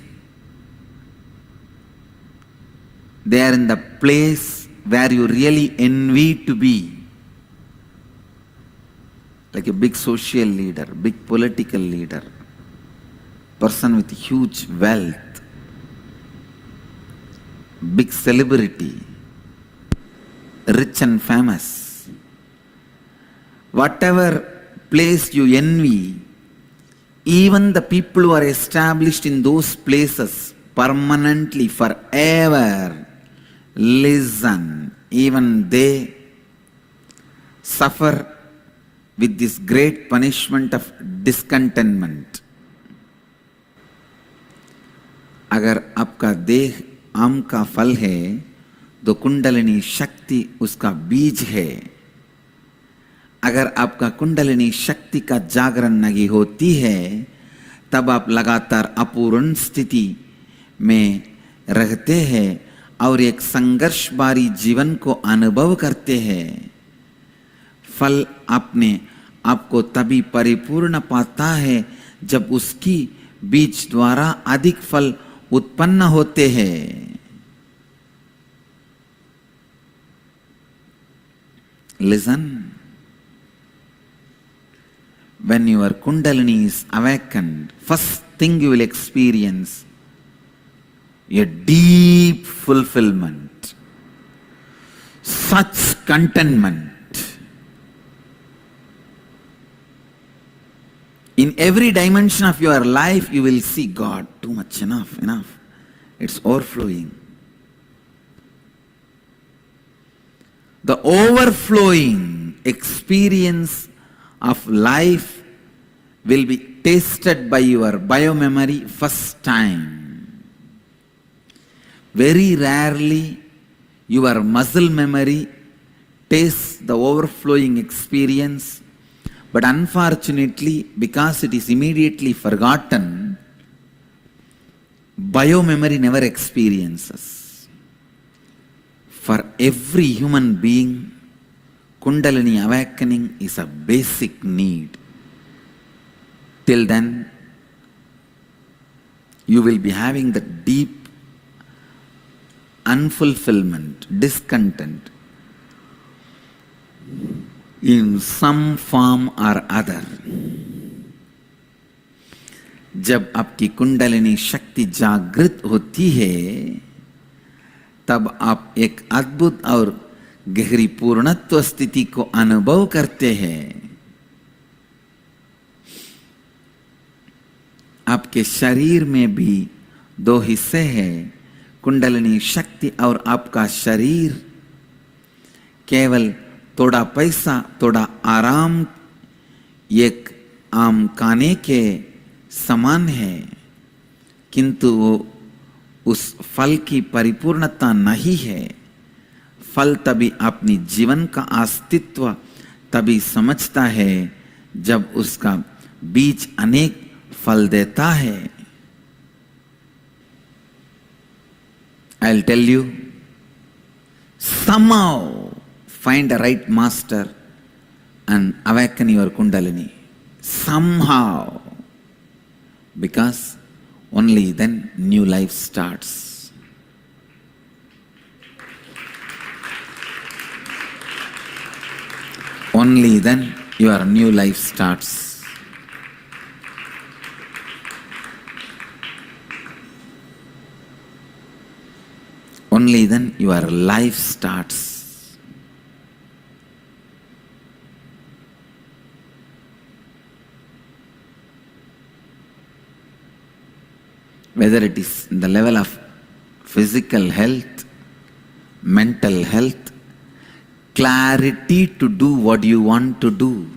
Speaker 4: they are in the place where you really envy to be, like a big social leader, big political leader, person with huge wealth, big celebrity, rich and famous. Whatever place you envy, even the people who are established in those places permanently, forever, listen, even they suffer with this great punishment of discontentment. अगर आपका देह आम का फल है, तो कुंडलिनी शक्ति उसका बीज है. अगर आपका कुंडलिनी शक्ति का जागरण नहीं होती है, तब आप लगातार अपूर्ण स्थिति में रहते हैं और एक संघर्ष भरी जीवन को अनुभव करते हैं. फल अपने आपको तभी परिपूर्ण पाता है जब उसकी बीज द्वारा अधिक फल उत्पन्न होते हैं. Listen. When your Kundalini is awakened, first thing you will experience a deep fulfillment, such contentment. In every dimension of your life, you will see God, too much, enough. It's overflowing. The overflowing experience of life will be tasted by your biomemory first time. Very rarely your muscle memory tastes the overflowing experience, but unfortunately, because it is immediately forgotten, biomemory never experiences. For every human being, Kundalini awakening is a basic need. Till then, you will be having the deep unfulfillment, discontent in some form or other. जब आपकी कुंडलिनी शक्ति जागृत होती है, तब आप एक अद्भुत और गहरी पूर्णत्व स्थिति को अनुभव करते हैं. आपके शरीर में भी दो हिस्से हैं, कुंडलिनी शक्ति और आपका शरीर केवल थोड़ा पैसा, थोड़ा आराम, एक आम खाने के समान है, किंतु वो उस फल की परिपूर्णता नहीं है. फल तभी अपनी जीवन का अस्तित्व तभी समझता है जब उसका बीज अनेक फल देता है. I'll tell you, somehow find a right master and awaken your Kundalini. Somehow. Because only then new life starts. Only then your new life starts. Only then your life starts. Whether it is in the level of physical health, mental health, clarity to do what you want to do.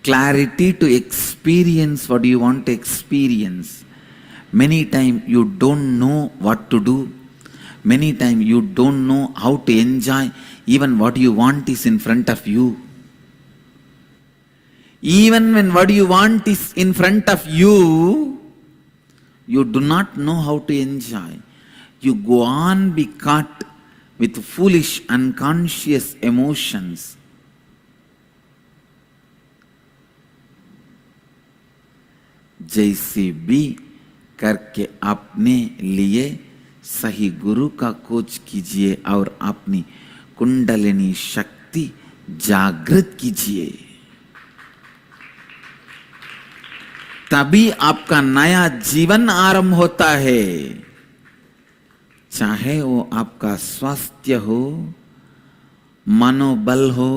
Speaker 4: clarity to experience what you want to experience. Many times you don't know what to do. Many times you don't know how to enjoy even what you want is in front of you. Even when what you want is in front of you, you do not know how to enjoy. You go on be caught with foolish, unconscious emotions. जैसे भी करके अपने लिए सही गुरु का खोज कीजिए और अपनी कुंडलिनी शक्ति जागृत कीजिए, तभी आपका नया जीवन आरंभ होता है। चाहे वो आपका स्वास्थ्य हो, मनोबल हो,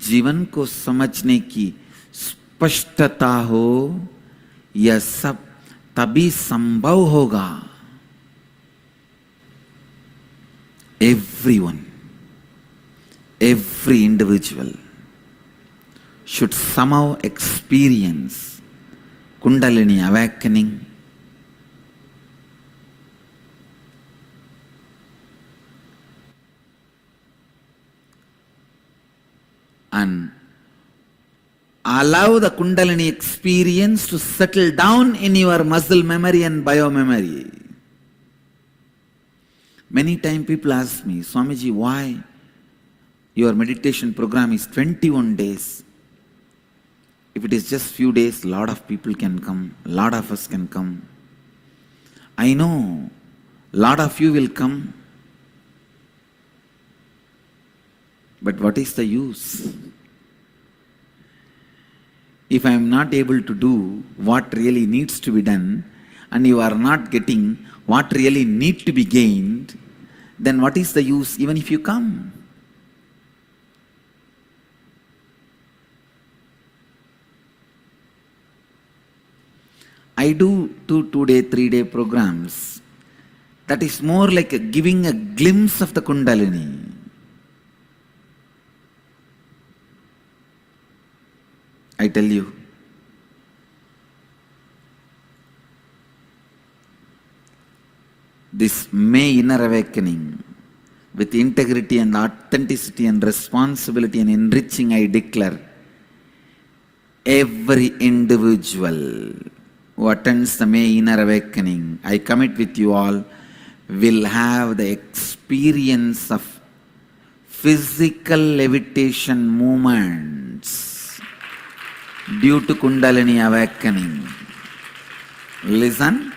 Speaker 4: जीवन को समझने की स्पष्टता हो, यह सब तभी संभव होगा। Everyone, every individual should somehow experience Kundalini awakening, and allow the Kundalini experience to settle down in your muscle memory and biomemory. Many times people ask me, Swamiji, why your meditation program is 21 days? If it is just few days, a lot of people can come, a lot of us can come. I know a lot of you will come, but what is the use? If I am not able to do what really needs to be done, and you are not getting what really need to be gained, then what is the use even if you come? I do 2-day, 3-day programs. That is more like giving a glimpse of the Kundalini. I tell you, this May inner awakening with integrity and authenticity and responsibility and enriching, I declare, every individual who attends the May inner awakening, I commit with you all, will have the experience of physical levitation movements due to Kundalini awakening. Listen,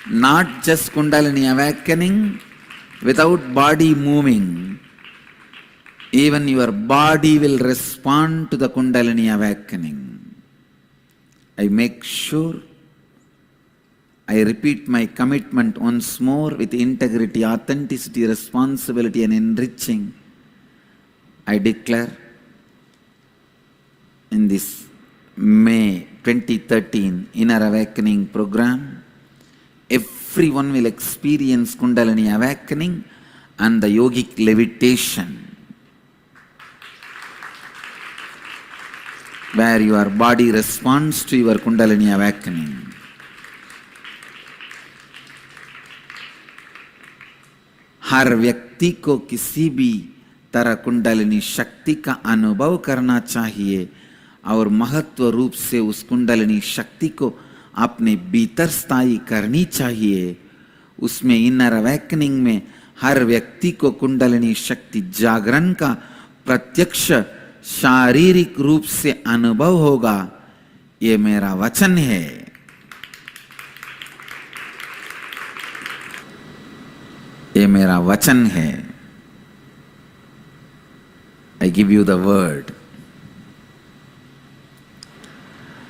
Speaker 4: not just Kundalini awakening without body moving. Even your body will respond to the Kundalini awakening. I make sure, I repeat my commitment once more with integrity, authenticity, responsibility and enriching. I declare in this May 2013 Inner Awakening program, everyone will experience Kundalini awakening and the yogic levitation, where your body responds to your Kundalini awakening. हर व्यक्ति को किसी भी तरह कुंडलिनी शक्ति का अनुभव करना चाहिए और महत्व रूप से उस कुंडलिनी शक्ति को अपने भीतर स्थायी करनी चाहिए। उसमें इनर अवेकनिंग में हर व्यक्ति को कुंडलिनी शक्ति जागरण का प्रत्यक्ष शारीरिक रूप से अनुभव होगा। ये मेरा वचन है। ये मेरा वचन है। I give you the word.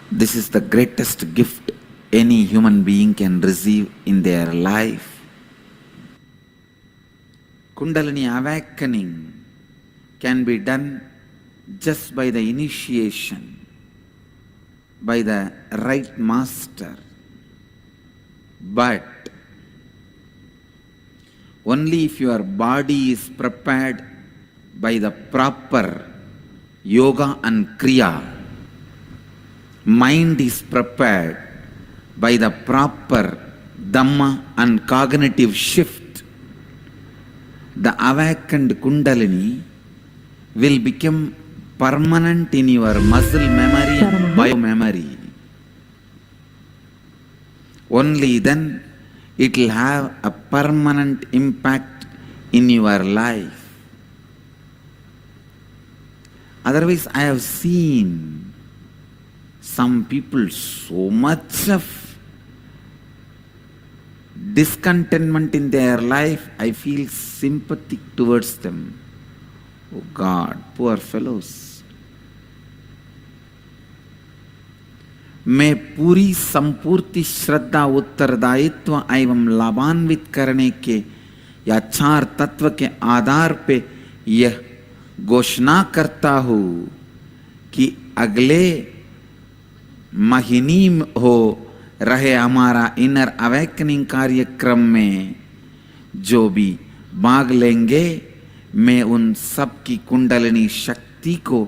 Speaker 4: This is the greatest gift any human being can receive in their life. Kundalini awakening can be done just by the initiation, by the right master. But only if your body is prepared by the proper yoga and kriya, mind is prepared by the proper Dhamma and cognitive shift, the awakened Kundalini will become permanent in your muscle memory and biomemory. Only then it will have a permanent impact in your life. Otherwise, I have seen some people so much of discontentment in their life, I feel sympathetic towards them. Oh God, poor fellows. मैं पूरी संपूर्ति श्रद्धा उत्तरदायित्व एवं लाभान्वित करने के या चार तत्व के आधार पे यह घोषणा करता हूँ कि अगले महीने हो रहे हमारा इनर अवेकनिंग कार्यक्रम में जो भी भाग लेंगे, मैं उन सब की कुंडलिनी शक्ति को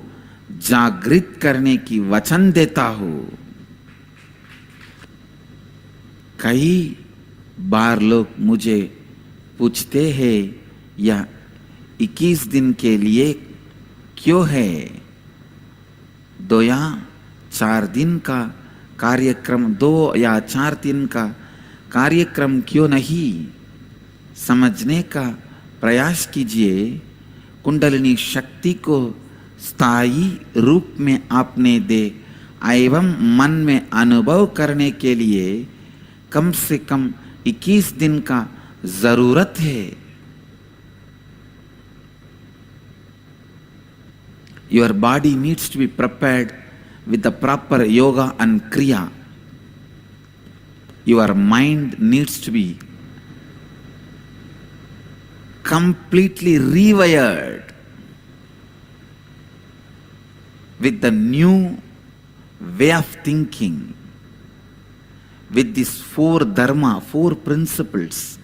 Speaker 4: जागृत करने की वचन देता हूँ। कई बार लोग मुझे पूछते हैं यह 21 दिन के लिए क्यों है, 2 या 4 दिन का कार्यक्रम, 2 या 4 दिन का कार्यक्रम क्यों नहीं? समझने का प्रयास कीजिए। कुंडलिनी शक्ति को स्थायी रूप में आपने दे एवं मन में अनुभव करने के लिए कम से कम 21 दिन का जरूरत है। Your body needs to be prepared with the proper yoga and kriya. Your mind needs to be completely rewired with the new way of thinking, with these 4 dharma, 4 principles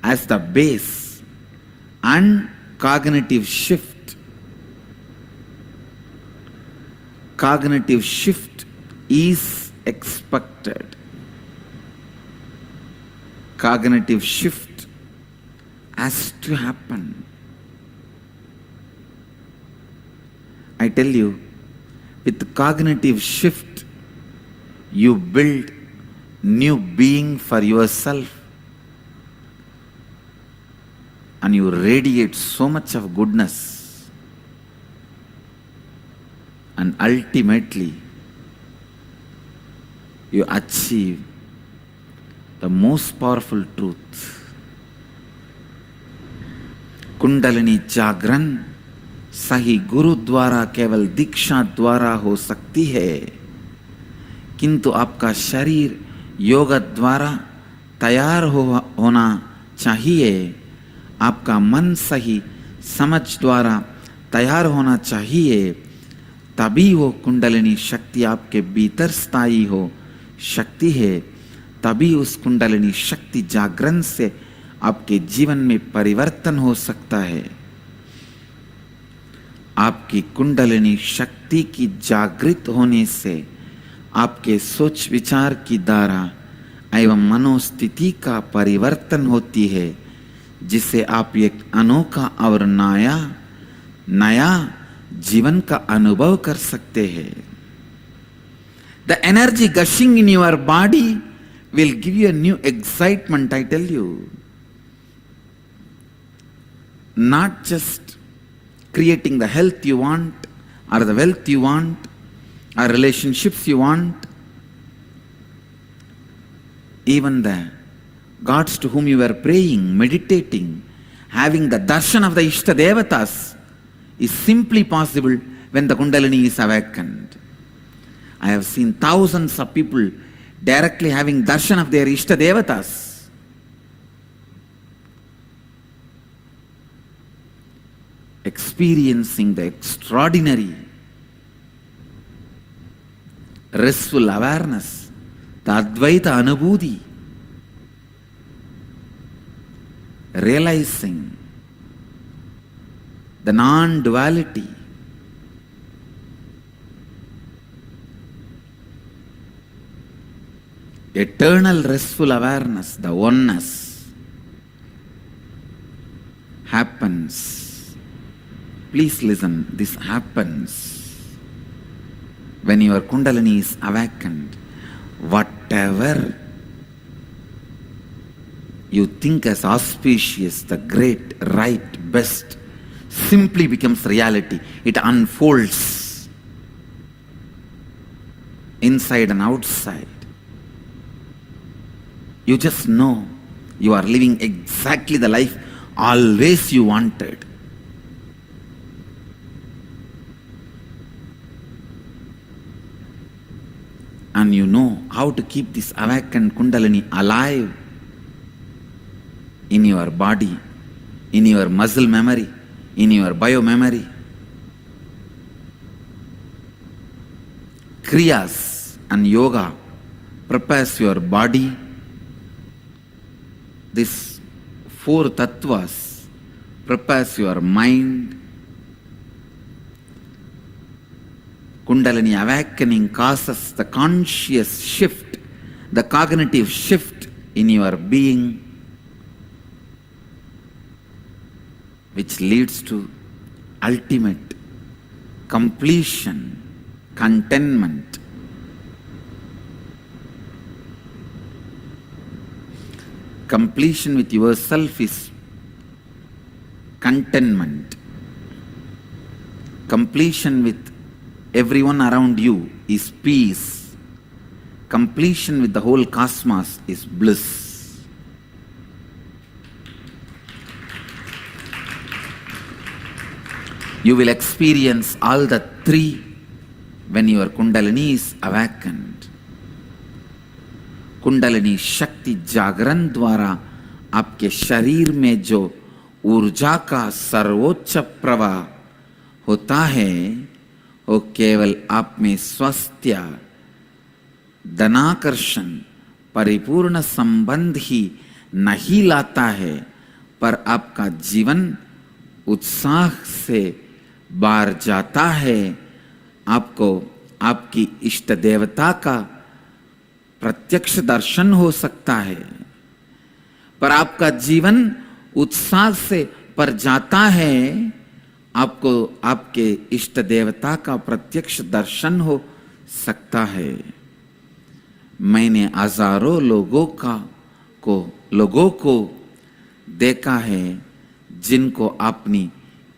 Speaker 4: as the base and cognitive shift. Cognitive shift is expected. Cognitive shift has to happen. I tell you, with cognitive shift, you build new being for yourself and you radiate so much of goodness, and ultimately you achieve the most powerful truth. Kundalini जागरण सही गुरु द्वारा केवल दीक्षा द्वारा हो सकती है, किंतु आपका शरीर योग द्वारा तैयार होना चाहिए, आपका मन सही समझ द्वारा तैयार होना चाहिए, तभी वो कुंडलिनी शक्ति आपके भीतर स्थायी हो शक्ति है, तभी उस कुंडलिनी शक्ति जागरण से आपके जीवन में परिवर्तन हो सकता है। आपकी कुंडलिनी शक्ति की जागृत होने से आपके सोच विचार की धारा एवं मनोस्थिति का परिवर्तन होती है, जिससे आप एक अनोखा और नया जीवन का अनुभव कर सकते हैं। The energy gushing in your body will give you a new excitement, I tell you. Not just creating the health you want or the wealth you want or relationships you want, even the gods to whom you are praying, meditating, having the darshan of the Ishta Devatas is simply possible when the Kundalini is awakened. I have seen thousands of people directly having darshan of their Ishta Devatas. Experiencing the extraordinary restful awareness, the Advaita Anubhuti, realizing the non-duality, eternal restful awareness, the oneness happens. Please listen, this happens when your Kundalini is awakened. Whatever you think as auspicious, the great, right, best, simply becomes reality. It unfolds inside and outside. You just know you are living exactly the life always you wanted. And you know how to keep this awakened Kundalini alive in your body, in your muscle memory, in your bio memory. Kriyas and yoga prepares your body. This 4 tattvas prepares your mind. Kundalini awakening causes the conscious shift, the cognitive shift in your being, which leads to ultimate completion, contentment. Completion with yourself is contentment. Completion with everyone around you is peace. Completion with the whole cosmos is bliss. You will experience all the 3 when your Kundalini is awakened. Kundalini शक्ति जागरण द्वारा आपके शरीर में जो ऊर्जा का सर्वोच्च प्रवाह होता है, वो केवल आप में स्वास्थ्य, धनाकर्षण, परिपूर्ण संबंध ही नहीं लाता है, पर आपका जीवन उत्साह से बार जाता है। आपको आपकी इष्ट देवता का प्रत्यक्ष दर्शन हो सकता है, पर आपका जीवन उत्साह से पर जाता है। आपको आपके इष्ट देवता का प्रत्यक्ष दर्शन हो सकता है। मैंने हजारों लोगों को देखा है जिनको अपनी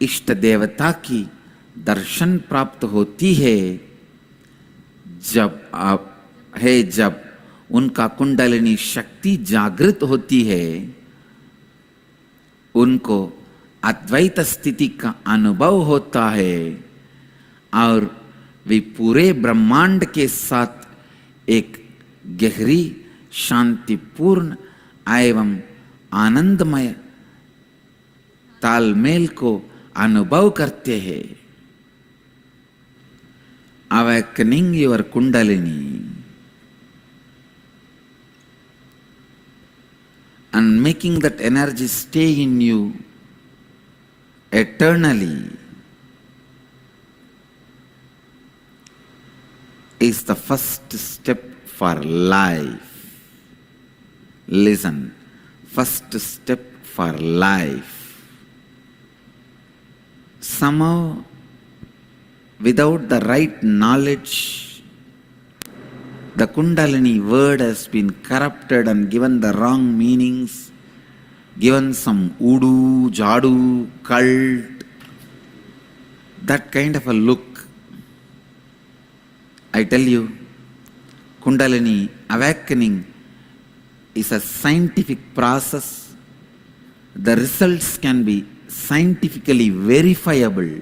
Speaker 4: इष्ट देवता की दर्शन प्राप्त होती है जब उनका कुंडलिनी शक्ति जागृत होती है। उनको अद्वैत स्थिति का अनुभव होता है और वे पूरे ब्रह्मांड के साथ एक गहरी, शांतिपूर्ण एवं आनंदमय तालमेल को अनुभव करते हैं। Awakening your Kundalini and making that energy stay in you eternally is the first step for life. Listen, first step for life. Somehow, without the right knowledge, the Kundalini word has been corrupted and given the wrong meanings, given some voodoo, jadoo, cult, that kind of a look. I tell you, Kundalini awakening is a scientific process. The results can be scientifically verifiable,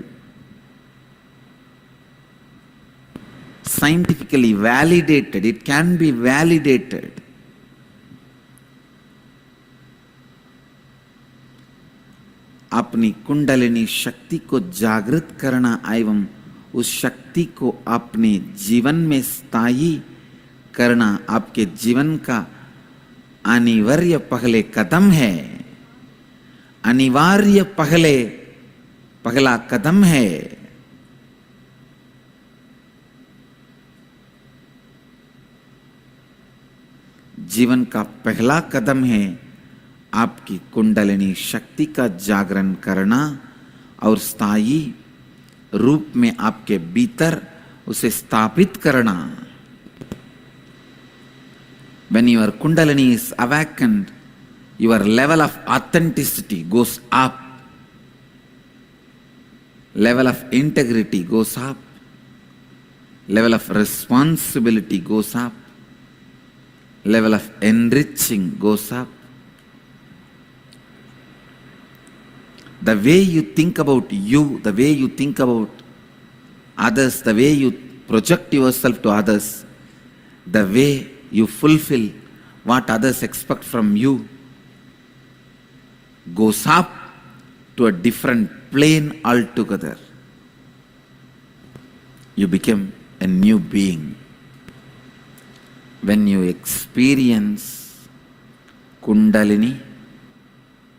Speaker 4: scientifically validated. It can be validated. अपनी कुंडलिनी शक्ति को जागृत करना एवं उस शक्ति को अपने जीवन में स्थायी करना आपके जीवन का अनिवार्य पहले कदम है। अनिवार्य पहला कदम है। जीवन का पहला कदम है आपकी कुंडलिनी शक्ति का जागरण करना और स्थायी रूप में आपके भीतर उसे स्थापित करना। When your Kundalini is awakened, your level of authenticity goes up, level of integrity goes up, level of responsibility goes up, level of enriching goes up. The way you think about you, the way you think about others, the way you project yourself to others, the way you fulfill what others expect from you goes up to a different plane altogether. You become a new being. When you experience Kundalini,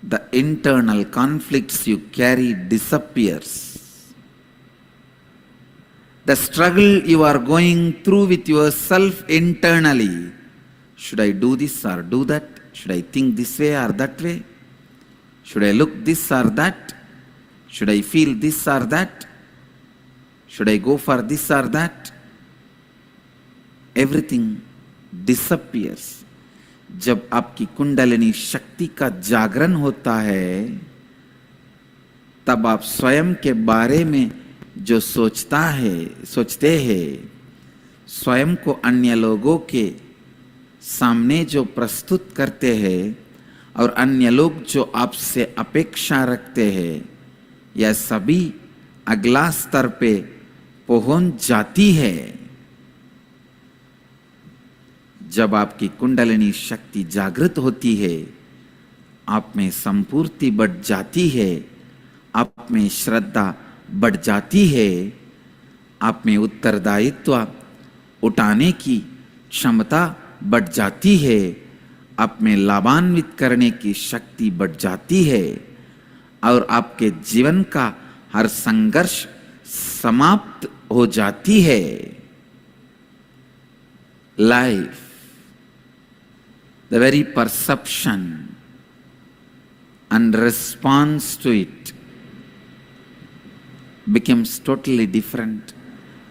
Speaker 4: the internal conflicts you carry disappears. The struggle you are going through with yourself internally, should I do this or do that? Should I think this way or that way? Should I look this or that? Should I feel this or that? Should I go for this or that? Everything disappears. जब आपकी कुंडलिनी शक्ति का जागरण होता है, तब आप स्वयं के बारे में जो सोचते हैं, स्वयं को अन्य लोगों के सामने जो प्रस्तुत करते हैं और अन्य लोग जो आपसे अपेक्षा रखते हैं, यह सभी अगला स्तर पे पहुंच जाती है। जब आपकी कुंडलिनी शक्ति जागृत होती है, आप में संपूर्ति बढ़ जाती है, आप में श्रद्धा बढ़ जाती है, आप में उत्तरदायित्व उठाने की क्षमता बढ़ जाती है, आप में लाभान्वित करने की शक्ति बढ़ जाती है और आपके जीवन का हर संघर्ष समाप्त हो जाती है। Life, the very perception and response to it becomes totally different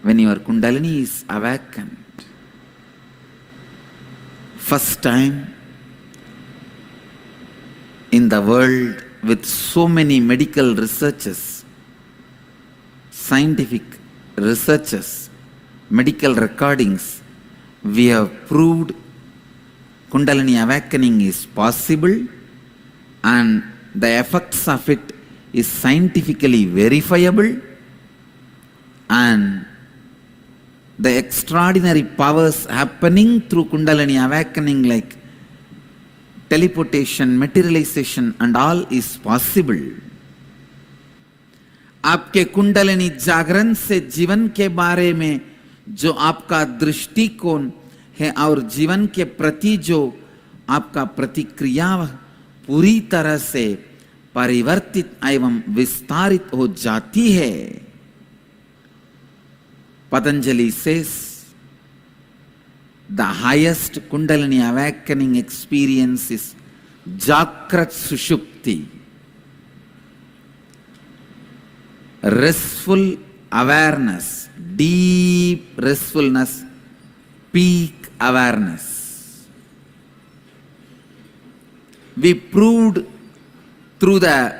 Speaker 4: when your Kundalini is awakened. First time in the world, with so many medical researches, scientific researches, medical recordings, we have proved Kundalini awakening is possible and the effects of it is scientifically verifiable, and the extraordinary powers happening through Kundalini awakening like teleportation, materialization and all is possible. आपके कुंडलिनी जागरण से जीवन के बारे में जो आपका दृष्टिकोण है और जीवन के प्रति जो आपका प्रतिक्रिया पूरी तरह से परिवर्तित एवं विस्तारित हो जाती है। Patanjali says the highest Kundalini awakening experience is Jakrat Sushupti, restful awareness, deep restfulness, peak awareness. We proved through the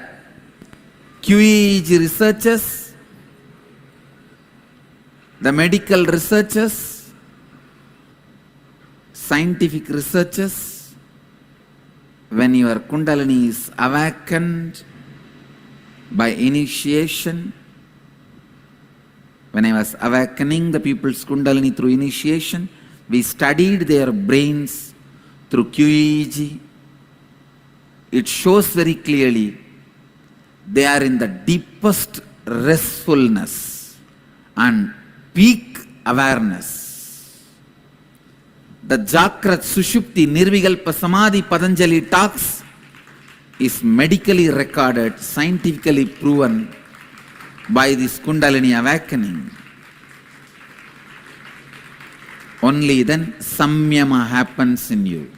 Speaker 4: QEEG researches, the medical researches, scientific researches, when your Kundalini is awakened by initiation. When I was awakening the people's Kundalini through initiation, we studied their brains through QEEG. It shows very clearly they are in the deepest restfulness and peak awareness. The Jakrat Sushupti Nirvikalpa Samadhi Patanjali talks is medically recorded, scientifically proven by this Kundalini awakening. Only then samyama happens in you.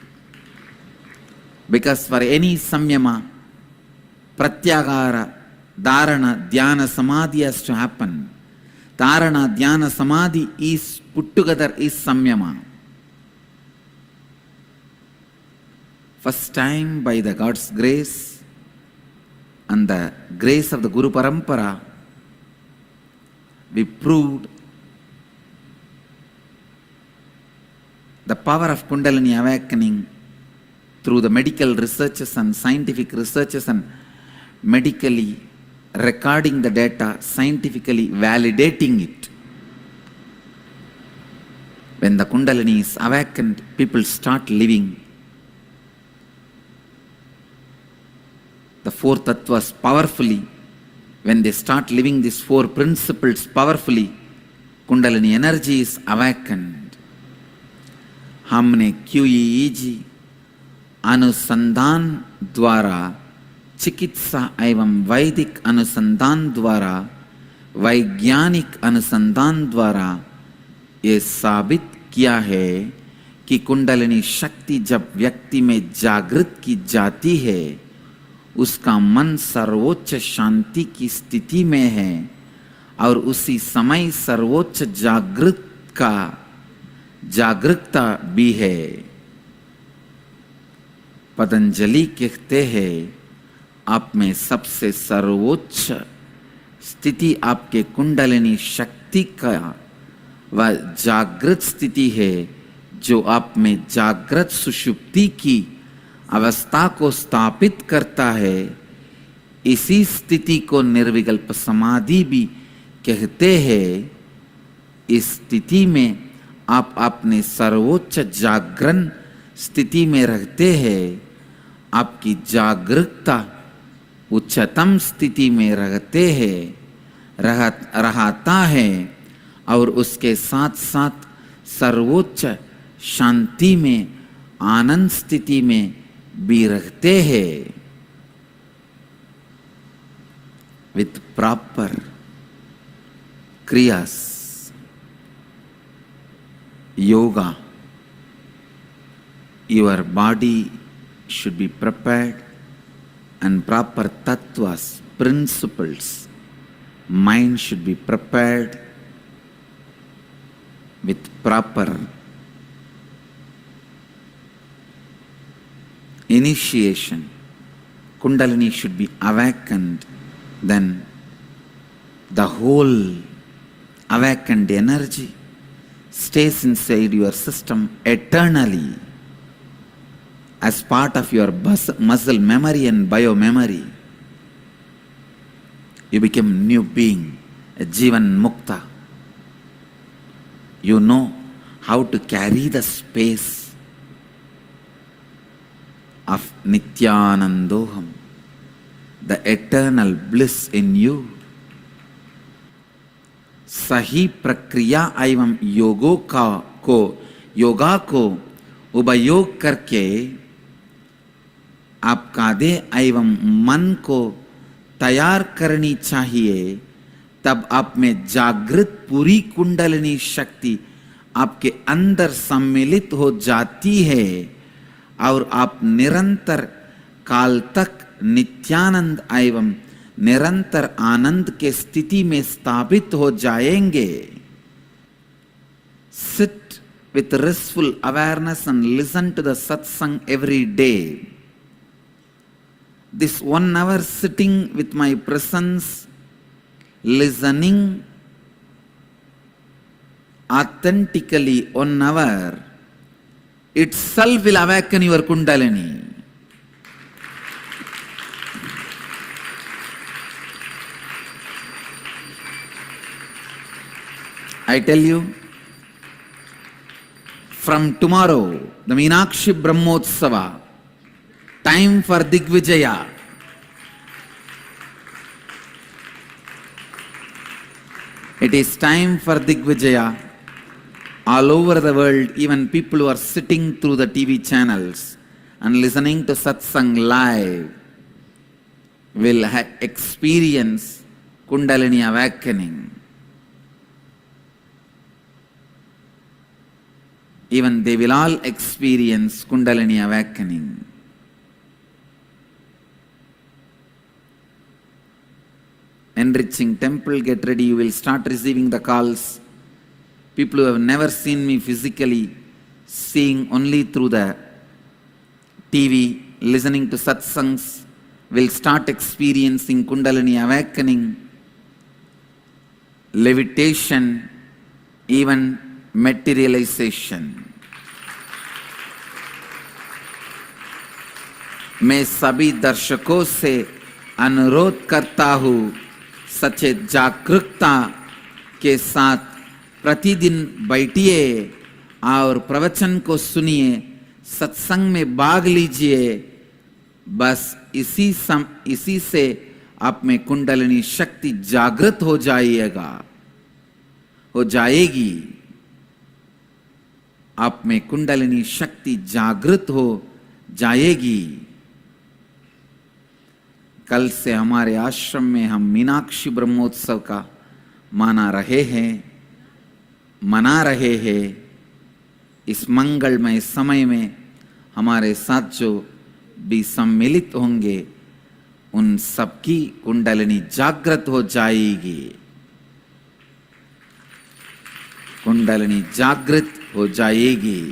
Speaker 4: Because for any samyama, pratyagara, dharana, dhyana, samadhi has to happen. Dharana, dhyana, samadhi is put together is samyama. First time by the God's grace and the grace of the Guru Parampara, we proved the power of Kundalini awakening through the medical researches and scientific researches and medically recording the data, scientifically validating it. When the Kundalini is awakened, people start living the four tattvas powerfully. When they start living these four principles powerfully, Kundalini energy is awakened. हमने QEEG अनुसंधान द्वारा, चिकित्सा एवं वैदिक अनुसंधान द्वारा, वैज्ञानिक अनुसंधान द्वारा ये साबित किया है कि कुंडलिनी शक्ति जब व्यक्ति में जागृत की जाती है, उसका मन सर्वोच्च शांति की स्थिति में है और उसी समय सर्वोच्च जागरूकता भी है। पतंजलि कहते हैं, आप में सबसे सर्वोच्च स्थिति आपके कुंडलिनी शक्ति का वह जागृत स्थिति है, जो आप में जागृत सुषुप्ति की अवस्था को स्थापित करता है। इसी स्थिति को निर्विकल्प समाधि भी कहते हैं। इस स्थिति में आप अपने सर्वोच्च जागरण स्थिति में रहते हैं। आपकी जागरूकता उच्चतम स्थिति में रहता है और उसके साथ साथ सर्वोच्च शांति में, आनंद स्थिति में भी रहते हैं। With proper kriyas, yoga, your body should be prepared, and proper tattvas, principles, mind should be prepared with proper initiation. Kundalini should be awakened, then the whole awakened energy stays inside your system eternally as part of your muscle memory and biomemory. You become new being, a Jivan Mukta. You know how to carry the space of Nithyanandoham, the eternal bliss in you. सही प्रक्रिया एवं योगा को उपयोग करके आप कादे एवं मन को तैयार करनी चाहिए। तब आप में जागृत पूरी कुंडलिनी शक्ति आपके अंदर सम्मिलित हो जाती है और आप निरंतर काल तक नित्यानंद एवं निरंतर आनंद के स्थिति में स्थापित हो जाएंगे। Sit with restful awareness and listen to the satsang every day. This 1 hour sitting with my presence, listening authentically 1 hour, itself will awaken your Kundalini. I tell you, from tomorrow, the Meenakshi Brahmotsava, time for Digvijaya. It is time for Digvijaya. All over the world, even people who are sitting through the TV channels and listening to satsang live will experience Kundalini awakening. Even they will all experience Kundalini awakening. enriching temple, get ready, you will start receiving the calls. People who have never seen me physically, seeing only through the TV, listening to satsangs, will start experiencing Kundalini awakening, levitation, even materialization. मैं सभी दर्शकों से अनुरोध करता हूँ सचेत जागरूकता के साथ प्रतिदिन बैठिए और प्रवचन को सुनिए, सत्संग में भाग लीजिए। बस इसी से आप में कुंडलिनी शक्ति जागृत हो जाएगी। आप में कुंडलिनी शक्ति जागृत हो जाएगी। कल से हमारे आश्रम में हम मीनाक्षी ब्रह्मोत्सव का मना रहे हैं। इस मंगलमय समय में हमारे साथ जो भी सम्मिलित होंगे उन सबकी कुंडलिनी जागृत हो जाएगी। कुंडलिनी जागृत हो जाएगी।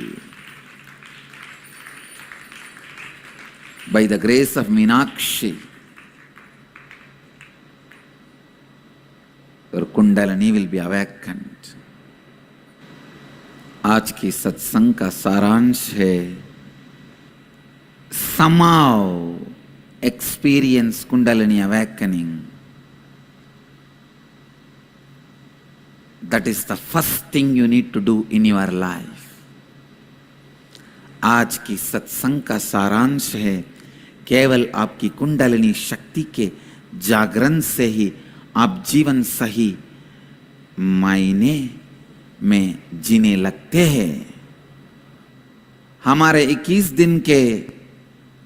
Speaker 4: By the grace of Meenakshi, your Kundalini will be awakened. आज की सत्संग का सारांश है somehow experience Kundalini awakening. That is the first thing you need to do in your life. आज की सत्संग का सारांश है केवल आपकी कुंडलिनी शक्ति के जागरण से ही आप जीवन सही मायने में जीने लगते हैं। हमारे 21 दिन के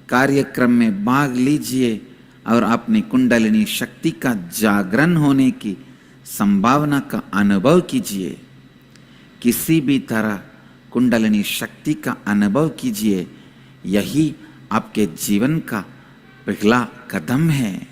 Speaker 4: कार्यक्रम में भाग लीजिए और अपनी कुंडलिनी शक्ति का जागरण होने की संभावना का अनुभव कीजिए। किसी भी तरह कुंडलिनी शक्ति का अनुभव कीजिए। यही आपके जीवन का पहला कदम है।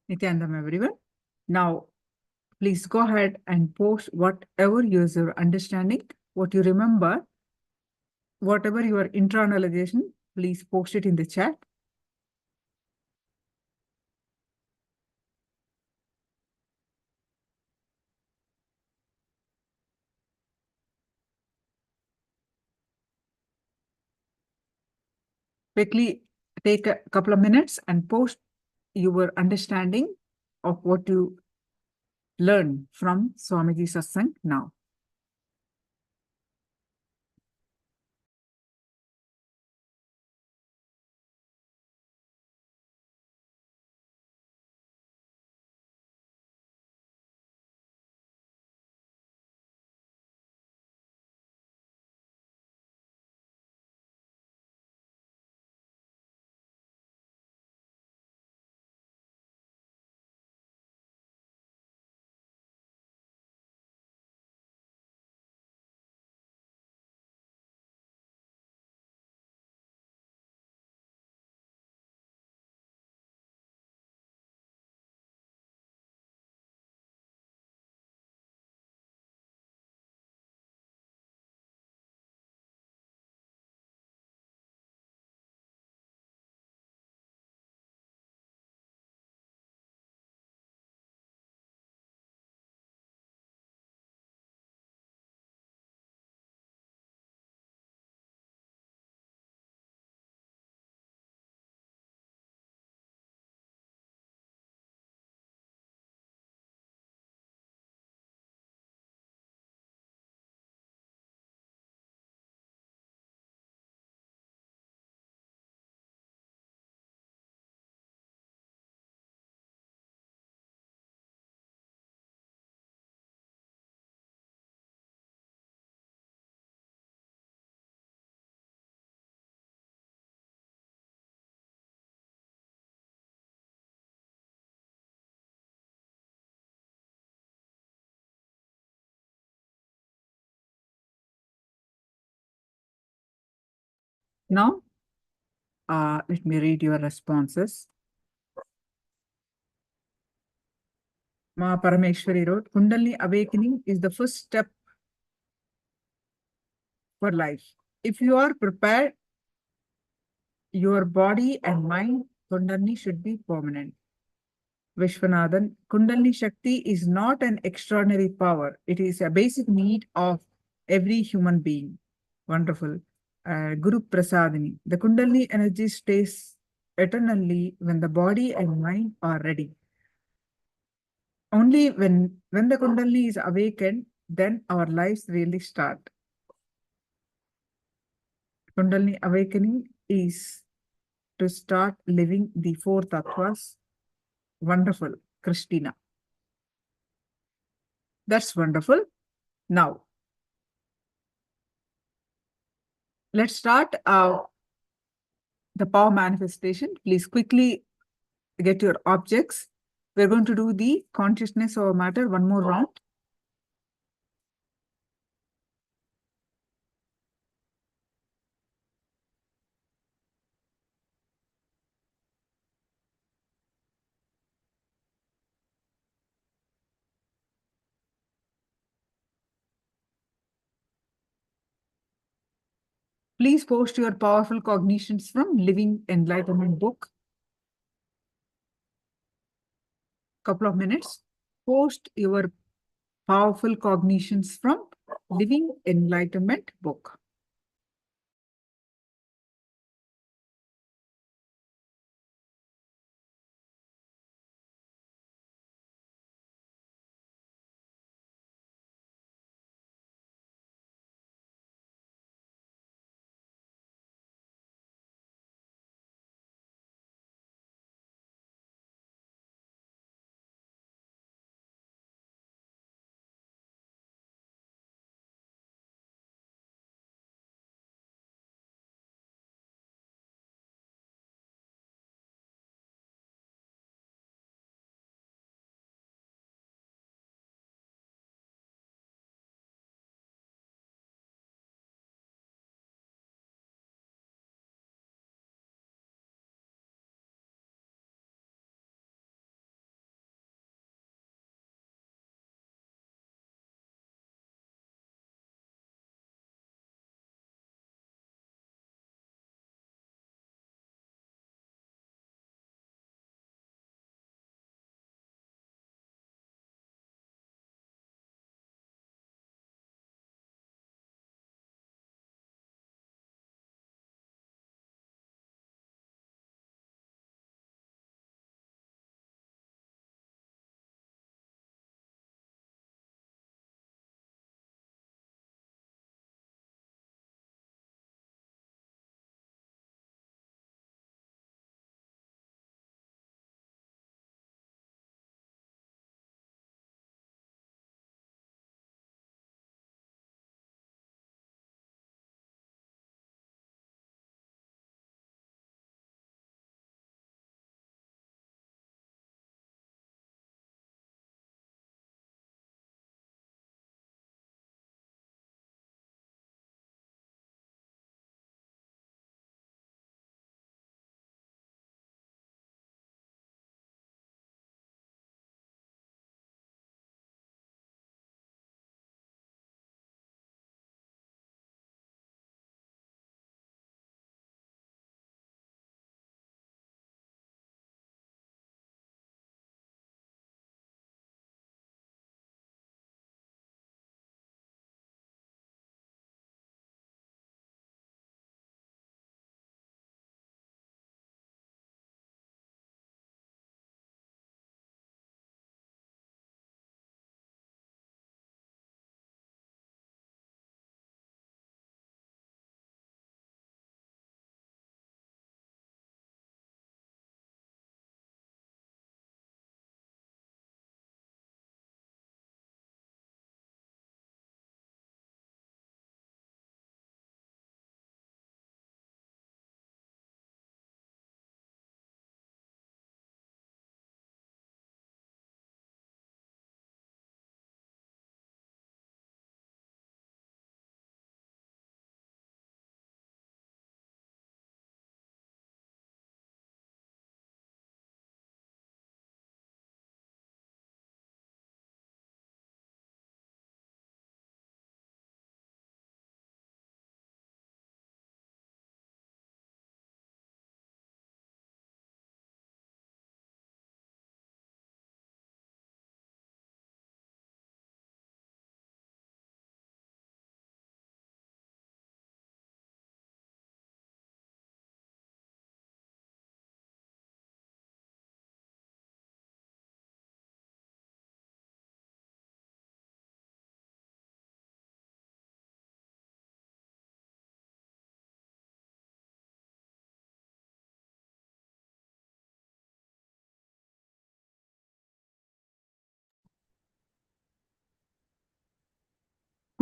Speaker 2: Nithyananda, everyone. Now, please go ahead and post whatever is your understanding, what you remember, whatever your internalization, please post it in the chat. Quickly take a couple of minutes and post your understanding of what you learned from Swamiji Satsang now. Now, let me read your responses. Ma Parameshwari wrote, Kundalini awakening is the first step for life. If you are prepared, your body and mind, Kundalini should be permanent. Vishwanathan, Kundalini Shakti is not an extraordinary power. It is a basic need of every human being. Wonderful. Guru Prasadini, the Kundalini energy stays eternally when the body and mind are ready. Only when the Kundalini is awakened, then our lives really start. Kundalini awakening is to start living the four tattvas. Wonderful, Christina. That's wonderful. Now, let's start the power manifestation. Please quickly get your objects. We're going to do the consciousness over matter one more round. Please post your powerful cognitions from Living Enlightenment book. Couple of minutes. Post your powerful cognitions from Living Enlightenment book.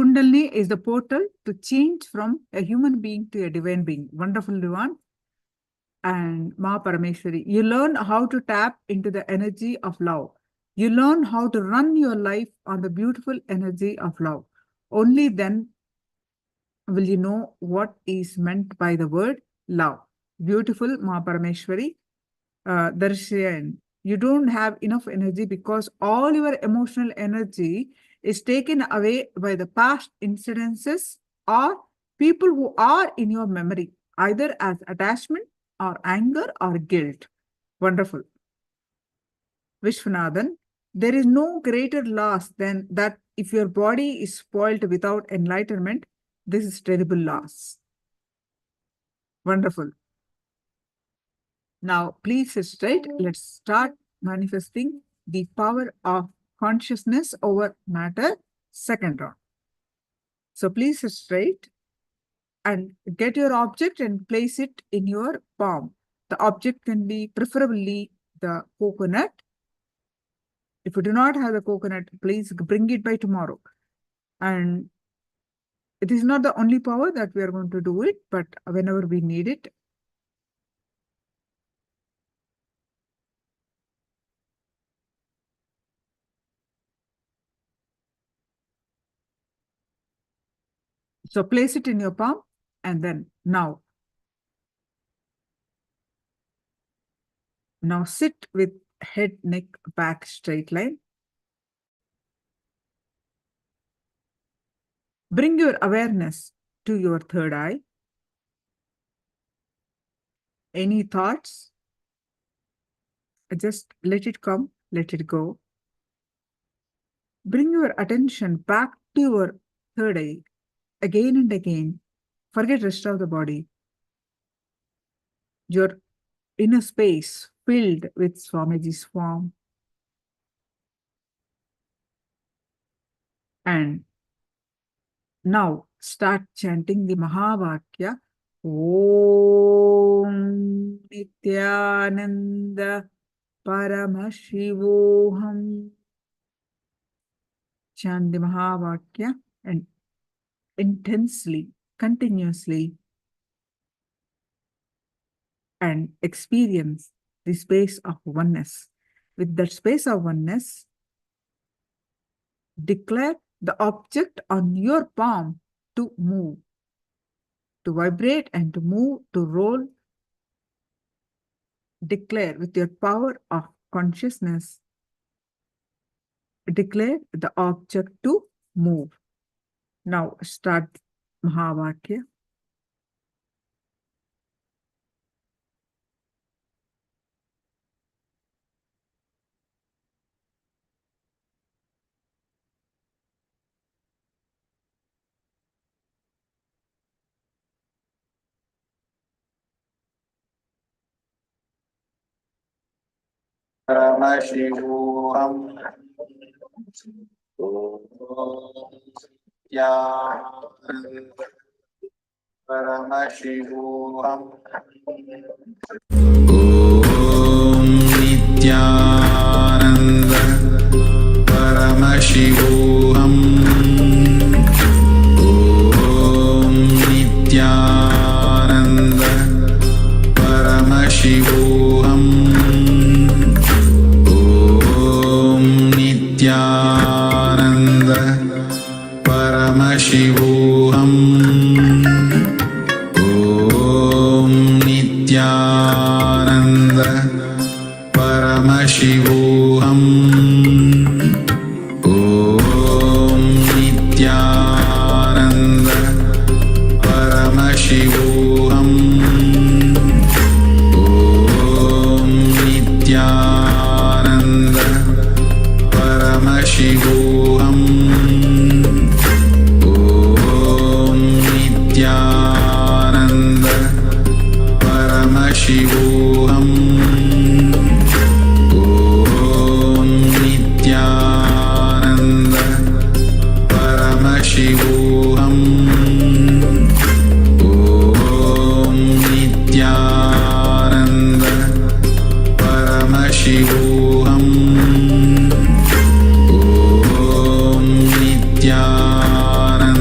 Speaker 2: Kundalini is the portal to change from a human being to a divine being. Wonderful, Divan. And Ma Parameshwari, you learn how to tap into the energy of love. You learn how to run your life on the beautiful energy of love. Only then will you know what is meant by the word love. Beautiful, Ma Parameshwari. Darshan, you don't have enough energy because all your emotional energy is taken away by the past incidences or people who are in your memory, either as attachment or anger or guilt. Wonderful. Vishwanathan, there is no greater loss than that if your body is spoiled without enlightenment. This is terrible loss. Wonderful. Now, please sit straight. Let's start manifesting the power of consciousness over matter, second round. So please sit straight and get your object and place it in your palm. The object can be preferably the coconut. If you do not have the coconut, please bring it by tomorrow. And it is not the only power that we are going to do it, but whenever we need it. So place it in your palm and then now sit with head, neck, back, straight line. Bring your awareness to your third eye. Any thoughts? Just let it come, let it go. Bring your attention back to your third eye again and again. Forget rest of the body. Your inner space filled with Swamiji's form. And now start chanting the Mahavakya. Om Nithyananda Paramashivoham. Chant the Mahavakya and intensely, continuously, and experience the space of oneness. With that space of oneness, declare the object on your palm to move, to vibrate and to move, to roll. Declare with your power of consciousness, declare the object to move. Now start Mahavakya.
Speaker 9: Paramashivoham Paramashivoham Om Nithyananda Paramashivoham Om Nithyananda Paramashivoham Om Nithyananda Paramashivoham Om Nithyananda Paramashivoham Om Nithyananda Paramashivoham Om Nithyananda Paramashivoham Om Nithyananda Paramashivoham Om Nithyananda Paramashivoham Om Nithyananda Paramashivoham Om Nithyananda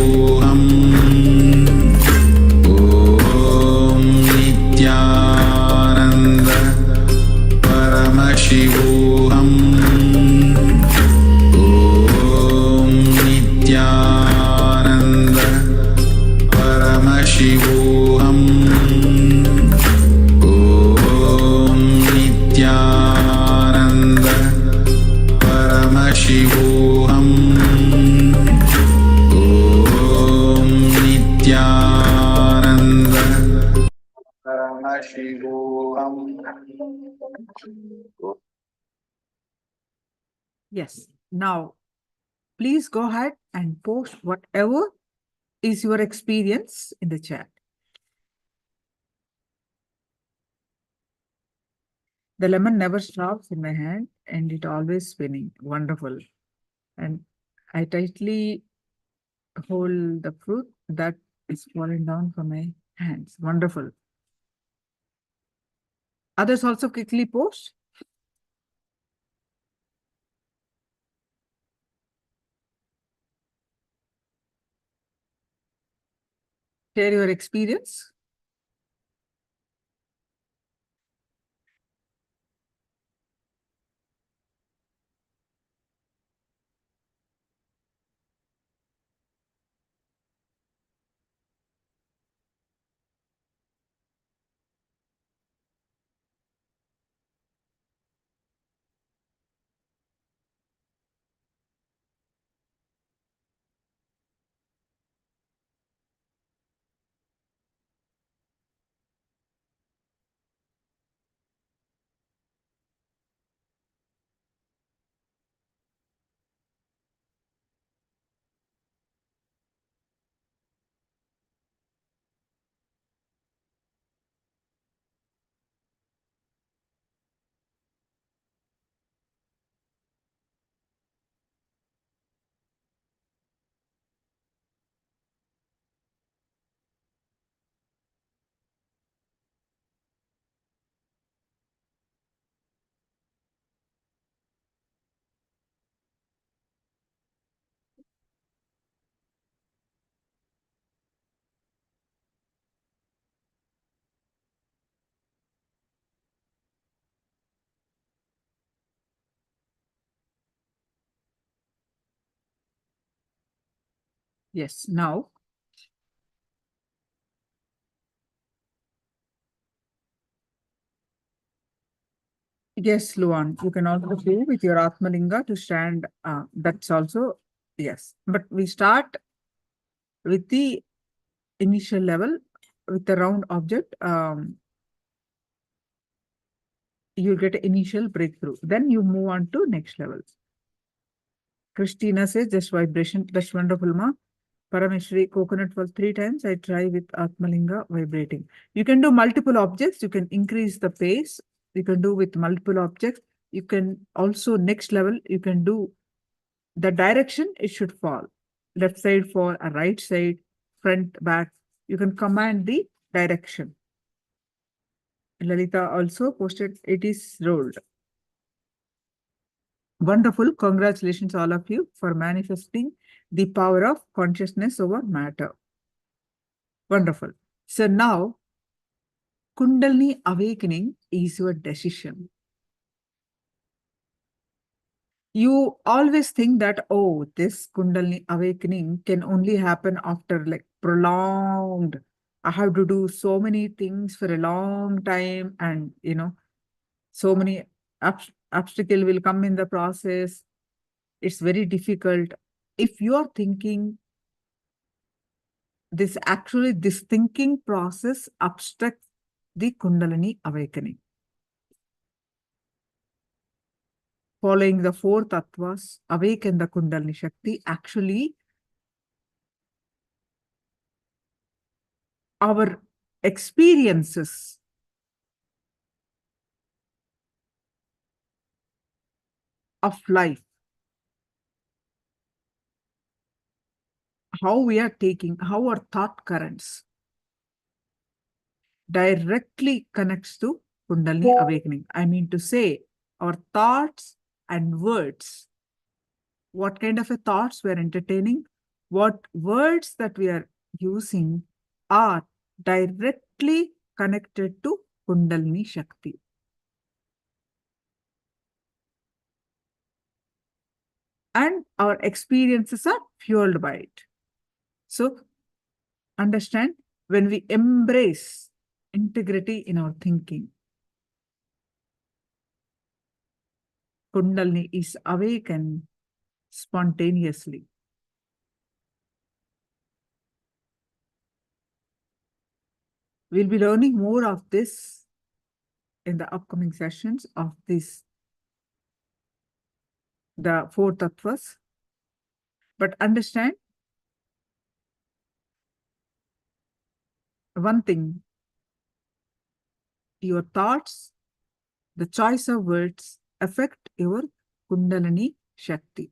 Speaker 9: Nithyananda.
Speaker 2: Yes. Now, please go ahead and post whatever is your experience in the chat. The lemon never stops in my hand and it always spinning. Wonderful. And I tightly hold the fruit that is falling down from my hands. Wonderful. Others also quickly post. Share your experience. Yes, now. Yes, Luan, you can also do with your Atmalinga to stand. That's also, yes. But we start with the initial level with the round object. You get an initial breakthrough. Then you move on to next level. Christina says, just vibration. That's wonderful, ma. Parameshwari, coconut was 3 times. I try with Atmalinga vibrating. You can do multiple objects. You can increase the pace. You can do with multiple objects. You can also, next level, you can do the direction it should fall. Left side for a right side, front, back. You can command the direction. Lalita also posted, it is rolled. Wonderful. Congratulations, all of you, for manifesting the power of consciousness over matter. Wonderful. So now, Kundalini awakening is your decision. You always think that, oh, this Kundalini awakening can only happen after like prolonged. I have to do so many things for a long time, and so many obstacles will come in the process. It's very difficult. If you are thinking this thinking process obstructs the Kundalini awakening. Following the 4 tattvas, awaken the Kundalini Shakti. Actually, our experiences of life, how we are taking, how our thought currents directly connects to Kundalini awakening. I mean to say, our thoughts and words, what kind of a thoughts we are entertaining, what words that we are using are directly connected to Kundalini Shakti. And our experiences are fueled by it. So, understand, when we embrace integrity in our thinking, Kundalini is awakened spontaneously. We'll be learning more of this in the upcoming sessions of this, the 4 tattvas. But understand one thing, your thoughts, the choice of words affect your Kundalini Shakti.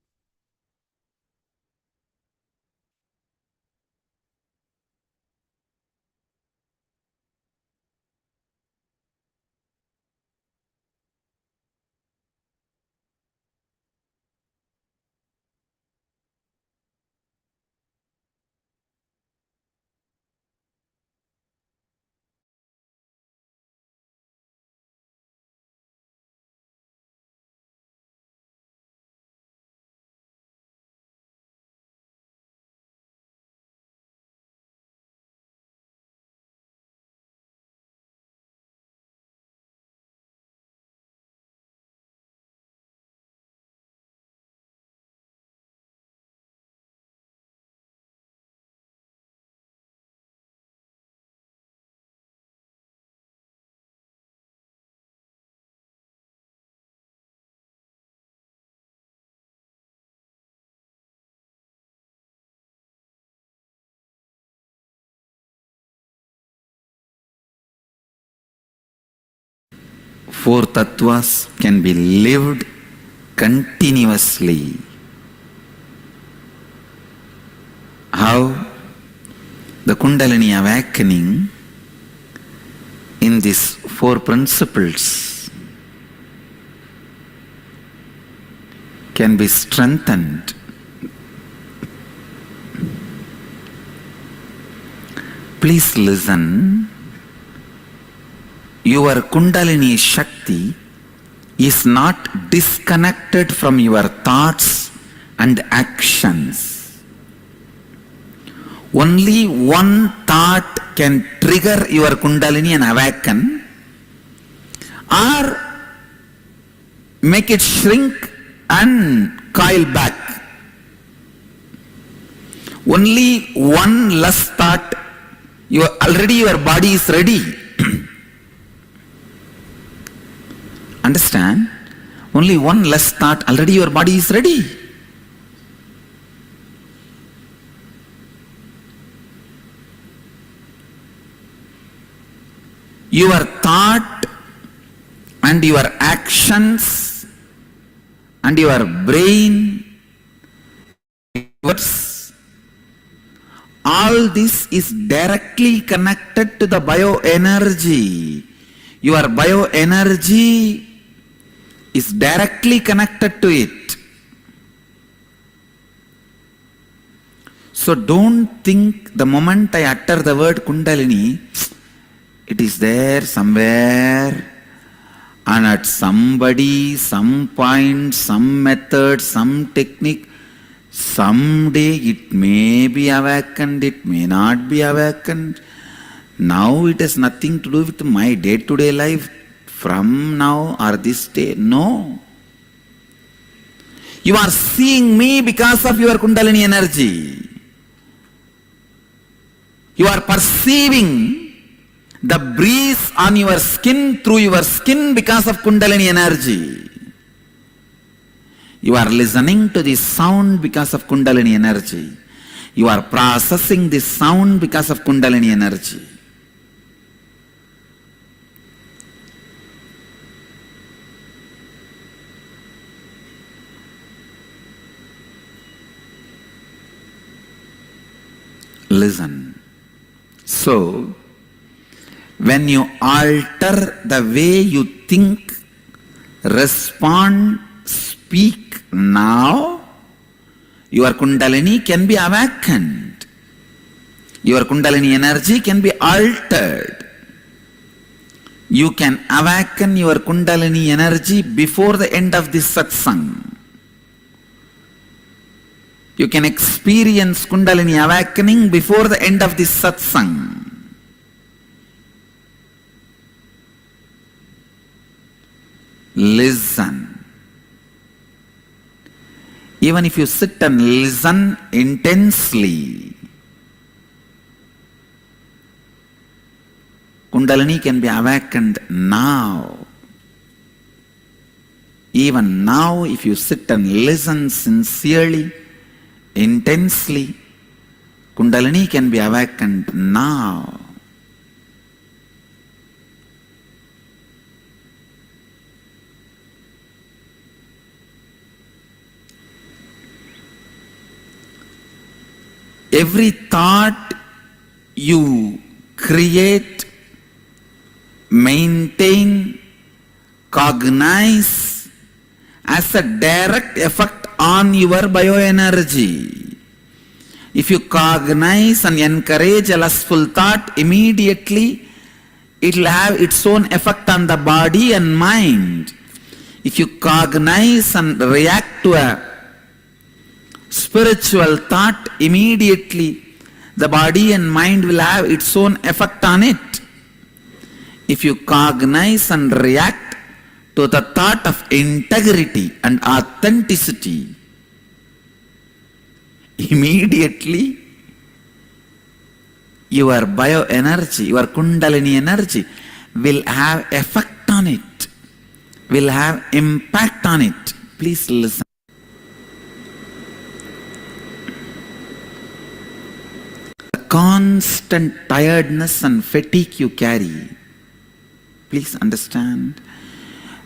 Speaker 4: Four tattvas can be lived continuously. How? The Kundalini awakening in these 4 principles can be strengthened. Please listen. Your Kundalini Shakti is not disconnected from your thoughts and actions. Only one thought can trigger your Kundalini and awaken, or make it shrink and coil back. Only one less thought, already your body is ready. Understand? Only one less thought, already your body is ready. Your thought and your actions and your brain, all this is directly connected to the bioenergy. Your bioenergy is directly connected to it. So don't think the moment I utter the word Kundalini, it is there somewhere and at somebody, some point, some method, some technique, someday it may be awakened, it may not be awakened. Now it has nothing to do with my day-to-day life from now or this day. No. You are seeing me because of your Kundalini energy. You are perceiving the breeze on your skin through your skin because of Kundalini energy. You are listening to this sound because of Kundalini energy. You are processing this sound because of Kundalini energy. Listen. So, when you alter the way you think, respond, speak now, your Kundalini can be awakened. Your Kundalini energy can be altered. You can awaken your Kundalini energy before the end of this satsang. You can experience Kundalini awakening before the end of this satsang. Listen. Even if you sit and listen intensely, Kundalini can be awakened now. Even now, if you sit and listen sincerely, intensely, Kundalini can be awakened now. Every thought you create, maintain, cognize as a direct effect on your bioenergy. If you cognize and encourage a lustful thought, immediately it will have its own effect on the body and mind. If you cognize and react to a spiritual thought, immediately the body and mind will have its own effect on it. If you cognize and react to the thought of integrity and authenticity, immediately your bioenergy, your Kundalini energy will have effect on it, will have impact on it. Please listen. The constant tiredness and fatigue you carry, please understand,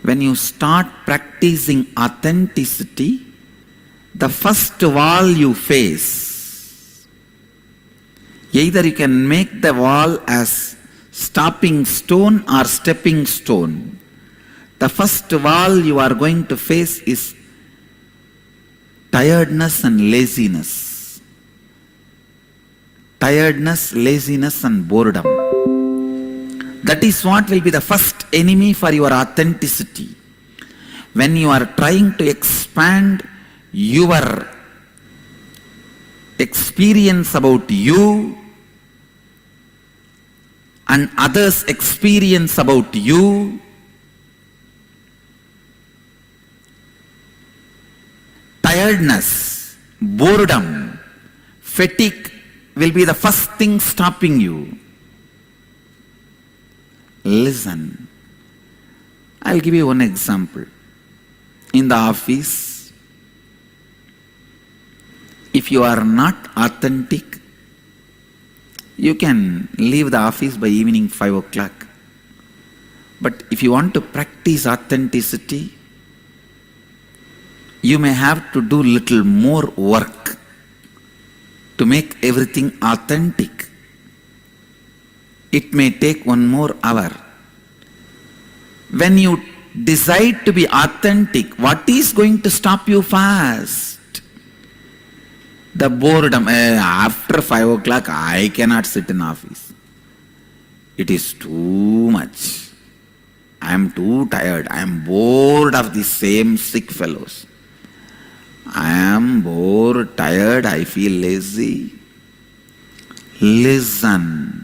Speaker 4: when you start practicing authenticity, the first wall you face, either you can make the wall as stopping stone or stepping stone. The first wall you are going to face is tiredness and laziness. Tiredness, laziness and boredom. That is what will be the first enemy for your authenticity. When you are trying to expand your experience about you and others' experience about you, tiredness, boredom, fatigue will be the first thing stopping you. Listen. I'll give you one example. In the office, if you are not authentic, you can leave the office by evening 5 o'clock. But if you want to practice authenticity, you may have to do little more work to make everything authentic. It may take 1 more hour. When you decide to be authentic, what is going to stop you fast? The boredom. After 5 o'clock, I cannot sit in office. It is too much. I am too tired. I am bored of the same sick fellows. I am bored, tired, I feel lazy. Listen.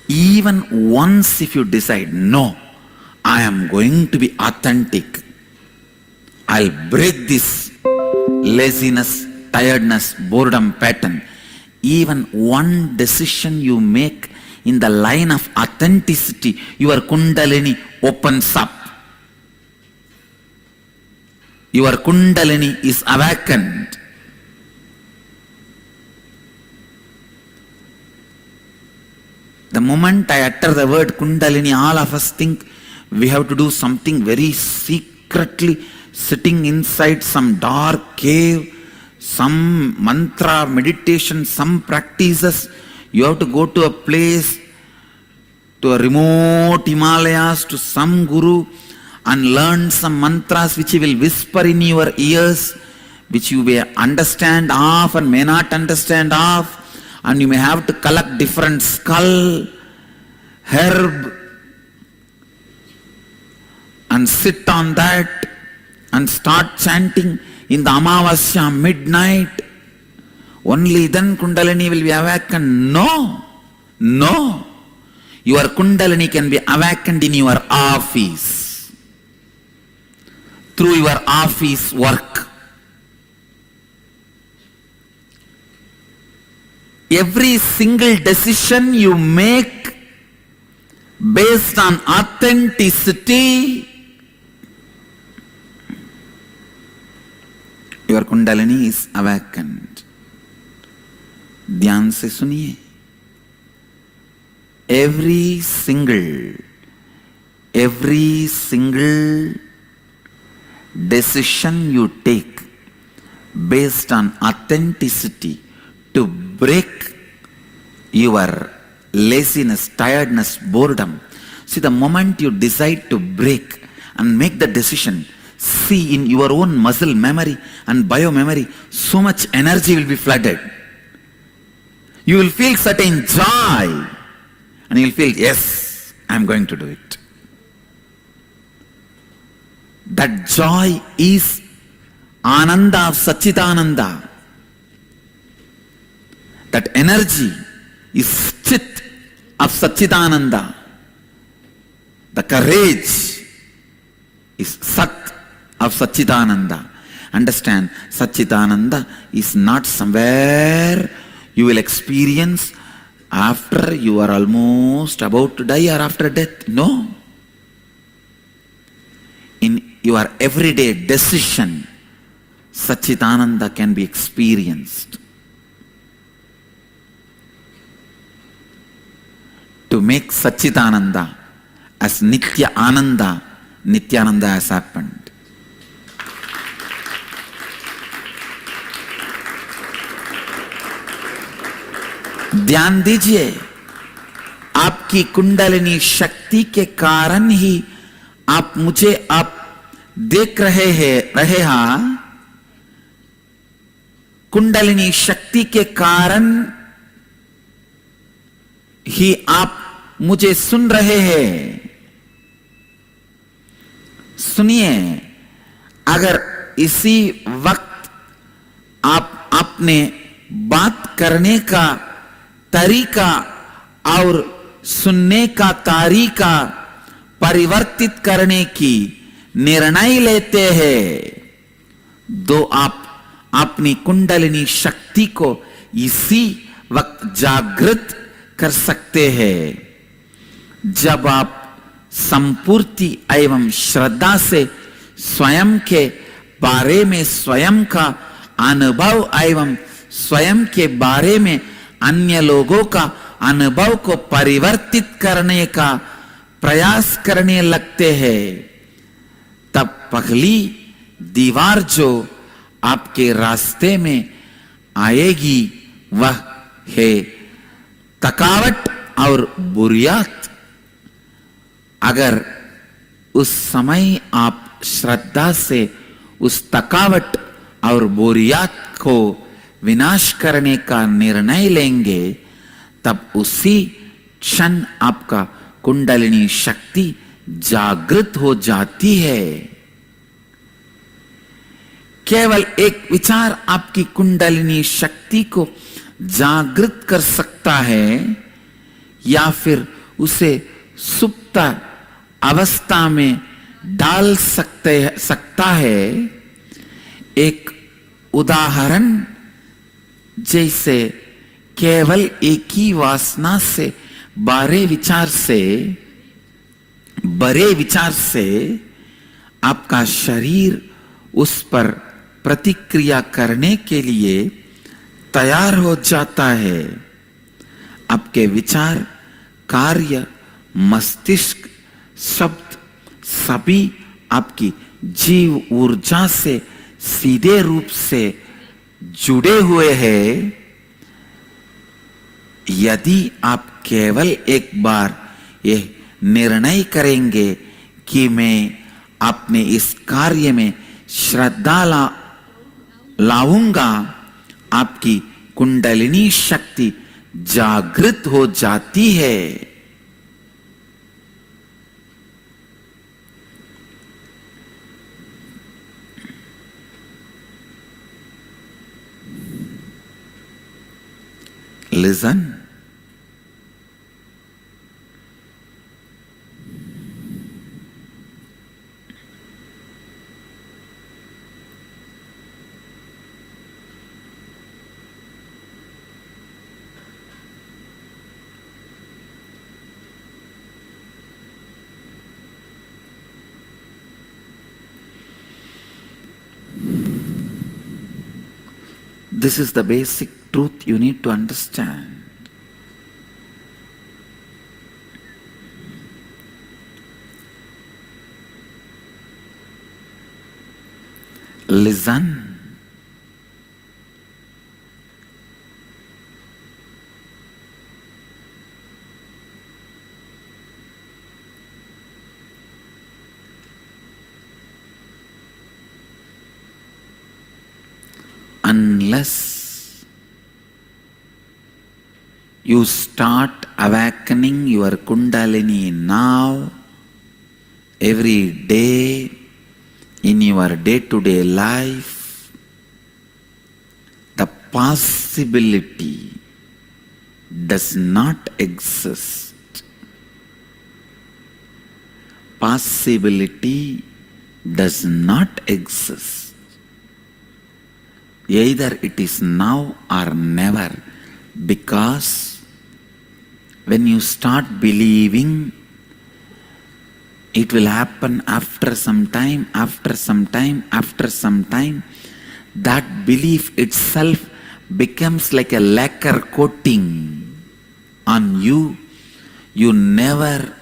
Speaker 4: Even once if you decide, no, I am going to be authentic, I'll break this laziness, tiredness, boredom pattern. Even one decision you make in the line of authenticity, your Kundalini opens up. Your Kundalini is awakened. The moment I utter the word Kundalini, all of us think we have to do something very secretly, sitting inside some dark cave, some mantra, meditation, some practices. You have to go to a place, to a remote Himalayas, to some guru, and learn some mantras which he will whisper in your ears, which you may understand of and may not understand of, and you may have to collect different skull, herb, and sit on that and start chanting in the Amavasya midnight. Only then Kundalini will be awakened. No, no. Your Kundalini can be awakened in your office, through your office work. Every single decision you make based on authenticity, your Kundalini is awakened. ध्यान से सुनिए. Every single decision you take based on authenticity to break your laziness, tiredness, boredom. See, the moment you decide to break and make the decision, see in your own muscle memory and bio memory, so much energy will be flooded. You will feel certain joy and you will feel, yes, I am going to do it. That joy is Ananda of Satchitananda. That energy is Chit of Satchitananda. The courage is Sat of Satchitananda. Understand, Satchitananda is not somewhere you will experience after you are almost about to die or after death. No. In your everyday decision, Satchitananda can be experienced. To make Satchitananda as Nitya Ananda, Nithyananda has happened. ध्यान दीजिए, आपकी कुंडलिनी शक्ति के कारण ही आप देख रहे हैं, कुंडलिनी शक्ति के कारण ही आप मुझे सुन रहे हैं. सुनिए, अगर इसी वक्त आप अपने बात करने का तरीका और सुनने का तरीका परिवर्तित करने की निर्णय लेते हैं, तो आप अपनी कुंडलिनी शक्ति को इसी वक्त जागृत कर सकते हैं. जब आप संपूर्ति एवं श्रद्धा से स्वयं के बारे में, स्वयं का अनुभव एवं स्वयं के बारे में अन्य लोगों का अनुभव को परिवर्तित करने का प्रयास करने लगते हैं, तब पहली दीवार जो आपके रास्ते में आएगी वह है थकावट और बुरियात. अगर उस समय आप श्रद्धा से उस थकावट और बोरियत को विनाश करने का निर्णय लेंगे, तब उसी क्षण आपका कुंडलिनी शक्ति जागृत हो जाती है. केवल एक विचार आपकी कुंडलिनी शक्ति को जागृत कर सकता है या फिर उसे सुप्त अवस्था में डाल सकता है. एक उदाहरण, जैसे केवल एक ही वासना से बड़े विचार से आपका शरीर उस पर प्रतिक्रिया करने के लिए तैयार हो जाता है. आपके विचार, कार्य, मस्तिष्क, शब्द सभी आपकी जीव ऊर्जा से सीधे रूप से जुड़े हुए हैं. यदि आप केवल एक बार यह निर्णय करेंगे कि मैं अपने इस कार्य में श्रद्धा लाऊंगा, आपकी कुंडलिनी शक्ति जागृत हो जाती है. Listen. This is the basic truth you need to understand. Listen. Unless you start awakening your Kundalini now, every day, in your day-to-day life, the possibility does not exist. Possibility does not exist. Either it is now or never, because when you start believing, it will happen after some time, after some time, after some time. That belief itself becomes like a lacquer coating on you. You never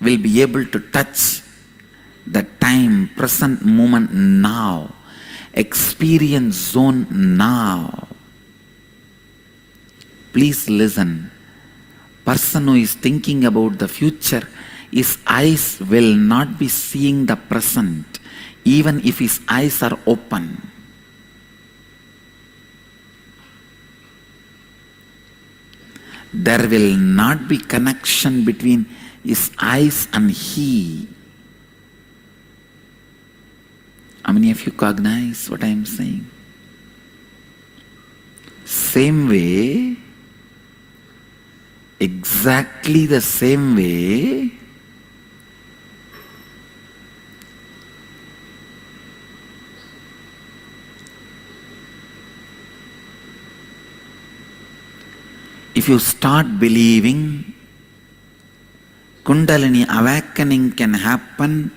Speaker 4: will be able to touch the time, present moment now, experience zone now. Please listen. Person who is thinking about the future, his eyes will not be seeing the present, even if his eyes are open. There will not be connection between his eyes and he. How many of you cognize what I am saying? Same way, exactly the same way, if you start believing Kundalini awakening can happen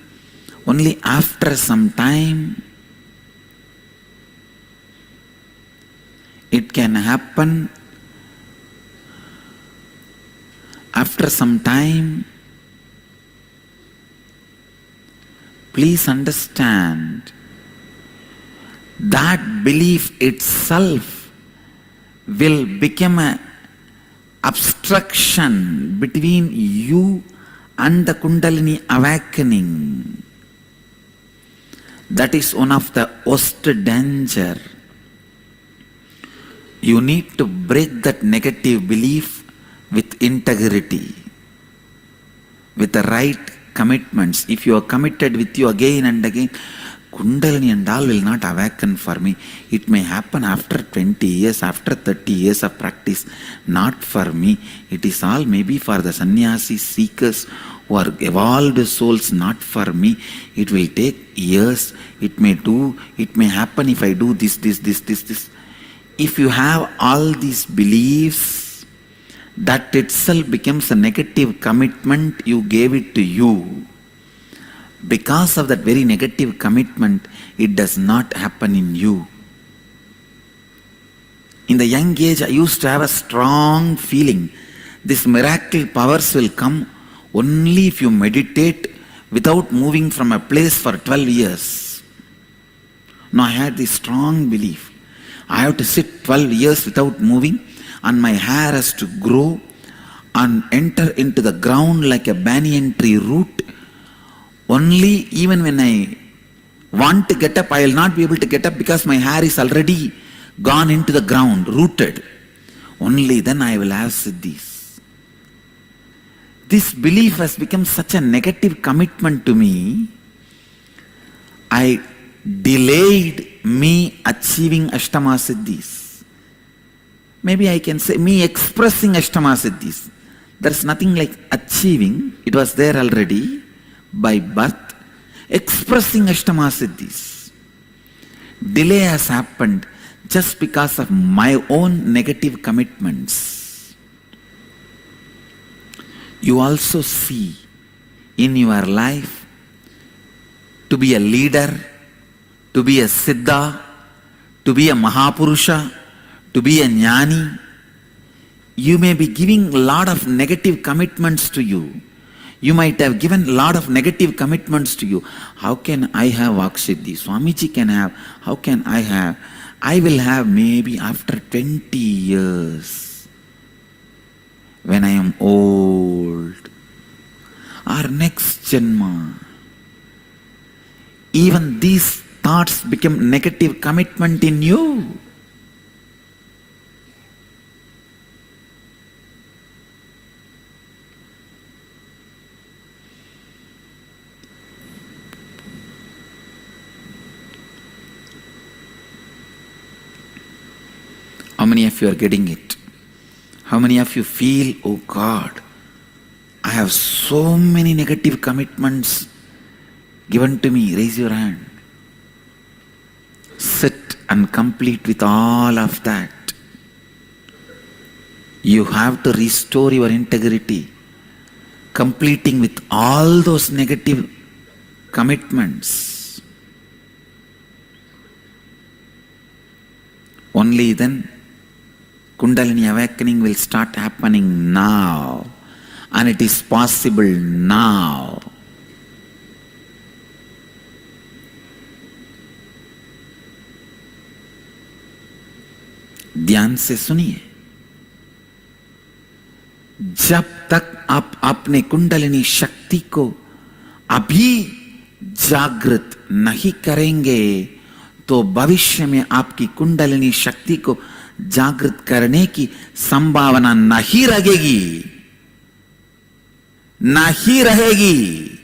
Speaker 4: only after some time, it can happen after some time, please understand that belief itself will become an obstruction between you and the Kundalini awakening. That is one of the worst danger. You need to break that negative belief with integrity, with the right commitments. If you are committed with you again and again, Kundalini and all will not awaken for me. It may happen after 20 years, after 30 years of practice. Not for me. It is all maybe for the sannyasis, seekers who are evolved souls, not for me. It will take years. It may happen if I do this. If you have all these beliefs, that itself becomes a negative commitment you gave it to you. Because of that very negative commitment, it does not happen in you. In the young age, I used to have a strong feeling, these miracle powers will come only if you meditate without moving from a place for 12 years. Now I had this strong belief. I have to sit 12 years without moving, and my hair has to grow and enter into the ground like a banyan tree root. Only even when I want to get up, I will not be able to get up because my hair is already gone into the ground, rooted. Only then I will have siddhis. This belief has become such a negative commitment to me. I delayed me achieving Ashtama Siddhis. Maybe I can say me expressing Ashtama Siddhis. There's nothing like achieving. It was there already by birth. Expressing Ashtama Siddhis. Delay has happened just because of my own negative commitments. You also see in your life to be a leader, to be a Siddha, to be a Mahapurusha, To be a jnani, you may be giving a lot of negative commitments to you. You might have given a lot of negative commitments to you. How can I have Vaksiddhi? Swamiji can have. How can I have? I will have maybe after 20 years when I am old. Or next Janma. Even these thoughts become negative commitment in you. How many of you are getting it? How many of you feel, oh God, I have so many negative commitments given to me? Raise your hand. Sit and complete with all of that. You have to restore your integrity, completing with all those negative commitments. Only then Kundalini awakening will start happening now, and it is possible now. ध्यान से सुनिए, जब तक आप अपने कुंडलिनी शक्ति को अभी जागृत नहीं करेंगे तो भविष्य में आपकी कुंडलिनी शक्ति को जागृत करने की संभावना नहीं रहेगी, नहीं रहेगी।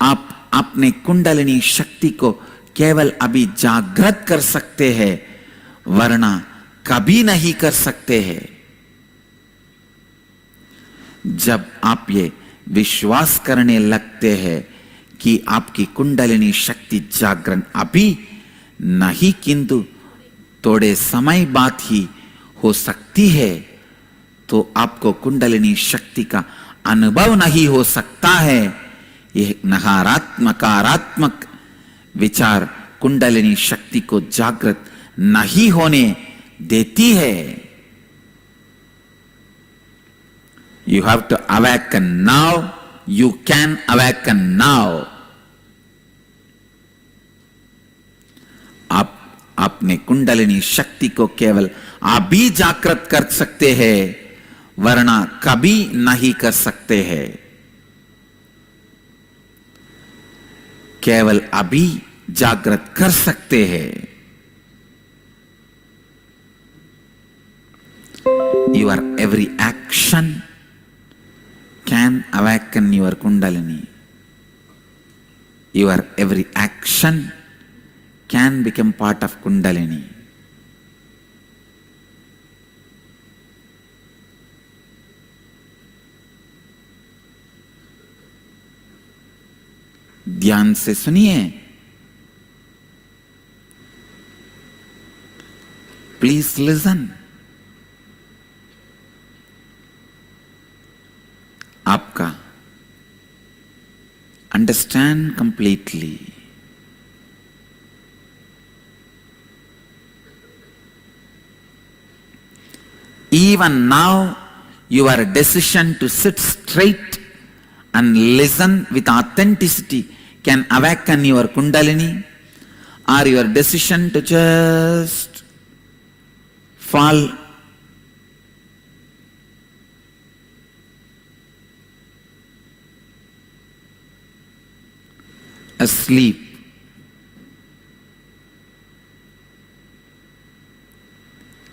Speaker 4: आप अपने कुंडलिनी शक्ति को केवल अभी जागृत कर सकते हैं, वरना कभी नहीं कर सकते हैं। जब आप ये विश्वास करने लगते हैं कि आपकी कुंडलिनी शक्ति जागरण अभी नहीं किंतु थोड़े समय बाद ही हो सकती है, तो आपको कुंडलिनी शक्ति का अनुभव नहीं हो सकता है। यह नकारात्मक विचार कुंडलिनी शक्ति को जागृत नहीं होने देती है। You have to awaken now. You can awaken now. आप अपने कुंडलिनी शक्ति को केवल अभी जागृत कर सकते हैं, वरना कभी नहीं कर सकते हैं। केवल अभी जागृत कर सकते हैं। Your every action can awaken your Kundalini. Your every action can become part of Kundalini. ध्यान से सुनिए। Please listen. आपका understand completely. Even now, your decision to sit straight and listen with authenticity can awaken your Kundalini, or your decision to just fall asleep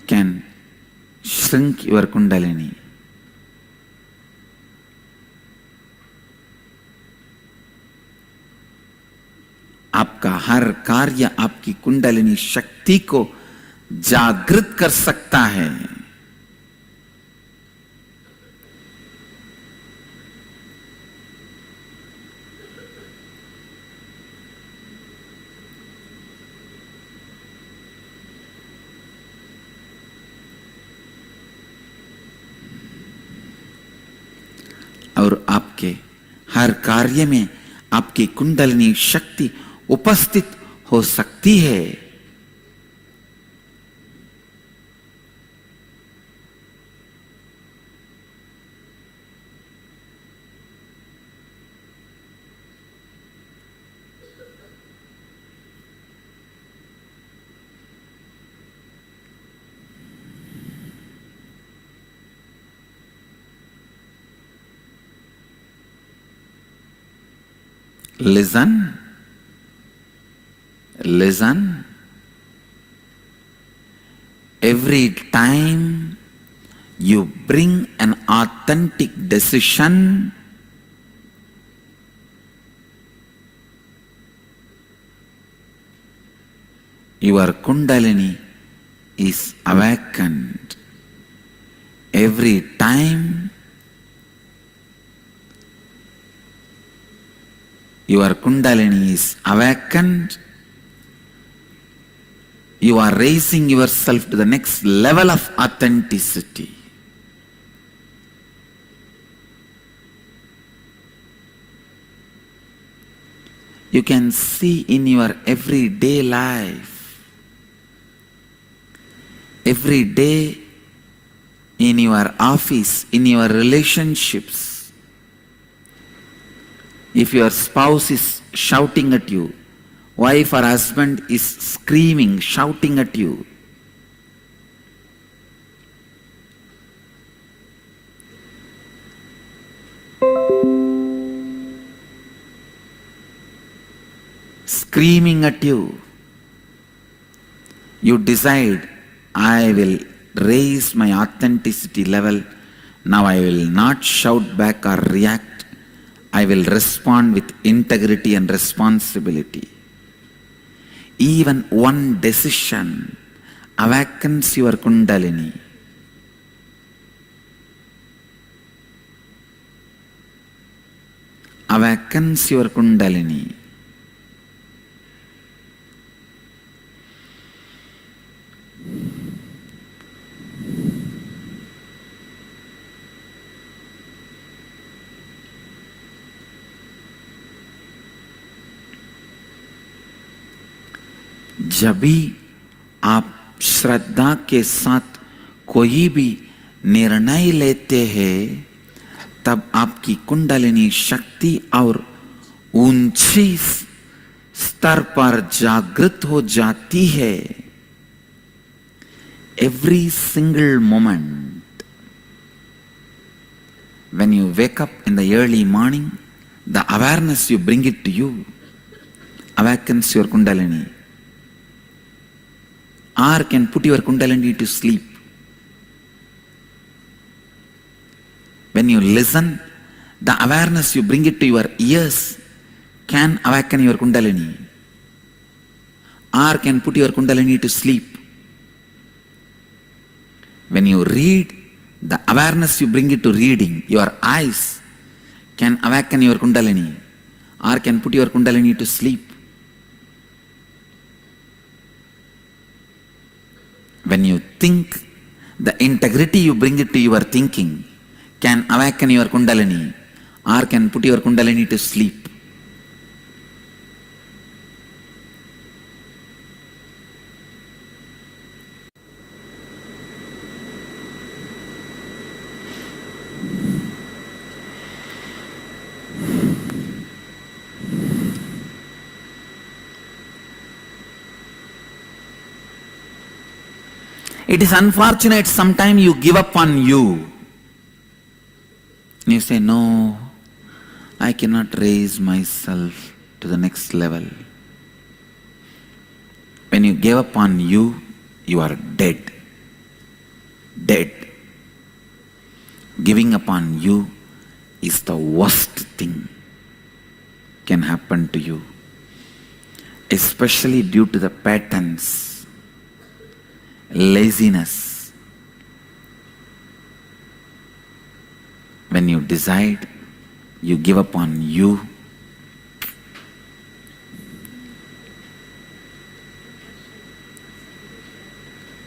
Speaker 4: can shrink your Kundalini. आपका हर कार्य आपकी कुंडलिनी शक्ति को जागृत कर सकता है। और आपके हर कार्य में आपकी कुंडलिनी शक्ति उपस्थित हो सकती है। Listen. Listen. Every time you bring an authentic decision, your Kundalini is awakened. Every time your Kundalini is awakened, you are raising yourself to the next level of authenticity. You can see in your everyday life, every day in your office, in your relationships, if your spouse is shouting at you, wife or husband is screaming, shouting at you, screaming at you, you decide, I will raise my authenticity level. Now I will not shout back or react. I will respond with integrity and responsibility. Even one decision awakens your Kundalini. Awakens your Kundalini. जब भी आप श्रद्धा के साथ कोई भी निर्णय लेते हैं, तब आपकी कुंडलिनी शक्ति और ऊंची स्तर पर जागृत हो जाती है. Every single moment, when you wake up in the early morning, the awareness you bring it to you awakens your Kundalini. Or can put your Kundalini to sleep. When you listen, the awareness you bring it to your ears can awaken your Kundalini. Or can put your Kundalini to sleep. When you read, the awareness you bring it to reading, your eyes can awaken your Kundalini. Or can put your Kundalini to sleep. When you think, the integrity you bring it to your thinking can awaken your Kundalini or can put your Kundalini to sleep. It is unfortunate sometimes you give up on you. You say, no, I cannot raise myself to the next level. When you give up on you, you are dead. Dead. Giving up on you is the worst thing can happen to you. Especially due to the patterns. Laziness. When you decide, you give up on you,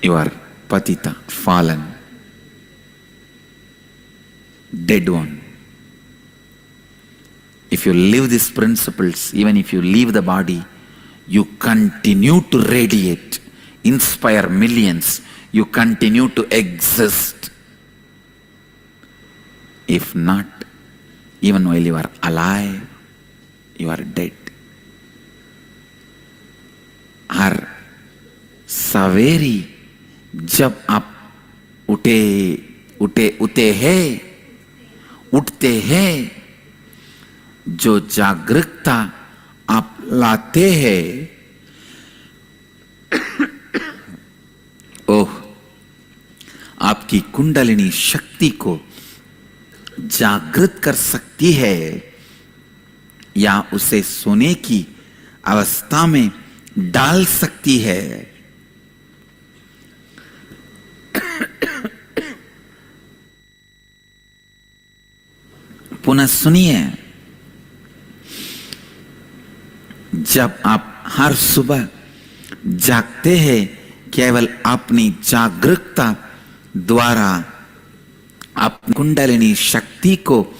Speaker 4: you are patita, fallen, dead one. If you live these principles, even if you leave the body, you continue to radiate, inspire millions, you continue to exist. If not, even while you are alive, you are dead. हर सवेरी जब आप उठते हैं, जो जागरूकता लाते हैं, ओह, आपकी कुंडलिनी शक्ति को जागृत कर सकती है या उसे सोने की अवस्था में डाल सकती है। पुनः सुनिए, जब आप हर सुबह जागते हैं, केवल अपनी जागरूकता द्वारा आप कुंडलिनी शक्ति को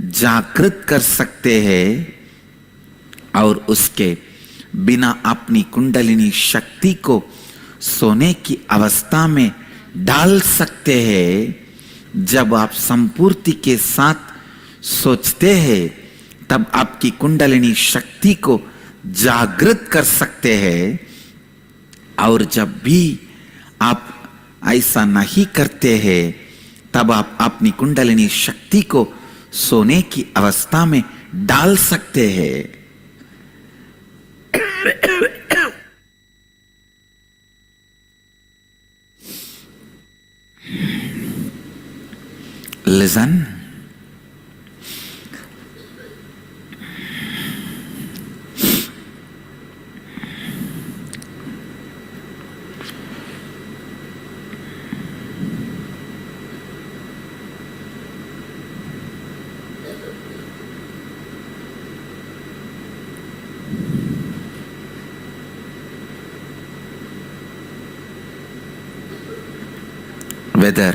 Speaker 4: जागृत कर सकते हैं और उसके बिना अपनी कुंडलिनी शक्ति को सोने की अवस्था में डाल सकते हैं। जब आप संपूर्ति के साथ सोचते हैं, तब आपकी कुंडलिनी शक्ति को जागृत कर सकते हैं। और जब भी आप ऐसा नहीं करते हैं, तब आप अपनी कुंडलिनी शक्ति को सोने की अवस्था में डाल सकते हैं। Listen. Whether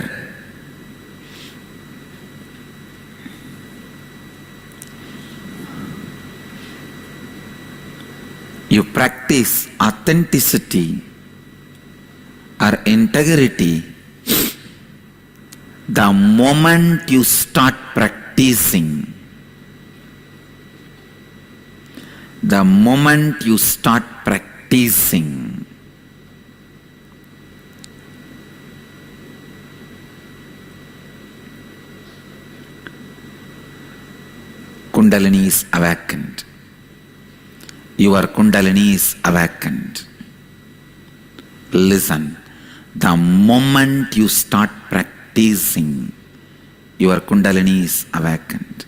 Speaker 4: you practice authenticity or integrity, the moment you start practicing, Kundalini is awakened. Your Kundalini is awakened. Listen, the moment you start practicing, your Kundalini is awakened.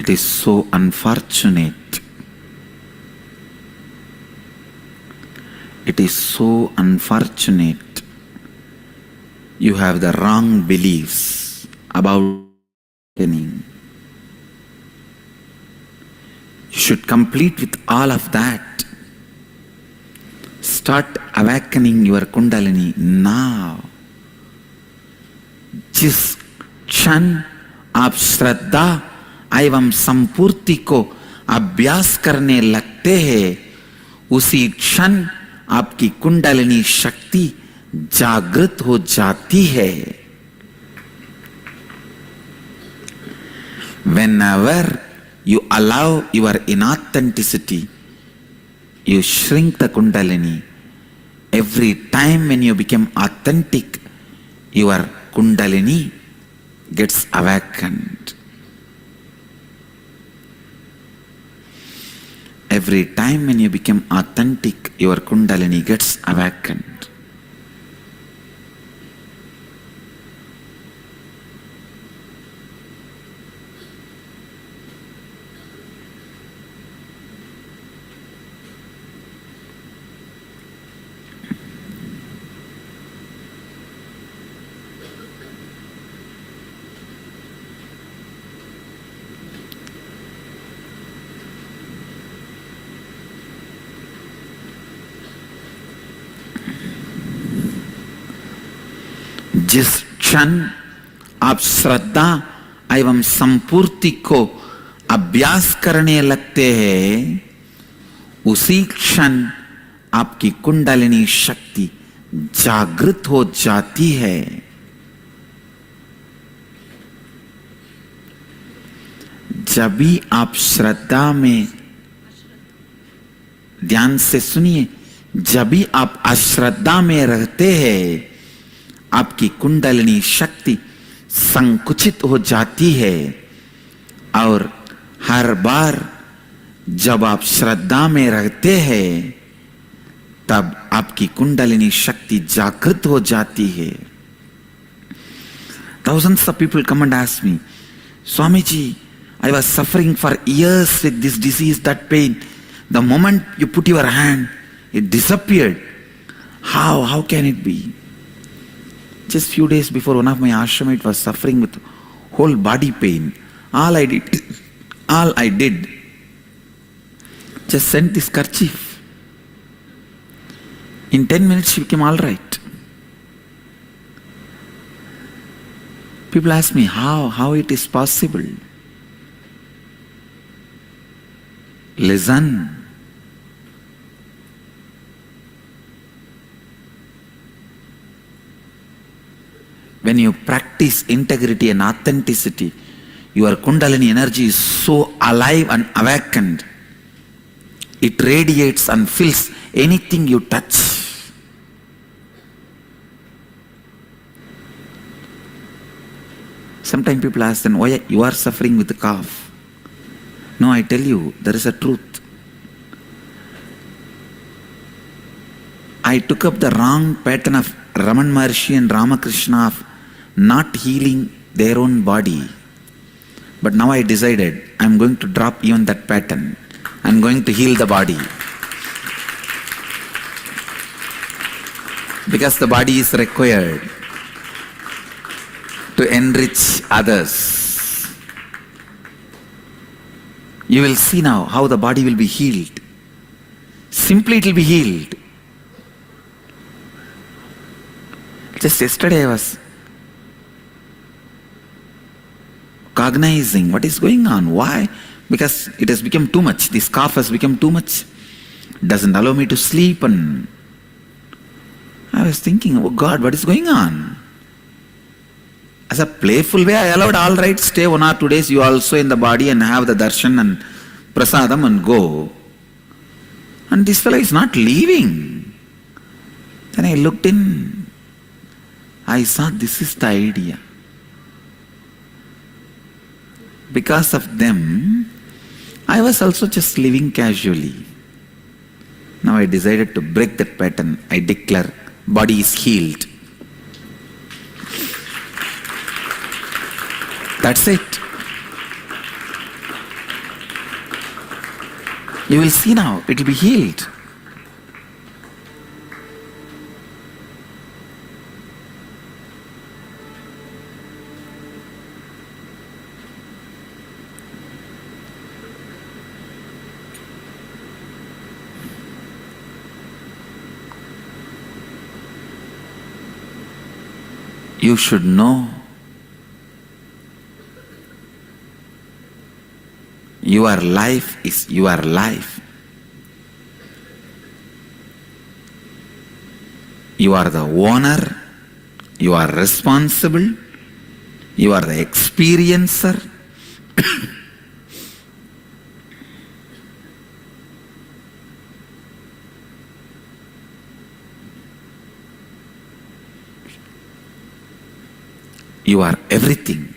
Speaker 4: It is so unfortunate. It is so unfortunate. You have the wrong beliefs about awakening. You should complete with all of that. Start awakening your Kundalini now. जिस क्षण आप श्रद्धा एवं संपूर्ति को अभ्यास करने लगते हैं, उसी क्षण आपकी कुंडलिनी शक्ति जागृत हो जाती है। Whenever you allow your inauthenticity, you shrink the Kundalini. Every time when you become authentic, your Kundalini gets awakened. Every time when you become authentic, your Kundalini gets awakened. जिस क्षण आप श्रद्धा एवं संपूर्ति को अभ्यास करने लगते हैं, उसी क्षण आपकी कुंडलिनी शक्ति जागृत हो जाती है। जब भी आप श्रद्धा में ध्यान से सुनिए, जब भी आप अश्रद्धा में रहते हैं, आपकी कुंडलिनी शक्ति संकुचित हो जाती है, और हर बार जब आप श्रद्धा में रहते हैं, तब आपकी कुंडलिनी शक्ति जागृत हो जाती है. Thousands of people come and ask me, Swamiji, I was suffering for years with this disease, that pain. The moment you put your hand, it disappeared. How can it be? Just few days before, one of my ashramites was suffering with whole body pain. All I did, just sent this kerchief. In 10 minutes, she became all right. People ask me how it is possible. Listen. When you practice integrity and authenticity, your Kundalini energy is so alive and awakened. It radiates and fills anything you touch. Sometimes people ask them, why you are suffering with the cough? No, I tell you, there is a truth. I took up the wrong pattern of Raman Maharshi and Ramakrishna of not healing their own body. But now I decided I am going to drop even that pattern. I am going to heal the body. Because the body is required to enrich others. You will see now how the body will be healed. Simply it will be healed. Just yesterday I was cognizing what is going on. Why? Because it has become too much. This cough has become too much. Doesn't allow me to sleep, and I was thinking, oh God, what is going on? As a playful way, I allowed, all right, stay 1 or 2 days, you also in the body and have the darshan and prasadam and go. And this fellow is not leaving. Then I looked in. I saw this is the idea. Because of them, I was also just living casually. Now I decided to break that pattern. I declare, body is healed. That's it. You will see now, it will be healed. You should know your life is your life. You are the owner, you are responsible, you are the experiencer. You are everything.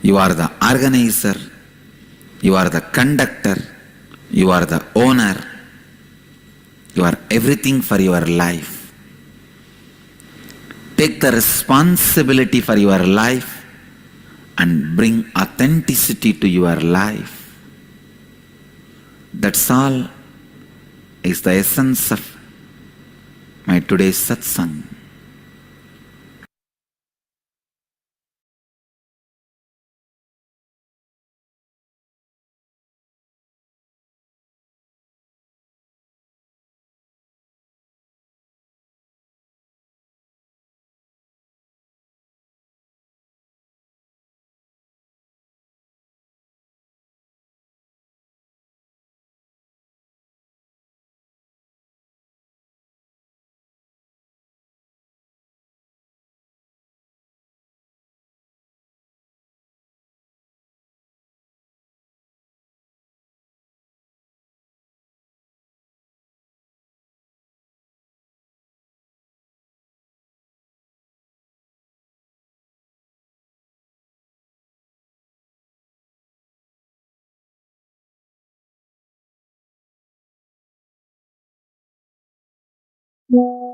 Speaker 4: You are the organizer, you are the conductor, you are the owner, you are everything for your life. Take the responsibility for your life and bring authenticity to your life. That's all is the essence of my today's satsang.
Speaker 2: Now,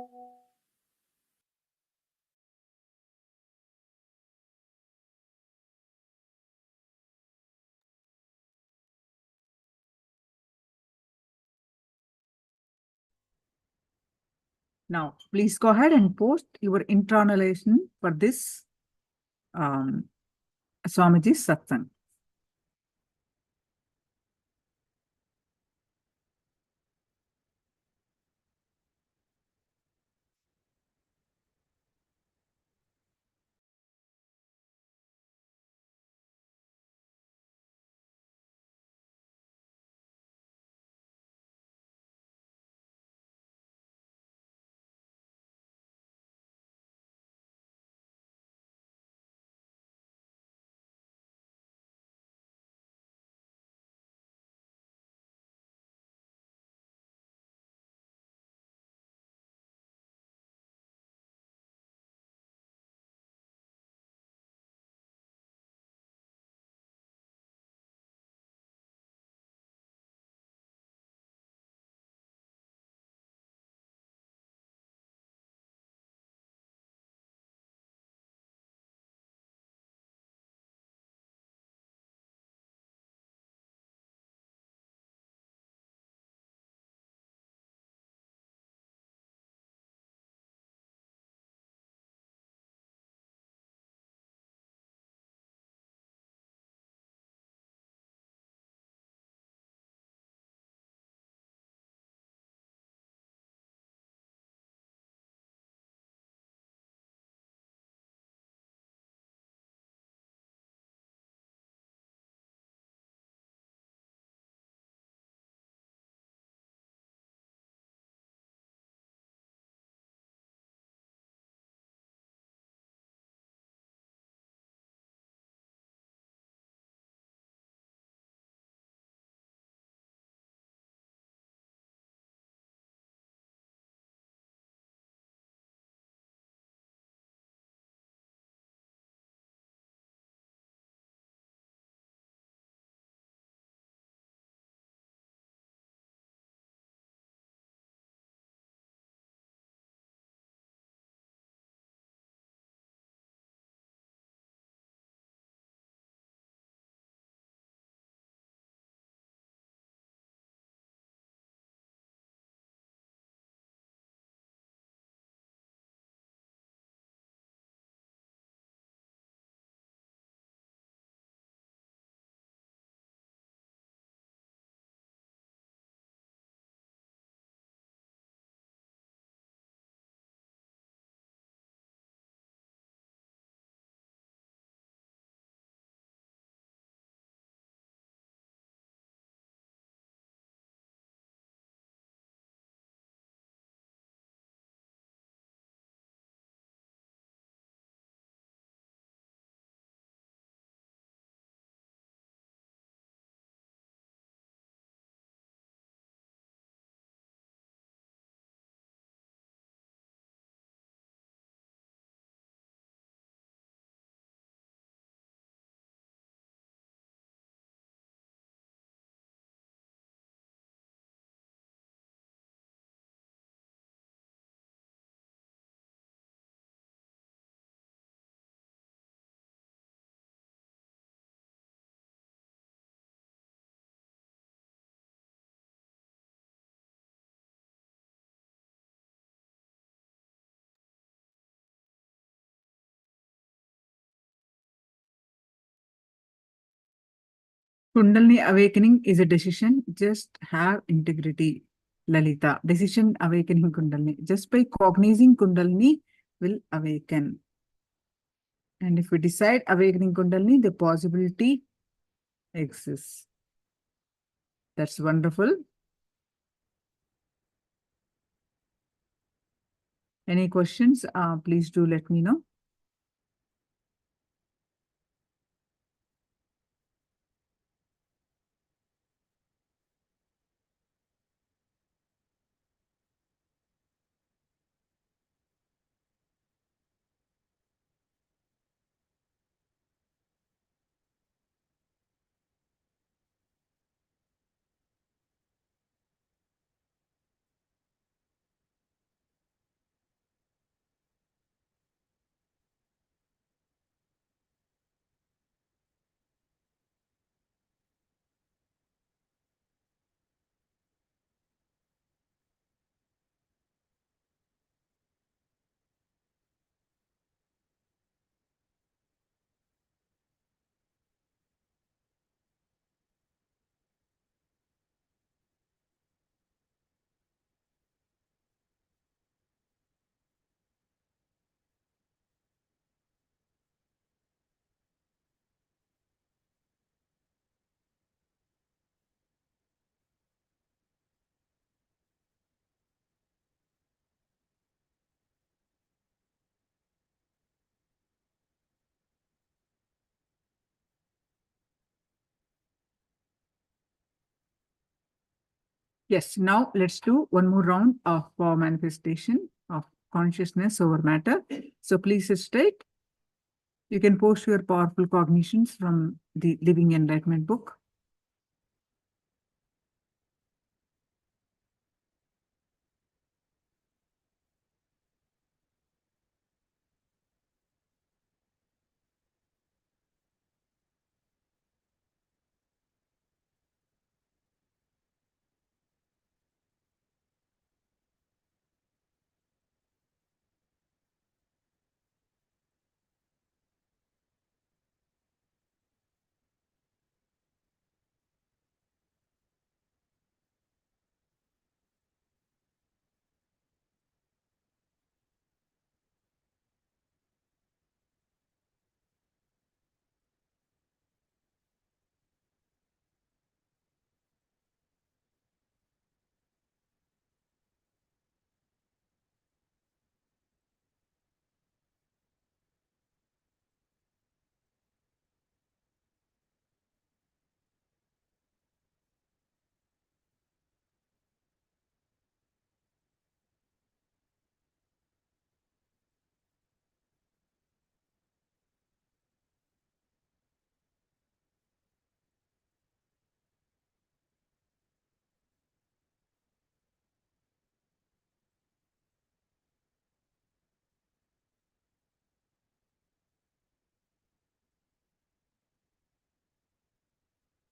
Speaker 2: please go ahead and post your internalization for this Swamiji's satsang. Kundalini awakening is a decision. Just have integrity, Lalita. Decision awakening Kundalini. Just by cognizing Kundalini will awaken. And if we decide awakening Kundalini, the possibility exists. That's wonderful. Any questions? Please do let me know. Yes, now let's do one more round of manifestation of consciousness over matter. So please sit straight. You can post your powerful cognitions from the Living Enlightenment book.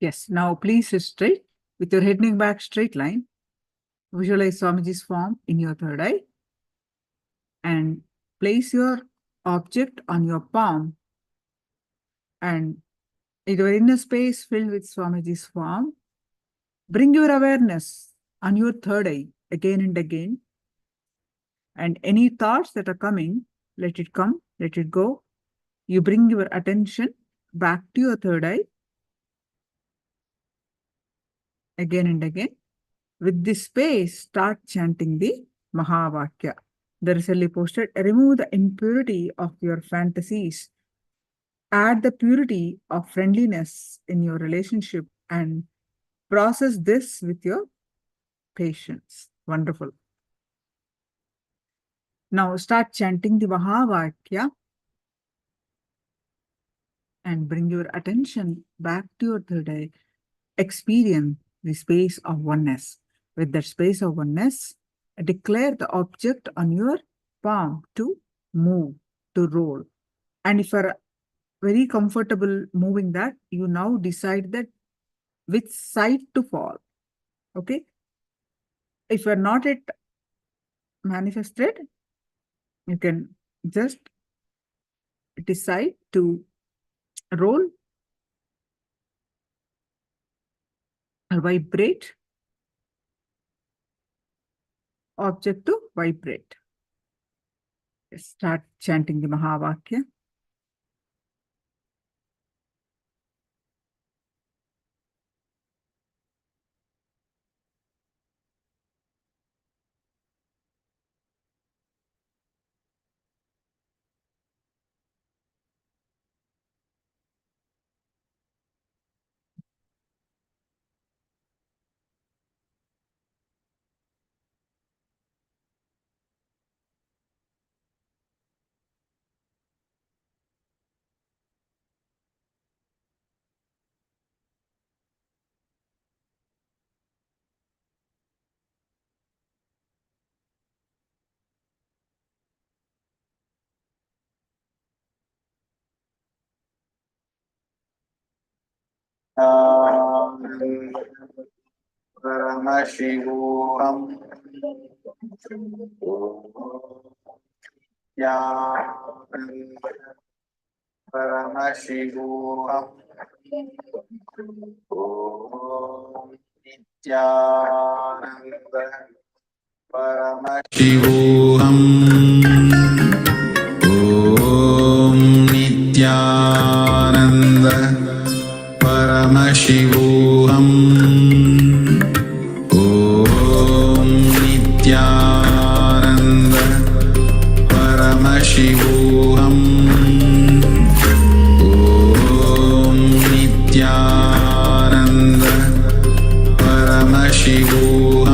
Speaker 2: Yes, now please sit straight with your head neck back straight line. Visualize Swamiji's form in your third eye and place your object on your palm, and in your inner space filled with Swamiji's form, bring your awareness on your third eye again and again, and any thoughts that are coming, let it come, let it go. You bring your attention back to your third eye again and again. With this space, start chanting the Mahavakya. The recently posted, remove the impurity of your fantasies. Add the purity of friendliness in your relationship and process this with your patience. Wonderful. Now start chanting the Mahavakya and bring your attention back to your third eye. Experience the space of oneness. With that space of oneness, declare the object on your palm to move, to roll. And if you are very comfortable moving that, you now decide that which side to fall. Okay? If you are not yet manifested, you can just decide to roll or vibrate, object to vibrate. Start chanting the Mahavakya.
Speaker 9: Paramashivoham Paramashivoham Nithyananda Paramashivoham Om Nithyananda Paramashivoham Om Nithyananda Paramashivoham Om Nithyananda Paramashivoham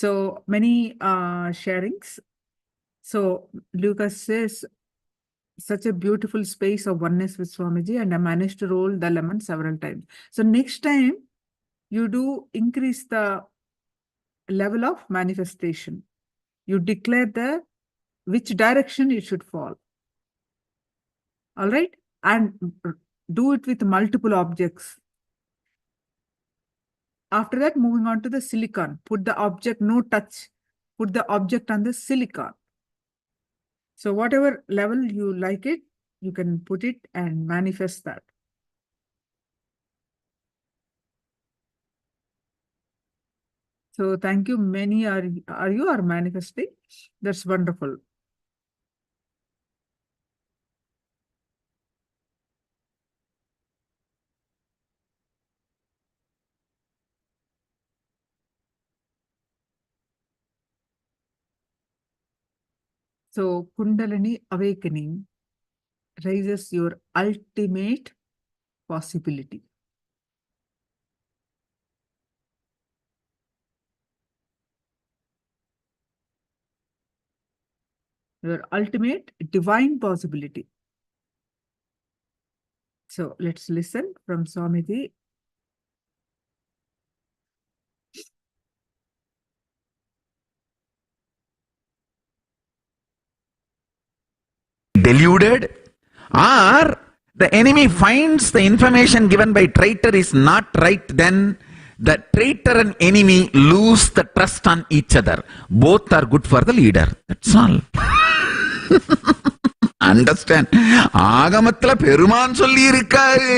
Speaker 2: So many sharings. So Lucas says, such a beautiful space of oneness with Swamiji, and I managed to roll the lemon several times. So next time you do increase the level of manifestation. You declare which direction it should fall. All right. And do it with multiple objects. After that, moving on to the silicon. Put the object, no touch. Put the object on the silicon. So whatever level you like it, you can put it and manifest that. So thank you. Many are manifesting. That's wonderful. So Kundalini awakening raises your ultimate possibility. Your ultimate divine possibility. So let's listen from Swamiji.
Speaker 4: Deluded, or the enemy finds the information given by traitor is not right, then the traitor and enemy lose the trust on each other. Both are good for the leader. That's all. Understand? ஆகமத்துல பெருமான் சொல்லி இருக்காரு.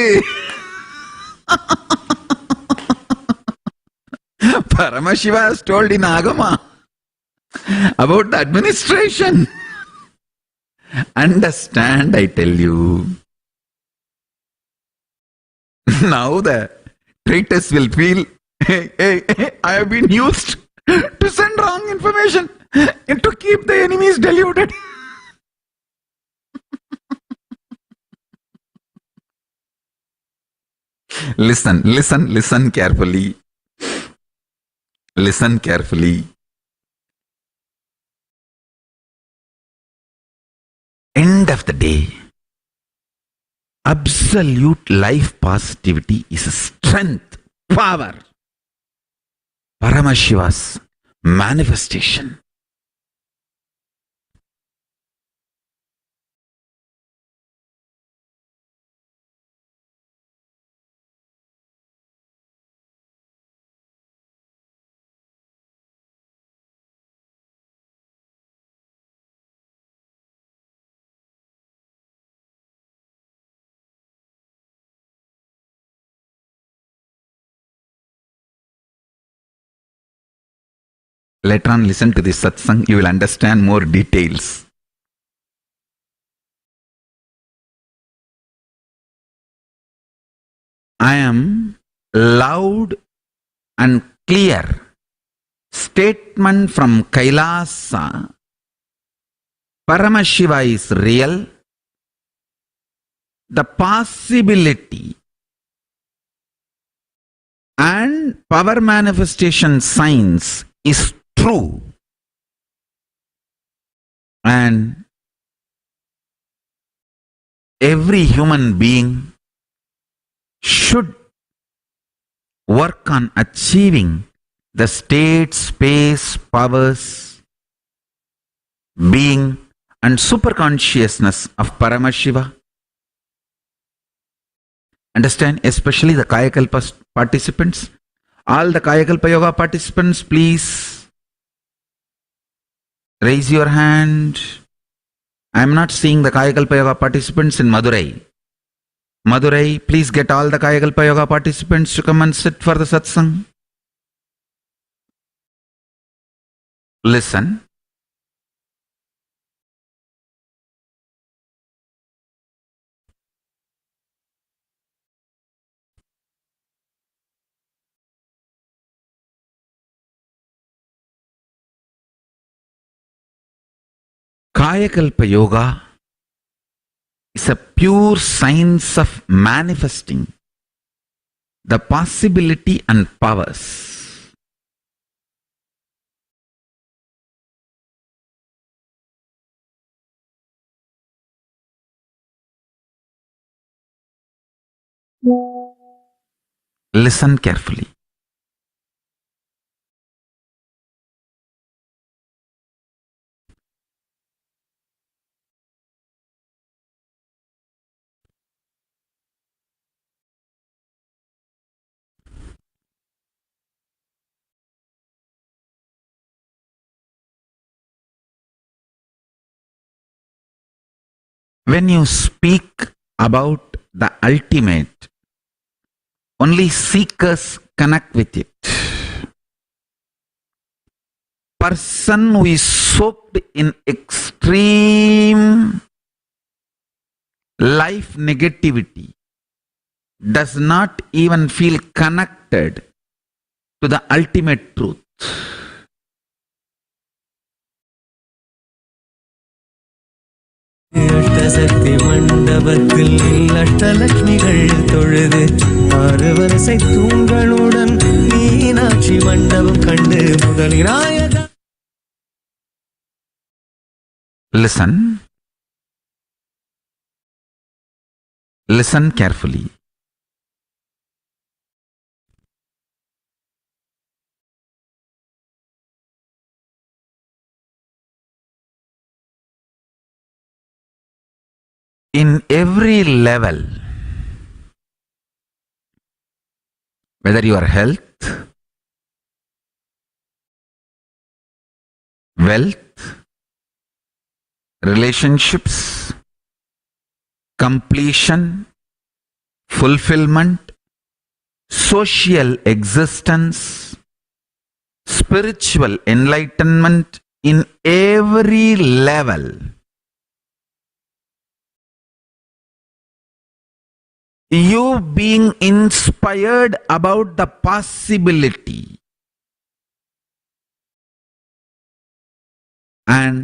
Speaker 4: Paramashiva has told in Agama about the administration. Understand, I tell you. Now the traitors will feel, hey, I have been used to send wrong information and to keep the enemies deluded. Listen carefully. Listen carefully. End of the day, absolute life positivity is a strength, power. Paramashiva's manifestation. Later on, listen to this satsang, you will understand more details. I am loud and clear statement from KAILASA. Paramashiva is real. The possibility and power manifestation science is true, and every human being should work on achieving the state, space, powers, being and superconsciousness of Paramashiva. Understand? Especially the Kayakalpa participants. All the Kayakalpa Yoga participants, please raise your hand. I am not seeing the Kayakalpa Yoga participants in Madurai. Madurai, please get all the Kayakalpa Yoga participants to come and sit for the satsang. Listen. Kayakalpa Yoga is a pure science of manifesting the possibility and powers Listen carefully. When you speak about the ultimate, only seekers connect with it. Person who is soaked in extreme life negativity does not even feel connected to the ultimate truth.
Speaker 10: அஷ்டசக்தி மண்டபத்தில் அஷ்டலட்சுமிகள் தொழுது 6 வரிசை தூண்களுடன் மீனாட்சி மண்டபம் கண்டு முதலினாயக.
Speaker 4: Listen. Listen carefully. In every level, whether your health, wealth, relationships, completion, fulfillment, social existence, spiritual enlightenment, in every level, you being inspired about the possibility and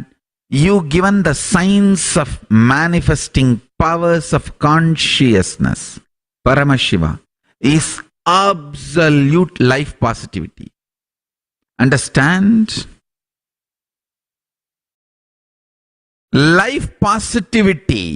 Speaker 4: you given the signs of manifesting powers of consciousness, Paramashiva, is absolute life positivity. Understand? Life positivity.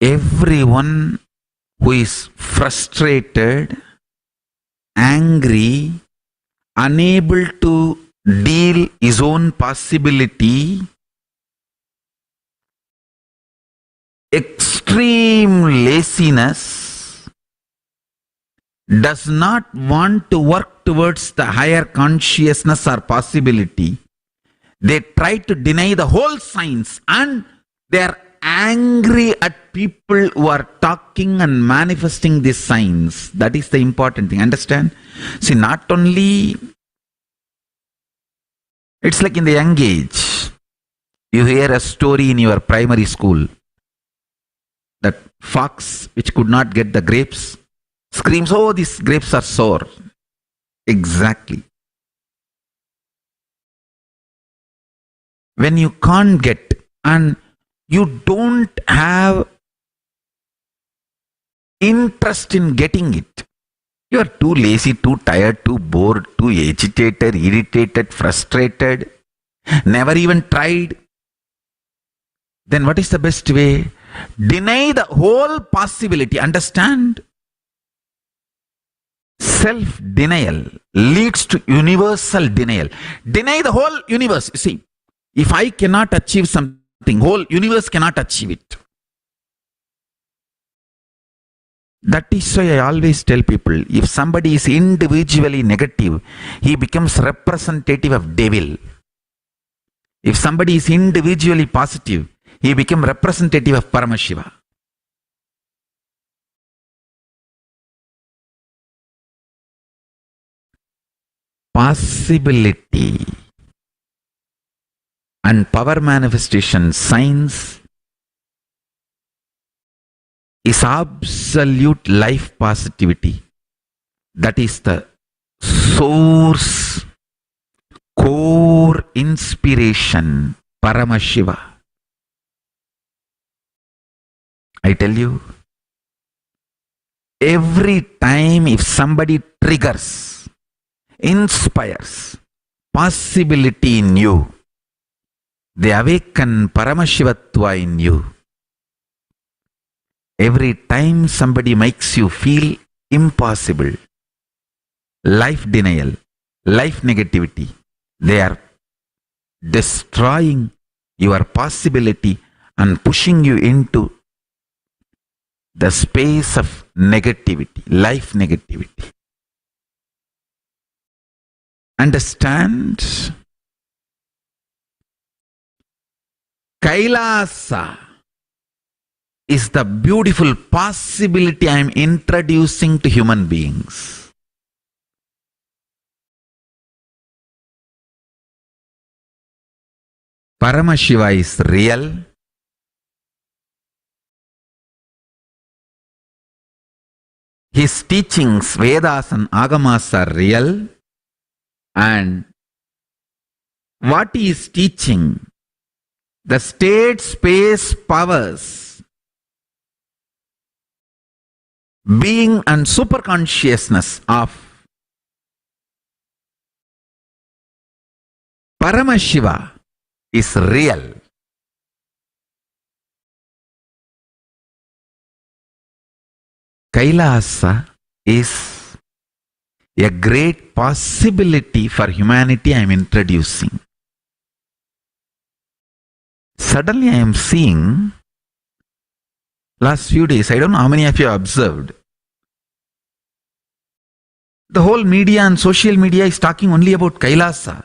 Speaker 4: Everyone who is frustrated, angry, unable to deal his own possibility, extreme laziness, does not want to work towards the higher consciousness or possibility, they try to deny the whole science and they are angry at people who are talking and manifesting these signs. That is the important thing. Understand? See, not only, it's like in the young age, you hear a story in your primary school, that fox which could not get the grapes screams, oh, these grapes are sour. Exactly. When you can't get and you don't have interest in getting it, you are too lazy, too tired, too bored, too agitated, irritated, frustrated, never even tried, then what is the best way? Deny the whole possibility. Understand? Self-denial leads to universal denial. Deny the whole universe. You see, if I cannot achieve something, whole universe cannot achieve it. That is why I always tell people, if somebody is individually negative, he becomes representative of devil. If somebody is individually positive, he becomes representative of Paramashiva. Possibility and power manifestation science is absolute life positivity. That is the source, core inspiration, Paramashiva. I tell you, every time if somebody triggers, inspires possibility in you, they awaken Paramashivatva in you. Every time somebody makes you feel impossible, life denial, life negativity, they are destroying your possibility and pushing you into the space of negativity, life negativity. Understand? Kailasa is the beautiful possibility I am introducing to human beings. Paramashiva is real. His teachings, Vedas and Agamas are real. And what he is teaching, the state space powers, being and superconsciousness of Paramashiva is real. Kailasa is a great possibility for humanity I am introducing. Suddenly I am seeing, last few days, I don't know how many of you have observed, the whole media and social media is talking only about Kailasa.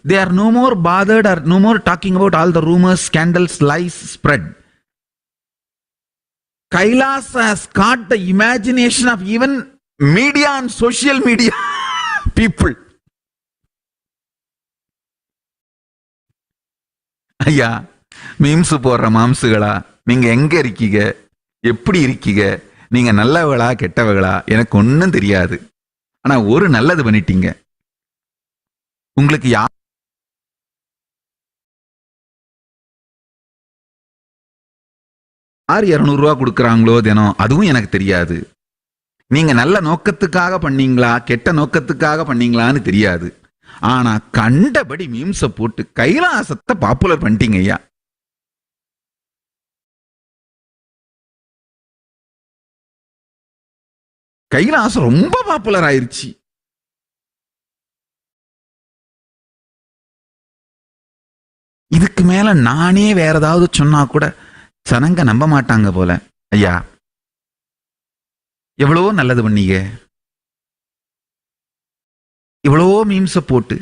Speaker 4: They are no more bothered or no more talking about all the rumors, scandals, lies spread. Kailasa has caught the imagination of even media and social media people. ஐயா, memes போடுற மாம்சுகளா, நீங்க எங்க இருக்கீங்க, எப்படி இருக்கீங்க, நீங்க நல்லவங்களா கெட்டவங்களா எனக்கு ஒன்னும் தெரியாது. ஆனா ஒரு நல்லது பண்ணிட்டீங்க. உங்களுக்கு யார் 200 ரூபா கொடுக்கறாங்களோ தினம், அதுவும் எனக்கு தெரியாது. நீங்க நல்ல நோக்கத்துக்காக பண்ணீங்களா கெட்ட நோக்கத்துக்காக பண்ணீங்களான்னு தெரியாது. ஆனா கண்டபடி மீம்ஸ போட்டு கைலாசத்தை பாப்புலர் பண்ணிட்டீங்க ஐயா. கைலாசம் ரொம்ப பாப்புலர் ஆயிருச்சு. இதுக்கு மேல நானே வேற ஏதாவது சொன்னா கூட சனங்க நம்ப மாட்டாங்க போல. ஐயா, எவ்வளோ நல்லது பண்ணீங்க, இவ்வளோ மீம்ஸ போட்டு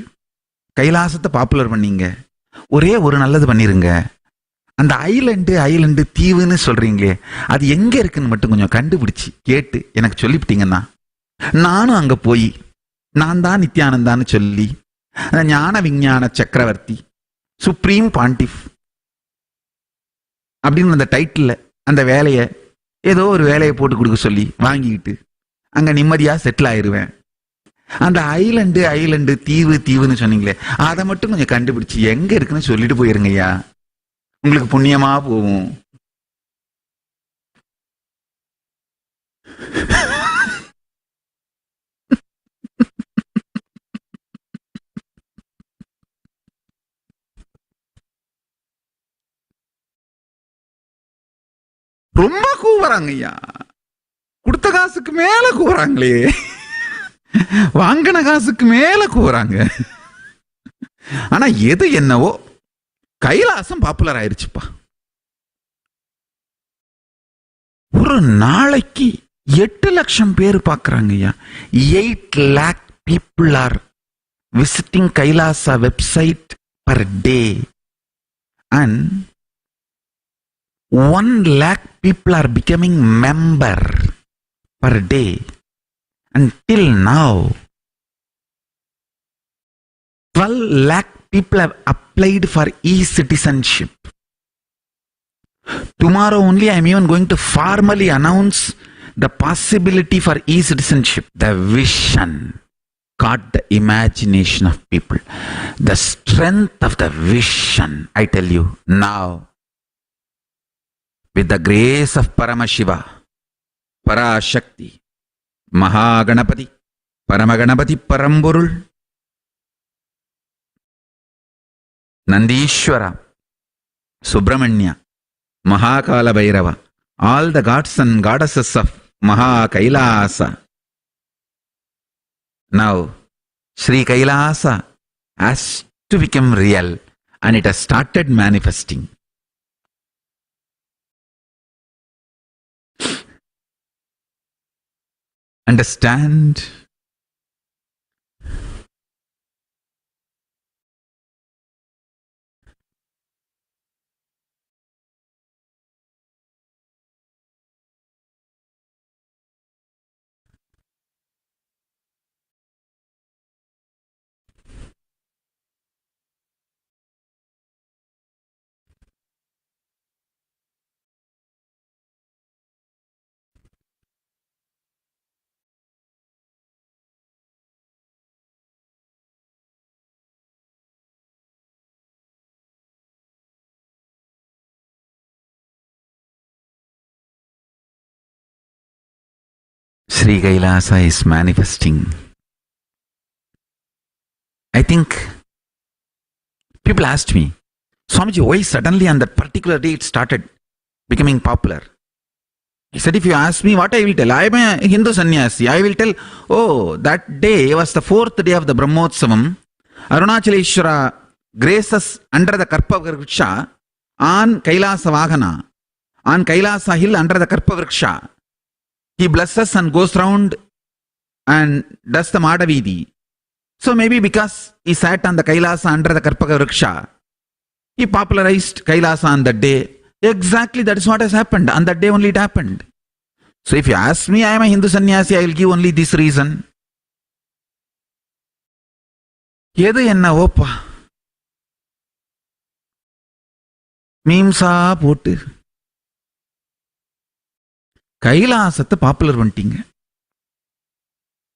Speaker 4: கைலாசத்தை பாப்புலர் பண்ணீங்க. ஒரே ஒரு நல்லது பண்ணிருங்க, அந்த ஐலண்டு தீவுன்னு சொல்றீங்களே அது எங்க இருக்குன்னு மட்டும் கொஞ்சம் கண்டுபிடிச்சு கேட்டு எனக்கு சொல்லிவிட்டீங்கன்னா நானும் அங்க போய் நான் தான் நித்யானந்தான்னு சொல்லி அந்த ஞான விஞ்ஞான சக்கரவர்த்தி சுப்ரீம் பாண்டிஃப் அப்படின்னு அந்த டைட்டில் அந்த வேலையை ஏதோ ஒரு வேலையை போட்டு கொடுக்க சொல்லி வாங்கிக்கிட்டு அங்க நிம்மதியா செட்டில் ஆயிருவேன். அந்த ஐலண்டு தீவுன்னு சொன்னீங்களே அதை மட்டும் கொஞ்சம் கண்டுபிடிச்சு எங்க இருக்குன்னு சொல்லிட்டு போயிருங்க ஐயா, உங்களுக்கு புண்ணியமா போகும். ரொம்ப கூவுறாங்க ஐயா, கொடுத்த காசுக்கு மேல கூவுறாங்களே, வாங்கின காசுக்கு மேல கூவுறாங்க. ஆனா எது என்னவோ கைலாசம் பாப்புலர் ஆயிருச்சுப்பா. ஒரு நாளைக்கு 8 லட்சம் பேர் பாக்குறாங்க ஐயா. 8 lakh people are visiting Kailasa website per day and 1 lakh people are becoming member per day. Until now 12 lakh people have applied for e-citizenship. Tomorrow only I am even going to formally announce the possibility for e-citizenship. The vision caught the imagination of people. The strength of the vision, I tell you now. with the grace of Paramashiva, Parashakti, Mahaganapati, Paramaganapati Paramburul, Nandishwara, Subramanya, Mahakala Bhairava, all the gods and goddesses of KAILASA. Now, Sri KAILASA has to become real and it has started manifesting. Understand? Sri KAILASA is manifesting. I think people asked me, Swamiji, why suddenly on that particular day it started becoming popular? He said, if you ask me what I will tell, I am a Hindu sannyasi. I will tell, oh, that day was the 4th day of the Brahmotsavam. Arunachaleshwara graces under the Karpa Vriksha on Kailasa Vahana, on Kailasa hill under the Karpa Vriksha. He blesses and goes round and does the Madhavidi. So maybe because he sat on the Kailasa under the Karpaka Vriksha, he popularized Kailasa on that day. Exactly, that is what has happened. On that day only it happened. So if you ask me, I am a Hindu sannyasi, I will give only this reason. Yedu enna opa. Meemsa potu. Kailasatha popular vantinga.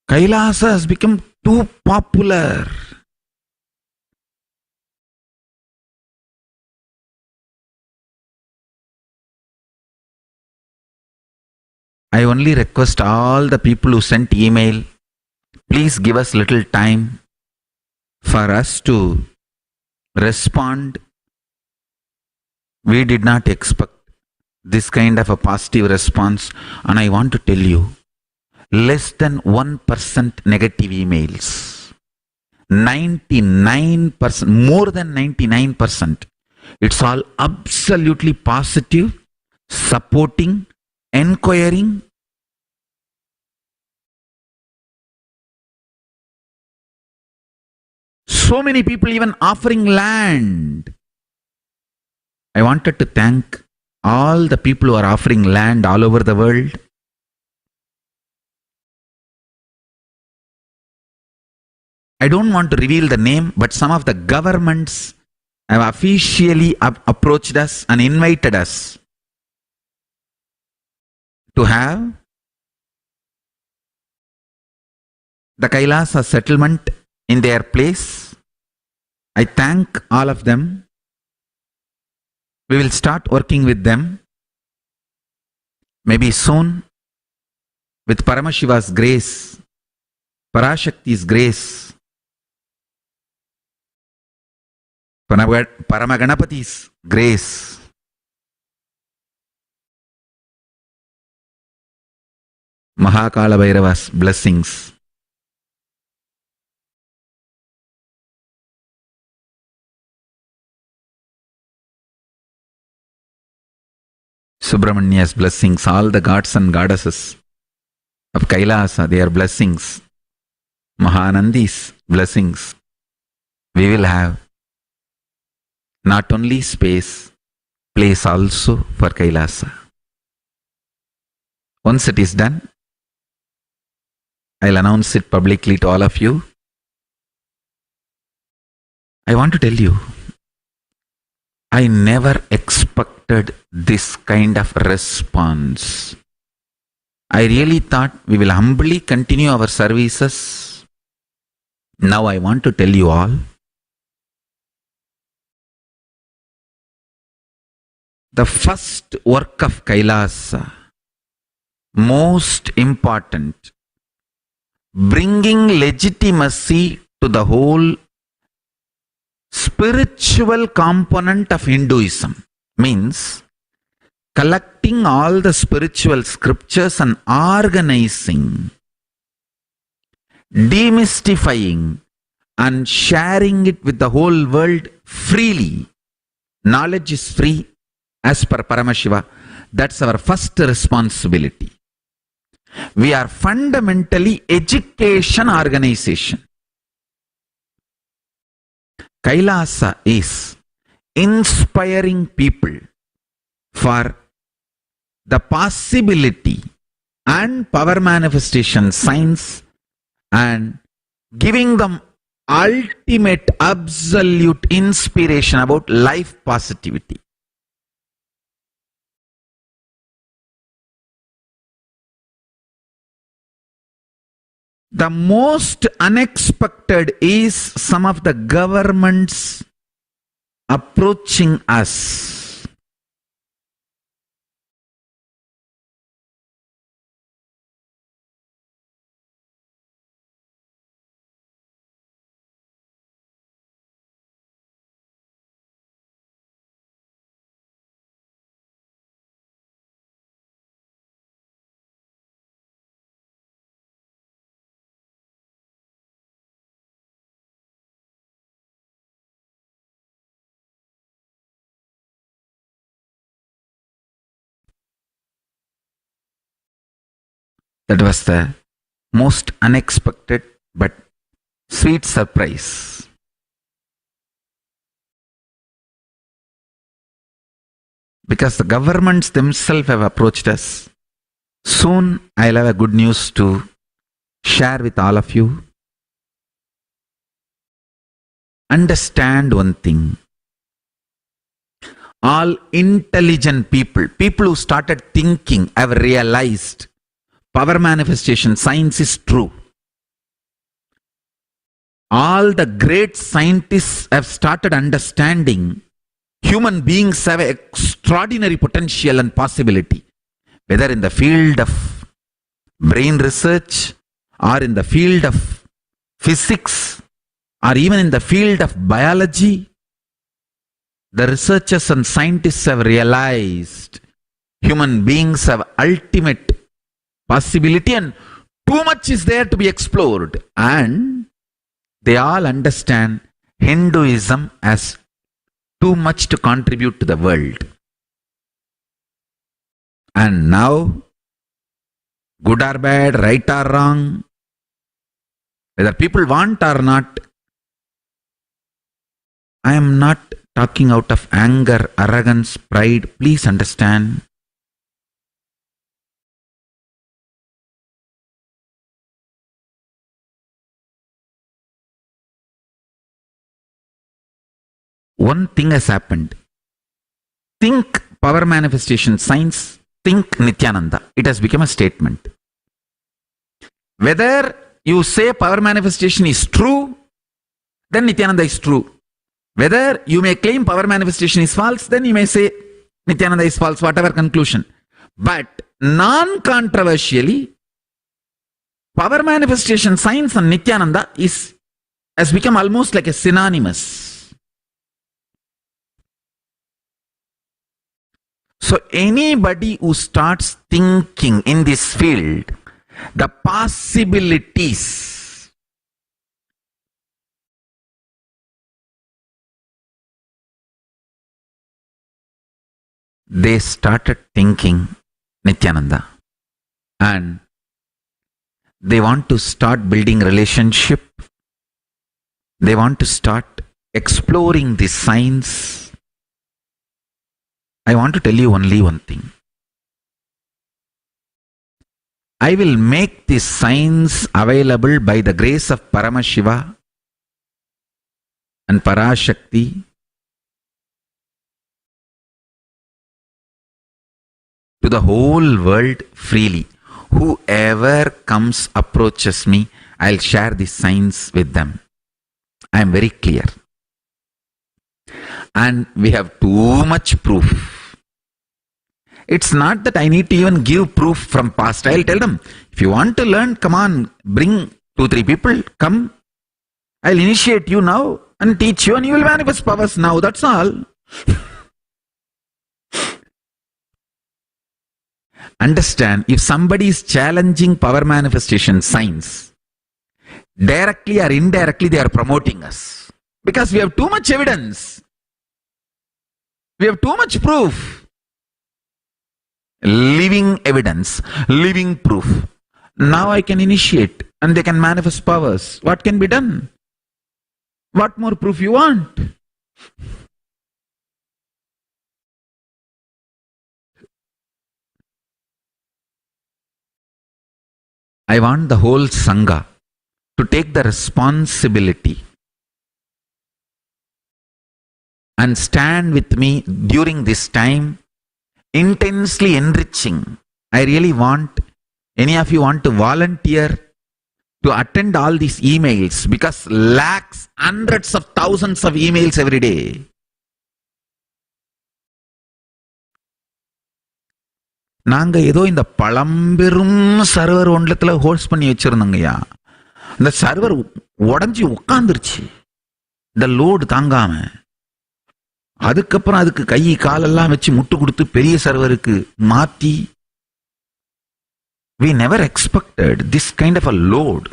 Speaker 4: Kailasa has become too popular. I only request all the people who sent email, please give us little time for us to respond. We did not expect this kind of a positive response, and I want to tell you, less than 1% negative emails. 99%, more than 99%. It's all absolutely positive, supporting, enquiring. So many people even offering land. I wanted to thank all the people who are offering land all over the world. I don't want to reveal the name, but some of the governments have officially approached us and invited us to have the Kailasa settlement in their place. I thank all of them. We will start working with them. Maybe soon, with Paramashiva's grace, Parashakti's grace, Paramaganapati's grace, Mahakala Bhairava's blessings, Subramanya's blessings, all the gods and goddesses of Kailasa, their blessings, Mahanandi's blessings, we will have not only space, place also for Kailasa. Once it is done, I'll announce it publicly to all of you. I want to tell you, I never expected this kind of response. I really thought we will humbly continue our services. Now I want to tell you all, the first work of Kailasa, most important, bringing legitimacy to the whole spiritual component of Hinduism, means collecting all the spiritual scriptures and organizing, demystifying and sharing it with the whole world freely. Knowledge is free as per Paramashiva. That's our first responsibility. We are fundamentally education organization. Kailasa is inspiring people for the possibility and power manifestation science and giving them ultimate absolute inspiration about life positivity. The most unexpected is some of the governments approaching us. That was the most unexpected but sweet surprise. Because the governments themselves have approached us. Soon I'll have a good news to share with all of you. Understand one thing. All intelligent people, people who started thinking, have realized power manifestation science is true. All the great scientists have started understanding human beings have extraordinary potential and possibility, whether in the field of brain research or in the field of physics or even in the field of biology. The researchers and scientists have realized human beings have ultimate possibility and too much is there to be explored, and they all understand Hinduism has too much to contribute to the world. And now, good or bad, right or wrong, whether people want or not, I am not talking out of anger, arrogance, pride. Please understand. One thing has happened. Think power manifestation science, think Nithyananda. It has become a statement. Whether you say power manifestation is true, then Nithyananda is true. Whether you may claim power manifestation is false, then you may say Nithyananda is false, whatever conclusion. But non-controversially, power manifestation science and Nithyananda has become almost like a synonymous. So anybody who starts thinking in this field, the possibilities, they started thinking Nithyananda, and they want to start building relationship. They want to start exploring this science. I want to tell you only one thing. I will make this science available by the grace of Paramashiva and Parashakti to the whole world freely. Whoever comes, approaches me, I'll share this science with them. I am very clear. And we have too much proof. It's not that I need to even give proof from past. I'll tell them, if you want to learn, come on, bring 2-3 people, come. I'll initiate you now and teach you, and you will manifest powers now. That's all. Understand, if somebody is challenging power manifestation science, directly or indirectly they are promoting us. Because we have too much evidence. We have too much proof. Living evidence, living proof. Now I can initiate and they can manifest powers. What can be done? What more proof you want? I want the whole Sangha to take the responsibility and stand with me during this time, intensely enriching. I really want, any of you want to volunteer to attend all these emails, because lakhs, hundreds of thousands of emails every day. நாங்க ஏதோ இந்த பழம்பெரும் server ஒன்றத்துல host பண்ணி வச்சிருந்தோங்கய்யா. இந்த server உடஞ்சி உட்காந்துருச்சு, இந்த load தாங்காம. அதுக்கப்புறம் அதுக்கு கை காலெல்லாம் வச்சு முட்டு கொடுத்து பெரிய சர்வருக்கு மாத்தி. We never expected this kind of a load.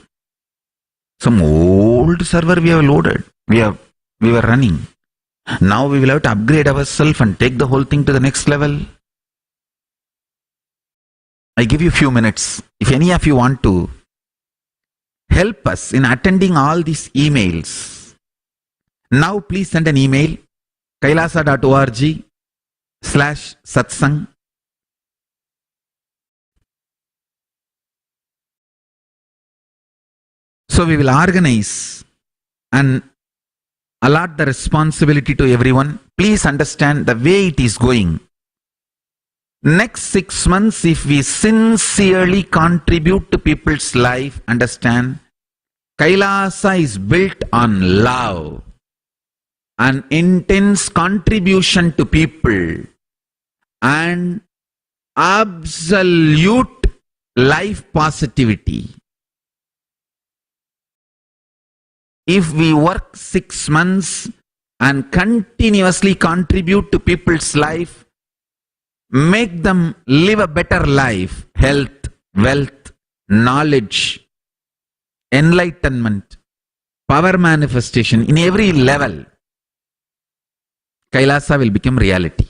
Speaker 4: Some old server we have loaded. We were running. Now we will have to upgrade ourselves and take the whole thing to the next level. I give you a few minutes. If any of you want to help us in attending all these emails, now please send an email, kailasa.org/satsang. So we will organize and allot the responsibility to everyone. Please understand the way it is going. Next 6 months, if we sincerely contribute to people's life, understand, Kailasa is built on love, an intense contribution to people, and absolute life positivity. If we work 6 months and continuously contribute to people's life, make them live a better life, health, wealth, knowledge, enlightenment, power manifestation in every level, Kailasa will become reality.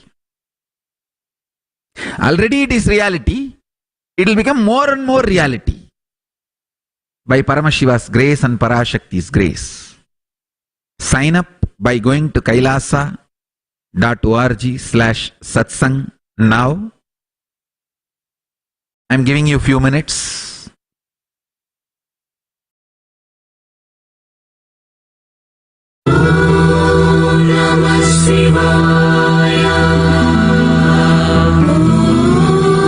Speaker 4: Already it is reality, it will become more and more reality by Paramashiva's grace and Parashakti's grace. Sign up by going to kailasa.org/satsang. Now, I'm giving you a few minutes. Om Namah Shivaya.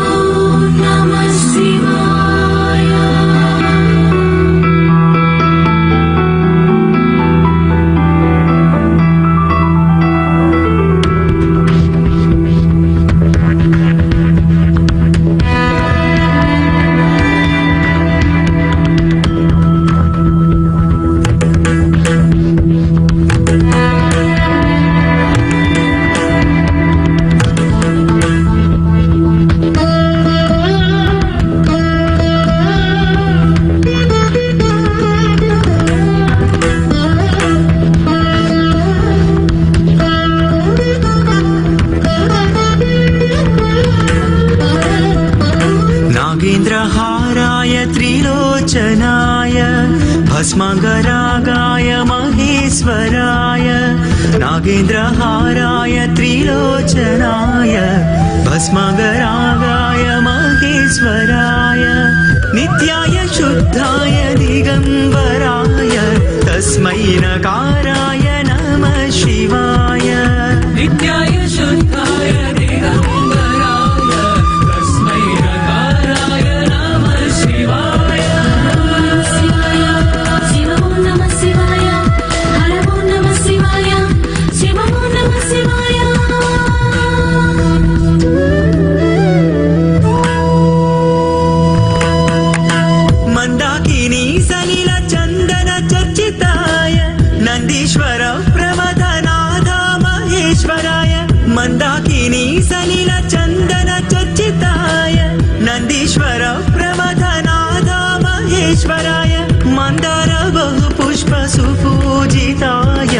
Speaker 4: Om Namah Shivaya.
Speaker 10: नागेन्द्रहाराय त्रिलोचनाय भस्माङ्गरागाय महेश्वराय नागेन्द्रहाराय त्रिलोचनाय भस्माङ्गरागाय महेश्वराय नित्याय शुद्धाय दिगम्बराय तस्मै नकाराय नमः शिवाय नित्याय शुद्धाय दिगम्बराय तस्मै नकाराय नमः शिवाय शिव ओम नमः शिवाय हर ओम नमः शिवाय शिव ओम नमः शिवाय
Speaker 11: మందాకిని సలిల చందన చర్చితాయ నందీశ్వర ప్రమథనాథ మహేశ్వరాయ మందార బహు పుష్ప సుపూజితాయ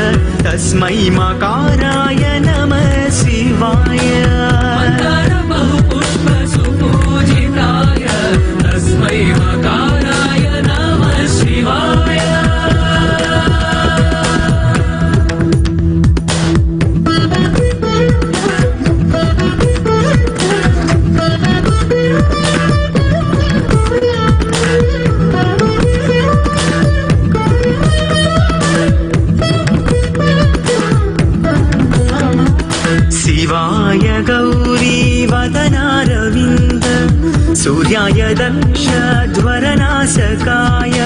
Speaker 11: తస్మై మకారాయ నమః శివాయ. మందార బహు పుష్ప సుపూజితాయ తస్మై మకారాయ నమః శివాయ. శివాయ గౌరీ వదనారవింద సూర్యాయ దక్షధ్వరనాశకాయ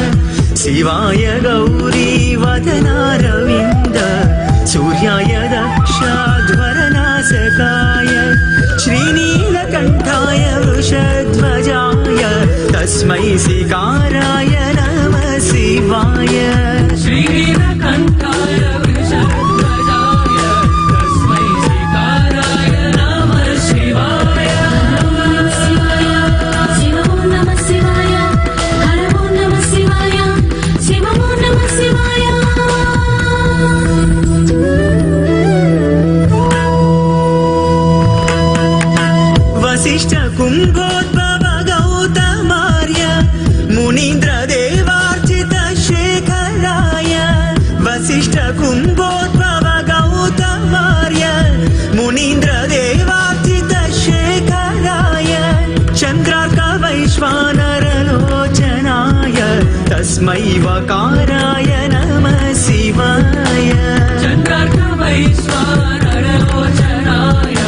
Speaker 11: శివాయ గౌరీ వదనారవింద సూర్యాయ దక్షధ్వరనాశకాయ శ్రీనీలకంఠాయ వృషధ్వజాయ తస్మై శికారాయ నమః శివాయ. శ్రీనీలకంఠాయ వృషధ్వజాయ తస్మై శికారాయ నమః శివాయ.
Speaker 10: శివ ఓం నమః శివాయ హర ఓం నమః శివాయ శివ ఓం నమః శివాయ.
Speaker 11: వశిష్ఠ కుంభోద్భవ గౌతమార్య మునీంద్ర దేవార్చిత శేఖరాయ వశిష్ఠ కుంభోద్భవ గౌతమార్య మునీంద్ర దేవార్చిత శేఖరాయ చంద్రార్క వైశ్వానరలోచనాయ తస్మై వకారాయ నమః శివాయ. చంద్రార్క వైశ్వానరలోచనాయ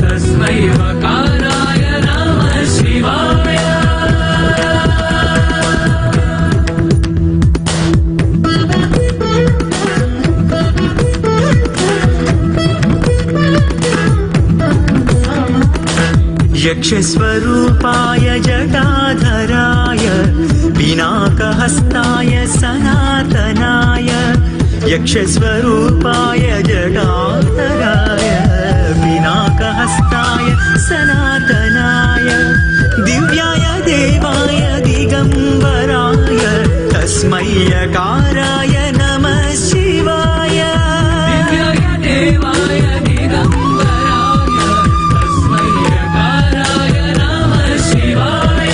Speaker 11: తస్మై వకారాయ నమః శివాయ. यक्षस्वरूपाय जटाधराय पिनाकहस्ताय सनातनाय यक्षस्वरूपाय जटाधराय पिनाकहस्ताय सनातनाय दिव्याय देवाय दिगंबराय तस्मै यकाराय नमः शिवाय. दिव्याय देवाय दिगंबराय तस्मै यकाराय नमः शिवाय.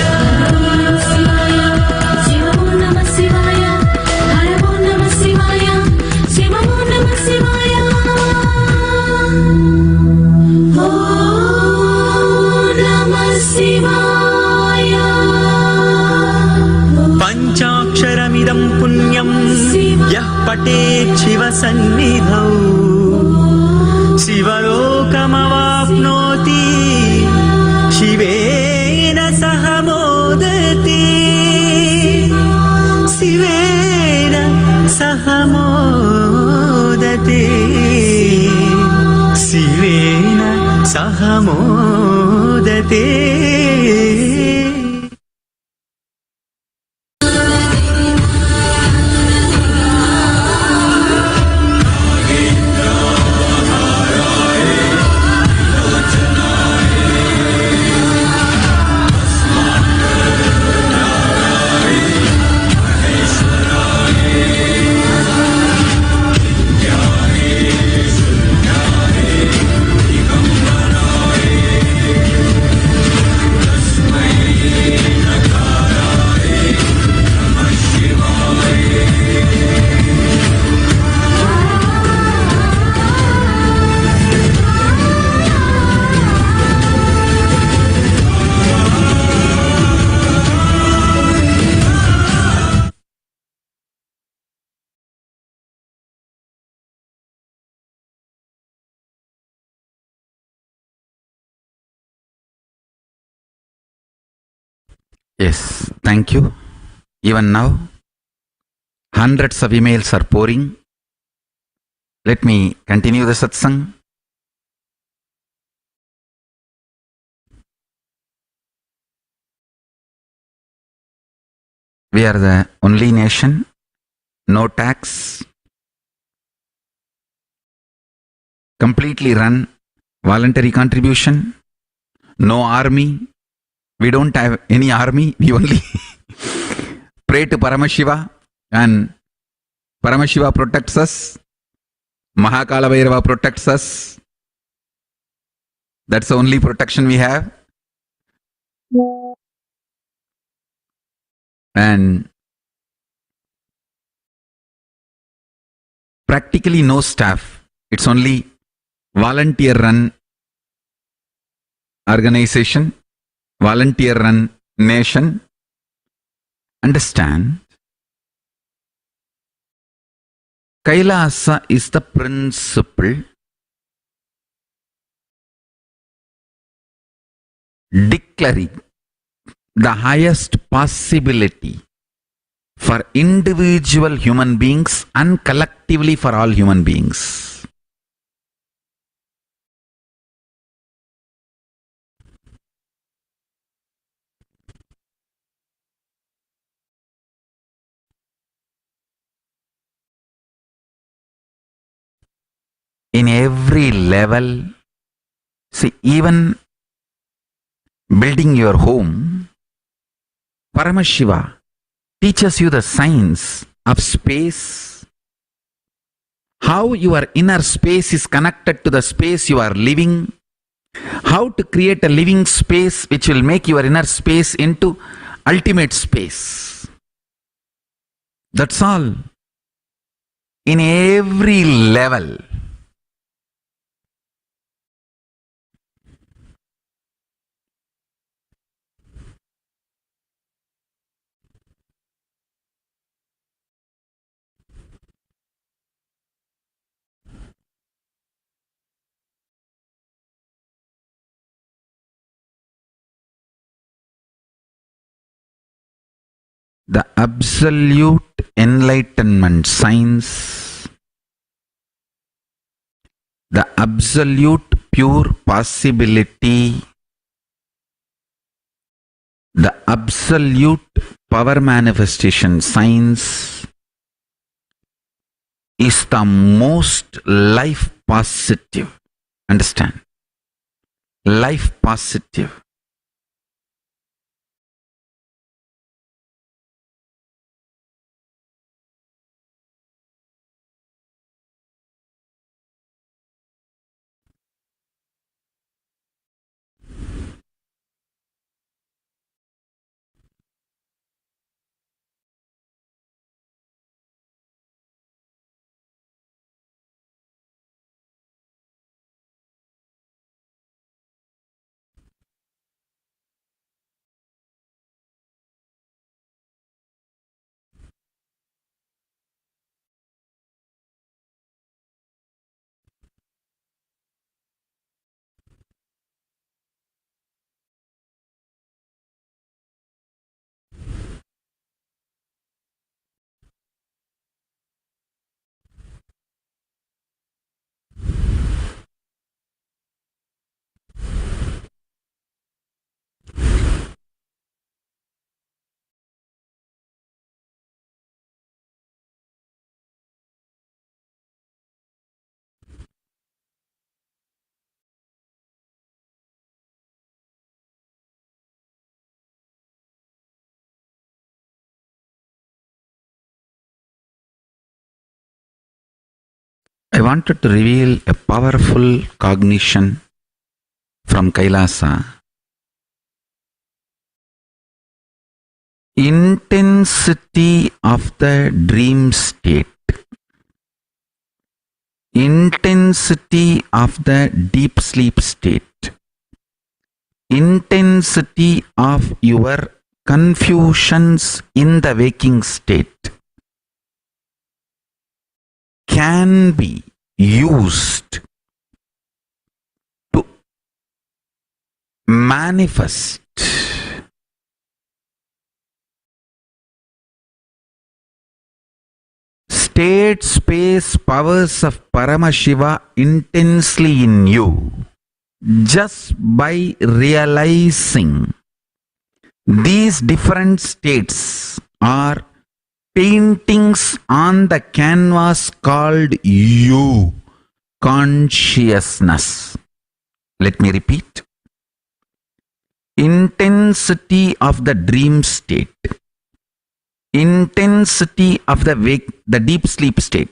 Speaker 10: శివ ఓం నమః శివాయ హర ఓం నమః శివాయ శివ ఓం నమః శివాయ. ఓం నమః శివాయ.
Speaker 11: పంచాక్షరమిదం పుణ్యం యః పఠేత్ శివ సన్నిధౌ శివలోకమవాప్నోతి శివేన సహ మోదతి శివేన సహ మోదతి శివేన సహ మోదతి.
Speaker 4: Yes, thank you. Even now, hundreds of emails are pouring. Let me continue the satsang. We are the only nation, no tax, completely run voluntary contribution, no army. We don't have any army. We only pray to Paramashiva, and Paramashiva protects us. Mahakala Bhairava protects us. That's the only protection we have. And practically no staff. It's only volunteer run organization, volunteer run nation. Understand? Kailasa is the principle declaring the highest possibility for individual human beings and collectively for all human beings. In every level, see, even building your home, Paramashiva teaches you the science of space, how your inner space is connected to the space you are living, how to create a living space which will make your inner space into ultimate space. That's all. In every level. The absolute enlightenment science, the absolute pure possibility, the absolute power manifestation science is the most life positive. Understand? Life positive. I wanted to reveal a powerful cognition from Kailasa. Intensity of the dream state, intensity of the deep sleep state, intensity of your confusions in the waking state can be used to manifest state space powers of Paramashiva intensely in you just by realizing these different states are paintings on the canvas called you, consciousness. Let me repeat. Intensity of the dream state. Intensity of the deep sleep state.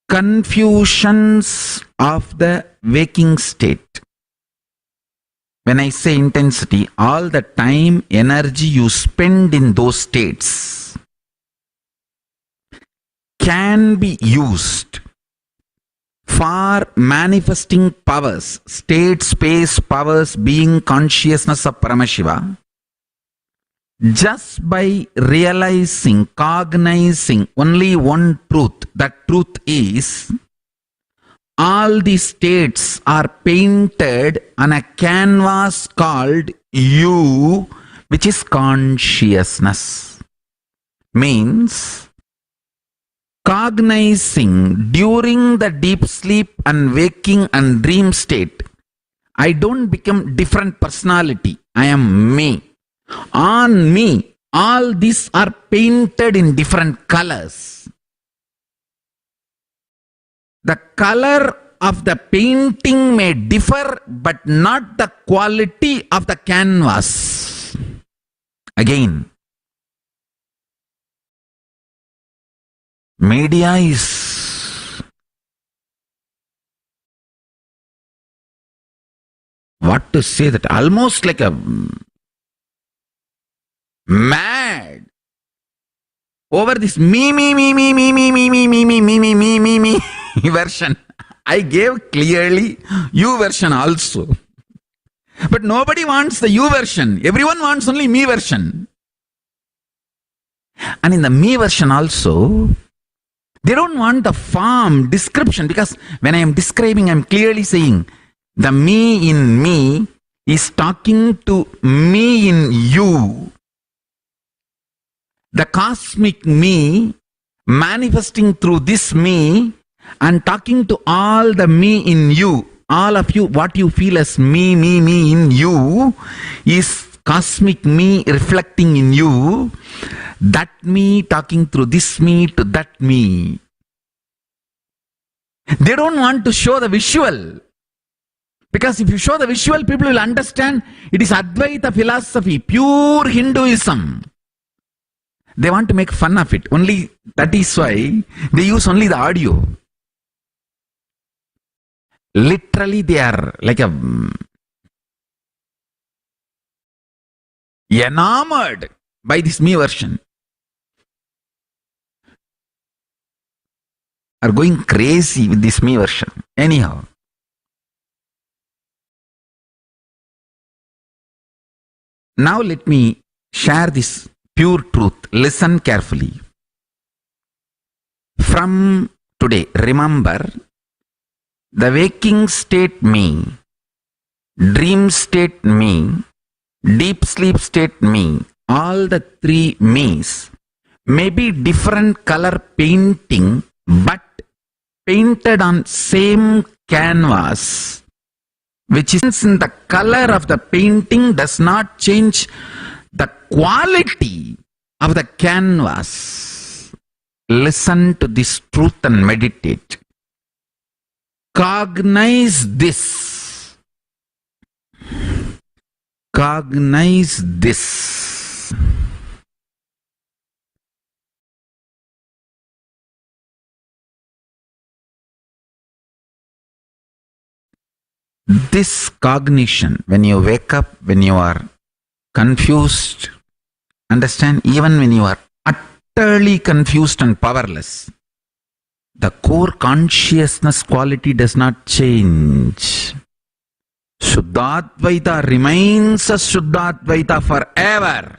Speaker 4: Confusions of the waking state. When I say intensity, all the time, energy you spend in those states can be used for manifesting powers, state, space, powers, being, consciousness of Paramashiva, just by realizing, cognizing only one truth. That truth is, all the states are painted on a canvas called you, which is consciousness. Means, cognizing during the deep sleep and waking and dream state, I don't become different personality. I am me. On me, all these are painted in different colors. The color of the painting may differ, but not the quality of the canvas. Again, media is what to say, that almost like a mad over this me version. I gave clearly you version also. But nobody wants the you version. Everyone wants only me version. And in the me version also, they don't want the form, description, because when I am describing, I am clearly saying the me in me is talking to me in you. The cosmic me manifesting through this me and talking to all the me in you. All of you, what you feel as me in you is cosmic me reflecting in you. That me talking through this me to that me. They don't want to show the visual. Because if you show the visual, people will understand it is Advaita philosophy, pure Hinduism. They want to make fun of it. Only that is why they use only the audio. Literally, they are like enamored by this me version. Are going crazy with this me version. Anyhow. Now let me share this pure truth. Listen carefully. From today, remember, the waking state me, dream state me, deep sleep state me, all the three me's may be different color painting, but painted on same canvas, which is in the color of the painting does not change the quality of the canvas. Listen to this truth and meditate. Cognize this. Cognize this. This cognition, when you wake up, when you are confused, understand, even when you are utterly confused and powerless, the core consciousness quality does not change. Shuddhadvaita remains a Shuddhadvaita forever,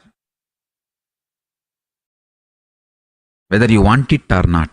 Speaker 4: whether you want it or not.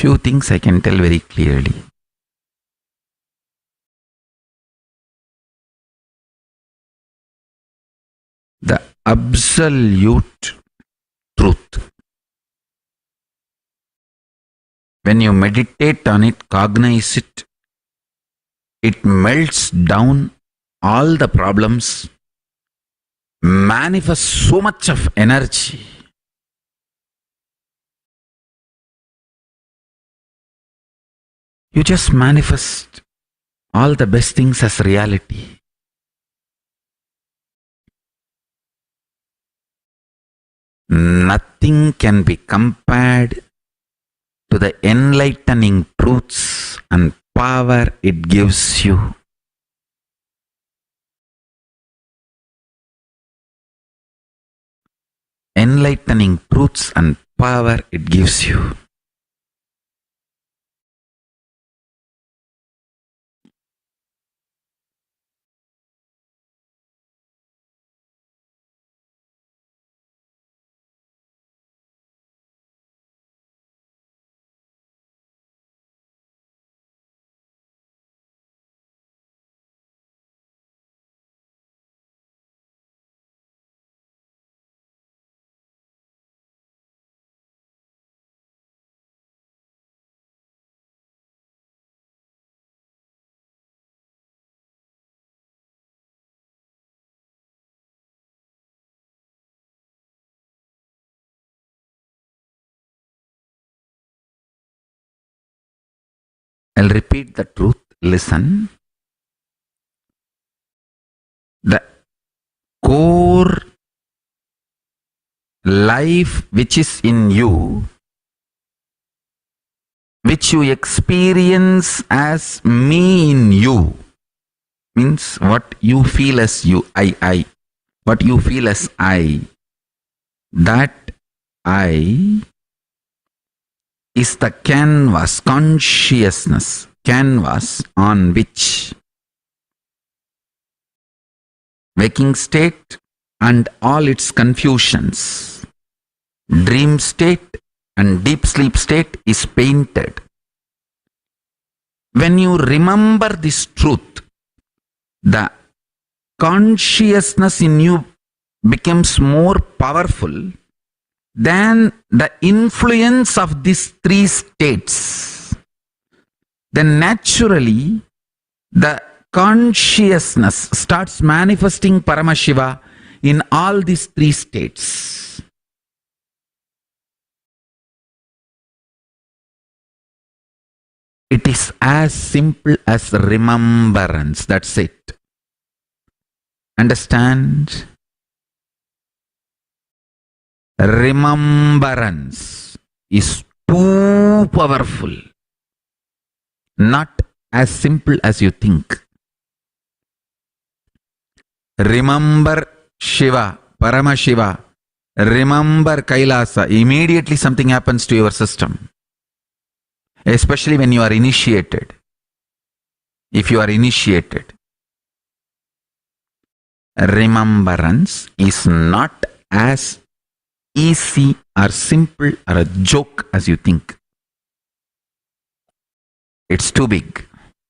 Speaker 4: few things I can tell very clearly. The absolute truth. When you meditate on it, cognize it, it melts down all the problems, manifests so much of energy. You just manifest all the best things as reality. Nothing can be compared to the enlightening truths and power it gives you. Enlightening truths and power it gives you. I'll repeat the truth. Listen. The core life which is in you, which you experience as me in you, means what you feel as you, I. What you feel as I, that I is the canvas, consciousness, canvas on which waking state and all its confusions, dream state and deep sleep state is painted. When you remember this truth, the consciousness in you becomes more powerful than the influence of these three states. Then naturally, the consciousness starts manifesting Paramashiva in all these three states. It is as simple as remembrance. That's it. Understand? Remembrance is too powerful. Not as simple as you think. Remember Shiva, Paramashiva. Remember Kailasa. Immediately something happens to your system. Especially when you are initiated. If you are initiated. Remembrance is not as easy or simple or a joke as you think. It's too big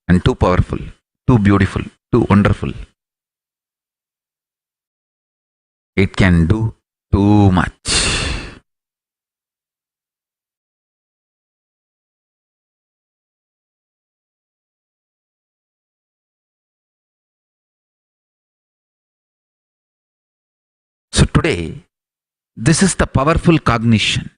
Speaker 4: and too powerful, too beautiful, too wonderful. It can do too much. So today, this is the powerful cognition.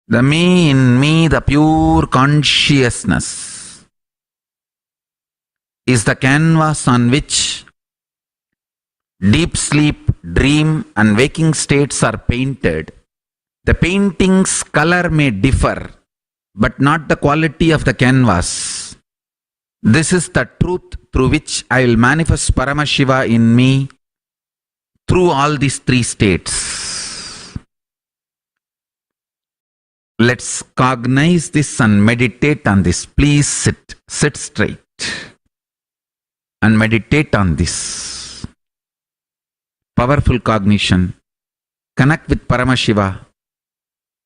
Speaker 4: The me in me, the pure consciousness, is the canvas on which deep sleep, dream and waking states are painted. The painting's color may differ, but not the quality of the canvas. This is the truth through which I will manifest Paramashiva in me through all these three states. Let's cognize this and meditate on this. Please sit straight and meditate on this. Powerful cognition. Connect with Paramashiva.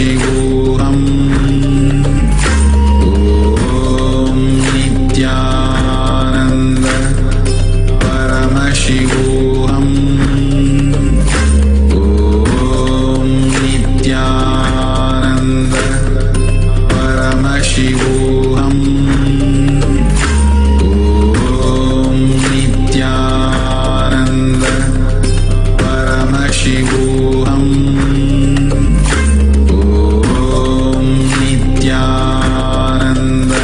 Speaker 9: Paramashivoham Om Nithyananda Paramashivoham Om Nithyananda Paramashivoham Om Nithyananda Paramashivoham Om Nithyananda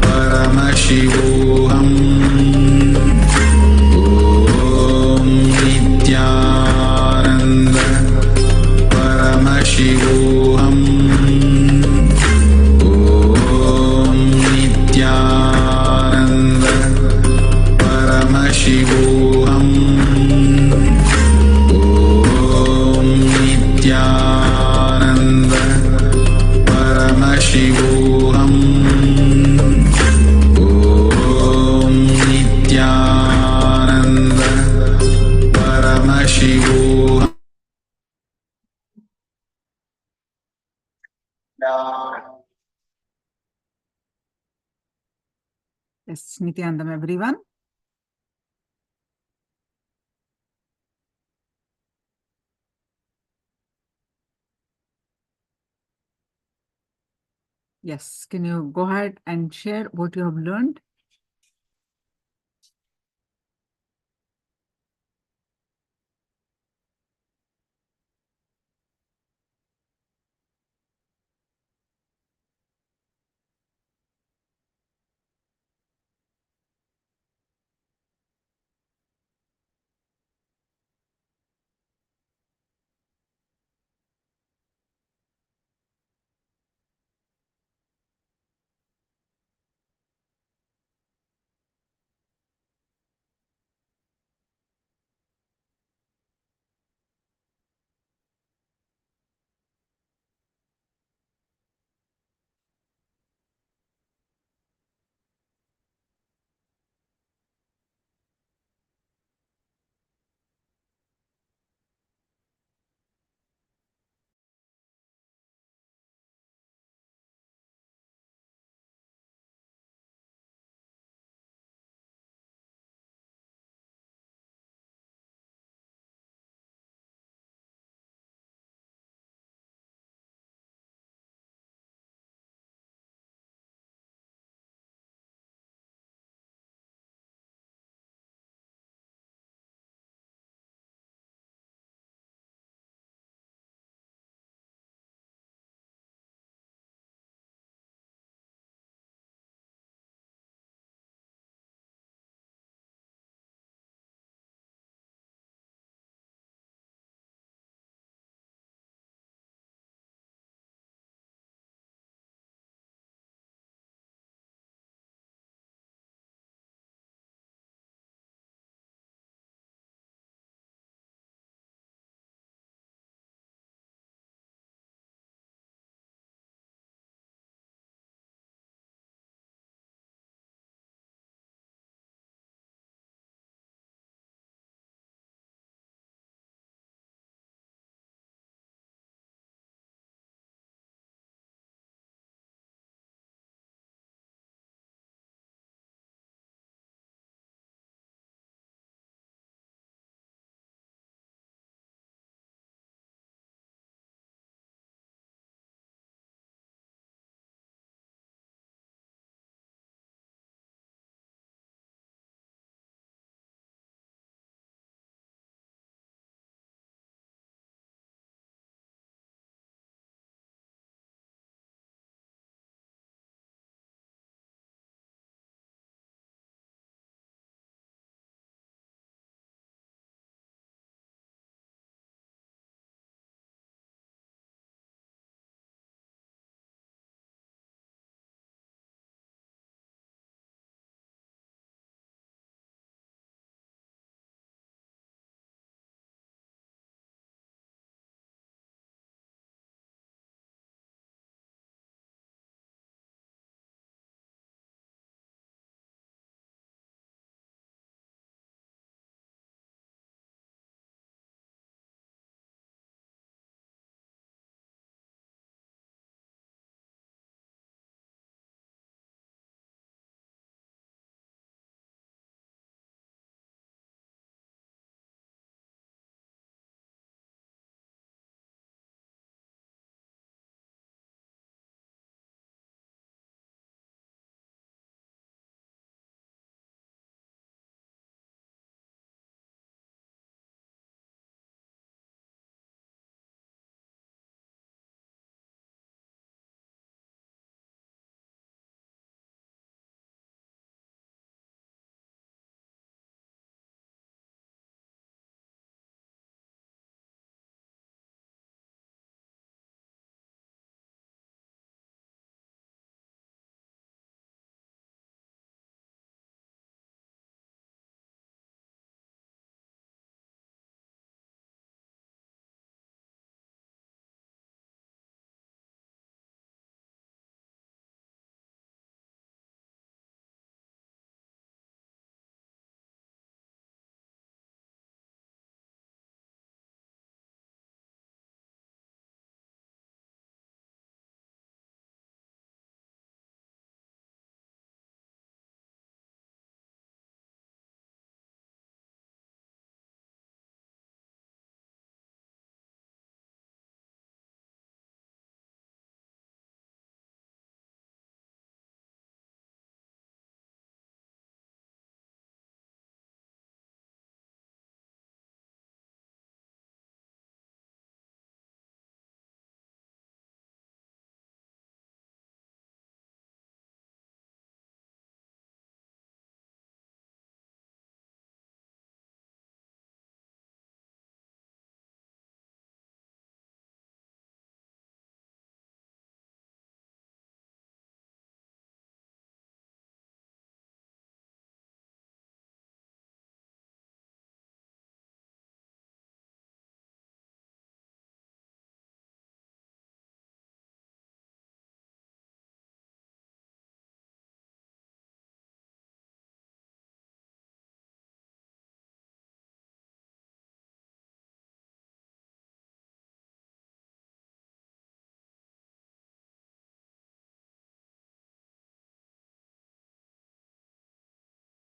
Speaker 9: Paramashivoham Om Nithyananda Paramashivoham Om Nithyananda Paramashivoham Om Nithyananda Paramashivoham Om Nithyananda Paramashivoham.
Speaker 2: Yes, Nithyanandam, everyone. Yes, can you go ahead and share what you have learned?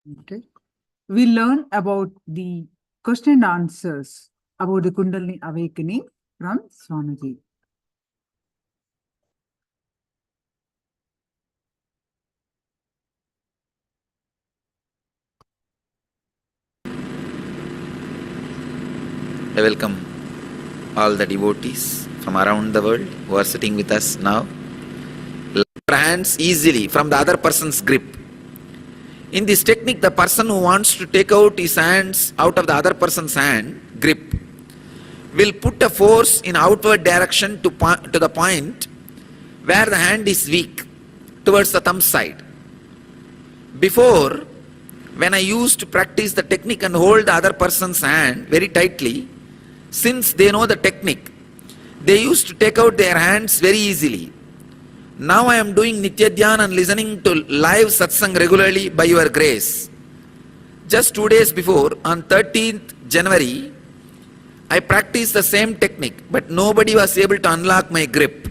Speaker 2: Okay. We learn about the question and answers about the Kundalini awakening from Swamiji.
Speaker 4: I welcome all the devotees from around the world who are sitting with us now. Lift your hands easily from the other person's grip. In this technique, the person who wants to take out his hands out of the other person's hand grip will put a force in outward direction to the point where the hand is weak, towards the thumb side. Before, when I used to practice the technique and hold the other person's hand very tightly, since they know the technique, they used to take out their hands very easily. Now I am doing Nitya Dhyana and listening to live satsang regularly by your grace. Just 2 days before, on 13th January, I practiced the same technique, but nobody was able to unlock my grip.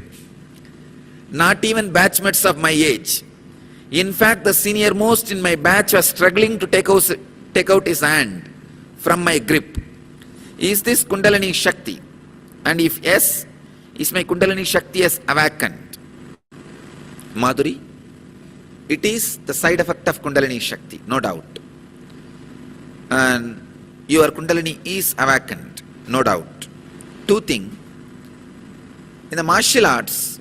Speaker 4: Not even batchmates of my age. In fact, the senior most in my batch was struggling to take out his hand from my grip. Is this Kundalini Shakti? And if yes, is my Kundalini Shakti has awakened? Madhuri, it is the side effect of Kundalini Shakti, no doubt. And your Kundalini is awakened, no doubt. Two things. In the martial arts,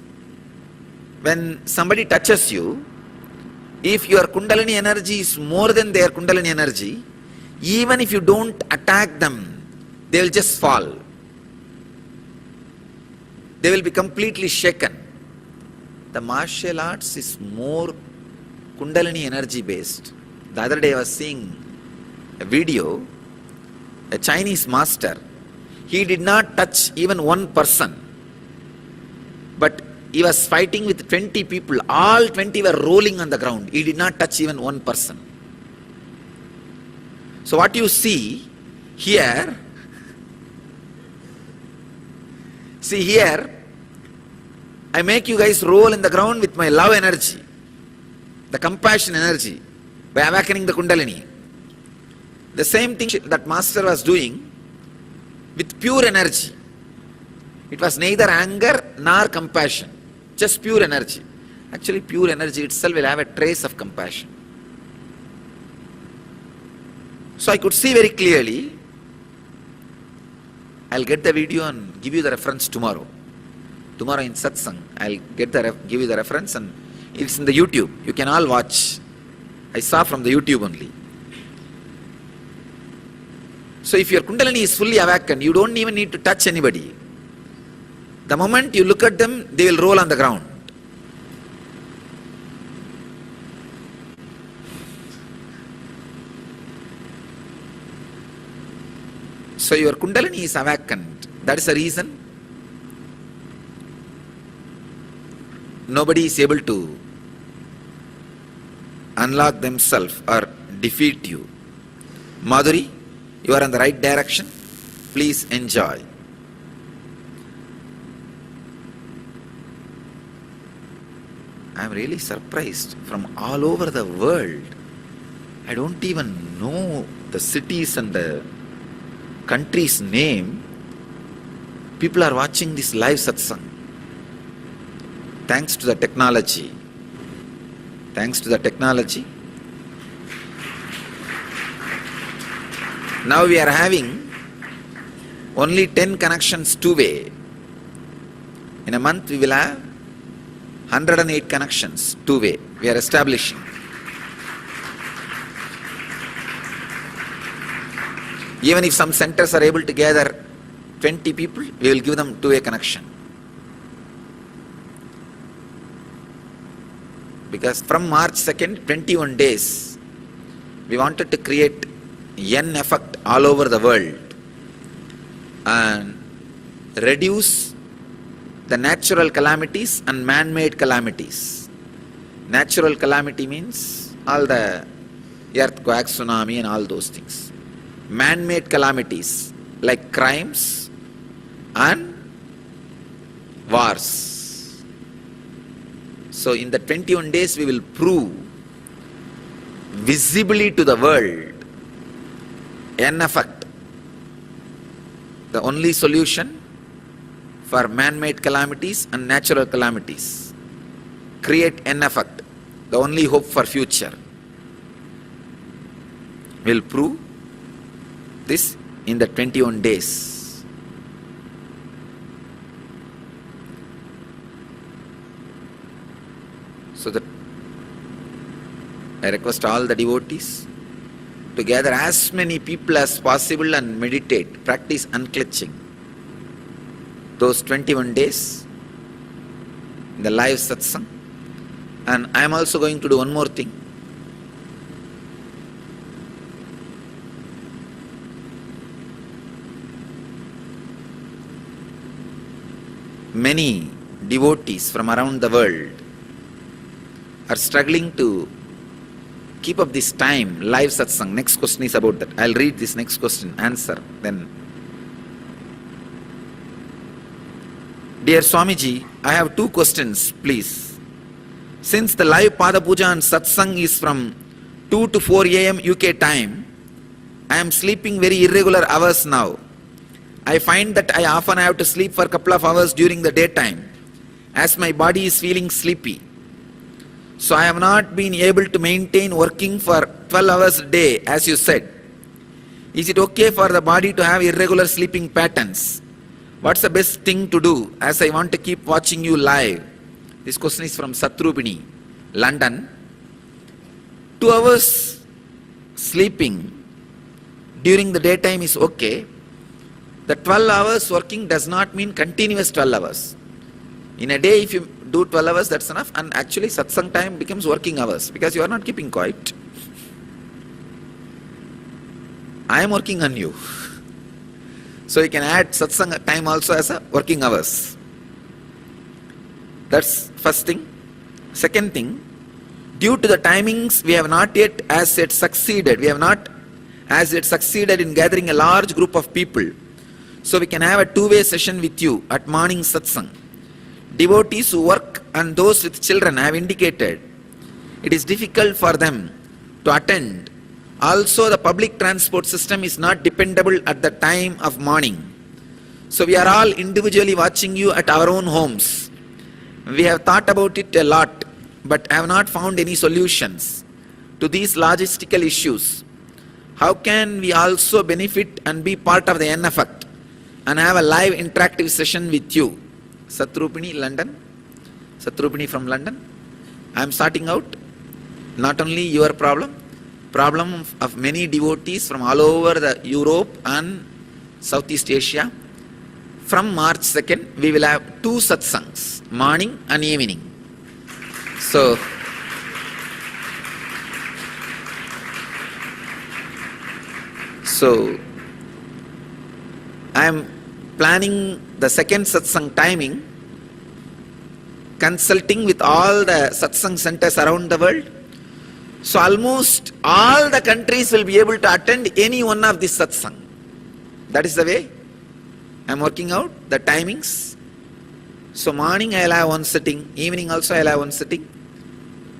Speaker 4: when somebody touches you, if your Kundalini energy is more than their Kundalini energy, even if you don't attack them, they will just fall. They will be completely shaken. The martial arts is more Kundalini energy based. The other day I was seeing a video, a Chinese master. He did not touch even one person, but he was fighting with 20 people. All 20 were rolling on the ground. He did not touch even one person. So what you see here, I make you guys roll in the ground with my love energy, the compassion energy, by awakening the Kundalini. The same thing that master was doing with pure energy. It was neither anger nor compassion, just pure energy. Actually, pure energy itself will have a trace of compassion. So I could see very clearly. I'll get the video and give you the reference tomorrow. Tomorrow in satsang, I'll give you the reference, and it's in the YouTube. You can all watch. I saw from the YouTube only. So if your Kundalini is fully awakened, you don't even need to touch anybody. The moment you look at them, they will roll on the ground. So your Kundalini is awakened. That is the reason nobody is able to unlock themselves or defeat you. Madhuri, you are on the right direction. Please enjoy. I am really surprised from all over the world. I don't even know the cities and the country's name. People are watching this live satsang. Thanks to the technology. Thanks to the technology. Now we are having only 10 connections two-way. In a month we will have 108 connections two-way. We are establishing. Even if some centers are able to gather 20 people, we will give them two-way connection. Because from March 2nd, 21 days, we wanted to create N effect all over the world and reduce the natural calamities and man-made calamities. Natural calamity means all the earthquake, tsunami and all those things. Man-made calamities like crimes and wars. So in the 21 days we will prove visibly to the world, n effect, the only solution for man-made calamities and natural calamities. Create n effect, the only hope for future. We'll prove this in the 21 days. So that I request all the devotees to gather as many people as possible and meditate, practice unclenching. Those 21 days, the live satsang. And I am also going to do one more thing. Many devotees from around the world are struggling to keep up this time, live satsang. Next question is about that. I'll read this next question, answer, then. Dear Swamiji, I have two questions, please. Since the live Pada Puja and satsang is from 2 to 4 a.m. UK time, I am sleeping very irregular hours now. I find that I often have to sleep for a couple of hours during the daytime, as my body is feeling sleepy. So I have not been able to maintain working for 12 hours a day, as you said. Is it okay for the body to have irregular sleeping patterns? What's the best thing to do, as I want to keep watching you live? This question is from Satrupini, London. 2 hours sleeping during the daytime is okay. The 12 hours working does not mean continuous 12 hours. In a day, if you do 12 hours, that's enough. And actually, satsang time becomes working hours because you are not keeping quiet. I am working on you. So you can add satsang time also as a working hours. That's first thing. Second thing, due to the timings, we have not yet as yet succeeded. We have not as yet succeeded in gathering a large group of people. So we can have a two-way session with you at morning satsang. Devotees who work and those with children have indicated it is difficult for them to attend. Also, the public transport system is not dependable at the time of morning. So we are all individually watching you at our own homes. We have thought about it a lot, but have not found any solutions to these logistical issues. How can we also benefit and be part of the N effect and have a live interactive session with you? Satrupini, London. Satrupini from London. I am starting out. Not only your problem of many devotees from all over the Europe and Southeast Asia. From March 2nd, we will have 2 satsangs, morning and evening. So, I am planning the second satsang timing, consulting with all the satsang centers around the world. So almost all the countries will be able to attend any one of these satsang. That is the way I am working out the timings. So morning I will have one sitting, evening also I will have one sitting.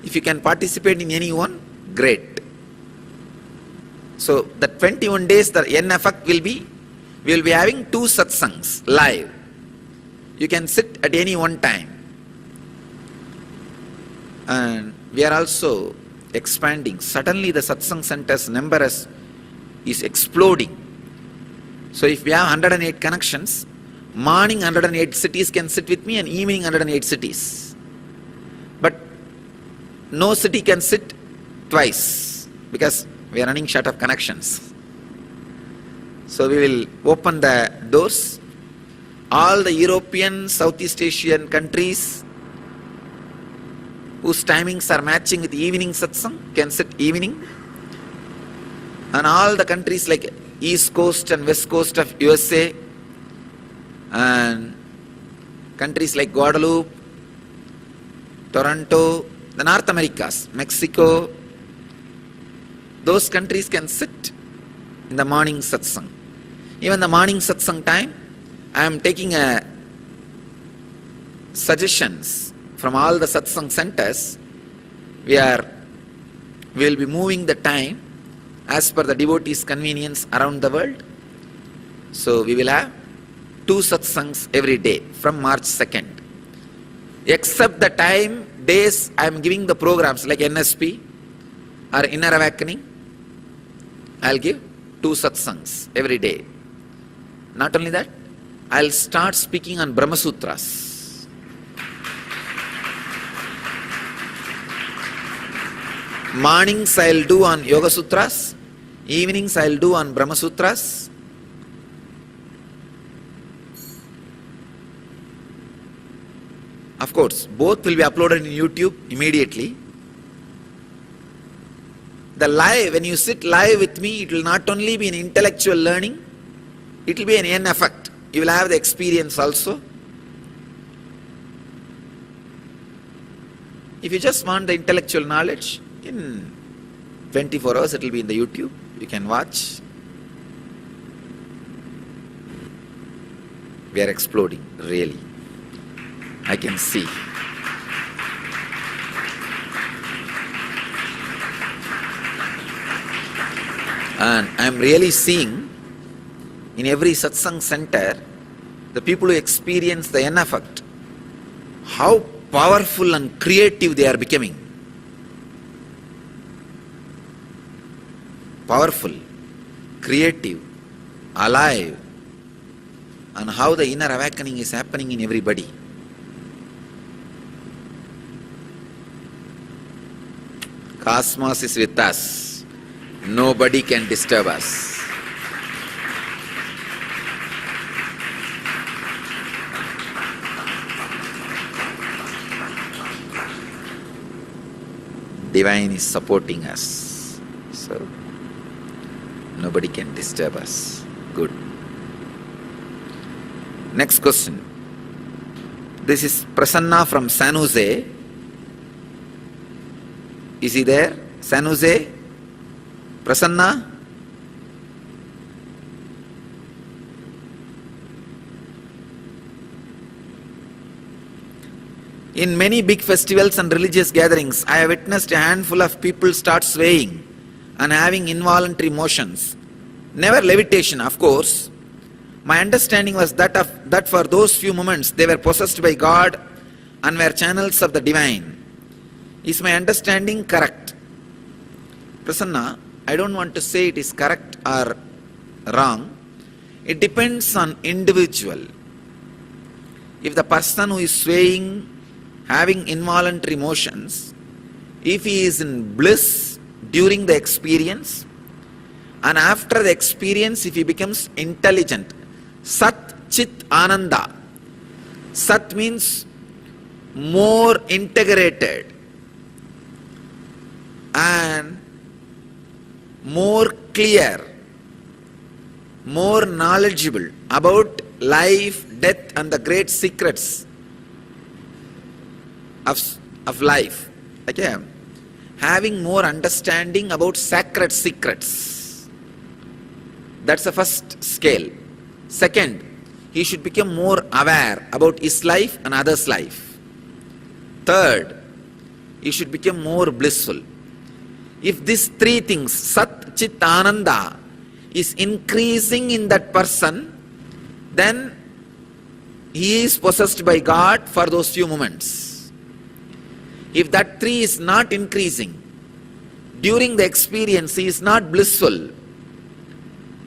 Speaker 4: If you can participate in any one, great. So the 21 days, the N effect will be, we will be having 2 satsangs live. You can sit at any one time. And we are also expanding. Suddenly the satsang centers number is exploding. So if we have 108 connections, morning 108 cities can sit with me and evening 108 cities. But no city can sit twice because we are running short of connections. So we will open the doors. All the European, Southeast Asian countries whose timings are matching with evening satsang can sit evening. And all the countries like East Coast and West Coast of USA and countries like Guadeloupe, Toronto, the North Americas, Mexico, those countries can sit in the morning satsang. Even the morning satsang time, I am taking suggestions from all the satsang centers. We are we will be moving the time as per the devotees' convenience around the world. So we will have 2 satsangs every day from March 2nd. Except the time, days I am giving the programs like NSP or Inner Awakening, I will give 2 satsangs every day. Not only that, I will start speaking on Brahma Sutras. Mornings I will do on Yoga Sutras, evenings I will do on Brahma Sutras. Of course, both will be uploaded in YouTube immediately. The live, when you sit live with me, it will not only be an intellectual learning, it will be an N effect. You will have the experience also. If you just want the intellectual knowledge, in 24 hours it will be in the YouTube. You can watch. We are exploding, really. I can see. And I am really seeing in every satsang center, the people who experience the N effect, how powerful and creative they are becoming. Powerful, creative, alive, and how the inner awakening is happening in everybody. Cosmos is with us. Nobody can disturb us. Divine is supporting us. So, nobody can disturb us. Good. Next question. This is Prasanna from San Jose. Is he there? San Jose? Prasanna? In many big festivals and religious gatherings, I have witnessed a handful of people start swaying and having involuntary motions. Never levitation, of course. My understanding was that for those few moments they were possessed by God and were channels of the divine. Is my understanding correct? Prasanna, I don't want to say it is correct or wrong. It depends on individual. If the person who is swaying, having involuntary motions, if he is in bliss during the experience, and after the experience if he becomes intelligent, Sat Chit Ananda. Sat means more integrated and more clear, more knowledgeable about life, death and the great secrets of life. Okay? Having more understanding about sacred secrets. That's the first scale. Second, he should become more aware about his life and others' life. Third, he should become more blissful. If these 3 things, Sat, Chit, Ananda, is increasing in that person, then he is possessed by God for those few moments. If that 3 is not increasing, during the experience he is not blissful,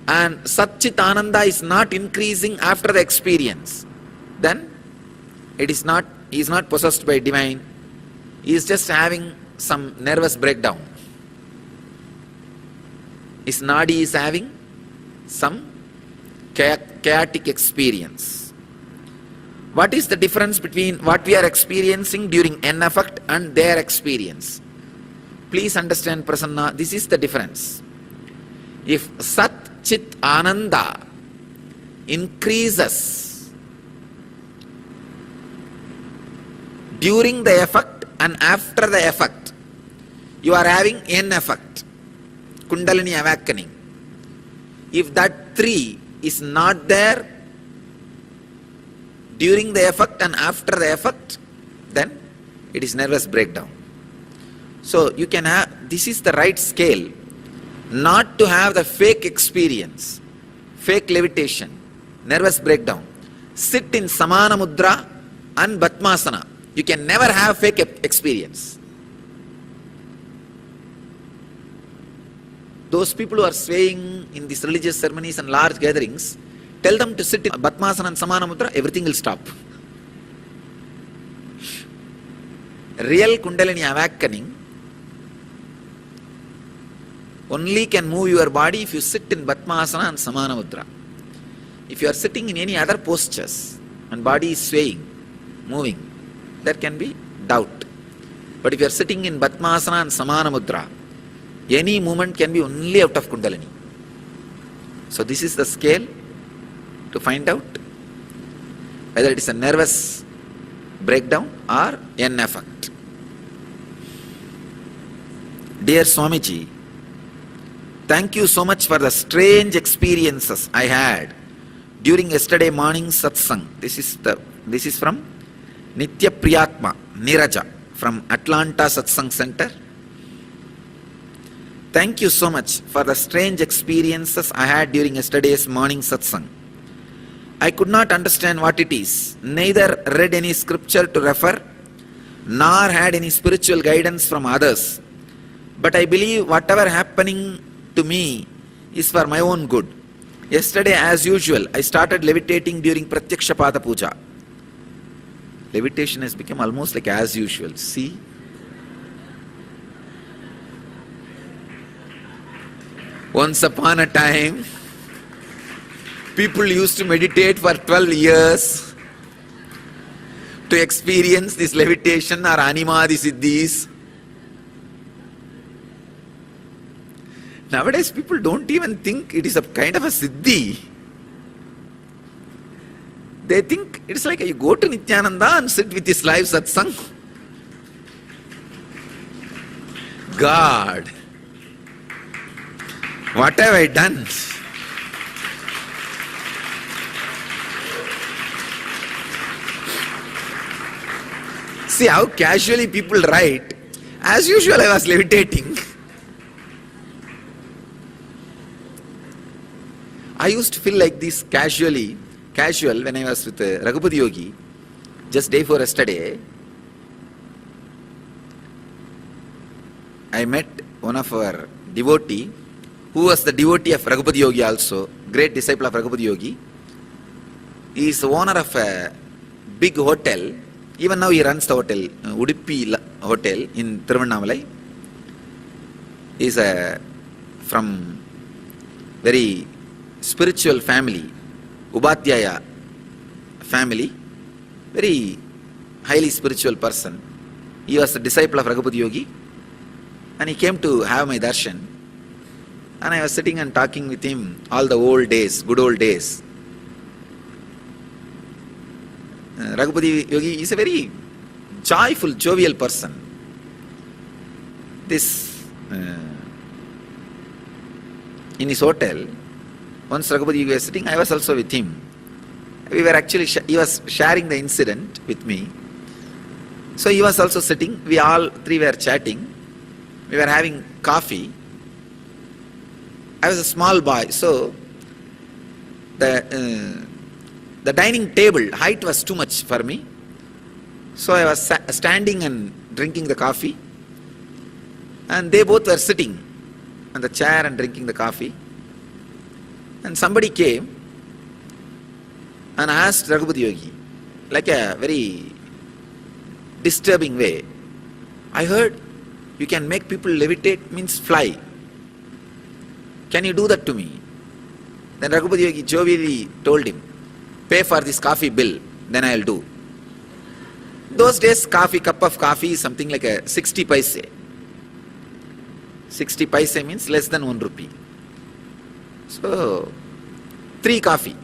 Speaker 4: and Sat, Chit, Ananda is not increasing after the experience, then he is not possessed by divine. He is just having some nervous breakdown. His nadi is having some chaotic experience. What is the difference between what we are experiencing during N effect and their experience? Please understand, Prasanna, this is the difference. If Sat, Chit, Ananda increases during the effect and after the effect, you are having N effect, Kundalini awakening. If that 3 is not there during the effect and after the effect, then it is nervous breakdown. So you can have, this is the right scale, not to have the fake experience, fake levitation, nervous breakdown. Sit in Samana Mudra and Batmasana. You can never have fake experience. Those people who are swaying in these religious ceremonies and large gatherings, tell them to sit in Batmasana and Samana Mudra, everything will stop. Real Kundalini awakening only can move your body if you sit in Batmasana and Samana Mudra. If you are sitting in any other postures and body is swaying, moving, there can be doubt. But if you are sitting in Batmasana and Samana Mudra, any movement can be only out of Kundalini. So this is the scale to find out whether it is a nervous breakdown or an effect. Dear Swamiji, thank you so much for the strange experiences I had during yesterday morning satsang. This is from Nitya Priyatma Niraja from Atlanta Satsang Center. Thank you so much for the strange experiences I had during yesterday's morning satsang. I could not understand what it is, neither read any scripture to refer, nor had any spiritual guidance from others. But I believe whatever happening to me is for my own good. Yesterday, as usual, I started levitating during Pratyaksha Pada Puja. Levitation has become almost like as usual. See? Once upon a time, people used to meditate for 12 years to experience this levitation or animadi siddhis. Nowadays, people don't even think it is a kind of a siddhi. They think it's like you go to Nithyananda and sit with his live satsang. God, what have I done? See how casually people write. As usual, I was levitating. I used to feel like this casual when I was with Raghupati Yogi, just day before yesterday. I met one of our devotee, who was the devotee of Raghupati Yogi also, great disciple of Raghupati Yogi. He is the owner of a big hotel. Even now he runs the hotel, Udupi Hotel in Thiruvannamalai. He is from very spiritual family, Ubadhyaya family, very highly spiritual person. He was a disciple of Raghupati Yogi and he came to have my darshan. And I was sitting and talking with him all the old days, good old days. Raghupati Yogi is a very joyful, jovial person. In his hotel, once Raghupati Yogi was sitting, I was also with him. We were actually, he was sharing the incident with me. So he was also sitting, we all three were chatting. We were having coffee. I was a small boy, so the dining table height was too much for me. So I was standing and drinking the coffee. And they both were sitting on the chair and drinking the coffee. And somebody came and asked Raghupati Yogi, like a very disturbing way, I heard you can make people levitate, means fly. Can you do that to me? Then Raghupati Yogi jovially told him, pay for this coffee bill, then I will do. Those days, cup of coffee is something like a 60 paise. 60 paise means less than 1 rupee. So, 3 coffee.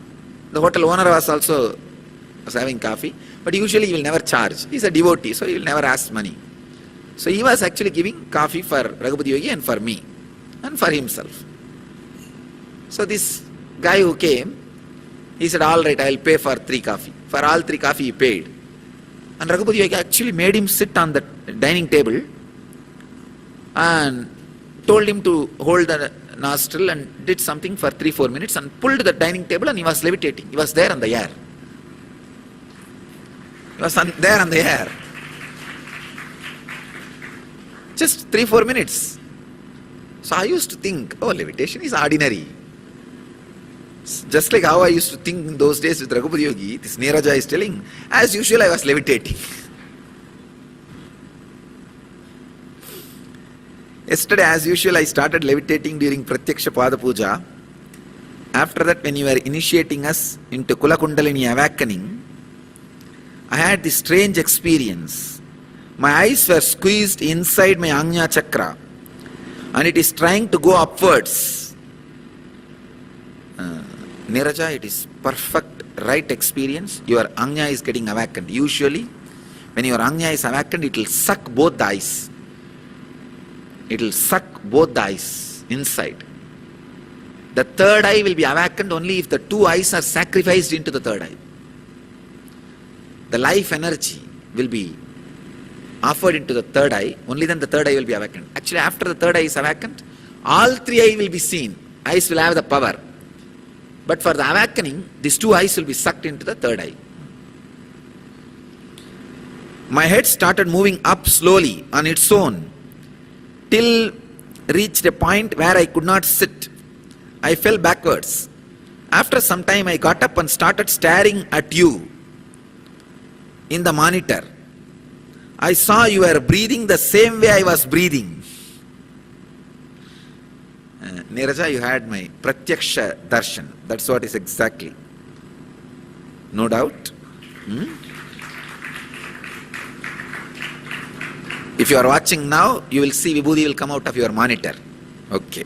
Speaker 4: The hotel owner was having coffee, but usually he will never charge. He is a devotee, so he will never ask money. So he was actually giving coffee for Raghupati Yogi and for me, and for himself. So this guy who came, he said, all right, I will pay for 3 coffee. For all 3 coffee he paid. And Raghupati Yogi actually made him sit on the dining table and told him to hold the nostril and did something for 3-4 minutes and pulled the dining table and he was levitating. He was there on the air. He was there on the air. Just 3-4 minutes. So I used to think, oh, levitation is ordinary. Just like how I used to think in those days with Raghupati Yogi, this Neeraja is telling, as usual I was levitating. Yesterday, as usual, I started levitating during Pratyaksha Pada Puja. After that, when you were initiating us into Kula Kundalini awakening, I had this strange experience. My eyes were squeezed inside my Ajna Chakra and it is trying to go upwards. Neeraja, it is perfect, right experience. Your Ajna is getting awakened. Usually, when your Ajna is awakened, it will suck both the eyes. It will suck both the eyes inside. The third eye will be awakened only if the two eyes are sacrificed into the third eye. The life energy will be offered into the third eye, only then the third eye will be awakened. Actually, after the third eye is awakened, all three eyes will be seen. Eyes will have the power. But for the awakening, these two eyes will be sucked into the third eye. My head started moving up slowly on its own till reached a point where I could not sit. I fell backwards. After some time, I got up and started staring at you in the monitor. I saw you were breathing the same way I was breathing. Neeraja, you had my Pratyaksha Darshan. That's what is exactly. No doubt. If you are watching now, you will see Vibhuti will come out of your monitor. Okay.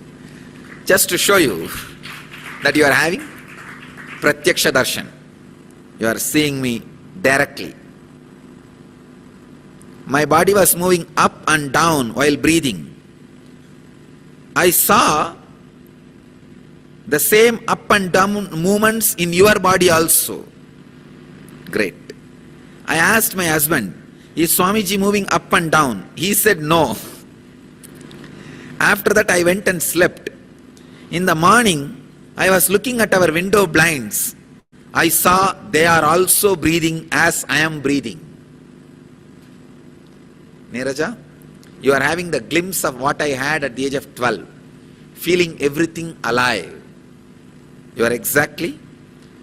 Speaker 4: Just to show you that you are having Pratyaksha Darshan. You are seeing me directly. My body was moving up and down while breathing. I saw the same up and down movements in your body also. Great. I asked my husband, is Swamiji moving up and down? He said no. After that I went and slept. In the morning, I was looking at our window blinds. I saw they are also breathing as I am breathing. Neeraja, you are having the glimpse of what I had at the age of 12. Feeling everything alive. You are exactly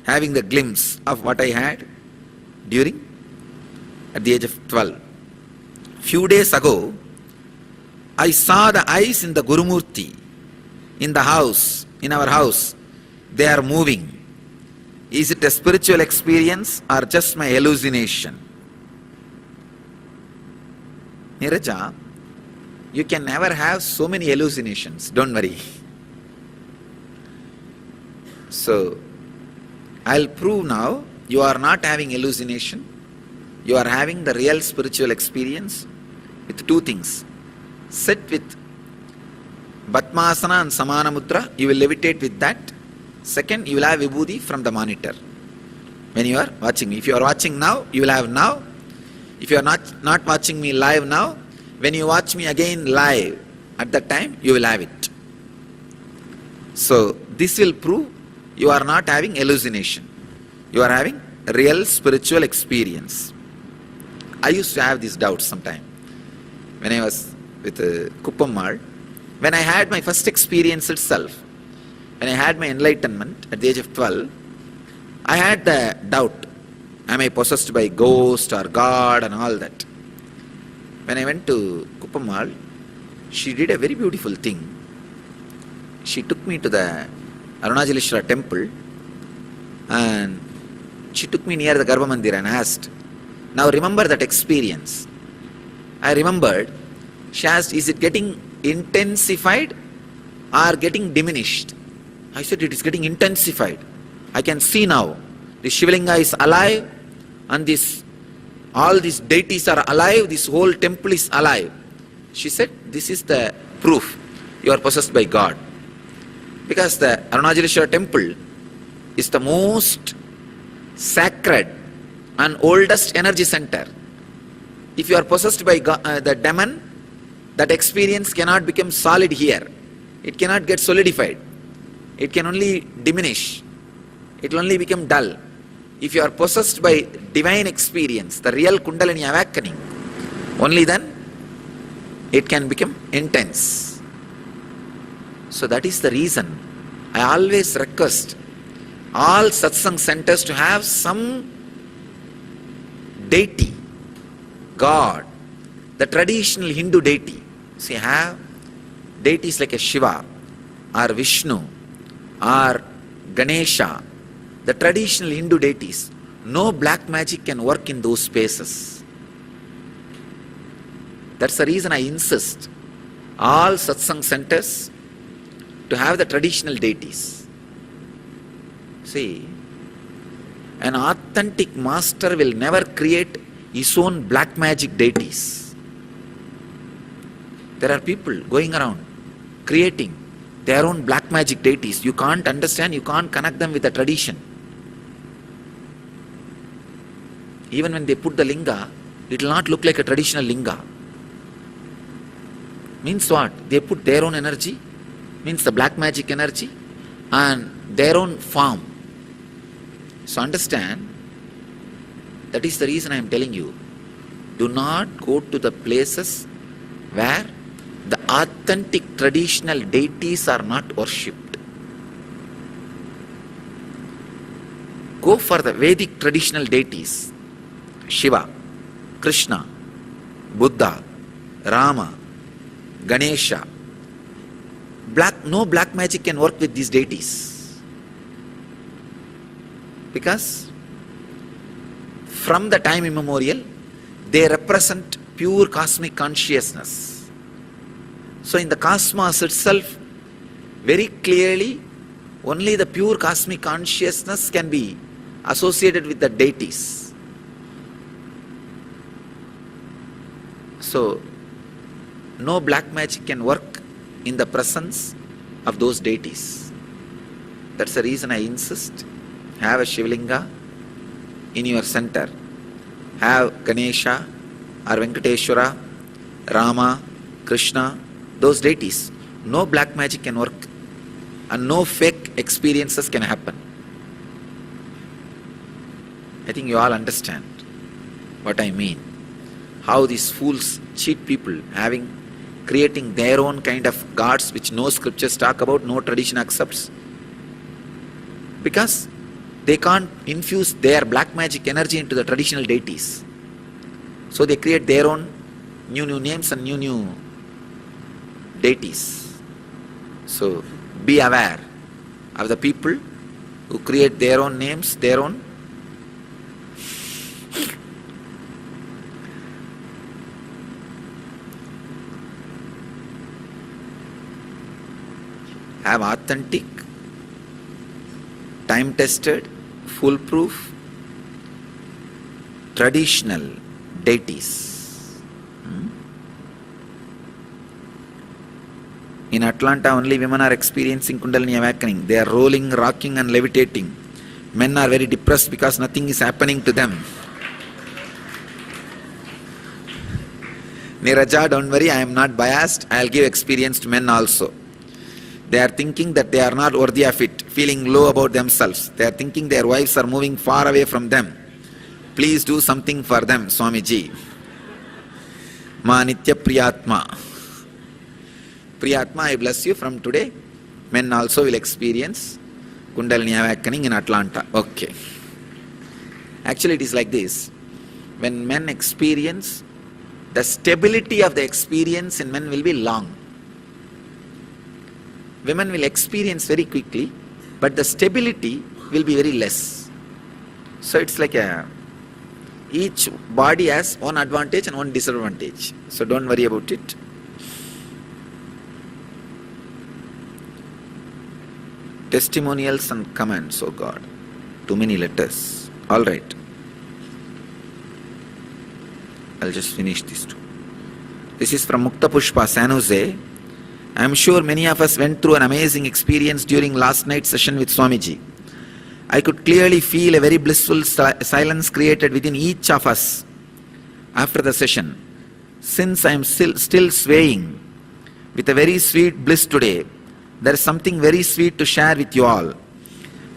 Speaker 4: having the glimpse of what I had at the age of 12. Few days ago, I saw the eyes in the Gurumurti, in the house, in our house. They are moving. Is it a spiritual experience or just my hallucination? Neeraja, you can never have so many hallucinations, don't worry. So, I'll prove now you are not having hallucination. You are having the real spiritual experience with two things. Sit with Batmasana and Samana Mudra, you will levitate with that. Second, you will have Vibhuti from the monitor. When you are watching me. If you are watching now, you will have now. If you are not watching me live now, when you watch me again live, at that time, you will have it. So, this will prove you are not having hallucination. You are having real spiritual experience. I used to have these doubts sometime. When I was with Kuppammal, when I had my first experience itself, when I had my enlightenment at the age of 12, I had the doubt, am I possessed by ghost or God and all that. When I went to Kuppammal, she did a very beautiful thing. She took me to the Arunachaleshwara temple and she took me near the Garbha Mandir and asked, now remember that experience. I remembered. She asked, is it getting intensified or getting diminished? I said, it is getting intensified. I can see now. The Shivalinga is alive and all these deities are alive. This whole temple is alive. She said, this is the proof you are possessed by God. Because the Arunachaleshwara temple is the most sacred and oldest energy center. If you are possessed by the demon, that experience cannot become solid here. It cannot get solidified. It can only diminish. It will only become dull. If you are possessed by divine experience, the real Kundalini awakening, only then it can become intense. So that is the reason I always request all satsang centers to have some deity, God, the traditional Hindu deity. See, have deities like a Shiva or Vishnu or Ganesha, the traditional Hindu deities. No black magic can work in those spaces. That's the reason I insist all satsang centers to have the traditional deities. See, an authentic master will never create his own black magic deities. There are people going around creating their own black magic deities. You can't understand, you can't connect them with the tradition. Even when they put the linga, it will not look like a traditional linga. Means what? They put their own energy, means the black magic energy, and their own form. So understand, that is the reason I am telling you, do not go to the places where the authentic traditional deities are not worshipped. Go for the Vedic traditional deities. Shiva, Krishna, Buddha, Rama, Ganesha. No black magic can work with these deities. Because from the time immemorial, they represent pure cosmic consciousness. So in the cosmos itself, very clearly, only the pure cosmic consciousness can be associated with the deities. So, no black magic can work in the presence of those deities. That's the reason I insist, have a Shivlinga in your center. Have Ganesha or Venkateshwara, Rama, Krishna, those deities. No black magic can work and no fake experiences can happen. I think you all understand what I mean. How these fools cheat people, creating their own kind of gods which no scriptures talk about, no tradition accepts. Because they can't infuse their black magic energy into the traditional deities. So they create their own new names and new deities. So be aware of the people who create their own names, their own. Have authentic, time-tested, foolproof, traditional deities. In Atlanta, only women are experiencing Kundalini awakening. They are rolling, rocking and levitating. Men are very depressed because nothing is happening to them. Niraja, don't worry, I am not biased. I will give experience to men also. They are thinking that they are not worthy of it, feeling low about themselves. They are thinking their wives are moving far away from them. Please do something for them, Swamiji. Ma Nitya Priyatma. Priyatma, I bless you. From today, men also will experience Kundalini awakening in Atlanta. Okay. Actually, it is like this. When men experience, the stability of the experience in men will be long. Women will experience very quickly, but the stability will be very less. So it's like each body has one advantage and one disadvantage. So don't worry about it. Testimonials and comments, oh God. Too many letters. All right. I'll just finish these two. This is from Mukta Pushpa, San Jose. I am sure many of us went through an amazing experience during last night's session with Swamiji. I could clearly feel a very blissful silence created within each of us after the session. since I am still swaying with a very sweet bliss today, there is something very sweet to share with you all.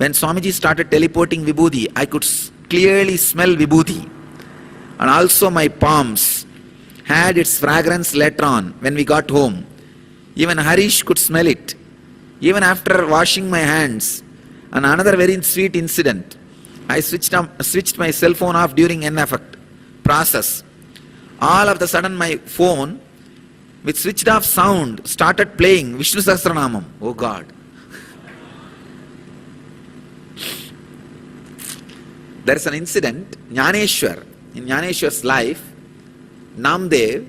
Speaker 4: When Swamiji started teleporting Vibhuti, I could clearly smell Vibhuti. And also my palms had its fragrance later on when we got home. Even Harish could smell it. Even after washing my hands. And another very sweet incident. I switched my cell phone off during NFX process. All of a sudden my phone with switched off sound started playing Vishnu Sahasranamam. Oh God. There is an incident, Jnaneshwar, in Jnaneshwar's life, Namdev.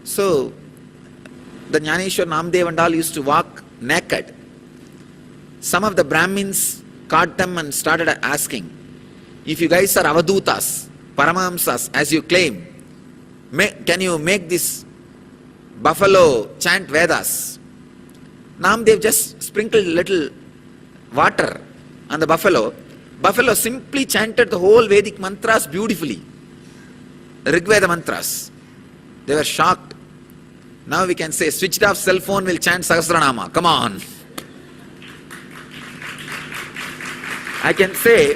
Speaker 4: So, the Jnaneshwar, Namdev and all used to walk naked. Some of the Brahmins caught them and started asking, if you guys are Avadutas, Paramahamsas, as you claim, can you make this buffalo chant Vedas? Namdev just sprinkled little water on the buffalo. Buffalo simply chanted the whole Vedic mantras beautifully. Rigveda mantras. They were shocked. Now we can say, switched off cell phone will chant Sahasranama. Come on. I can say,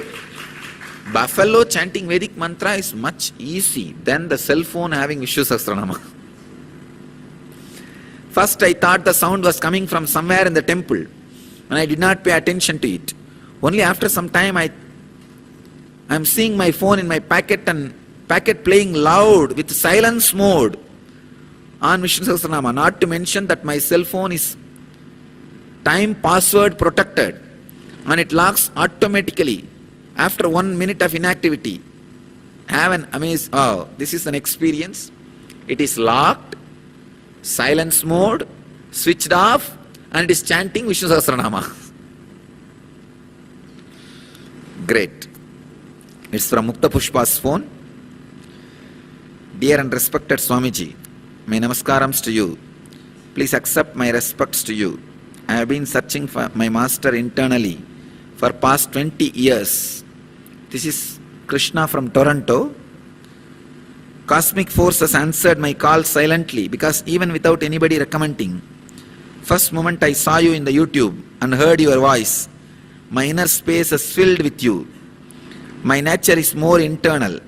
Speaker 4: buffalo chanting Vedic mantra is much easy than the cell phone having Vishnu Sahasranama. First I thought the sound was coming from somewhere in the temple, and I did not pay attention to it. Only after some time I'm seeing my phone in my pocket and packet playing loud with silence mode on Vishnu Sahasranama. Not to mention that my cell phone is time password protected and it locks automatically after 1 minute of inactivity. Have an amazing, oh, this is an experience. It is locked, silence mode, switched off, and it is chanting Vishnu Sahasranama. Great. It's from Mukta Pushpa's phone. Dear and respected Swamiji, my namaskarams to you. Please accept my respects to you. I have been searching for my master internally for past 20 years. This is Krishna from Toronto. Cosmic force has answered my call silently because even without anybody recommending, first moment I saw you in the YouTube and heard your voice, my inner space is filled with you. My nature is more internal,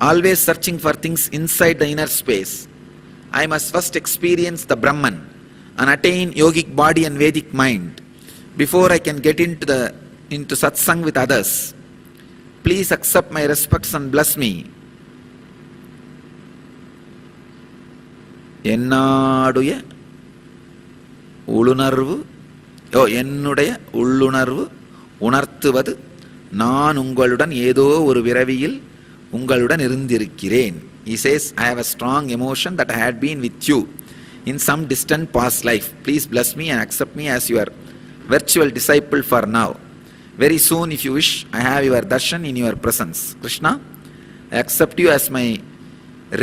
Speaker 4: always searching for things inside the inner space. I must first experience the Brahman and attain yogic body and Vedic mind before I can get into satsang with others. Please accept my respects and bless me. என்னுடைய உள்ளுணர்வு உணர்த்துவது நான் உங்களுடன் ஏதோ ஒரு விரவியில் உங்களுடன் இருந்திருக்கிறேன். He says, I have a strong emotion that I had been with you in some distant past life. Please bless me and accept me as your virtual disciple for now. Very soon, if you wish, I have your darshan in your presence. Krishna, I accept you as my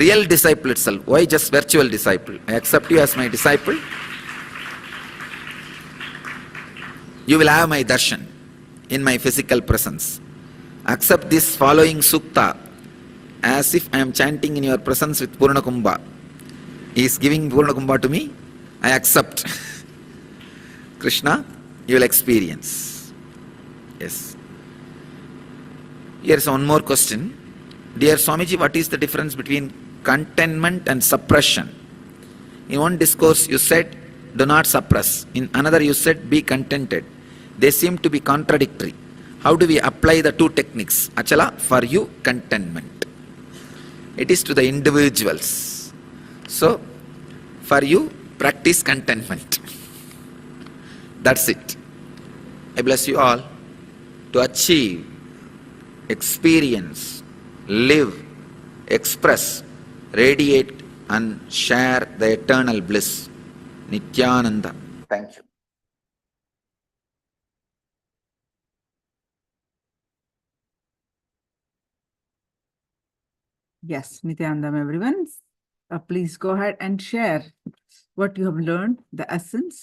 Speaker 4: real disciple itself. Why just virtual disciple? I accept you as my disciple. You will have my darshan in my physical presence. Accept this following sukta as if I am chanting in your presence with Purna Kumbha. He is giving Purna Kumbha to me. I accept. Krishna, you will experience. Yes. Here is one more question. Dear Swamiji, what is the difference between contentment and suppression? In one discourse you said, do not suppress. In another you said, be contented. They seem to be contradictory. How do we apply the two techniques? Achala, for you, contentment. It is to the individuals. So, for you, practice contentment. That's it. I bless you all to achieve, experience, live, express, radiate and share the eternal bliss. Nithyananda. Thank you.
Speaker 2: Yes, Nithyanandam, everyone. Please go ahead and share what you have learned, the essence.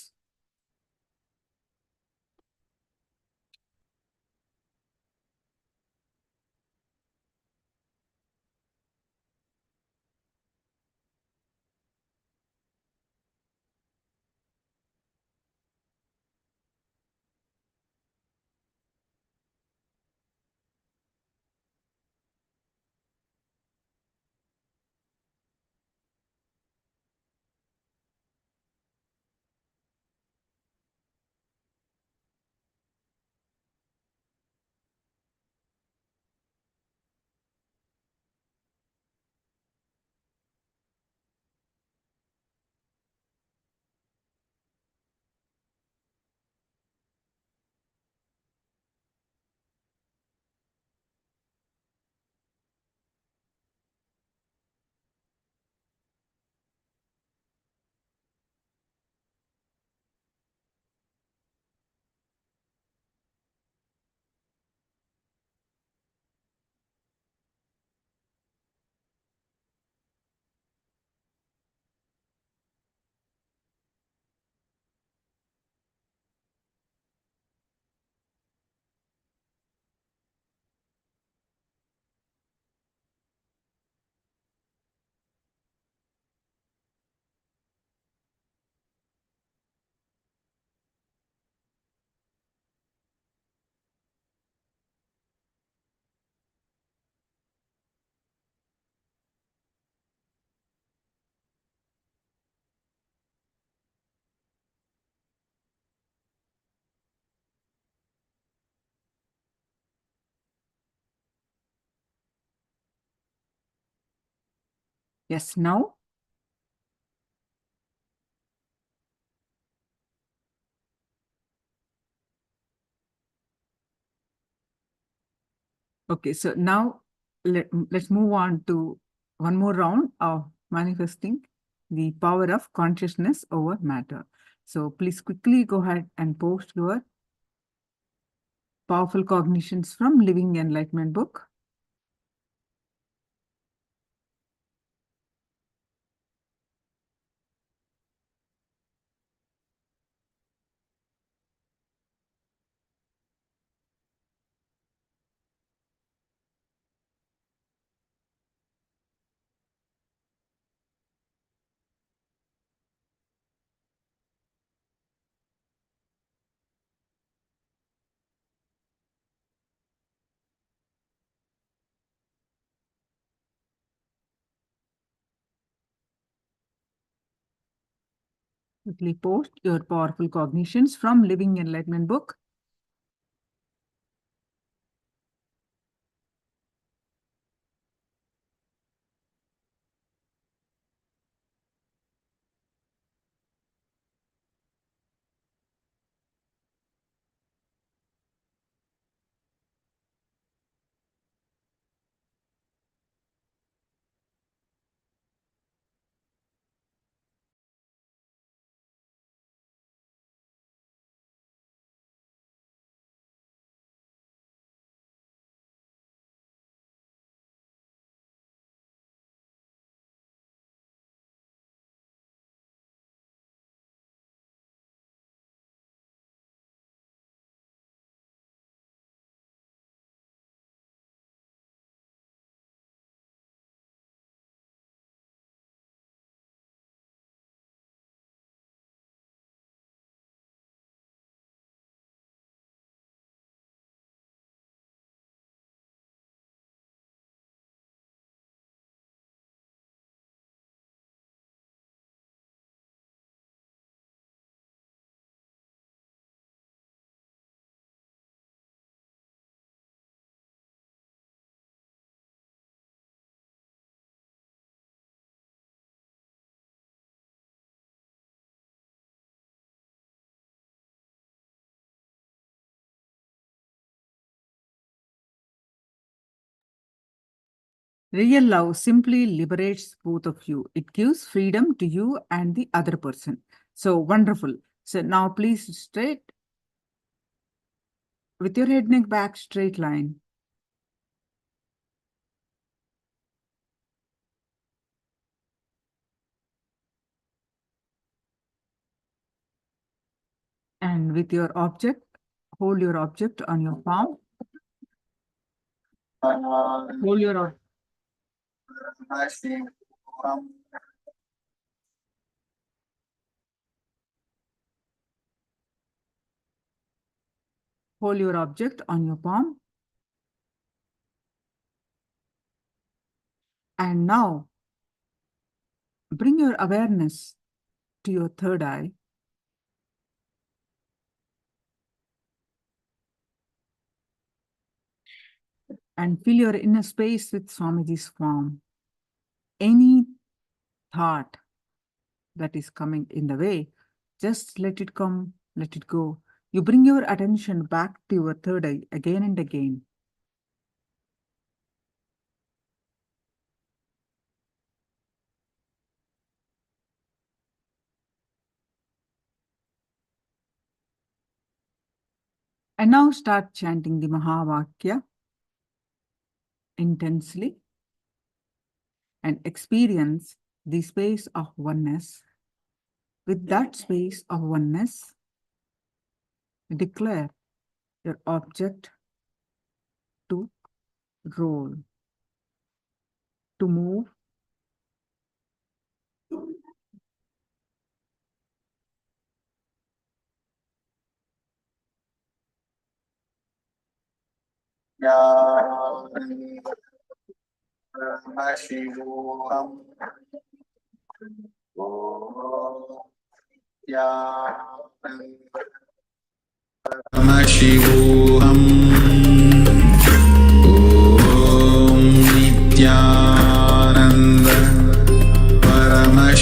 Speaker 2: Yes, now. Okay, so now let's move on to one more round of manifesting the power of consciousness over matter. So please quickly go ahead and post your powerful cognitions from Living Enlightenment book. Quickly post your powerful cognitions from Living Enlightenment book. Real love simply liberates both of you. It gives freedom to you and the other person. So wonderful. So now please straight with your head, neck, back, straight line. And with your object, hold your object on your palm. Hold your hold your object on your palm. And now bring your awareness to your third eye. And fill your inner space with Swamiji's form. Any thought that is coming in the way, just let it come, let it go. You bring your attention back to your third eye again and again. And now start chanting the Mahavakya intensely and experience the space of oneness. With that space of oneness, declare your object to roll, to move,
Speaker 9: Paramashivoham Om Nithyananda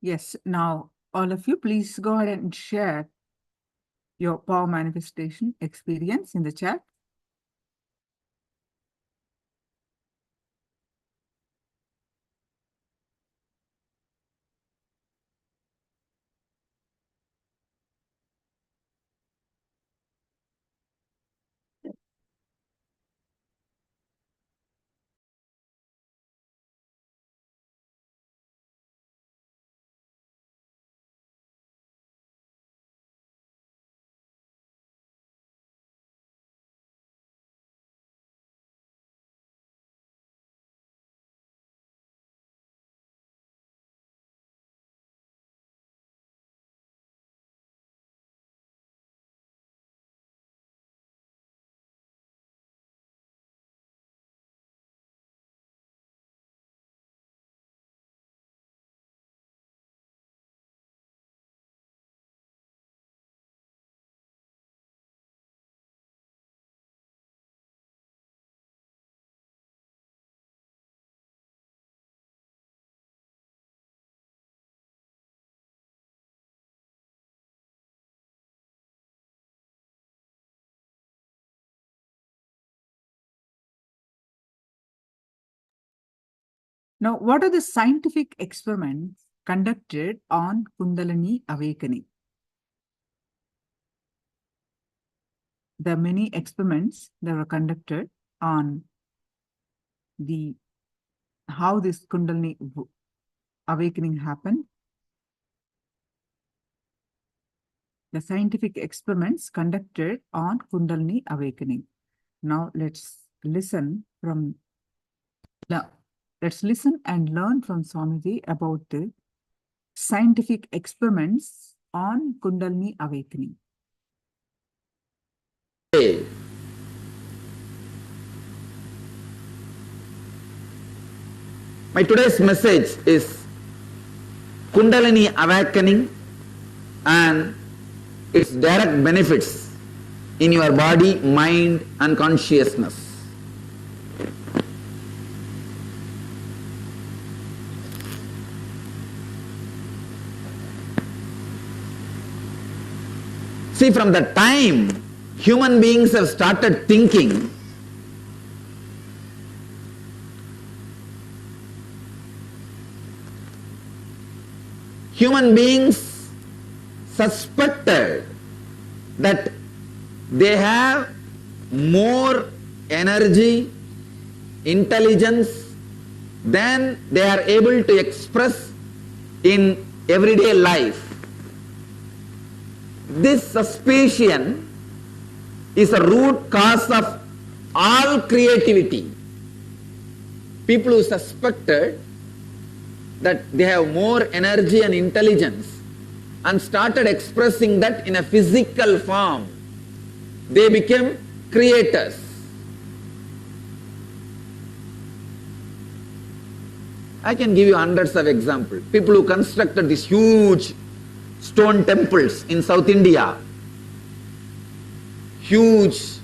Speaker 2: Yes, now all of you, please go ahead and share your power manifestation experience in the chat. Now, what are the scientific experiments conducted on Kundalini awakening? There are many experiments that were conducted on how this Kundalini awakening happened. The scientific experiments conducted on Kundalini awakening. Now let's listen and learn from Swamiji about the scientific experiments on Kundalini awakening.
Speaker 4: My today's message is Kundalini awakening and its direct benefits in your body, mind and consciousness. See, from the time human beings have started thinking, human beings suspected that they have more energy, intelligence than they are able to express in everyday life. This suspicion is a root cause of all creativity. People who suspected that they have more energy and intelligence and started expressing that in a physical form, they became creators. I can give you hundreds of examples. People who constructed these huge stone temples in South India, huge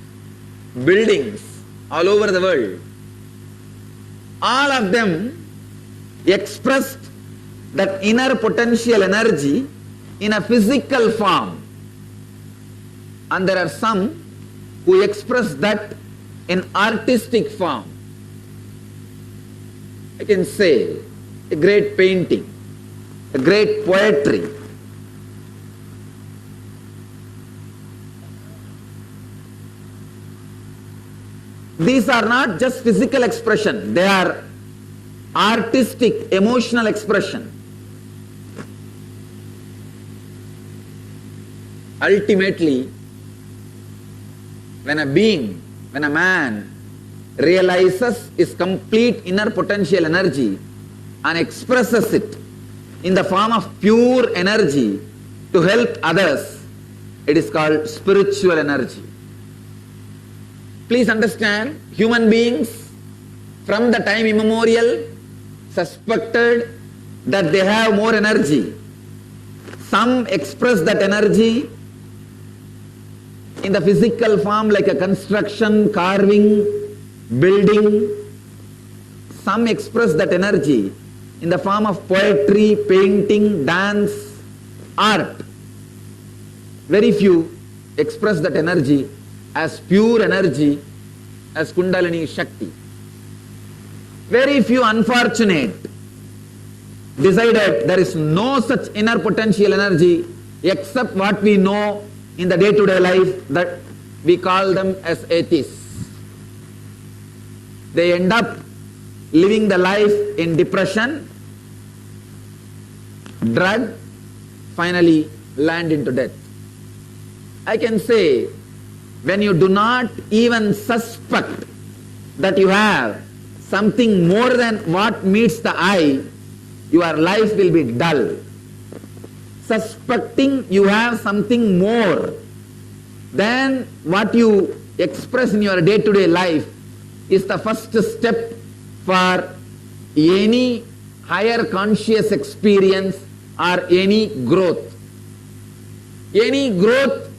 Speaker 4: buildings all over the world, all of them expressed that inner potential energy in a physical form, and there are some who express that in artistic form. I can say a great painting, a great poetry. These are not just physical expression, they are artistic, emotional expression. Ultimately, when a man realizes his complete inner potential energy and expresses it in the form of pure energy to help others, it is called spiritual energy. Please understand, human beings from the time immemorial suspected that they have more energy. Some express that energy in the physical form like a construction, carving, building. Some express that energy in the form of poetry, painting, dance, art. Very few express that energy as pure energy, as Kundalini Shakti. Very few unfortunate decided there is no such inner potential energy except what we know in the day-to-day life, that we call them as atheists. They end up living the life in depression, drug, finally land into death. I can say, when you do not even suspect that you have something more than what meets the eye, your life will be dull. Suspecting you have something more than what you express in your day-to-day life is the first step for any higher conscious experience or any growth. Any growth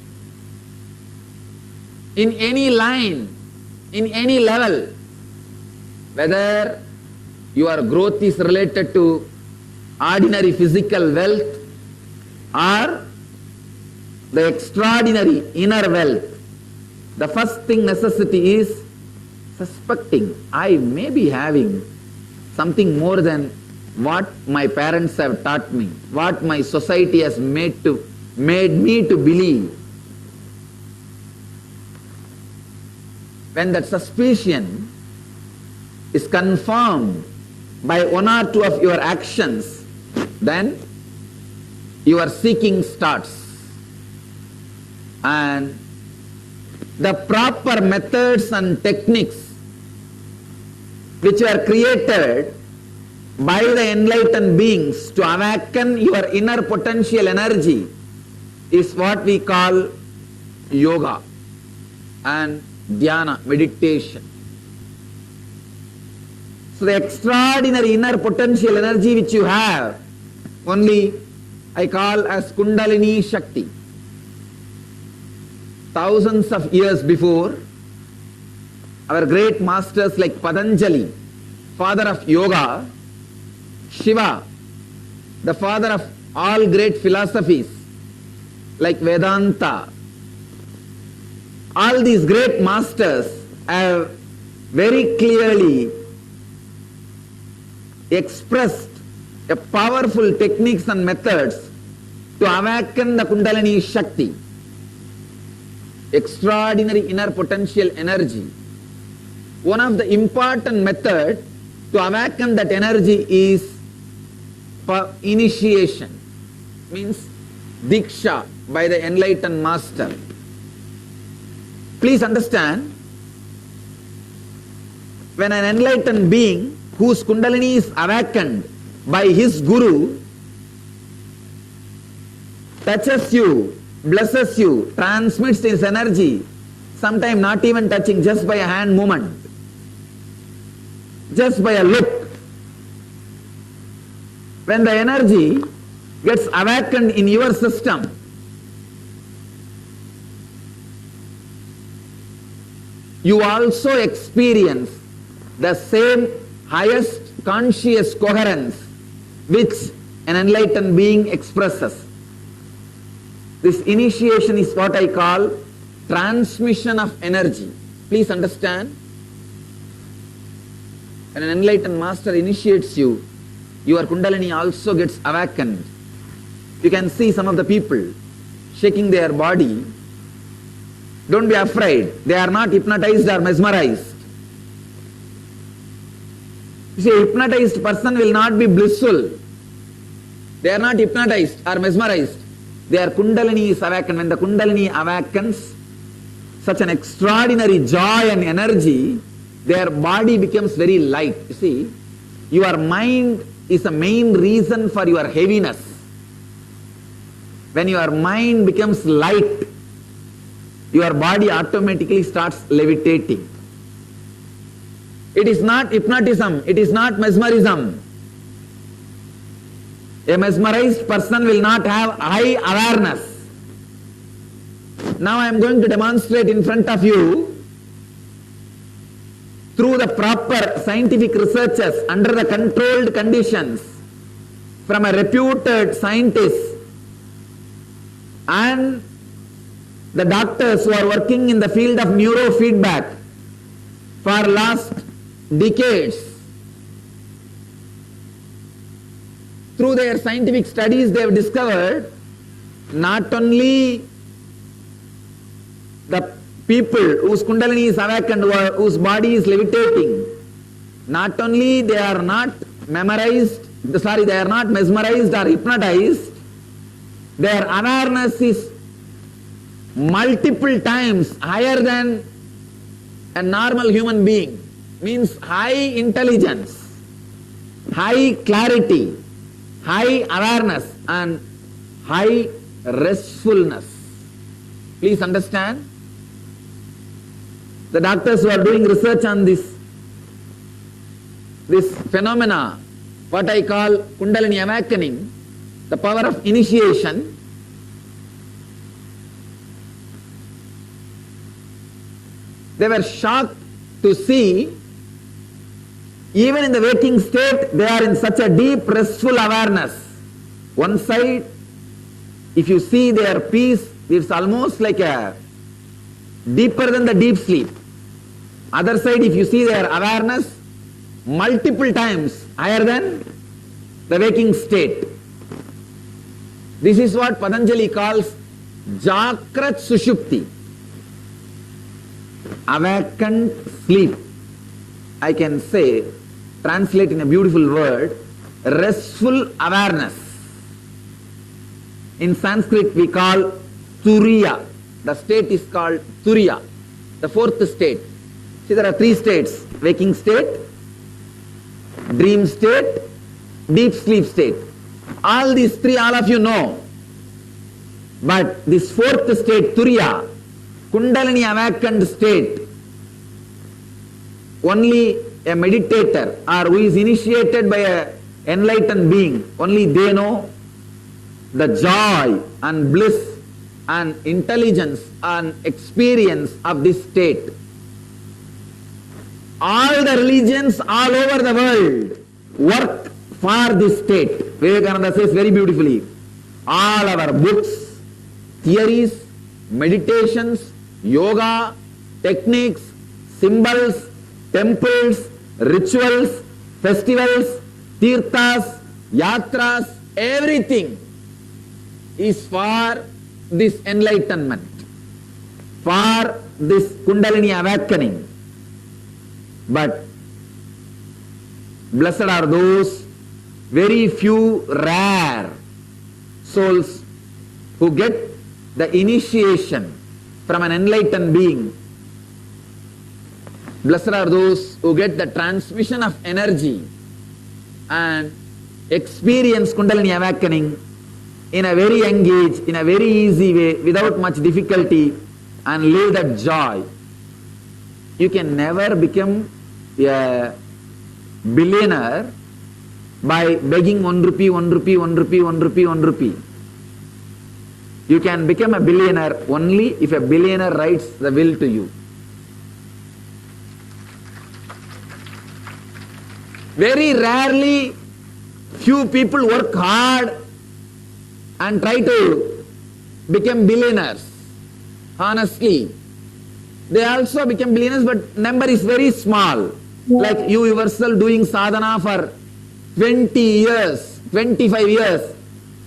Speaker 4: in any line, in any level, whether your growth is related to ordinary physical wealth or the extraordinary inner wealth, the first thing necessity is suspecting I may be having something more than what my parents have taught me, what my society has made me to believe. When that suspicion is confirmed by one or two of your actions, then your seeking starts. And the proper methods and techniques which were created by the enlightened beings to awaken your inner potential energy is what we call yoga and dhyana, meditation. So the extraordinary inner potential energy which you have, only I call as Kundalini Shakti. Thousands of years before, our great masters like Patanjali, father of yoga, Shiva, the father of all great philosophies like Vedanta, all these great masters have very clearly expressed a powerful techniques and methods to awaken the Kundalini Shakti, extraordinary inner potential energy. One of the important methods to awaken that energy is initiation, means diksha by the enlightened master. Please understand, when an enlightened being whose Kundalini is awakened by his guru touches you, blesses you, transmits his energy, sometimes not even touching, just by a hand movement, just by a look. When the energy gets awakened in your system, you also experience the same highest conscious coherence which an enlightened being expresses. This initiation is what I call transmission of energy. Please understand, when an enlightened master initiates you, your Kundalini also gets awakened. You can see some of the people shaking their body. Don't be afraid. They are not hypnotized or mesmerized. You see, a hypnotized person will not be blissful. They are not hypnotized or mesmerized. Their Kundalini is awakened. When the Kundalini awakens, such an extraordinary joy and energy, their body becomes very light. You see, your mind is the main reason for your heaviness. When your mind becomes light, your body automatically starts levitating. It is not hypnotism, it is not mesmerism. A mesmerized person will not have high awareness. Now I am going to demonstrate in front of you
Speaker 12: through the proper scientific researches under the controlled conditions from a reputed scientist and the doctors who are working in the field of neurofeedback for last decades. Through their scientific studies, they have discovered not only the people whose Kundalini is awakened, whose body is levitating, not only they are not mesmerized or hypnotized, their awareness is multiple times higher than a normal human being. Means high intelligence, high clarity, high awareness and high restfulness. Please understand, the doctors who are doing research on this phenomena, what I call Kundalini awakening, the power of initiation, they were shocked to see even in the waking state they are in such a deep restful awareness. One side, if you see their peace, it's almost like a deeper than the deep sleep. Other side, if you see their awareness, multiple times higher than the waking state. This is what Patanjali calls Jakrat Sushupti, awakened sleep. I can say, translate in a beautiful word, restful awareness. In Sanskrit we call Turiya. The state is called Turiya, the fourth state. See, there are three states: waking state, dream state, deep sleep state. All these three, all of you know. But this fourth state, Turiya, Kundalini awakened state, only a meditator or who is initiated by an enlightened being, only they know the joy and bliss and intelligence and experience of this state. All the religions all over the world work for this state. Vivekananda says very beautifully, all our books, theories, meditations, yoga, techniques, symbols, temples, rituals, festivals, tirthas, yatras, everything is for this enlightenment, for this Kundalini awakening. But blessed are those very few rare souls who get the initiation from an enlightened being. Blessed are those who get the transmission of energy and experience Kundalini awakening in a very young age, in a very easy way, without much difficulty, and live that joy. You can never become a billionaire by begging 1 rupee, 1 rupee, 1 rupee, 1 rupee, 1 rupee. You can become a billionaire only if a billionaire writes the will to you. Very rarely few people work hard and try to become billionaires. Honestly, they also become billionaires, but number is very small. Like you yourself doing sadhana for 20 years, 25 years,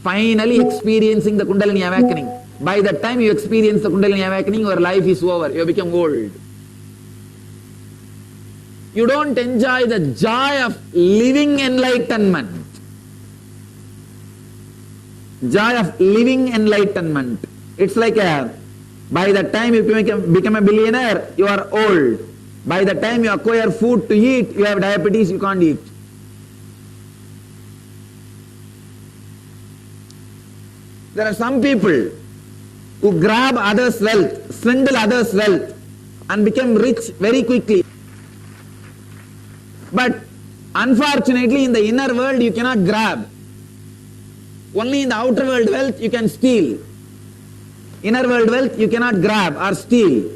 Speaker 12: finally experiencing the Kundalini awakening. By the time you experience the Kundalini awakening, your life is over. You become old. You don't enjoy the joy of living enlightenment. Joy of living enlightenment. It's like by the time you become a billionaire, you are old. By the time you acquire food to eat, you have diabetes, you can't eat. There are some people who grab others' wealth, swindle others' wealth, and become rich very quickly. But unfortunately, in the inner world, you cannot grab. Only in the outer world wealth you can steal. Inner world wealth you cannot grab or steal.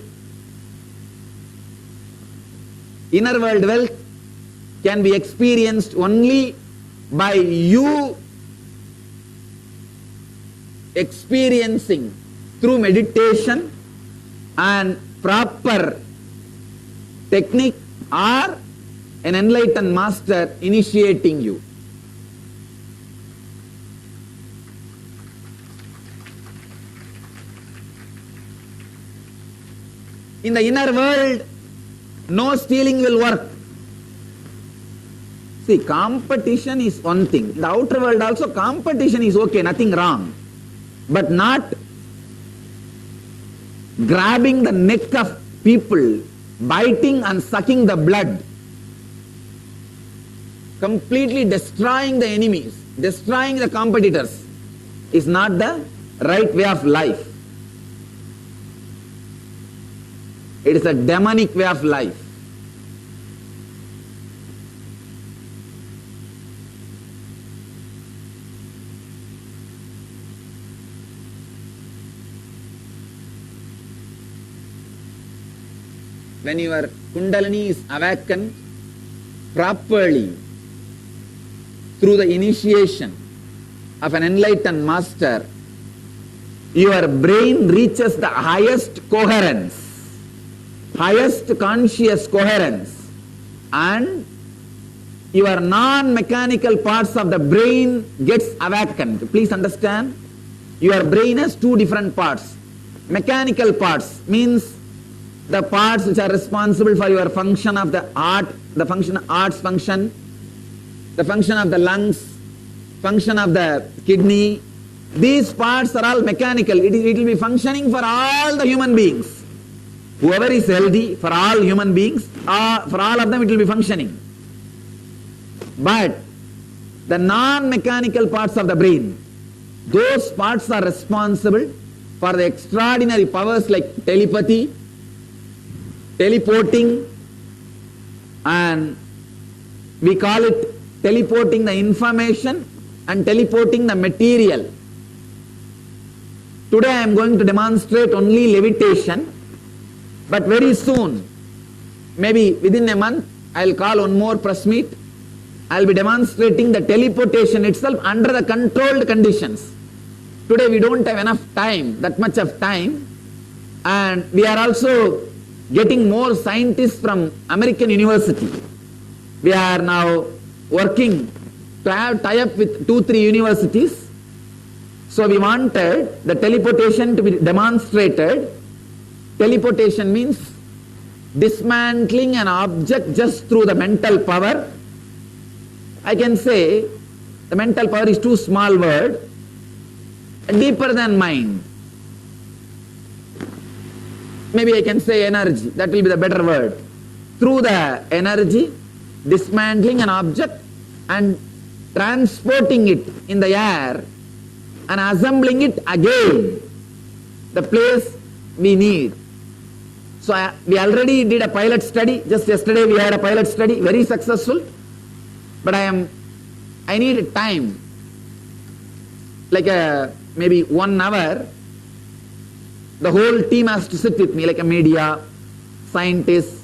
Speaker 12: inner world wealth can be experienced only by you experiencing through meditation and proper technique or an enlightened master initiating you. In the inner world, no stealing will work. See, competition is one thing. In the outer world also, competition is okay, nothing wrong. But not grabbing the neck of people, biting and sucking the blood, completely destroying the enemies, destroying the competitors is not the right way of life. It is a demonic way of life. When your Kundalini is awakened properly through the initiation of an enlightened master, your brain reaches the highest coherence, highest conscious coherence, and your non-mechanical parts of the brain gets awakened. Please understand, your brain has two different parts. Mechanical parts means the parts which are responsible for your function of the heart, the function of heart's function, the function of the lungs, function of the kidney. These parts are all mechanical. It will be functioning for all the human beings. Whoever is healthy, for all human beings, for all of them it will be functioning. But the non-mechanical parts of the brain, those parts are responsible for the extraordinary powers like telepathy, teleporting, and we call it teleporting the information and teleporting the material. Today I am going to demonstrate only levitation, but very soon, maybe within a month, I will call one more press meet. I will be demonstrating the teleportation itself under the controlled conditions. Today we don't have enough time, that much of time, and we are also getting more scientists from American University. We are now working to have tie-up with 2-3 universities. So we wanted the teleportation to be demonstrated. Teleportation means dismantling an object just through the mental power. I can say the mental power is too small word, deeper than mind. Maybe I can say energy, that will be the better word. Through the energy, dismantling an object and transporting it in the air and assembling it again, the place we need. So we already did a pilot study, just yesterday we had a pilot study, very successful, but I need time, like maybe 1 hour. The whole team has to sit with me, like a media, scientist,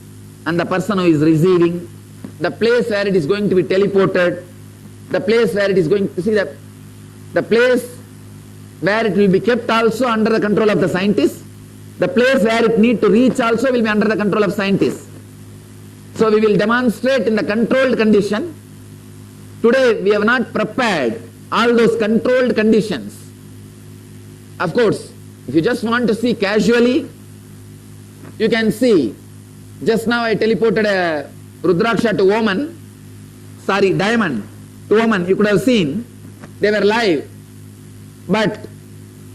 Speaker 12: and the person who is receiving, the place where it is going to be teleported, the place where it is going to see the place where it will be kept also under the control of the scientists, the place where it need to reach also will be under the control of scientists. So we will demonstrate in the controlled condition. Today we have not prepared all those controlled conditions. Of course, if you just want to see casually, you can see. Just now I teleported a Rudraksha to woman, diamond to woman, you could have seen, they were live. But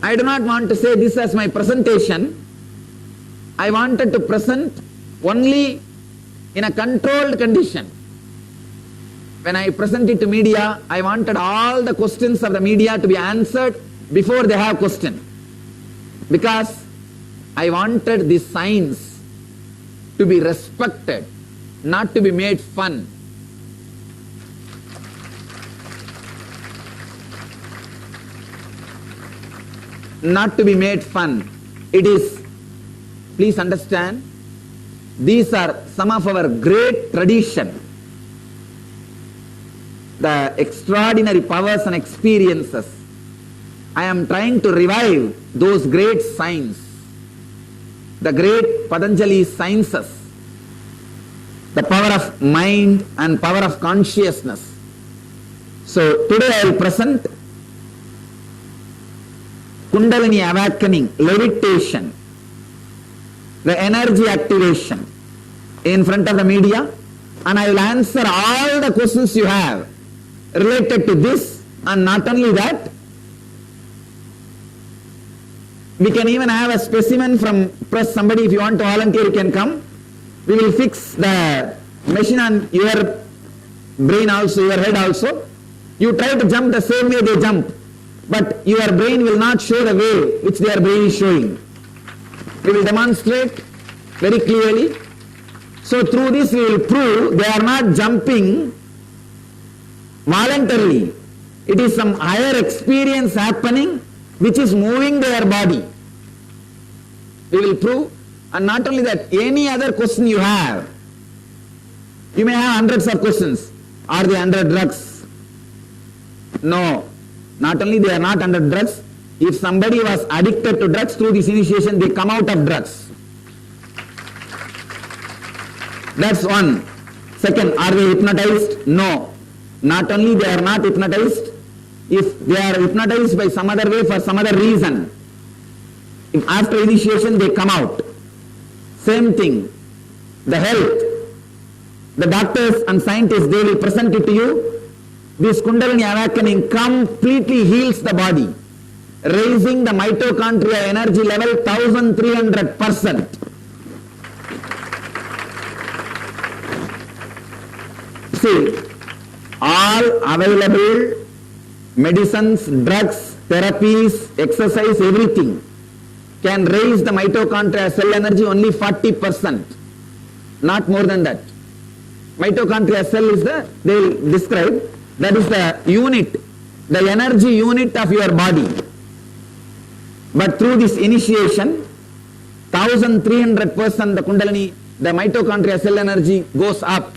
Speaker 12: I do not want to say this as my presentation. I wanted to present only in a controlled condition. When I present it to media, I wanted all the questions of the media to be answered before they have question. Because I wanted this science to be respected, not to be made fun. Not to be made fun. It is, please understand, These are some of our great tradition. The extraordinary powers and experiences. I am trying to revive those great signs, the great Patanjali sciences, the power of mind and power of consciousness. So today I will present Kundalini awakening, levitation, the energy activation in front of the media, and I will answer all the questions you have related to this. And not only that, we can even have a specimen from press. Somebody, if you want to volunteer, you can come. We will fix the machine on your brain also, your head also. You try to jump the same way they jump, but your brain will not show the way which their brain is showing. We will demonstrate very clearly. So through this we will prove they are not jumping voluntarily. It is some higher experience happening which is moving their body. We will prove. And not only that, any other question you have, you may have hundreds of questions. Are they under drugs? No. Not only they are not under drugs, if somebody was addicted to drugs, through this initiation they come out of drugs. That's one. Second, are they hypnotized? No. Not only they are not hypnotized, if they are hypnotized by some other way for some other reason, if after initiation they come out. Same thing, the health, the doctors and scientists, they will present it to you. This Kundalini awakening completely heals the body, raising the mitochondria energy level 1300%. See, all available medicines, drugs, therapies, exercise, everything can raise the mitochondria cell energy only 40%, not more than that. Mitochondria cell is they will describe, that is the unit, the energy unit of your body. But through this initiation, 1300% the Kundalini, the mitochondria cell energy goes up.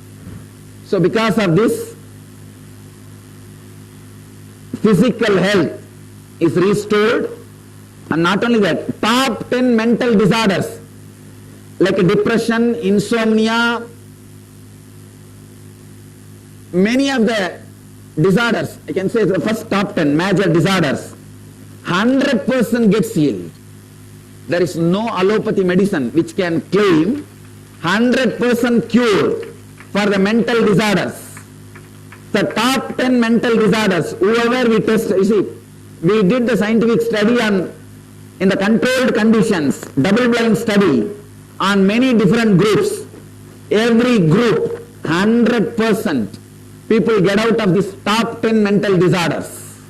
Speaker 12: So because of this, physical health is restored. And not only that, top 10 mental disorders like depression, insomnia, many of the disorders, I can say the first top 10 major disorders, 100% gets healed. There is no allopathy medicine which can claim 100% cure for the mental disorders. The top 10 mental disorders, whoever we test, you see, we did the scientific study on in the controlled conditions, double-blind study on many different groups. Every group, 100% people get out of this top 10 mental disorders.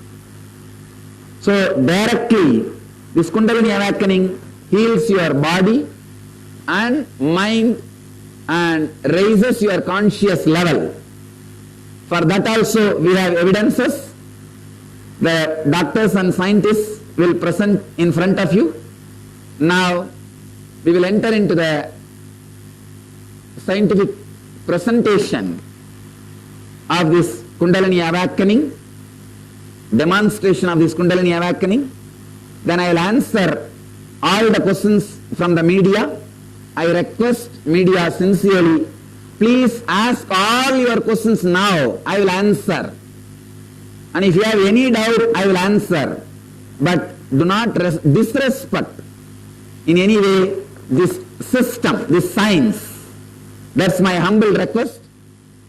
Speaker 12: So directly, this Kundalini awakening heals your body and mind and raises your conscious level. For that also we have evidences. The doctors and scientists will present in front of you. Now we will enter into the scientific presentation of this Kundalini awakening, demonstration of this Kundalini awakening. Then I will answer all the questions from the media. I request media sincerely, please ask all your questions now. I will answer. And if you have any doubt, I will answer. But do not disrespect in any way this system, this science. That's my humble request.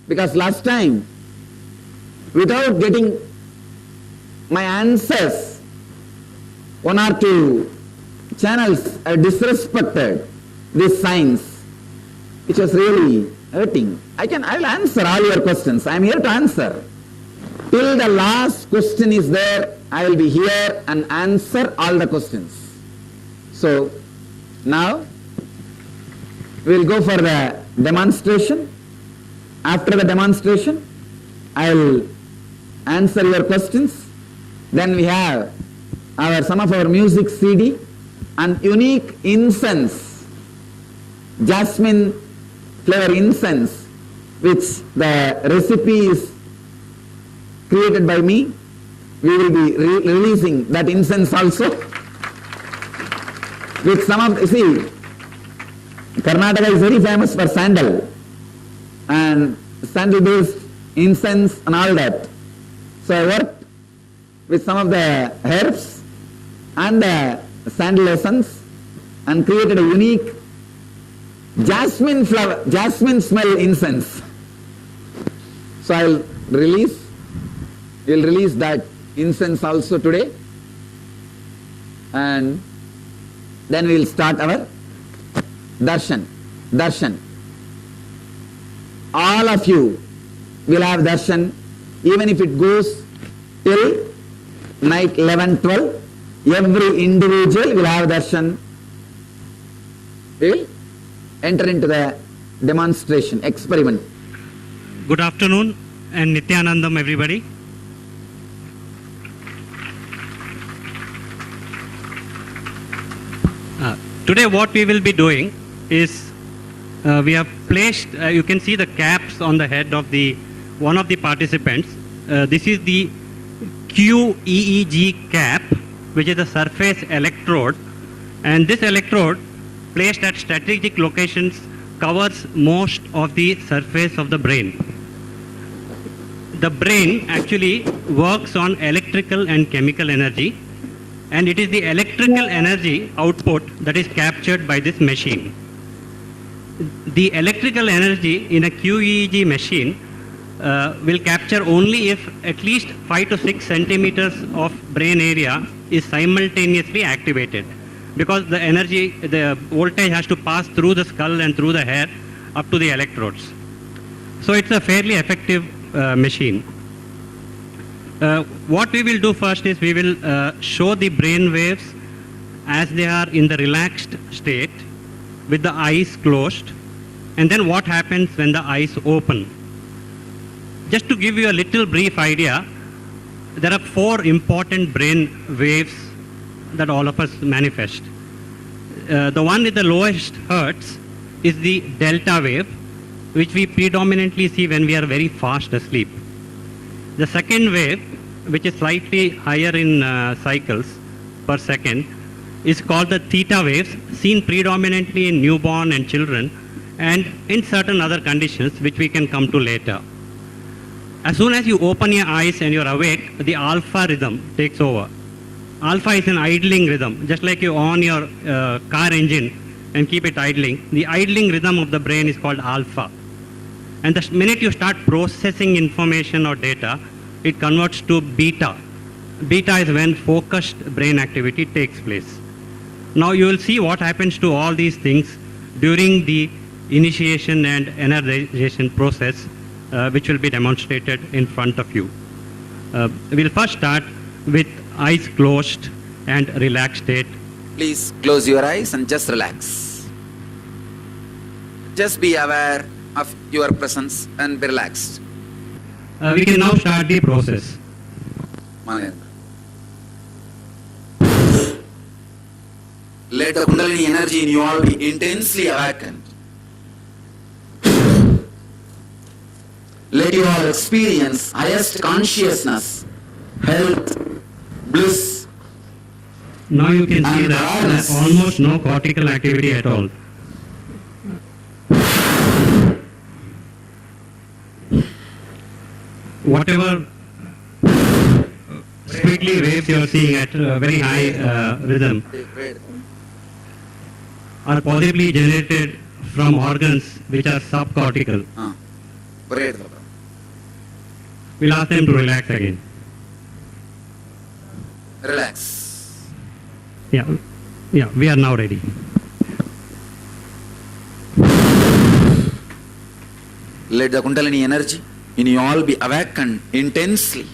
Speaker 12: Because last time, without getting my answers, one or two channels disrespected this science, which was really hurting. I will answer all your questions. I am here to answer. Till the last question is there, I will be here and answer all the questions. So now we will go for the demonstration. After the demonstration, I will answer your questions. Then we have some of our music CD and unique incense, jasmine flavor incense, which the recipe is created by me. We will be releasing that incense also. With some of, Karnataka is very famous for sandal and sandal-based incense and all that. So I worked with some of the herbs and the sandal essence and created a unique jasmine smell incense. So we'll release that incense also today, and then we'll start our darshan. All of you will have darshan, even if it goes till night 11-12. Every individual will have darshan. We will enter into the demonstration, experiment.
Speaker 13: Good afternoon and Nithyanandam, everybody. Today what we will be doing is we have placed, you can see the caps on the head of one of the participants. This is the QEEG cap, which is a surface electrode, and this electrode placed at strategic locations covers most of the surface of the brain. The brain actually works on electrical and chemical energy, and it is the electrical energy output that is captured by this machine. The electrical energy in a QEEG machine will capture only if at least 5 to 6 centimeters of brain area is simultaneously activated, because the energy, the voltage has to pass through the skull and through the hair up to the electrodes. So it's a fairly effective machine. What we will do first is we will show the brain waves as they are in the relaxed state with the eyes closed, and then what happens when the eyes open. Just to give you a little brief idea, there are 4 important brain waves that all of us manifest. The one with the lowest hertz is the delta wave, which we predominantly see when we are very fast asleep. The second wave, which is slightly higher in cycles per second, is called the theta waves, seen predominantly in newborn and children, and in certain other conditions which we can come to later. As soon as you open your eyes and you're awake, the alpha rhythm takes over. Alpha is an idling rhythm, just like you on your car engine and keep it idling. The idling rhythm of the brain is called alpha. And the minute you start processing information or data, it converts to beta. Beta is when focused brain activity takes place. Now you will see what happens to all these things during the initiation and energization process, which will be demonstrated in front of you. We'll first start with eyes closed and relaxed state.
Speaker 12: Please close your eyes and just relax. Just be aware of your presence and be relaxed.
Speaker 13: We can now start the process.
Speaker 12: Let the Kundalini energy in you all be intensely awakened. Let you all experience highest consciousness, health, bliss.
Speaker 13: Now you can see that there is almost no cortical activity at all. Whatever squiggly waves you are seeing at a very high rhythm are possibly generated from organs which are subcortical. We'll ask them to relax again.
Speaker 12: Relax.
Speaker 13: Yeah, we are now ready.
Speaker 12: Let the Kundalini energy in you all be awakened intensely.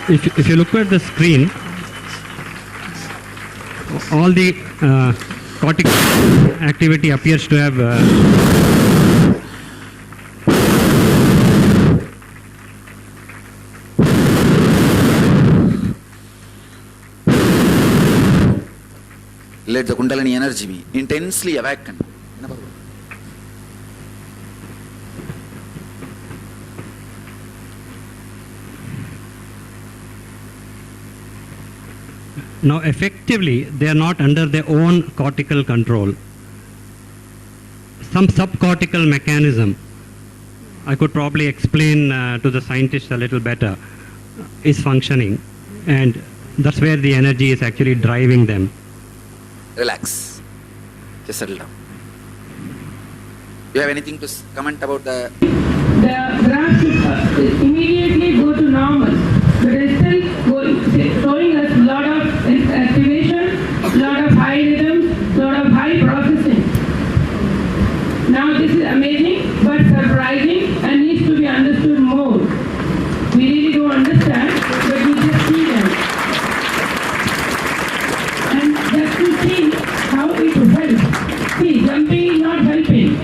Speaker 13: If you look at the screen, all the cortical activity appears to have
Speaker 4: Let the Kundalini energy be intensely awakened.
Speaker 13: Now, effectively, they are not under their own cortical control. Some subcortical mechanism, I could probably explain to the scientists a little better, is functioning, and that's where the energy is actually driving them.
Speaker 4: Relax. Just settle down. Do you have anything to comment about the...
Speaker 14: The graph should immediately go to normal, but it's still showing us a lot of activation, a lot of high rhythms, a lot of high processing. Now this is amazing but surprising and needs to be understood more. We really don't understand, but we just see them. And just to see how it helps. See, jumping is not helping.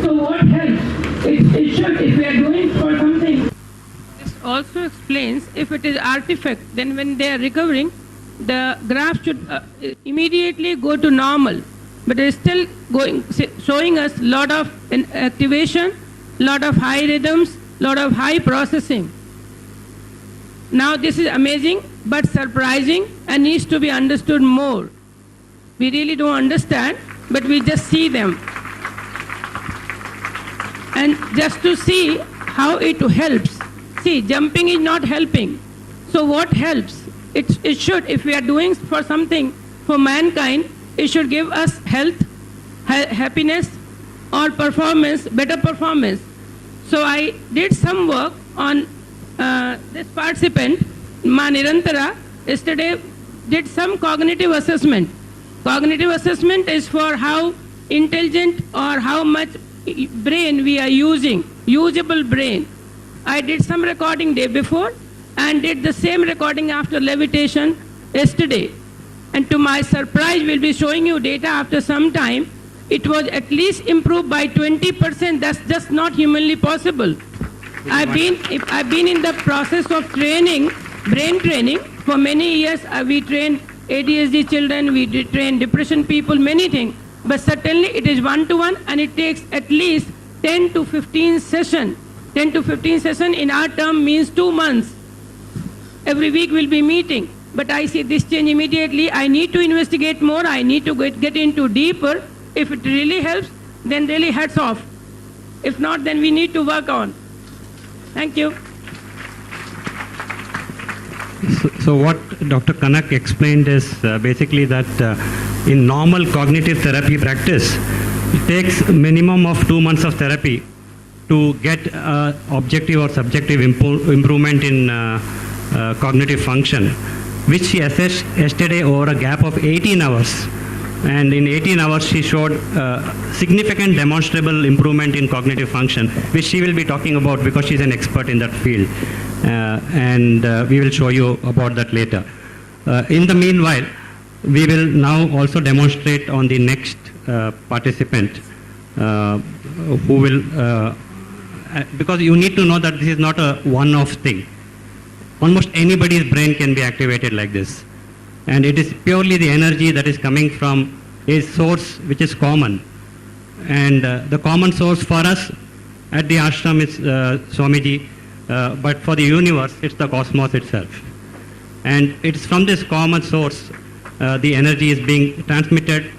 Speaker 14: So what helps? It should, if we are doing for something. This also explains if it is artifact, then when they are recovering, the graph should immediately go to normal. But it is still showing us a lot of activation, lot of high rhythms, lot of high processing. Now this is amazing but surprising and needs to be understood more. We really don't understand, but we just see them. And just to see how it helps. See, jumping is not helping. So what helps? It should, if we are doing for something for mankind, it should give us health, happiness, or performance, better performance. So I did some work on this participant, Ma Nirantara, yesterday did some cognitive assessment. Cognitive assessment is for how intelligent or how much brain we are using, usable brain. I did some recording day before and did the same recording after levitation yesterday. And to my surprise, we'll be showing you data after some time. It was at least improved by 20%. That's just not humanly possible. I've been in the process of training, brain training. For many years, we train ADHD children, we train depression people, many things. But certainly it is one-to-one and it takes at least 10 to 15 sessions. 10 to 15 sessions in our term means 2 months. Every week we'll be meeting. But I see this change immediately. I need to investigate more. I need to get into deeper. If it really helps, then really hats off. If not, then we need to work on. Thank you.
Speaker 13: So what Dr. Kanak explained is basically that in normal cognitive therapy practice, it takes a minimum of 2 months of therapy to get objective or subjective improvement in cognitive function, which she assessed yesterday over a gap of 18 hours. And in 18 hours, she showed significant demonstrable improvement in cognitive function, which she will be talking about because she's an expert in that field. And we will show you about that later. In the meanwhile, we will now also demonstrate on the next participant who will, because you need to know that this is not a one-off thing. Almost anybody's brain can be activated like this. And it is purely the energy that is coming from a source which is common. And the common source for us at the ashram is Swamiji, but for the universe, it's the cosmos itself. And it's from this common source, the energy is being transmitted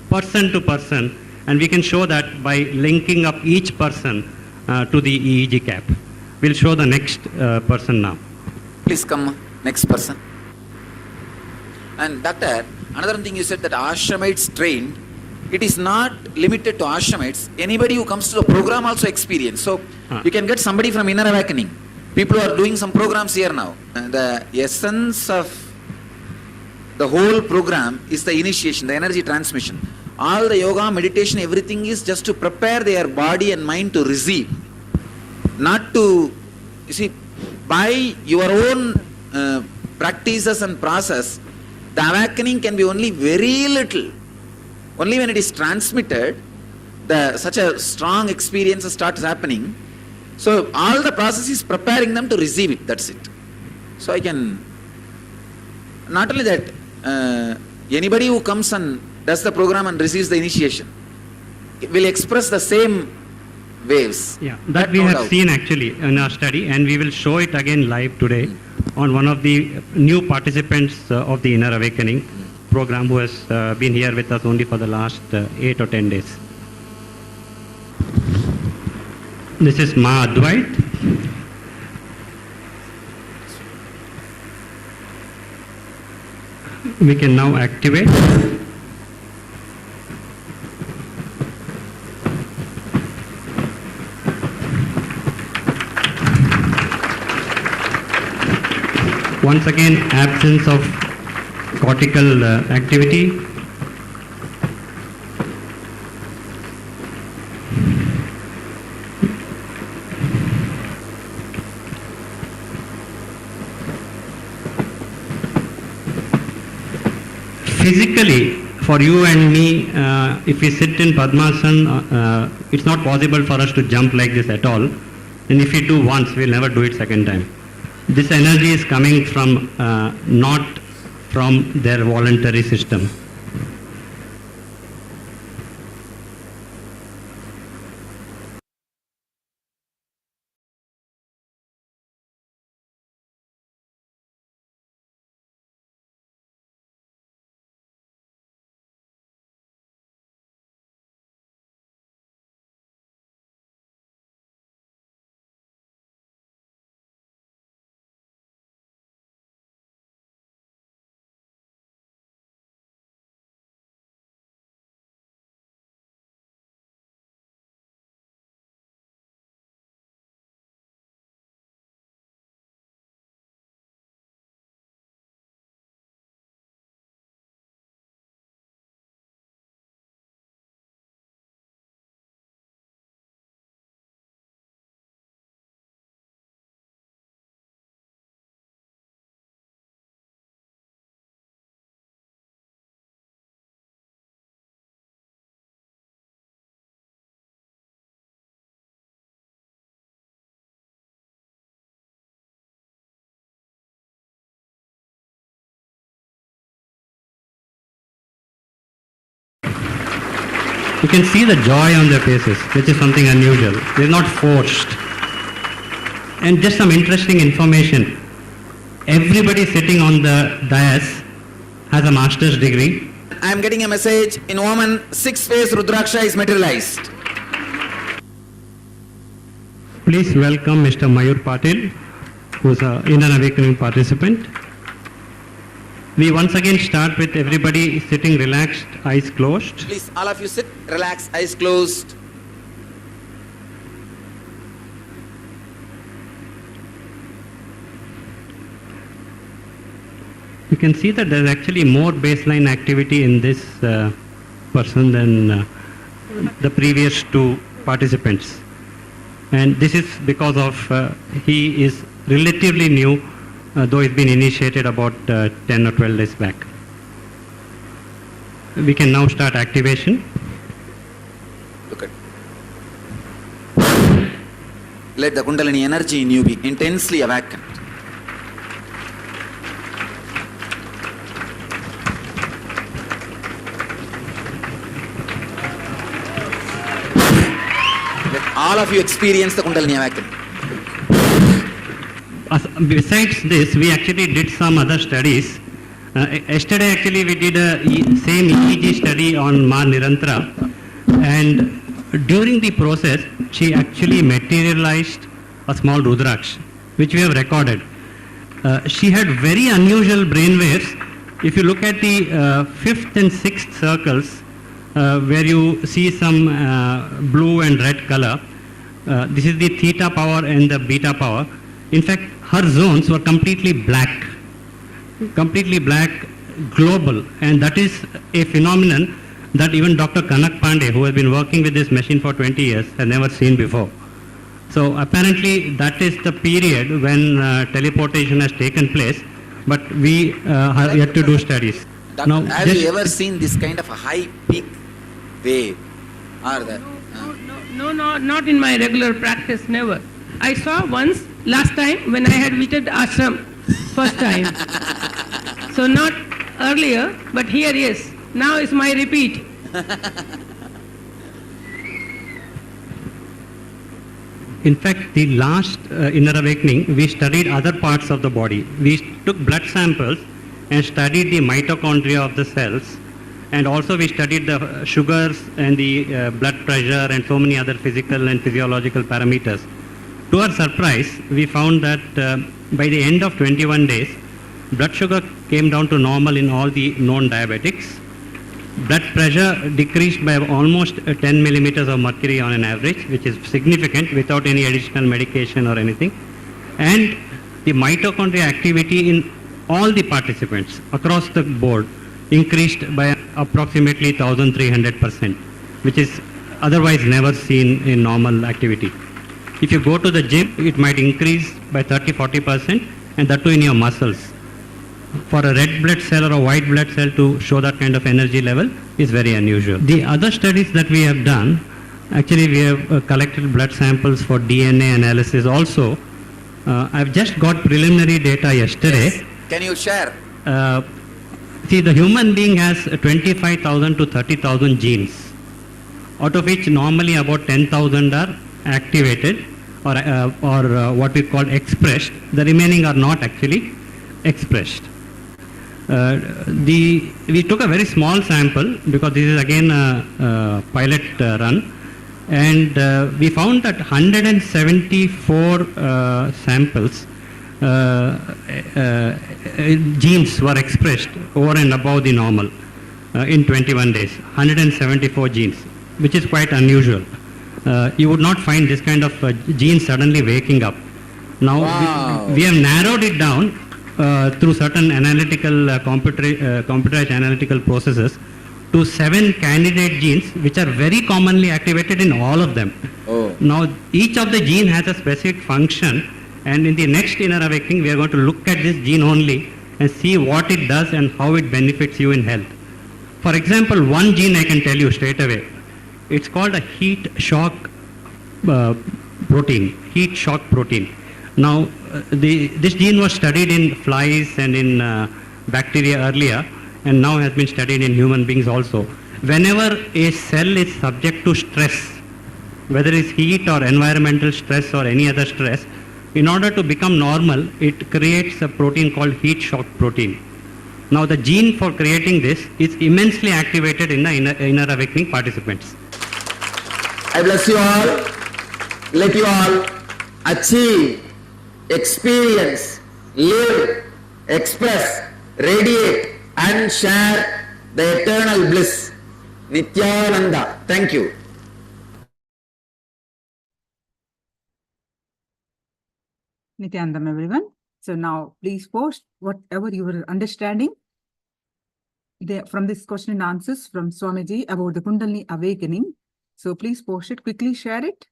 Speaker 13: person to person, and we can show that by linking up each person to the EEG cap. We'll show the next person now.
Speaker 4: Please come, next person. And doctor, another thing you said that ashramites trained, it is not limited to ashramites. Anybody who comes to the program also experience. So you can get somebody from Inner Awakening. People are doing some programs here now. The essence of the whole program is the initiation, the energy transmission. All the yoga, meditation, everything is just to prepare their body and mind to receive. Not to, you see, by your own practices and process, the awakening can be only very little. Only when it is transmitted, such a strong experience starts happening. So all the process is preparing them to receive it, that's it. So I can, not only that, anybody who comes and
Speaker 12: does the program and receives the initiation, will express the same waves.
Speaker 13: Yeah, that we have seen actually in our study, and we will show it again live today on one of the new participants of the Inner Awakening program who has been here with us only for the last 8 or 10 days. This is Ma Advait. We can now activate. Once again, absence of cortical activity. Physically, for you and me, if we sit in Padmasana, it's not possible for us to jump like this at all. And if we do once, we'll never do it second time. This energy is coming from not from their voluntary system. You can see the joy on their faces, which is something unusual. They're not forced. And just some interesting information. Everybody sitting on the dais has a master's degree.
Speaker 12: I am getting a message. In Oman, 6-phase Rudraksha is materialized.
Speaker 13: Please welcome Mr. Mayur Patil, who is an Inner Awakening participant. We once again start with everybody sitting relaxed, eyes closed.
Speaker 12: Please, all of you sit, relax, eyes closed.
Speaker 13: You can see that there's actually more baseline activity in this person than the previous two participants. And this is because of he is relatively new, though he's been initiated about 10 or 12 days back. We can now start activation.
Speaker 12: Look at. Let the Kundalini energy in you be intensely awakened. Let all of you experience the Kundalini awakening.
Speaker 13: Besides this, we actually did some other studies. Yesterday actually we did a same EEG study on Ma Nirantara, and during the process she actually materialized a small Rudraksh, which we have recorded. She had very unusual brain waves. If you look at the 5th and 6th circles, where you see some blue and red color, this is the theta power and the beta power. In fact, her zones were completely black, global, and that is a phenomenon that even Dr. Kanak Pandey, who has been working with this machine for 20 years, has never seen before. So apparently that is the period when teleportation has taken place, but we have yet to do studies.
Speaker 12: Doctor,
Speaker 13: Now,
Speaker 12: have you ever seen this kind of a high peak wave? Or the,
Speaker 14: No, not in my regular practice, never. I saw once, last time, when I had visited ashram, first time. So not earlier, but here, yes. Now it's my repeat.
Speaker 13: In fact, the last inner awakening, we studied other parts of the body. We took blood samples and studied the mitochondria of the cells, and also we studied the sugars and the blood pressure and so many other physical and physiological parameters. To our surprise, we found that by the end of 21 days, blood sugar came down to normal in all the known diabetics. Blood pressure decreased by almost 10 millimeters of mercury on an average, which is significant without any additional medication or anything. And the mitochondria activity in all the participants across the board increased by approximately 1300%, which is otherwise never seen in normal activity. If you go to the gym, it might increase by 30-40%, and that too in your muscles. For a red blood cell or a white blood cell to show that kind of energy level is very unusual. The other studies that we have done, actually we have collected blood samples for DNA analysis also. I've just got preliminary data yesterday.
Speaker 12: Yes. Can you share?
Speaker 13: See, the human being has 25,000 to 30,000 genes, out of which normally about 10,000 are activated or what we call expressed. The remaining are not actually expressed. We took a very small sample because this is again a pilot run, and we found that 174 samples genes were expressed over and above the normal in 21 days. 174 genes, which is quite unusual. You would not find this kind of genes suddenly waking up. Now we have narrowed it down through certain analytical computerized analytical processes to 7 candidate genes which are very commonly activated in all of them. Now each of the gene has a specific function, and in the next inner awakening we are going to look at this gene only and see what it does and how it benefits you in health. For example, one gene I can tell you straight away. It's called a heat shock protein. Heat shock protein. Now, this gene was studied in flies and in bacteria earlier, and now has been studied in human beings also. Whenever a cell is subject to stress, whether it's heat or environmental stress or any other stress, in order to become normal, it creates a protein called heat shock protein. Now, the gene for creating this is immensely activated in the inner awakening participants.
Speaker 12: I bless you all. Let you all achieve, experience, live, express, radiate and share the eternal bliss. Nithyananda. Thank you.
Speaker 2: Nithyanandam, everyone. So now please post whatever you were understanding from this question and answers from Swamiji about the Kundalini awakening. So please post it, quickly share it.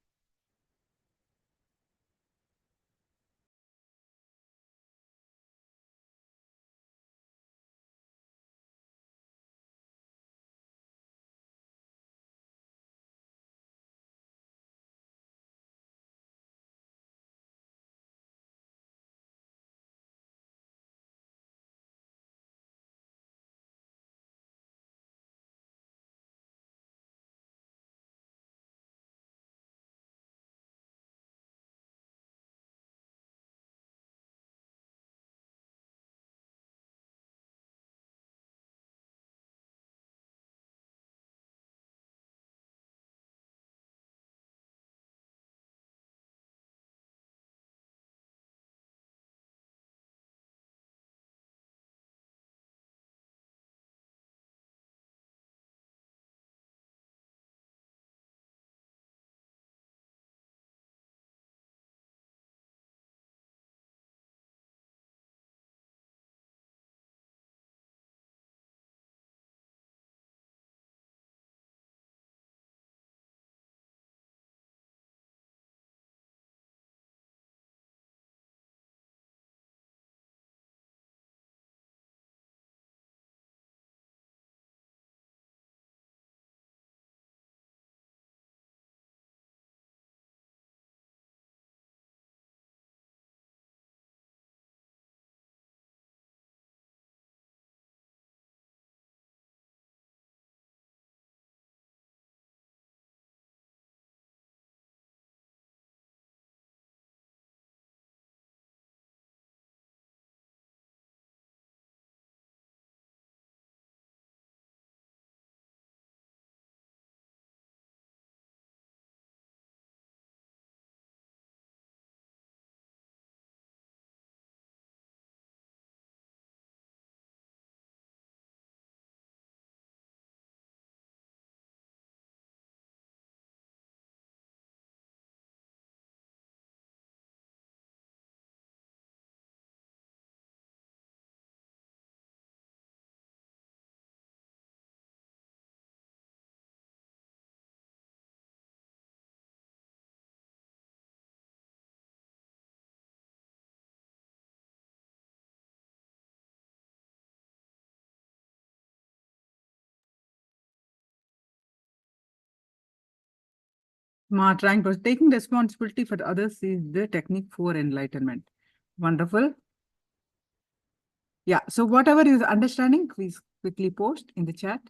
Speaker 2: Trying to taking responsibility for others is the technique for enlightenment. Wonderful. Yeah, so whatever is understanding, please quickly post in the chat.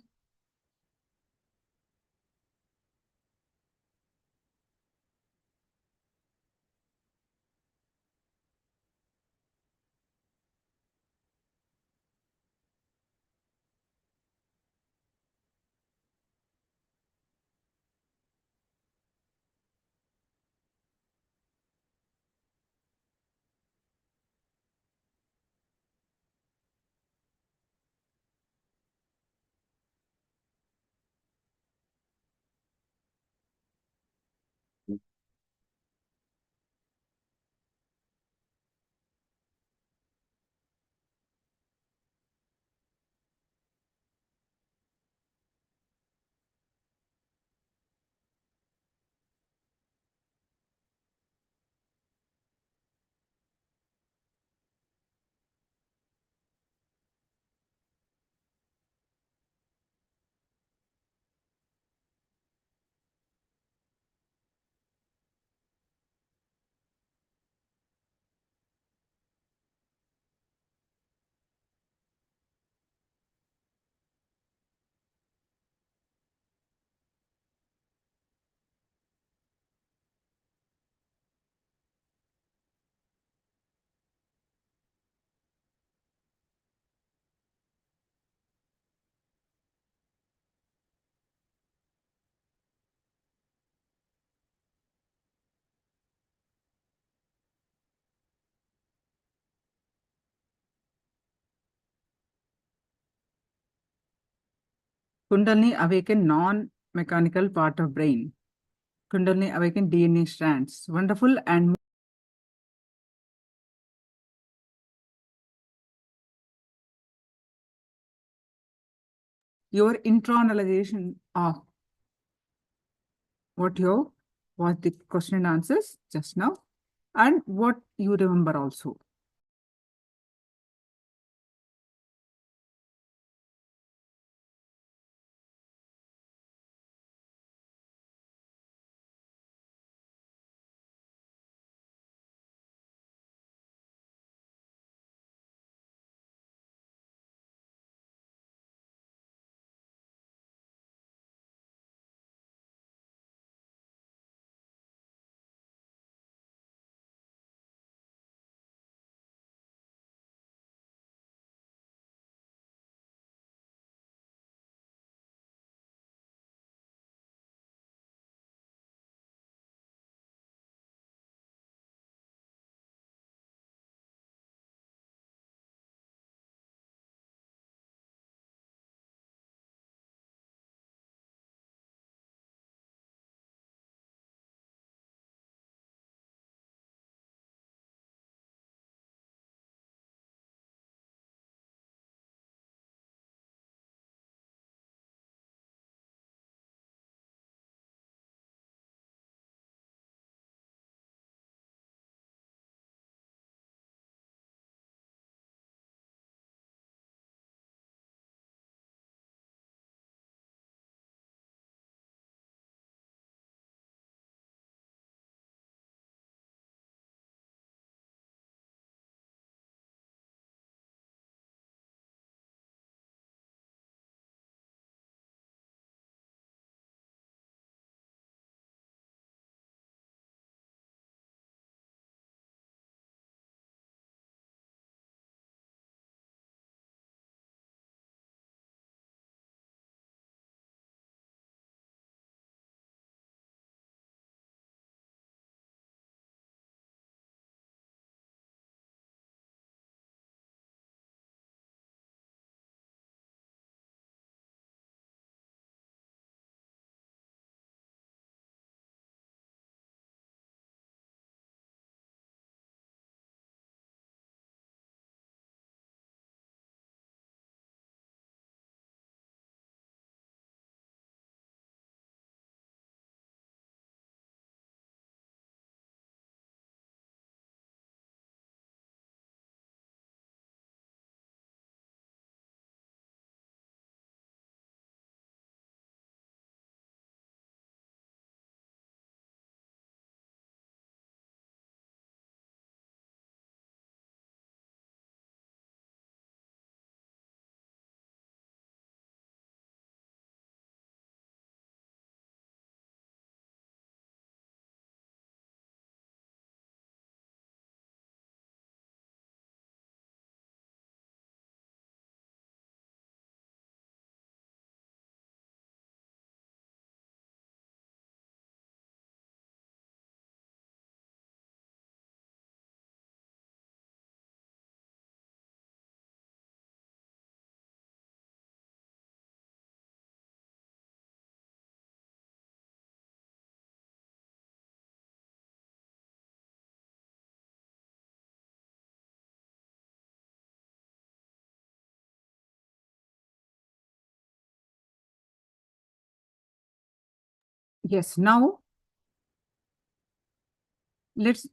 Speaker 2: Kundalini awaken non-mechanical part of brain. Kundalini awaken DNA strands. Wonderful. And your internalization of what was the question and answers just now, and what you remember also. Yes, now let's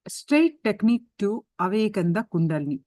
Speaker 2: straight technique to awaken the Kundalini.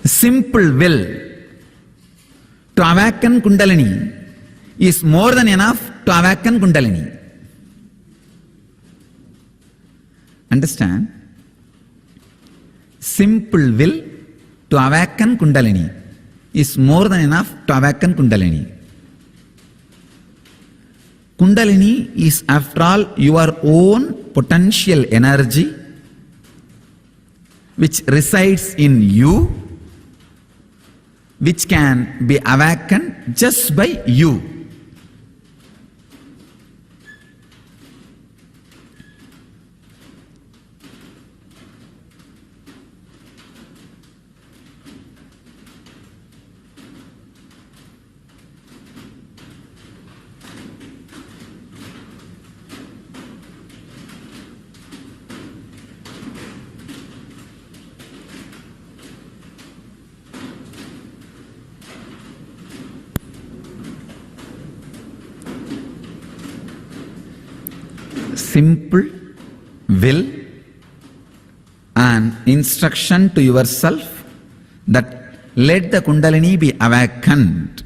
Speaker 4: Simple will to awaken Kundalini is more than enough to awaken Kundalini. Understand? Simple will to awaken Kundalini is more than enough to awaken Kundalini. Kundalini is, after all, your own potential energy which resides in you, which can be awakened just by you. Simple will and instruction to yourself that let the Kundalini be awakened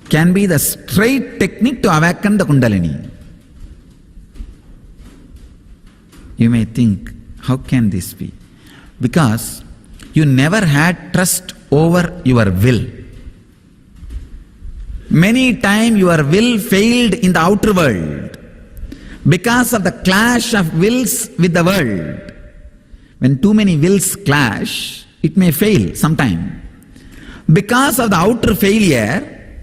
Speaker 4: can be the straight technique to awaken the Kundalini. You may think, how can this be? Because you never had trust over your will. Many times your will failed in the outer world because of the clash of wills with the world. When too many wills clash, it may fail sometime. Because of the outer failure,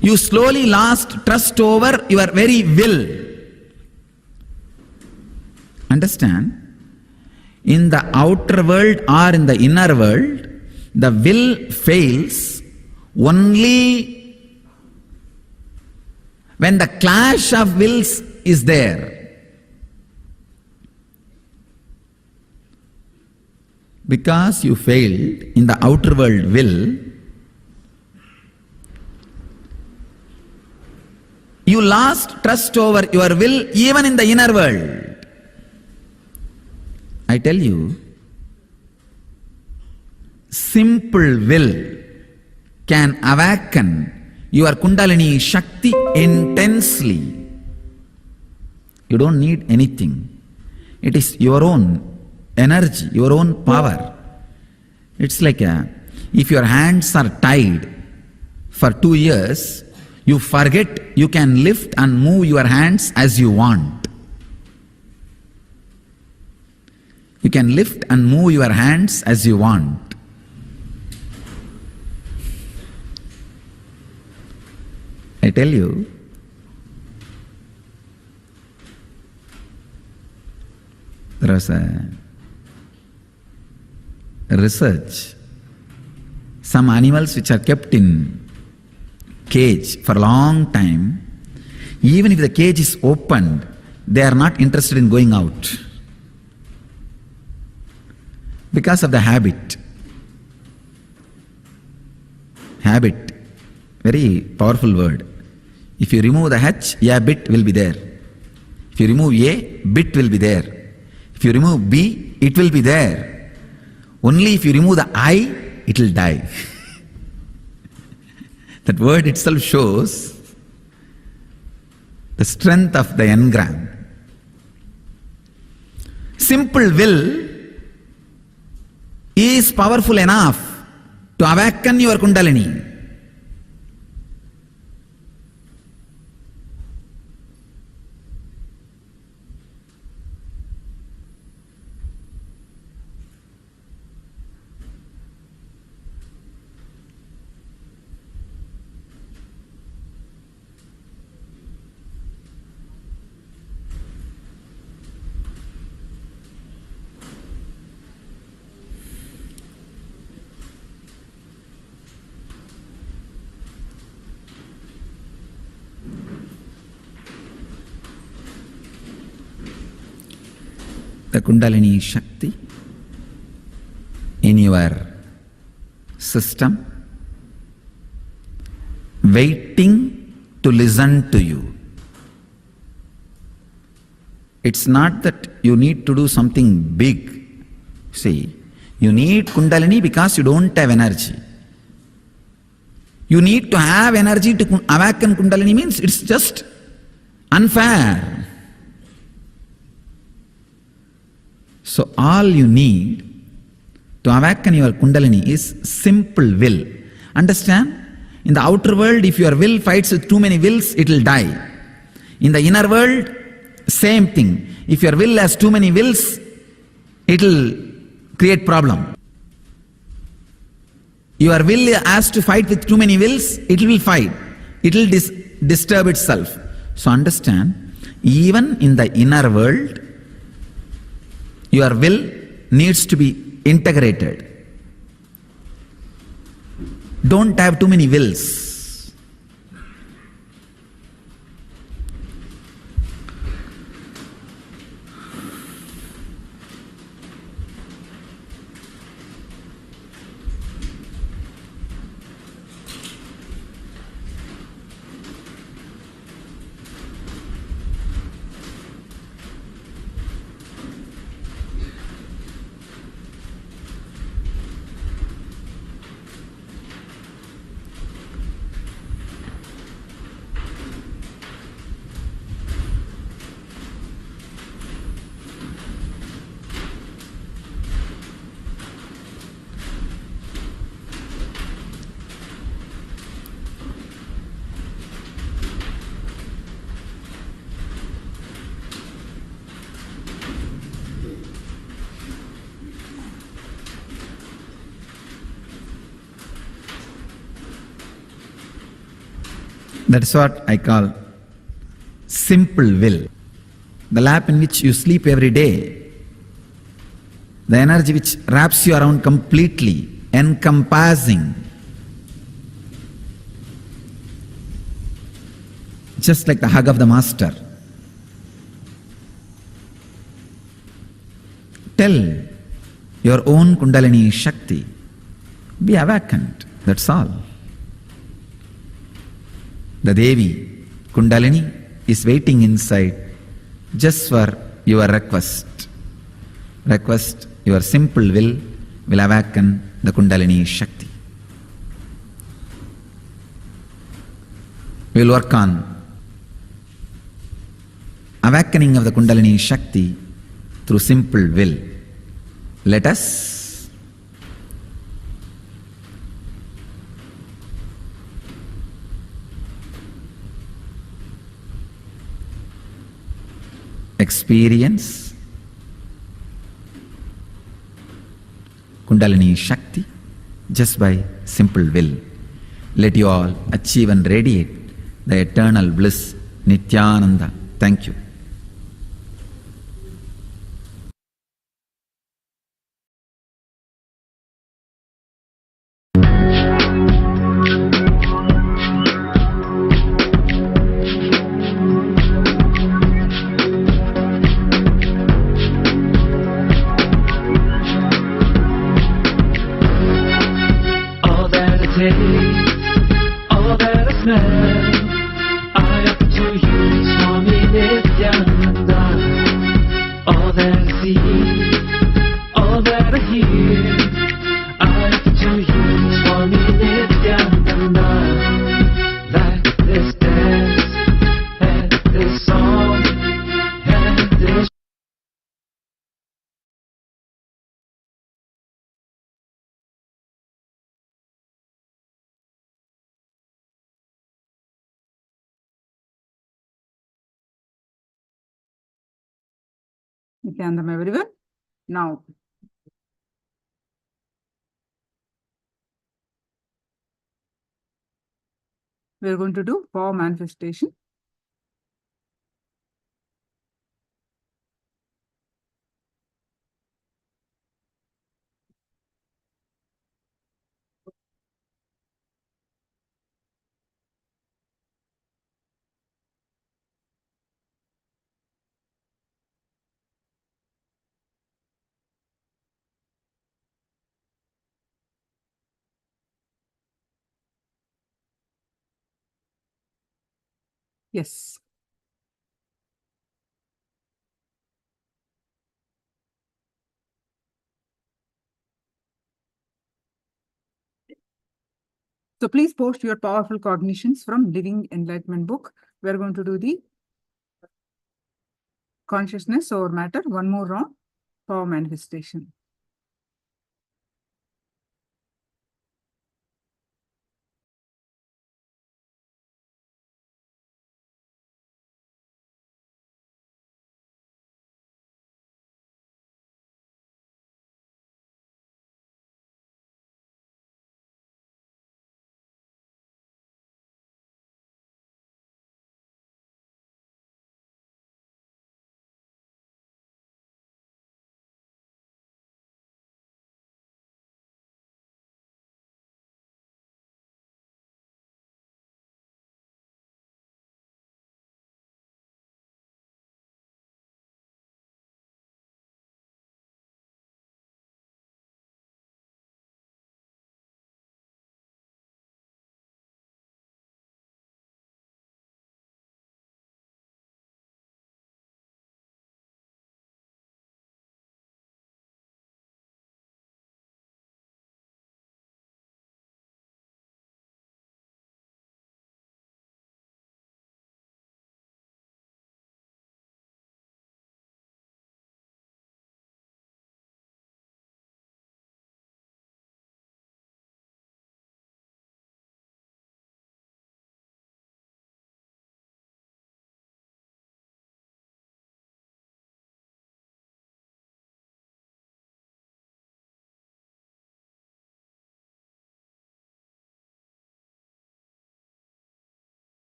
Speaker 4: you slowly lost trust over your very will. Understand? In the outer world or in the inner world, the will fails only when the clash of wills is there. Because you failed in the outer world will, you lost trust over your will even in the inner world. I tell you, simple will can awaken your Kundalini Shakti intensely. You don't need anything. It is your own energy, your own power. It's like if your hands are tied for 2 years, you forget you can lift and move your hands as you want. You can lift and move your hands as you want. I tell you, there was a research. Some animals which are kept in cage for a long time, even if the cage is opened, they are not interested in going out because of the habit. Habit, very powerful word. If you remove the H, a bit will be there. If you remove A, bit will be there. If you remove B, it will be there. Only if you remove the I, it will die. That word itself shows the strength of the engram. Simple will is powerful enough to awaken your Kundalini. The Kundalini Shakti in your system, waiting to listen to you. It's not that you need to do something big. See, you need Kundalini because you don't have energy. You need to have energy to awaken Kundalini means it's just unfair. So all you need to awaken your Kundalini is simple will. Understand? In the outer world, if your will fights with too many wills, it will die. In the inner world, same thing. If your will has too many wills, it will create problem. Your will has to fight with too many wills, it will fight. It will disturb itself. So understand, even in the inner world, your will needs to be integrated. Don't have too many wills. That's what I call simple will. The lap in which you sleep every day, the energy which wraps you around completely, encompassing, just like the hug of the master. Tell your own Kundalini Shakti, be awakened, that's all. The Devi, Kundalini, is waiting inside just for your request. Request, your simple will awaken the Kundalini Shakti. We will work on awakening of the Kundalini Shakti through simple will. Let us experience Kundalini Shakti just by simple will. Let you all achieve and radiate the eternal bliss, Nithyananda. Thank you.
Speaker 10: All that I smell, I up to you, Swami Nithyananda. All that I see, all that I hear, I up to you, Swami Nithyananda. Let this dance, let this
Speaker 2: Nithyananda, everyone. Now, we are going to do power manifestation. Yes. So please post your powerful cognitions from Living Enlightenment book. We are going to do the consciousness over matter, one more round, power manifestation.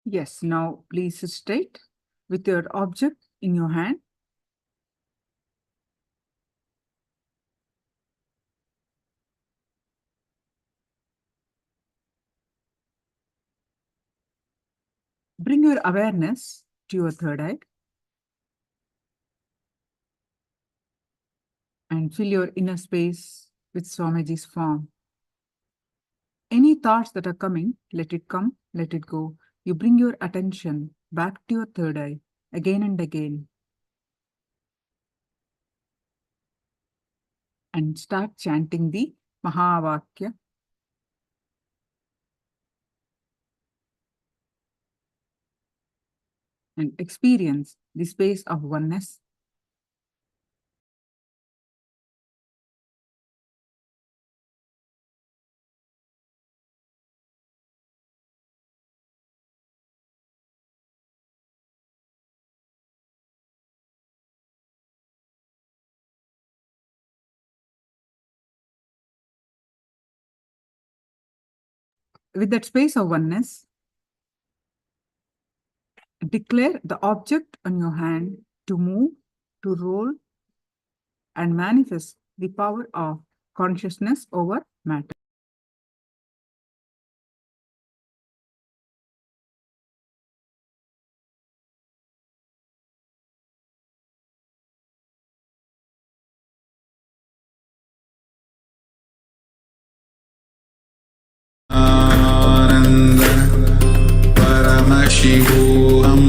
Speaker 2: Yes, now please sit straight with your object in your hand. Bring your awareness to your third eye and fill your inner space with Swamiji's form. Any thoughts that are coming, let it come, let it go. You bring your attention back to your third eye again and again. And start chanting the Mahavakya. And experience the space of oneness. With that space of oneness, declare the object on your hand to move, to roll, and manifest the power of consciousness over matter.
Speaker 9: Paramashivoham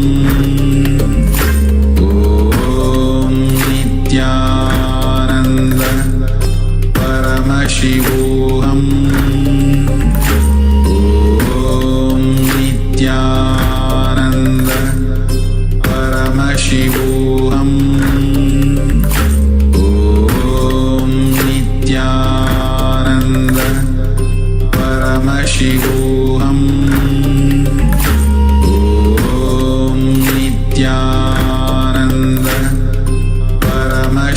Speaker 9: Om Nithyananda Paramashivoham Om Nithyananda Paramashivoham Om Nithyananda Paramashivoham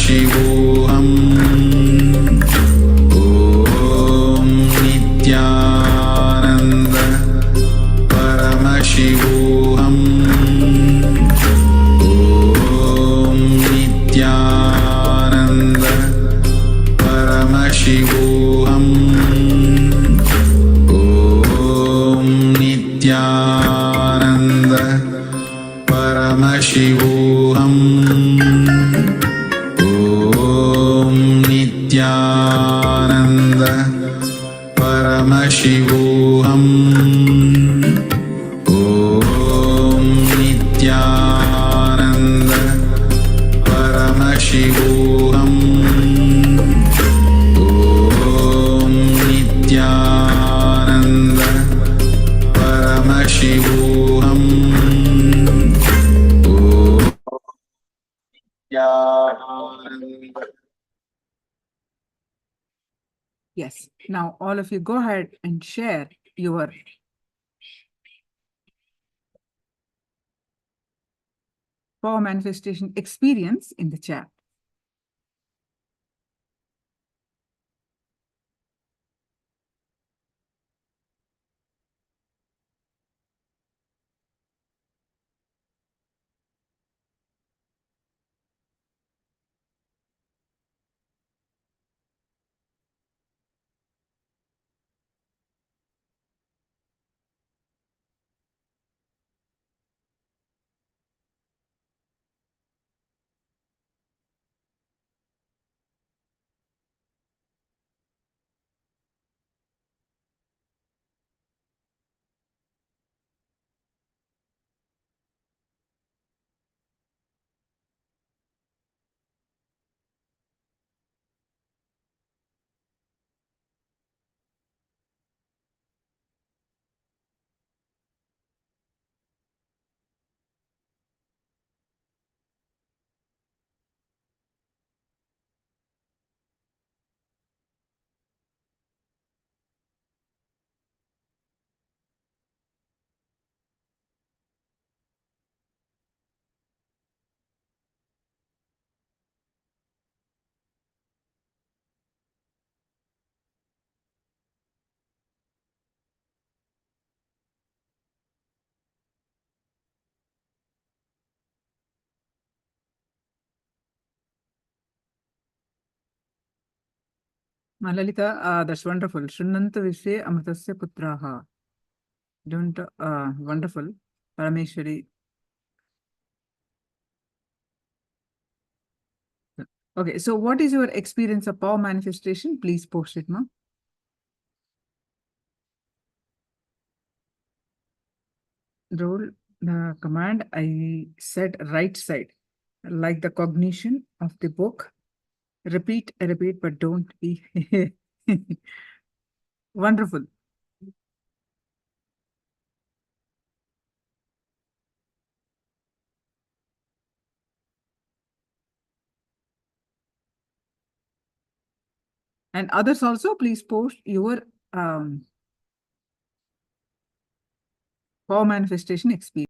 Speaker 9: Paramashivoham Om Nithyananda Paramashivoham Om Nithyananda Paramashivoham Om Nithyananda Paramashivoham Om Nithyananda Paramashivoham Om Nithyananda Paramashivoham Om Nithyananda Paramashivoham
Speaker 2: Yes. Now, all of you go ahead and share your power manifestation experience in the chat. Malalita, that's wonderful. Shunnanta Vishe Amritasya Putraha. Don't, wonderful. Parameshwari. Okay, so what is your experience of power manifestation? Please post it, ma. Roll the command. I said right side, like the cognition of the book. Repeat, but don't be. Wonderful. And others also, please post your power manifestation experience.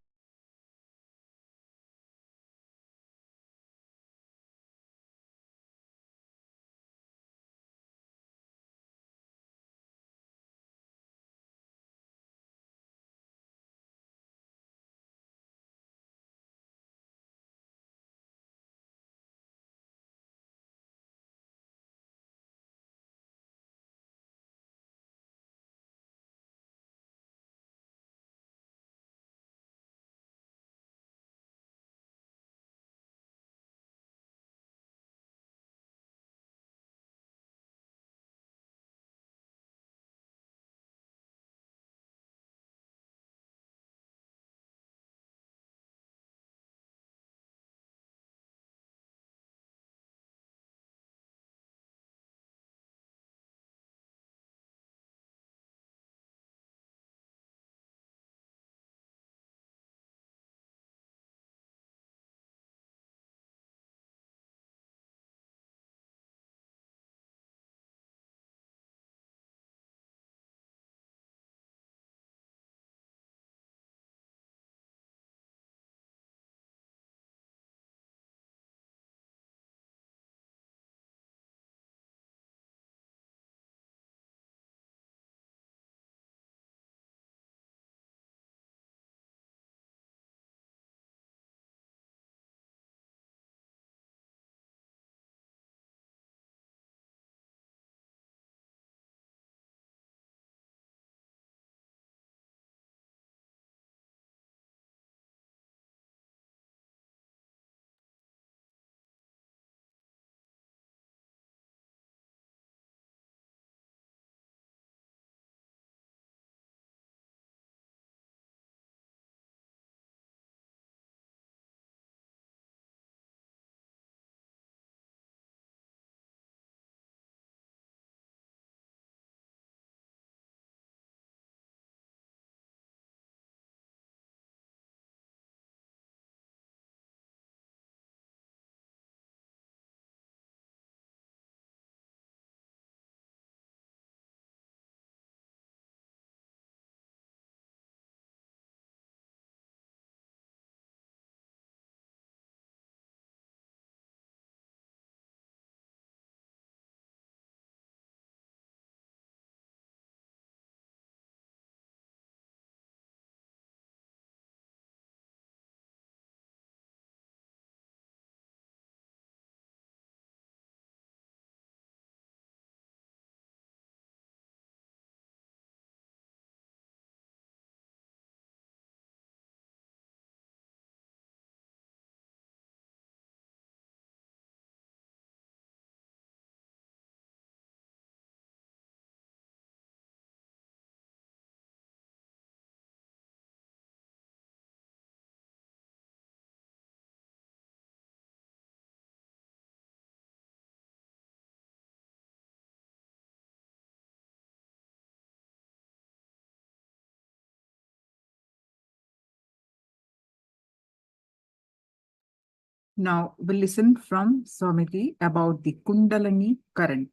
Speaker 2: Now we'll listen from Swamiti about the Kundalini current,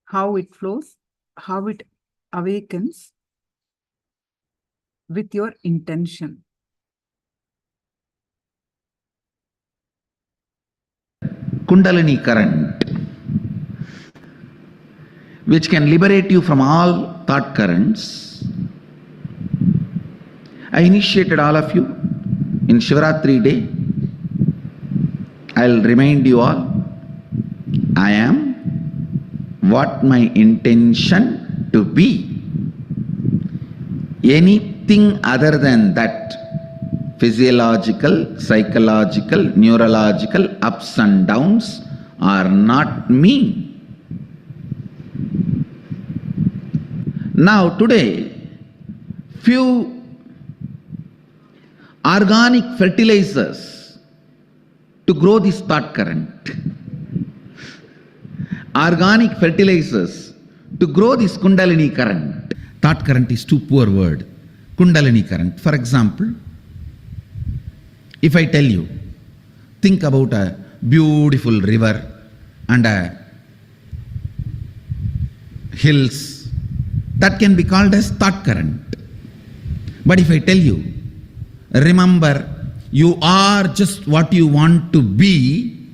Speaker 2: how it flows, how it awakens with your intention.
Speaker 4: Kundalini current, which can liberate you from all thought currents. I initiated all of you in Shivaratri day. I'll remind you all, I am what my intention to be. Anything other than that, physiological, psychological, neurological ups and downs are not me. Now today, few organic fertilizers to grow this thought current. Organic fertilizers to grow this Kundalini current. Thought current is too poor word. Kundalini current. For example, if I tell you, think about a beautiful river and hills, that can be called as thought current. But if I tell you, remember, you are just what you want to be,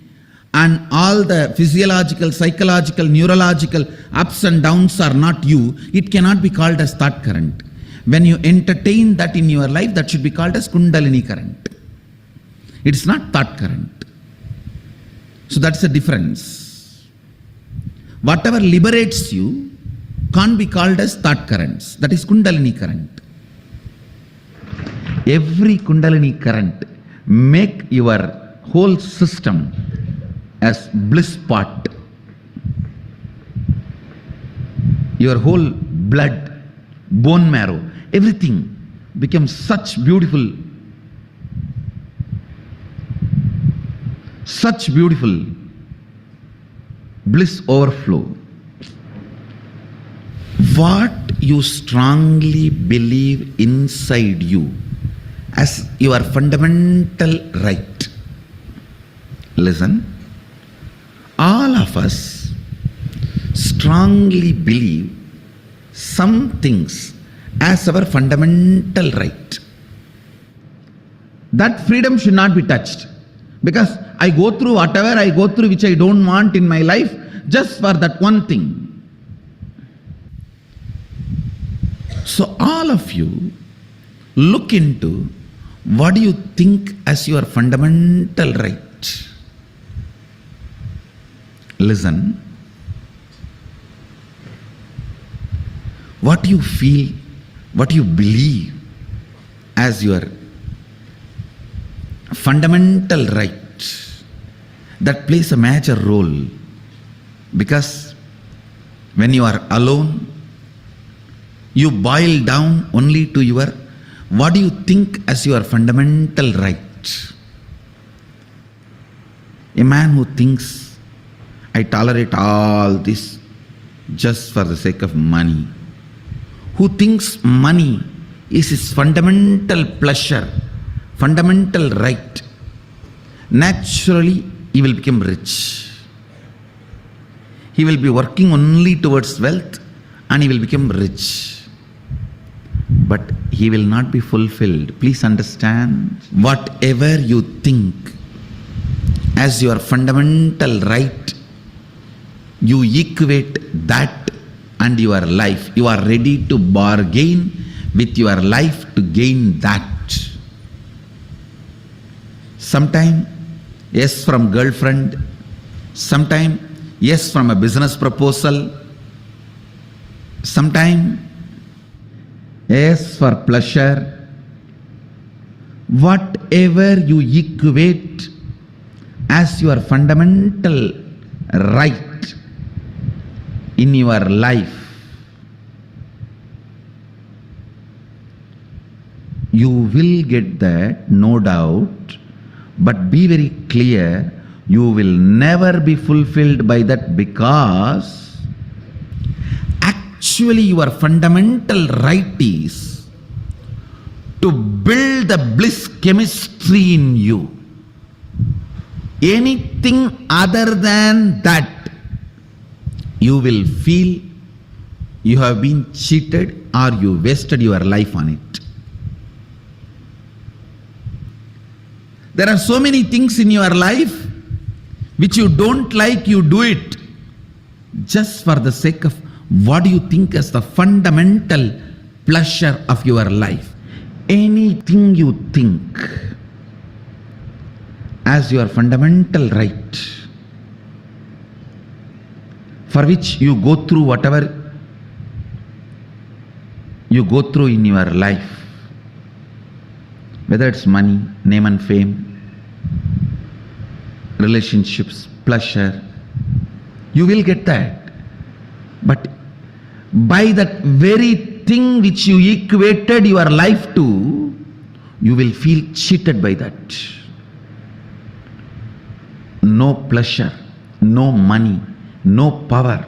Speaker 4: and all the physiological, psychological, neurological ups and downs are not you, it cannot be called as thought current. When you entertain that in your life, that should be called as Kundalini current. It's not thought current. So that's the difference. Whatever liberates you can't be called as thought currents. That is Kundalini current. Every Kundalini current make your whole system as bliss pot. Your whole blood, bone marrow, everything becomes such beautiful bliss overflow. What you strongly believe inside you as your fundamental right. Listen, all of us strongly believe some things as our fundamental right. That freedom should not be touched, because I go through whatever I go through which I don't want in my life just for that one thing. So all of you look into what do you think as your fundamental right. Listen, what you feel, what you believe as your fundamental right, that plays a major role, because when you are alone, you boil down only to your what do you think as your fundamental right. A man who thinks, I tolerate all this just for the sake of money, who thinks money is his fundamental pleasure, fundamental right, naturally he will become rich. He will be working only towards wealth and he will become rich. But he will not be fulfilled. Please understand, whatever you think as your fundamental right, you equate that and your life. You are ready to bargain with your life to gain that. Sometime yes from girlfriend, sometime yes from a business proposal, sometime yes for pleasure. Whatever you equate as your fundamental right in your life, you will get that, no doubt. But be very clear, you will never be fulfilled by that, because actually your fundamental right is to build the bliss chemistry in you. anything other than that, you will feel you have been cheated or you wasted your life on it. There are so many things in your life which you don't like, you do it just for the sake of what you think as the fundamental pleasure of your life. Anything you think as your fundamental right, for which you go through whatever you go through in your life, whether it's money, name and fame, relationships, pleasure, you will get that. But by that very thing which you equated your life to, you will feel cheated by that. No pleasure, no money, no power,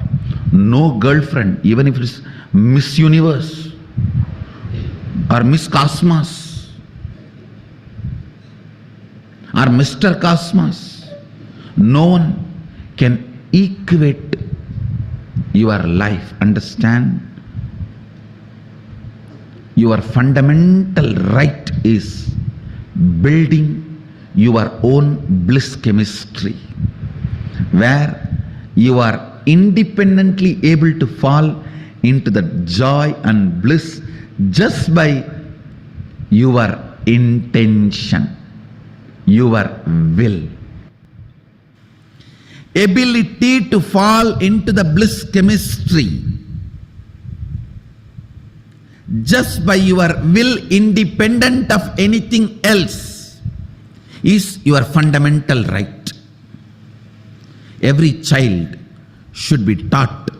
Speaker 4: no girlfriend, even if it's Miss Universe or Miss Cosmos or Mr. Cosmos. No one can equate your life. Understand? Your fundamental right is building your own bliss chemistry, where you are independently able to fall into the joy and bliss just by your intention, your will. Ability to fall into the bliss chemistry just by your will, independent of anything else, is your fundamental right. Every child should be taught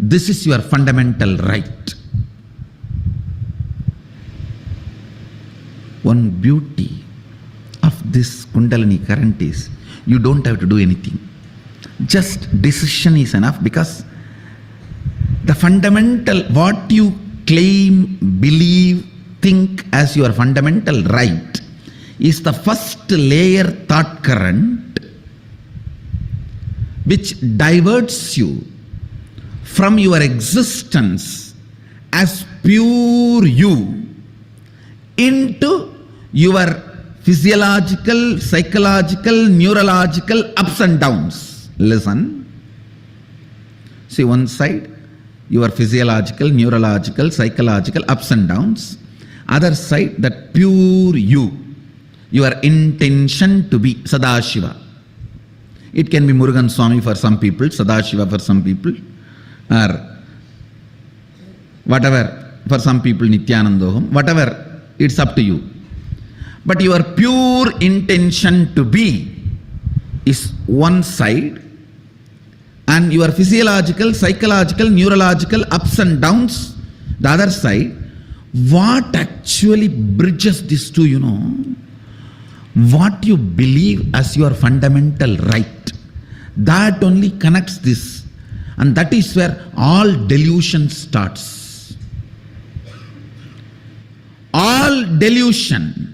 Speaker 4: this is your fundamental right. One beauty of this Kundalini current is you don't have to do anything. Just decision is enough, because the fundamental, what you claim, believe, think as your fundamental right is the first layer thought current which diverts you from your existence as pure you into your physiological, psychological, neurological ups and downs. Listen. See, one side, your physiological, neurological, psychological ups and downs. Other side, that pure you, your intention to be Sadashiva. It can be Murugan Swami for some people, Sadashiva for some people, or whatever, for some people Nithyananda, whatever, it's up to you. But your pure intention to be is one side, and your physiological, psychological, neurological ups and downs, the other side. What actually bridges these two, what you believe as your fundamental right, that only connects this, and that is where all delusion starts. All delusion,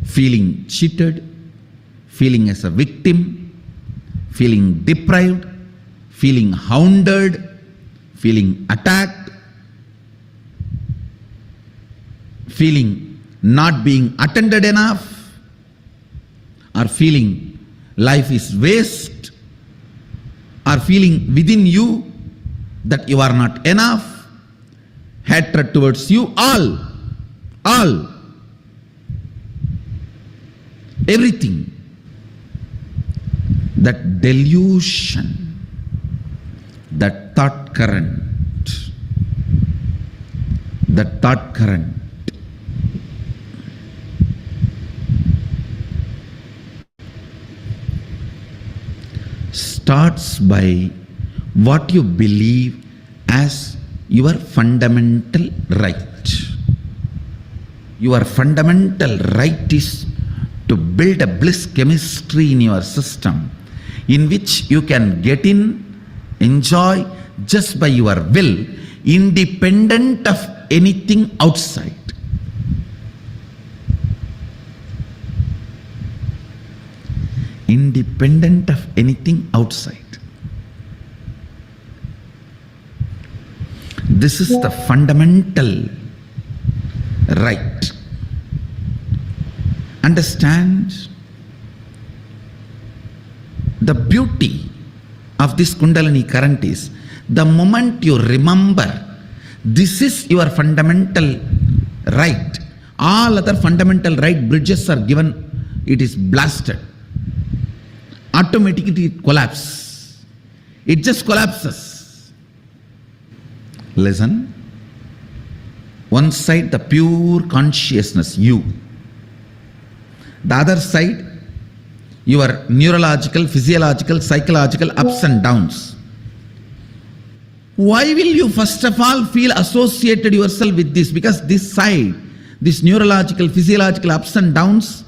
Speaker 4: feeling cheated, feeling as a victim, feeling deprived, feeling hounded, feeling attacked, feeling not being attended enough, or feeling life is waste, or feeling within you that you are not enough, hatred towards you, all, everything. That delusion, that thought current, starts by what you believe as your fundamental right. Your fundamental right is to build a bliss chemistry in your system, in which you can get in, enjoy just by your will, independent of anything outside. independent of anything outside. This is the fundamental right. Understand the beauty of this Kundalini current is the moment you remember this is your fundamental right, all other fundamental right bridges are given, it is blasted. Automatically it collapses. It just collapses. Listen. One side the pure consciousness, you. The other side your neurological, physiological, psychological ups and downs. Why will you first of all feel associated yourself with this? Because this side, this neurological, physiological ups and downs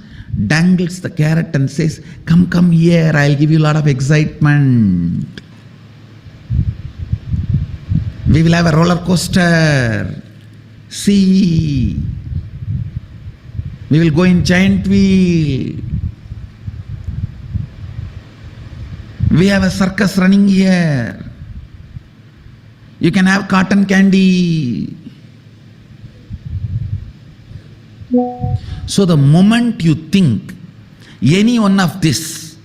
Speaker 4: dangles the carrot and says, come here, I'll give you a lot of excitement. We will have a roller coaster. See, we will go in giant wheel. We have a circus running here. You can have cotton candy. So the moment you think any one of this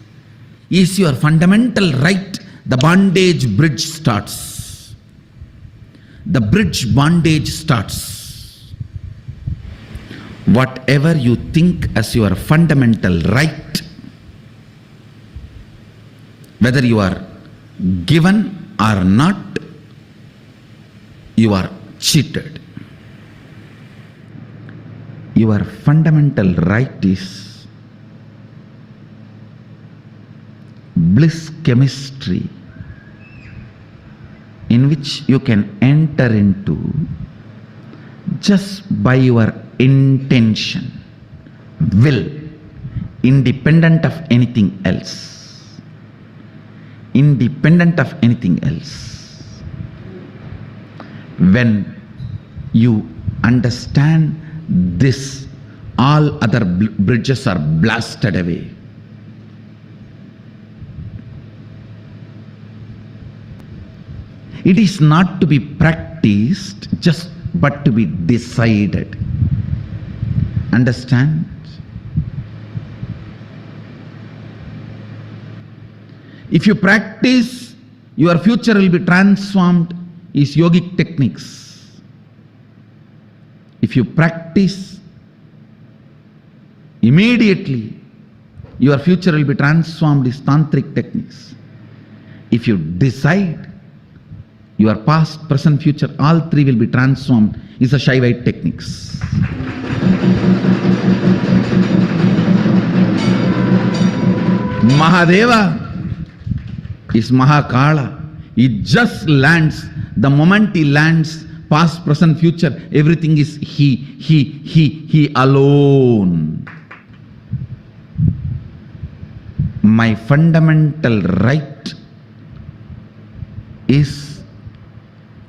Speaker 4: is your fundamental right, the bondage bridge starts. The bridge bondage starts. Whatever you think as your fundamental right, whether you are given or not, you are cheated. Your fundamental right is bliss chemistry, in which you can enter into just by your intention, will, independent of anything else. Independent of anything else. When you understand this, all other bridges are blasted away. It is not to be practiced, just but to be decided. Understand? If you practice, your future will be transformed, is yogic techniques. If you practice, immediately your future will be transformed, is tantric techniques. If you decide, your past, present, future, all three will be transformed, is a Shaivite techniques. Mahadeva is Mahakala. He just lands. The moment he lands, past, present, future, everything is he alone. My fundamental right is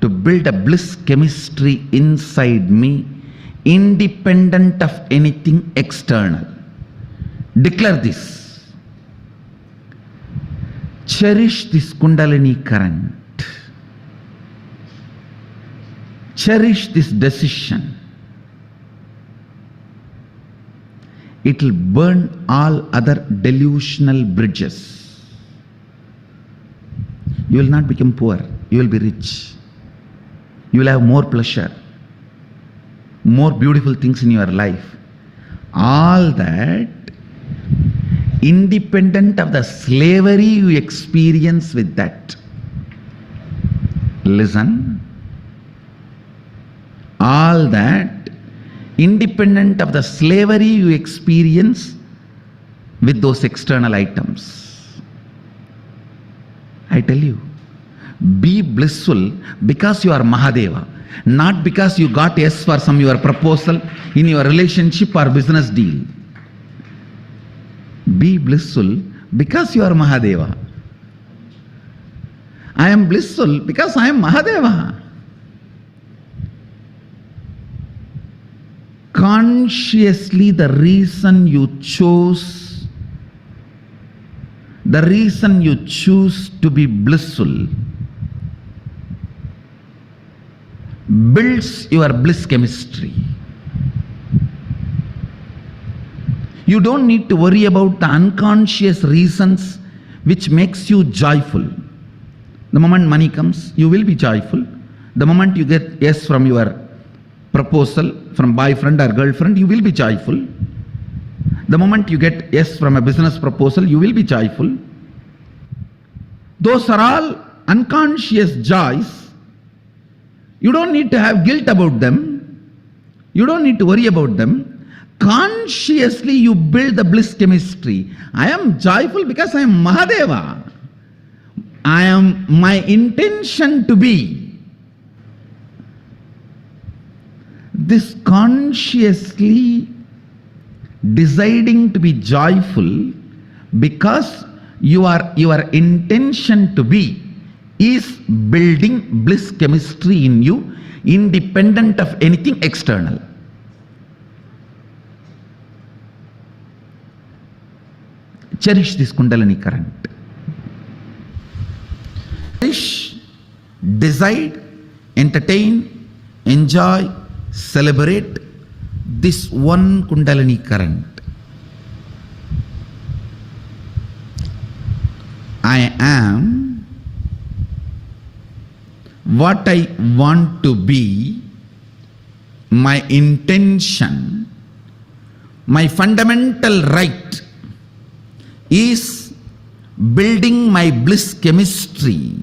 Speaker 4: to build a bliss chemistry inside me, independent of anything external. Declare this. Cherish this Kundalini current. Cherish this decision. It will burn all other delusional bridges. You will not become poor. You will be rich. You will have more pleasure, more beautiful things in your life. All that independent of the slavery you experience with that. Listen. All that independent of the slavery you experience with those external items. I tell you, be blissful because you are Mahadeva, not because you got yes for some your proposal in your relationship or business deal. Be blissful because you are Mahadeva. I am blissful because I am Mahadeva. Consciously, the reason you chose
Speaker 9: the reason you choose to be blissful builds your bliss chemistry. You don't need to worry about the unconscious reasons which makes you joyful. The moment money comes, you will be joyful. The moment you get yes from your proposal from boyfriend or girlfriend, you will be joyful. The moment you get yes from a business proposal, you will be joyful. Those are all unconscious joys. You don't need to have guilt about them. You don't need to worry about them. Consciously you build the bliss chemistry. I am joyful because I am Mahadeva. I am my intention to be. This consciously deciding to be joyful because your intention to be is building bliss chemistry in you, independent of anything external. Cherish this Kundalini current. Cherish, decide, entertain, enjoy, celebrate this one Kundalini current. I am what I want to be, my intention, my fundamental right is building my bliss chemistry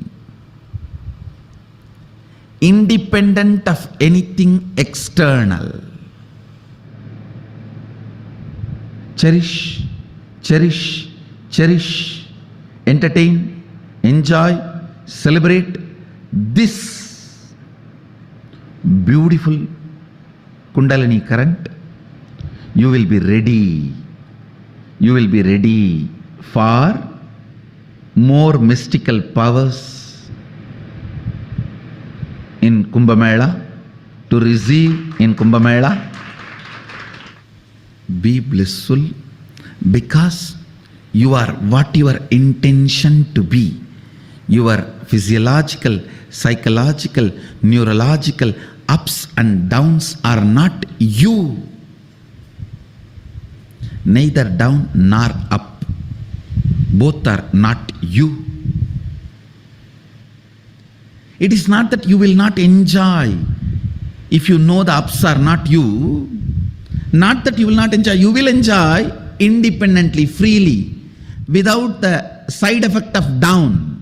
Speaker 9: independent of anything external. Cherish, cherish, cherish, entertain, enjoy, celebrate this beautiful Kundalini current. You will be ready. You will be ready for more mystical powers in Kumbh Mela, to receive in Kumbh Mela. Be blissful because you are what your intention to be. Your physiological, psychological, neurological ups and downs are not you. Neither down nor up. Both are not you. It is not that you will not enjoy if you know the ups are not you. Not that you will not enjoy. You will enjoy independently, freely, without the side effect of down.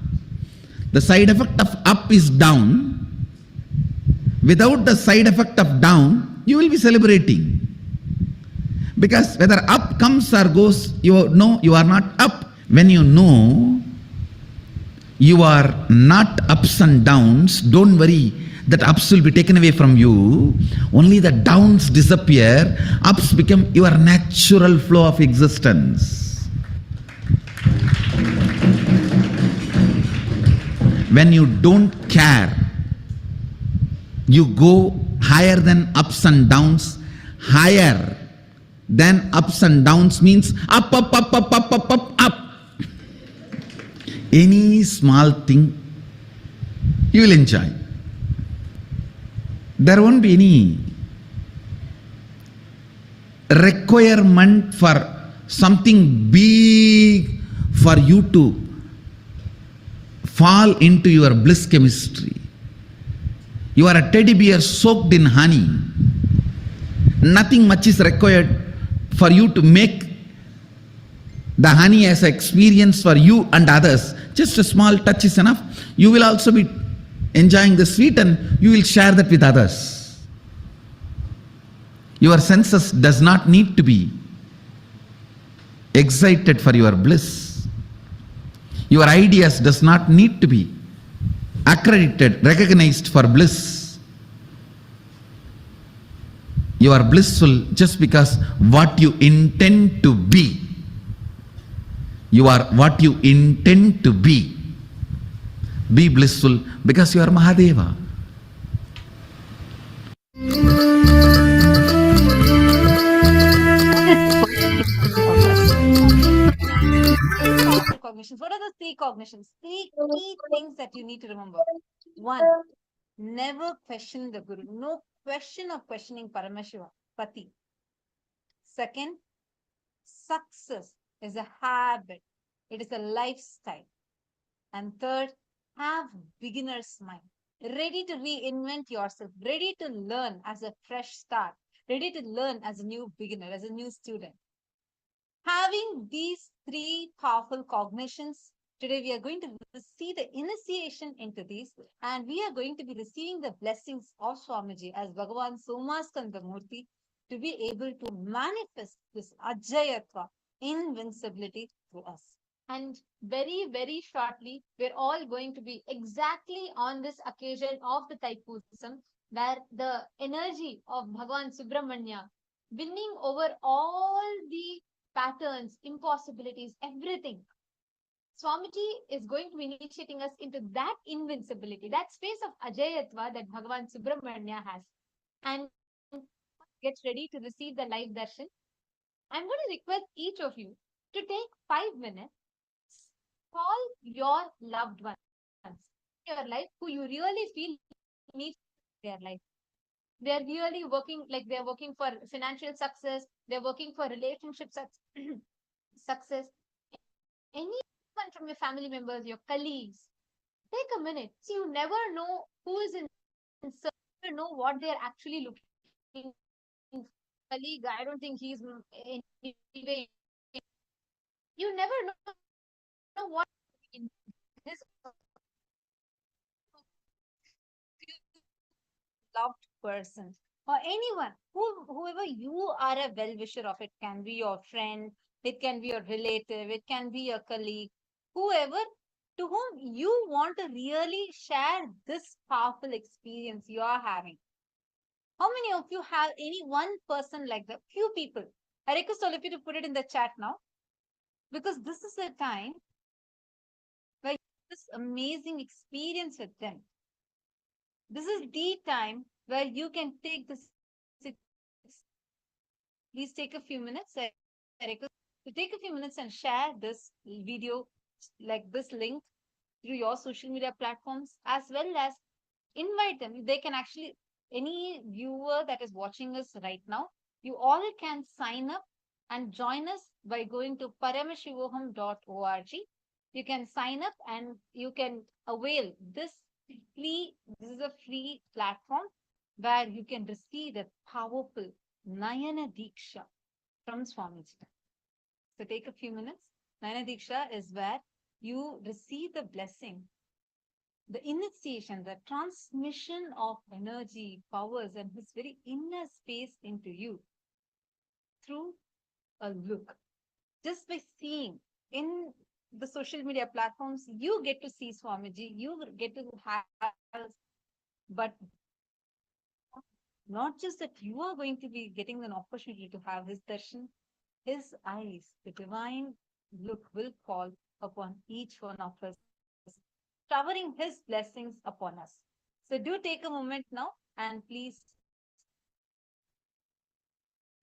Speaker 9: The side effect of up is down. Without the side effect of down, you will be celebrating. Because whether up comes or goes, you know you are not up. When you know you are not ups and downs, don't worry that ups will be taken away from you. Only the downs disappear. Ups become your natural flow of existence. When you don't care, you go higher than ups and downs. Higher than ups and downs means up, up, up, up, up, up, up, up. Any small thing you will enjoy. There won't be any requirement for something big for you to fall into your bliss chemistry. You are a teddy bear soaked in honey. Nothing much is required for you to make the honey as an experience for you and others. Just a small touch is enough. You will also be enjoying the sweet and you will share that with others. Your senses does not need to be excited for your bliss. Your ideas does not need to be accredited, recognized for bliss. You are blissful just because what you intend to be. You are what you intend to be. Be blissful because you are Mahadeva.
Speaker 15: cognitions. What are those 3 cognitions? 3 key things that you need to remember. 1, never question the Guru. No question of questioning Paramashiva, Pati. Second, success is a habit. It is a lifestyle. And third, have beginner's mind. Ready to reinvent yourself. Ready to learn as a fresh start. Ready to learn as a new beginner, as a new student. Having these 3 powerful cognitions, today we are going to see the initiation into these, and we are going to be receiving the blessings of Swamiji as Bhagavan Somaskanda Murti to be able to manifest this Ajayatva, invincibility through us. And very, very shortly, we're all going to be exactly on this occasion of the Thaipusam, where the energy of Bhagavan Subramanya winning over all the patterns, impossibilities, everything. Swamiji is going to be initiating us into that invincibility, that space of Ajayatva that Bhagavan Subramanya has. And get ready to receive the live darshan. I'm going to request each of you to take 5 minutes, call your loved ones in your life who you really feel needs their life. They're really working, like they're working for financial success, they're working for relationship success. Anyone from your family members, your colleagues, take a minute. See, you never know who is in search, you know what they're actually looking for. Colleague, I don't think he's in way. You never know what in this loved person or anyone, whoever you are a well-wisher of. It can be your friend, it can be your relative, it can be your colleague, whoever to whom you want to really share this powerful experience you are having. How many of you have any one person like that? Few people. I request all of you to put it in the chat now, because this is a time where you have this amazing experience with them. This is the time where you can take this. Please take a few minutes. I request to take a few minutes and share this video, like this link, through your social media platforms, as well as invite them. They can actually, any viewer that is watching us right now, you all can sign up and join us by going to paramashivoham.org. You can sign up and you can avail this is a free platform where you can receive the powerful Nayana Diksha from Swamiji. So take a few minutes. Nayana Diksha is where you receive the blessing, the initiation, the transmission of energy, powers, and his very inner space into you through a look. Just by seeing in the social media platforms, you get to see Swamiji, you get to have, but not just that you are going to be getting an opportunity to have his darshan, his eyes, the divine look will fall upon each one of us, showering his blessings upon us. So do take a moment now and please,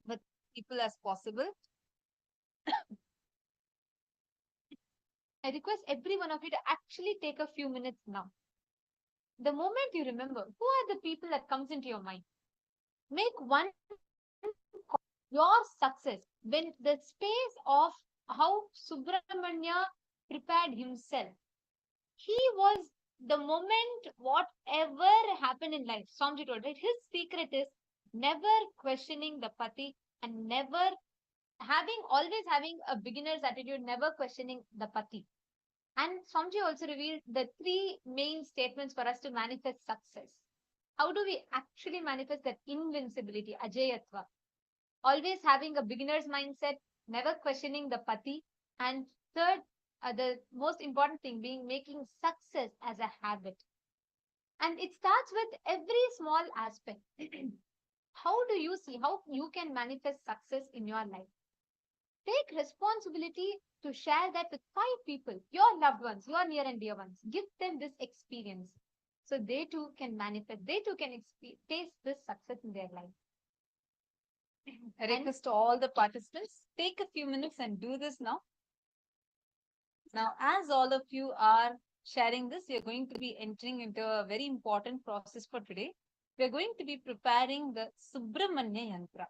Speaker 15: with people as possible. I request every one of you to actually take a few minutes now. The moment you remember, who are the people that comes into your mind? Make one call. Your success, when the space of how Subramanya prepared himself, he was the moment, whatever happened in life, Swamiji told, right? His secret is never questioning the Pati and never always having a beginner's attitude, never questioning the Pati. And Swamiji also revealed the 3 main statements for us to manifest success. How do we actually manifest that invincibility, Ajayatva? Always having a beginner's mindset, never questioning the Pati. And third, the most important thing being making success as a habit. And it starts with every small aspect. How do you see how you can manifest success in your life? Take responsibility to share that with 5 people, your loved ones, your near and dear ones. Give them this experience so they too can manifest, they too can taste this success in their life. I request all the participants, take a few minutes and do this now. Now, as all of you are sharing this, we are going to be entering into a very important process for today. We are going to be preparing the Subramanya Yantra.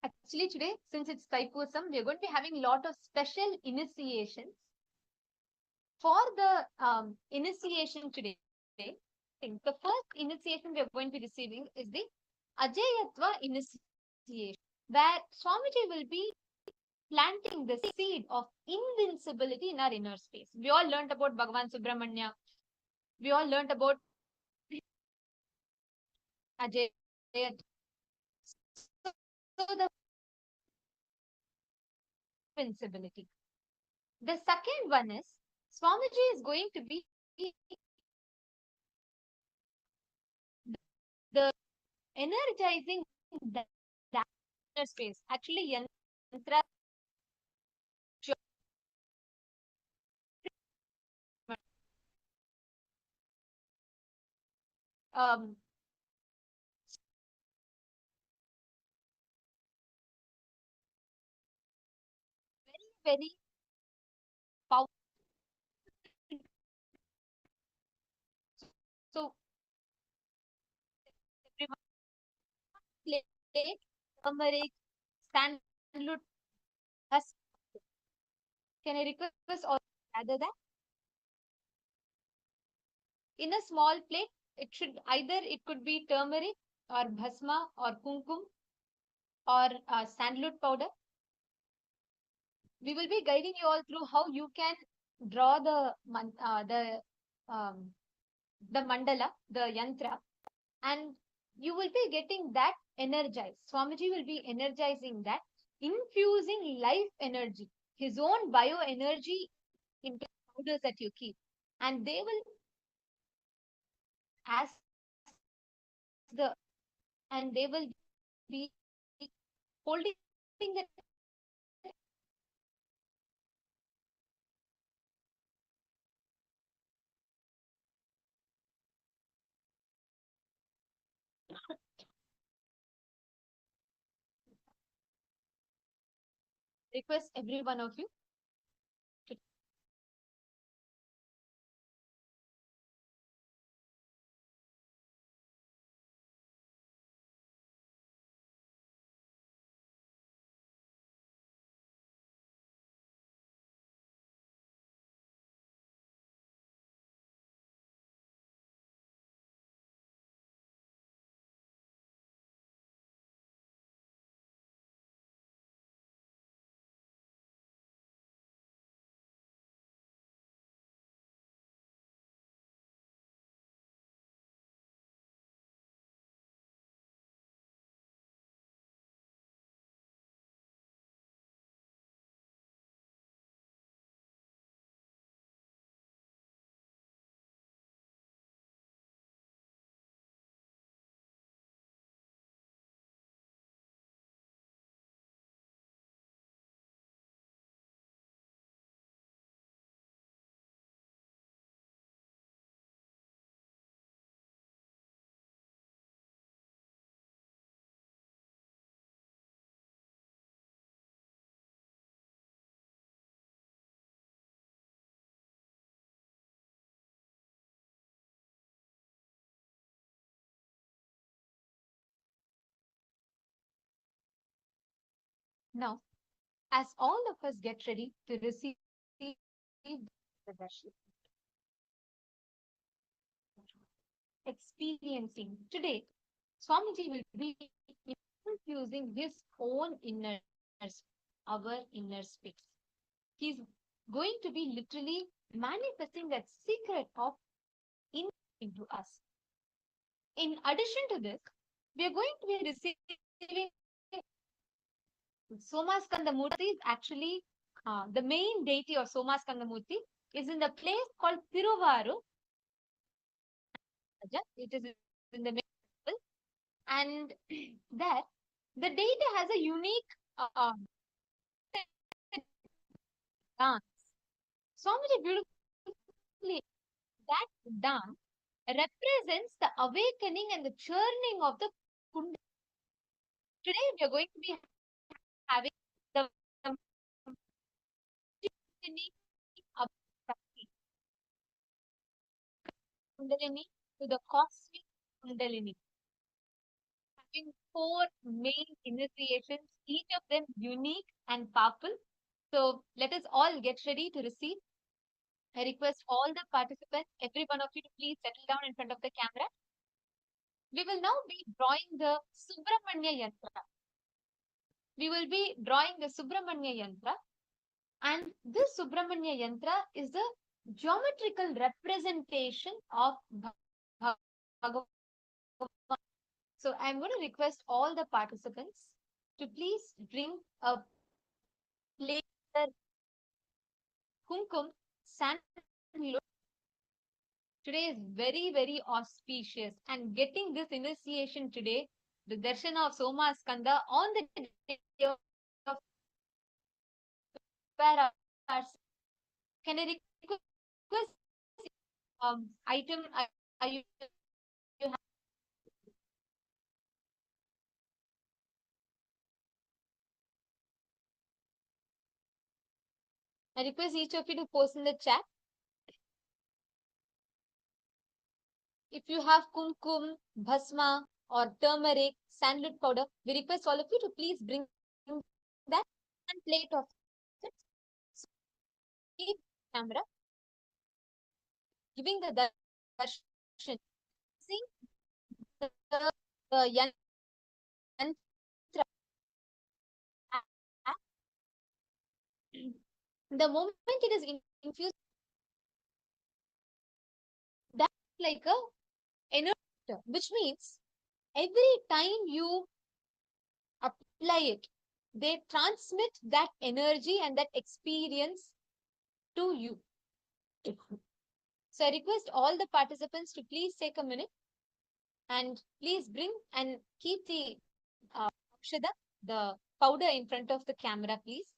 Speaker 15: Actually, today, since it's Thaipusam, we are going to be having a lot of special initiations. For the initiation today, the first initiation we are going to be receiving is the Ajayatva initiation, where Swamiji will be planting the seed of invincibility in our inner space. We all learned about Bhagavan Subramanya. We all learned about Ajay. So the invincibility. The second one is Swamiji is going to be the energizing the inner space. Actually, yantra um, very powerful. So everyone play turmeric, sandalwood. Can I request all gather that? In a small plate, it should either it could be turmeric or bhasma or kumkum or sandalwood powder. We will be guiding you all through how you can draw the mandala, the yantra, and you will be getting that energized. Swamiji will be energizing that, infusing life energy, his own bioenergy into powders that you keep, and they will as the and they will be holding the request every one of you to now, as all of us get ready to receive the darshan, experiencing today, Swamiji will be infusing his own inner, our inner space. He's going to be literally manifesting that secret of into us. In addition to this, we are going to be receiving Somaskandamurti is actually the main deity of Somaskandamurti is in the place called Thiruvaru. It is in the main temple, and there the deity has a unique dance. Swamiji beautifully that dance represents the awakening and the churning of the Kundalini. Today we are going to be having the Kundalini to the cosmic Kundalini, having 4 main initiations, each of them unique and powerful. So let us all get ready to receive. I request all the participants, every one of you, to please settle down in front of the camera. We will now be drawing the Subramanya Yantra. We will be drawing the Subramanya Yantra, and this Subramanya Yantra is the geometrical representation of Bhagavan. So I'm going to request all the participants to please bring a plate kumkum sandalwood. Today is very, very auspicious, and getting this initiation today, the darshana of Soma Skanda on the day of can I request item you have? I request each of you to post in the chat. If you have kumkum, bhasma, or turmeric, sandalwood powder, we request all of you to please bring that and plate of it. Keep camera, giving the darshan, sing the yantra. The moment it is infused, that's like a energy, which means every time you apply it, they transmit that energy and that experience to you. So I request all the participants to please take a minute and please bring and keep the Akshada, the powder, in front of the camera, please.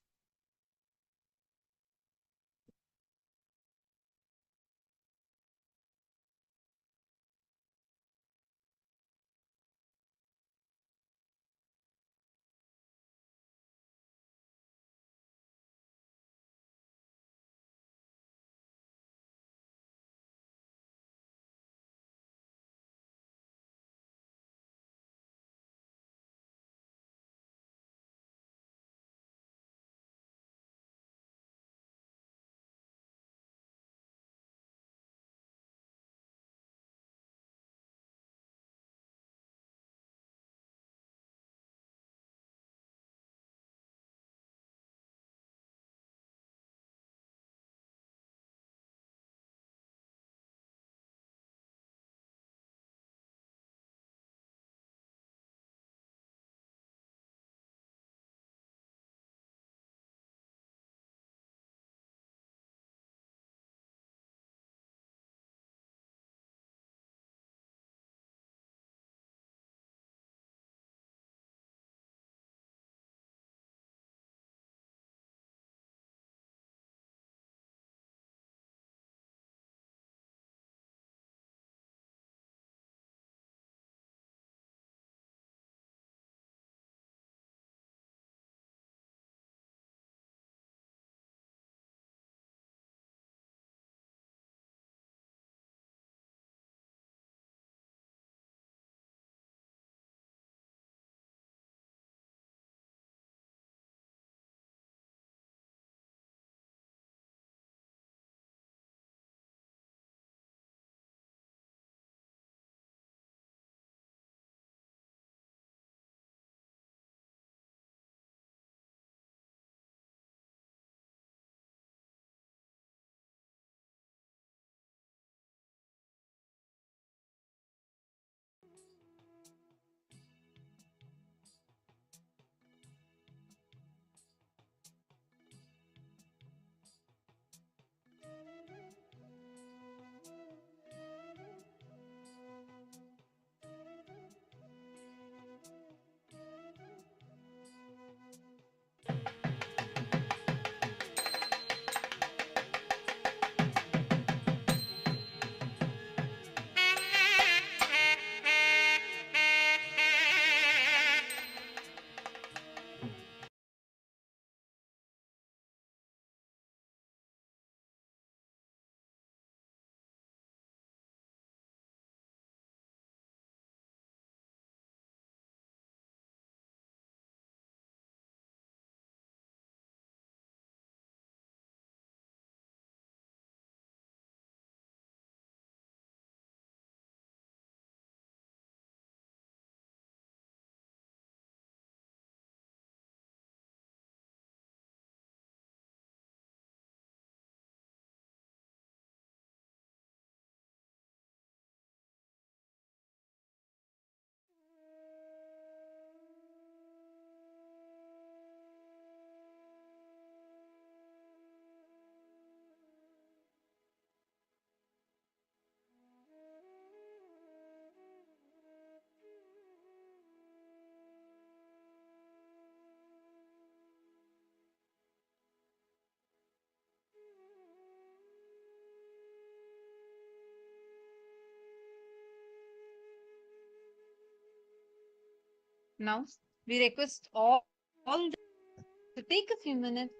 Speaker 15: Now, we request all to take a few minutes.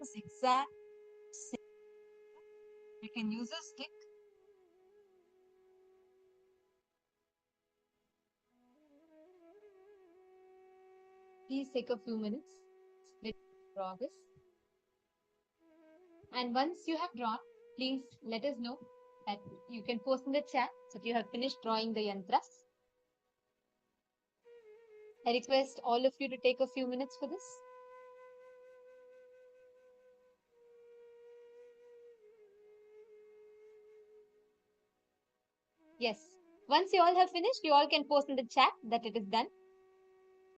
Speaker 15: Zigzag. You can use a stick. Please take a few minutes. Let draw this. And once you have drawn, please let us know that you can post in the chat that you have finished drawing the yantras. I request all of you to take a few minutes for this. Yes. Once you all have finished, you all can post in the chat that it is done.